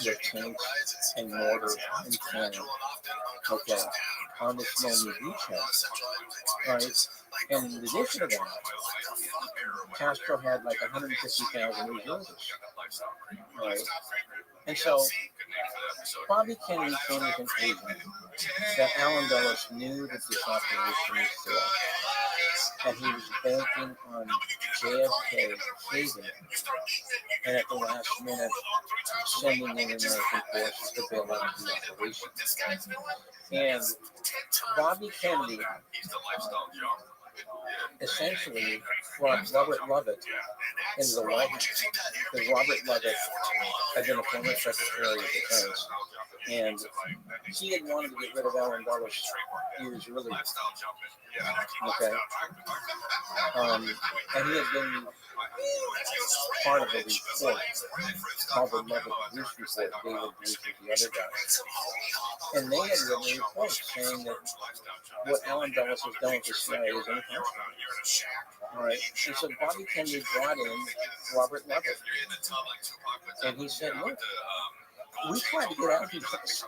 with tanks and mortar and cannon, okay, on this lonely beachhead. Right? And in addition to that, Castro had like 150,000 reservists. Right? And so Bobby Kennedy came to the conclusion that Alan Dulles knew that this operation was failed, and he was banking on JFK caving, and at the last minute sending in American forces to bail out the operation. And Bobby Kennedy essentially brought Robert Lovett into the White House. Because Robert Lovett had been a former Secretary of Defense, and he had wanted to get rid of Allen Dulles years earlier. Okay. And he had been part of a report called the Lovett Bruce Report, David Bruce was the other guy. And they had written a report saying that what Allen Dulles has done with the CIA is unconscionable. All right. And so Bobby Kennedy brought in Robert Lovett. And he said, look, we tried to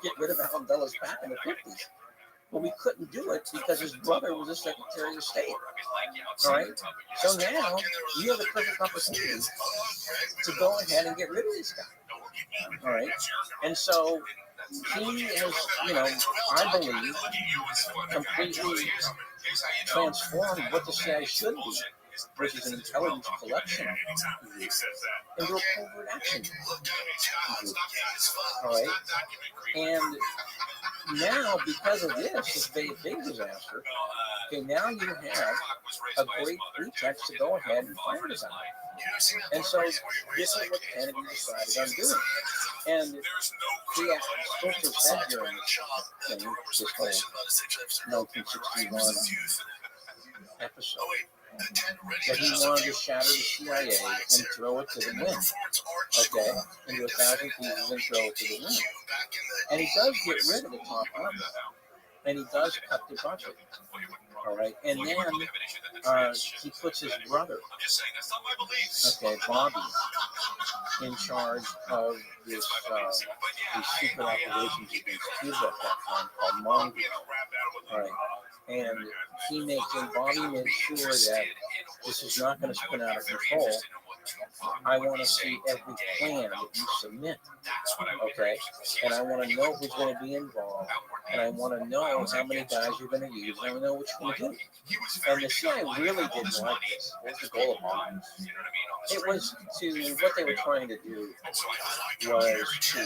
get rid of Allen Dulles back in the 50s. But we couldn't do it because his brother was a Secretary of State. All right. So now you have the perfect opportunity to go ahead and get rid of this guy. All right. And so he has, I believe, completely transformed what the CIA should be, which is an intelligence collection into a covert action group. All right. And now, because of this big disaster, okay, now you have a great pretext to go ahead and fire the guy. And so this is what Kennedy decided on doing. And he actually said during this whole 1961 episode that he wanted to shatter the CIA and throw it to the wind. Okay? Into 1,000 pieces and throw it to the wind. And he does get rid of the top level. And he does cut the budget. All right? And then he puts his brother, okay, Bobby, in charge of this these secret operations against Cuba at that time called Mongoose. All right. And Bobby made sure that this is not going to spin out of control. I want to see every plan that you submit, okay? And I want to know who's going to be involved, and I want to know how many guys you're going to use, and I want to know what you're going to do. And the CIA really didn't like this. What's the goal of Mongoose? It was what they were trying to do was to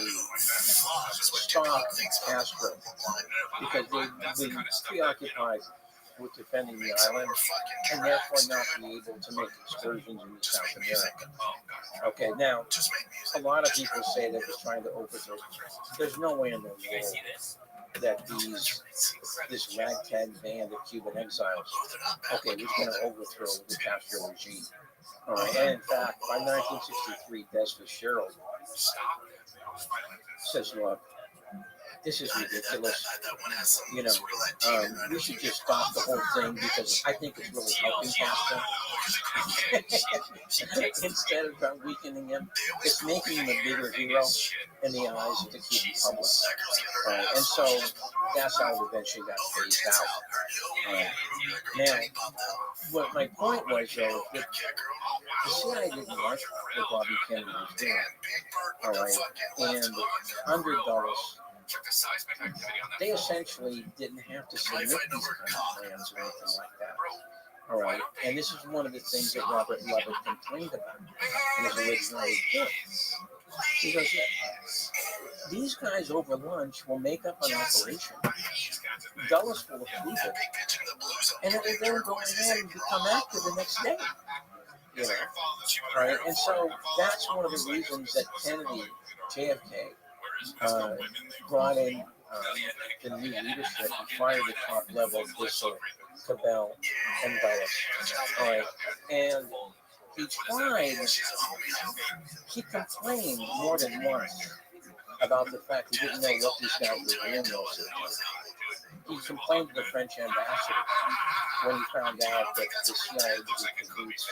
stop Castro, because they've been preoccupied with defending the island, and therefore not be able to make excursions into South America. Okay, now, a lot of people say that it's trying to overthrow. There's no way in the world that this ragtag band of Cuban exiles, okay, was going to overthrow the Castro regime. All right, and in fact, by 1963, Des Fitzgerald says, look, this is ridiculous. We should just stop the whole thing because I think it's really helping Castro. Instead of weakening him, it's making him a bigger hero in the eyes of the Cuban public. And so that's how it eventually got phased out. Now, what my point was, though, that the CIA didn't like what Bobby Kennedy was doing. All right, and under Dulles, they essentially didn't have to submit these kind of plans or anything like that. All right, and this is one of the things that Robert Lovett complained about in his original report. He goes, these guys over lunch will make up an operation. Dulles will approve it, and it will then go ahead and become active the next day. Right? And so that's one of the reasons that Kennedy, JFK, brought in the new leadership and fired the top level of Bissell, Cabell, and Dulles. All right. And he complained more than once about the fact he didn't know what these guys were doing most of the time. He complained to the French ambassador when he found out that the CIA was in cahoots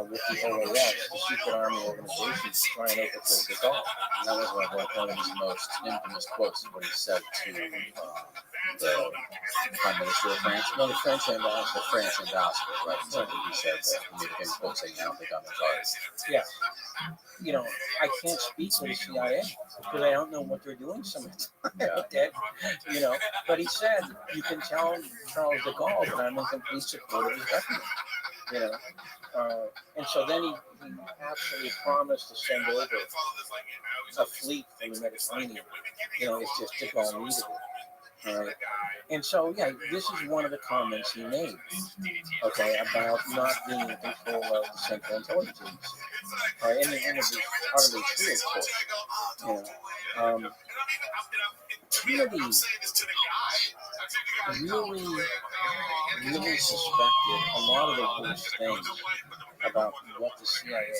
with the OAS, the secret army organization, to try and overthrow the Gaulle. And that was one of his most infamous quotes, what he said to the Prime Minister of France. No, the French ambassador. The French ambassador, right? So he said that he made a famous quote saying, I don't think I'm in charge. Yeah. I can't speak for the CIA because I don't know what they're doing some of the time. Okay? But he said, you can tell Charles de Gaulle that I'm in complete support of his government. And so then he absolutely promised to send over a fleet from the Mediterranean. It's just de Gaulle needed it. All right. And so, yeah, this is one of the comments he made, okay, about not being in control of the Central Intelligence Agency. All right, and it was utterly true, of course. Kennedy really suspected a lot of the worst things about what the CIA,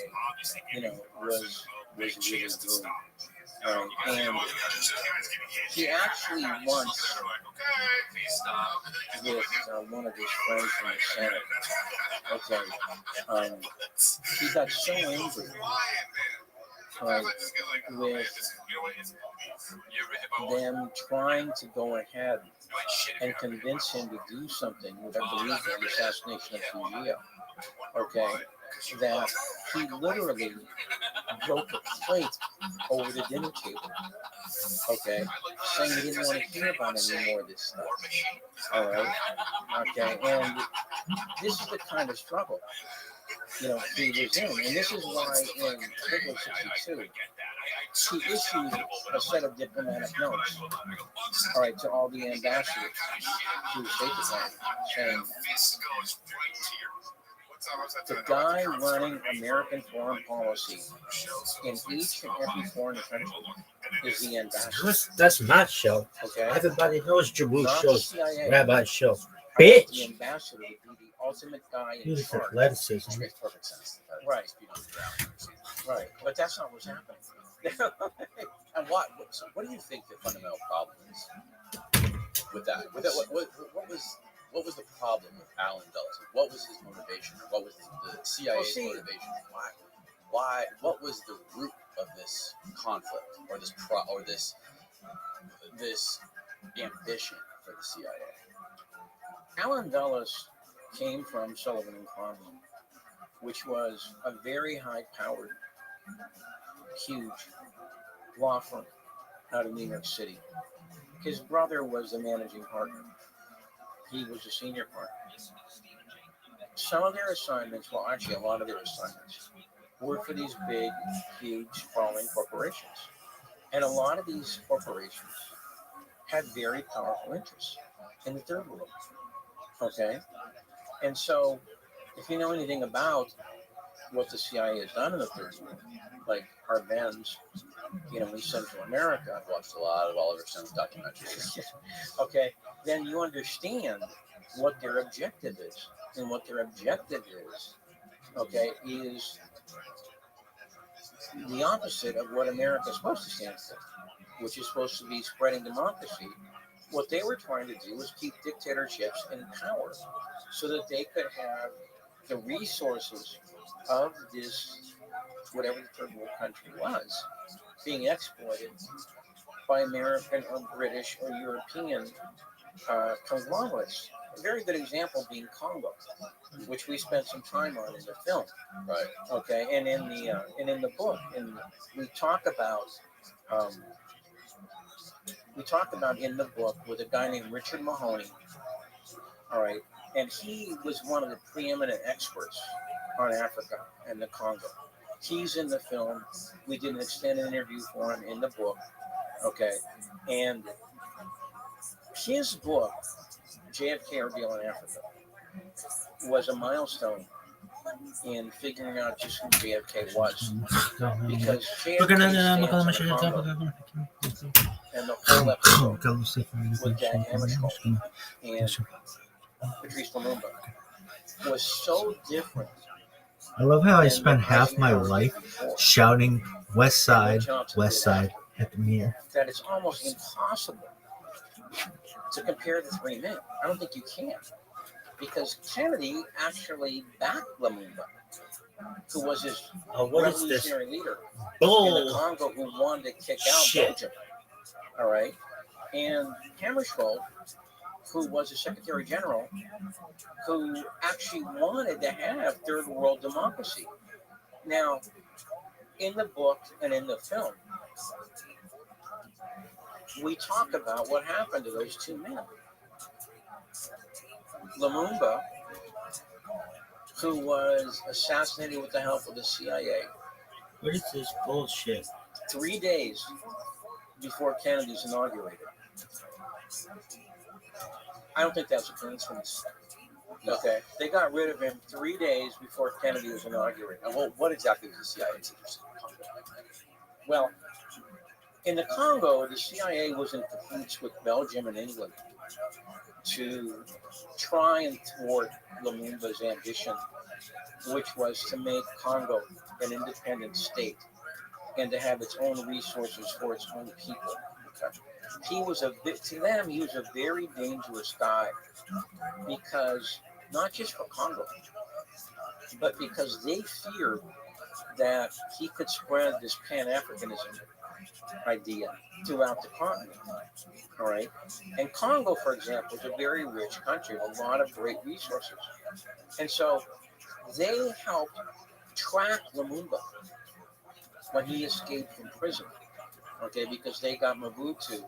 was really doing. Right. And he actually once, with one of his friends from the Senate, he got so angry, right, with them trying to go ahead and convince him to do something with, I believe, the assassination of Trujillo, that he literally broke a plate over the dinner table, saying he didn't want to hear about any more of this stuff. All right, and this is the kind of struggle, he was in, and this is why in, I think it was 62, he issued a set of diplomatic notes, all right, to all the ambassadors to the State Department, saying, the guy running American foreign policy in each and every foreign country is the ambassador. That's my show. Okay. Everybody knows Jabu Not shows, the CIA. Rabbi show. The Bitch! ambassador would be the ultimate guy in Music charge. athleticism. Which makes perfect sense. Right. Right. But that's not what's happening. And what do you think the fundamental problem is with that? What was the problem with Alan Dulles? What was his motivation? Or what was the CIA's motivation? Why? What was the root of this conflict, or this ambition for the CIA? Alan Dulles came from Sullivan and Cromwell, which was a very high-powered, huge law firm out of New York City. His brother was the managing partner. He was a senior partner. Some of their assignments, well, actually a lot of their assignments, were for these big, huge, sprawling corporations. And a lot of these corporations had very powerful interests in the third world. Okay? And so, if you know anything about what the CIA has done in the third world, like our bands, in Central America, I've watched a lot of Oliver Stone's documentaries. okay, then you understand what their objective is. And what their objective is, is the opposite of what America is supposed to stand for, which is supposed to be spreading democracy. What they were trying to do was keep dictatorships in power so that they could have the resources of this, whatever the third world country was, being exploited by American or British or European conglomerates. A very good example being Congo, which we spent some time on in the film, Right. Okay, and in the book, and we talk about in the book with a guy named Richard Mahoney. All right, and he was one of the preeminent experts on Africa and the Congo. He's in the film. We did an extended interview for him in the book. Okay, and his book, JFK Ordeal in Africa, was a milestone in figuring out just who JFK was. Because JFK stands in the Congo, and the whole episode with Dan Hammarskjöld and Patrice Lumumba was so different. I love how I spent half my life shouting West Side at the mirror. That it's almost impossible to compare the three men. I don't think you can. Because Kennedy actually backed Lumumba, who was his revolutionary leader in the Congo, who wanted to kick out Belgium. All right. And Hammarskjöld, who was the Secretary General, who actually wanted to have third world democracy. Now, in the book and in the film, we talk about what happened to those two men. Lumumba, who was assassinated with the help of the CIA. What is this bullshit? 3 days before Kennedy's inaugurated. I don't think that was a coincidence. No. Okay, they got rid of him 3 days before Kennedy was inaugurated. And what exactly was the CIA's interest in Congo? Well, in the Congo, the CIA was in cahoots with Belgium and England to try and thwart Lumumba's ambition, which was to make Congo an independent state and to have its own resources for its own people. Okay. To them, he was a very dangerous guy because not just for Congo, but because they feared that he could spread this Pan-Africanism idea throughout the continent. All right. And Congo, for example, is a very rich country with a lot of great resources. And so they helped track Lumumba when he escaped from prison. Okay, because they got Mobutu,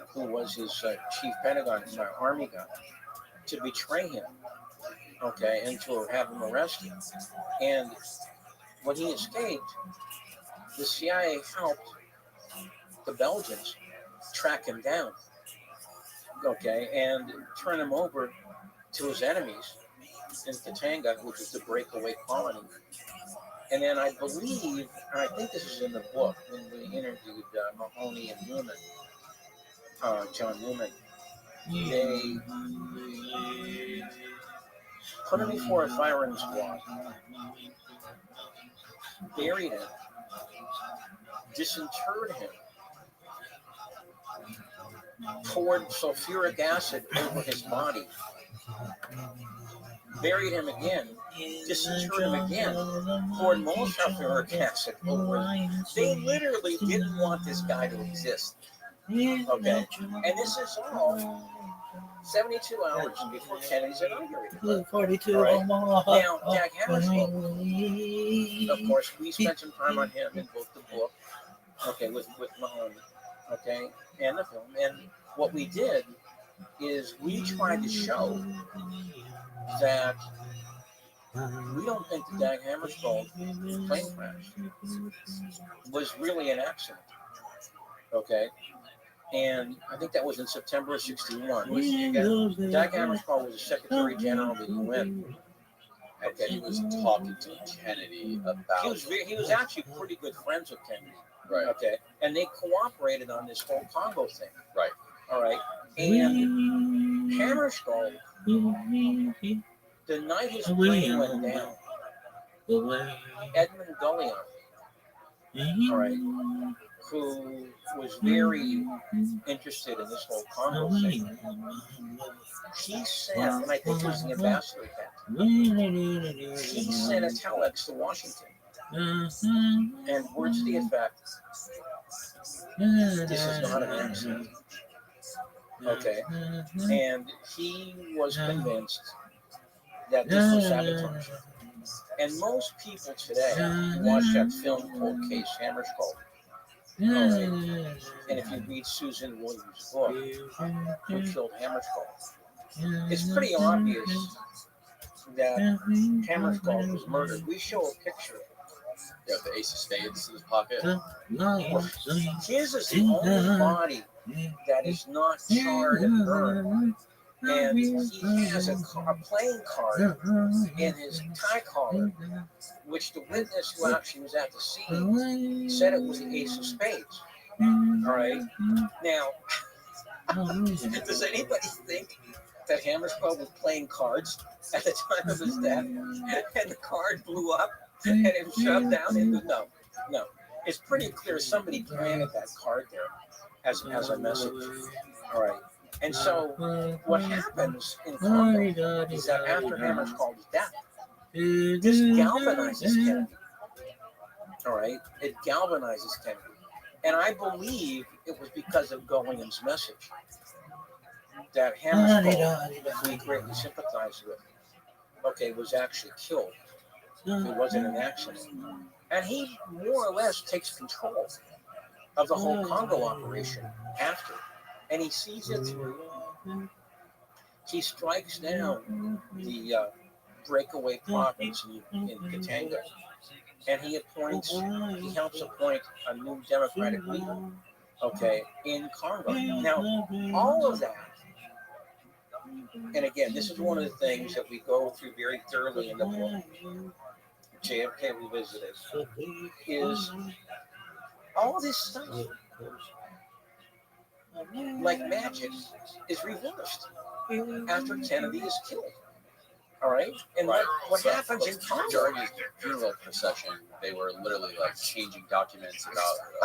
who was his chief Pentagon army guy, to betray him. Okay, and to have him arrested. And when he escaped, the CIA helped the Belgians track him down. Okay, and turn him over to his enemies in Katanga, which is the breakaway colony. And then I believe, and I think this is in the book, when we interviewed Mahoney and Newman, John Newman, they put him before a firing squad, buried him, disinterred him, poured sulfuric acid over his body, buried him again, disinterred him again, poured more sulfuric acid over him. They literally didn't want this guy to exist. Okay, and this is all 72 hours before Kennedy's inaugurated. 42 Right. more. Now, Jack Hammarskjöld, of course, we spent some time on him in both the book, okay, with Mahoney, okay, and the film. And what we did is we tried to show that we don't think the Dag Hammarskjöld plane crash was really an accident, okay? And I think that was in September of '61. Dag Hammarskjöld was the Secretary General of the UN. And he was talking to Kennedy about. He was actually pretty good friends with Kennedy. Right. Okay. And they cooperated on this whole Congo thing. Right. All right. And Hammarskjöld, the night his plane went down, Edmund Gullion, all right, who was very interested in this whole Congo thing, he sent, and I think it was the ambassador then, he sent a telex to Washington. And words to the effect, this is not an accident. Okay. And he was convinced that this was sabotage. And most people today watch that film called Case Hammarskjöld. Right. And if you read Susan Williams' book, Who Killed Hammarskjöld, it's pretty obvious that Hammarskjöld was murdered. We show a picture. Yeah, the ace of spades in his pocket. His is the only body that is not charred and burned. And he has a playing card in his tie collar, which the witness who actually was at the scene said it was the ace of spades. All right. Now, does anybody think that Hammarskjöld was playing cards at the time of his death and the card blew up and it was shoved down into? No. It's pretty clear somebody planted that card there as a message. All right. And so what happens in Congo is that after Hammarskjöld's death, this galvanizes Kennedy. All right. It galvanizes Kennedy. And I believe it was because of Gollion's message that Hammarskjöld, who he greatly sympathized with, okay, was actually killed. It wasn't an accident. And he more or less takes control of the whole Congo operation after. And he sees it through. He strikes down the breakaway province in Katanga. And he helps appoint a new democratic leader okay, in Congo. Now, all of that, and again, this is one of the things that we go through very thoroughly in the book, JFK Revisited, is all this stuff, like magic, is reversed after Kennedy is killed. All right, and what happens in Congo during his funeral procession, they were literally like changing documents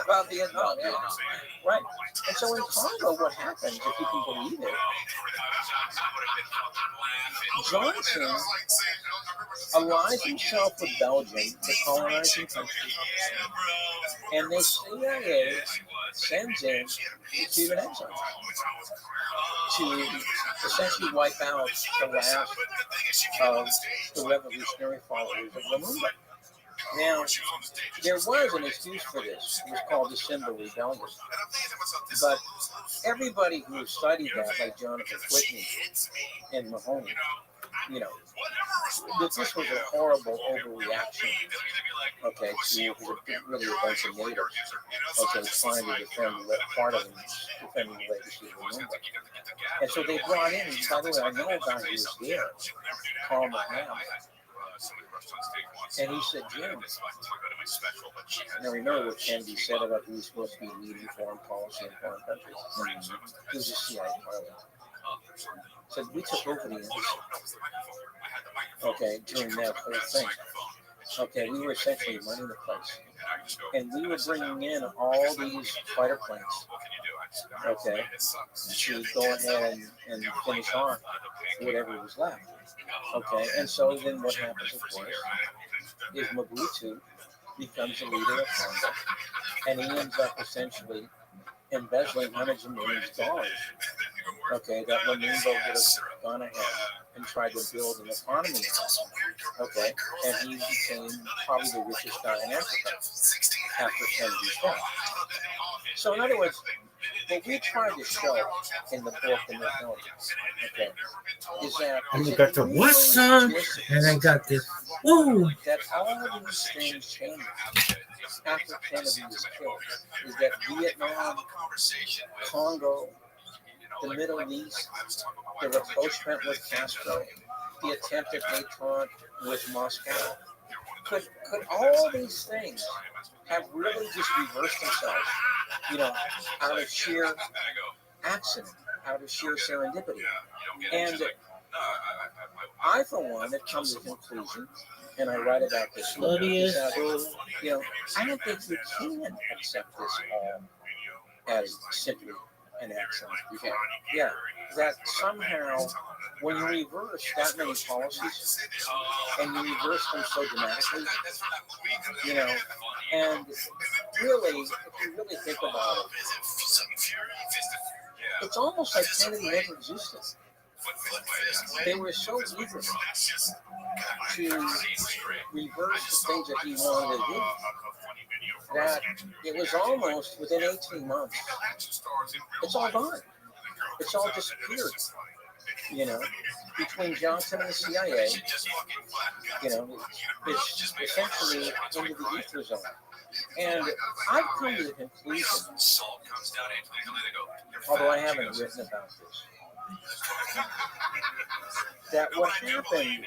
about Vietnam, Vietnam. right? And so in Congo, what happens, if you can believe it, Johnson allies himself with Belgium, the colonizing country, and the CIA sends in the Cuban exiles to essentially wipe out the last of the revolutionary followers of Lumumba. Now, there was an excuse for this. It was called the Simba Rebellion. But everybody who studied that, like Jonathan Whitney and Mahoney, you know, that this was a horrible overreaction, okay, to really a bunch of natives, okay, trying to defend part of them, defending the legacy of Lumumba. And so they brought in, and by the way, I know a guy who was there, Carl McNabb, and he said, Jim, now remember what Kennedy said about who was supposed to be leading foreign policy in foreign countries? He was a CIA pilot. Said, we took over the embassy, okay, during that whole thing. Okay, we were essentially running the place. And we were bringing in all these fighter planes, okay, to go ahead and finish off whatever was left. Okay, and so then what happens, of course, is Mobutu becomes the leader of Congo, and he ends up essentially embezzling hundreds of millions of dollars, okay, that Lumumba would have gone ahead and tried to build an economy on, okay, and he became probably the richest guy in Africa after Kennedy's death. So in other words, what we tried to show in the book and the film, okay, is that And you got the what song? And I got this. Woo! That all these things changed after Kennedy was killed. Is that Vietnam, Congo, the Middle East, the rapprochement with Castro, the attempted détente with Moscow, could all these things have really just reversed themselves, you know, out of sheer accident, out of sheer serendipity? And I, for one, have come to the conclusion, and I write about this, is that, you know, I don't think you can accept this all as simply an accident. You can't. Yeah, that somehow, when you reverse that many policies, and you reverse them so dramatically, you know, and really, if you really think about it, it's almost like Kennedy never existed. They were so eager to reverse the things that he wanted to do that it was almost within 18 months, it's all gone. It's all disappeared. You know, between Johnson and the CIA, you know, it's essentially into the ether zone. And I've come to the conclusion, although I haven't written about this, that what happened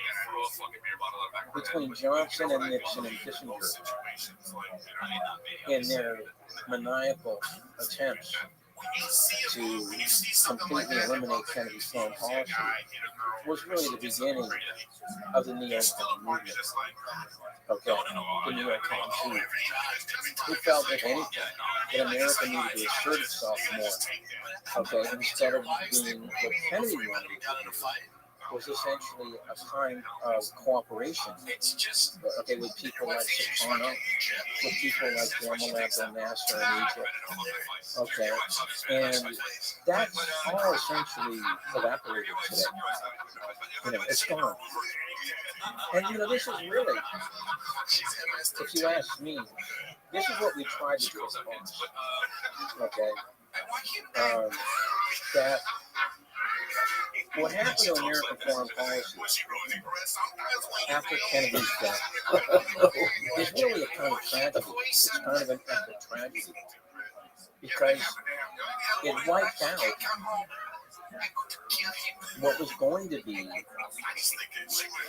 between Johnson and Nixon and Kissinger in their maniacal attempts to completely eliminate Kennedy's foreign policy was really the beginning of the neocon movement. Okay, the neocon who felt, if anything, that America needed to assert itself more. Okay, instead of being what Kennedy wanted it to be, was essentially a kind of cooperation, okay, with people like Sukarno, with people like Gamal Abdel Nasser in Egypt, okay, and that's all essentially evaporated today. You know, it's gone. And you know, this is really, if you ask me, this is what we tried to do as folks, okay, that what happened to American foreign policy after Kennedy's death is really a kind of tragedy. It's kind of an epic tragedy. because it wiped out what was going to be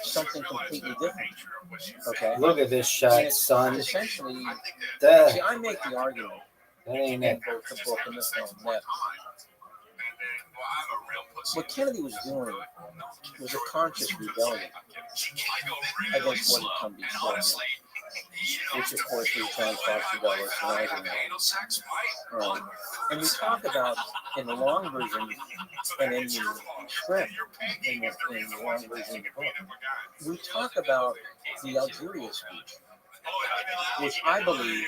something completely different. Okay? Look at this shot, son. Essentially, That, see, I make the argument that ain't in it. both the book and the film that what Kennedy was doing was a conscious rebellion against what had come before him, which of course was John Foster Dulles and Eisenhower. Right. And we talk about in the long version and in the script, in the long version of the book, we talk about the Algeria speech, which I believe,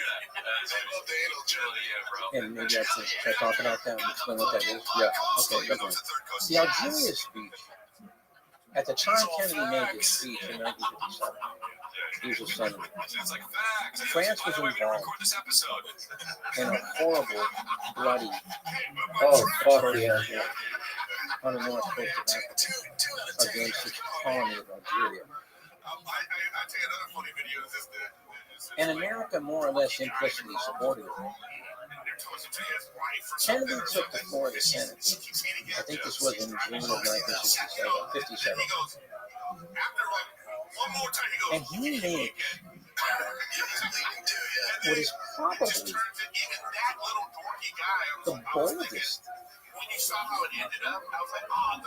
and maybe I should talk about that and explain what that is. Yeah. Okay. Good one. The Algeria speech. At the time Kennedy made his speech in 1957, he was a senator. France was involved in a horrible, bloody, Fuck yeah. on the north coast of Africa against the colony of Algeria. And America more or less implicitly supported it. Kennedy took the floor of the Senate. I think this was in June of 1957. And he made what is probably the boldest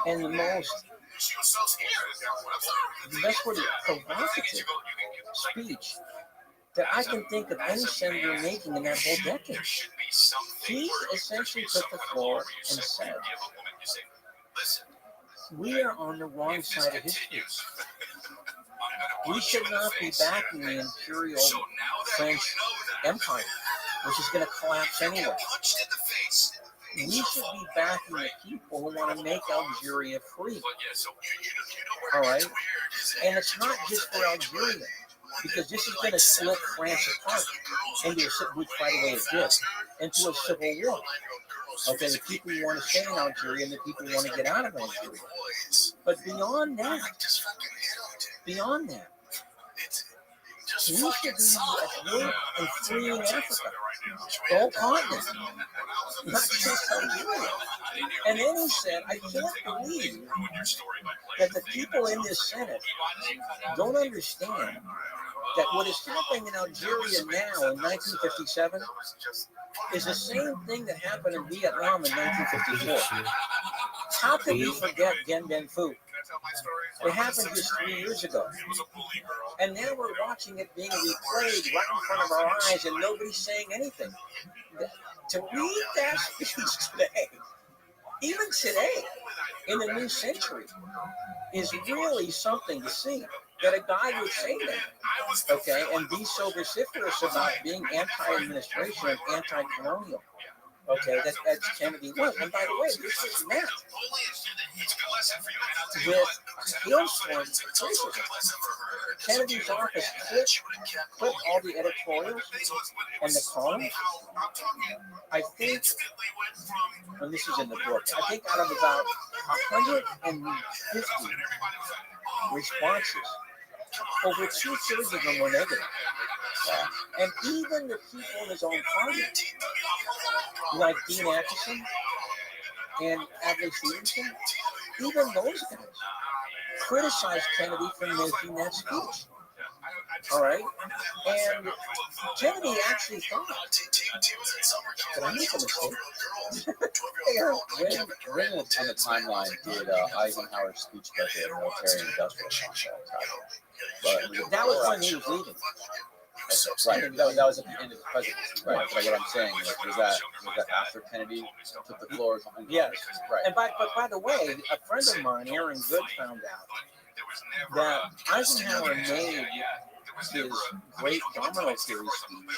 and the most, the best word is provocative speech that I can think of any senator making in that whole decade. He essentially took the floor and said, we are on the wrong side of history. We should not be backing the imperial French Empire, which is going to collapse anyway. We should be backing the people who want to make Algeria free. All right? And it's not just for Algeria, because this is going to split France apart into a, which by the way it did, into a civil war. Okay, the people who want to stay in Algeria and the people who want to get out of Algeria. But beyond that, we should be at work and freeing Africa, the whole continent, not just Algeria. And then he said, I can't believe that the people in this Senate don't understand that what is happening in Algeria now in 1957 is the same thing that happened in Vietnam in 1954. How could we forget Dien Bien Phu? It happened just 3 years ago. And now we're watching it being replayed right in front of our eyes and nobody's saying anything. To read that speech today, even today, in the new century, is really something to see. That a guy would say that, okay, and be so vociferous about being anti-administration and anti-colonial. Okay, that's Kennedy was. And by the way, this was met with hailstorm criticism. Kennedy's office clipped all the editorials and the columns. I think, and this is in the book, I think out of about 150 responses, over 2/3 of them were negative. And even the people in his own party, like Dean Acheson and Adlai Stevenson, even those guys criticized Kennedy for making that speech. All right? And Kennedy actually thought, did I make a mistake? When on the timeline did Eisenhower's speech about the military industrial complex happen? But that was when he was leaving. Right, that was at the end of the presidency, right? So what I'm saying is, was that after Kennedy took the floor? Yes, right. And but by the way, a friend of mine, Aaron Good, found out that Eisenhower made his great domino theory speech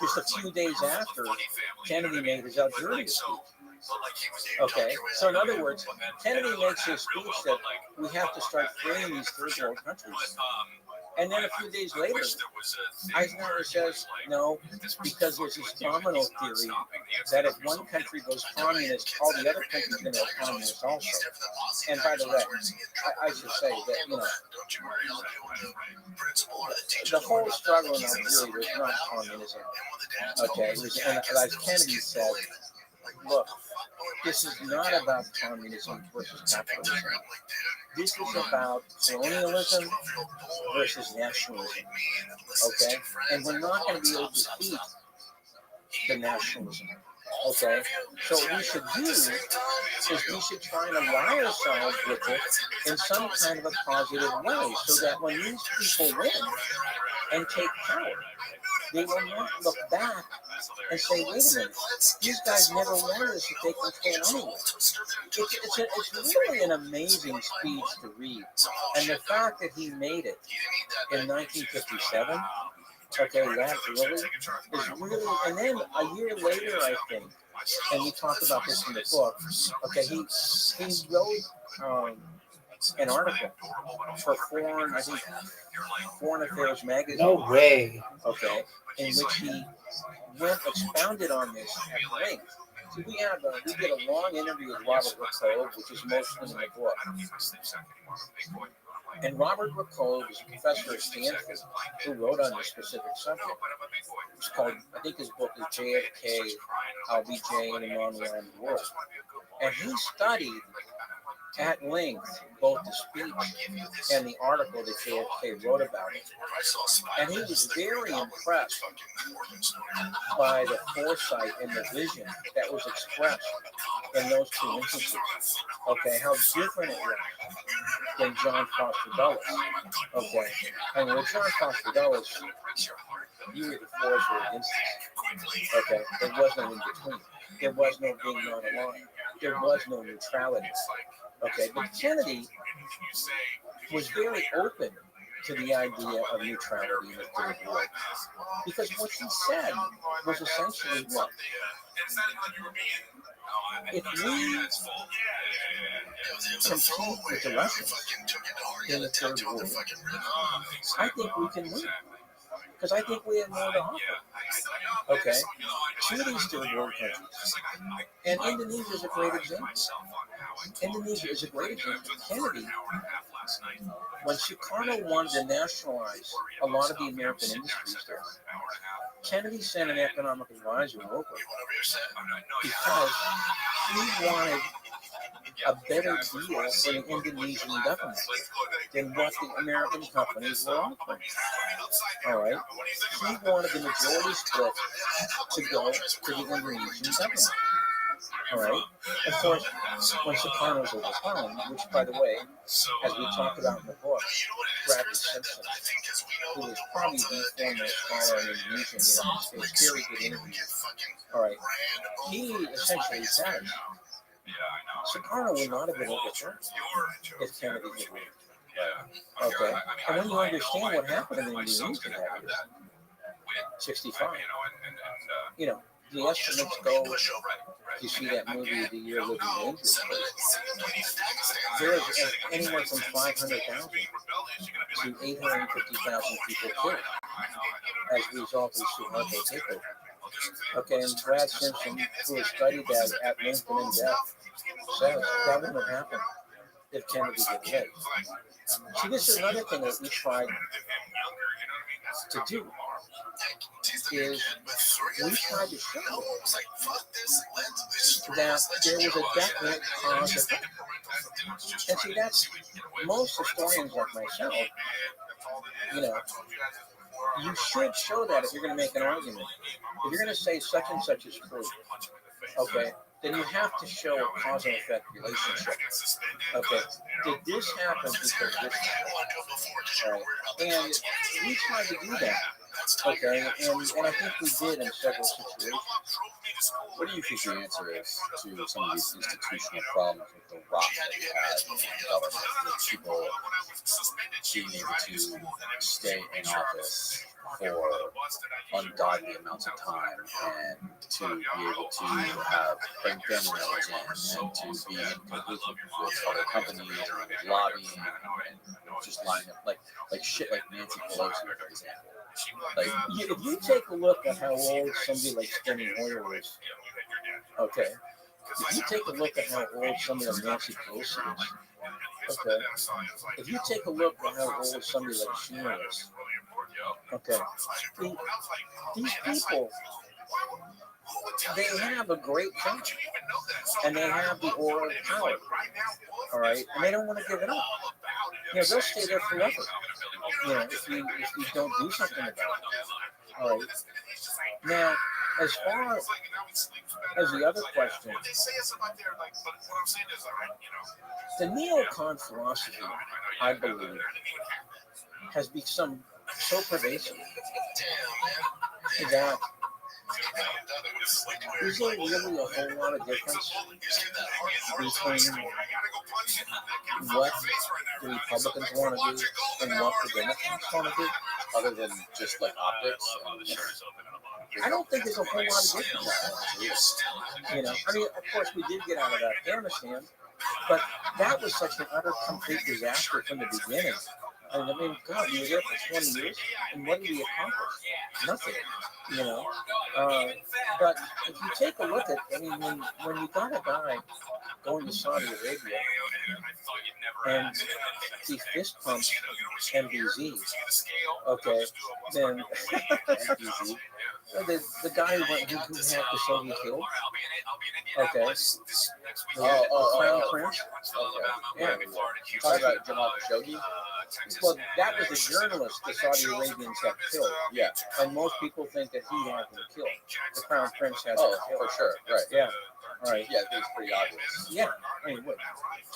just a few days after Kennedy made his Algeria speech. Okay, so in other words, Kennedy makes his speech that we have to start freeing these third world countries. And then a few days later, Eisenhower says, no, because there's this domino theory that if one country goes communist, all the other countries are going to go communist also. And by the way, I should say that, you know, the whole struggle in Algeria was not communism. Okay, and as Kennedy said, look, this is not about communism versus capitalism. This is about colonialism versus nationalism. Okay, and we're not going to be able to defeat the nationalism. Okay, so what we should do is we should try and ally ourselves with it in some kind of a positive way, so that when these people win and take power, they will not look back and say, wait a minute, these guys never wanted us to take control anyway. It's really an amazing speech to read. And the fact that he made it in 1957, okay, that really is really, and then a year later, I think, and we talked about this in the book, okay, he wrote an article for Foreign Affairs magazine. No way. Okay, in which he expounded on this at length. So we did a long interview with Robert Rickow, which is mostly in the book. And Robert Rickow is a professor at Stanford who wrote on this specific subject. It's called, I think his book is JFK, LBJ, and a Non-Aligned World. And he studied at length both the speech and the article that JFK wrote about it. And he was very impressed by the foresight and the vision that was expressed in those two instances. Okay, how different it was than John Foster Dulles. Okay, and with John Foster Dulles, you were the force or against us. Okay, there was no in between. There was no being non-aligned. There was no neutrality. Okay, but Kennedy was very open to the idea of neutrality in the Third World, because what he said was essentially, look, if we compete with the Russians in the Third World, I think we can win, because I think we have more to offer. Okay, to these Third World countries, and Indonesia is a great example. Indonesia is a great example. Kennedy, when Sukarno wanted to nationalize a lot of the American industries there, Kennedy sent an economic advisor over because he wanted a better deal for the Indonesian government than what the American companies were offering. All right, he wanted the majority split to go to the Indonesian government. All right. Of course, when Sopranos overcome, which, by the way, as we talked about in the book, Bradley Simpson, who was probably the foremost scholar in Indonesian in the United States, very good interview. All right. He essentially said Soprano would not have been overturned if Kennedy had lived. Okay. And when you understand what happened in Indonesia that year, 65, you know, the estimates go. You see that movie, The Year Living Dangerously. There's anywhere from 500,000 to 850,000 people killed as a result of the Suharto takeover. Okay, and Brad Simpson, who has studied that at length and in depth, says that wouldn't have happened if Kennedy had lived. See, this is another thing that we tried to do. Is we tried to show that there was a definite cause effect. And see, that's most historians like myself, you know, you should show that if you're going to make an argument. If you're going to say such and such is true, okay, then you have to show a cause and effect relationship. Okay, did this happen because this happened? Right. And we tried to do that. Okay, and I think we did in several situations. What do you think the answer is to some of these institutional problems with the rot that we had in government, with people being able to stay in office for ungodly amounts of time, and to be able to bring family members in, and to be in cahoots with other companies and lobbying and just lining up like shit like Nancy Pelosi, for example. Like, if you take a look at how old somebody like Steny Hoyer is, okay, if you take a look at how old somebody like Nancy Pelosi is, okay, if you take a look at how old somebody like Sheena is, okay, these people they have a great job, and they have the aura of power. All right, and they don't want to give it up. You know, they'll stay there forever. You know, if you don't do something about it. All right. Now, as far as the other question, the neocon philosophy, I believe, has become so pervasive that is there really a whole lot of difference between what the Republicans want to do and what the Democrats want to do? Other than just like optics. I don't think there's a whole lot of difference. You know, I mean, of course, we did get out of Afghanistan, but that was such an utter complete disaster from the beginning. And I mean, God, we were there for 20 years, and what did we accomplish? Nothing. You know, but if you take a look at, I mean, when you got a guy going to Saudi Arabia and he fist pumps MBZ, okay, then the guy who had the Soviet killed, okay, Crown Prince, Yeah. Talking about Jamal Khashoggi. well, that was the journalist the Saudi Arabians had killed. Yeah. And most people think that he had been killed. The Crown Prince has Oh, been killed. for sure. Right. Yeah. All right. Yeah, I think it's pretty obvious. Yeah. I mean, what?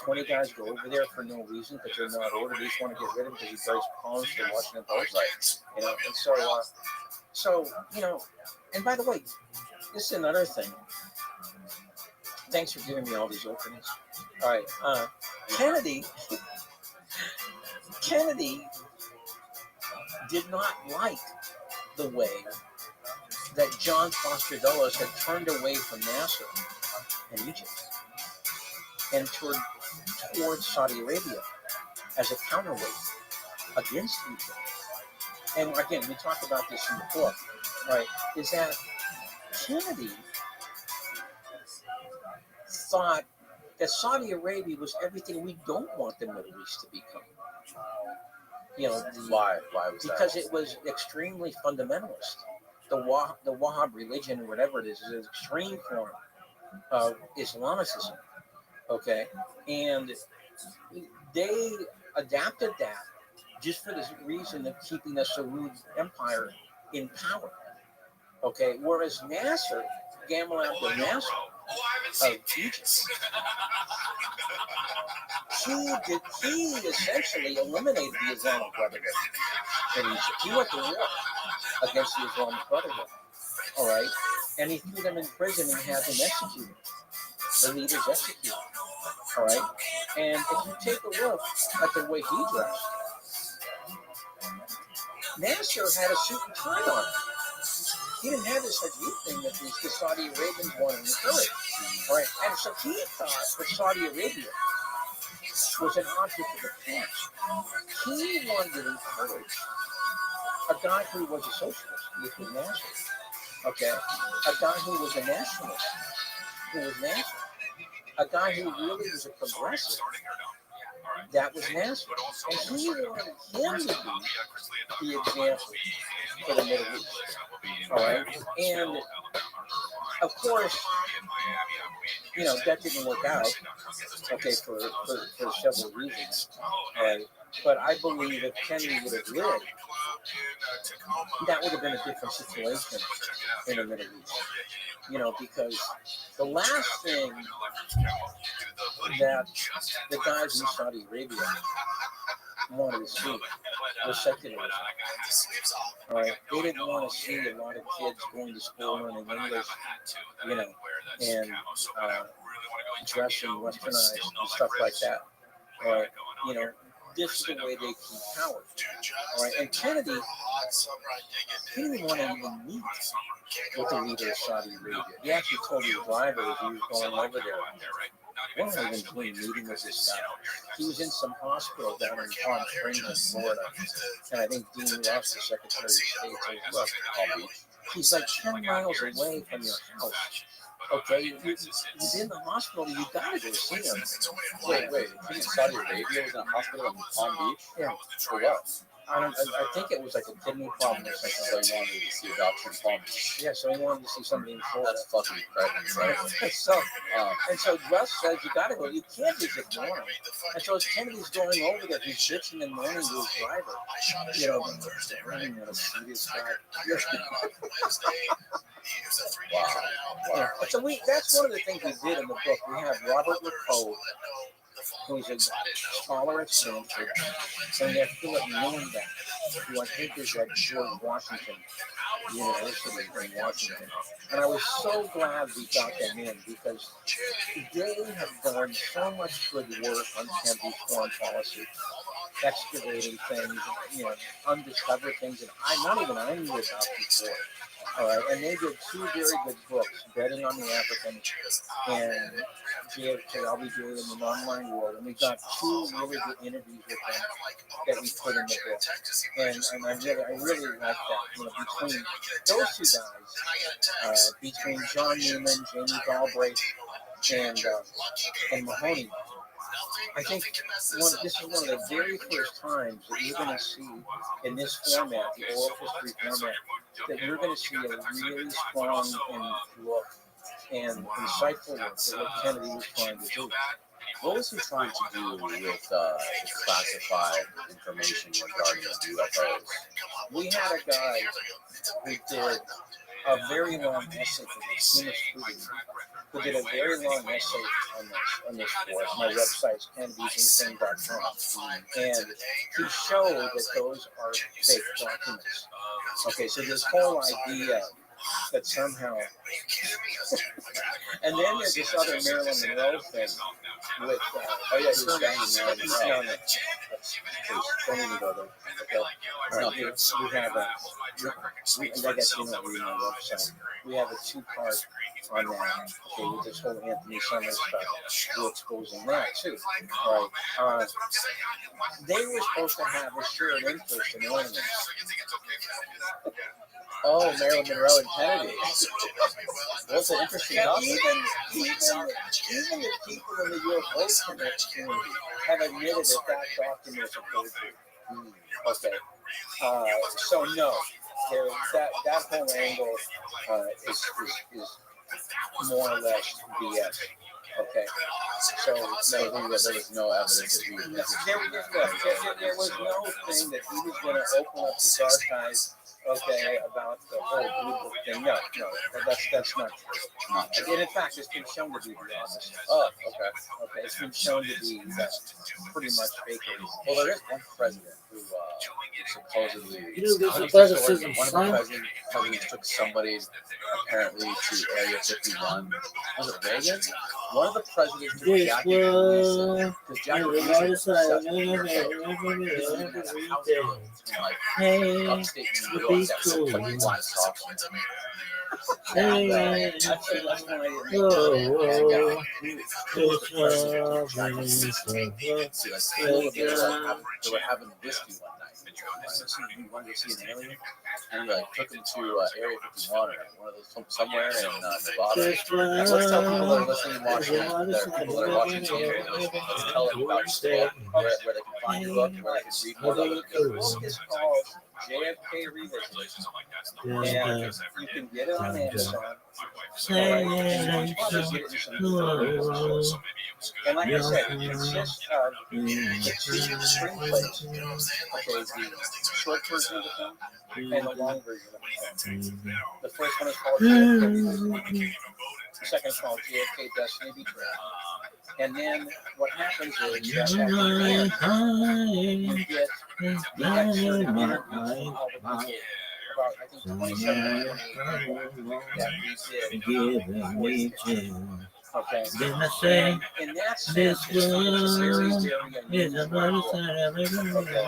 20 guys go over there for no reason because they're not ordered. They just want to get rid of him because he breaks palms to Washington Post. Right. You know, and so, you know, and by the way, this is another thing. Thanks for giving me all these openings. All right. Kennedy did not like the way that John Foster Dulles had turned away from Nasser and Egypt and towards Saudi Arabia as a counterweight against Egypt. And again, we talked about this in the book, right? Is that Kennedy thought that Saudi Arabia was everything we don't want the Middle East to become. You know, Why? Why was that? because it was extremely fundamentalist. The Wahhab religion, or whatever it is an extreme form of Islamicism. Okay, and they adapted that just for the reason of keeping the Saudi Empire in power. Okay, whereas Nasser, Gamal Abdel Nasser of Egypt, he essentially eliminated the Islamic Brotherhood in Egypt. He went to war against the Islamic Brotherhood. All right, and he threw them in prison and had them executed. The leaders executed. All right, and if you take a look at the way he dressed, Nasser had a suit and tie on. He didn't have this Hadith thing that the Saudi Arabians wanted to encourage. Right? And so he thought that Saudi Arabia was an object of the past. He wanted to encourage a guy who was a socialist, which was Nasser. Okay? A guy who was a nationalist, who was Nasser. A guy who really was a progressive, that was Nasser. And he wanted him to be the example for the Middle East. All right? And, of course, you know, that didn't work out, okay, for several reasons. But I believe if Kennedy would have lived, that would have been a different situation in the Middle East. You know, because the last thing that the guys in Saudi Arabia wanted to see was secularism. All right, they didn't want to see a lot of kids going to school learning English, you know, and dressing westernized and stuff like that. All right, you know, this is the way they keep power. All right, and Kennedy didn't want to even meet with the leader of Saudi Arabia. He actually told his driver as he was going over there, "What am I even doing meeting with this guy?" He was in some hospital down in Palm Springs, in Florida, and I think Dean Russ, the Secretary of State, as well. He's like 10 miles away from your house. Okay, he's in the hospital. You gotta go see him. Wait. Saudi Arabia was in a hospital in Palm Beach? Yeah. For what? I think it was like a kidney problem or something. So he wanted to see a doctor in Palms. Yeah, so he wanted to see somebody in Florida. That's fucking incredible. Right? So, and so Russ says, you gotta go. You can't just ignore him. And so as Kennedy's going over there, he's bitching and moaning to his driver. You know, I didn't want to see this guy. Wow. Yeah. So that's one of the things we did in the book. We have Robert LaCoe, who's a scholar at Stanford, and we have Philip Newman, who I think is at George Washington University in Washington. And I was so glad we got them in because they have done so much good work on Kennedy's foreign policy, excavating things, you know, undiscovered things that I knew about before. All right, and they did two very good books, Betting on the Africans and JFK, I'll Be Doing in the Online World. And we got two really good interviews with them that we put in the book. And I really like that. You know, between those two guys, between John Newman, Jamie Galbraith, and Mahoney, I think this is one of the very first times that you're going to see in this format, the oral history format, that you're going to see a really strong and look and insightful look at what Kennedy was trying to do. What was he trying to do with classified information regarding UFOs? We had a guy who did a very long essay for the Senior Student, who did a very long essay on this for us. My website's kennedysandthing.com. And he showed that those are fake documents. Okay, so this whole idea that somehow, and then there's this other Marilyn Monroe thing with, who's down in Marilyn Monroe. Don't even go there. Okay. All right, we have I guess you know, reading my website. We have a two-part on that. Okay, with this whole Anthony Summers stuff, we're exposing that too. All right. They were supposed to have a shared interest in aliens. Oh, Marilyn Monroe and Kennedy. That's an interesting topic. Even the people in the UFO community have admitted that document is a forgery. Okay. So no, that whole angle is more or less BS. Okay. So there was no evidence that he was there was no thing that he was going to open up his archives. Okay, about the whole Blue Book thing. No, that's not true. And in fact, it's been shown to be the opposite. Oh, okay. It's been shown to be pretty much fake. Well, there is one president who supposedly there's a president. One of the presidents took somebody apparently to Area 51. Was it Reagan? One of the presidents took Jackie Gleason. Because Jackie Gleason was obsessed with Hey, upstate New York. be cool. Hey, They were having whiskey one night. You wanted to see an alien? And we took him to Area 51 or one of those somewhere in Nevada. And let's tell people that are listening and watching, people that are watching TV, let's tell them about the book, where they can find your book, where they can read more about it. The book is called JFK Revisited, and you can get it on Amazon. And like I said, it consists of the two screenplays, the short version of the film and the long version of the film. The first one is called JFK, the second is called JFK Destiny Betrayed. And then what happens is that at the end, you get the excerpt of interviews from all the people. About, I think, 27 that we did. Okay. Then I say, in that sense, this it's one very is a unusual. motorcycle. Okay.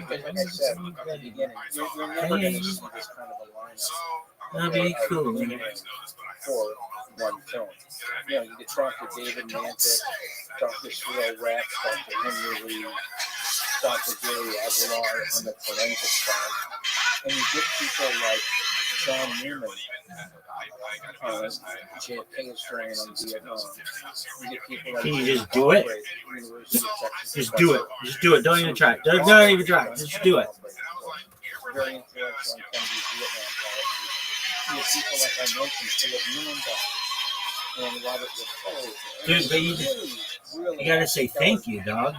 Because like I said at the beginning, you're never going to see this kind of a lineup. That'd be cool. For one film. You know, you could talk to David Mantic, talk to Cyril Rex, talk to Henry Lee, talk to Jerry Aguilar on the forensic side. And you get people like John Newman JFK historian on Vietnam. You get people like Can you just do it? University of Texas. Just do it. Just do it. Don't even try. Don't even try. Just do it. Very influential on Kennedy's Vietnam policy. You have people like I mentioned, Philip Newman and Robert Laffoe. Dude, but you gotta say thank you, dog.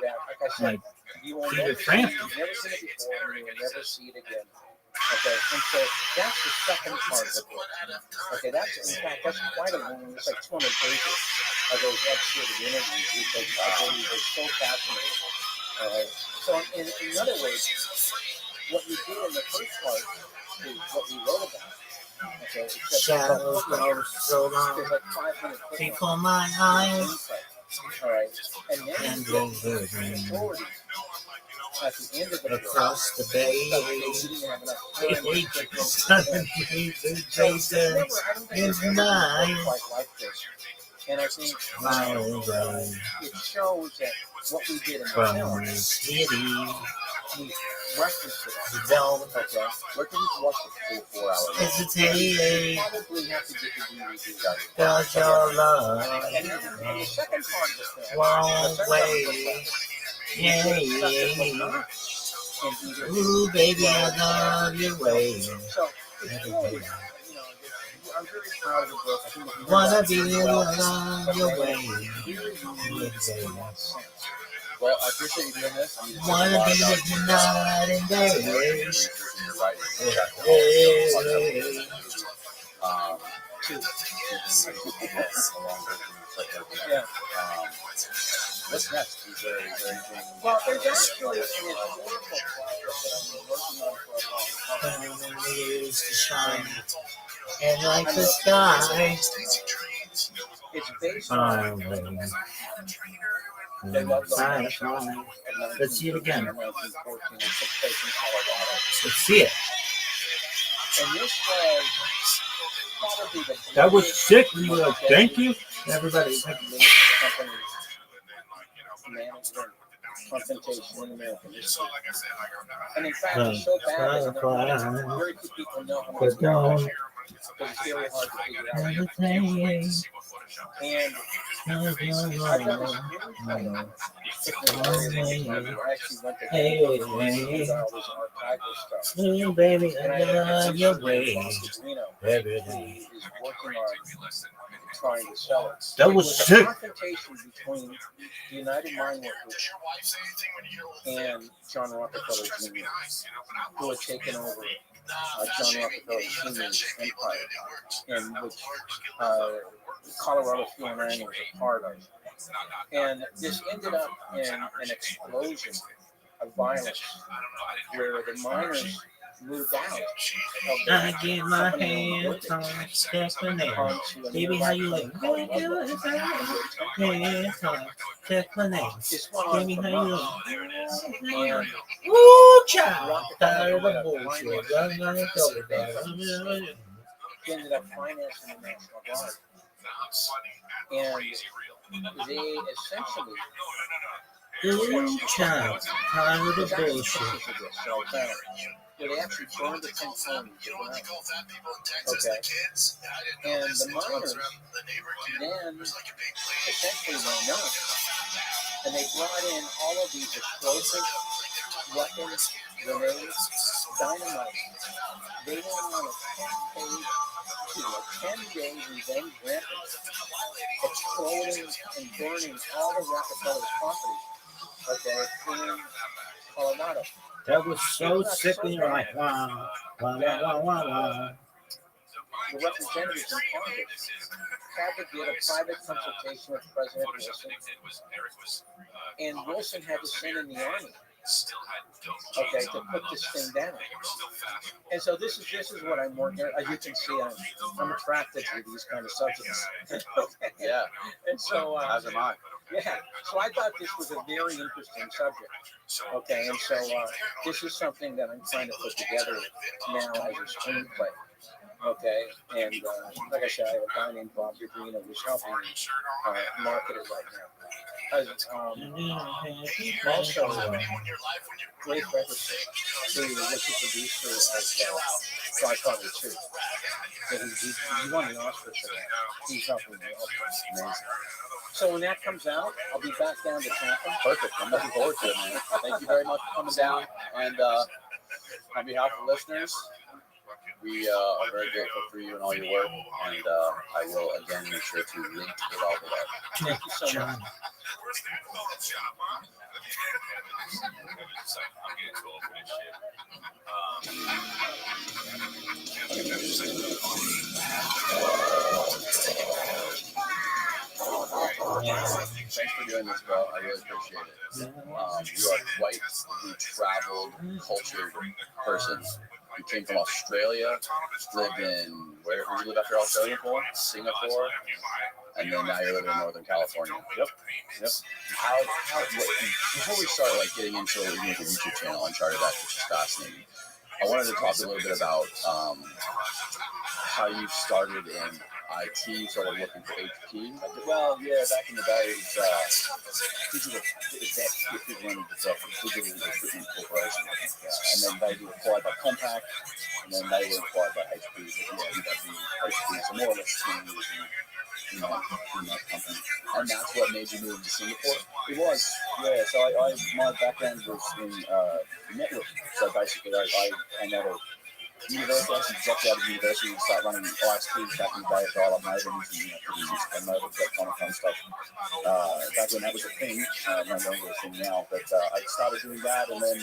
Yeah, like I said, Like, you will Peter never Frampton. you've never seen it before, and you will never see it again. Okay, and so that's the second part of the book. Okay, that's in fact that's quite a long. It's like 200 pages of those excerpted interviews, which I believe are so fascinating. So in other words, what you did in the first part is what we wrote about. Okay, Shadows go so long. there's like 5 minutes Before my eyes. all right, and then And you over get authority at the end of the book. across the bay. You didn't have enough time to get into Suddenly the Jason is mine. quite like this. And I think it shows that what we did in the From film, the city. we referenced it all. You don't Okay, we're going to watch the full 4 hours. hesitate. Probably have to get the DVD done. Cause your love And the second part of the film, won't the wait. Yeah, yeah. and Ooh, baby, I love your way. so it's really, I'm very proud of the book. I think if you Wanna read be that well, love your way. Well, I appreciate you doing this. Wanna be with you night and day. Yeah. What's next? Is very, very Well, there's actually an historical project that I've been working on for a long time. Used to shine and like the sky. It's based on Let's see it again. 1914. It took place in Colorado. Let's see it. And this was probably the That was sick. We were like, thank you. Everybody. management confrontation in American history. And in fact, it's so bad that very few people know how much it's because it's very hard to figure out. And I've done this many times. I actually went to all this archival stuff. Hey, baby, And I I love your way. Every who day. is working on trying to sell it. That It was a sick. confrontation between the United Mine Workers and John Rockefeller Jr., who had taken over John Rockefeller Sr.'s empire, and which Colorado Fuel and Mining was a part of. And this ended up in an explosion of violence where the miners moved out of I get my hands on Stephanie. Baby, how you like? Baby, hands on Stephanie. Baby, how you like? Woo, child. Tired of the bullshit. Running on the cover. He ended up financing the National Guard. And they essentially Ooh, child. Tired of the bullshit. where they actually burned the 10 homes. Okay. And the miners then essentially went nuts. And they brought in all of these explosive weapons, grenades, dynamite. They went on a 10-day revenge rampage, exploding and burning all the Rockefeller's property, okay, in Colorado. That was so sick when you're like, wow, wow, wow, wow, wow. The representatives in Congress had to get a private consultation with President Wilson, and Wilson had to send in the army, okay, to put this thing down. And so this is what I'm working on. As you can see, I'm attracted to these kind of subjects. Yeah. And so, As am I. yeah. So I thought this was a very interesting subject. Okay, and so this is something that I'm trying to put together now as a screenplay. Okay, and like I said, I have a guy named Bob Urbino who's helping me market it right now. Also, great record so he was the producer of Dry Father 2. So he won the Oscar for that. He's helping me. Amazing. So when that comes out, I'll be back down to Tampa. Perfect. I'm looking forward to it, man. Thank you very much for coming down. And on behalf of the listeners, we are very grateful for you and all your work. And I will again make sure to link it all below. Thank you so much. Thanks for doing this, bro. I really appreciate it. You are quite the traveled, cultured person. You came from Australia, lived in, where did you live after Australia for? Singapore, and then now you're living in Northern California. Yep. Before we start getting into the YouTube channel, Uncharted X, which is fascinating, I wanted to talk a little bit about how you started in IT, sort of looking for HP. Well, yeah, back in the day, it was digital recruitment corporation, and then they were acquired by Compaq, and then they were acquired by HP, so more or less 10 years in that company. And that's what made you move to Singapore? It was, yeah. So my background was in network. So basically, I came out of university, I dropped out of university and started running ISPs back in the day of dial-up modems and modems, that kind of fun stuff. Back when that was a thing, no longer a thing now, but I started doing that, and then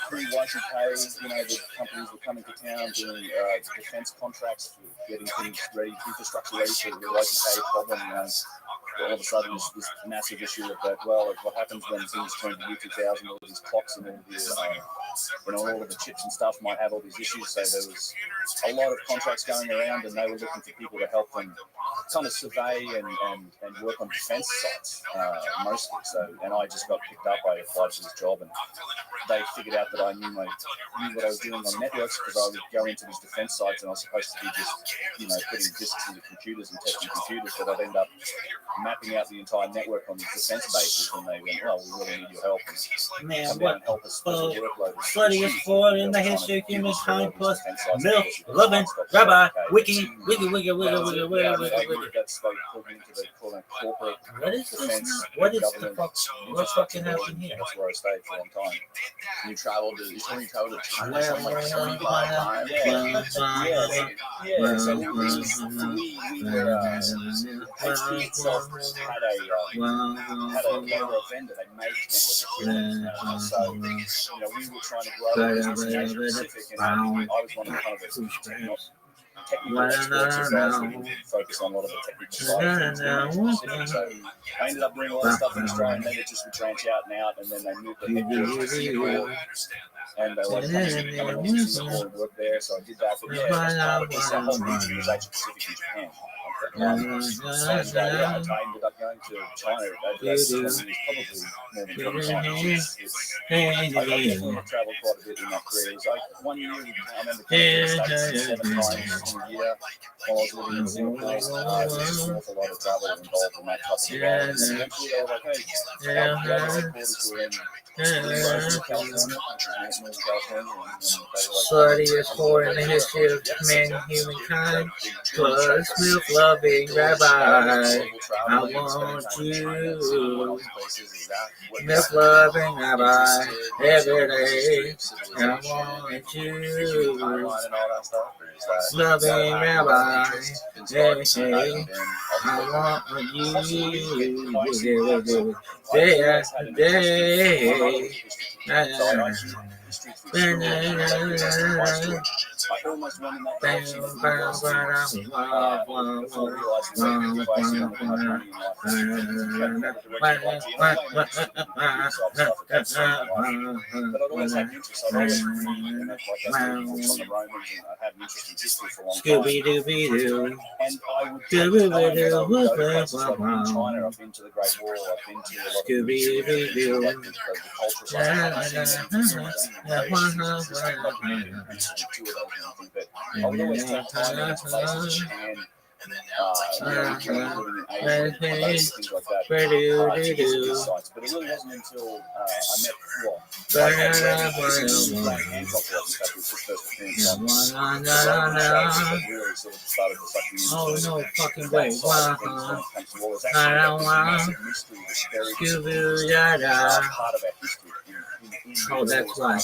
pre-Y2K, the companies were coming to town doing defense contracts for getting things ready, infrastructure ready for the Y2K problem. All of a sudden, this massive issue of that. Well, what happens when things turn to year 2000? All these clocks and all of the chips and stuff might have all these issues. So there was a lot of contracts going around, and they were looking for people to help them kind of survey and work on defense sites mostly. So, and I just got picked up. I applied for this job, and they figured out that I knew what I was doing on networks, because I would go into these defense sites, and I was supposed to be just putting disks into computers and testing computers, but I'd end up mapping out the entire network on these defense bases, and they went, "Well, we really need your help, and come down and help us with the workload." Sluttiest boy in the history of humankind, plus milk, loving, rabbi, wiki. That's like talking into the corporate. What is this? What is the fuck? What's fucking happening here? That's where I stayed for a long time. You traveled to China like 75 times. Yeah. So we were HP itself had a vendor. They made network equipment. So we were trying to grow the business in Asia Pacific, and I was one of the kind of technical experts as well, so we could focus on a lot of the technical side. So I ended up doing a lot of stuff in Australia, and then it just would branch out, and then they moved the headquarters to Singapore, and they wanted to come over to Singapore and work there, so I did that. But yeah, this whole region was Asia Pacific and Japan. I ended up going to China. That's probably more than 20 times. I definitely traveled quite a bit in my career. It was like 1 year, I remember coming to the States 7 times in a year while I was living in Singapore. There was just an awful lot of travel involved in that type of role. And eventually they were like, hey, our headquarters were in California. Sluttiest boy in the history of humankind, plus milk loving rabbi. I want you, milk loving rabbi, every day. I want you, loving rabbi, hey, hey. I want you, day after day. I almost went in that direction before realizing but I'd always had interest. I'd always been on the Romans, and I had an interest in history for a long time. Scooby-Dooby-Doo. And I would go to places like in China. I've been to the Great Wall. I've been to a lot of Scooby-Dooby-Doo. the cultural side. I've seen but I would always take time into places, Japan, Living in Asia, things like that, to visit these sites. But it really wasn't until I met, Graham Hancock was, in fact, it was his first appearance on the Rogan show that really sort of started to suck me into no fucking that way. side of things when it comes to war. There's actually this massive mystery that's buried part of our history. Oh, that's why.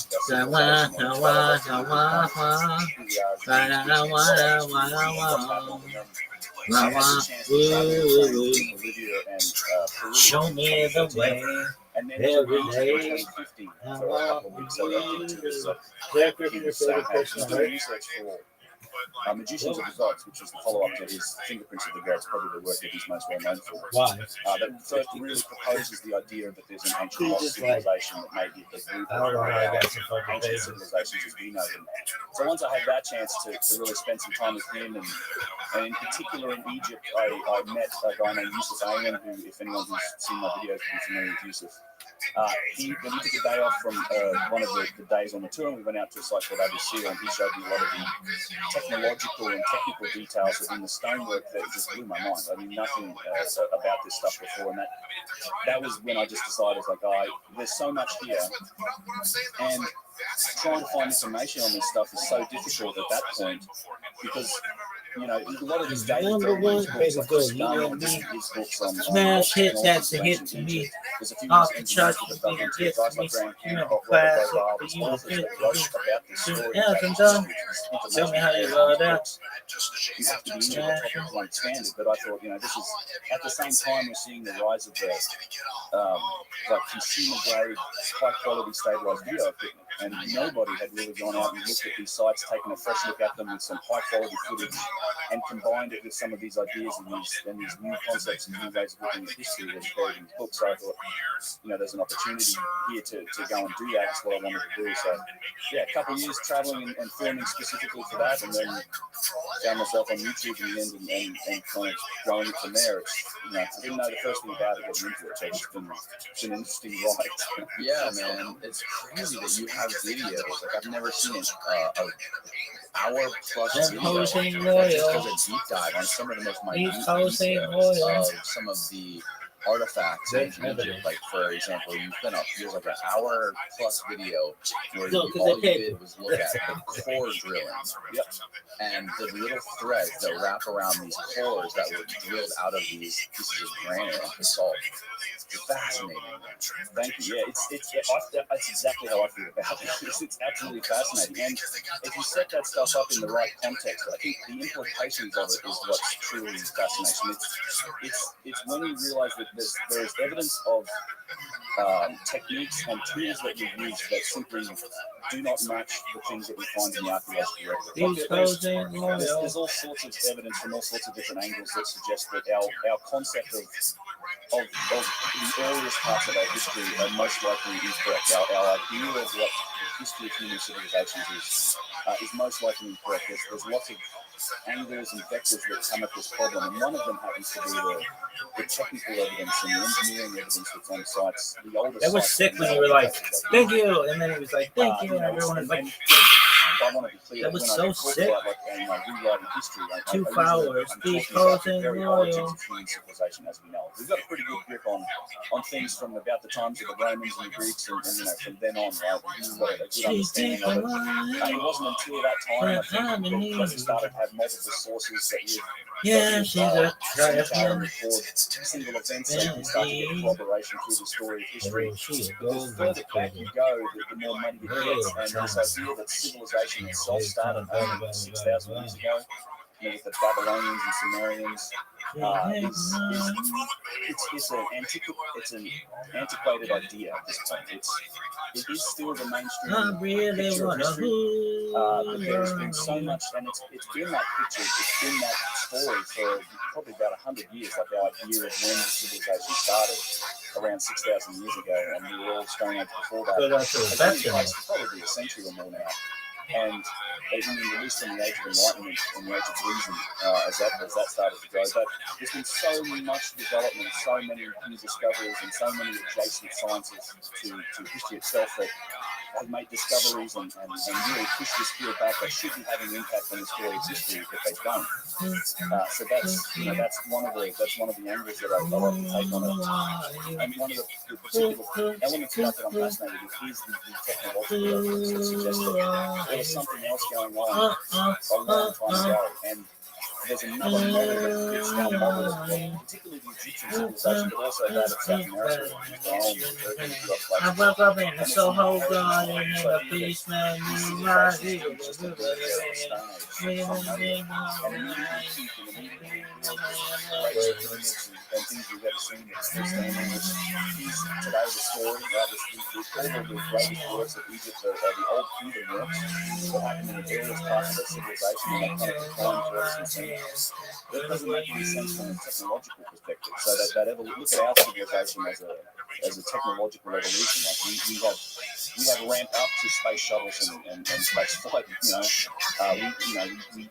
Show me the way. And then Every to day. 50 for a couple of weeks. So he was doing research for Magicians of the Gods, which was the follow-up to his Fingerprints of the Gods, probably the work that he's most well known for. Why? That first really proposes the idea that there's an ancient lost civilization that may be the root of ancient civilizations as we know them. So once I had that chance to really spend some time with him, and in particular in Egypt, I met a guy named Yusuf Ayman, who, if anyone who's seen my videos will be familiar with Yusuf. When he took a day off from one of the days on the tour, and we went out to a site called Abusir, and he showed me a lot of the technological and technical details within the stonework that just blew my mind. I knew nothing about this stuff before, and that was when I just decided, like, there's so much here, and trying to find information on this stuff is so difficult at that point, because you know, a lot of these days, Number one, baby girl, you and me. Smash hit, that's a hit to me. Off the charts, you can get to me. You know, class, you hit to me. Yeah, I'm done. Tell me how you got that. You have to be into the topic to understand it, but I thought, you know, this is, at the same time, we're seeing the rise of the like consumer grade, high quality stabilized video equipment, and nobody had really gone out and looked at these sites, taken a fresh look at them with some high quality footage, and combined it with some of these ideas and these new concepts and new ways of looking at history that's buried in the book. So I thought, you know, there's an opportunity here to go and do that. That's what I wanted to do. So yeah, a couple of years traveling and filming specifically for that, and then found myself on YouTube in the end and kind of growing it from there. It's, you know, I didn't know the first thing about it getting into it, so it's been an interesting ride. Yeah, man, it's crazy that you have videos. Like, I've never seen an hour plus video that just does a deep dive on some of the most minute details of some of the artifacts in Egypt. Like, for example, you put up, there's like an hour plus video where all you did was look at the core drilling. Yep. And the little threads that wrap around these cores that were drilled out of these pieces of granite and basalt. Fascinating. Thank you. Yeah, it's exactly how I feel about it. It's absolutely fascinating. And if you set that stuff up in the right context, I think the implications of it is what's truly fascinating. It's when you realize that there's evidence of techniques and tools that we use that simply do not match the things that we find in the archaeological record. There's all sorts of evidence from all sorts of different angles that suggest that our concept of the earliest parts of our history are most likely incorrect. Our idea of what the history of human civilizations is most likely incorrect. There's lots of angles and vectors that come at this problem, and one of them happens to be the technical evidence and the engineering evidence that's on sites. The oldest that was sick when you were like, "Thank you," and then it was like, "Thank you," and everyone was like, I want to be clear that was when so I talk sick. about rewriting history. 2 hours, decoding very royal. origins of human civilization as we know it. We've got a pretty good grip on things from about the times of the Romans and the Greeks, and you know, from then on, right? We've got a good understanding of it. It wasn't until that time, I think, that we started to have multiple sources that would Yeah, she's a trifling. record single events that we start to get corroboration through the story of history. The further back you go, the more money it gets, and this idea that civilization itself started only 6,000 years ago, you know, with the Babylonians and Sumerians, it's an antiquated idea at this point. It is still the mainstream picture of history, but there's been so much, and it's been that picture, it's been that story for probably about 100 years, like our idea of when civilization started around 6,000 years ago, and we were all stone age before that. It's probably a century or more now. And even released in the Age of Enlightenment and the Age of Reason as that started to go. But there's been so much development, so many new discoveries, and so many adjacent sciences to history itself that have made discoveries and really push this field back. They should be having an impact on the story of history, but they don't. So that's one of the angles that I like to take on it. And one of the particular elements about that I'm fascinated with is the technological evidence that suggests that there was something else going on a long time ago. And there's another model that fits our model, particularly the Egyptian civilization, but also that of South America. I woke up in the Soho Garden in the basement. And things we've ever seen that's still standing is today the story, right? All of the greatest works of Egypt are the old kingdom works that happened in the various parts of their civilization, and they kind of declined for us since then. That doesn't make any sense from a technological perspective. So look at our civilization as a technological evolution. Like we have ramped up to space shuttles and space flight.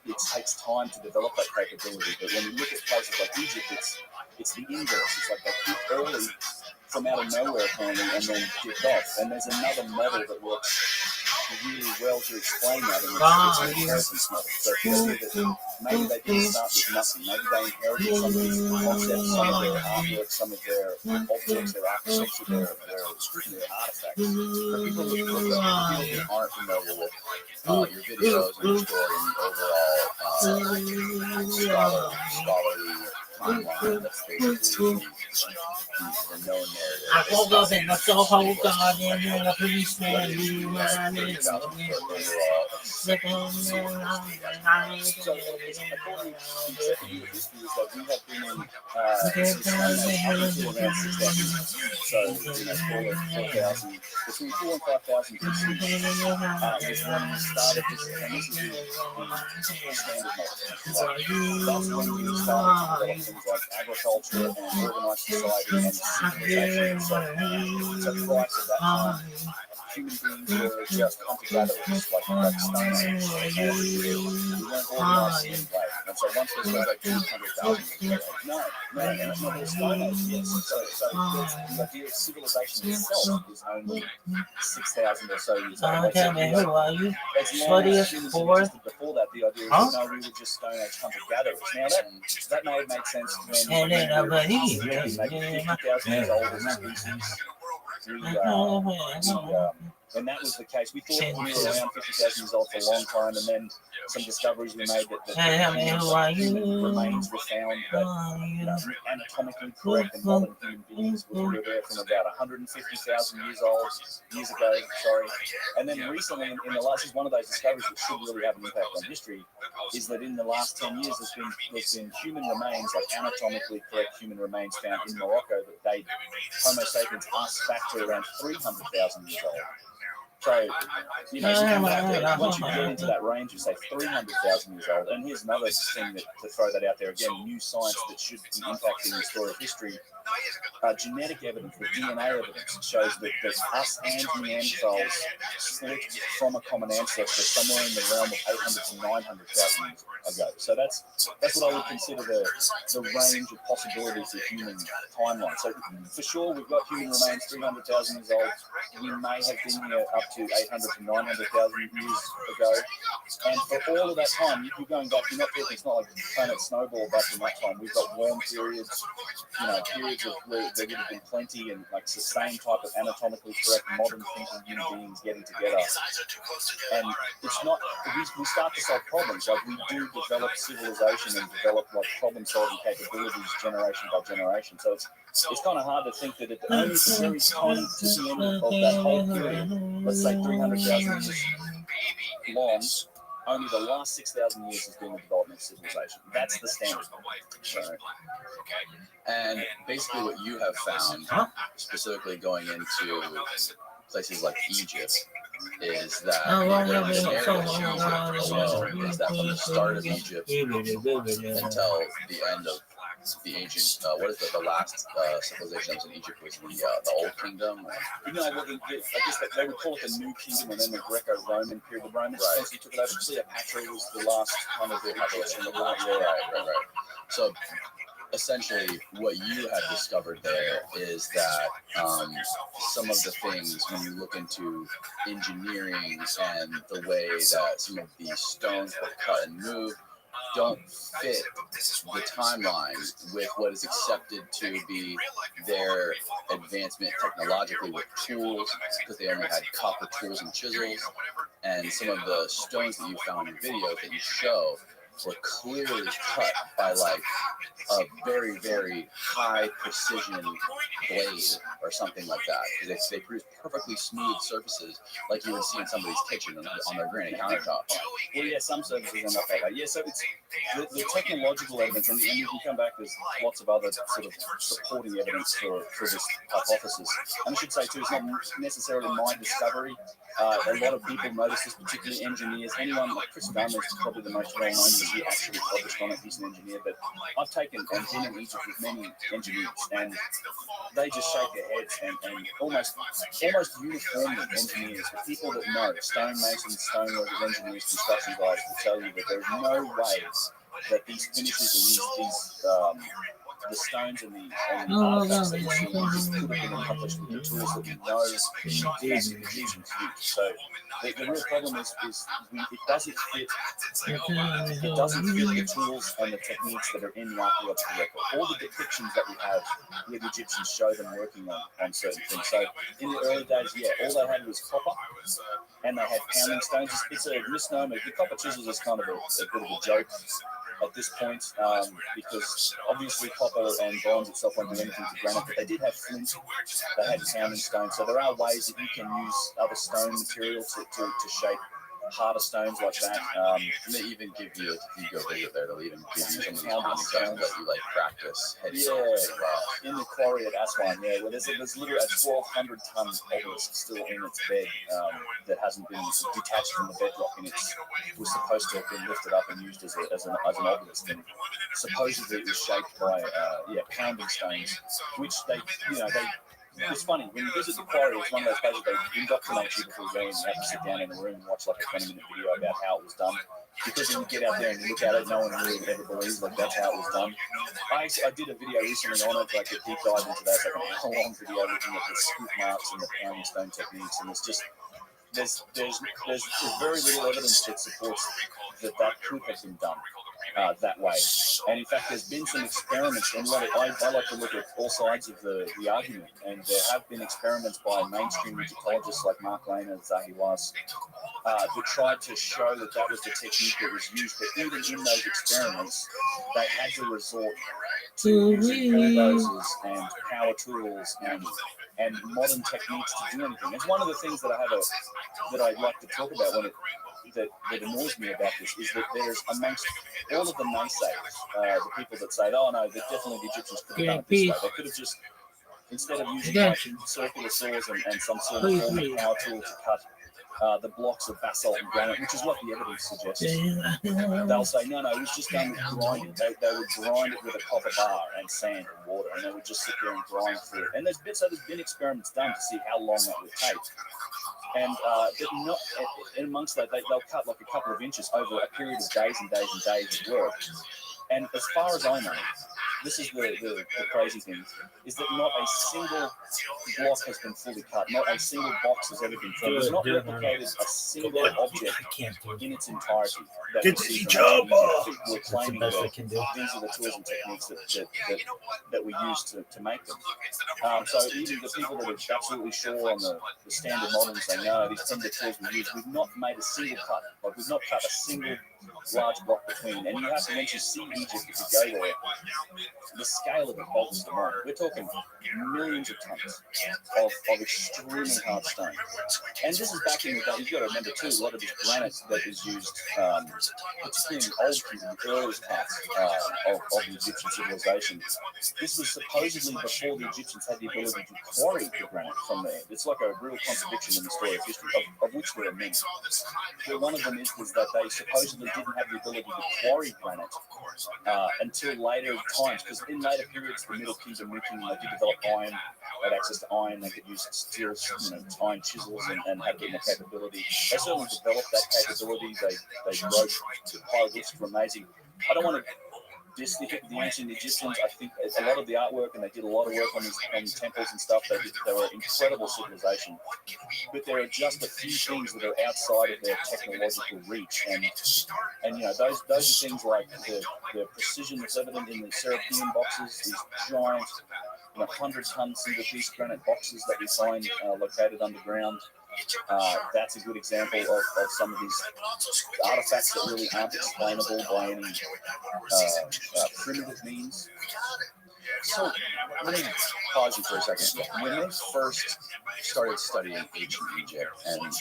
It takes time to develop that capability. But when you look at places like Egypt, it's the inverse. It's like they hit early from out of nowhere apparently, and then dipped off. And there's another model that works really well to explain that, and it's an inheritance model. So maybe they didn't start with nothing. Maybe they inherited some of these concepts, some of their artwork, some of their objects, their architecture, their artifacts. For people who aren't familiar with your videos and your story and the overall scholarly timeline, that's basically the known narrative. I woke up in the Soho Garden in the basement. So according to executive history is that we have been in around 6,000 years. So call it 4,000, between 4,000 and 5,000 BC was when we started this, and this is the standard model. That's when we started to develop things like agriculture and organized society and civilization. So prior to that time, human beings were just hunter-gatherers, like Stone Age. And we weren't organized in any way. And so once this was like 200,000 years ago, no, there's Stone Age, yes. So the idea of civilization itself is only 6,000 or so years old. Tell me, who are you? As long as humans existed before that, the idea is that we were just Stone Age hunter-gatherers. Now that may have made sense when maybe 50,000 years old as a species. And that was the case. We thought we were around 50,000 years old for a long time, and then some discoveries we made that human remains were found that anatomically correct and modern human beings were there from about 150,000 years ago. And then recently, in the last, is one of those discoveries that should really have an impact on history, is that in the last 10 years there's been human remains, like anatomically correct human remains found in Morocco that date Homo sapiens us back to around 300,000 years old. So, you come back once you get into that range, you say 300,000 years old. And here's another thing to throw that out there again: new science that should be impacting the story of history. Genetic evidence, the DNA evidence, shows that us and Neanderthals split from a common ancestor somewhere in the realm of 800 to 900,000 years ago. So that's what I would consider the range of possibilities of human timeline. So for sure, we've got human remains 300,000 years old. We may have been here up to 800 to 900,000 years ago. And for all of that time, you're going back. You're not talking. It's not like planet snowball back in that time. We've got warm periods, periods of where there would have been plenty and like sustained type of anatomically correct modern thinking human beings getting together. And it's not, we start to solve problems. Like we do develop civilization and develop like problem solving capabilities generation by generation. So it's kind of hard to think that it's only the very tiny to the end of that whole period, let's say 300,000 years long, only the last 6,000 years has been the development of civilization. That's the standard. Right. And basically what you have found, specifically going into places like Egypt, is that is that from the start of Egypt until the end of the ancient, what is the last civilization that was in Egypt was the Old Kingdom? I guess that they would call it the New Kingdom, and then the Greco-Roman period. The Romans essentially took it over. Cleopatra was the last kind of the population. Right. So essentially what you have discovered there is that some of the things when you look into engineering and the way that some of these stones were cut and moved don't fit the timeline with what is accepted to be their advancement technologically with tools, because they only had copper tools and chisels, and some of the stones that you found in videos that you show were clearly cut by like a very, very high precision blade or something like that. Because they produce perfectly smooth surfaces like you would see in somebody's kitchen on their granite countertop. Well, yeah, some surfaces are not that way. Yeah, so it's the technological evidence, and you can come back, there's lots of other sort of supporting evidence for this hypothesis. And I should say, too, it's not necessarily my discovery. A lot of people notice this, particularly engineers. Anyone like Chris Dunn is probably the most well known because he actually published on it. He's an engineer, but I've taken and been in Egypt with many engineers, and they just shake their heads and almost uniformly engineers, the people that know, stonemasons, stoneworkers, engineers, construction guys, will tell you that there's no way that these finishes and these the stones and the artifacts that you see could have been accomplished with the tools that we know the Egyptians used. So the real problem is it doesn't fit the tools and the techniques that are in the archaeological record. All the depictions that we have where the Egyptians show them working on certain things. So in the early days, yeah, all they had was copper and they had pounding stones. It's a misnomer. The copper chisels is kind of a bit of a joke at this point, because obviously copper and bronze itself won't do anything to granite, but they did have flint, they had pounding stone, so there are ways that you can use other stone material to shape harder stones like that. They even give you, if you go visit there, they'll even give you some of these pounding stones that you like practice. In the quarry at Aswan, where there's literally a 1,200 ton obelisk still in its bed that hasn't been detached from the bedrock, and it was supposed to have been lifted up and used as an obelisk, and supposedly it was shaped by pounding stones, which they. It's funny, when you visit the quarry, it's one of those places they indoctrinate you before you go in. You have to sit down in a room and watch like a 20-minute video about how it was done. Because when you get out there and you look at it, no one really ever believes like that's how it was done. I did a video recently on it, like a deep dive into that, like an hour-long video looking at the scoop marks and the pounding stone techniques, and it's just there's very little evidence that supports that could have been done that way. And in fact, there's been some experiments, and I like to look at all sides of the argument, and there have been experiments by mainstream Egyptologists like Mark Lane and Zahi Was that tried to show that was the technique that was used, but even in those experiments, they had to resort to using bulldozers and power tools and modern techniques to do anything. It's one of the things that I like to talk about that annoys me about this is that there's amongst all of the naysayers, the people that say, oh no, definitely the Egyptians could have done it this way. They could have just, instead of using like circular saws and some sort of form of power tool to cut the blocks of basalt and granite, which is what the evidence suggests, they'll say, no, it was just done with grinding. They would grind it with a copper bar and sand and water, and they would just sit there and grind through it. And there's been experiments done to see how long that would take. And amongst that, they'll cut like a couple of inches over a period of days and days and days of work. And as far as I know, this is the crazy thing, is that not a single block has been fully cut. Not a single box has ever been filled. There's not replicated a single object in its entirety. We're claiming that these are the tools and techniques that we use to make them. So even the people that are absolutely sure on the standard models say, no, these primitive tools we use, we've not made a single cut. Like we've not cut a single large block between. And you have to mention see Egypt if you go there. The scale of it boggles the mind. We're talking millions of tons of extremely hard stone. And this is back in the day. You've got to remember too, a lot of this granite that is used, particularly in the old kingdom, the earliest parts of the Egyptian civilization. This was supposedly before the Egyptians had the ability to quarry the granite from there. It's like a real contradiction in the story of history, of which there are many. But one of them is that they supposedly didn't have the ability to quarry granite until later times, because in later periods, the Middle Kingdom, New Kingdom, they did develop iron, they had access to iron, they could use steel, iron chisels and have the capability. They certainly developed that capability. They wrote hieroglyphs were amazing. I don't want to the ancient Egyptians, I think a lot of the artwork, and they did a lot of work on these temples and stuff. They were incredible civilization, but there are just a few things that are outside of their technological reach, and those are things like the precision that's evident in the Serapeum boxes, these giant 100-ton single-piece granite boxes that we find located underground. That's a good example of some of these artifacts that really aren't explainable by any primitive means. So let me pause you for a second. When they first started studying ancient Egypt and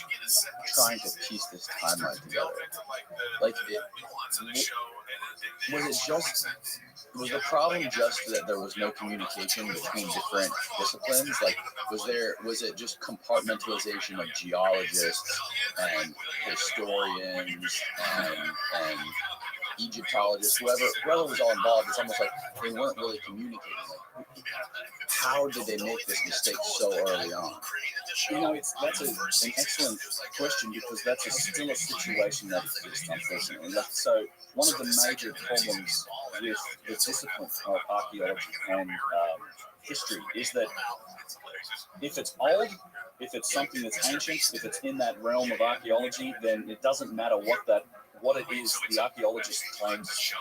trying to piece this timeline together, was the problem just that there was no communication between different disciplines? Was it just compartmentalization of geologists and historians and Egyptologists, whoever was all involved? It's almost like they weren't really communicating. How did they make this mistake so early on? That's an excellent question, because that's still a situation that exists, unfortunately. So one of the major problems with the discipline of archaeology and history is that if it's old, if it's something that's ancient, if it's in that realm of archaeology, then it doesn't matter what it is the archaeologist claims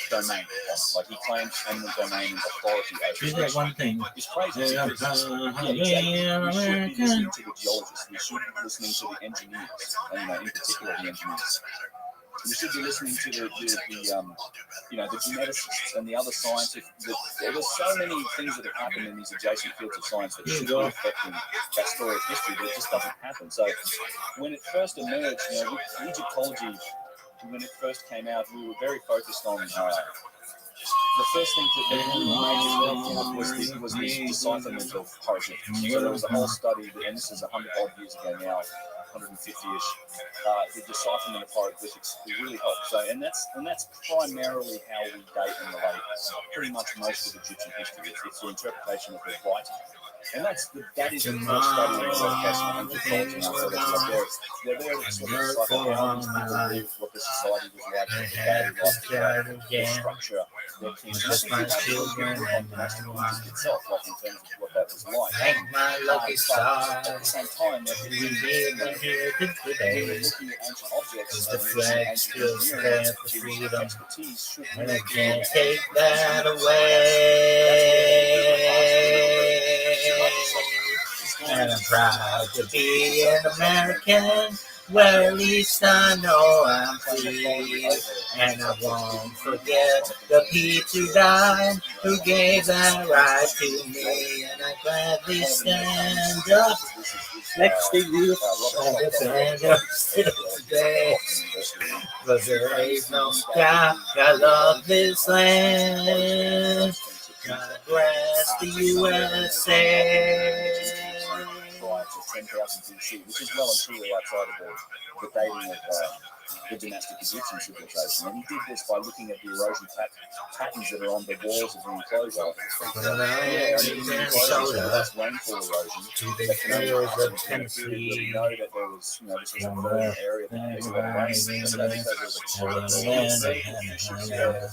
domain. Like he claims eminent domain and authority over. Is that one thing? It's crazy. Exactly. We should be listening to the geologists. We should be listening to the engineers, and in particular the engineers. We should be listening to the geneticists and the other scientists. There's so many things that have happened in these adjacent fields of science that should be affecting that story of history, but it just doesn't happen. So when it first emerged, with Egyptology, when it first came out, we were very focused on the first thing was the decipherment of hieroglyphs. So there was a whole study, and this is 100 odd years ago now, 150-ish. The decipherment of hieroglyphics really helped. So, and that's primarily how we date and relate pretty much most of Egyptian history. It's the interpretation of the writing. And that is the first study in education and anthropology. So they're there to sort of decipher how these people lived, what the society was like, what the day was like, their structure, their kings. And that's my children and Egypt itself, like in terms of what that was like. But at the same time, they're looking at ancient objects and ancient engineering, geological expertise should be I can't take that away. And I'm proud to be an American, where at least I know I'm free. And I won't forget the people who died, who gave that right to me. And I gladly stand up next to you and defend us today. Because there ain't no doubt I love this land. God bless the USA. Prior to 10,000 BC, which is well and truly outside of the dating of the dynastic Egyptian civilization. And he did this by looking at the erosion patterns that are on the walls of the enclosure. That's rainfall erosion. That can only happen in a period where we know that there was, this was a virgin area that there's a lot of rain. So that's because there was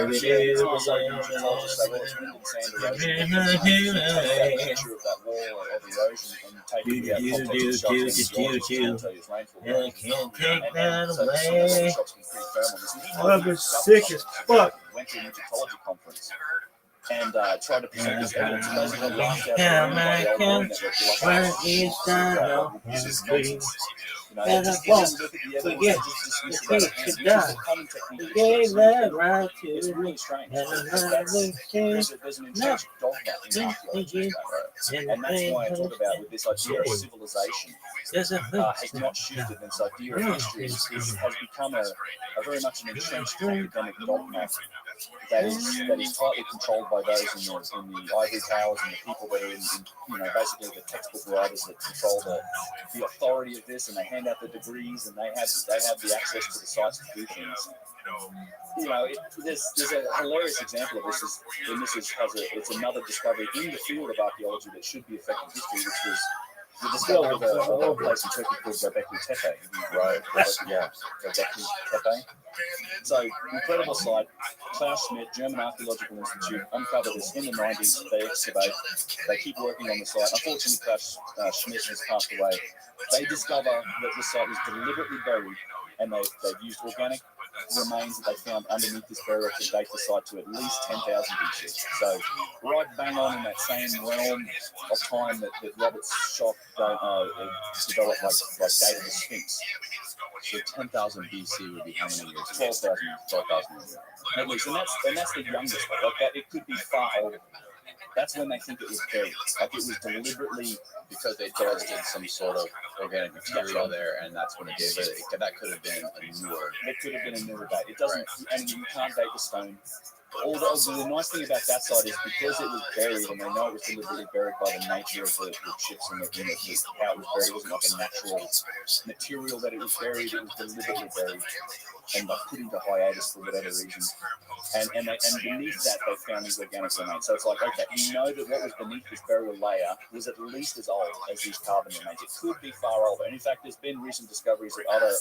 it's like Egyptologists say, well, it's wind and sand erosion. You take a picture of that wall of erosion and you take it out context of I can't take that away. I was sick as fuck. Went to an Egyptology conference and tried to present this evidence. And basically laughed out the room by the old this is nonsense. They just look at the evidence and just dismiss it as a hand. Which is a common technique. It's really strange. There's an intrinsic dogma in archaeology, and that's why I talk about with this idea of civilization has not shifted. This idea of history has become a very much an entrenched academic dogma that is tightly controlled by those in the ivory towers and the people that are in basically the textbook writers that control the authority of this, and they hand out the degrees and they have the access to the sites to do things. There's a hilarious example of this, it's another discovery in the field of archaeology that should be affecting history, which was The discovery of a place in Turkey called Göbekli Tepe. Right. Yeah. Göbekli Tepe. So, incredible site. Klaus Schmidt, German Archaeological Institute, uncovered this in the 90s. They excavate. They keep working on the site. Unfortunately, Klaus Schmidt has passed away. They discover that the site was deliberately buried, and they've used organic remains that they found underneath this burial to date the site to at least 10,000 BC. So, right bang on in that same realm of time that Robert Schoch developed, like dated the Sphinx. So 10,000 BC would be how many years? 12,000 years. At least, and that's the youngest one. Like that, it could be far older. That's when they think it was buried. Like it was deliberately Because they tested some sort of organic material there, and that's when it gave it. That could have been a newer. It could have been a newer date. It doesn't, and you can't date the stone. Although the nice thing about that site is because it was buried, and they know it was deliberately buried by the nature of the chips and how it was buried. It wasn't like a natural material that it was buried. It was deliberately buried and like put into hiatus for whatever reason. And beneath that, they found these organic remains. So it's like, okay, we know that what was beneath this burial layer was at least as old as these carbon remains. It could be far older. And in fact, there's been recent discoveries of other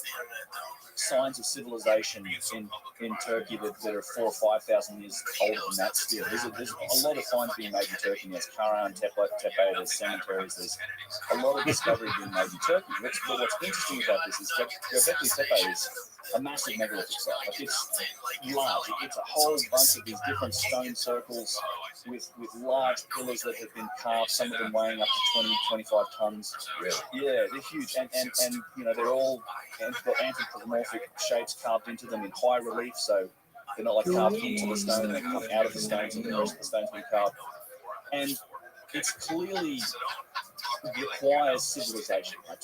signs of civilization in Turkey that are 4,000 or 5,000 years older than that still. There's a lot of finds being made in Turkey. There's Karahan, Tepe, there's cemeteries, there's a lot of discovery being made in Turkey. But what's interesting about this is Göbekli Tepe is a massive megalithic site. Like it's large. It's a whole bunch of these different stone circles with large pillars that have been carved, some of them weighing up to 20, 25 tons. Really? Yeah, they're huge. And you know, they're all got anthropomorphic shapes carved into them in high relief, so they're not like carved into the stone, they come out of the stones and the rest of the stones being carved. And it's clearly requires civilization. Like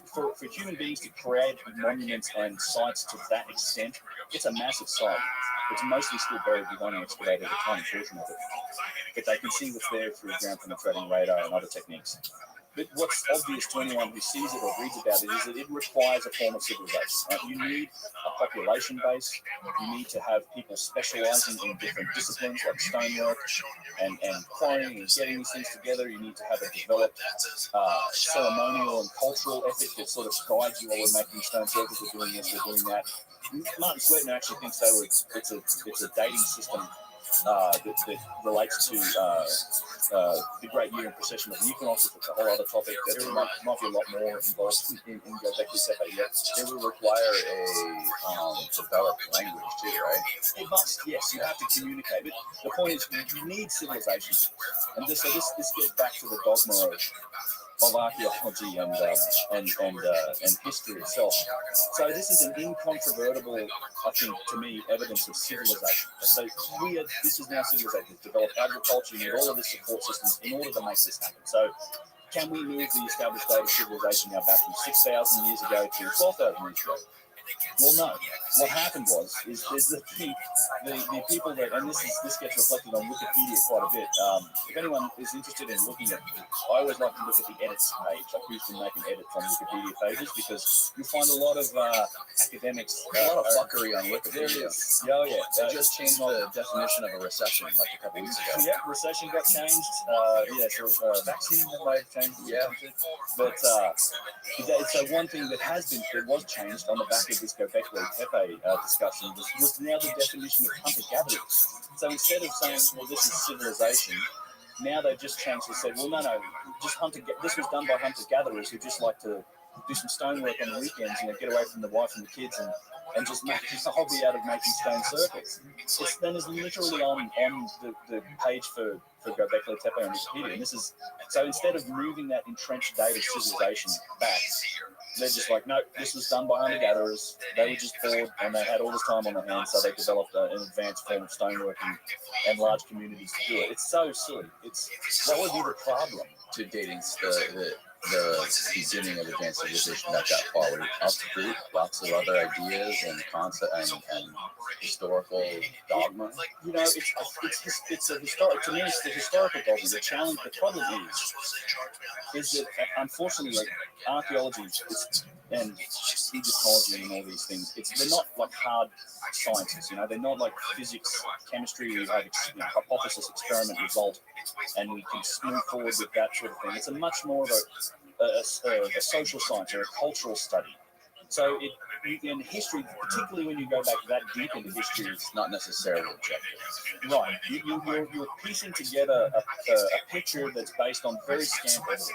for human beings to create monuments and sites to that extent, it's a massive site. It's mostly still buried. We've only excavated a tiny portion of it. But they can see what's there through ground penetrating radar and other techniques. But what's obvious to anyone who sees it or reads about it is that it requires a form of civilization. You need a population base. You need to have people specializing in different disciplines like stonework and quarrying and getting these things together. You need to have a developed ceremonial and cultural ethic that sort of guides you while we're making stone circles. We're doing this, we're doing that. Martin Sweaton actually thinks it's a dating system that relates to the great year in precession of the equinox. It's a whole other topic that might be a lot more involved in Göbekli Tepe yet. It would require a developed language too, right? It must, yes. You have to communicate. But the point is, you need civilization. And this gets back to the dogma of archaeology and history itself. So this is an incontrovertible, I think, to me, evidence of civilization. So this is now civilization. Developed agriculture, you need all of the support systems in order to make this happen. So can we move the established state of civilization now back from 6,000 years ago to 12,000 years ago? Well, no. What happened is the people that, and this gets reflected on Wikipedia quite a bit. If anyone is interested in looking at, I always like to look at the edits page, like who's been making edits on Wikipedia pages, because you find a lot of academics, a lot of fuckery on Wikipedia. Oh yeah, they just changed the definition of a recession like a couple weeks ago. Yeah, recession got changed. Vaccine might have changed. Yeah, but so one thing that was changed on the back of this Göbekli Tepe discussion was now the definition of hunter-gatherers. So instead of saying, well, this is civilization, now they've just changed and said, well, no, just this was done by hunter-gatherers who just like to do some stonework on the weekends, get away from the wife and the kids and just make a hobby out of making stone circles. It's then is literally on the page for Göbekli Tepe on Wikipedia. And this is, so instead of moving that entrenched date of civilization back, they're just like, no, this was done by hunter-gatherers. They were just bored and they had all this time on their hands, so they developed an advanced form of stonework and large communities to do it. It's so silly. What would be the problem to dating the beginning of advanced civilization that got far? Would it up to date? Lots of other ideas and concepts and historical dogma. It's a historic. To me, it's the historical dogma. The challenge, the problem is that unfortunately, like archaeology and Egyptology and all these things, they're not like hard sciences. They're not like physics, chemistry. We have hypothesis, experiment, result, and we can move forward with that sort of thing. It's a much more of a social science or a cultural study. So in history, particularly when you go back that deep into history, it's not necessarily objective. Right. You're piecing together a picture that's based on very scant evidence.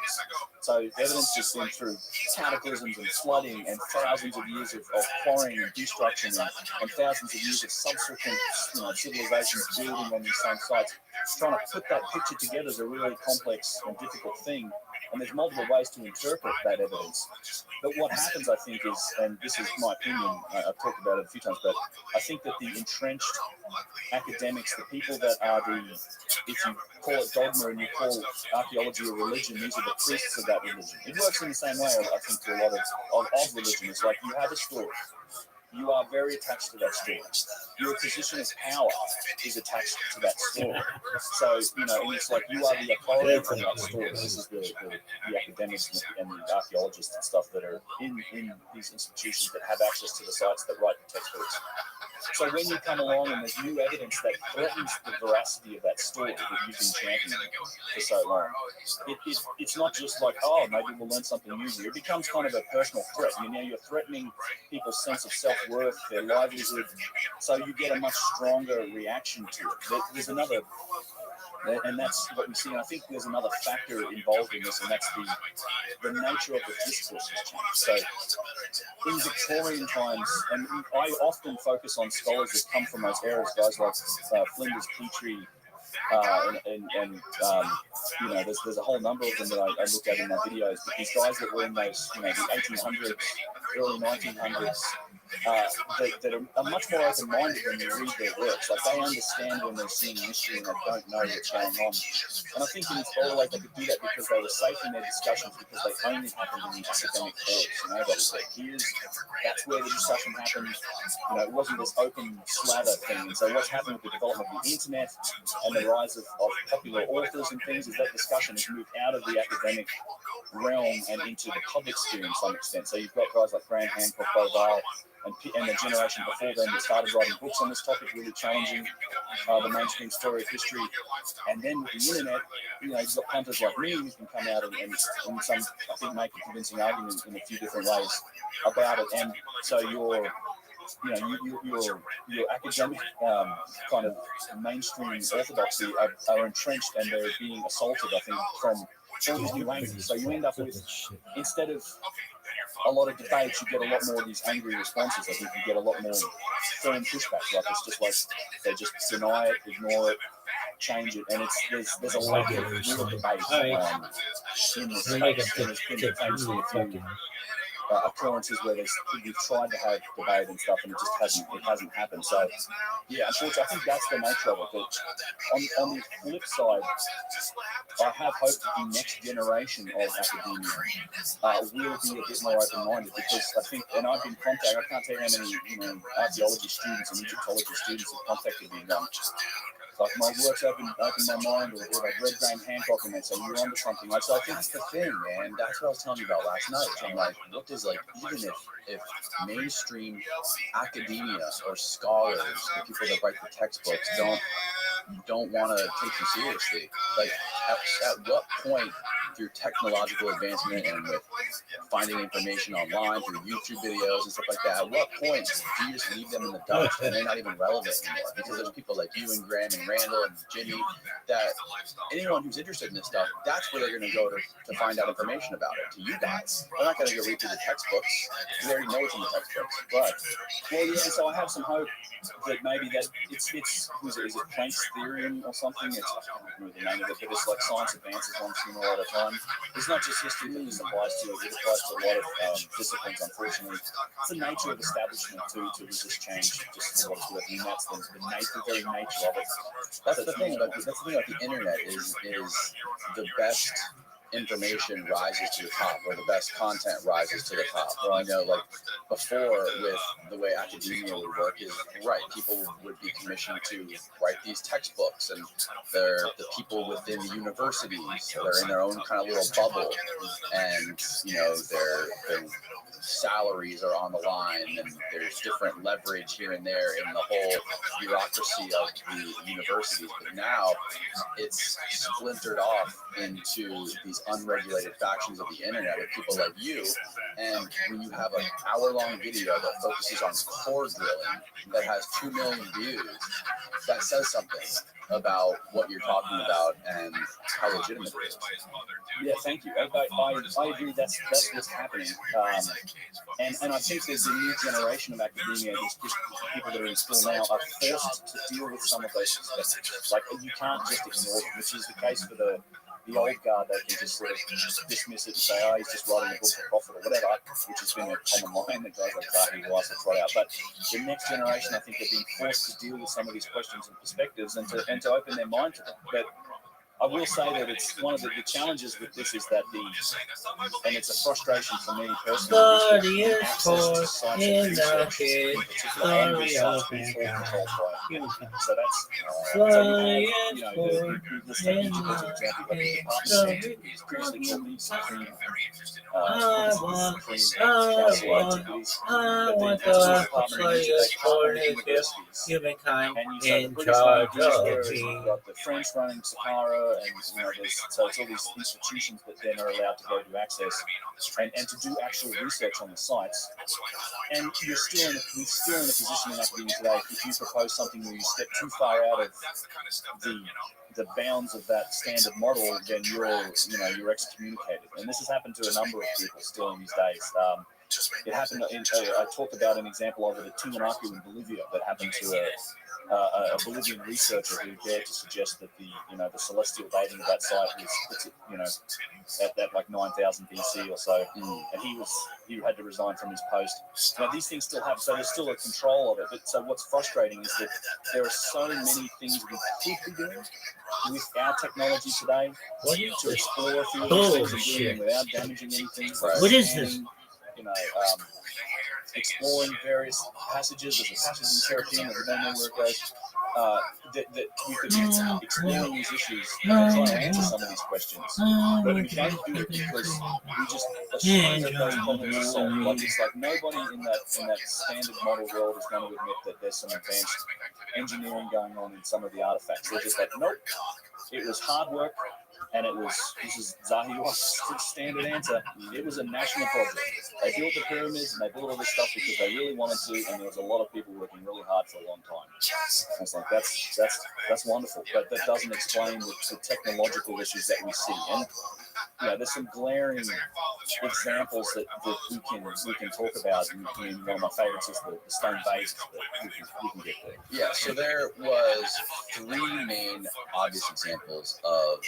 So evidence has been through cataclysms and flooding and thousands of years of quarrying and destruction and thousands of years of subsequent civilizations building on these same sites. Trying to put that picture together is a really complex and difficult thing. And there's multiple ways to interpret that evidence. But what happens, I think, is, and this is my opinion, I've talked about it a few times, but I think that the entrenched academics, the people that are if you call it dogma and you call archaeology a religion, these are the priests of that religion. It works in the same way, I think, to a lot of religion. It's like you have a story. You are very attached to that story. Your position of power is attached to that story. So, and it's like you are the authority of that story. This is the academics and the archaeologists and stuff that are in these institutions that have access to the sites that write the textbooks. So when you come along and there's new evidence that threatens the veracity of that story that you've been championing for so long, it's not just like, oh, maybe we'll learn something new here. It becomes kind of a personal threat. You're threatening people's sense of self-worth, their livelihood, so you get a much stronger reaction to it. There's another, and that's what we see. And I think there's another factor involved in this, and that's the nature of the discourse has changed. So in Victorian times, and I often focus on scholars that come from those eras, guys like Flinders Petrie, there's a whole number of them that I look at in my videos. But these guys that were in those, the 1800s, early 1900s, that are much more open-minded when you read their works. Like they understand when they're seeing history and they don't know what's going on. And I think in Victoria, they could do that because they were safe in their discussions because they only happened in the academic halls. That was their peers. That's where the discussion happened. It wasn't this open slather thing. And so what's happened with the development of the internet and the rise of popular authors and things is that discussion has moved out of the academic realm and into the public sphere to some extent. So you've got guys like Graham Hancock, Bovell, and the generation before them that started writing books on this topic, really challenging the mainstream story of history. And then with the internet, you've got punters like me who can come out and some, I think, make a convincing argument in a few different ways about it. And so your academic kind of mainstream orthodoxy are entrenched and they're being assaulted, I think, from all these new angles. So you end up with, instead of a lot of debates, you get a lot more of these angry responses. I think you get a lot more firm pushback. Like it's just like they just deny it, ignore it, change it, and there's a lack of real debate in this space. There's been famously a few occurrences where we've tried to have debate and stuff, and it hasn't happened. So yeah, unfortunately, I think that's the nature of it. But on the flip side, I have hope that the next generation of academia will be a bit more open-minded, because I think, and I've been contacted, I can't tell you how many archaeology students and Egyptology students have contacted me. Like my work's opened my mind, or they've read Graham Hancock and they say, you're onto something. So I think that's the thing, man. That's what I was telling you about last night. I'm like, what does, like, even if mainstream academia or scholars, the people that write the textbooks, don't want to take you seriously, like at what point through technological advancement and with finding information online through YouTube videos and stuff like that, at what point do you just leave them in the dust and they're not even relevant anymore? Because there's people like you and Graham and Randall and Jimmy, that anyone who's interested in this stuff, that's where they're going to go to find out information about it. To you guys, they're not going to go read through the textbooks. They already know what's in the textbooks. But so I have some hope that maybe that it's is it Planck's theorem or something? I can't remember the name of it, but it's like science advances one sooner at a time. It's not just history that this applies to. It applies to a lot of disciplines, unfortunately. It's the nature of establishment to resist change, just for what it's worth. I mean, that's the very nature of it. That's the thing about the internet is the best information rises to the top, or the best content rises to the top. Well, like before, with the way academia would work, is right, people would be commissioned to write these textbooks, and they're the people within the universities, they're in their own kind of little bubble, and their salaries are on the line, and there's different leverage here and there in the whole bureaucracy of the universities. But now it's splintered off into these these unregulated factions of the internet with people like you. And when you have an hour-long video that focuses on core drilling that has 2 million views, that says something about what you're talking about and how legitimate it is. Yeah, thank you. I agree. That's what's happening. And I think there's a new generation of academia. These people that are in school now are forced to deal with some of those perspectives. Like you can't just ignore them, which is the case for the old guard. They can just sort of dismiss it and say, "Oh, he's just writing a book for profit or whatever," which has been a common line that guys like Zahi will also trot out. But the next generation, I think, they're being forced to deal with some of these questions and perspectives and to open their mind to them. But I will say that it's one of the challenges with this is that and it's a frustration for me personally, is access to sites of research, in particular, and these sites being controlled by. So that's, so you have, the state Egypt as an example, but the department is previously called the Supreme humankind in charge of me. You've got the French running Sahara, and so it's all these institutions that then are allowed to go to access and to do actual research on the sites. And you're still in a position in academia today, if you propose something where you step too far out of the bounds of that standard model, then you're excommunicated. And this has happened to a number of people still in these days. It happened. I talk about an example of it at Tiwanaku in Bolivia that happened to a Bolivian researcher who dared to suggest that the celestial dating of that site was at like 9,000 BC or so, and he had to resign from his post. Now these things still happen, so there's still a control of it. But so what's frustrating is that there are so many things we could be doing with our technology today to explore a few of these things and do them without damaging anything. What is this? Exploring various passages. There's a passage in Seraphim, I don't know where it goes, that we could be exploring these issues and trying to answer some of these questions. But we don't do it because we just assume that those problems are solved. Like it's like nobody in that standard model world is going to admit that there's some advanced engineering going on in some of the artifacts. They're just like, nope, it was hard work. And this is Zahi's standard answer, it was a national project. They built the pyramids and they built all this stuff because they really wanted to, and there was a lot of people working really hard for a long time. And it's like, that's wonderful, but that doesn't explain the technological issues that we see. And there's some glaring examples that we can talk about. And one of my favorites is the stone base that we can get there. Yeah, so there was 3 main obvious examples of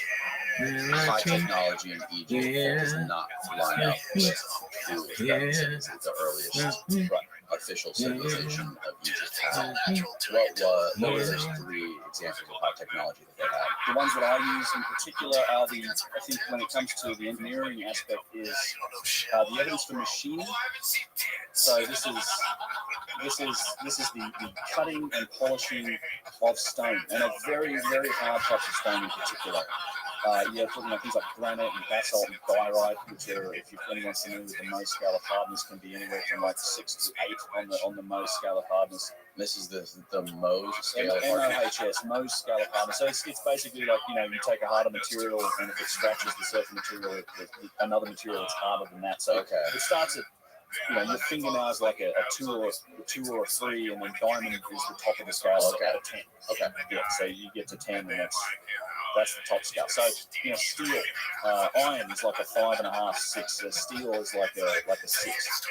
high technology in Egypt that does not line up with the earliest official civilization of Egypt had. What were those 3 examples of high technology that they had? The ones that I use in particular are I think when it comes to the engineering aspect, is the evidence for machining. So this is the cutting and polishing of stone, and a very, very hard types of stone in particular. You're talking about things like granite and basalt and diorite, which are, if anyone's familiar with the Mohs scale of hardness, can be anywhere from like 6 to 8 on the Mohs scale of hardness. This is the Mohs scale of hardness. MOHS, Mohs scale of hardness. So it's basically like, you take a harder material, and if it scratches the surface material, another material that's harder than that. So it starts at, your fingernail is like a 2 or a 3, and then diamond is the top of the scale out of 10. Okay. Yeah, so you get to 10, and that's the top scale. So, steel, iron is like a 5.5, 6. Steel is like a 6.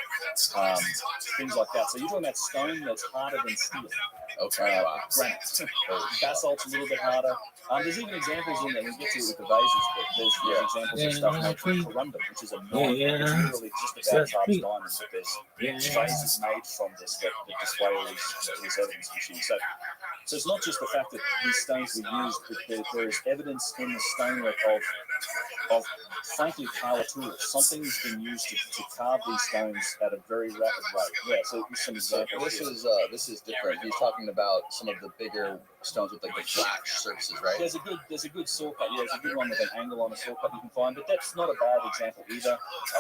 Things like that. So you're talking about stone that's harder than steel. Okay. Granite. Basalt's a little bit harder. There's even examples in there. We get to it with the vases, but there's examples of stuff like corundum, which is a it's literally just about as hard as diamond, but there's vases made from this that display all these evidence machines. So it's not just the fact that these stones were used, but there's evidence in the stonework of frankly power tools. Something's been used to carve these stones at a very rapid rate. Yeah, so some examples. This is different. He's talking about some of the bigger stones with like the flat surfaces, right? There's a good saw cut. Yeah, there's a good one with an angle on a saw cut you can find, but that's not a bad example either.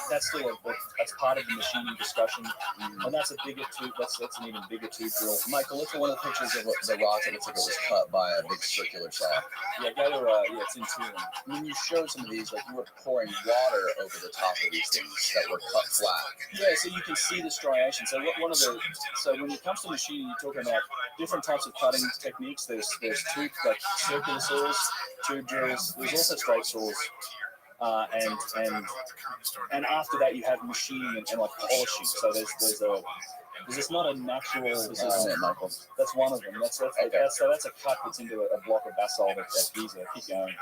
That's still that's part of the machining discussion, and that's a bigger tube. That's an even bigger tube drill. Michael, look at one of the pictures of the rock that looks like it was cut by a big circular saw. Yeah, go to it's in Turin. When you show some of these, like you were pouring water over the top of these things that were cut flat. Yeah, so you can see the striation. So when it comes to machining, you're talking about different types of cutting techniques. There's tube, like circular saws, tube drills. There's also straight saws. And after that you have machining and like polishing. So there's just not a natural. This isn't it, Michael. That's one of them. That's a cut that's into a block of basalt at Giza. Keep going.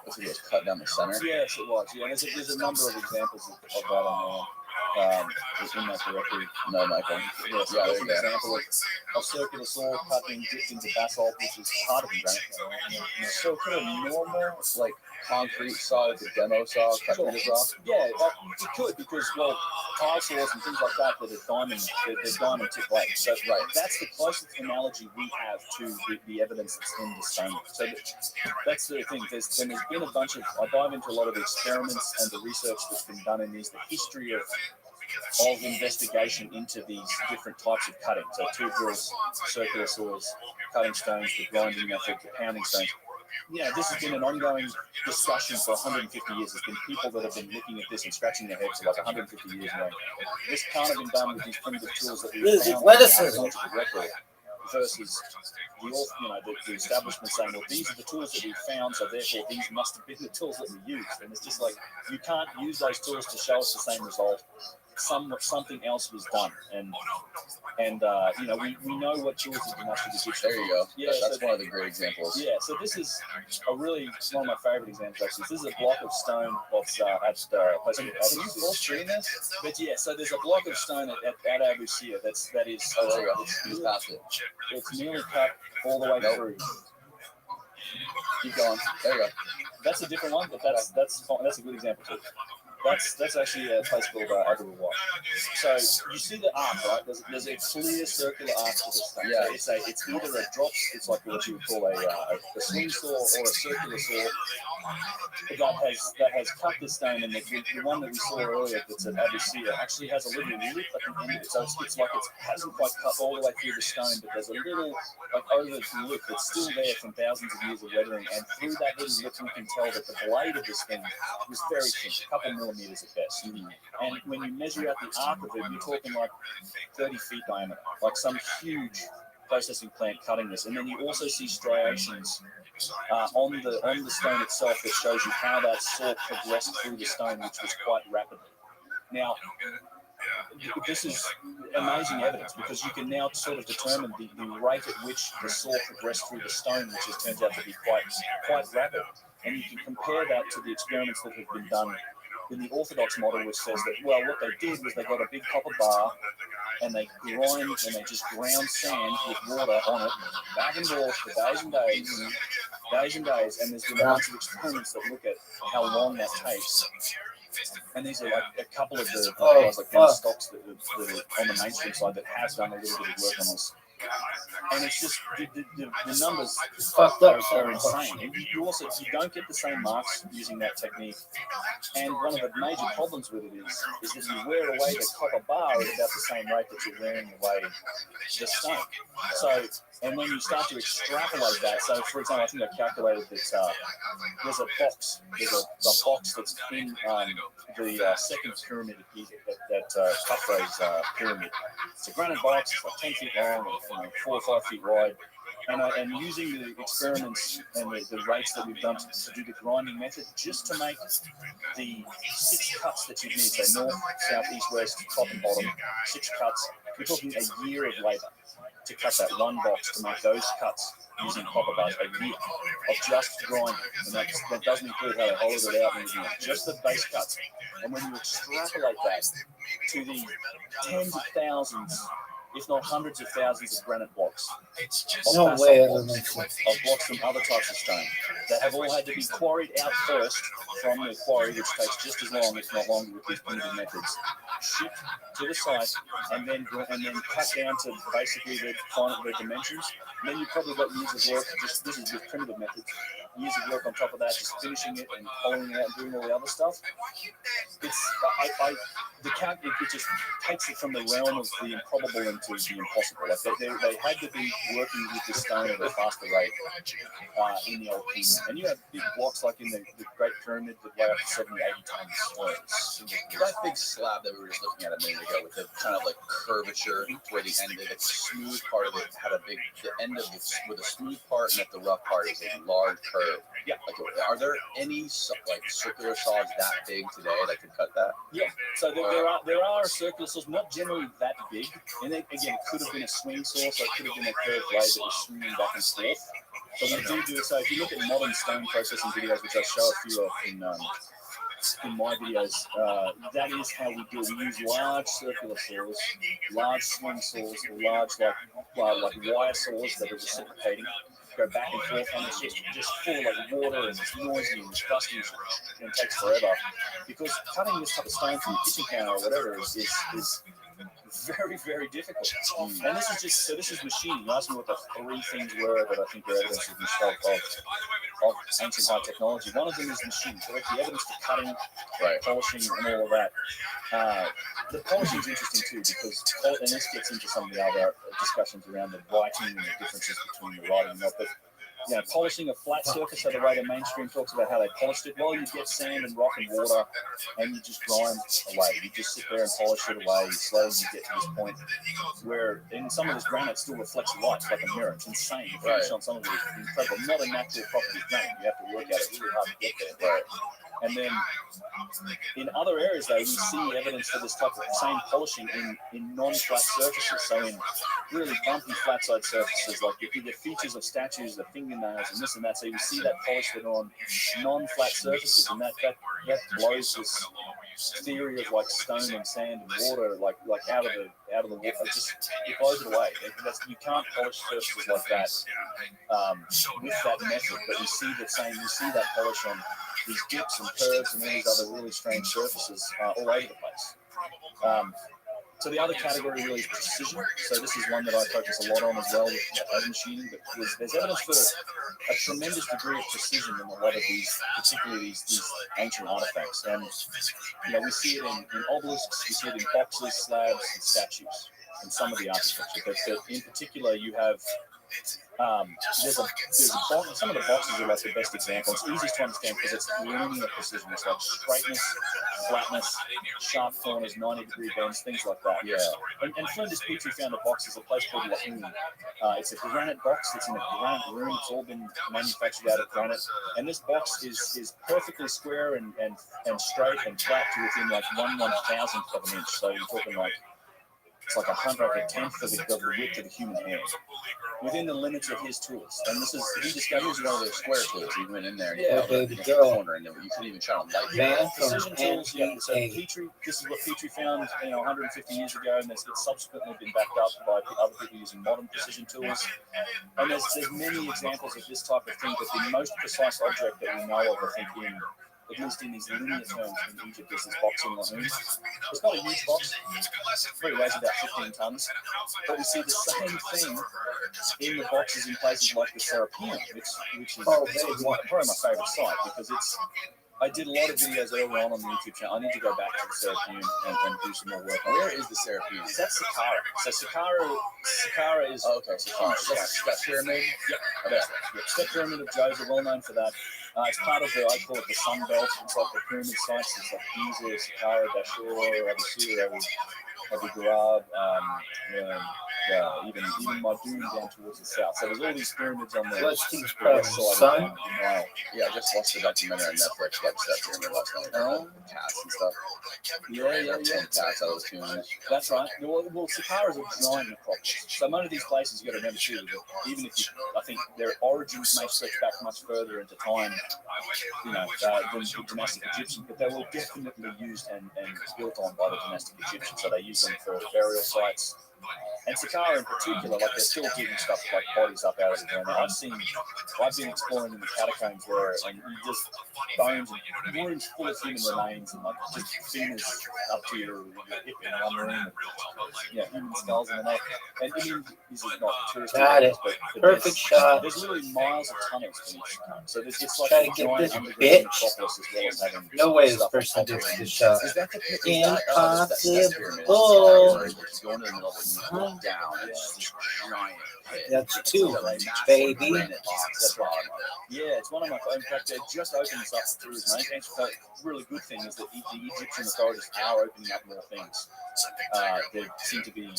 This was cut down the center. Yes, it was. Yeah, there's a number of examples of that on there. In that directory. No, Michael. Yeah, so that's an example of circular saw cutting dipped into basalt, which is harder than granite. So could a normal, like, concrete saw, like a demo saw, cut through this off? Yeah, it could, because, well, tile saws and things like that are diamond tip blades. So that's the closest analogy we have to the evidence that's in the stone. So that's the thing. There's been a bunch of, I dive into a lot of the experiments and the research that's been done in these, the history of investigation into these different types of cutting. So tube drills, circular saws, cutting stones, the grinding method, the pounding stones. Yeah, this has been an ongoing discussion for 150 years. There's been people that have been looking at this and scratching their heads for like 150 years now. This can't have been done with these primitive tools that we found in the archaeological record versus the establishment saying, well, these are the tools that we found, so therefore these must have been the tools that we used. And it's just like, you can't use those tools to show us the same result. Something else was done, and we know what tools have been actually. There you go. Yeah, that's one of the great examples. Yeah, so this is one of my favorite examples. Actually, this is a block of stone that's at place called Can you full screen this? But yeah, so there's a block of stone at Abu Sir that is. Oh, there you go. Just past it. It's nearly cut all the way through. Keep going. There you go. That's a different one, but that's a good example too. That's actually a place called Abu Wawad. So you see the arc, right? There's a clear circular arc to this thing. Yeah. So it's either a drop, it's like what you would call a swing saw or a circular saw that has cut the stone, and the one that we saw earlier that's at Abu Sir actually has a little lip at the end of it. So it's like it hasn't quite cut all the way through the stone, but there's a little like over the lip that's still there from thousands of years of weathering, and through that little lip we can tell that the blade of this thing was very thin, a couple millimeters at best. And when you measure out the arc of it, you're talking like 30 feet diameter, like some huge processing plant cutting this. And then you also see striations on the stone itself that shows you how that saw progressed through the stone, which was quite rapidly. Now, this is amazing evidence because you can now sort of determine the rate at which the saw progressed through the stone, which turns out to be quite rapid. And you can compare that to the experiments that have been done in the orthodox model, which says that, well, what they did was they got a big copper bar and they just ground sand with water on it, back and forth for days and days, and there's been a bunch of experiments that look at how long that takes. And these are like a couple of the guys like Ben Stocks that are on the mainstream side that has done a little bit of work on this. And it's just the numbers are insane. And you don't get the same marks using that technique. And one of the major problems with it is that you wear away the copper bar at about the same rate that you're wearing away the stone. So, and when you start to extrapolate that, so for example, I think I calculated that there's a box that's in the second pyramid of Giza, that Khafre's pyramid. It's a granite box, it's like 10 feet long, 4 or 5 feet wide. And using the experiments and the rates that we've done to do the grinding method, just to make the 6 cuts that you need, so north, south, east, west, top and bottom, 6 cuts, we're talking a year of labour to cut that one box, to make those cuts using copper bars, a year of just grinding. And that doesn't include how they hollowed it out and everything, just the base cuts. And when you extrapolate that to the tens of thousands, if not hundreds of thousands of granite blocks, of blocks from other types of stone that have all had to be quarried out first from the quarry, which takes just as long, if not longer, with these primitive methods, shipped to the site, and then cut down to basically the dimensions. And then you've probably got years of work, this is with primitive methods, years of work on top of that, just finishing it and hollowing it out and doing all the other stuff. It just takes it from the realm of the improbable and to the impossible. Like they had to be working with the stone at a faster rate in the Old Kingdom. And you have big blocks like in the Great Pyramid that weigh up to 70, 80 tons. That big slab that we were just looking at a minute ago with the kind of like curvature where the end of the smooth part of it had the end of it with a smooth part and at the rough part is a large curve. Yeah. Like, are there any like circular saws that big today that could cut that? Yeah. So there are circular saws, not generally that big. And again, it could have been a swing saw, so it could have been a curved blade that was swinging back and forth. So we do. So if you look at modern stone processing videos, which I show a few of in my videos, that is how we do it. We use large circular saws, large swing saws, large like wire saws that are reciprocating, go back and forth, and it's just full of like water and it's noisy and it's dusty and it takes forever. Because cutting this type of stone from a kitchen counter or whatever is very, very difficult. And this is machining. You asked me what the three things were that I think are evidence of ancient high technology. One of them is machining. So that's the evidence for cutting, polishing, and all of that. The polishing is interesting too because, and this gets into some of the other discussions around the writing and the differences between the writing and not. But polishing a flat surface, so the way the mainstream talks about how they polished it, well, you get sand and rock and water, and you just grind away. You just sit there and polish it away. Slowly you get to this point where, in some of this granite still reflects light like a mirror. It's insane. The finish on some of it is incredible. Not a natural property of granite. You have to work at it really hard to get there. Right. And then in other areas, though, we see evidence for this type of same polishing in non-flat surfaces. So in really bumpy flat-side surfaces, like the features of statues, the fingernails, and this and that. So you see that polished on non-flat surfaces, and that blows this theory of like stone and sand and water, like out of the water. It blows it away. You can't polish surfaces like that with that method. But you see that polish on these dips and curves and all these other really strange surfaces all over the place. So the other category really is precision. So this is one that I focus a lot on as well with machining. But there's evidence for a tremendous degree of precision in a lot of these, particularly these ancient artifacts. And we see it in obelisks, we see it in boxes, slabs, and statues in some of the architecture. But in particular, you have there's a box. Some of the boxes are like the best example. It's easiest to understand because it's linear precision. It's like straightness, flatness, sharp corners, 90-degree bends, things like that. Yeah. And Flinders Petrie found a box is a place called Lahuni. It's a granite box. It's in a granite room. It's all been manufactured out of granite. And this box is perfectly square and straight and flat to within like 1/1000th of an inch. So you're talking like it's like 110th of the width of the human hand, within the limits of his tools. And he discovered one of those square tools. He went in there and he held it in the corner, and you couldn't even try to light it. Precision tools. So Petrie, this is what Petrie found, 150 years ago, and it's subsequently been backed up by other people using modern precision tools. And there's many examples of this type of thing. But the most precise object that we know of, I think, at least in these linear terms in Egypt, is this box in Lahuni. It's not a huge box. It weighs about 15 tons. But we see the same thing in the boxes in places like the Serapeum, which is probably my favorite site because I did a lot of videos early on the YouTube channel. I need to go back to the Serapeum and do some more work. Where is the Serapeum? That's Saqqara. So Saqqara is... Oh, okay, Saqqara. That's that pyramid? Yeah. Step Pyramid of Djoser, well known for that. It's part of I call it the Sun Belt. It's like the pyramid sites. It's like Giza, Saqqara, Dashur, Abu Sir, Abu Ghraib, even Madun down towards the south. So there's all these pyramids on the west side. Yeah, I just watched the documentary on Netflix about that pyramid last night. Cats and stuff. Yeah. Cats out of those pyramids. That's right. Well, Saqqara is a giant necropolis. So none of these places you got to remember too. Even if I think their origins may stretch back much further into time, than the dynastic Egyptians, but they were definitely used and built on by the dynastic Egyptians. So they used them for burial sites. And Saqqara in particular, like they're still digging stuff like bodies up out of the ground. I've been exploring in the catacombs there, and just bones and rooms full of human remains, and like just fingers up to your hip in one room, and, human skulls and all. And this is not tourist areas, but Perfect shot. There's literally miles of tunnels beneath Saqqara, so there's just like Try a to get giant this underground bitch. necropolis as well as having No way this stuff person on did top of it. this shot. Is that the Impossible. pyramid? Going to the middle of the you look down, it's just a giant pit. That's It's two, a massive baby. granite box. That's right. Yeah, it's one of my. In fact, they just opened this up for tourism. I think the really good thing is that the Egyptian authorities are opening up more things. They seem to be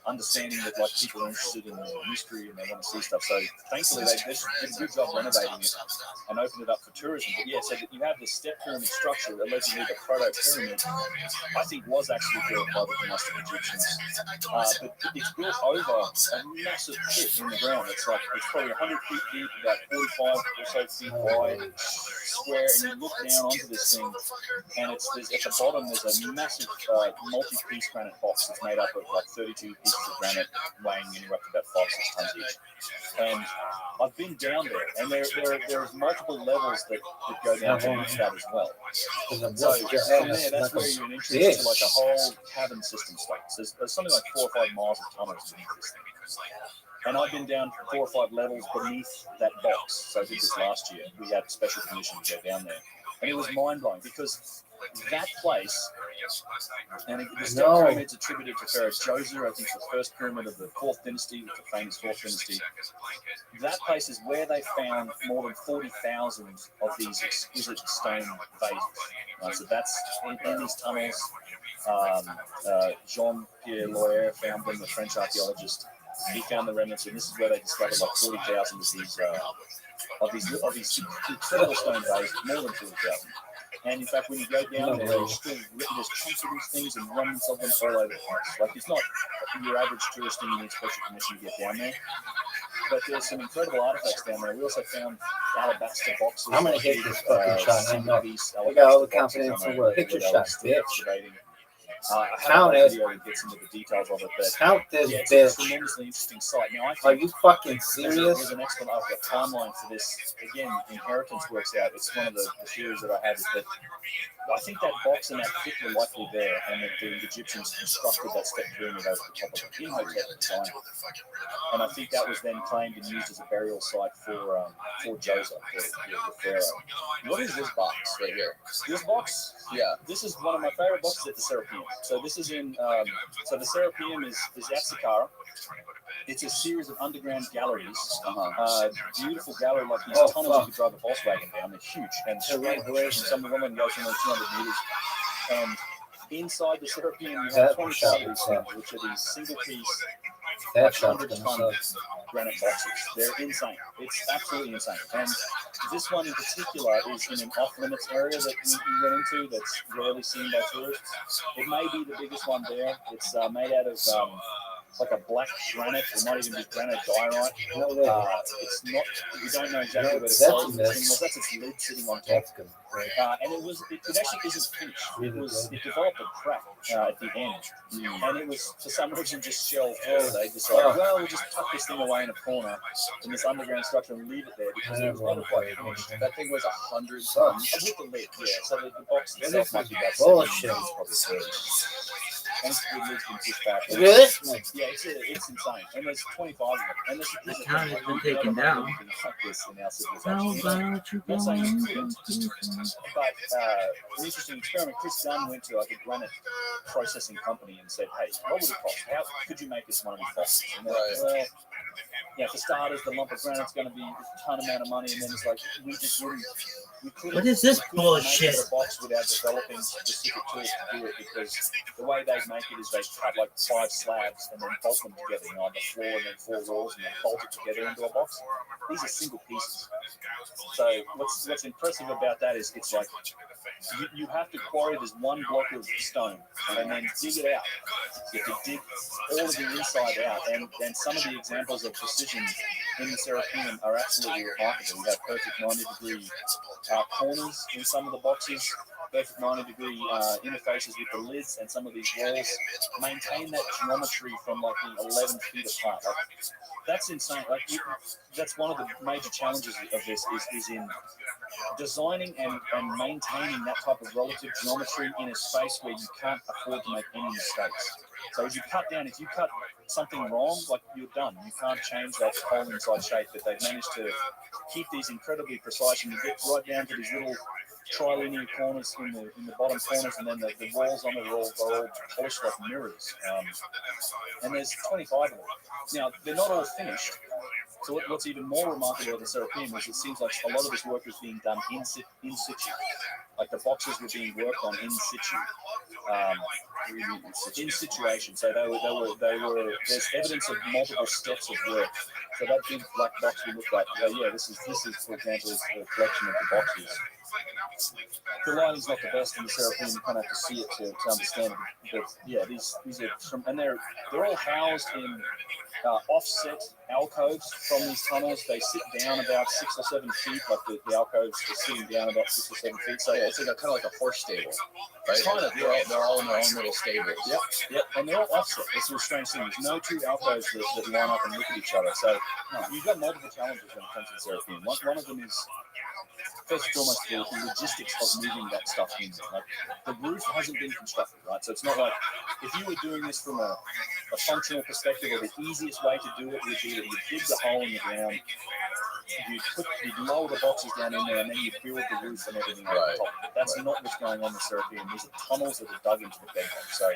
understanding that like people are interested in the mystery and they want to see stuff. So thankfully they did a good job renovating it and opened it up for tourism. But yeah, so that you have this step pyramid structure, allegedly the proto pyramid, I think was actually built by the dynastic Egyptians. But it's built over a massive pit in the ground. It's probably 100 feet deep, about 45 or so feet wide, square, and you look down onto this thing, and at the bottom there's a massive multi-piece granite box that's made up of like 32 pieces of granite weighing anywhere up to about 5 or 6 tons each. And I've been down there, and there's multiple levels that go down to that as well. So from there, that's where you're introduced to like a whole cavern system starts. There's something like 4 or 5 miles of tunnels beneath this thing. And I've been down 4 or 5 levels beneath that box. So I did this last year. We had special permission to go down there. And it was mind-blowing because that place, and the step pyramid's attributed to Pharaoh Djoser, I think the first pyramid of the 4th dynasty, the famous 4th dynasty. That place is where they found more than 40,000 of these exquisite stone vases. So that's in these tunnels. Jean-Pierre Loyer found them, the French archaeologist. He found the remnants, and this is where they discovered like 40,000 of these incredible stone vases, more than 40,000. And in fact, when you go down there, there's chunks of these things and remnants of them all over the place. Like, it's not your average tourist thing you need special permission to get down there. But there's some incredible artifacts down there. We also found alabaster boxes. I'm going to hit this fucking shot. I know. We got all the confidence in the world. Picture shot, bitch. Count it. Gets into the details of it, but count this it's bitch. a tremendously interesting site. Now, I think Are you fucking serious? There's an excellent timeline for this. Again, inheritance works out. It's one of the theories that I have is that I think that box and that pit were likely there, and that the Egyptians constructed that step pyramid over the top of it in Hotel at the time. And I think that was then claimed and used as a burial site for Djoser, the pharaoh. What is this box right here? This box, yeah, this is one of my favorite boxes at the Serapeum. So this is in, so the Serapeum is at Saqqara. It's a series of underground galleries, beautiful gallery like these tunnels you could drive a Volkswagen down. They're huge and straight away. Some of them go from 200 meters. And inside the Serapeum, you have 25 of these things, which are these single-piece, 100-ton granite boxes. They're insane. It's absolutely insane. And this one in particular is in an off-limits area that we went into that's rarely seen by tourists. It may be the biggest one there. It's made out of like a black granite. It might even be granite diorite. It's not. We don't know exactly where the gold is. That's its lid sitting on top. And it actually isn't finished. It developed a crack at the end, and it was for some reason just shelved. They decided, well, we'll just tuck this thing away in a corner in this underground structure and leave it there because it was never quite finished. That thing weighs 100 tons with the lid. Yeah, so the box itself might be about 7 tons, probably 30. And the lid's been pushed back. Really? Yeah, it's insane. And there's 25 of them. And The count has been taken down. How about you not saying going? you couldn't, but an interesting experiment. Chris Dunn went to like a granite processing company and said, "Hey, what would it cost? How could you make this one of these boxes?" And they're like, "Well, yeah, for starters, the lump of granite's going to be a ton amount of money." And then it's like, we just wouldn't. What is this bullshit? Make a box without developing specific tools to do it, because the way they make it is they cut like 5 slabs and then bolt them together, on the floor and then 4 walls and then bolt it together into a box. These are single pieces. So what's impressive about that is it's like you have to quarry this one block of stone and then dig it out. You have to dig all of the inside out, and some of the examples of precision in the Serapeum are absolutely remarkable. You have perfect 90-degree corners in some of the boxes, perfect 90-degree interfaces with the lids, and some of these walls maintain that geometry from like the 11 feet apart. Like, that's insane. Like that's one of the major challenges of this is in designing and maintaining that type of relative geometry in a space where you can't afford to make any mistakes. So as you cut down, if you cut something wrong, like you're done. You can't change that whole inside shape, but they've managed to keep these incredibly precise, and you get right down to these little trilinear corners in the bottom corners, and then the walls on it are all polished like mirrors. And there's 25 of them. Now they're not all finished. So what's even more remarkable of the Serapeum is it seems like a lot of this work was being done in situ. Like the boxes were being worked on in situ. In situation. So they were. There's evidence of multiple steps of work. So that big black box would look like, this is for example, is a collection of the boxes. The lighting's not the best in the Serapeum. You kind of have to see it to understand it. But yeah, these are from, and they're all housed in offset alcoves from these tunnels. They sit down about 6 or 7 feet, like the alcoves are sitting down about 6 or 7 feet. So Yeah, it's like kind of like a horse stable, right? Kind of, They're all in their own little stables. Yep, and they're all offset. It's a strange thing. There's no two alcoves that line up and look at each other. So you've got multiple challenges when it comes to the Serapeum. One of them is, first and foremost, the logistics of moving that stuff in. Like, the roof hasn't been constructed, right? So it's not like, if you were doing this from a functional perspective, or the easiest way to do it would be that you dig the hole in the ground, you'd lower the boxes down in there, and then you build the roof and everything over the top. But that's not what's going on in the Serapeum. These are tunnels that are dug into the bedrock. So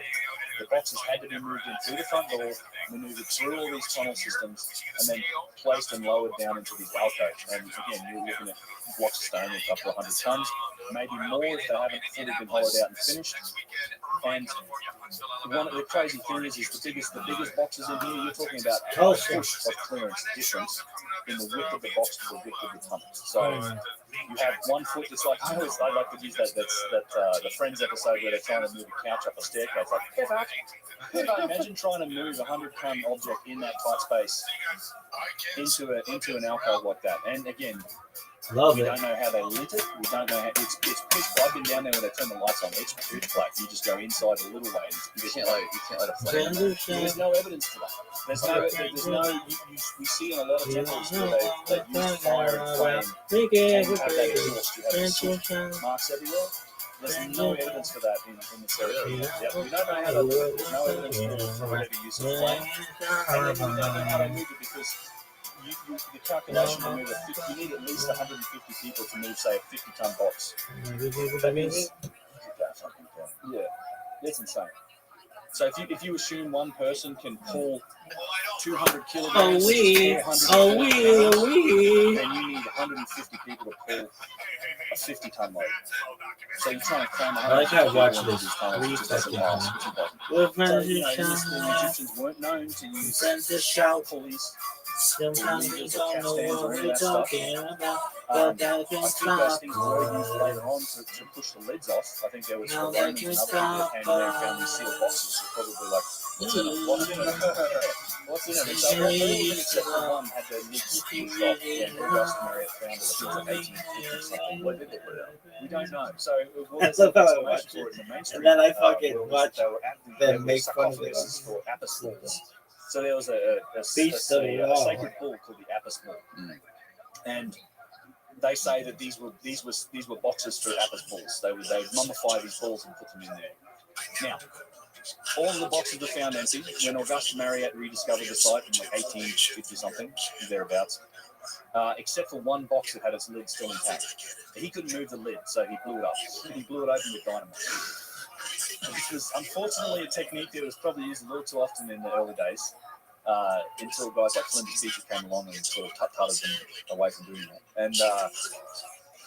the boxes had to be moved in through the front door, maneuvered through all these tunnel systems, and then placed and lowered down into these alcoves. And again, you're looking at blocks of stone, a couple of 100 tons, maybe more if they haven't fully been hollowed out and finished. And one of the crazy things is the biggest boxes in here, you're talking about a push of clearance difference in the width of the box to the width of the tunnel. So you have 1 foot. It's like, I like to use that the Friends episode where they're trying to move a couch up a staircase. Like, imagine trying to move a 100-ton object in that tight space into an alcove like that. And again, we don't know how they lit it. We don't know how it's pitch. I've been down there when they turn the lights on. It's pitch black. You just go inside a little way. You can't let a flame. There's no evidence for that. There's no. We see in a lot of temples where they use fire and flame, and you have that exhaust. You have soot marks everywhere. There's no evidence for that in the Serapeum. Yeah, we don't know how to do it. There's no evidence for whatever use of flame. And then we don't know how they moved it because the calculation to move you need at least 150 people to move, say, a 50-ton box. That means, it's insane. So if you assume one person can pull 200 kilograms, 400 then you need 150 people to pull a 50-ton load. So you're trying to cram 150 people into these tunnels, which doesn't last. So, the Egyptians weren't known to use pulleys. Sometimes you don't know what we're talking about. I think those things were used later on to push the lids off. I think there was the Romans and other people that came around and found these sealed boxes. They're probably like, what's in it? What's in it? So all of them except for one had their lids pushed off when August Marriott founded it. It was like 1850 something. What did they put out? We don't know. So there's an explanation for it in the mainstream. And then I fucking watch them make fun of it. For apostles. So there was a sacred bull called the Apis bull, and they say that these were boxes for Apis bulls. They would mummify these bulls and put them in there. Now, all of the boxes were found empty when Auguste Marriott rediscovered the site in like 1850 something, thereabouts, except for one box that had its lid still intact. He couldn't move the lid, so he blew it up. He blew it open with dynamite. This was unfortunately a technique that was probably used a little too often in the early days, until guys like Flinders Teacher came along and sort of tutted them away from doing that. And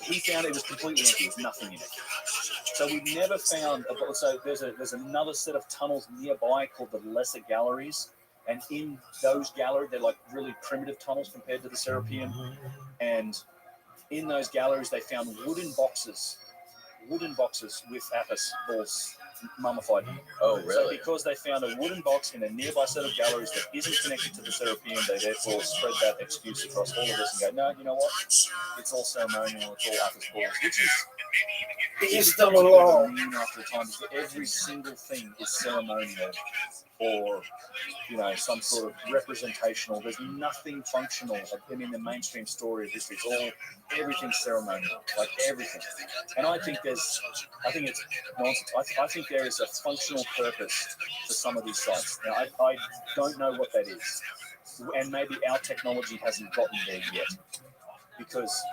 he found it was completely empty. There was nothing in it. So we've never found. So there's another set of tunnels nearby called the Lesser Galleries, and in those galleries they're like really primitive tunnels compared to the Serapeum. And in those galleries they found wooden boxes with Apis bulls mummified. Oh, really? So because they found a wooden box in a nearby set of galleries that isn't connected to the Serapeum, they therefore spread that excuse across all of this and go, no, you know what? It's all ceremonial, it's all Apis bulls, which is It's still a law. after a time. Every single thing is ceremonial or some sort of representational. There's nothing functional in the mainstream story of history. It's everything's ceremonial, like everything. And I think it's nonsense. I think there is a functional purpose to some of these sites. Now, I don't know what that is, and maybe our technology hasn't gotten there yet. Because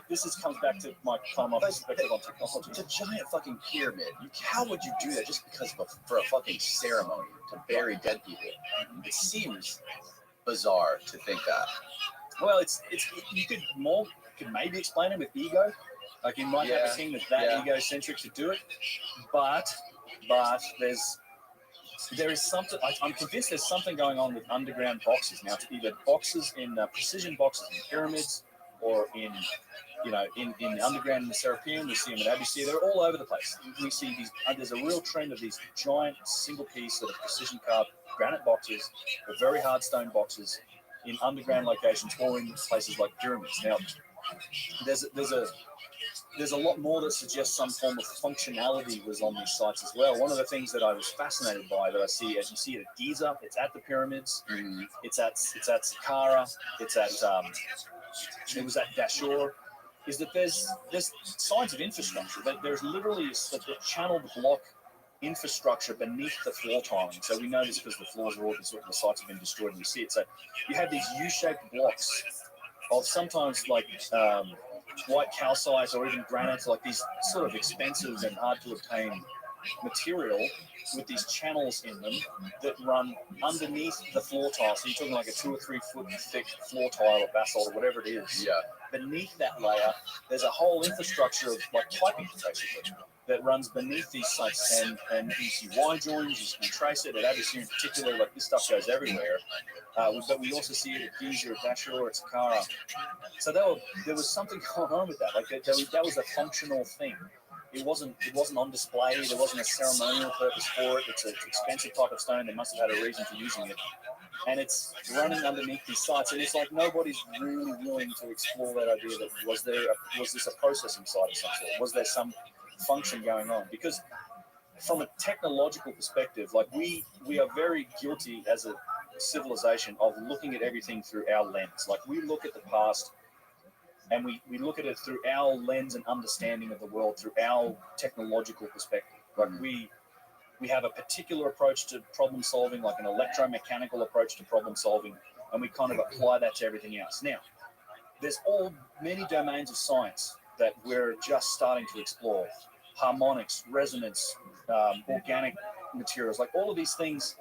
this comes back to my perspective on technology. It's a giant fucking pyramid. How would you do that just because for a fucking ceremony to bury dead people? It seems bizarre to think that. Well, you could maybe explain it with ego. Like you might have a king that's that egocentric to do it, but there is something. I'm convinced there's something going on with underground boxes now. It's either boxes in precision boxes in pyramids, or in the underground in the Serapeum. We see them at ABC. They're all over the place. We see these. There's a real trend of these giant single piece sort of precision carved granite boxes, or very hard stone boxes, in underground locations or in places like pyramids. Now, there's a lot more that suggests some form of functionality was on these sites as well. One of the things that I was fascinated by, that I see, as you see it at Giza, it's at the pyramids, it's at Saqqara, it was at Dashur, is that there's signs of infrastructure. There's literally a channeled block infrastructure beneath the floor tiling. So we know this because the floors are all the sites have been destroyed, and we see it. So you have these U-shaped blocks of sometimes like white calcite or even granite, like these sort of expensive and hard to obtain material with these channels in them that run underneath the floor tile. So you're talking like a 2 or 3 foot thick floor tile or basalt or whatever it is. Yeah. Beneath that layer, there's a whole infrastructure of like piping, basically, that runs beneath these sites, and you see Y joins, you can trace it at Abyssinia in particular. Like this stuff goes everywhere, but we also see it at Giza, at Dashur, at Saqqara. So there was something going on with that. Like that was a functional thing. It wasn't on display. There wasn't a ceremonial purpose for it. It's an expensive type of stone. They must have had a reason for using it, and it's running underneath these sites. And it's like nobody's really willing to explore that idea that was this a processing site of some sort? Was there some function going on? Because from a technological perspective, like we are very guilty as a civilization of looking at everything through our lens. Like we look at the past and we look at it through our lens and understanding of the world through our technological perspective. Like we have a particular approach to problem solving, like an electromechanical approach to problem solving, and we kind of apply that to everything else. Now, there's many domains of science that we're just starting to explore. Harmonics, resonance, organic materials, like all of these things,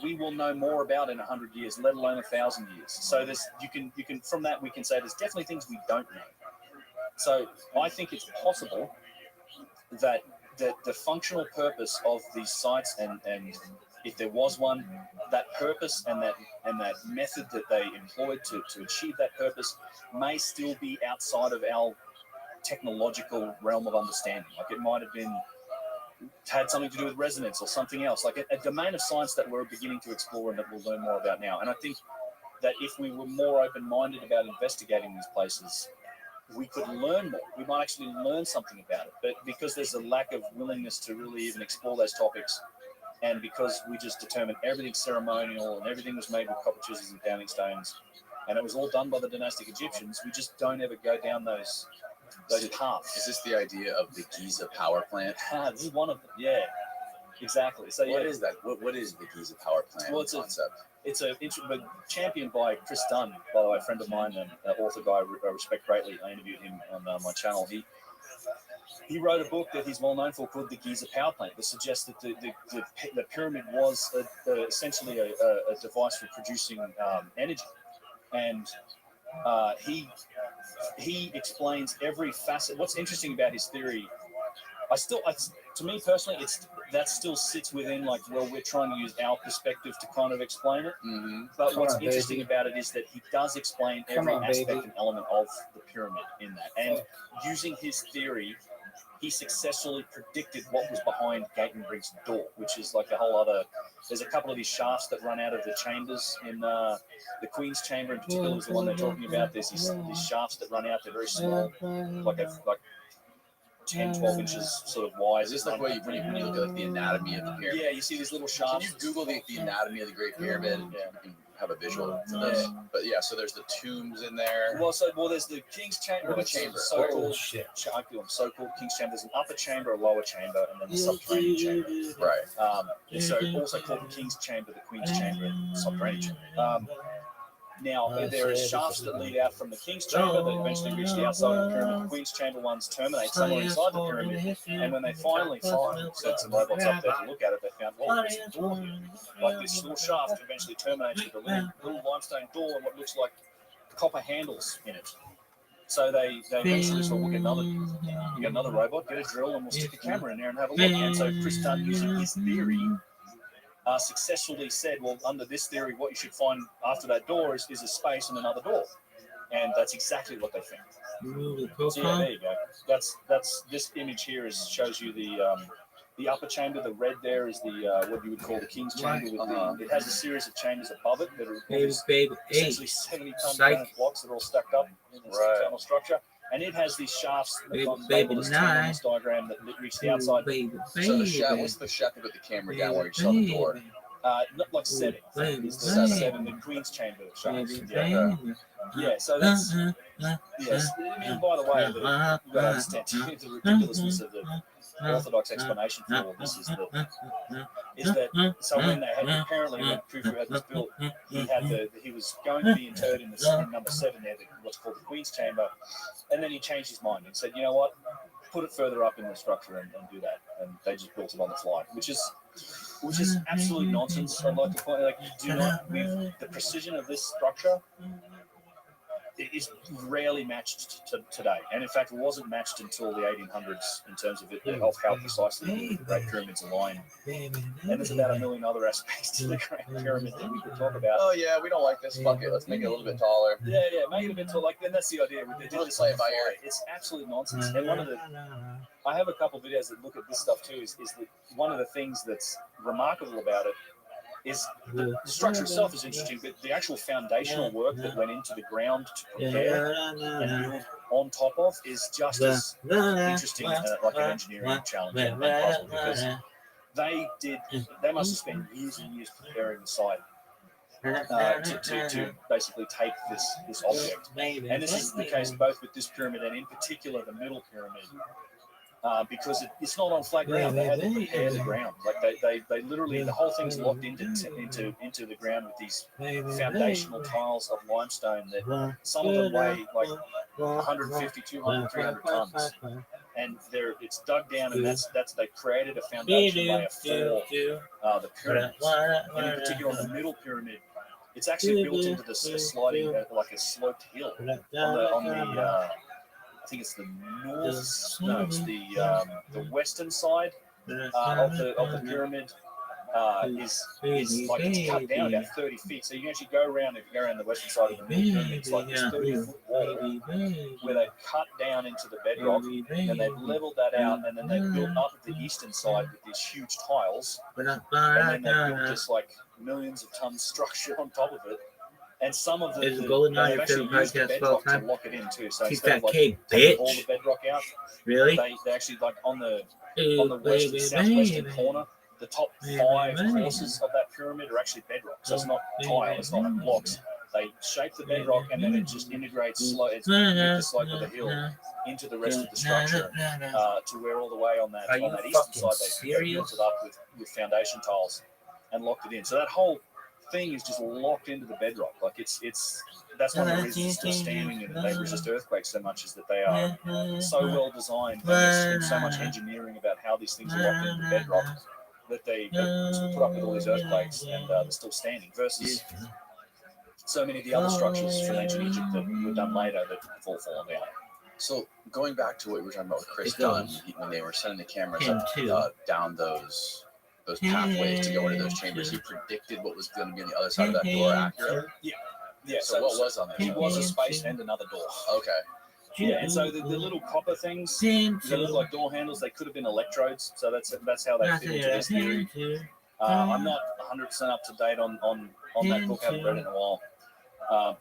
we will know more about in 100 years, let alone 1,000 years. So you can from that we can say there's definitely things we don't know. So I think it's possible that the functional purpose of these sites, and if there was one, that purpose and that method that they employed to achieve that purpose may still be outside of our technological realm of understanding. Like it might have had something to do with resonance or something else, like a domain of science that we're beginning to explore and that we'll learn more about now. And I think that if we were more open-minded about investigating these places, we could learn more. We might actually learn something about it. But because there's a lack of willingness to really even explore those topics, and because we just determined everything's ceremonial and everything was made with copper chisels and pounding stones, and it was all done by the dynastic Egyptians, we just don't ever go down those paths. Is this the idea of the Giza power plant? This is one of them. Yeah, exactly. So what is that? What is the Giza power plant concept? It's championed by Chris Dunn, by the way, a friend of mine and an author guy I respect greatly. I interviewed him on my channel. He wrote a book that he's well known for called The Giza Power Plant that suggests that the pyramid was essentially a device for producing energy. And he explains every facet. What's interesting about his theory, to me personally, that still sits within we're trying to use our perspective to kind of explain it. Mm-hmm. But what's interesting about it is that he does explain every aspect and element of the pyramid in that. And using his theory, he successfully predicted what was behind Gatenbrig's door, which is like a whole other. There's a couple of these shafts that run out of the chambers in the Queen's Chamber in particular is the one they're talking about. There's these shafts that run out. They're very small, like 10, 12 inches sort of wide. Is this like when you look at the anatomy of the pyramid? Yeah, you see these little shafts. Can you Google the anatomy of the Great Pyramid? Yeah. You can have a visual for this. But yeah, so there's the tombs in there. Well, there's the King's Chamber. The chamber. So-called King's Chamber. There's an upper chamber, a lower chamber, and then the subterranean chamber. Right. So also called the King's Chamber, the Queen's Chamber, and the subterranean chamber. Now, there are shafts that lead out from the king's chamber that eventually reach the outside of the pyramid. The queen's chamber ones terminate somewhere inside the pyramid. And when they finally sent some robots up there to look at it, they found, well, there's a door here. Like this little shaft eventually terminates with a little limestone door and what looks like copper handles in it. So they eventually said, we'll get another robot, get a drill, and we'll stick a camera in there and have a look. And so Chris Dunn, using his theory, successfully said, well, under this theory, what you should find after that door is a space and another door. And that's exactly what they found. So yeah, there you go. That's this image here shows you the upper chamber. The red there is the what you would call the king's chamber. With it has a series of chambers above it that are essentially 70-ton granite blocks that are all stacked up in this internal structure. And it has these shafts labeled as 10 on this diagram that reach the outside. So the shaft, what's the shaft to put the camera down where you saw the door? Not like 7. Is the 7 the queen's chamber shafts? Yeah. So that's yes. And by the way, you've got to understand the ridiculousness of the orthodox explanation for all this is that so when they had apparently when Khufu had this built, he was going to be interred in number 7 there, what's called the queen's chamber, and then he changed his mind and said, you know what, put it further up in the structure and do that, and they just built it on the fly, which is absolute nonsense. I'd like to point out, you do not, with the precision of this structure, it is rarely matched to today, and in fact, it wasn't matched until the 1800s in terms of how precisely the Great Pyramids align. And there's about a million other aspects to the Great Pyramid that we could talk about. Oh yeah, we don't like this. Fuck it, let's make it a little bit taller. Yeah, make it a bit taller. Like, then that's the idea. They did this by ear. It's absolute nonsense. And I have a couple of videos that look at this stuff too. Is that one of the things that's remarkable about it is the structure itself is interesting, but the actual foundational work that went into the ground to prepare and build on top of is just as interesting, like an engineering challenge and puzzle, because they must have spent years and years preparing the site to basically take this object. And this is the case both with this pyramid and in particular the middle pyramid. Because it's not on flat ground. They had to prepare the ground. Like they literally, the whole thing's locked into the ground with these foundational tiles of limestone that some of them weigh like 150, 200, 300 tons. And it's dug down, and that's they created a foundation layer for the pyramids. And in particular on the middle pyramid, it's actually built into the sliding, like a sloped hill on the I think it's the it's the western side of the pyramid is like it's cut down about 30 feet. So you can actually go around, if you go around the western side of the pyramid, it's like this 30-foot wall where they've cut down into the bedrock, and they've leveled that out, and then they've built up the eastern side with these huge tiles, and then they've built this like millions of tons structure on top of it. And some of they've actually used the bedrock to lock it in too. So instead of like taking all the bedrock out, they actually like on the western, southwestern corner, the top 5 courses of that pyramid are actually bedrock. So it's not tile, it's not like blocks. They shape the bedrock and then it just integrates slow. It's the slope of the hill into the rest of the structure to where all the way on that eastern side they built it up with foundation tiles and locked it in. So that whole thing is just locked into the bedrock. Like it's that's one of the reasons it's still standing and they resist earthquakes so much, is that they are so well designed, and there's been so much engineering about how these things are locked into the bedrock that they put up with all these earthquakes and they're still standing, versus so many of the other structures from ancient Egypt that were done later that have all fallen down. So going back to what we were talking about with Chris Dunn, when they were sending the cameras up, down those pathways to go into those chambers, he predicted what was going to be on the other side of that door accurately. Yeah. So what was on there? It was a space and another door. Okay. Yeah, and so the little copper things that look like door handles, they could have been electrodes. So that's how they fit into this theory. I'm not 100% up to date on that book. I haven't read it in a while.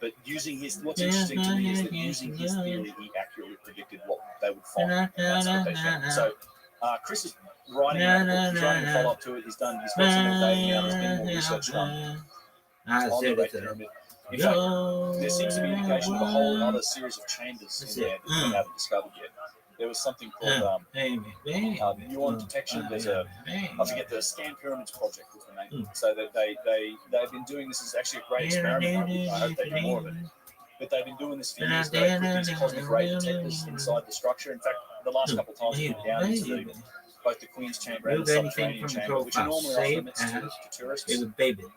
But what's interesting to me is that using his theory, he accurately predicted what they would find, and that's what they found. So Chris is writing a follow-up to it. He's got some updating now. There's been more research done on the Great Pyramid. In fact, there seems to be indication of a whole other series of chambers in there that we haven't discovered yet. There was something called muon detection. There's I forget, the Scan Pyramids Project was the name. So that they've been doing this. Is actually a great experiment. I hope they do more of it. But they've been doing this for years. They put these cosmic ray detectors inside the structure. In fact, the last couple of times we've been down into both the Queen's Chamber and the subterranean chamber, which are normally off limits to tourists until you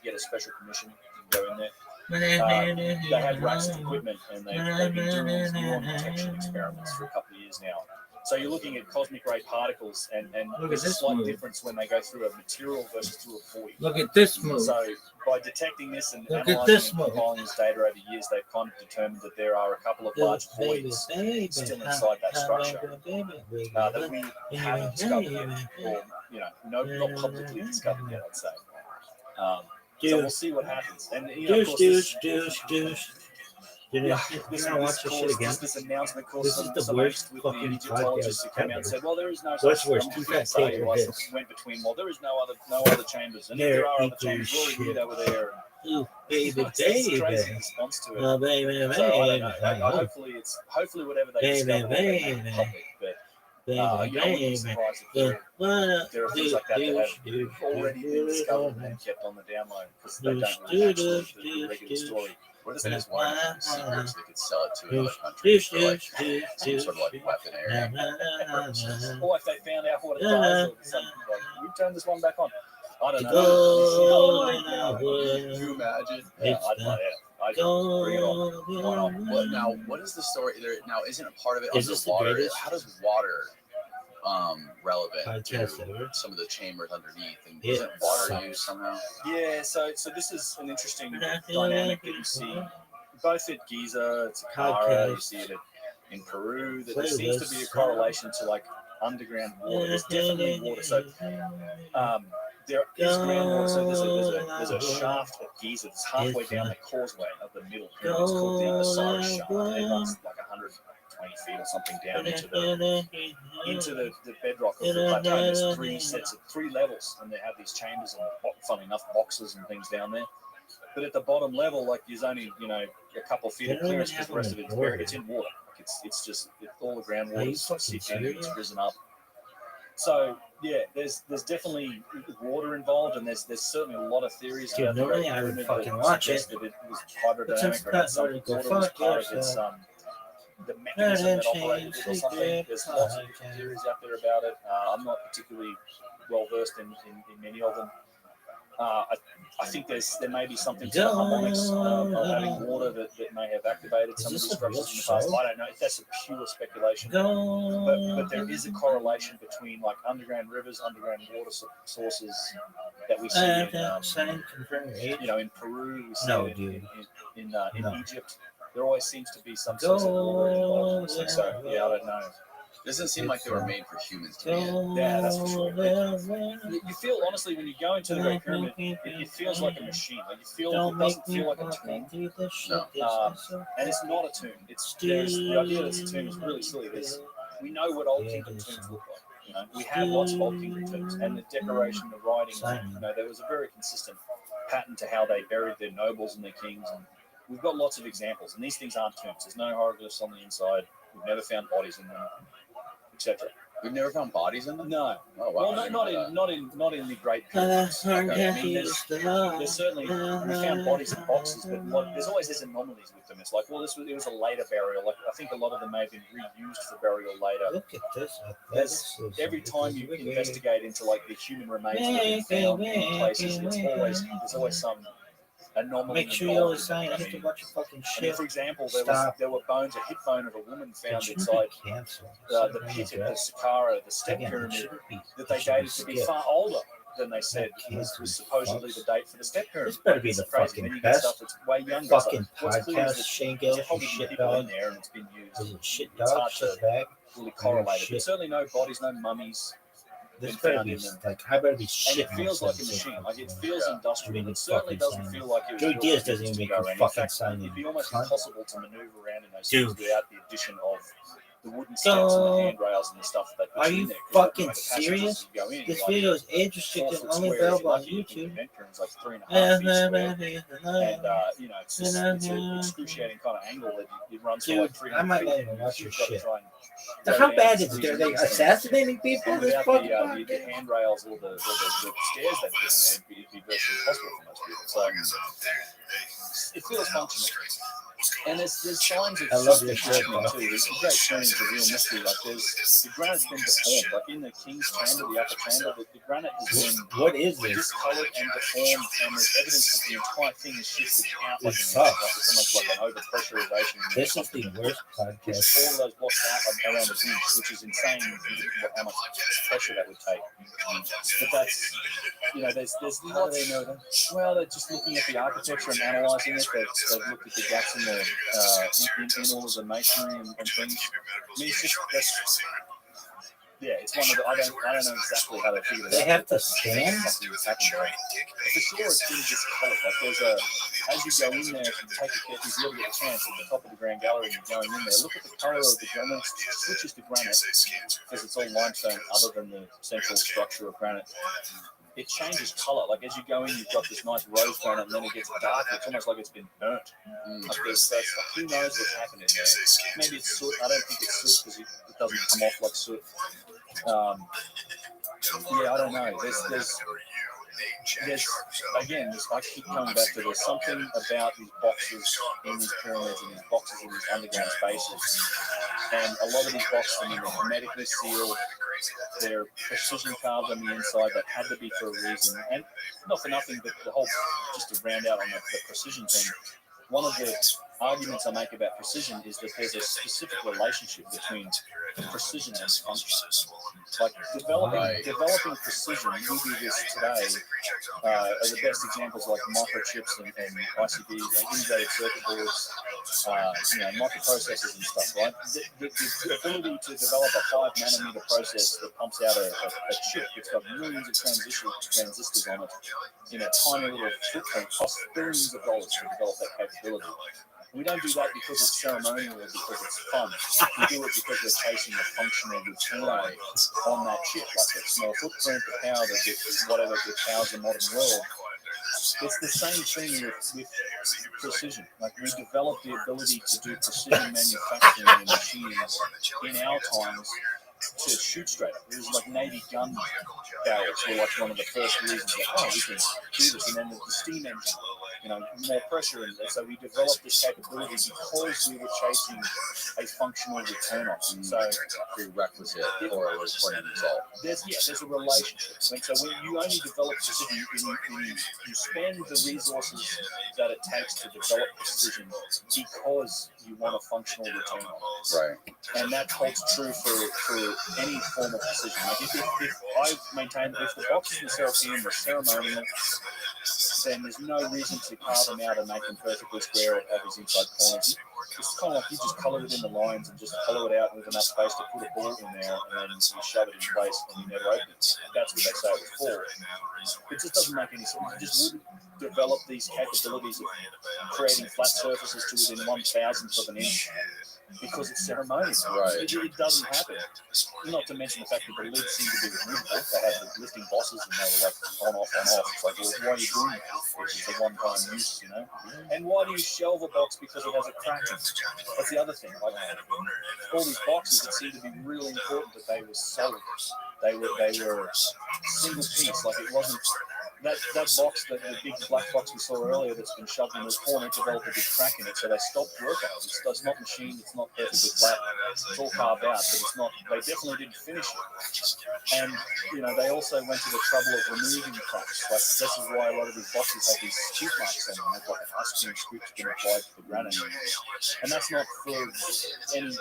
get a special permission to go in there. They have racks of equipment, and they've been doing these muon detection experiments for a couple of years now. So you're looking at cosmic ray particles, and there's a slight difference when they go through a material versus through a void. Look at this move. So by detecting this and analyzing and compiling this data over years, they've kind of determined that there are a couple of large voids still inside that structure that we haven't discovered yet, or not publicly discovered yet, I'd say. So we'll see what happens. And of course, this announcement caused some angst with the Egyptologists who came out and said, "Well, there is no such thing." Went between, well, there is no other chambers, and if there are other chambers, we already knew they were there. It's a crazy response to it. So I don't know. Hopefully whatever they discover will be public, but. I wouldn't be surprised if there are things like that have already been discovered and kept on the down low because they don't really match the regular story. What if they just wanted to see secrets they could sell it to another country for like some sort of like weaponry? Or if they found out what it does, or something like, we turn this one back on. I don't know. Can you imagine? Yeah, I'd bring it on. Why not? What is the story there? Now, isn't a part of it underwater? How does water relevant to some of the chambers underneath? And isn't water used somehow? Yeah, so this is an interesting dynamic that you see both at Giza, Saqqara, you see it in Peru, that there seems to be a correlation to like underground water. There's definitely water. So there is groundwater. So there's a shaft at Giza that's halfway down the causeway of the middle pyramid. It's called the Osiris shaft. It runs like 120 feet or something down into the bedrock of the plateau. There's three levels, and they have these chambers and, funnily enough, boxes and things down there. But at the bottom level, like, there's only a couple of feet of clearance because the rest of it's in water. Like, it's just all the groundwater is sifting and it's risen up. So yeah, there's definitely water involved, and there's certainly a lot of theories about normally I would fucking watch it. That it was hydrodynamic, or that some water was part of its the mechanism that operated it or something. There's lots of different theories out there about it. I'm not particularly well versed in many of them. I think there may be something to the harmonics of having water that may have activated some of these structures in the past. I don't know if that's a pure speculation, but there is a correlation between like underground rivers, underground water sources that we see in Peru, we see in Egypt. There always seems to be some sort of water involved. So yeah, I don't know. It doesn't seem like they were made for humans to be in. Yeah, that's for sure. You feel, honestly, when you go into the Great Pyramid, it feels like a machine. Like it doesn't feel like a tomb. No. And it's not a tomb. The idea that it's a tomb is really silly. We know what Old Kingdom tombs look like. We have lots of Old Kingdom tombs, and the decoration, the writing. There was a very consistent pattern to how they buried their nobles and their kings. And we've got lots of examples, and these things aren't tombs. There's no hieroglyphs on the inside. We've never found bodies in them, etc. We've never found bodies in them? No. Oh, wow. Well, not in the Great Pyramids. Okay. I mean, there's certainly, we found bodies in boxes, but there's always these anomalies with them. It's like, well, it was a later burial. Like, I think a lot of them may have been reused for burial later. Look at this. Every time you investigate into like the human remains that have been found in places, there's always some anomaly. Make sure you always sign. I have to watch your fucking shit. For example, there were bones, a hip bone of a woman found inside the pit of the Saqqara, the step pyramid, that they dated to be far older than they said was supposedly the date for the step pyramid. This better be the fucking best stuff that's way younger. fucking podcast. Shane Gill, shit dog. In there and it's been used. Shit It's dog, hard shit to bag. really correlate it. But certainly no bodies, no mummies. This better be like, I better be shit. And it feels like a machine. Like it feels industrial. It certainly doesn't feel like it was. Joe Diaz doesn't even make you fucking sign in. It'd be almost impossible to maneuver around in those things without the addition of the wooden steps and the handrails and the stuff that Are you fucking serious? This video is age restricted, only available on YouTube. It's like 3.5 feet square. And it's an excruciating kind of angle that it runs for like 300 I might feet. not even watch your You've got to shit. try and Now, go how down bad and is it? squeeze Are they these things. assassinating people? And This without fucking the handrails or the stairs they put in there, it'd be virtually impossible for most people. So it feels functional. And there's signs of I love your something shirt, happening though. too. There's a great turning to real mystery. Like the granite's been deformed. Like in the king's chamber, the upper chamber, the granite has been What is this? discolored and deformed, and there's evidence that the entire thing is shifted out like This an inch. sucks. Like it's almost like an overpressurization. This is the worst Push podcast. all of those blocks out around an inch, which is insane. How much pressure that would take. But that's, there's How do they know that? well, they're just looking at the architecture and analysing it. They've looked at the gaps in the in all of the masonry and things. I mean, it's just it's one of the I don't know exactly how they figured it out. They have to stand? Something's happened there. For sure, it's been discoloured. Like there's as you go in there, if you take if you ever get a chance at the top of the Grand Gallery and you're going in there, look at the colour of the granite. It switches to granite because it's all limestone, other than the central structure of granite. It changes colour. Like as you go in, you've got this nice rose granite, and then it gets darker. It's almost like it's been burnt. Like who knows what's happened in there? Maybe it's soot. I don't think it's soot because it doesn't come off like soot. I don't know. There's again, I keep coming back to there's something about these boxes in these pyramids and these boxes in these underground spaces. And a lot of these boxes, they're hermetically sealed. They're precision carved on the inside. That had to be for a reason. And not for nothing, but the whole, just to round out on the precision thing, one of the arguments I make about precision is that there's a specific relationship between precision and function. Like developing precision, we do this today, are the best examples like microchips and ICBs, integrated circuit boards, microprocessors and stuff, right? The ability to develop a 5 nanometer process that pumps out a chip that's got millions of transistors on it in a tiny little footprint costs billions of dollars to develop that capability. We don't do that because it's ceremonial or because it's fun. We do it because we're chasing a functional return on that chip, like a small footprint, the power whatever that powers the modern world. It's the same thing with precision. Like we developed the ability to do precision manufacturing in machines in our times to shoot straight. It was like Navy gun barrels were like one of the first reasons that, we can do this. And then the steam engine, more pressure. And so we developed this capability because we were chasing a functional return on it. So Prerequisite for a return result. There's a relationship. And so when you only develop precision, you spend the resources that it takes to develop precision because you want a functional return on it. Right. And that holds true for any form of precision. Like if I maintain that if the boxes in the Serapeum were ceremonial, then there's no reason to carve them out and make them perfectly square or have these inside corners. It's kind of like you just colour it in the lines and just hollow it out with enough space to put a ball in there, and then you shove it in place and you never open it. That's what they say it was for. It just doesn't make any sense. You just wouldn't develop these capabilities of creating flat surfaces to within 1,000th of an inch because it's ceremonial. Right. It doesn't happen. Not to mention the fact that the lids seem to be removable. They had the lifting bosses and they were like on, off, on, off. It's like, well, why are you doing that? It's a one-time use, And why do you shelve a box because it has a crack in it? That's the other thing. Like, all these boxes, it seemed to be really important that they were solid. They were single piece. Like it wasn't that box, the big black box we saw earlier that's been shoved in the corner, developed a big crack in it, so they stopped working. It's not machined, it's not perfectly flat, it's all carved out, but it's not. They definitely didn't finish it. And they also went to the trouble of removing cracks. Like this is why a lot of these boxes have these scoop marks on them, like an ice cream scoop that's been applied to the granite. And that's not for any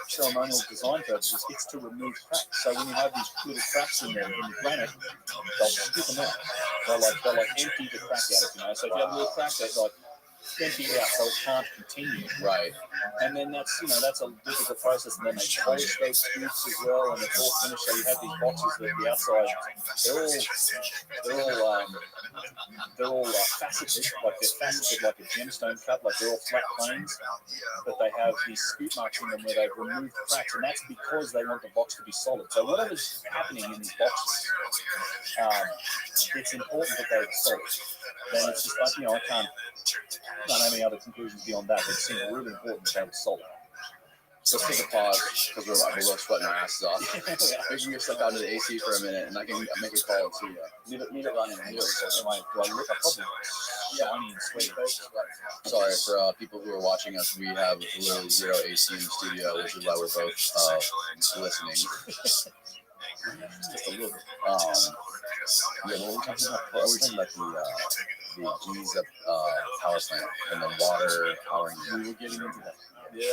ceremonial design purposes. It's to remove cracks. So when you have these little cracks in there in the granite, they'll scoop them out. They'll empty the crack out of it, So if you have a little crack, emptied out so it can't continue. Right. And then that's a difficult process. And then they polish those scoops as well, and it's all finished. So you have these boxes that the outside, they're all faceted, like a gemstone cut, like they're all flat planes. But they have these scoop marks in them where they've removed cracks, and that's because they want the box to be solid. So whatever's happening in these boxes, it's important that they're solid. Then it's just like, I can't have any other conclusions beyond that. It seems really important that they're solid. Let's take a pause because we're both sweating our asses off. Maybe we step out into the AC for a minute and I can make a call to you. Leave it running. Do I look a problem? Shiny and sweaty face. Sorry for people who are watching us. We have literally zero AC in the studio, which is why we're both listening. Just a little bit. Yeah, what we're talking about? We're talking about the Giza power plant and the water powering. We were getting into that. Yeah.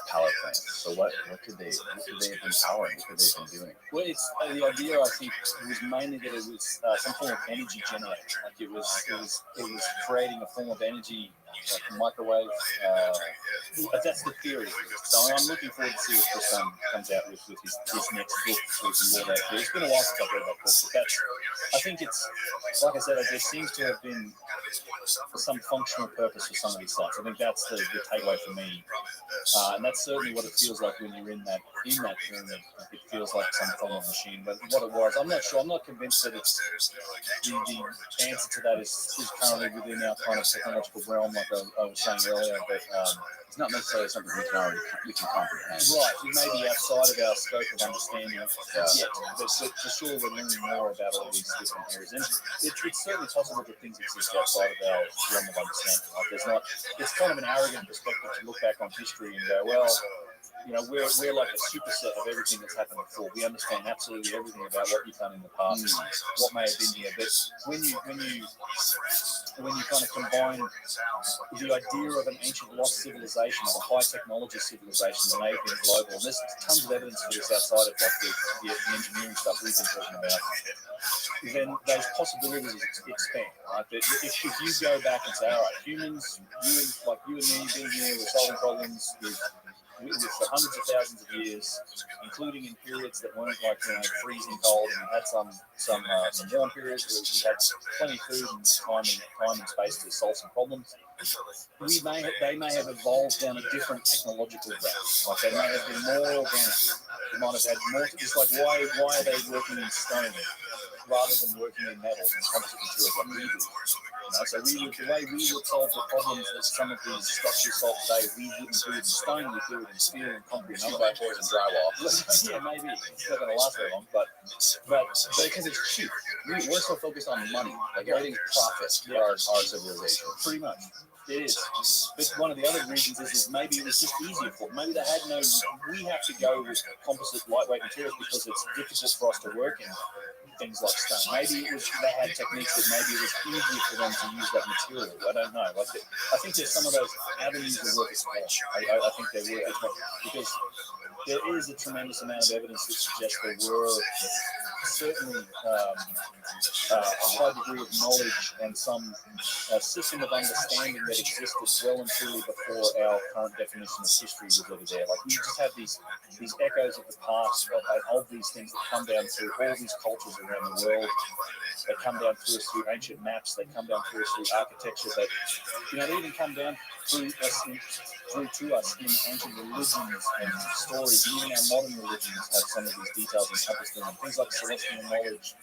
Power plant. So what could they have been powering? What could they have been doing? Well, it's the idea. I think was mainly that it was some form of energy generator. Like it was creating a form of energy, like a microwave. But that's the theory. So I'm looking forward to see what Chris comes out with his next book. It's been a while since I've read that book, but I think it's, like I said, there seems to have been some functional purpose for some of these sites. I think that's the takeaway for me, and that's certainly what it feels like when you're in that pyramid. It feels like some form of machine. But what it was, I'm not sure. I'm not convinced that it's the answer to that is currently within our kind of technological realm, like I was saying earlier. But it's not necessarily something we can comprehend. Right, it may be outside of our scope of understanding yet, but for sure we're learning more about all these different areas. And it's certainly possible that things exist outside of our realm of understanding. Like it's kind of an arrogant perspective to look back on history and go, well, we're like a superset of everything that's happened before. We understand absolutely everything about what you've done in the past, what may have been here. But when you kind of combine the idea of an ancient lost civilization, of a high technology civilization that may have been global, and there's tons of evidence for this outside of like the engineering stuff we've been talking about, then those possibilities expand. Right? But if you go back and say, all right, humans, you and me being here, we're solving problems for hundreds of thousands of years, including in periods that weren't like freezing cold, and we had some warm periods where we had plenty of food and time and space to solve some problems. They may have evolved down a different technological route. Like they may have been more organic. They might have had more. Just like why are they working in stone rather than working in metals and composite materials like we do? So the way we would solve the problems that some of these structures solve today, we wouldn't do it in stone, we do it in steel and concrete. 2x4s and drywall. Yeah, maybe. It's not going to last very long, but because it's cheap. We're so focused on money. Like everything's profit for our civilization. Pretty much. It is. But one of the other reasons is maybe it was just easier for them. Maybe they had we have to go with composite lightweight materials because it's difficult for us to work in things like stone. Maybe they had techniques that maybe it was easier for them to use that material. I don't know. I think there's some of those avenues of work as well. I think there were, because there is a tremendous amount of evidence that suggests there were certainly a high degree of knowledge and some system of understanding that existed well and truly before our current definition of history was ever there. Like we just have these echoes of the past of these things that come down through all these cultures around the world. They come down through us through ancient maps. They come down through us through architecture. That they even come down through to us in ancient religions and stories. Even our modern religions have some of these details encompassed in them. Things like celestial knowledge,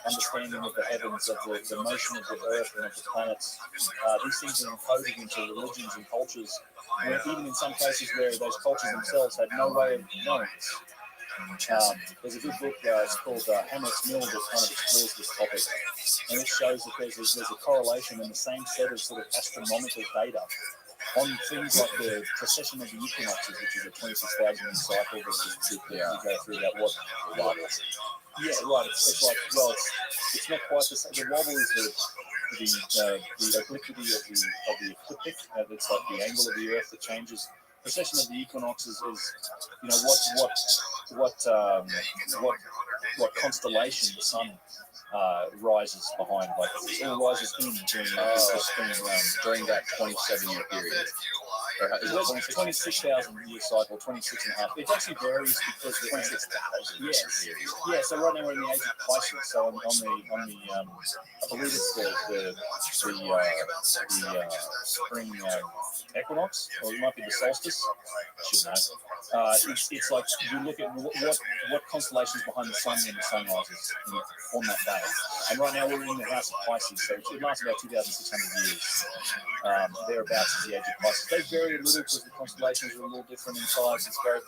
understanding of the heavens, of the motion of the earth and of the planets. These things are encoded into religions and cultures, even in some cases where those cultures themselves had no way of knowing this. There's a good book, it's called Hamlet's Mill, that kind of explores this topic, and it shows that there's a correlation in the same set of sort of astronomical data on things like the precession of the equinoxes, which is a 26,000-year cycle that you go through that what wobbles. Yeah, right. It's like, well, it's not quite the same. The wobble is the obliquity of the ecliptic. It's like the angle of the Earth that changes. Precession of the equinoxes is what constellation the sun rises behind, like it all rises in during that 27-year period. Or is it 26,000 year cycle, 26 and a half. It actually varies because the 26,000 year period? Yeah, so right now we're in the age of Pisces. So on the I believe it's the spring equinox, or it might be the solstice. I should know. It's like you look at what constellations behind the sun when the sun rises on that day. And right now we're in the house of Pisces, so it lasts about 2,600 years. Thereabouts is the age of Pisces. They vary a little because the constellations are a little different in size and scope.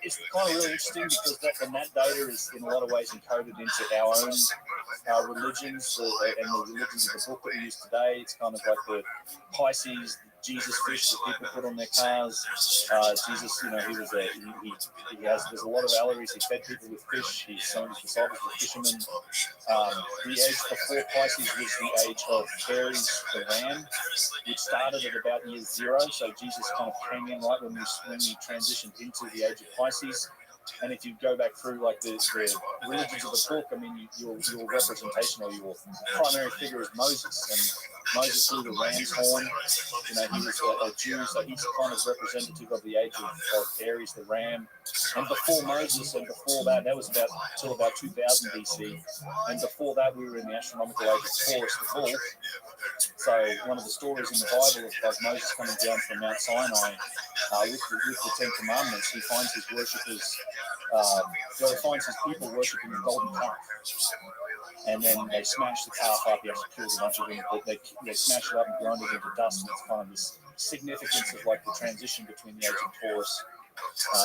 It's kind of really interesting because that data is in a lot of ways encoded into our own religions and the religions of the book that we use today. It's kind of like the Pisces, Jesus fish that people put on their cars. Jesus, he was there's a lot of allegories. He fed people with fish. Some of his disciples were fishermen. The age before Pisces was the age of Aries, the ram, which started at about year 0. So Jesus kind of came in right when we transitioned into the age of Pisces. And if you go back through like the religions of the book, I mean, your representation or your primary figure is Moses, and Moses blew the ram's horn. He was a Jew, so he's kind of representative of the age of Aries, the ram. And before Moses, and before that was till about 2000 BC. And before that, we were in the astronomical age of Taurus, the bull. So one of the stories in the Bible of Moses coming down from Mount Sinai with the Ten Commandments, he finds his worshippers. He finds his people worshipping a golden calf, and then they smash the calf up. He actually kills a bunch of them, but they smash it up and grind it into dust. And it's kind of this significance of like the transition between the age of Taurus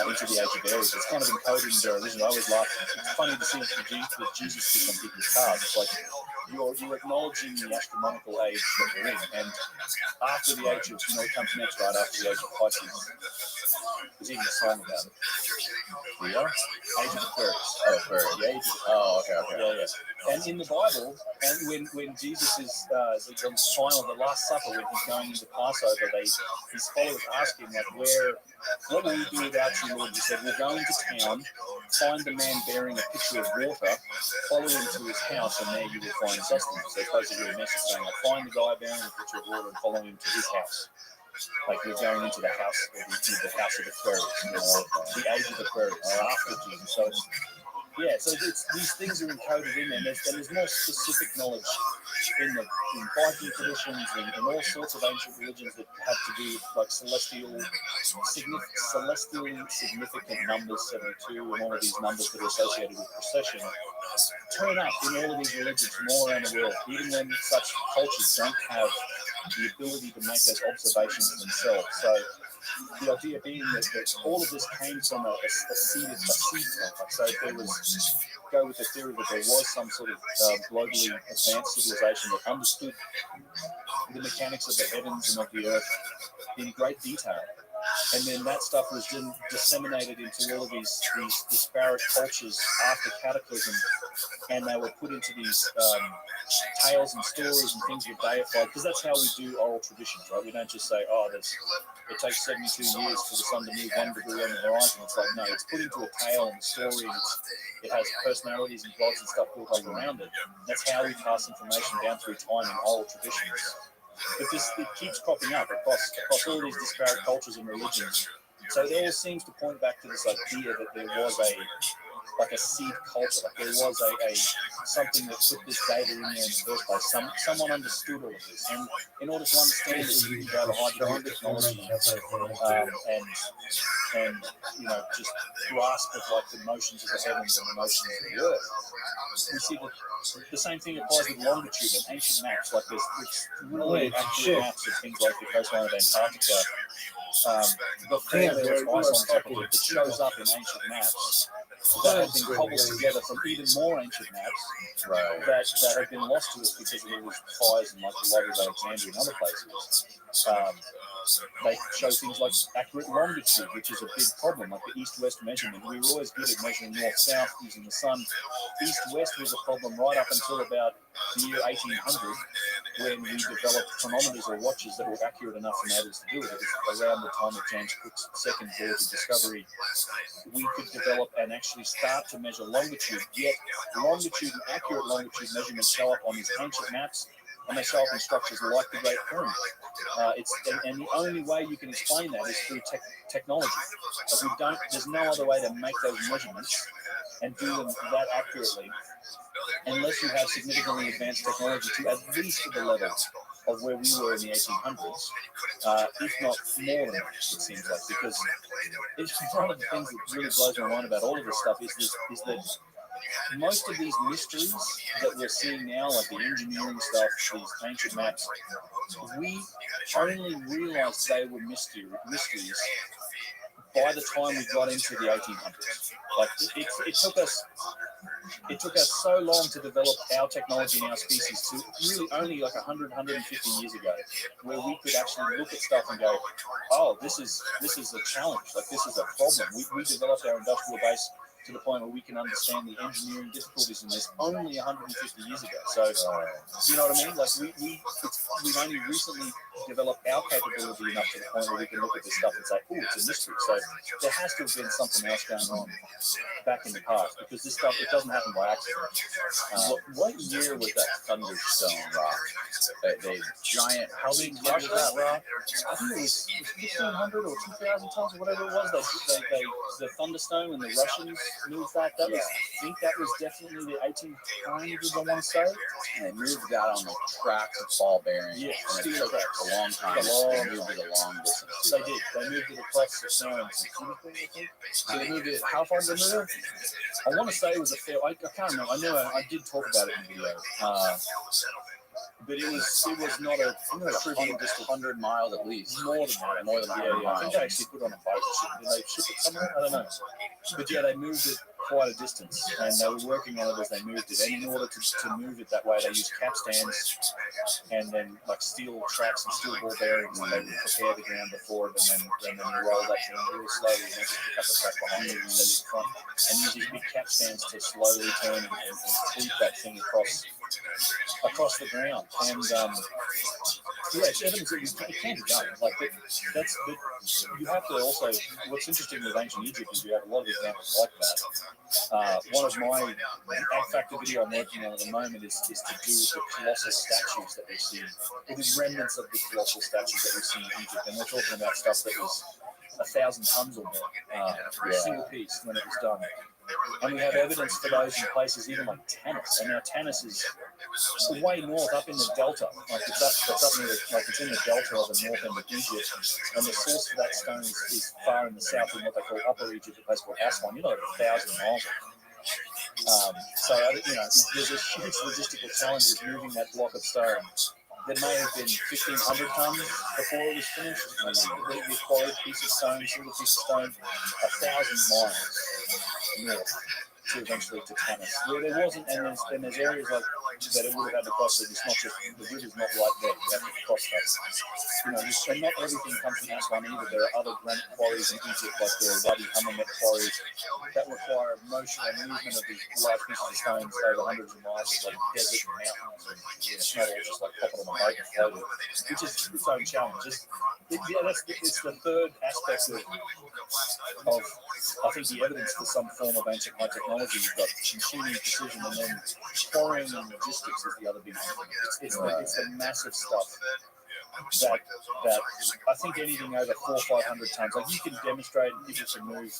into the age of Aries. It's kind of encoded in their religion. I always laugh. It's funny to see the Jesus fish on people's cars. It's like you're acknowledging the astronomical age that we're in, and after the age of it comes next, right after the age of Pisces. There's even a song about it. Yeah, Age of Aquarius. Oh, Aquarius. The age of okay. Yeah. And in the Bible, and when Jesus is the final, the Last Supper, when he's going into Passover, his followers ask him like, what will we do without you, Lord? He said, we'll go into town, find the man bearing a pitcher of water, follow him to his house, and there you will find sustenance. So it's basically a message saying, like, find the guy bearing a pitcher of water and follow him to his house. Like we're going into the house of Aquarius, the age of Aquarius, after Jesus. So these things are encoded in there, and there's more specific knowledge in Viking traditions and all sorts of ancient religions that have to do with like celestially significant numbers, 72, and all of these numbers that are associated with procession turn up in all of these religions from all around the world, even when such cultures don't have the ability to make those observations themselves. So the idea being that all of this came from a seed from. So if there was, go with the theory that there was some sort of globally advanced civilization that understood the mechanics of the heavens and of the earth in great detail. And then that stuff was then disseminated into all of these disparate cultures after Cataclysm, and they were put into these tales and stories and things were deified, because that's how we do oral traditions, right? We don't just say, it takes 72 years for the sun to move 1 degree on the horizon. It's like, no, it's put into a tale and a story, and it has personalities and gods and stuff built up around it. That's how we pass information down through time in oral traditions. But it keeps cropping up across all these disparate cultures and religions. So it all seems to point back to this idea that there was a seed culture, like there was something that put this data in there in the first place. Someone understood all of this, and in order to understand it, you need to have a high degree of technology and just grasp of like the motions of the heavens and the motions of the earth. We see that the same thing applies with longitude and ancient maps. Like there's really accurate maps of things like the coastline of Antarctica. Before there was ice on top of it that shows up in ancient maps that have been cobbled together from even more ancient maps that have been lost to us because of all these fires in like the Library of Alexandria and other places. They show things like accurate longitude, which is a big problem, like the east-west measurement. We were always good at measuring north-south using the sun. East-west was a problem right up until about the year 1800, when we developed chronometers or watches that were accurate enough to enable us to do it. It was around the time of James Cook's second voyage of discovery. We could develop and actually start to measure longitude, yet longitude and accurate longitude measurements show up on these ancient maps, and they show up in structures like the Great Pyramid. And the only way you can explain that is through technology. Like there's no other way to make those measurements and do them that accurately unless you have significantly advanced technology to at least to the level of where we were in the 1800s, if not more than that, it seems like. Because it's one of the things that really blows my mind about all of this stuff is that most of these mysteries that we're seeing now, like the engineering stuff, these ancient maps, we only realized they were mysteries by the time we got into the 1800s. Like it took us so long to develop our technology and our species to really only like 100, 150 years ago, where we could actually look at stuff and go, oh, this is a challenge, like this is a problem. We developed our industrial base to the point where we can understand the engineering difficulties in this only 150 years ago. So, you know what I mean? Like we've only recently developed our capability enough to the point where we can look at this stuff and say, oh, it's a mystery. So there has to have been something else going on back in the past, because this stuff, it doesn't happen by accident. What year was that thunderstone rock? That giant, how big was that rock? I think it was 1,500 or 2,000 tons or whatever it was. The thunderstone when the Russians moved that. I think that was definitely the 1800s, I want to say. And they moved that on the tracks of ball bearings. Yeah, and it took a long time. They moved it a long distance. They did. They moved it across the snow. So they moved it. How far did they move it? I want to say it was a fair. I can't remember. I know I did talk about it in the video. But it was not a. I'm not sure if it was 100 miles at least. More than that. More than 100 Yeah. I miles. think they actually put it on a boat. Did they ship it somewhere? I don't know. But yeah, they moved it quite a distance, and they were working on it as they moved it. And in order to move it that way, they used capstans and then like steel tracks and steel ball bearings, and they would prepare the ground before it, and then roll that ground really slowly and then pick up the track behind it and use these big capstans to slowly turn and sweep that thing across the ground. And yeah, it's evidence that it can be done. Like that's you have to also. What's interesting with ancient Egypt is you have a lot of examples like that. One of my X Factor video I'm working on at the moment is to do with the colossal statues that we see, or the remnants of the colossal statues that we see in Egypt, and we're talking about stuff that was 1,000 tons or more, for a single piece when it was done. And we have evidence for those in places even like Tanis. And now Tanis is way north, up in the delta. Like that's up near it's in the delta of the north end of Egypt. And the source for that stone is far in the south in what they call Upper Egypt, a place called Aswan. You're like 1,000 miles. So there's a huge logistical challenge with moving that block of stone. There may have been 1,500 tons before it was finished. The quarried piece of stone, single piece of stone, 1,000 miles north to eventually to Tanis. Where there wasn't, and there's areas like that it would have had to cross it. It's not just the river's not right there. You have to cross that. And not everything comes from Aswan either. There are other granite quarries in Egypt, like the Wadi Hammamet quarries, that require motion and movement of these large pieces of stones over hundreds of miles of like desert and mountains, and it's not all just like pop it on a boat and float it, which is its own challenge. It's the third aspect of I think the evidence for some form of ancient high technology. You've got machining, precision, and then quarrying and logistics is the other big one. It's the massive stuff that I think anything over 400 or 500 tons, like you can demonstrate people can move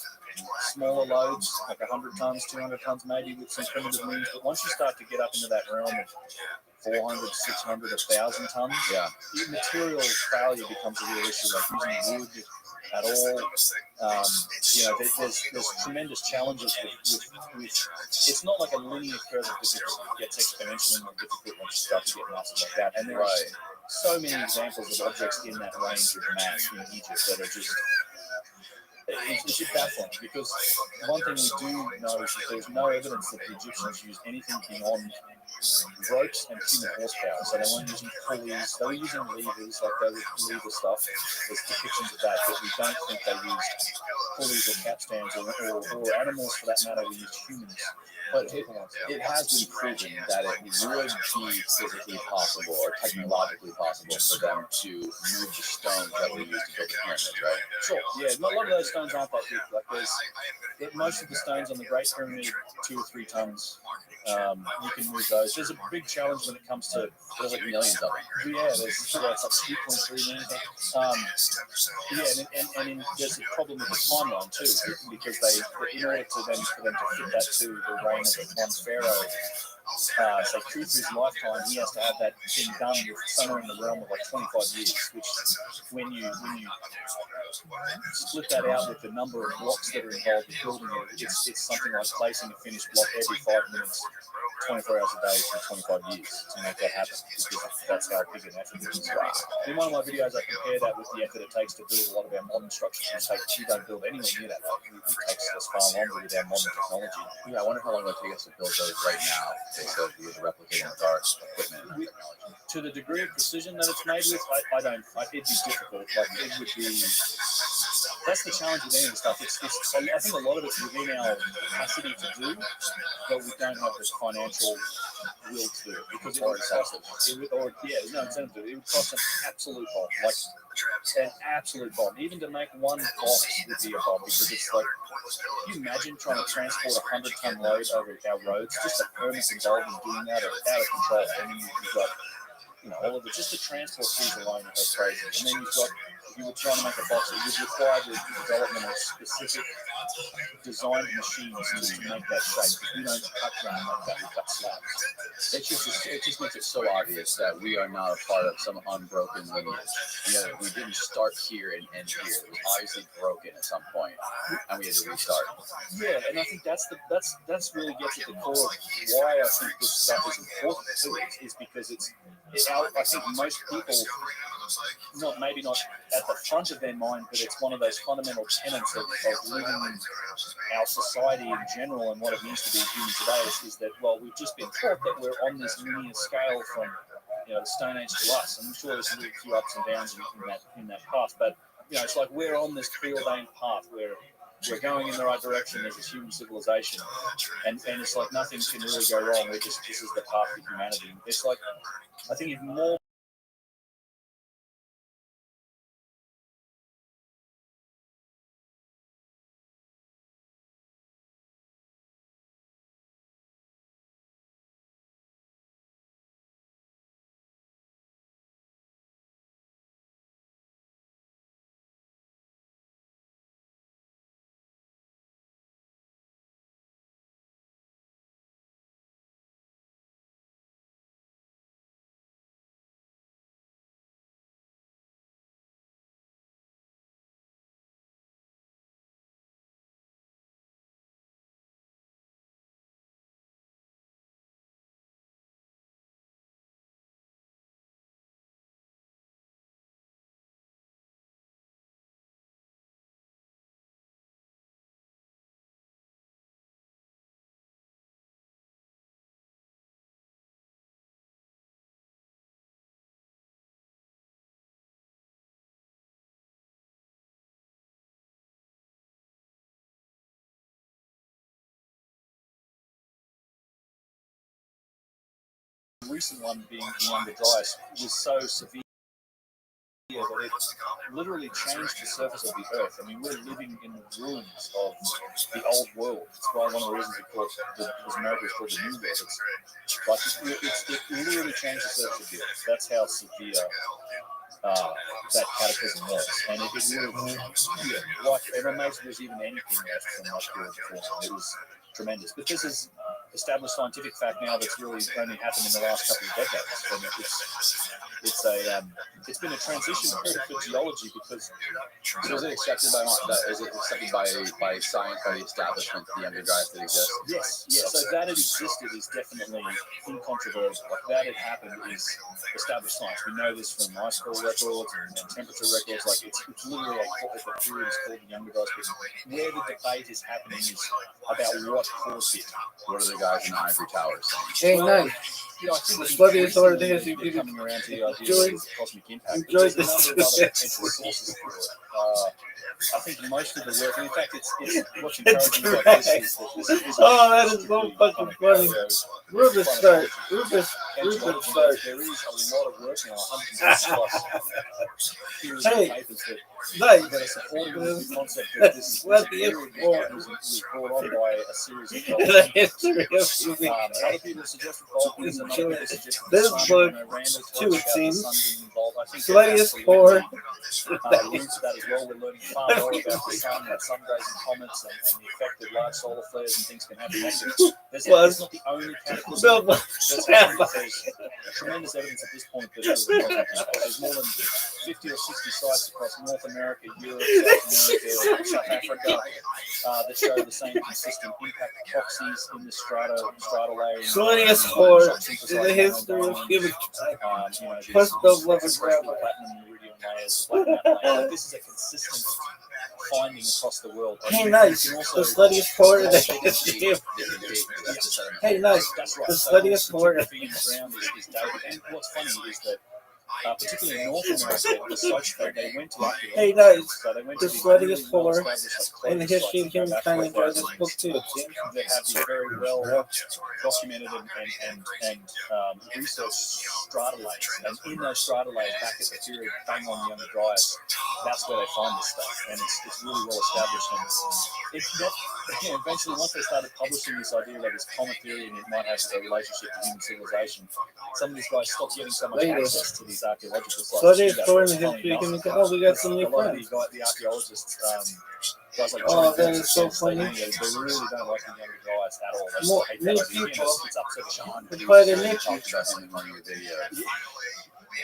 smaller loads, like 100 tons, 200 tons maybe with some primitive means, but once you start to get up into that realm of 400, 600, 1,000 tons, material failure becomes a real issue, like using wood at all. There's tremendous challenges with it's not like a linear curve of difficulty. It gets exponentially more difficult once you start to get masses like that. And there are so many examples of objects in that range of mass in Egypt that are just it's just baffling, because one thing we do know is that there's no evidence that the Egyptians used anything beyond ropes and human horsepower. So they weren't using pulleys, they were using levers, like they would lever stuff. There's depictions of that, but we don't think they used pulleys or capstans or animals for that matter. We used humans But it has been proven that it would be physically possible or technologically possible for them to move the stones that were used to build the pyramids, right? Sure. Yeah. A lot of those stones aren't that big. Like most of the stones on the Great Pyramid, 2 or 3 tons. You can move those. There's a big challenge when it comes to. There's like millions of them. Yeah, it's like 2.3 million. There's a problem with the timeline too, because in order for them to fit that to the reign of one pharaoh, say Khufu's lifetime, he has to have that thing done with somewhere in the realm of like 25 years. Which, when you split that out with the number of blocks that are involved in building it, it's something like placing a finished block every 5 minutes. 24 hours a day for 25 years to make that happen, because that's how big an effort it is. In one of my videos, I compare that with the effort it takes to build a lot of our modern structures. We don't build anywhere near that. It takes us far longer with our modern technology. Yeah, I wonder how long it would take us to build those right now, based on the replicating with our equipment and technology. To the degree of precision that it's made with, I don't. It'd be difficult. Like, it would be. That's the challenge with any of the stuff. I think a lot of it's within our capacity to do, but we don't have the financial will to do it, because there's no incentive. It would cost an absolute bomb, like an absolute bomb. Even to make one box would be a bomb, because it's like, can you imagine trying to transport a 100-ton load over our roads? Just the permits involved in doing that are out of control. I mean, you've got all of it, just the transport fees alone are crazy. And then if you were trying to make a box, it would require the development of specific designed machines to make that shape. We don't cut down like that, we cut slabs. It just makes it so obvious that we are not a part of some unbroken lineage. We didn't start here and end here. It was obviously broken at some point, and we had to restart. Yeah, and I think that's really gets at the core of why I think this stuff is important too. Is because I think most people, maybe not at the front of their mind, but it's one of those fundamental tenets of living in our society in general and what it means to be human today is that, well, we've just been taught that we're on this linear scale from the Stone Age to us. And I'm sure there's a few ups and downs in that path, but it's like we're on this preordained path where we're going in the right direction as a human civilization, and it's like nothing can really go wrong. This is the path of humanity. It's like, I think if more recent one being the Younger Dryas was so severe that it literally changed the surface of the earth. I mean, we're living in the ruins of the old world. That's why one of the reasons America is called the New World. It literally changed the surface of the earth. That's how severe that cataclysm was. And it amazed there's even anything left from that period before. It was tremendous. But this is established scientific fact now that's really only happened in the last couple of decades. And it's been a transition period for geology because. So is it accepted by science, by the establishment, the Younger Dryas that exists? Yes. So that it existed is definitely incontrovertible. Like that it happened is established science. We know this from ice core records and temperature records. Like it's literally the period is called the Younger Dryas. Where the debate is happening is about what caused it. What are the guys in the ivory towers saying? Hey, nice. I think the funniest sort of thing is you coming around to the idea enjoy of cosmic impact. this. There's a number of other potential sources for it. I think most of the work, and in fact, it's what's encouraging about this is that this is Oh, that is so fucking funny. Rubus start. Rubus start. There is a lot of work now, 150 plus theories and papers Nice. that are supporting the concept that this What the period was brought on by a series of The history of movie. other people suggested volcanism, other people suggested This the sun, book, Randall talks too, it about the seems. sun being involved. I think Sluttiest there's for absolutely links to that as well. We're learning far more about the sun, that sun rays and comets, and the effect that large solar flares and things can have on it. There's not the only cataclysm that's happening. There's tremendous evidence at this point that there's more than 50 or 60 sites across North America, Europe, South America, South Africa that show the same consistent impact proxies in the strata layer. Sluttiest whore in the history of humankind. Plus the love of gravel. Platinum iridium layers, black matte layer. This is a consistent finding across the world. Hey, nice. The sluttiest whore in the history of Hey, nice. That's right. The sluttiest whore. Is dated. And what's funny is that particularly in North America, the sites that they went to. Hey, nice. So they went The to sluttiest really whore well-established, in the history of humankind enjoyed this book too. that have these very well documented and researched strata layers. And in those strata layers, back at the period, bang on the Younger Dryas, that's where they find this stuff. And it's really well established. And eventually, once they started publishing this idea that this comet theory and it might have a relationship to human civilization, some of these guys stopped getting so much access to these archaeological sites. Sluttiest whore in the history of humankind. Oh, we got some new A lot of friends. the archaeologists, guys like Oh, that is so funny. They really don't like the Younger Dryas at all. They More hate new that idea. people. It's upsetting. Sean. It's quite a niche.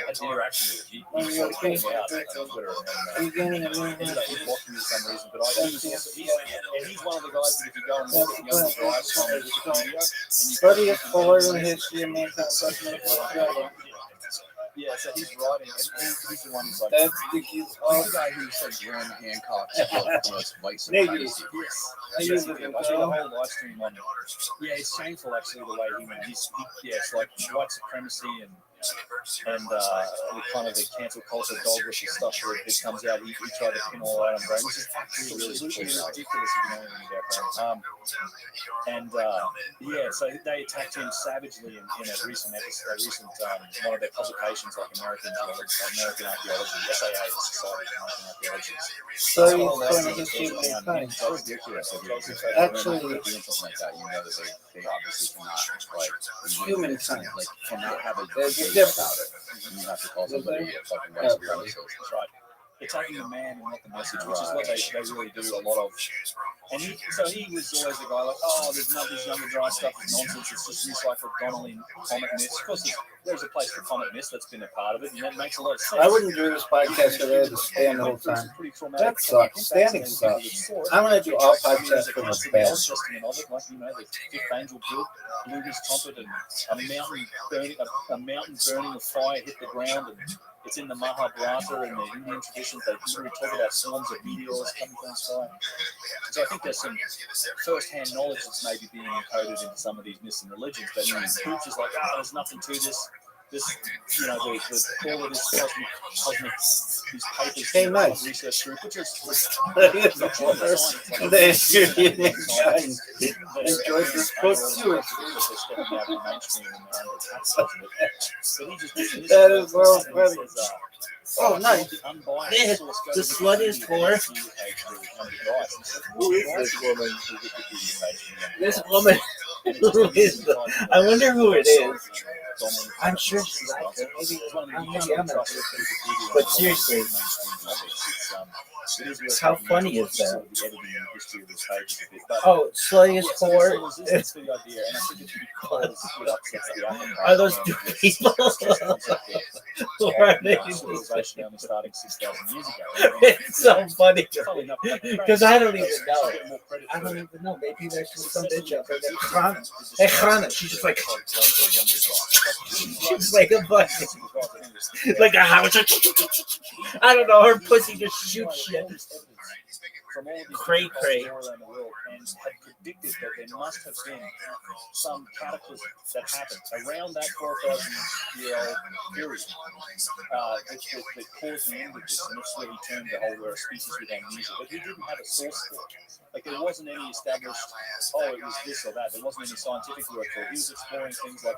I did actually. He Oh, you're okay. called me out on Twitter Are you getting a new ended up blocking me for some reason. But he's one of the guys that if you go and look at the Younger Dryas on Wikipedia, and you Sluttiest whore in the history of mankind. yeah, so he's writing, and he's the one who's like. That's the key. Oh, the guy who said Graham Hancock's white Maybe. supremacy. Yes. I use it I did a whole live stream on it. Yeah, it's shameful actually the way he went. It's like white supremacy and kind of the cancel culture dog whistle stuff where it comes out. He tried to pin all that on Graham, which is absolutely ridiculous if you know anything about Graham. So they attacked him savagely in a recent one of their publications, like American Archaeology, SAA, the Society of American Archaeology. Sluttiest whore in the history of mankind. It's ridiculous. Actually, doing something like that, you know that they obviously cannot humankind. cannot have a There's a debate difference. about it. You have to call Is somebody there? a fucking white supremacist. That's right. Attacking the man and not the message, which is what they really do a lot of. And he was always the guy like, oh, there's none of this Younger Dry stuff is nonsense. It's just recycled Donnelly comet myths. Of course, there's a place for comet myths that's been a part of it, and that makes a lot of sense. I wouldn't do this podcast because I had to stand the whole time. That sucks. Standing sucks. I'm going to do all podcasts from the bed. Like, the fifth angel blew his trumpet, and a mountain burning of fire hit the ground, and it's in the Mahabharata and the Indian traditions. They literally talk about swarms of meteors coming from the sky. So I think there's some first-hand knowledge that's maybe being encoded into some of these myths and religions. But Pooch is like, there's nothing to this. All of this cosmic these papers, hey, nice. Research group, which is The history of humankind. Enjoyed this book too. That is well funny. Oh, nice. The sluttiest whore. Who is this woman? This woman. Who is the, I wonder who it is. I'm sure she's like her. Maybe I'm not sure. But seriously, how funny is that? Oh, sluttiest whore. Are those two people? Or are they? It's so funny because I don't even know. I don't even know. Maybe there's some bitch out there that Chana. Hey, Chana. She's just like. She's like a bunny. Like a house. I don't know. Her pussy just shoots shit. from all of these Cray, different cray. places all around the world and had predicted that there must have been some cataclysm that happened around that 12,000-year-old period that caused the end of this, and that's where he termed the whole we're a species with amnesia. But he didn't have a source for it. Like there wasn't any established, oh, it was this or that. There wasn't any scientific work for it. He was exploring things like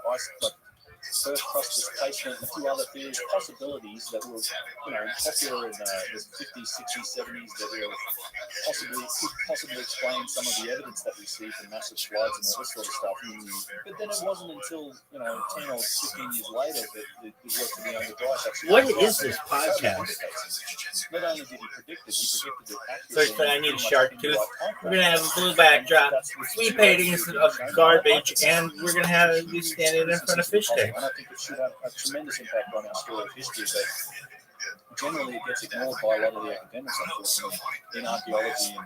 first crust displacement and a few other theories, possibilities that were, popular in the 50s, 60s, 70s that were could possibly explain some of the evidence that we see from massive floods and all this sort of stuff. But then it wasn't until 10 or 15 years later that the work of the younger Bryce actually. What is this podcast? Not only did he predict it, he predicted it accurately. First, but I need a shark tooth. We're gonna have a blue backdrop, 3 paintings of garbage, and we're gonna have you standing in front of fish tanks. And I think it should have a tremendous impact on our story of history, but generally it gets ignored by a lot of the academics, unfortunately, in archaeology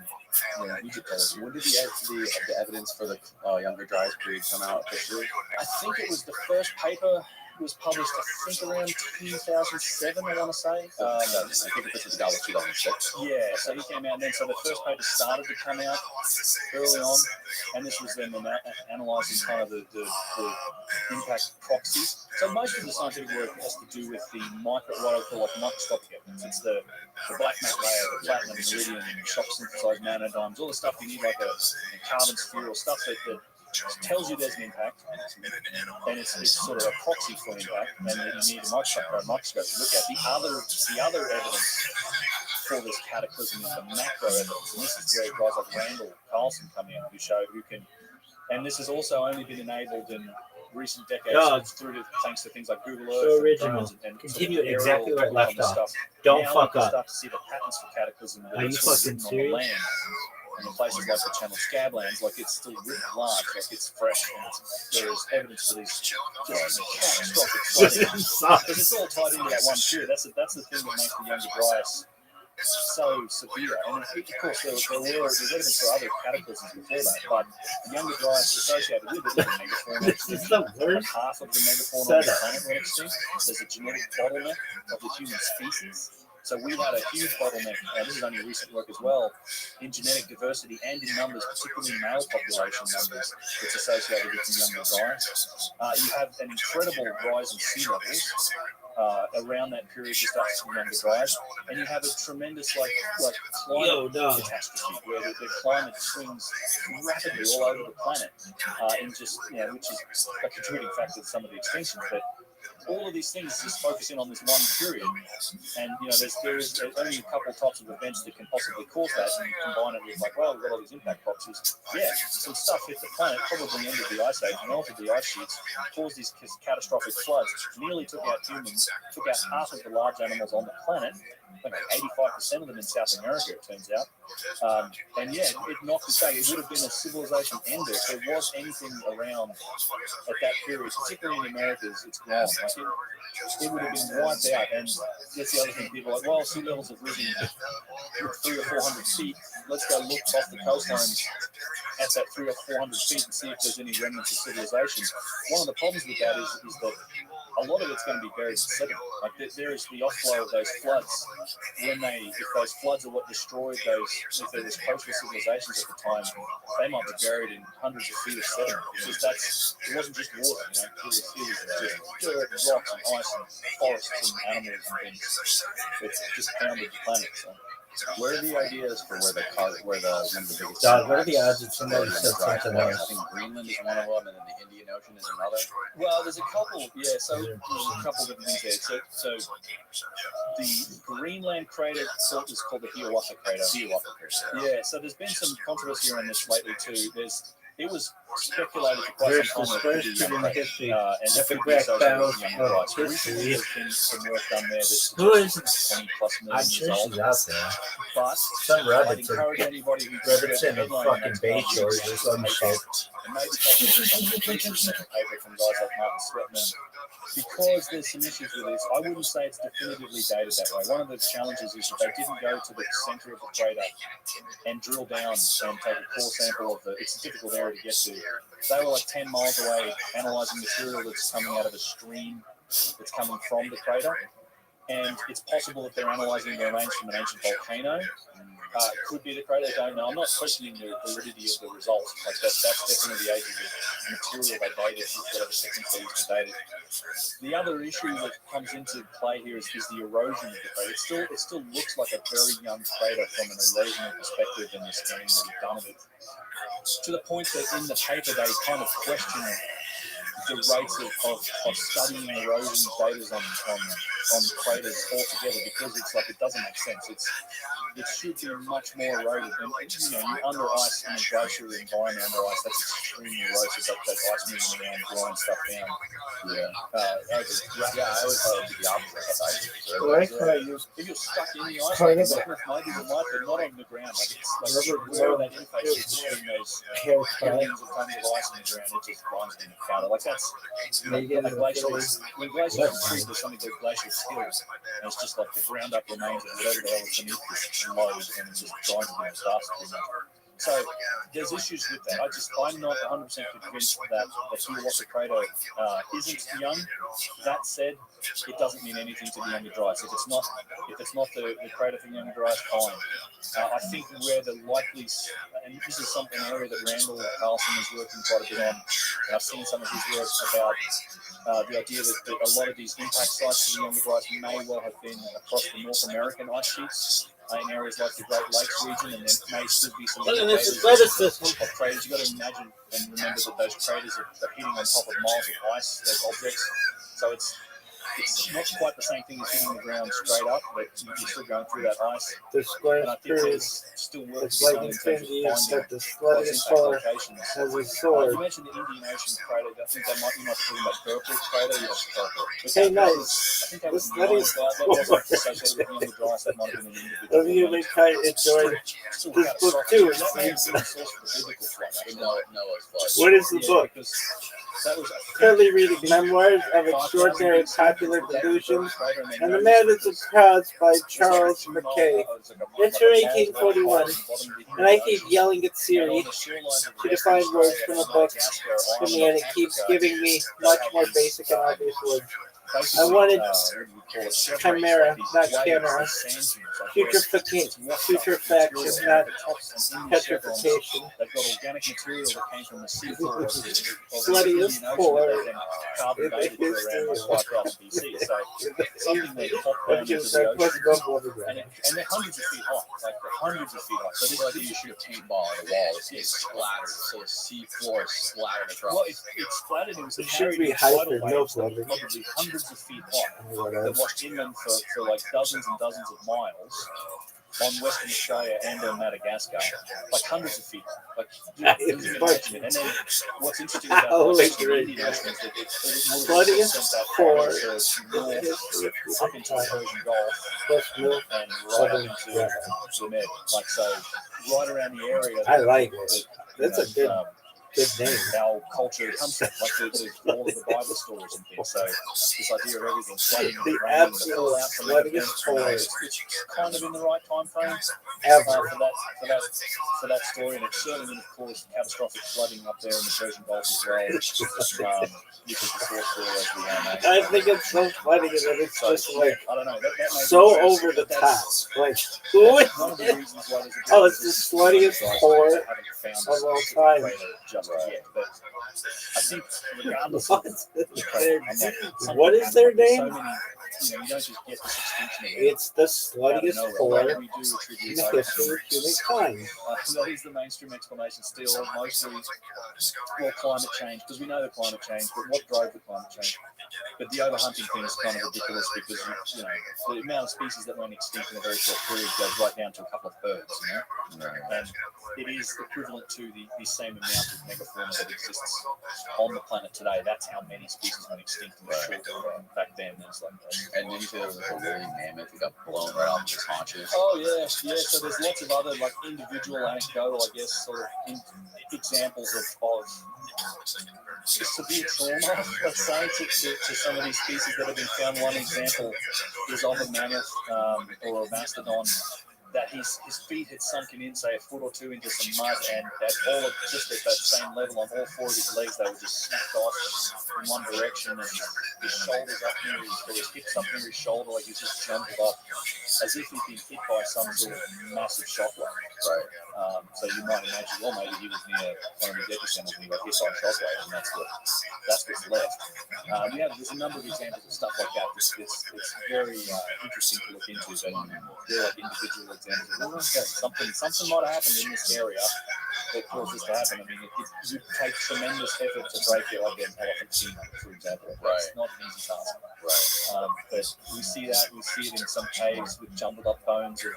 and Egyptology. When did the evidence for the Younger Dryas period come out officially? I think it was the first paper was published, I think, around 2007, I want to say. I think this was 2006. Yeah, so he came out then. So the first paper started to come out early on, and this was then analysing kind of the impact proxies. So most of the scientific work has to do with the what I call microscopic evidence. It's the black mat layer, the platinum, iridium, shock synthesized nanodynes, all the stuff you need, like a carbon sphere or stuff that tells you there's an impact, and it's sort of a proxy for impact, and then you need a microscope to look at. The other evidence for this cataclysm is the macro evidence, and this is where guys like Randall Carlson come in, who can, and this has also only been enabled in recent decades thanks to things like Google Earth. So original. And continue exactly where it left off. Don't fuck up. Start to see the patterns for cataclysm. Are you fucking serious? And in places like the Channel Scablands, it's still written large, it's fresh, and there's evidence for these catastrophic flooding. Because it's all tied into that one period. That's the thing that makes the Younger Dryas so severe. And of course, there's evidence for other cataclysms before that, but the Younger Dryas associated with it is a megafauna extinct. Half of the megafauna on the planet went extinct. There's a genetic bottleneck of the human species. So we had a huge bottleneck, and this is only recent work as well, in genetic diversity and in numbers, particularly male population numbers, that's associated with the Younger Dryas. You have an incredible rise in sea levels around that period just after the Younger Dryas, and you have a tremendous climate catastrophe where the climate swings rapidly all over the planet, which is a contributing factor to some of the extinctions. But all of these things just focus in on this one period, and there's only a couple of types of events that can possibly cause that, and you combine it with we've got all these impact proxies. Yeah, some stuff hit the planet, probably ended the ice age, melted the ice sheets, caused these catastrophic floods, nearly took out humans, took out half of the large animals on the planet, like 85% of them in South America, it turns out. It knocked us back. It would have been a civilization ender if there was anything around at that period, particularly in the Americas. It's gone. It would have been wiped out. And that's the other thing. People are like, well, sea levels have risen 300 or 400 feet. Let's go look off the coastlines at that 300 or 400 feet and see if there's any remnants of civilization. One of the problems with that is that a lot of it's going to be buried in sediment. There is the offflow of those floods. If those floods are what destroyed if there was coastal civilizations at the time, they might be buried in hundreds of feet of sediment. It wasn't just water, it was just dirt, rocks and ice and forests and animals and things. It just pounded the planet. So. Where are the ideas for one of the biggest? Dog, what are the odds that somebody said something I else? think Greenland is one of them, and then the Indian Ocean is another. Well, there's a couple. Yeah, so there's a couple of different things there. So the Greenland crater is called the Hiawatha crater. Yeah, so there's been some controversy around this lately too. It was speculated for quite some time that it could be young history. and it could be associated with young Dryas. Recently, there's been some work done there that's Who is 20 plus million I'm years sure old. she's out there. But Some I'd rabbits encourage anybody who rabbits in a fucking bay shorts or some shit. and maybe take some pieces of paper from guys like Martin Sweatman, because there's some issues with this. I wouldn't say it's definitively dated that way. One of the challenges is that they didn't go to the center of the crater and drill down and take a core sample of it's a difficult area to get to. They were like 10 miles away analysing material that's coming out of a stream that's coming from the crater. and it's possible that they're analysing the remains from an ancient volcano. It could be the crater, I don't know. I'm not questioning the validity of the results. Like that's definitely the age of the material they dated, whatever techniques they used to date it. The other issue that comes into play here is the erosion of the crater. It still looks like a very young crater from an erosional perspective in the scanning that we've done of it. To the point that in the paper they kind of question the rates of studying erosion data on craters altogether, because it's like it doesn't make sense. It should be much more eroded. And under ice in a glacial environment, under ice, that's extremely erosive. That ice moving around, grind stuff down. Yeah. I always thought it would be the opposite. If you're stuck in the ice, like maybe you might, but not on the ground. Like it's like where that interface is between those billions of tons of ice in the ground, it just grinds in the powder. Like that's when glaciers retreat, there's something called glacial till, and it's just like the ground up remains of whatever the hell is beneath this load, and it just grinds it in the dust. So there's issues with that. I'm not 100% convinced that the Hiawatha crater isn't young. That said, it doesn't mean anything to the Younger Dryas. If it's not the crater from the Younger Dryas, fine. I think where the likely, and this is an area that Randall Carlson is working quite a bit on, and I've seen some of his work about the idea that a lot of these impact sites for the Younger Dryas may well have been across the North American ice sheets. In areas like the Great Lakes region, and there may still be some indicators of craters. You've got to imagine and remember that those craters are hitting on top of miles of ice, those objects. So it's not quite the same thing as hitting the ground straight up, but you're still going through that ice. And I think there's still work to be done in terms of finding those impact locations. You mentioned the Indian Ocean crater. I think you might be talking about Purple crater. Yes, Purple. Hey, nice. I think that was associated with the Younger Dryas. That might have been an individual. Have you enjoyed this book too? It seems. What is the book? Currently reading Memoirs of Extraordinary Popular Delusions and the Madness of Crowds by Charles Mackay. It's from 1841, and I keep yelling at Siri to find words from the book to me, and it keeps giving me much more basic and obvious words. I wanted chimera, not camera. Putrefaction, not petrification. Sluttiest core in the history and they're hundreds of feet high, like hundreds of feet high. So this idea you shoot a paintball at a wall, it's splattered, so the sea floor is splattered across. Well, it's splattered. It should be hyper, no flooding. Probably hundreds of feet high that washed inland for like dozens and dozens of miles on Western Australia and on Madagascar, like hundreds of feet. Like, you can imagine it. And then what's interesting about the Indian Ocean is that it would have sent that core north up into the Persian Gulf and right up into the Med. Like, so right around the area. I like it. That's a good name. Our culture comes from, like all of the Bible stories and things. So this idea of everything flooding, the absolute floodingest core. It's kind of in the right time frame for that story, and it's certainly going to cause catastrophic flooding up there in the Persian Gulf as well. Because the source story, as we know. I think it's so funny that it's just like I don't know, that so over the top. Like, one of the reasons why it's the sluttiest core of all time. Just yet, but I think regardless what is their name? So many, you don't just get this extinction event. It's the sluttiest core in the history of humankind. That is the mainstream explanation still, mostly climate change, because we know the climate change, but what drove the climate change? But the overhunting thing is kind of ridiculous because the amount of species that went extinct in a very short period goes right down to a couple of birds, and it is equivalent to the same amount of megafauna that exists on the planet today. That's how many species went extinct in the short period back then. And did you say there was a woolly mammoth that got blown right off his haunches? Oh yeah. So there's lots of other individual anecdotal, I guess, sort of examples of severe trauma, let's say, to some of these species that have been found. One example is of a mammoth or a mastodon that his feet had sunken in, say, a foot or two into some mud, and at all of just at that same level on all four of his legs, they were just snapped off in one direction, and his shoulders up near his hips up near his shoulder, like he's just jumbled up, as if he'd been hit by some sort of massive shockwave. Right. So you might imagine, well, maybe he was near one of his epicenters and he got hit by a shockwave, and that's what's left. There's a number of examples of stuff like that. It's very interesting to look into, but they're like individual examples. Okay, something might have happened in this area that caused this to happen. I mean, it would take tremendous effort to break it, like an elephant femur, for example. It's not an easy task. Right. But we see that. We see it in some caves with jumbled up bones of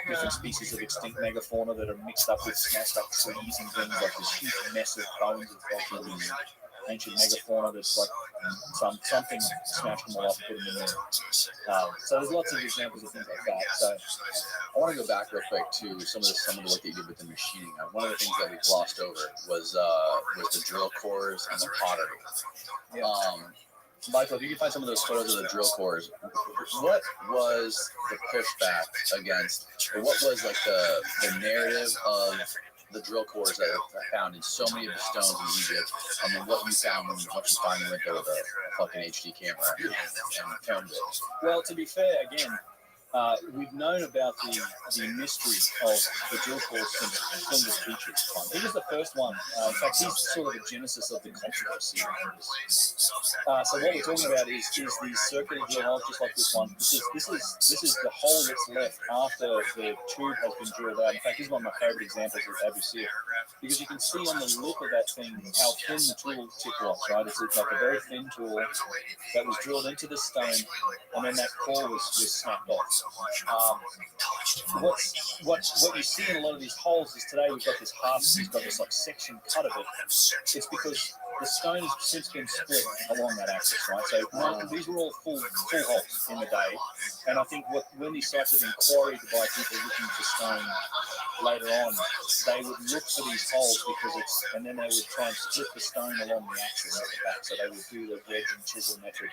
different species of extinct megafauna that are mixed up with smashed up trees and things, like this huge mess of bones of these ancient megafauna that's like something smashed them all up and put them in there. So there's lots of examples of things like that. So I want to go back real quick to some of the work that you did with the machining. One of the things that we glossed over was the drill cores and the pottery. Michael, if you can find some of those photos of the drill cores, what was the pushback against, or what was like the narrative of the drill cores that are found in so many of the stones in Egypt, and then what you found when you finally went there with a fucking HD camera and filmed it? Well, to be fair, again, we've known about the mystery of the drill cores since Flinders Petries' time. He was the first one. In fact, he's sort of the genesis of the controversy around this. So what we're talking about is these circular drill holes, just like this one. This is the hole that's left after the tube has been drilled out. In fact, this is one of my favorite examples of Abu Sir, because you can see on the lip of that thing how thin the tool tip was, right? It's like a very thin tool that was drilled into the stone, and then that core was snapped off. What you see in a lot of these holes is today we've got this like section cut of it. It's because the stone has since been split along that axis, right? So these were all full holes in the day, and I think when these sites have been quarried by people looking for stone later on, they would look for these holes and then they would try and split the stone along the axis at the back. So they would do the wedge and chisel method,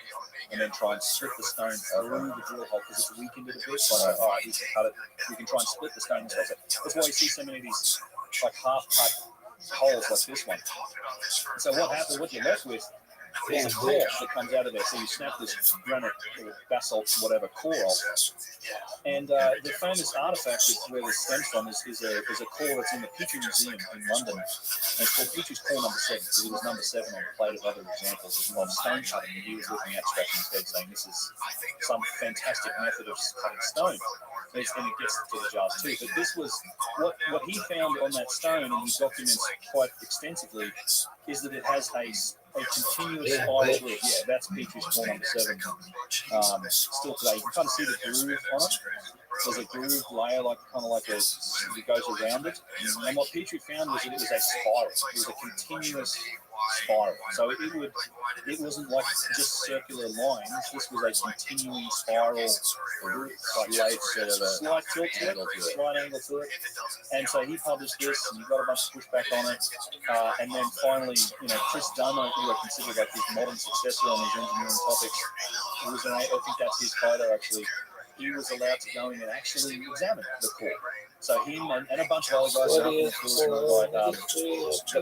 and then try and split the stone through the drill hole because it's weakened it a bit. So all right, we can cut it. We can try and split the stone. That's why you see so many of these like half-cut holes like this one. So what you're left with is a core that comes out of there. So you snap this granite or basalt, whatever, core off. And the famous artifact where this stems from is a core that's in the Petrie Museum in London. And it's called Petrie's core number 7, because it was number 7 on a plate of other examples of stone cutting. And he was looking at, scratching his head, saying this is some fantastic method of cutting stone. And it gets to the jars too. But this was what he found on that stone, and he documents quite extensively, is that it has a continuous spiral groove. Yeah, that's Petrie's core number 7. Still today, you can kind of see the groove on it. There's a groove layer, like it goes around it. And what Petrie found was that it was a spiral. It was a continuous spiral. So it wasn't like just circular lines. This was a continuing spiral, slight angle to it. And so he published this, and he got a bunch of pushback on it. And then finally, Chris Dunn, who I consider like his modern successor on these engineering topics, I think that's his photo actually. He was allowed to go in and actually examine the core. So him and a bunch of other guys that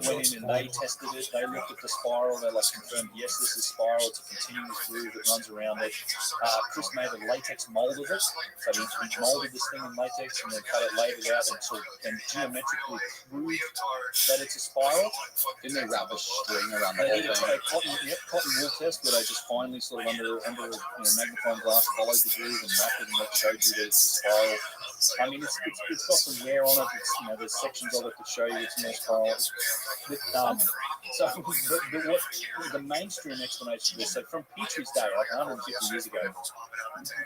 went in and they tested it. They looked at the spiral. They confirmed, yes, this is spiral. It's a continuous groove that runs around it. Chris made a latex mold of it. So he molded this thing in latex and then cut it, laid it out, and geometrically proved that it's a spiral. Didn't they wrap a string around the They whole did thing? a cotton wool test where they just finally sort of under magnifying glass followed the groove and wrapped it, and that showed you that it's a spiral. I mean, it's got some wear on it. There's sections of it that show you it's more spiral. So the mainstream explanation is, so from Petrie's day, like 150 years ago,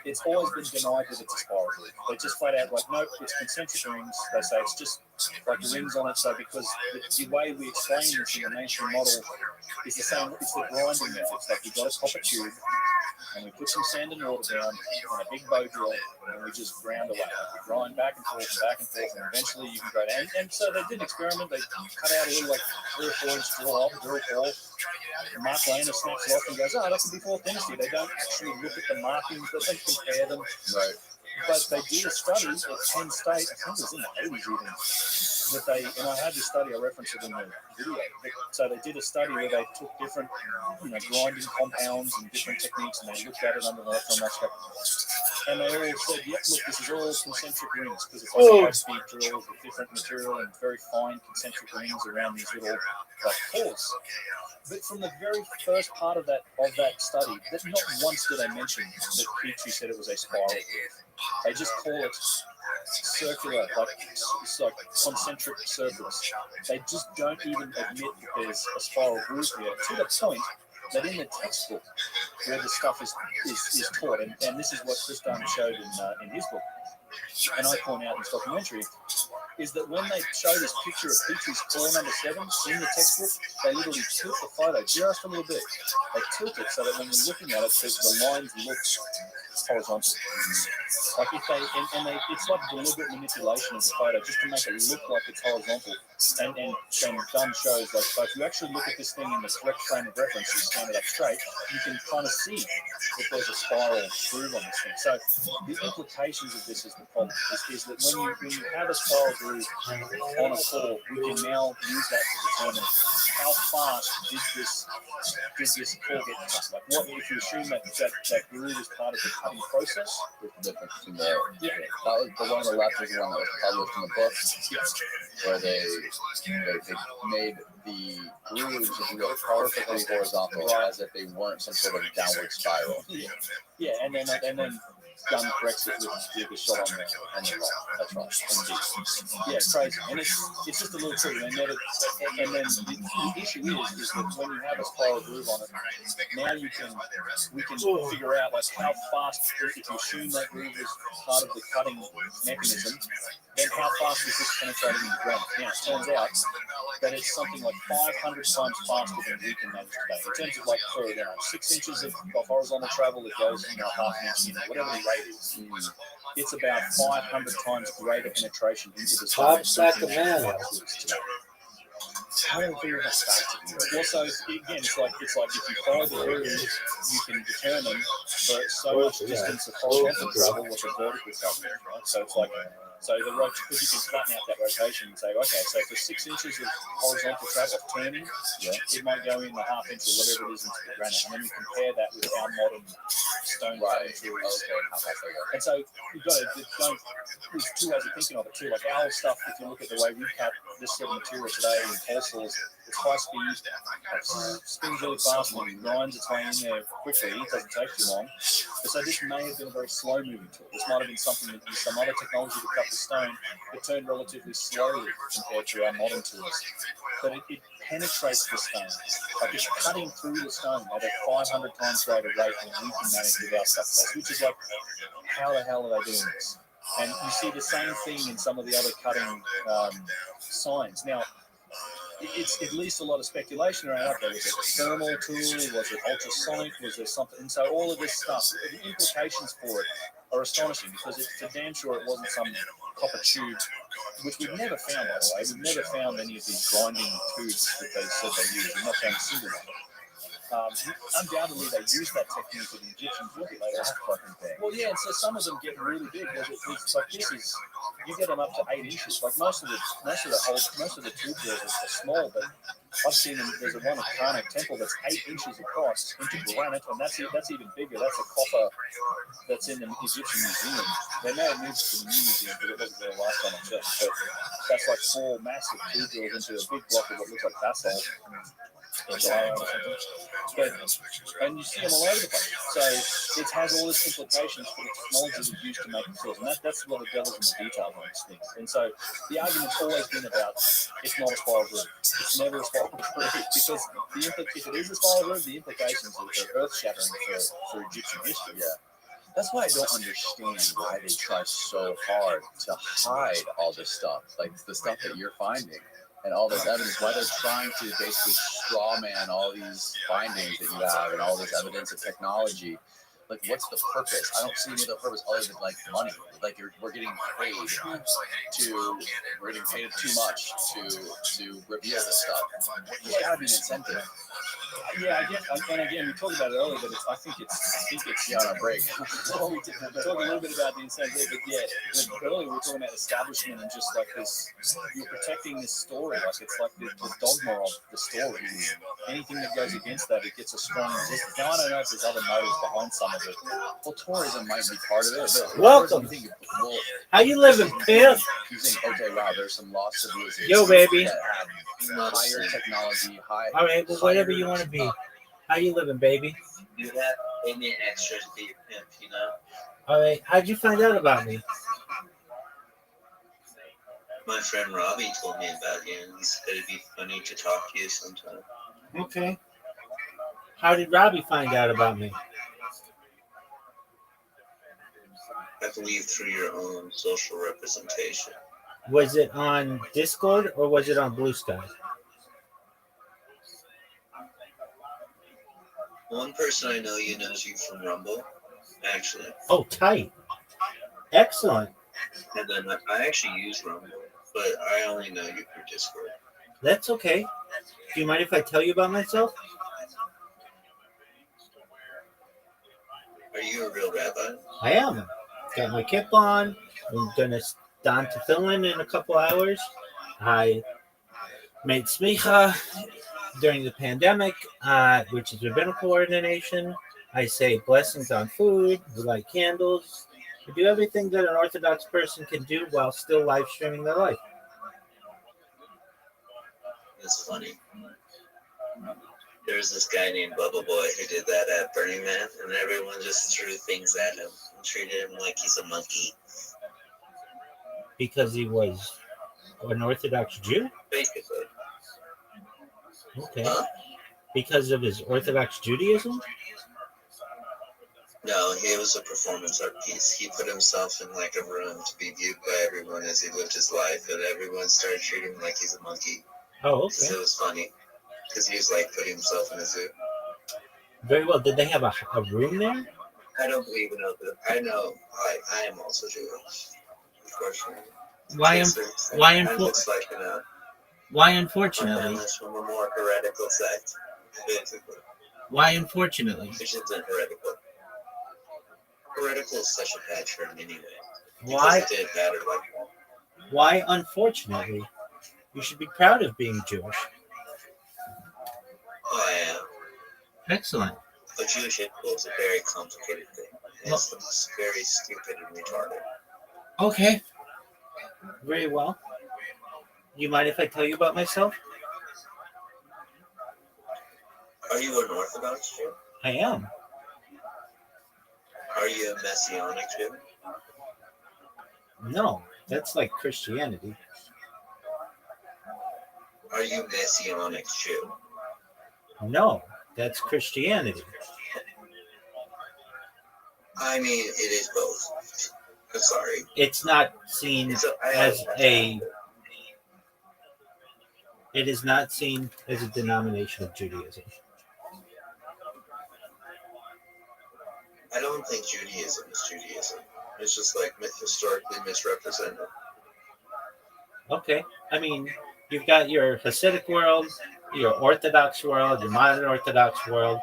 it's always been denied that it's a spiral groove. They just flat out nope, it's concentric rings. They say it's just like rings on it. So because the way we explain this in the mainstream model is the same. It's the grinding method. It's like you've got a copper tube, and we put some sand and water down on a big bow drill, and we just ground away. We grind back and forth, and eventually you can go down. And so they did an experiment. They cut out a little 3 or 4 inch drill hole. Mark Lehner snaps it off and goes, oh, that's the before dynasty. They don't actually look at the markings, they don't compare them. Right. but they did a study at Penn State, I think it was in the 80s even, that they, and I had this study, I referenced it in the video, so they did a study where they took different, grinding compounds and different techniques, and they looked at it under the electron microscope, and they all said, yep, look, this is all concentric rings, because it's like high-speed drills with different material and very fine concentric rings around these little pores. But from the very first part of that study, that not once did they mention that Petrie said it was a spiral groove. They just call it circular, it's like concentric circles. They just don't even admit that there's a spiral groove here, to the point that in the textbook where the stuff is taught, and this is what Chris Dunn showed in his book, and I point out in this documentary, is that when they show this picture of Petrie's core number 7 in the textbook, they literally tilt the photo just a little bit. They tilt it so that when you're looking at it, the lines look horizontal. Like if they, it's like deliberate manipulation of the photo just to make it look like it's horizontal. And Dunn shows, like, so if you actually look at this thing in the correct frame of reference, you stand it up straight, you can kind of see that there's a spiral groove on this thing. So the implications of this is the problem, is that when you have a spiral groove on a core, we can now use that to determine how fast did this core get cut. Like, what if you assume that groove is part of the cutting process? With the difference between that was the one on the left is the one that was published in the book, where they made the grooves real perfectly horizontal, as if they weren't some sort of downward spiral. Yeah, and then Dunn corrects it with a shot on the ball. That's right. Yeah, it's crazy, and it's just a little tricky. And then the issue is that when you have a spiral groove on it, now we can figure out like how fast, if you assume that groove is part of the cutting mechanism, then how fast is this penetrating into granite? Now it turns out that it's something like 500 times faster than we can manage today. In terms of like for 6 inches of horizontal travel, it goes half an inch, whatever the rate is. It's about 500 times greater penetration into the Top Sacramento. How do we figure out that? Also, again, it's like if you follow the grooves, you can determine for so much distance of horizontal travel what the vertical travel is, right? So it's like, so the because you can flatten out that rotation and say, okay, so for 6 inches of horizontal travel of turning, it might go in the half inch or whatever it is into the granite, and then you compare that with our modern stone cutting tools. And so you've got to there's two ways of thinking of it too. Like our stuff, if you look at the way we cut this sort of material today in pole saws, it's high speed, spins really fast and grinds its way in there quickly. It doesn't take too long. But so this may have been a very slow moving tool. This might have been something that used some other technology to cut the stone, but turned relatively slowly compared to our modern tools. But it penetrates the stone. Like it's cutting through the stone at a 500 times greater rate than we can manage with our stuff today. Which is like, how the hell are they doing this? And you see the same thing in some of the other cutting signs. Now, it's at least a lot of speculation around there. Was it a thermal tool? Was it ultrasonic? Was there something? And so all of this stuff, the implications for it are astonishing, because it's for damn sure it wasn't some copper tube, which we've never found, by the way. We've never found any of these grinding tubes that they said they used. We've not found a single one. Undoubtedly, they use that technique with the Egyptians. Look at that fucking thing. Well, yeah, and so some of them get really big. It's like this is, you get them up to 8 inches. Like most of the tube drills are small, but I've seen them. There's a one at Karnak Temple that's 8 inches across into granite, and that's even bigger. That's a copper that's in the Egyptian museum. They may have moved to the new museum, but it wasn't there last time I checked. But that's like 4 massive tube drills into a big block of what looks like basalt. And you see them all over the place. So it has all these implications for the technology that's used to make the tools. And that's what the devil's in the detail on these things. And so the argument's always been about it's not a spiral groove. It's never a spiral groove. Because if it is a spiral groove, the implications are earth-shattering for Egyptian history. Yeah. That's why I don't understand why they try so hard to hide all this stuff, like the stuff that you're finding. And all this evidence, why they're trying to basically straw man all these findings that you have and all this evidence of technology. Like, what's the purpose? I don't see any other purpose other than like money. Like we're getting paid too much to reveal this stuff. There's gotta be an incentive. Yeah, and again, we talked about it earlier, but I think it's Yeah, on a break. well, we talked a little bit about the insanity, but yeah, earlier we were talking about establishment and just like this, you're protecting this story, like it's like the dogma of the story. Anything that goes against that, it gets a strong resistance. Now I don't know if there's other motives behind some of it. Well, tourism might be part of it. But Welcome. tourism, you think, well, How you living, pimp? you think, okay, wow, there's some lost civilizations Yo, baby. that have higher technology, All right, well, whatever you want to be. How you living, baby? You have any extras to your pimp, you know? All right, how'd you find out about me? My friend Robbie told me about you, and he said it'd be funny to talk to you sometime. Okay. How did Robbie find out about me? I believe through your own social representation. Was it on Discord or was it on Blue Sky? One person I know knows you from Rumble, actually. Oh, tight. Excellent. And then I actually use Rumble, but I only know you through Discord. That's okay. Do you mind if I tell you about myself? Are you a real rabbi? I am. Got my kip on. I'm gonna stand to fill in a couple hours. I made smicha during the pandemic, which is rabbinical ordination. I say blessings on food. We light candles. We do everything that an Orthodox person can do while still live streaming their life. It's funny. There's this guy named Bubba Boy who did that at Burning Man, and everyone just threw things at him and treated him like he's a monkey. Because he was an Orthodox Jew? Basically. Okay. Huh? Because of his Orthodox Judaism? No, he was a performance art piece. He put himself in like a room to be viewed by everyone as he lived his life, and everyone started treating him like he's a monkey. Oh, Because okay. it was funny. Because he was like putting himself in a zoo. Very well. Did they have a room there? I don't believe in it. I know I am also Jewish. Unfortunately. Why unfortunately? My family's from a more heretical sect, basically. Why unfortunately? Which isn't heretical. Heretical is such a bad term anyway. Why? Because it did matter like that. Why unfortunately? You should be proud of being Jewish. Oh, I am. Excellent. A Jewish ritual is a very complicated thing. It's very stupid and retarded. Okay. Very well. You mind if I tell you about myself? Are you an Orthodox Jew? I am. Are you a Messianic Jew? No, that's like Christianity. Are you Messianic Jew? No, that's Christianity. I mean, it is both. I'm sorry. It's not seen as a. It is not seen as a denomination of Judaism. I don't think Judaism is Judaism. It's just like historically misrepresented. Okay. I mean, you've got your Hasidic world, your Orthodox world, your modern Orthodox world.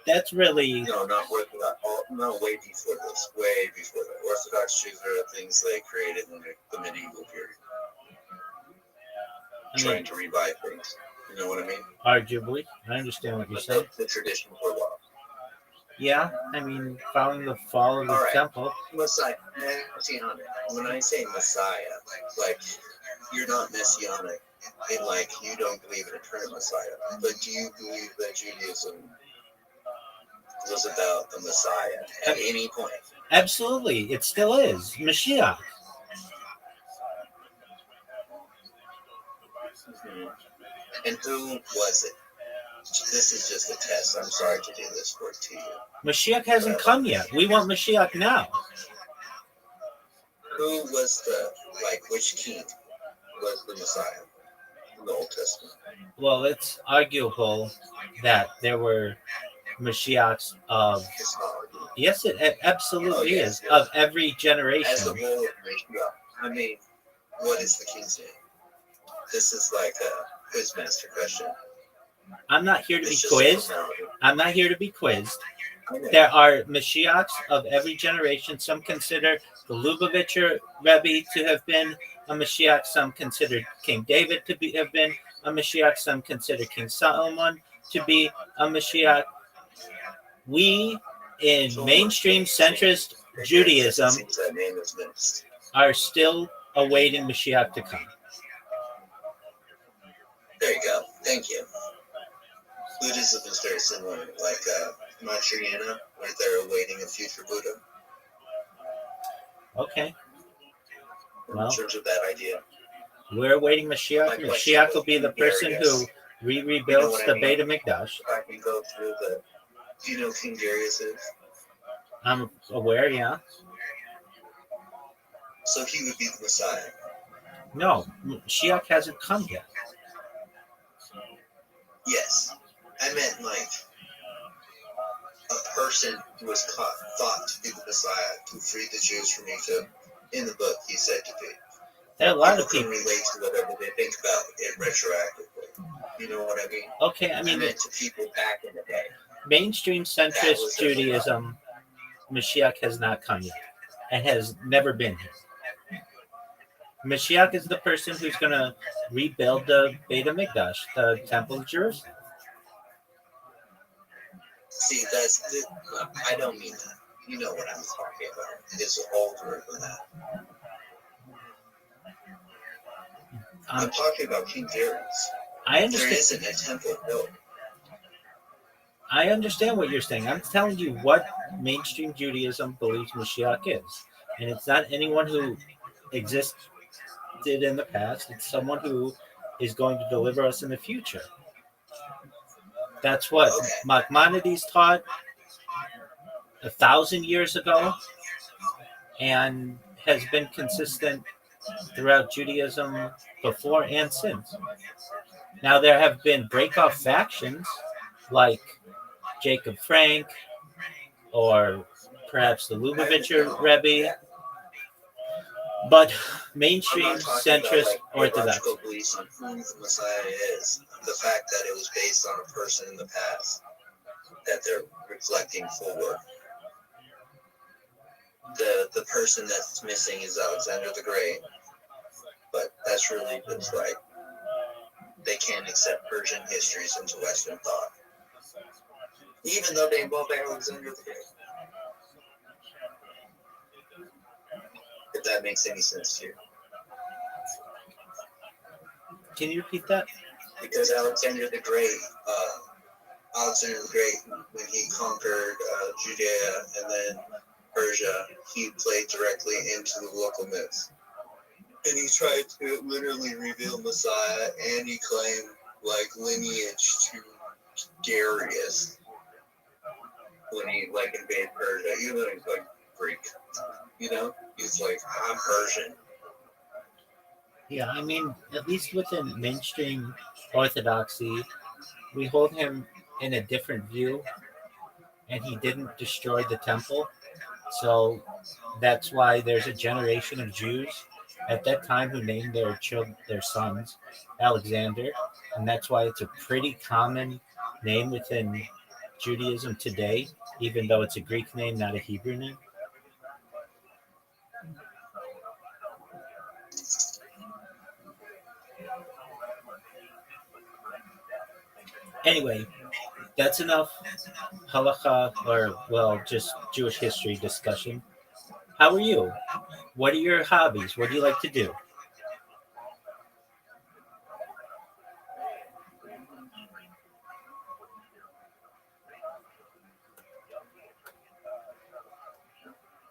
That's really... No, not Orthodox. No, way before this. Way before that. Orthodox Jews are things they created in the medieval period. Trying to revive things. You know what I mean? Arguably. I understand what you're saying. The traditions were lost. Yeah, I mean, following the fall of the temple. Messiah. When I say Messiah, like, you're not Messianic. And, like, you don't believe in a current Messiah. But do you believe that Judaism was about the Messiah at any point? Absolutely. It still is. Mashiach. Mm-hmm. And who was it? This is just a test. I'm sorry to do this work to you. Mashiach hasn't come yet. We want Mashiach now. Who was which king was the Messiah in the Old Testament? Well, it's arguable that there were Mashiachs of... It's not arguable. Yes, it absolutely is. Of every generation. As a role of Mashiach. I mean, what is the king's name? This is like a quizmaster question. I'm not here to be It's just a quizzed. formality. I'm not here to be quizzed. There are Mashiachs of every generation. Some consider the Lubavitcher Rebbe to have been a Mashiach. Some consider King David to have been a Mashiach. Some consider King Solomon to be a Mashiach. We, in mainstream centrist Judaism, That name is mixed. are still awaiting Mashiach to come. There you go. Thank you. Buddhism is very similar, like Maitreya, where they're awaiting a future Buddha. Okay, In well, terms of that idea. we're awaiting Mashiach. Mashiach will be the person who rebuilds the Beit HaMikdash. I can go through the. Do you know who King Darius is? I'm aware, yeah. So he would be the Messiah. No, Mashiach hasn't come yet. Yes. I meant like a person who was thought to be the Messiah to free the Jews from Egypt. In the book, he said to be. There are a lot of People people. can relate to whatever they think about it retroactively. You know what I mean? Okay, I I mean, meant to people back in the day. mainstream centrist Judaism, Mashiach has not come yet and has never been here. Mashiach is the person who's going to rebuild the Beit HaMikdash, the Temple of Jerusalem. See, I don't mean that. You know what I'm talking about. It's older than that. I'm talking about King Darius. I There understand. isn't a temple built. I understand what you're saying. I'm telling you what mainstream Judaism believes Mashiach is, and it's not anyone who existed in the past. It's someone who is going to deliver us in the future. That's what Maimonides taught 1,000 years ago, and has been consistent throughout Judaism before and since. Now there have been breakoff factions like Jacob Frank or perhaps the Lubavitcher Rebbe, but mainstream centrist Orthodox. Beliefs on who the Messiah is. The fact that it was based on a person in the past that they're reflecting forward. The person that's missing is Alexander the Great, but that's really just like they can't accept Persian histories into Western thought, even though they involve Alexander the Great. If that makes any sense to you. Can you repeat that? Because Alexander the Great, when he conquered Judea and then Persia, he played directly into the local myths. And he tried to literally reveal Messiah, and he claimed like lineage to Darius when he like invaded Persia. Even though he's like Greek, you know, he's like, I'm Persian. Yeah, I mean, at least within mainstream Orthodoxy, we hold him in a different view, and he didn't destroy the temple. So that's why there's a generation of Jews at that time who named their sons Alexander, and that's why it's a pretty common name within Judaism today, even though it's a Greek name, not a Hebrew name. Anyway, that's enough halakha, or well, just Jewish history discussion. How are you? What are your hobbies? What do you like to do?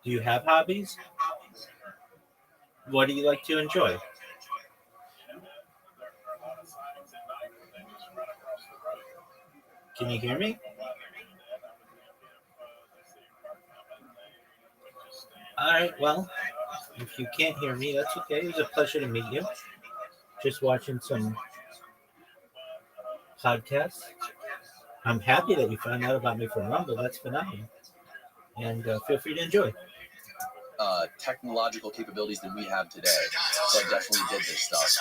Do you have hobbies? What do you like to enjoy? Can you hear me? All right, well, if you can't hear me, that's okay. It was a pleasure to meet you. Just watching some podcasts. I'm happy that you found out about me from Rumble. That's phenomenal. And feel free to enjoy. technological capabilities than we have today, but definitely did this stuff.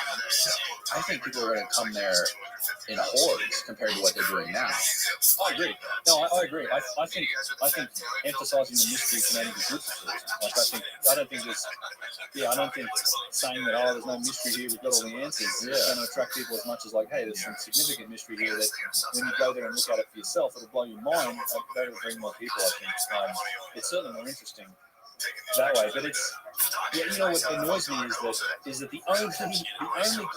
I think people are going to come there in hordes compared to what they're doing now. I agree. No, I agree. I think emphasizing the mystery can only be good for tourism. Like I don't think saying that there's no mystery here, we've got all the answers, is going to attract people as much as like, hey, there's some significant mystery here that when you go there and look at it for yourself, it'll blow your mind. That'll bring more people, I think. It's certainly more interesting that way. But what annoys me is that the only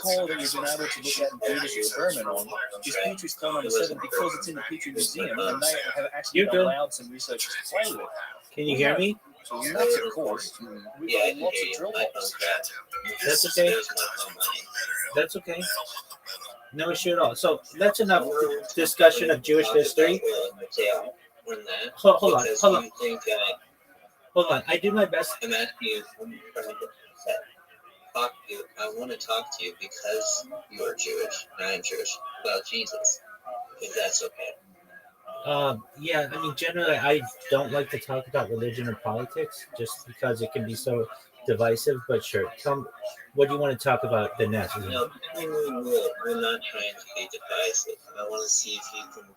core that we've been able to look at and do this experiment on is Petrie's core number 7 because it's in the Petrie Museum and they have actually allowed some researchers to play with it. Can you hear me? So massive course. We've got lots of drill holes. That's okay. That's okay. No issue at all. So that's enough discussion of Jewish history. Hold on. I do my best. I'm asking you I want to talk to you because you are Jewish and I am Jewish about Jesus. If that's okay. Yeah, I mean, generally, I don't like to talk about religion or politics just because it can be so divisive. But sure, tell me, what do you want to talk about the next? No, we're not trying to be divisive. I want to see if you can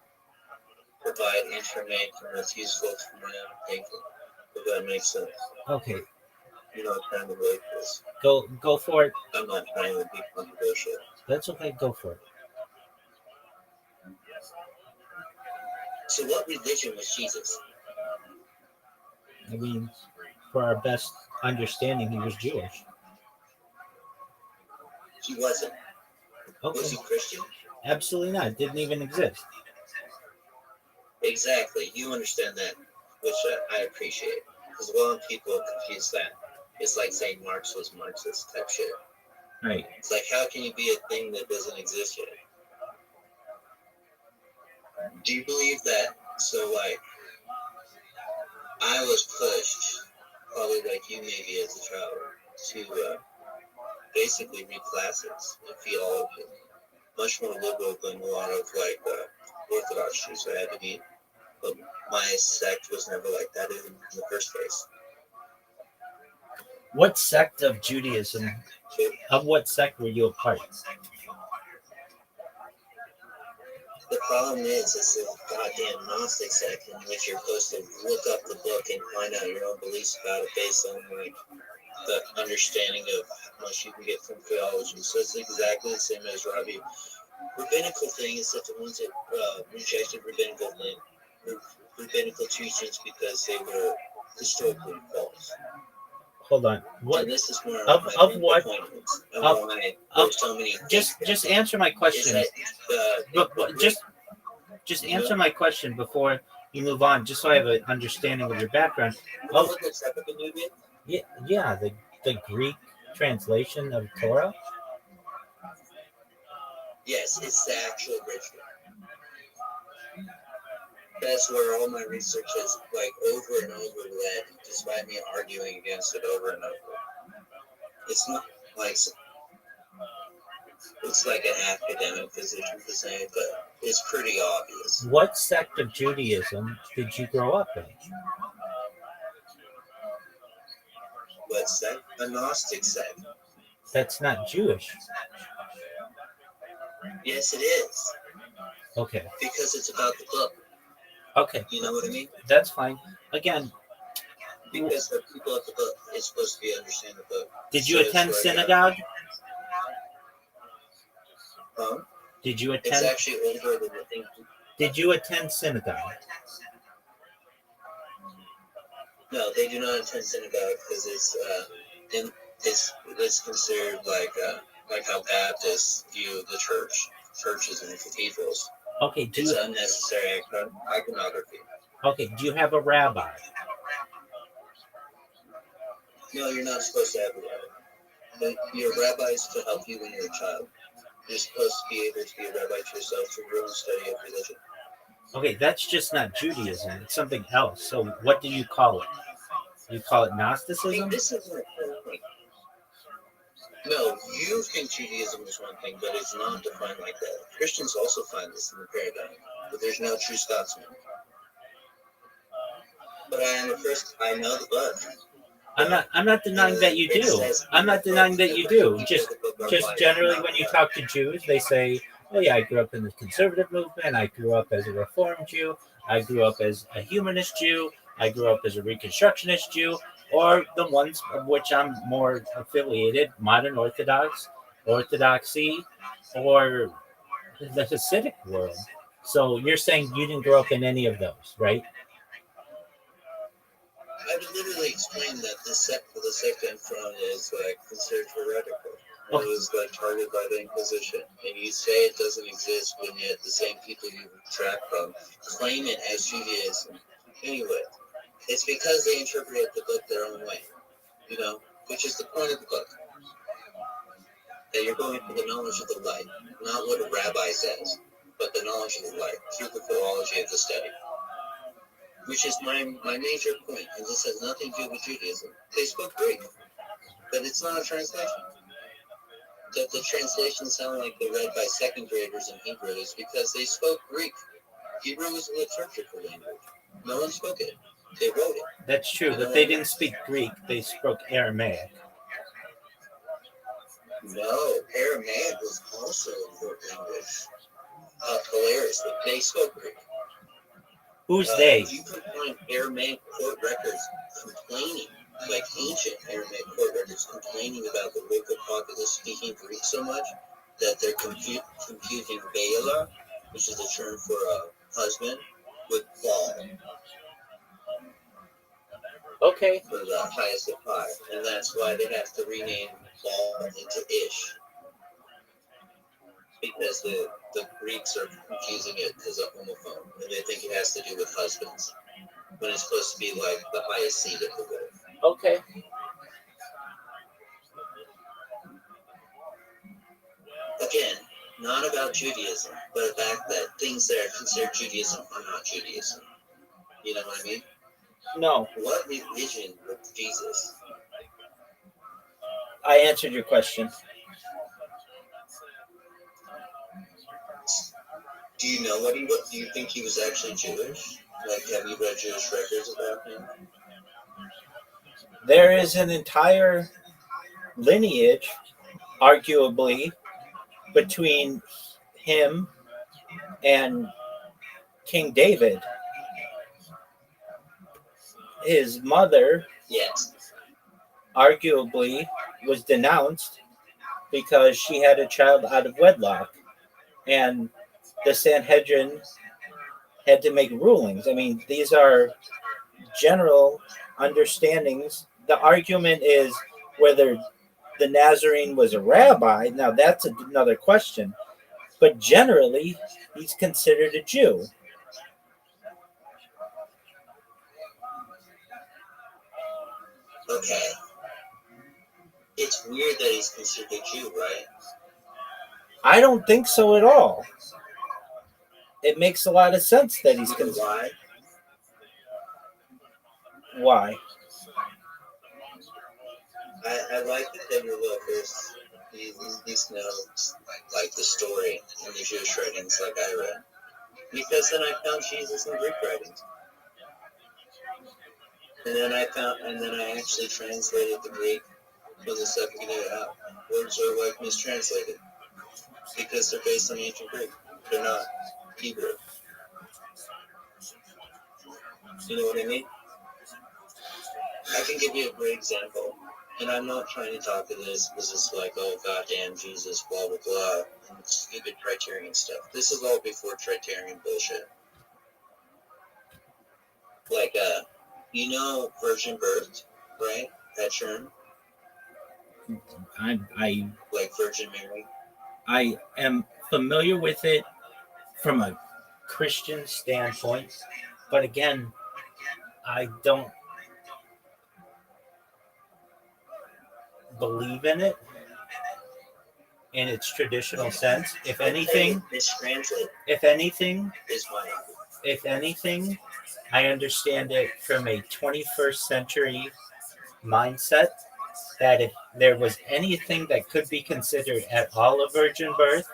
provide information that's useful for my own thinking. If that makes sense. Okay. You're not trying to break this. Go for it. I'm not trying to be controversial. That's okay. Go for it. So what religion was Jesus? I mean, for our best understanding, he was Jewish. He wasn't. Okay. Was he Christian? Absolutely not. It didn't even exist. Exactly. You understand that, which I appreciate. Because a lot of people confuse that. It's like saying Marx was Marxist type shit. Right. It's like, how can you be a thing that doesn't exist yet? Do you believe that? So, like, I was pushed, probably like you maybe as a child, to basically read classics and theology. Much more liberal than a lot of, like, Orthodox Jews I had to be. But my sect was never like that in the first place. What sect of Judaism, of what sect were you a part? The problem is a goddamn Gnostic sect in which you're supposed to look up the book and find out your own beliefs about it based on like the understanding of how much you can get from theology. So it's exactly the same as Robbie. Rabbinical thing is that the ones that rejected rabbinical teachings because they were historically false. Hold on. What? And this is more of what? So many just answer my question. But just answer my question before you move on, just so I have an understanding of your background. Yeah, the Greek translation of Torah. Yes, it's the actual original. That's where all my research is, like, over and over led, despite me arguing against it over and over. It's not like it's like an academic position to say, but it's pretty obvious. What sect of Judaism did you grow up in? What sect? A Gnostic sect. That's not Jewish. Yes, it is. Okay. Because it's about the book. Okay. You know what I mean? That's fine. Again. Because the people of the book is supposed to be understand the book. Did you attend synagogue? Did you attend? It's actually older than the thing. Did you attend synagogue? No, they do not attend synagogue because it's considered like how Baptists view the church, churches and cathedrals. Okay. It's unnecessary iconography. Okay. Do you have a rabbi? No, you're not supposed to have a rabbi. Your rabbi is to help you when you're a child. You're supposed to be able to be a rabbi to yourself through your own study of religion. Okay, that's just not Judaism. It's something else. So what do you call it? You call it Gnosticism? This is my point. No, you think Judaism is one thing, but it's not defined like that. Christians also find this in the paradigm, but there's no true Scotsman. But I know the book. I'm not denying that you do. I'm not denying that you do. Just generally when you talk to Jews, they say, "Oh yeah, I grew up in the conservative movement. I grew up as a Reformed Jew. I grew up as a humanist Jew. I grew up as a Reconstructionist Jew." Or the ones of which I'm more affiliated, modern Orthodox, Orthodoxy, or the Hasidic world. So you're saying you didn't grow up in any of those, right? I would literally explain that the sect I'm from is like considered heretical. It was like targeted by the Inquisition, and you say it doesn't exist when yet the same people you retract from claim it as Judaism. Anyway, it's because they interpreted the book their own way, which is the point of the book. That you're going for the knowledge of the light, not what a rabbi says, but the knowledge of the light through the philology of the study. Which is my major point, and this has nothing to do with Judaism. They spoke Greek, but it's not a translation. That the translations sound like they're read by second graders in Hebrew is because they spoke Greek. Hebrew was a liturgical language. No one spoke it. They wrote it. That's true, but they didn't speak Greek. They spoke Aramaic. No, Aramaic was also a court language. Hilariously, they spoke Greek. Who's they? You can find Aramaic court records complaining, like ancient Aramaic court records complaining about the local populace speaking Greek so much that they're confusing Bela, which is a term for a husband, with Baal. Okay. For the highest of high. And that's why they have to rename Baal into Ish. Because the Greeks are confusing it as a homophone, and they think it has to do with husbands, when it's supposed to be like the highest seed of the world. Okay. Again, not about Judaism, but the fact that things that are considered Judaism are not Judaism. You know what I mean? No. What religion was Jesus? I answered your question. Do you know what he was? Do you think he was actually Jewish? Like, have you read Jewish records about him? There is an entire lineage, arguably, between him and King David. His mother, yes, arguably, was denounced because she had a child out of wedlock. And the Sanhedrin had to make rulings. I mean, these are general understandings. The argument is whether the Nazarene was a rabbi. Now, that's another question. But generally, he's considered a Jew. Okay. It's weird that he's considered a Jew, right? I don't think so at all. It makes a lot of sense that he's considered. Why? Why? I like that your lookers, you know, like the story in the Jewish writings like I read. Because then I found Jesus in Greek writings. And then I actually translated the Greek from the Septuagint out. Words are like mistranslated. Because they're based on ancient Greek. They're not Hebrew. You know what I mean? I can give you a great example. And I'm not trying to talk to this because it's like, oh, goddamn Jesus, blah, blah, blah, and stupid Tritarian stuff. This is all before Tritarian bullshit. Like, virgin birth, right? That term? I like Virgin Mary? I am familiar with it from a Christian standpoint, but again, I don't believe in it in its traditional sense. If anything, I understand it from a 21st century mindset that if there was anything that could be considered at all a virgin birth,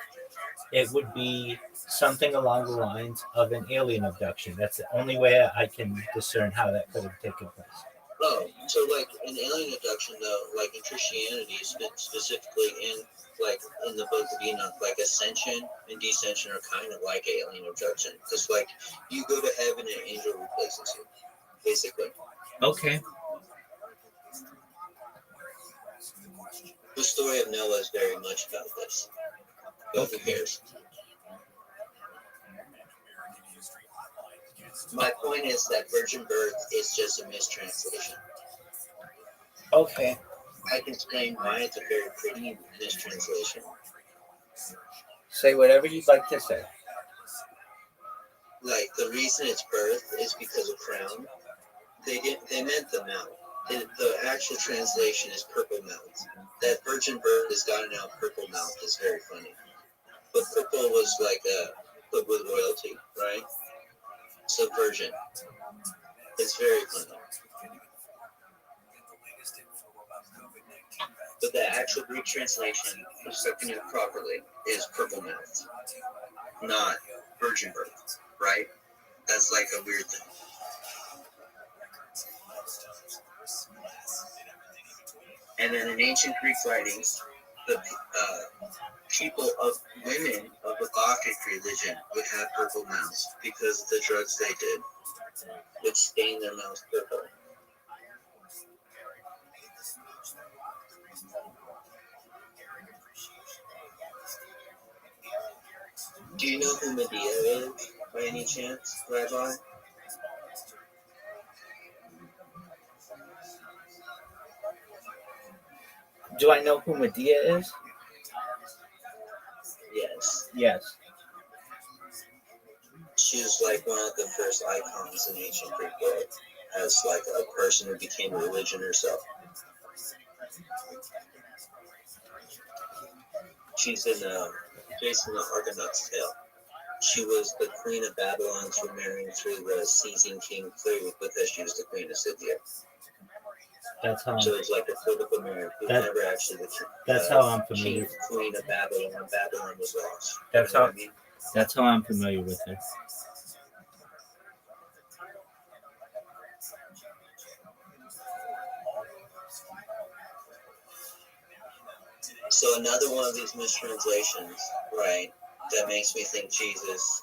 it would be something along the lines of an alien abduction. That's the only way I can discern how that could have taken place. Oh, so like in alien abduction though, like in Christianity, specifically in the Book of Enoch, like ascension and descension are kind of like alien abduction, because like you go to heaven and an angel replaces you, basically. Okay. The story of Noah is very much about this, but who cares? My point is that virgin birth is just a mistranslation. Okay. I can explain why it's a very pretty mistranslation. Say whatever you'd like to say. Like the reason it's birth is because of crown. They meant the mouth. The actual translation is purple mouth. That virgin birth has gotten out purple mouth is very funny. But purple was like put with royalty, right? So virgin. It's very funny. But the actual Greek translation, accepting it properly, is purple mouth, not virgin birth, right? That's like a weird thing. And then in ancient Greek writings, the people of women of the Bacchic religion would have purple mouths because of the drugs they did, which stained their mouths purple. Do you know who Medea is, by any chance, Rabbi? Do I know who Medea is? Yes. Yes. She was like one of the first icons in ancient Greek world, as like a person who became a religion herself. She's based in the Argonaut's tale. She was the queen of Babylon for marrying through the seizing king Clew because she was the queen of Scythia. That's how. So it's like a political marriage. Who That- never actually the That's how I'm familiar. king, queen of Babylon when Babylon was lost. That's You know how. what I mean? That's how I'm familiar with her. So another one of these mistranslations, right, that makes me think Jesus,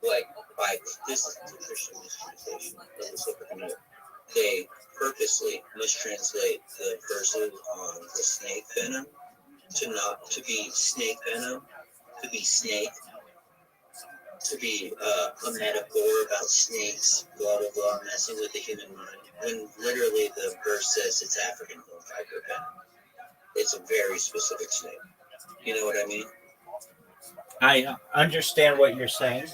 like, this is the Christian mistranslation of the Book of Enoch. They purposely mistranslate the verses on the snake venom to be snake venom, to be snake, to be a metaphor about snakes, blah blah blah, messing with the human mind. When literally the verse says it's African horn viper venom. It's a very specific snake. You know what I mean? I understand what you're saying.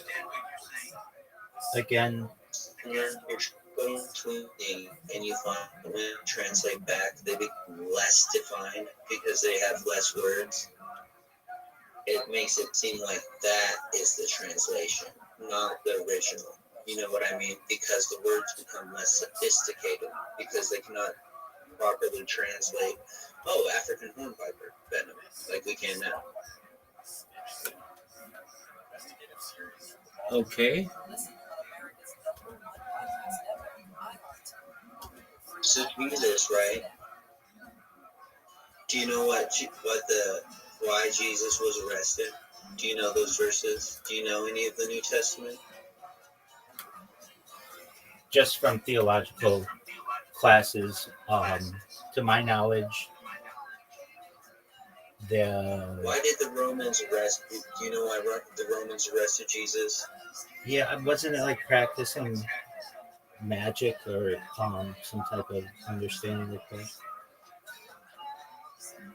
Again, You're going to and you find when you translate back, they become less defined because they have less words. It makes it seem like that is the translation, not the original. You know what I mean? Because the words become less sophisticated because they cannot properly translate, oh, African horn viper venom, like we can now. okay. So Jesus, right? Do you know why Jesus was arrested? Do you know those verses? Do you know any of the New Testament? Just from theological classes, to my knowledge, Why did the Romans arrest? Do you know why the Romans arrested Jesus? wasn't it like practicing magic or some type of understanding like that?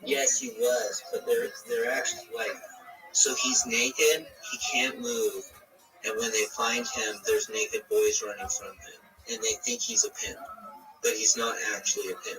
Yes, he was, but they're actually like, so he's naked, he can't move, and when they find him, there's naked boys running from him, and they think he's a pimp, but he's not actually a pimp.